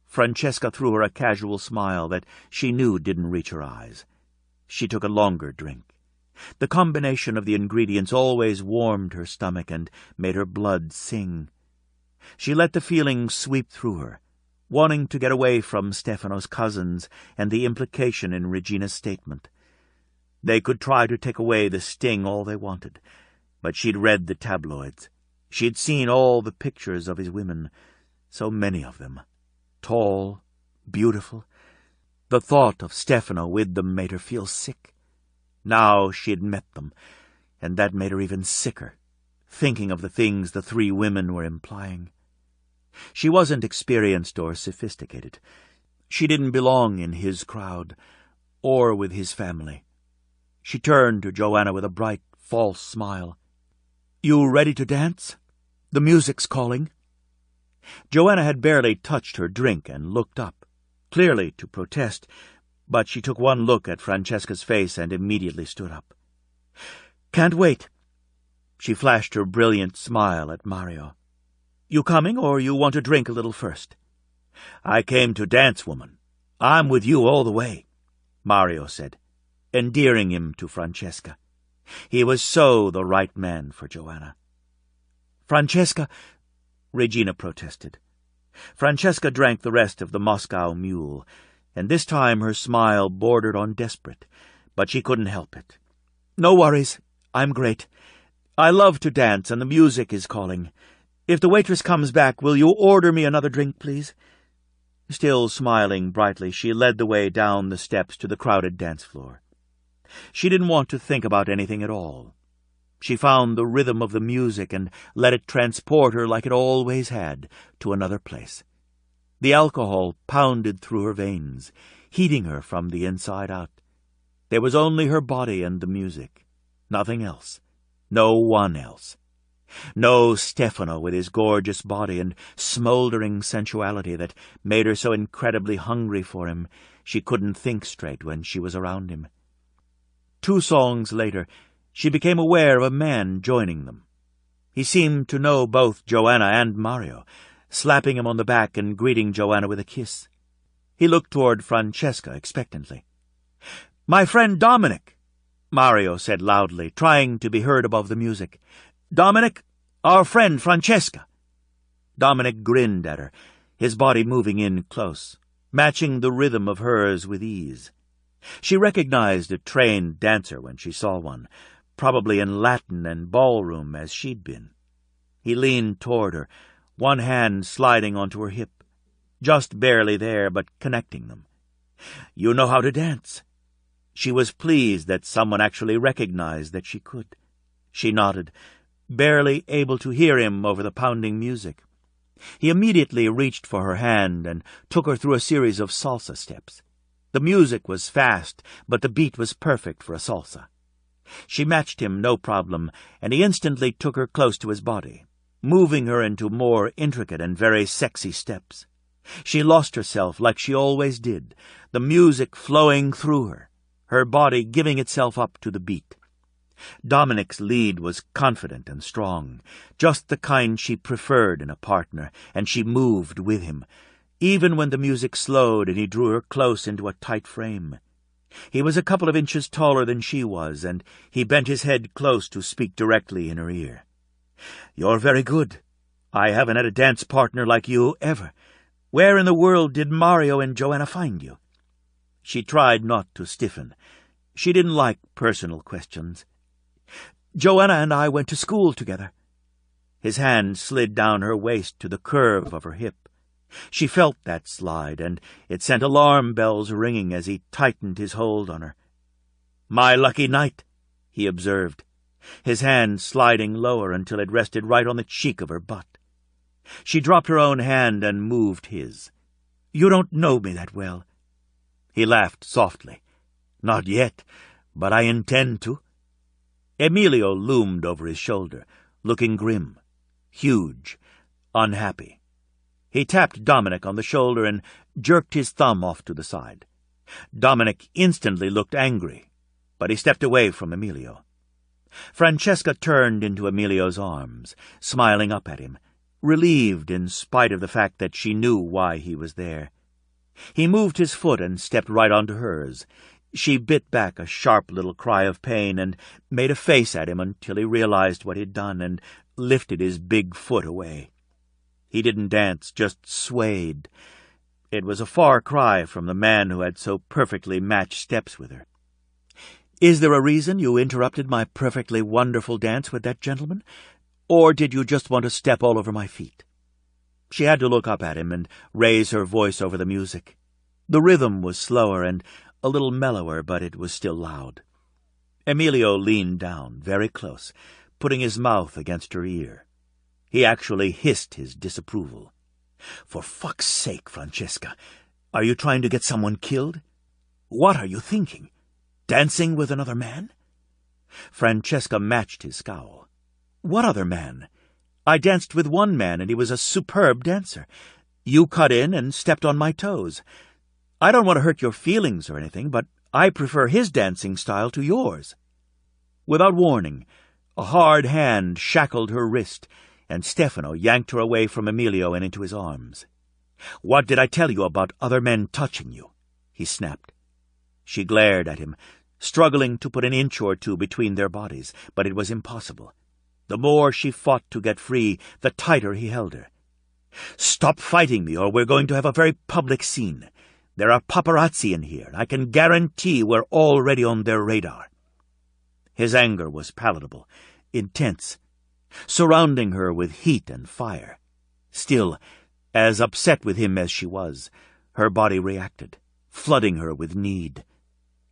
Francesca threw her a casual smile that she knew didn't reach her eyes. She took a longer drink. The combination of the ingredients always warmed her stomach and made her blood sing. She let the feeling sweep through her, wanting to get away from Stefano's cousins and the implication in Regina's statement. They could try to take away the sting all they wanted, but she'd read the tabloids. She'd seen all the pictures of his women, so many of them. Tall, beautiful. The thought of Stefano with them made her feel sick. Now she'd met them, and that made her even sicker, thinking of the things the three women were implying. She wasn't experienced or sophisticated. She didn't belong in his crowd, or with his family. She turned to Joanna with a bright, false smile. "You ready to dance? The music's calling." Joanna had barely touched her drink and looked up, clearly to protest, but she took one look at Francesca's face and immediately stood up. "Can't wait." She flashed her brilliant smile at Mario. "You coming, or you want to drink a little first?" "I came to dance, woman. I'm with you all the way," Mario said, endearing him to Francesca. He was so the right man for Joanna. "Francesca," Regina protested. Francesca drank the rest of the Moscow Mule, and this time her smile bordered on desperate, but she couldn't help it. "No worries. I'm great. I love to dance, and the music is calling. If the waitress comes back, will you order me another drink, please?" Still smiling brightly, she led the way down the steps to the crowded dance floor. She didn't want to think about anything at all. She found the rhythm of the music and let it transport her like it always had to another place. The alcohol pounded through her veins, heating her from the inside out. There was only her body and the music, nothing else, no one else. No Stefano with his gorgeous body and smoldering sensuality that made her so incredibly hungry for him she couldn't think straight when she was around him. 2 songs later, she became aware of a man joining them. He seemed to know both Joanna and Mario, slapping him on the back and greeting Joanna with a kiss. He looked toward Francesca expectantly. "My friend Dominic," Mario said loudly, trying to be heard above the music. "Dominic, our friend Francesca." Dominic grinned at her, his body moving in close, matching the rhythm of hers with ease. She recognized a trained dancer when she saw one, probably in Latin and ballroom as she'd been. He leaned toward her, one hand sliding onto her hip, just barely there but connecting them. "You know how to dance." She was pleased that someone actually recognized that she could. She nodded, barely able to hear him over the pounding music. He immediately reached for her hand and took her through a series of salsa steps. The music was fast, but the beat was perfect for a salsa. She matched him no problem, and he instantly took her close to his body, moving her into more intricate and very sexy steps. She lost herself like she always did, the music flowing through her, her body giving itself up to the beat. Dominic's lead was confident and strong, just the kind she preferred in a partner, and she moved with him, even when the music slowed and he drew her close into a tight frame. He was a couple of inches taller than she was, and he bent his head close to speak directly in her ear. "You're very good. I haven't had a dance partner like you ever. Where in the world did Mario and Joanna find you?" She tried not to stiffen. She didn't like personal questions. "Joanna and I went to school together." His hand slid down her waist to the curve of her hip. She felt that slide, and it sent alarm bells ringing as he tightened his hold on her. "My lucky night," he observed, his hand sliding lower until it rested right on the cheek of her butt. She dropped her own hand and moved his. "You don't know me that well." He laughed softly. "Not yet, but I intend to." Emilio loomed over his shoulder, looking grim, huge, unhappy. He tapped Dominic on the shoulder and jerked his thumb off to the side. Dominic instantly looked angry, but he stepped away from Emilio. Francesca turned into Emilio's arms, smiling up at him, relieved in spite of the fact that she knew why he was there. He moved his foot and stepped right onto hers. She bit back a sharp little cry of pain and made a face at him until he realized what he'd done and lifted his big foot away. He didn't dance, just swayed. It was a far cry from the man who had so perfectly matched steps with her. "Is there a reason you interrupted my perfectly wonderful dance with that gentleman? Or did you just want to step all over my feet?" She had to look up at him and raise her voice over the music. The rhythm was slower and a little mellower, but it was still loud. Emilio leaned down, very close, putting his mouth against her ear. He actually hissed his disapproval. "For fuck's sake, Francesca, are you trying to get someone killed? What are you thinking? Dancing with another man?" Francesca matched his scowl. "What other man? I danced with one man, and he was a superb dancer. You cut in and stepped on my toes. I don't want to hurt your feelings or anything, but I prefer his dancing style to yours." Without warning, a hard hand shackled her wrist, and Stefano yanked her away from Emilio and into his arms. "What did I tell you about other men touching you?" he snapped. She glared at him, struggling to put an inch or two between their bodies, but it was impossible. The more she fought to get free, the tighter he held her. "Stop fighting me, or we're going to have a very public scene. There are paparazzi in here. I can guarantee we're already on their radar." His anger was palatable, intense, surrounding her with heat and fire. Still, as upset with him as she was, her body reacted, flooding her with need.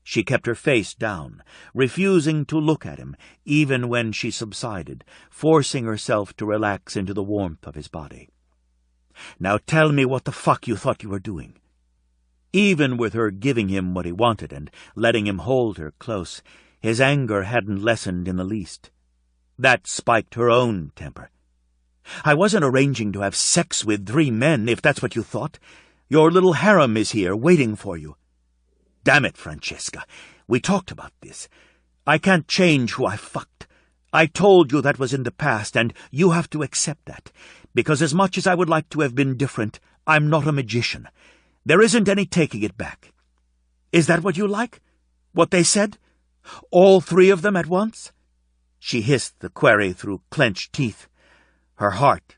She kept her face down, refusing to look at him, even when she subsided, forcing herself to relax into the warmth of his body. "Now tell me what the fuck you thought you were doing." Even with her giving him what he wanted and letting him hold her close, his anger hadn't lessened in the least. That spiked her own temper. "I wasn't arranging to have sex with 3 men, if that's what you thought. Your little harem is here, waiting for you." "Damn it, Francesca, we talked about this. I can't change who I fucked. I told you that was in the past, and you have to accept that, because as much as I would like to have been different, I'm not a magician. There isn't any taking it back. Is that what you like? What they said? All 3 of them at once?" She hissed the query through clenched teeth, her heart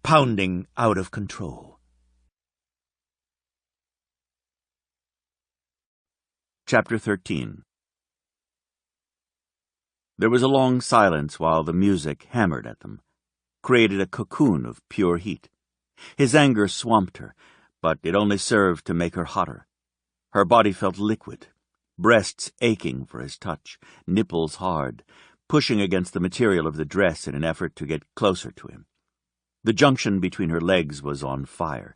pounding out of control. Chapter 13. There was a long silence while the music hammered at them, created a cocoon of pure heat. His anger swamped her, but it only served to make her hotter. Her body felt liquid, breasts aching for his touch, nipples hard, pushing against the material of the dress in an effort to get closer to him. The junction between her legs was on fire,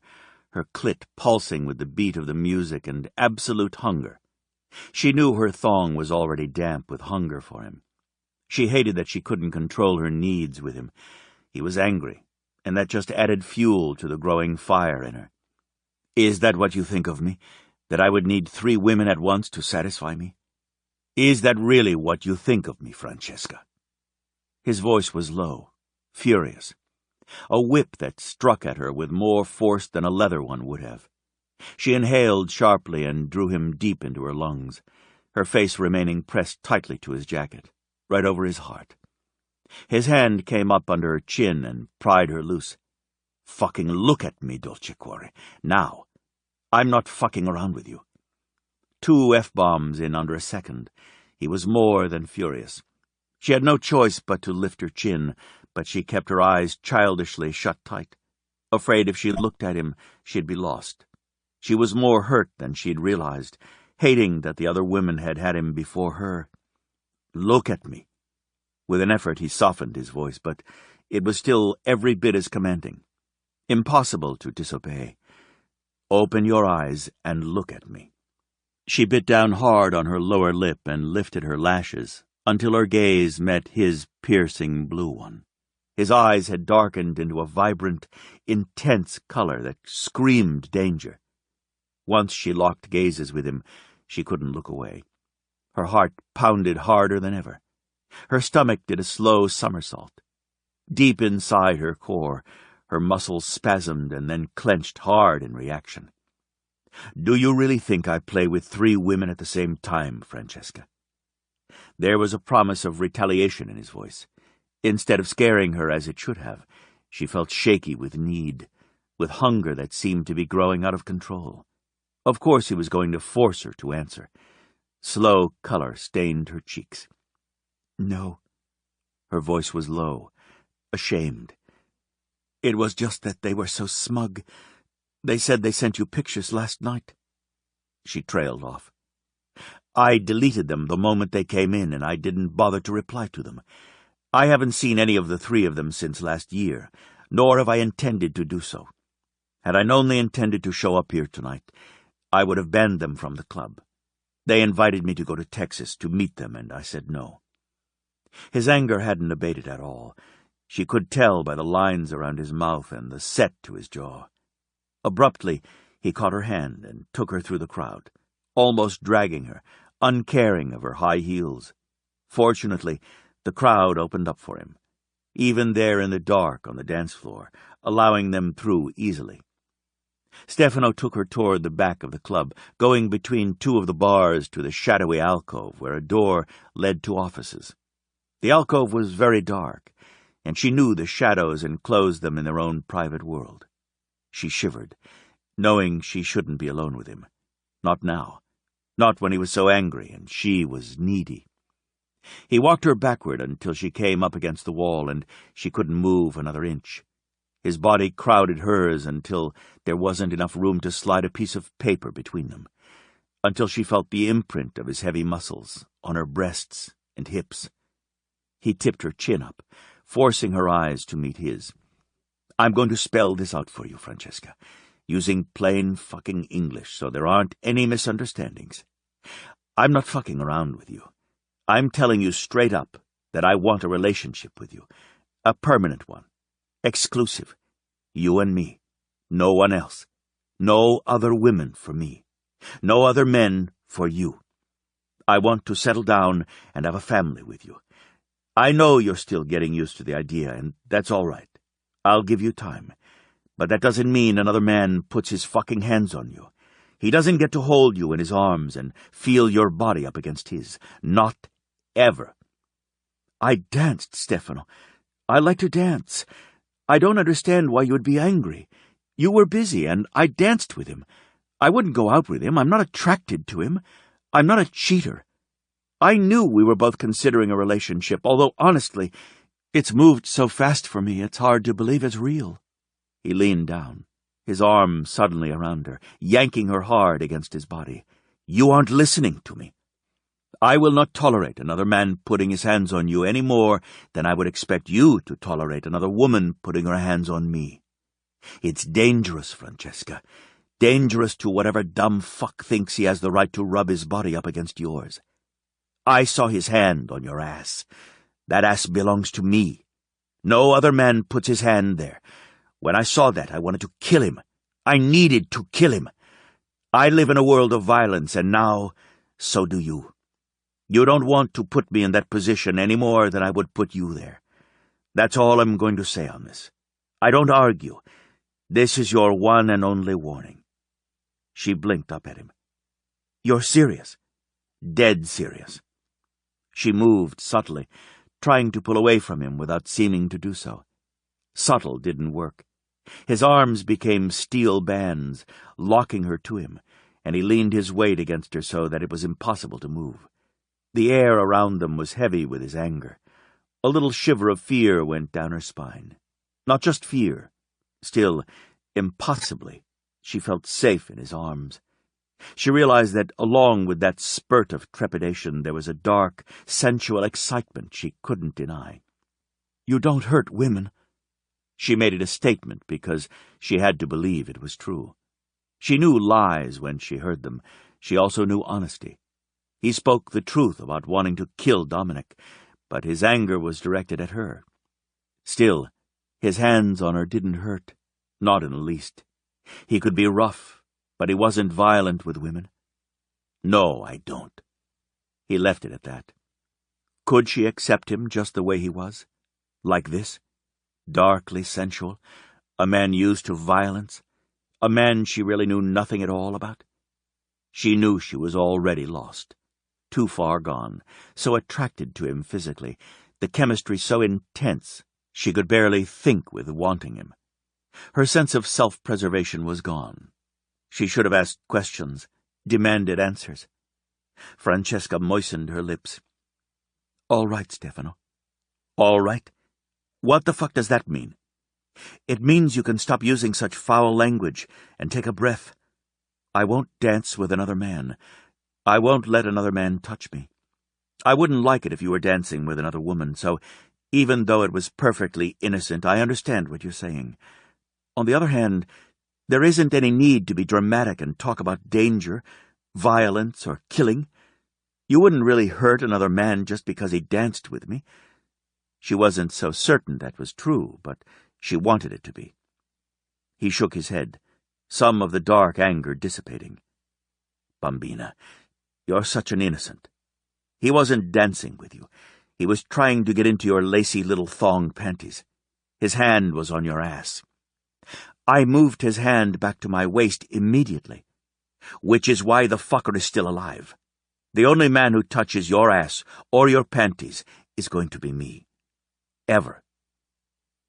her clit pulsing with the beat of the music and absolute hunger. She knew her thong was already damp with hunger for him. She hated that she couldn't control her needs with him. He was angry, and that just added fuel to the growing fire in her. "Is that what you think of me? That I would need 3 women at once to satisfy me? Is that really what you think of me, Francesca?" His voice was low, furious, a whip that struck at her with more force than a leather one would have. She inhaled sharply and drew him deep into her lungs, her face remaining pressed tightly to his jacket, right over his heart. His hand came up under her chin and pried her loose. "Fucking look at me, Dolce Cuore. Now. I'm not fucking around with you." 2 F-bombs in under a second. He was more than furious. She had no choice but to lift her chin, but she kept her eyes childishly shut tight, afraid if she looked at him, she'd be lost. She was more hurt than she'd realized, hating that the other women had had him before her. "Look at me." With an effort he softened his voice, but it was still every bit as commanding. Impossible to disobey. "Open your eyes and look at me." She bit down hard on her lower lip and lifted her lashes until her gaze met his piercing blue one. His eyes had darkened into a vibrant, intense color that screamed danger. Once she locked gazes with him, she couldn't look away. Her heart pounded harder than ever. Her stomach did a slow somersault. Deep inside her core, her muscles spasmed and then clenched hard in reaction. "Do you really think I play with 3 women at the same time, Francesca?" There was a promise of retaliation in his voice. Instead of scaring her as it should have, she felt shaky with need, with hunger that seemed to be growing out of control. Of course he was going to force her to answer. Slow color stained her cheeks. "No." Her voice was low, ashamed. "It was just that they were so smug. They said they sent you pictures last night." She trailed off. "I deleted them the moment they came in, and I didn't bother to reply to them. I haven't seen any of the 3 of them since last year, nor have I intended to do so. Had I known they intended to show up here tonight, I would have banned them from the club. They invited me to go to Texas to meet them, and I said no." His anger hadn't abated at all. She could tell by the lines around his mouth and the set to his jaw. Abruptly, he caught her hand and took her through the crowd, almost dragging her, uncaring of her high heels. Fortunately, the crowd opened up for him, even there in the dark on the dance floor, allowing them through easily. Stefano took her toward the back of the club, going between 2 of the bars to the shadowy alcove where a door led to offices. The alcove was very dark, and she knew the shadows enclosed them in their own private world. She shivered, knowing she shouldn't be alone with him. Not now. Not when he was so angry and she was needy. He walked her backward until she came up against the wall and she couldn't move another inch. His body crowded hers until there wasn't enough room to slide a piece of paper between them, until she felt the imprint of his heavy muscles on her breasts and hips. He tipped her chin up, forcing her eyes to meet his. "I'm going to spell this out for you, Francesca, using plain fucking English so there aren't any misunderstandings. I'm not fucking around with you. I'm telling you straight up that I want a relationship with you, a permanent one, exclusive, you and me, no one else, no other women for me, no other men for you. I want to settle down and have a family with you. I know you're still getting used to the idea, and that's all right. I'll give you time. But that doesn't mean another man puts his fucking hands on you. He doesn't get to hold you in his arms and feel your body up against his. Not ever. I danced, Stefano. I like to dance. I don't understand why you would be angry. You were busy, and I danced with him. I wouldn't go out with him. I'm not attracted to him. I'm not a cheater. I knew we were both considering a relationship, although, honestly, it's moved so fast for me it's hard to believe it's real. He leaned down, his arm suddenly around her, yanking her hard against his body. You aren't listening to me. I will not tolerate another man putting his hands on you any more than I would expect you to tolerate another woman putting her hands on me. It's dangerous, Francesca. Dangerous to whatever dumb fuck thinks he has the right to rub his body up against yours. I saw his hand on your ass. That ass belongs to me. No other man puts his hand there. When I saw that, I wanted to kill him. I needed to kill him. I live in a world of violence, and now, so do you. You don't want to put me in that position any more than I would put you there. That's all I'm going to say on this. I don't argue. This is your one and only warning. She blinked up at him. You're serious? Dead serious. She moved subtly, trying to pull away from him without seeming to do so. Subtle didn't work. His arms became steel bands, locking her to him, and he leaned his weight against her so that it was impossible to move. The air around them was heavy with his anger. A little shiver of fear went down her spine. Not just fear. Still, impossibly, she felt safe in his arms. She realized that along with that spurt of trepidation there was a dark, sensual excitement she couldn't deny. You don't hurt women. She made it a statement because she had to believe it was true. She knew lies when she heard them. She also knew honesty. He spoke the truth about wanting to kill Dominic, but his anger was directed at her. Still, his hands on her didn't hurt, not in the least. He could be rough, but he wasn't violent with women. No, I don't. He left it at that. Could she accept him just the way he was? Like this? Darkly sensual? A man used to violence? A man she really knew nothing at all about? She knew she was already lost. Too far gone, so attracted to him physically, the chemistry so intense she could barely think with wanting him. Her sense of self-preservation was gone. She should have asked questions, demanded answers. Francesca moistened her lips. All right, Stefano. All right? What the fuck does that mean? It means you can stop using such foul language and take a breath. I won't dance with another man. I won't let another man touch me. I wouldn't like it if you were dancing with another woman, so even though it was perfectly innocent, I understand what you're saying. On the other hand, there isn't any need to be dramatic and talk about danger, violence, or killing. You wouldn't really hurt another man just because he danced with me. She wasn't so certain that was true, but she wanted it to be. He shook his head, some of the dark anger dissipating. Bambina, you're such an innocent. He wasn't dancing with you. He was trying to get into your lacy little thong panties. His hand was on your ass. I moved his hand back to my waist immediately, which is why the fucker is still alive. The only man who touches your ass or your panties is going to be me. Ever.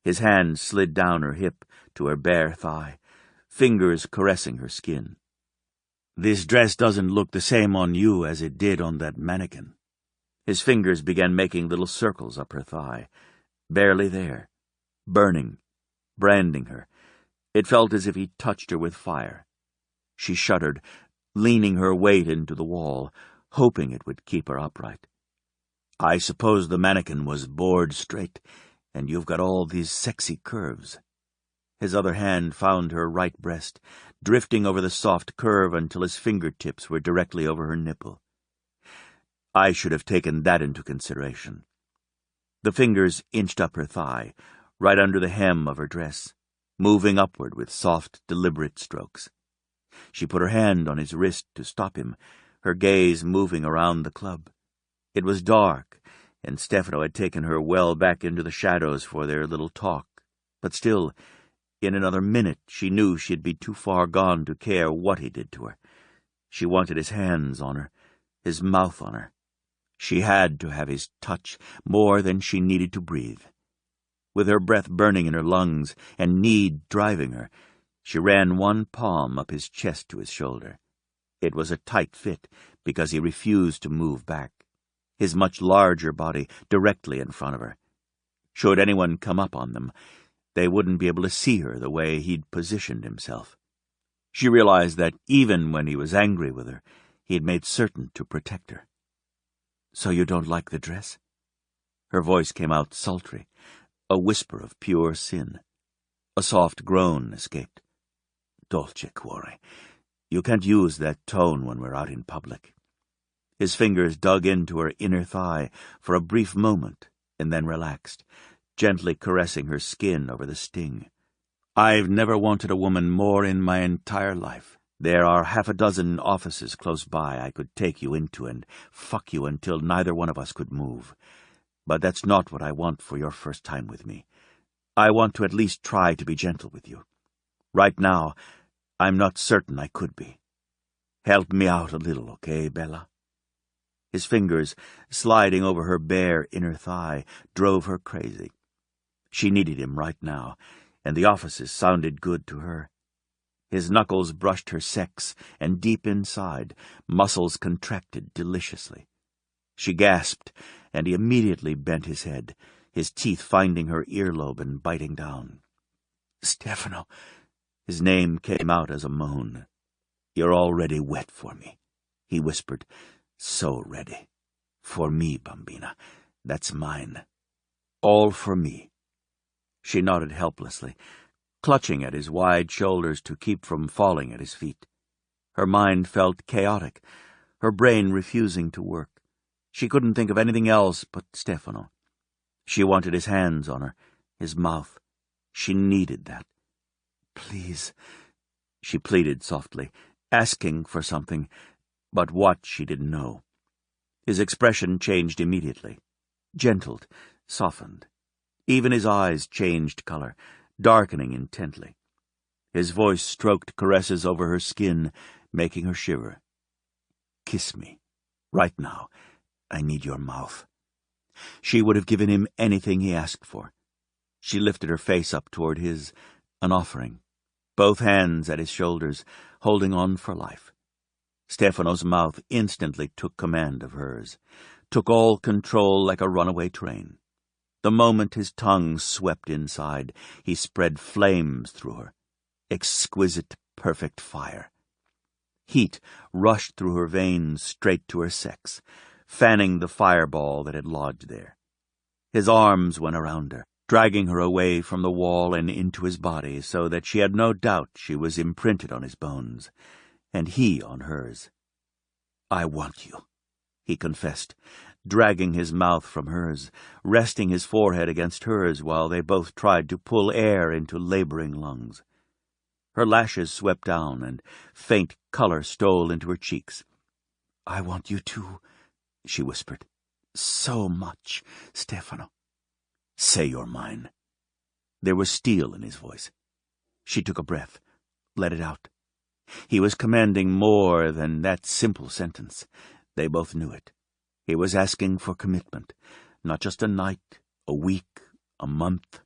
His hand slid down her hip to her bare thigh, fingers caressing her skin. This dress doesn't look the same on you as it did on that mannequin. His fingers began making little circles up her thigh, barely there, burning, branding her. It felt as if he touched her with fire. She shuddered, leaning her weight into the wall, hoping it would keep her upright. I suppose the mannequin was bored straight, and you've got all these sexy curves. His other hand found her right breast, drifting over the soft curve until his fingertips were directly over her nipple. I should have taken that into consideration. The fingers inched up her thigh, right under the hem of her dress, moving upward with soft, deliberate strokes. She put her hand on his wrist to stop him, her gaze moving around the club. It was dark, and Stefano had taken her well back into the shadows for their little talk, but still, in another minute she knew she'd be too far gone to care what he did to her. She wanted his hands on her, his mouth on her. She had to have his touch more than she needed to breathe. With her breath burning in her lungs and need driving her, she ran one palm up his chest to his shoulder. It was a tight fit because he refused to move back, his much larger body directly in front of her. Should anyone come up on them, they wouldn't be able to see her the way he'd positioned himself. She realized that even when he was angry with her, he had made certain to protect her. "So you don't like the dress?" Her voice came out sultry, a whisper of pure sin. A soft groan escaped. "Dolce cuore, you can't use that tone when we're out in public." His fingers dug into her inner thigh for a brief moment and then relaxed, gently caressing her skin over the sting. "I've never wanted a woman more in my entire life. There are 6 offices close by I could take you into and fuck you until neither one of us could move. But that's not what I want for your first time with me. I want to at least try to be gentle with you. Right now, I'm not certain I could be. Help me out a little, okay, Bella?" His fingers, sliding over her bare inner thigh, drove her crazy. She needed him right now, and the offices sounded good to her. His knuckles brushed her sex, and deep inside, muscles contracted deliciously. She gasped, and he immediately bent his head, his teeth finding her earlobe and biting down. "Stefano." His name came out as a moan. "You're already wet for me," he whispered. "So ready. For me, Bambina. That's mine. All for me." She nodded helplessly, clutching at his wide shoulders to keep from falling at his feet. Her mind felt chaotic, her brain refusing to work. She couldn't think of anything else but Stefano. She wanted his hands on her, his mouth. She needed that. "Please," she pleaded softly, asking for something, but what she didn't know. His expression changed immediately, gentled, softened. Even his eyes changed color, darkening intently. His voice stroked caresses over her skin, making her shiver. "Kiss me. Right now. I need your mouth." She would have given him anything he asked for. She lifted her face up toward his, an offering, both hands at his shoulders, holding on for life. Stefano's mouth instantly took command of hers, took all control like a runaway train. The moment his tongue swept inside, he spread flames through her. Exquisite, perfect fire. Heat rushed through her veins straight to her sex, fanning the fireball that had lodged there. His arms went around her, dragging her away from the wall and into his body so that she had no doubt she was imprinted on his bones, and he on hers. "I want you," he confessed, dragging his mouth from hers, resting his forehead against hers while they both tried to pull air into laboring lungs. Her lashes swept down, and faint color stole into her cheeks. "I want you too," she whispered. "So much, Stefano." "Say you're mine." There was steel in his voice. She took a breath, let it out. He was commanding more than that simple sentence. They both knew it. He was asking for commitment, not just a night, a week, a month.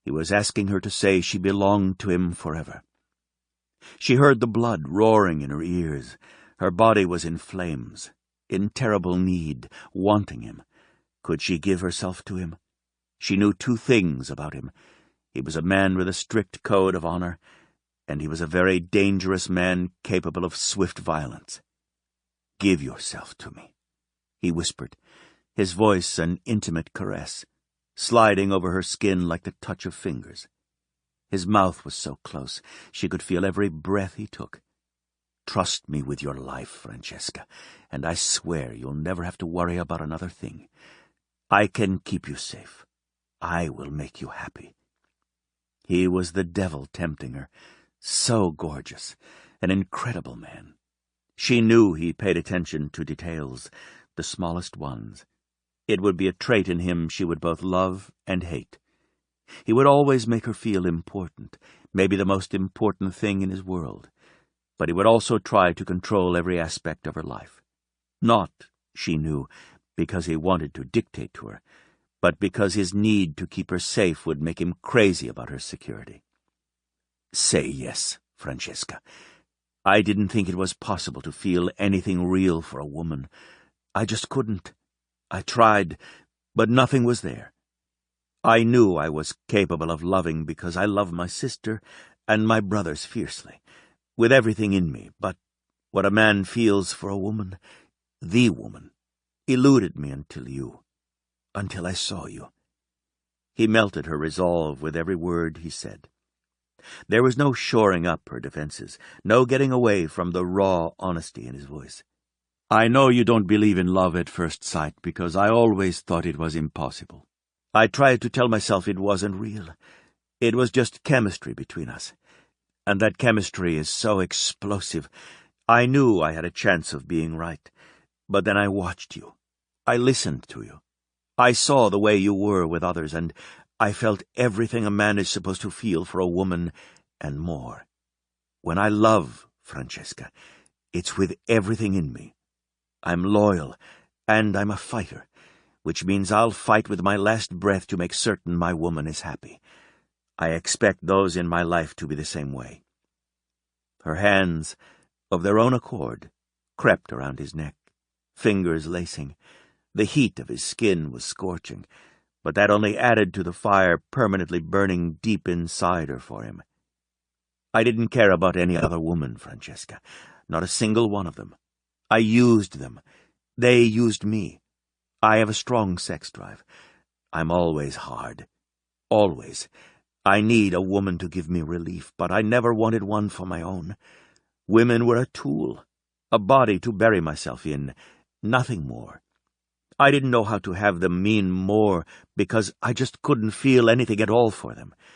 He was asking her to say she belonged to him forever. She heard the blood roaring in her ears. Her body was in flames, in terrible need, wanting him. Could she give herself to him? She knew 2 things about him. He was a man with a strict code of honor, and he was a very dangerous man capable of swift violence. "Give yourself to me," he whispered, his voice an intimate caress, sliding over her skin like the touch of fingers. His mouth was so close, she could feel every breath he took. "Trust me with your life, Francesca, and I swear you'll never have to worry about another thing. I can keep you safe. I will make you happy." He was the devil tempting her, so gorgeous, an incredible man. She knew he paid attention to details, the smallest ones. It would be a trait in him she would both love and hate. He would always make her feel important, maybe the most important thing in his world, but he would also try to control every aspect of her life. Not, she knew, because he wanted to dictate to her, but because his need to keep her safe would make him crazy about her security. Say yes, Francesca. I didn't think it was possible to feel anything real for a woman. I just couldn't. I tried, but nothing was there. I knew I was capable of loving because I love my sister and my brothers fiercely, with everything in me, but what a man feels for a woman, the woman, eluded me until I saw you. He melted her resolve with every word he said. There was no shoring up her defenses, no getting away from the raw honesty in his voice. I know you don't believe in love at first sight because I always thought it was impossible. I tried to tell myself it wasn't real. It was just chemistry between us. And that chemistry is so explosive. I knew I had a chance of being right. But then I watched you. I listened to you. I saw the way you were with others, and I felt everything a man is supposed to feel for a woman and more. When I love, Francesca, it's with everything in me. I'm loyal, and I'm a fighter, which means I'll fight with my last breath to make certain my woman is happy. I expect those in my life to be the same way. Her hands, of their own accord, crept around his neck, fingers lacing. The heat of his skin was scorching, but that only added to the fire permanently burning deep inside her for him. I didn't care about any other woman, Francesca, not a single one of them. I used them. They used me. I have a strong sex drive. I'm always hard. Always. I need a woman to give me relief, but I never wanted one for my own. Women were a tool, a body to bury myself in, nothing more. I didn't know how to have them mean more because I just couldn't feel anything at all for them.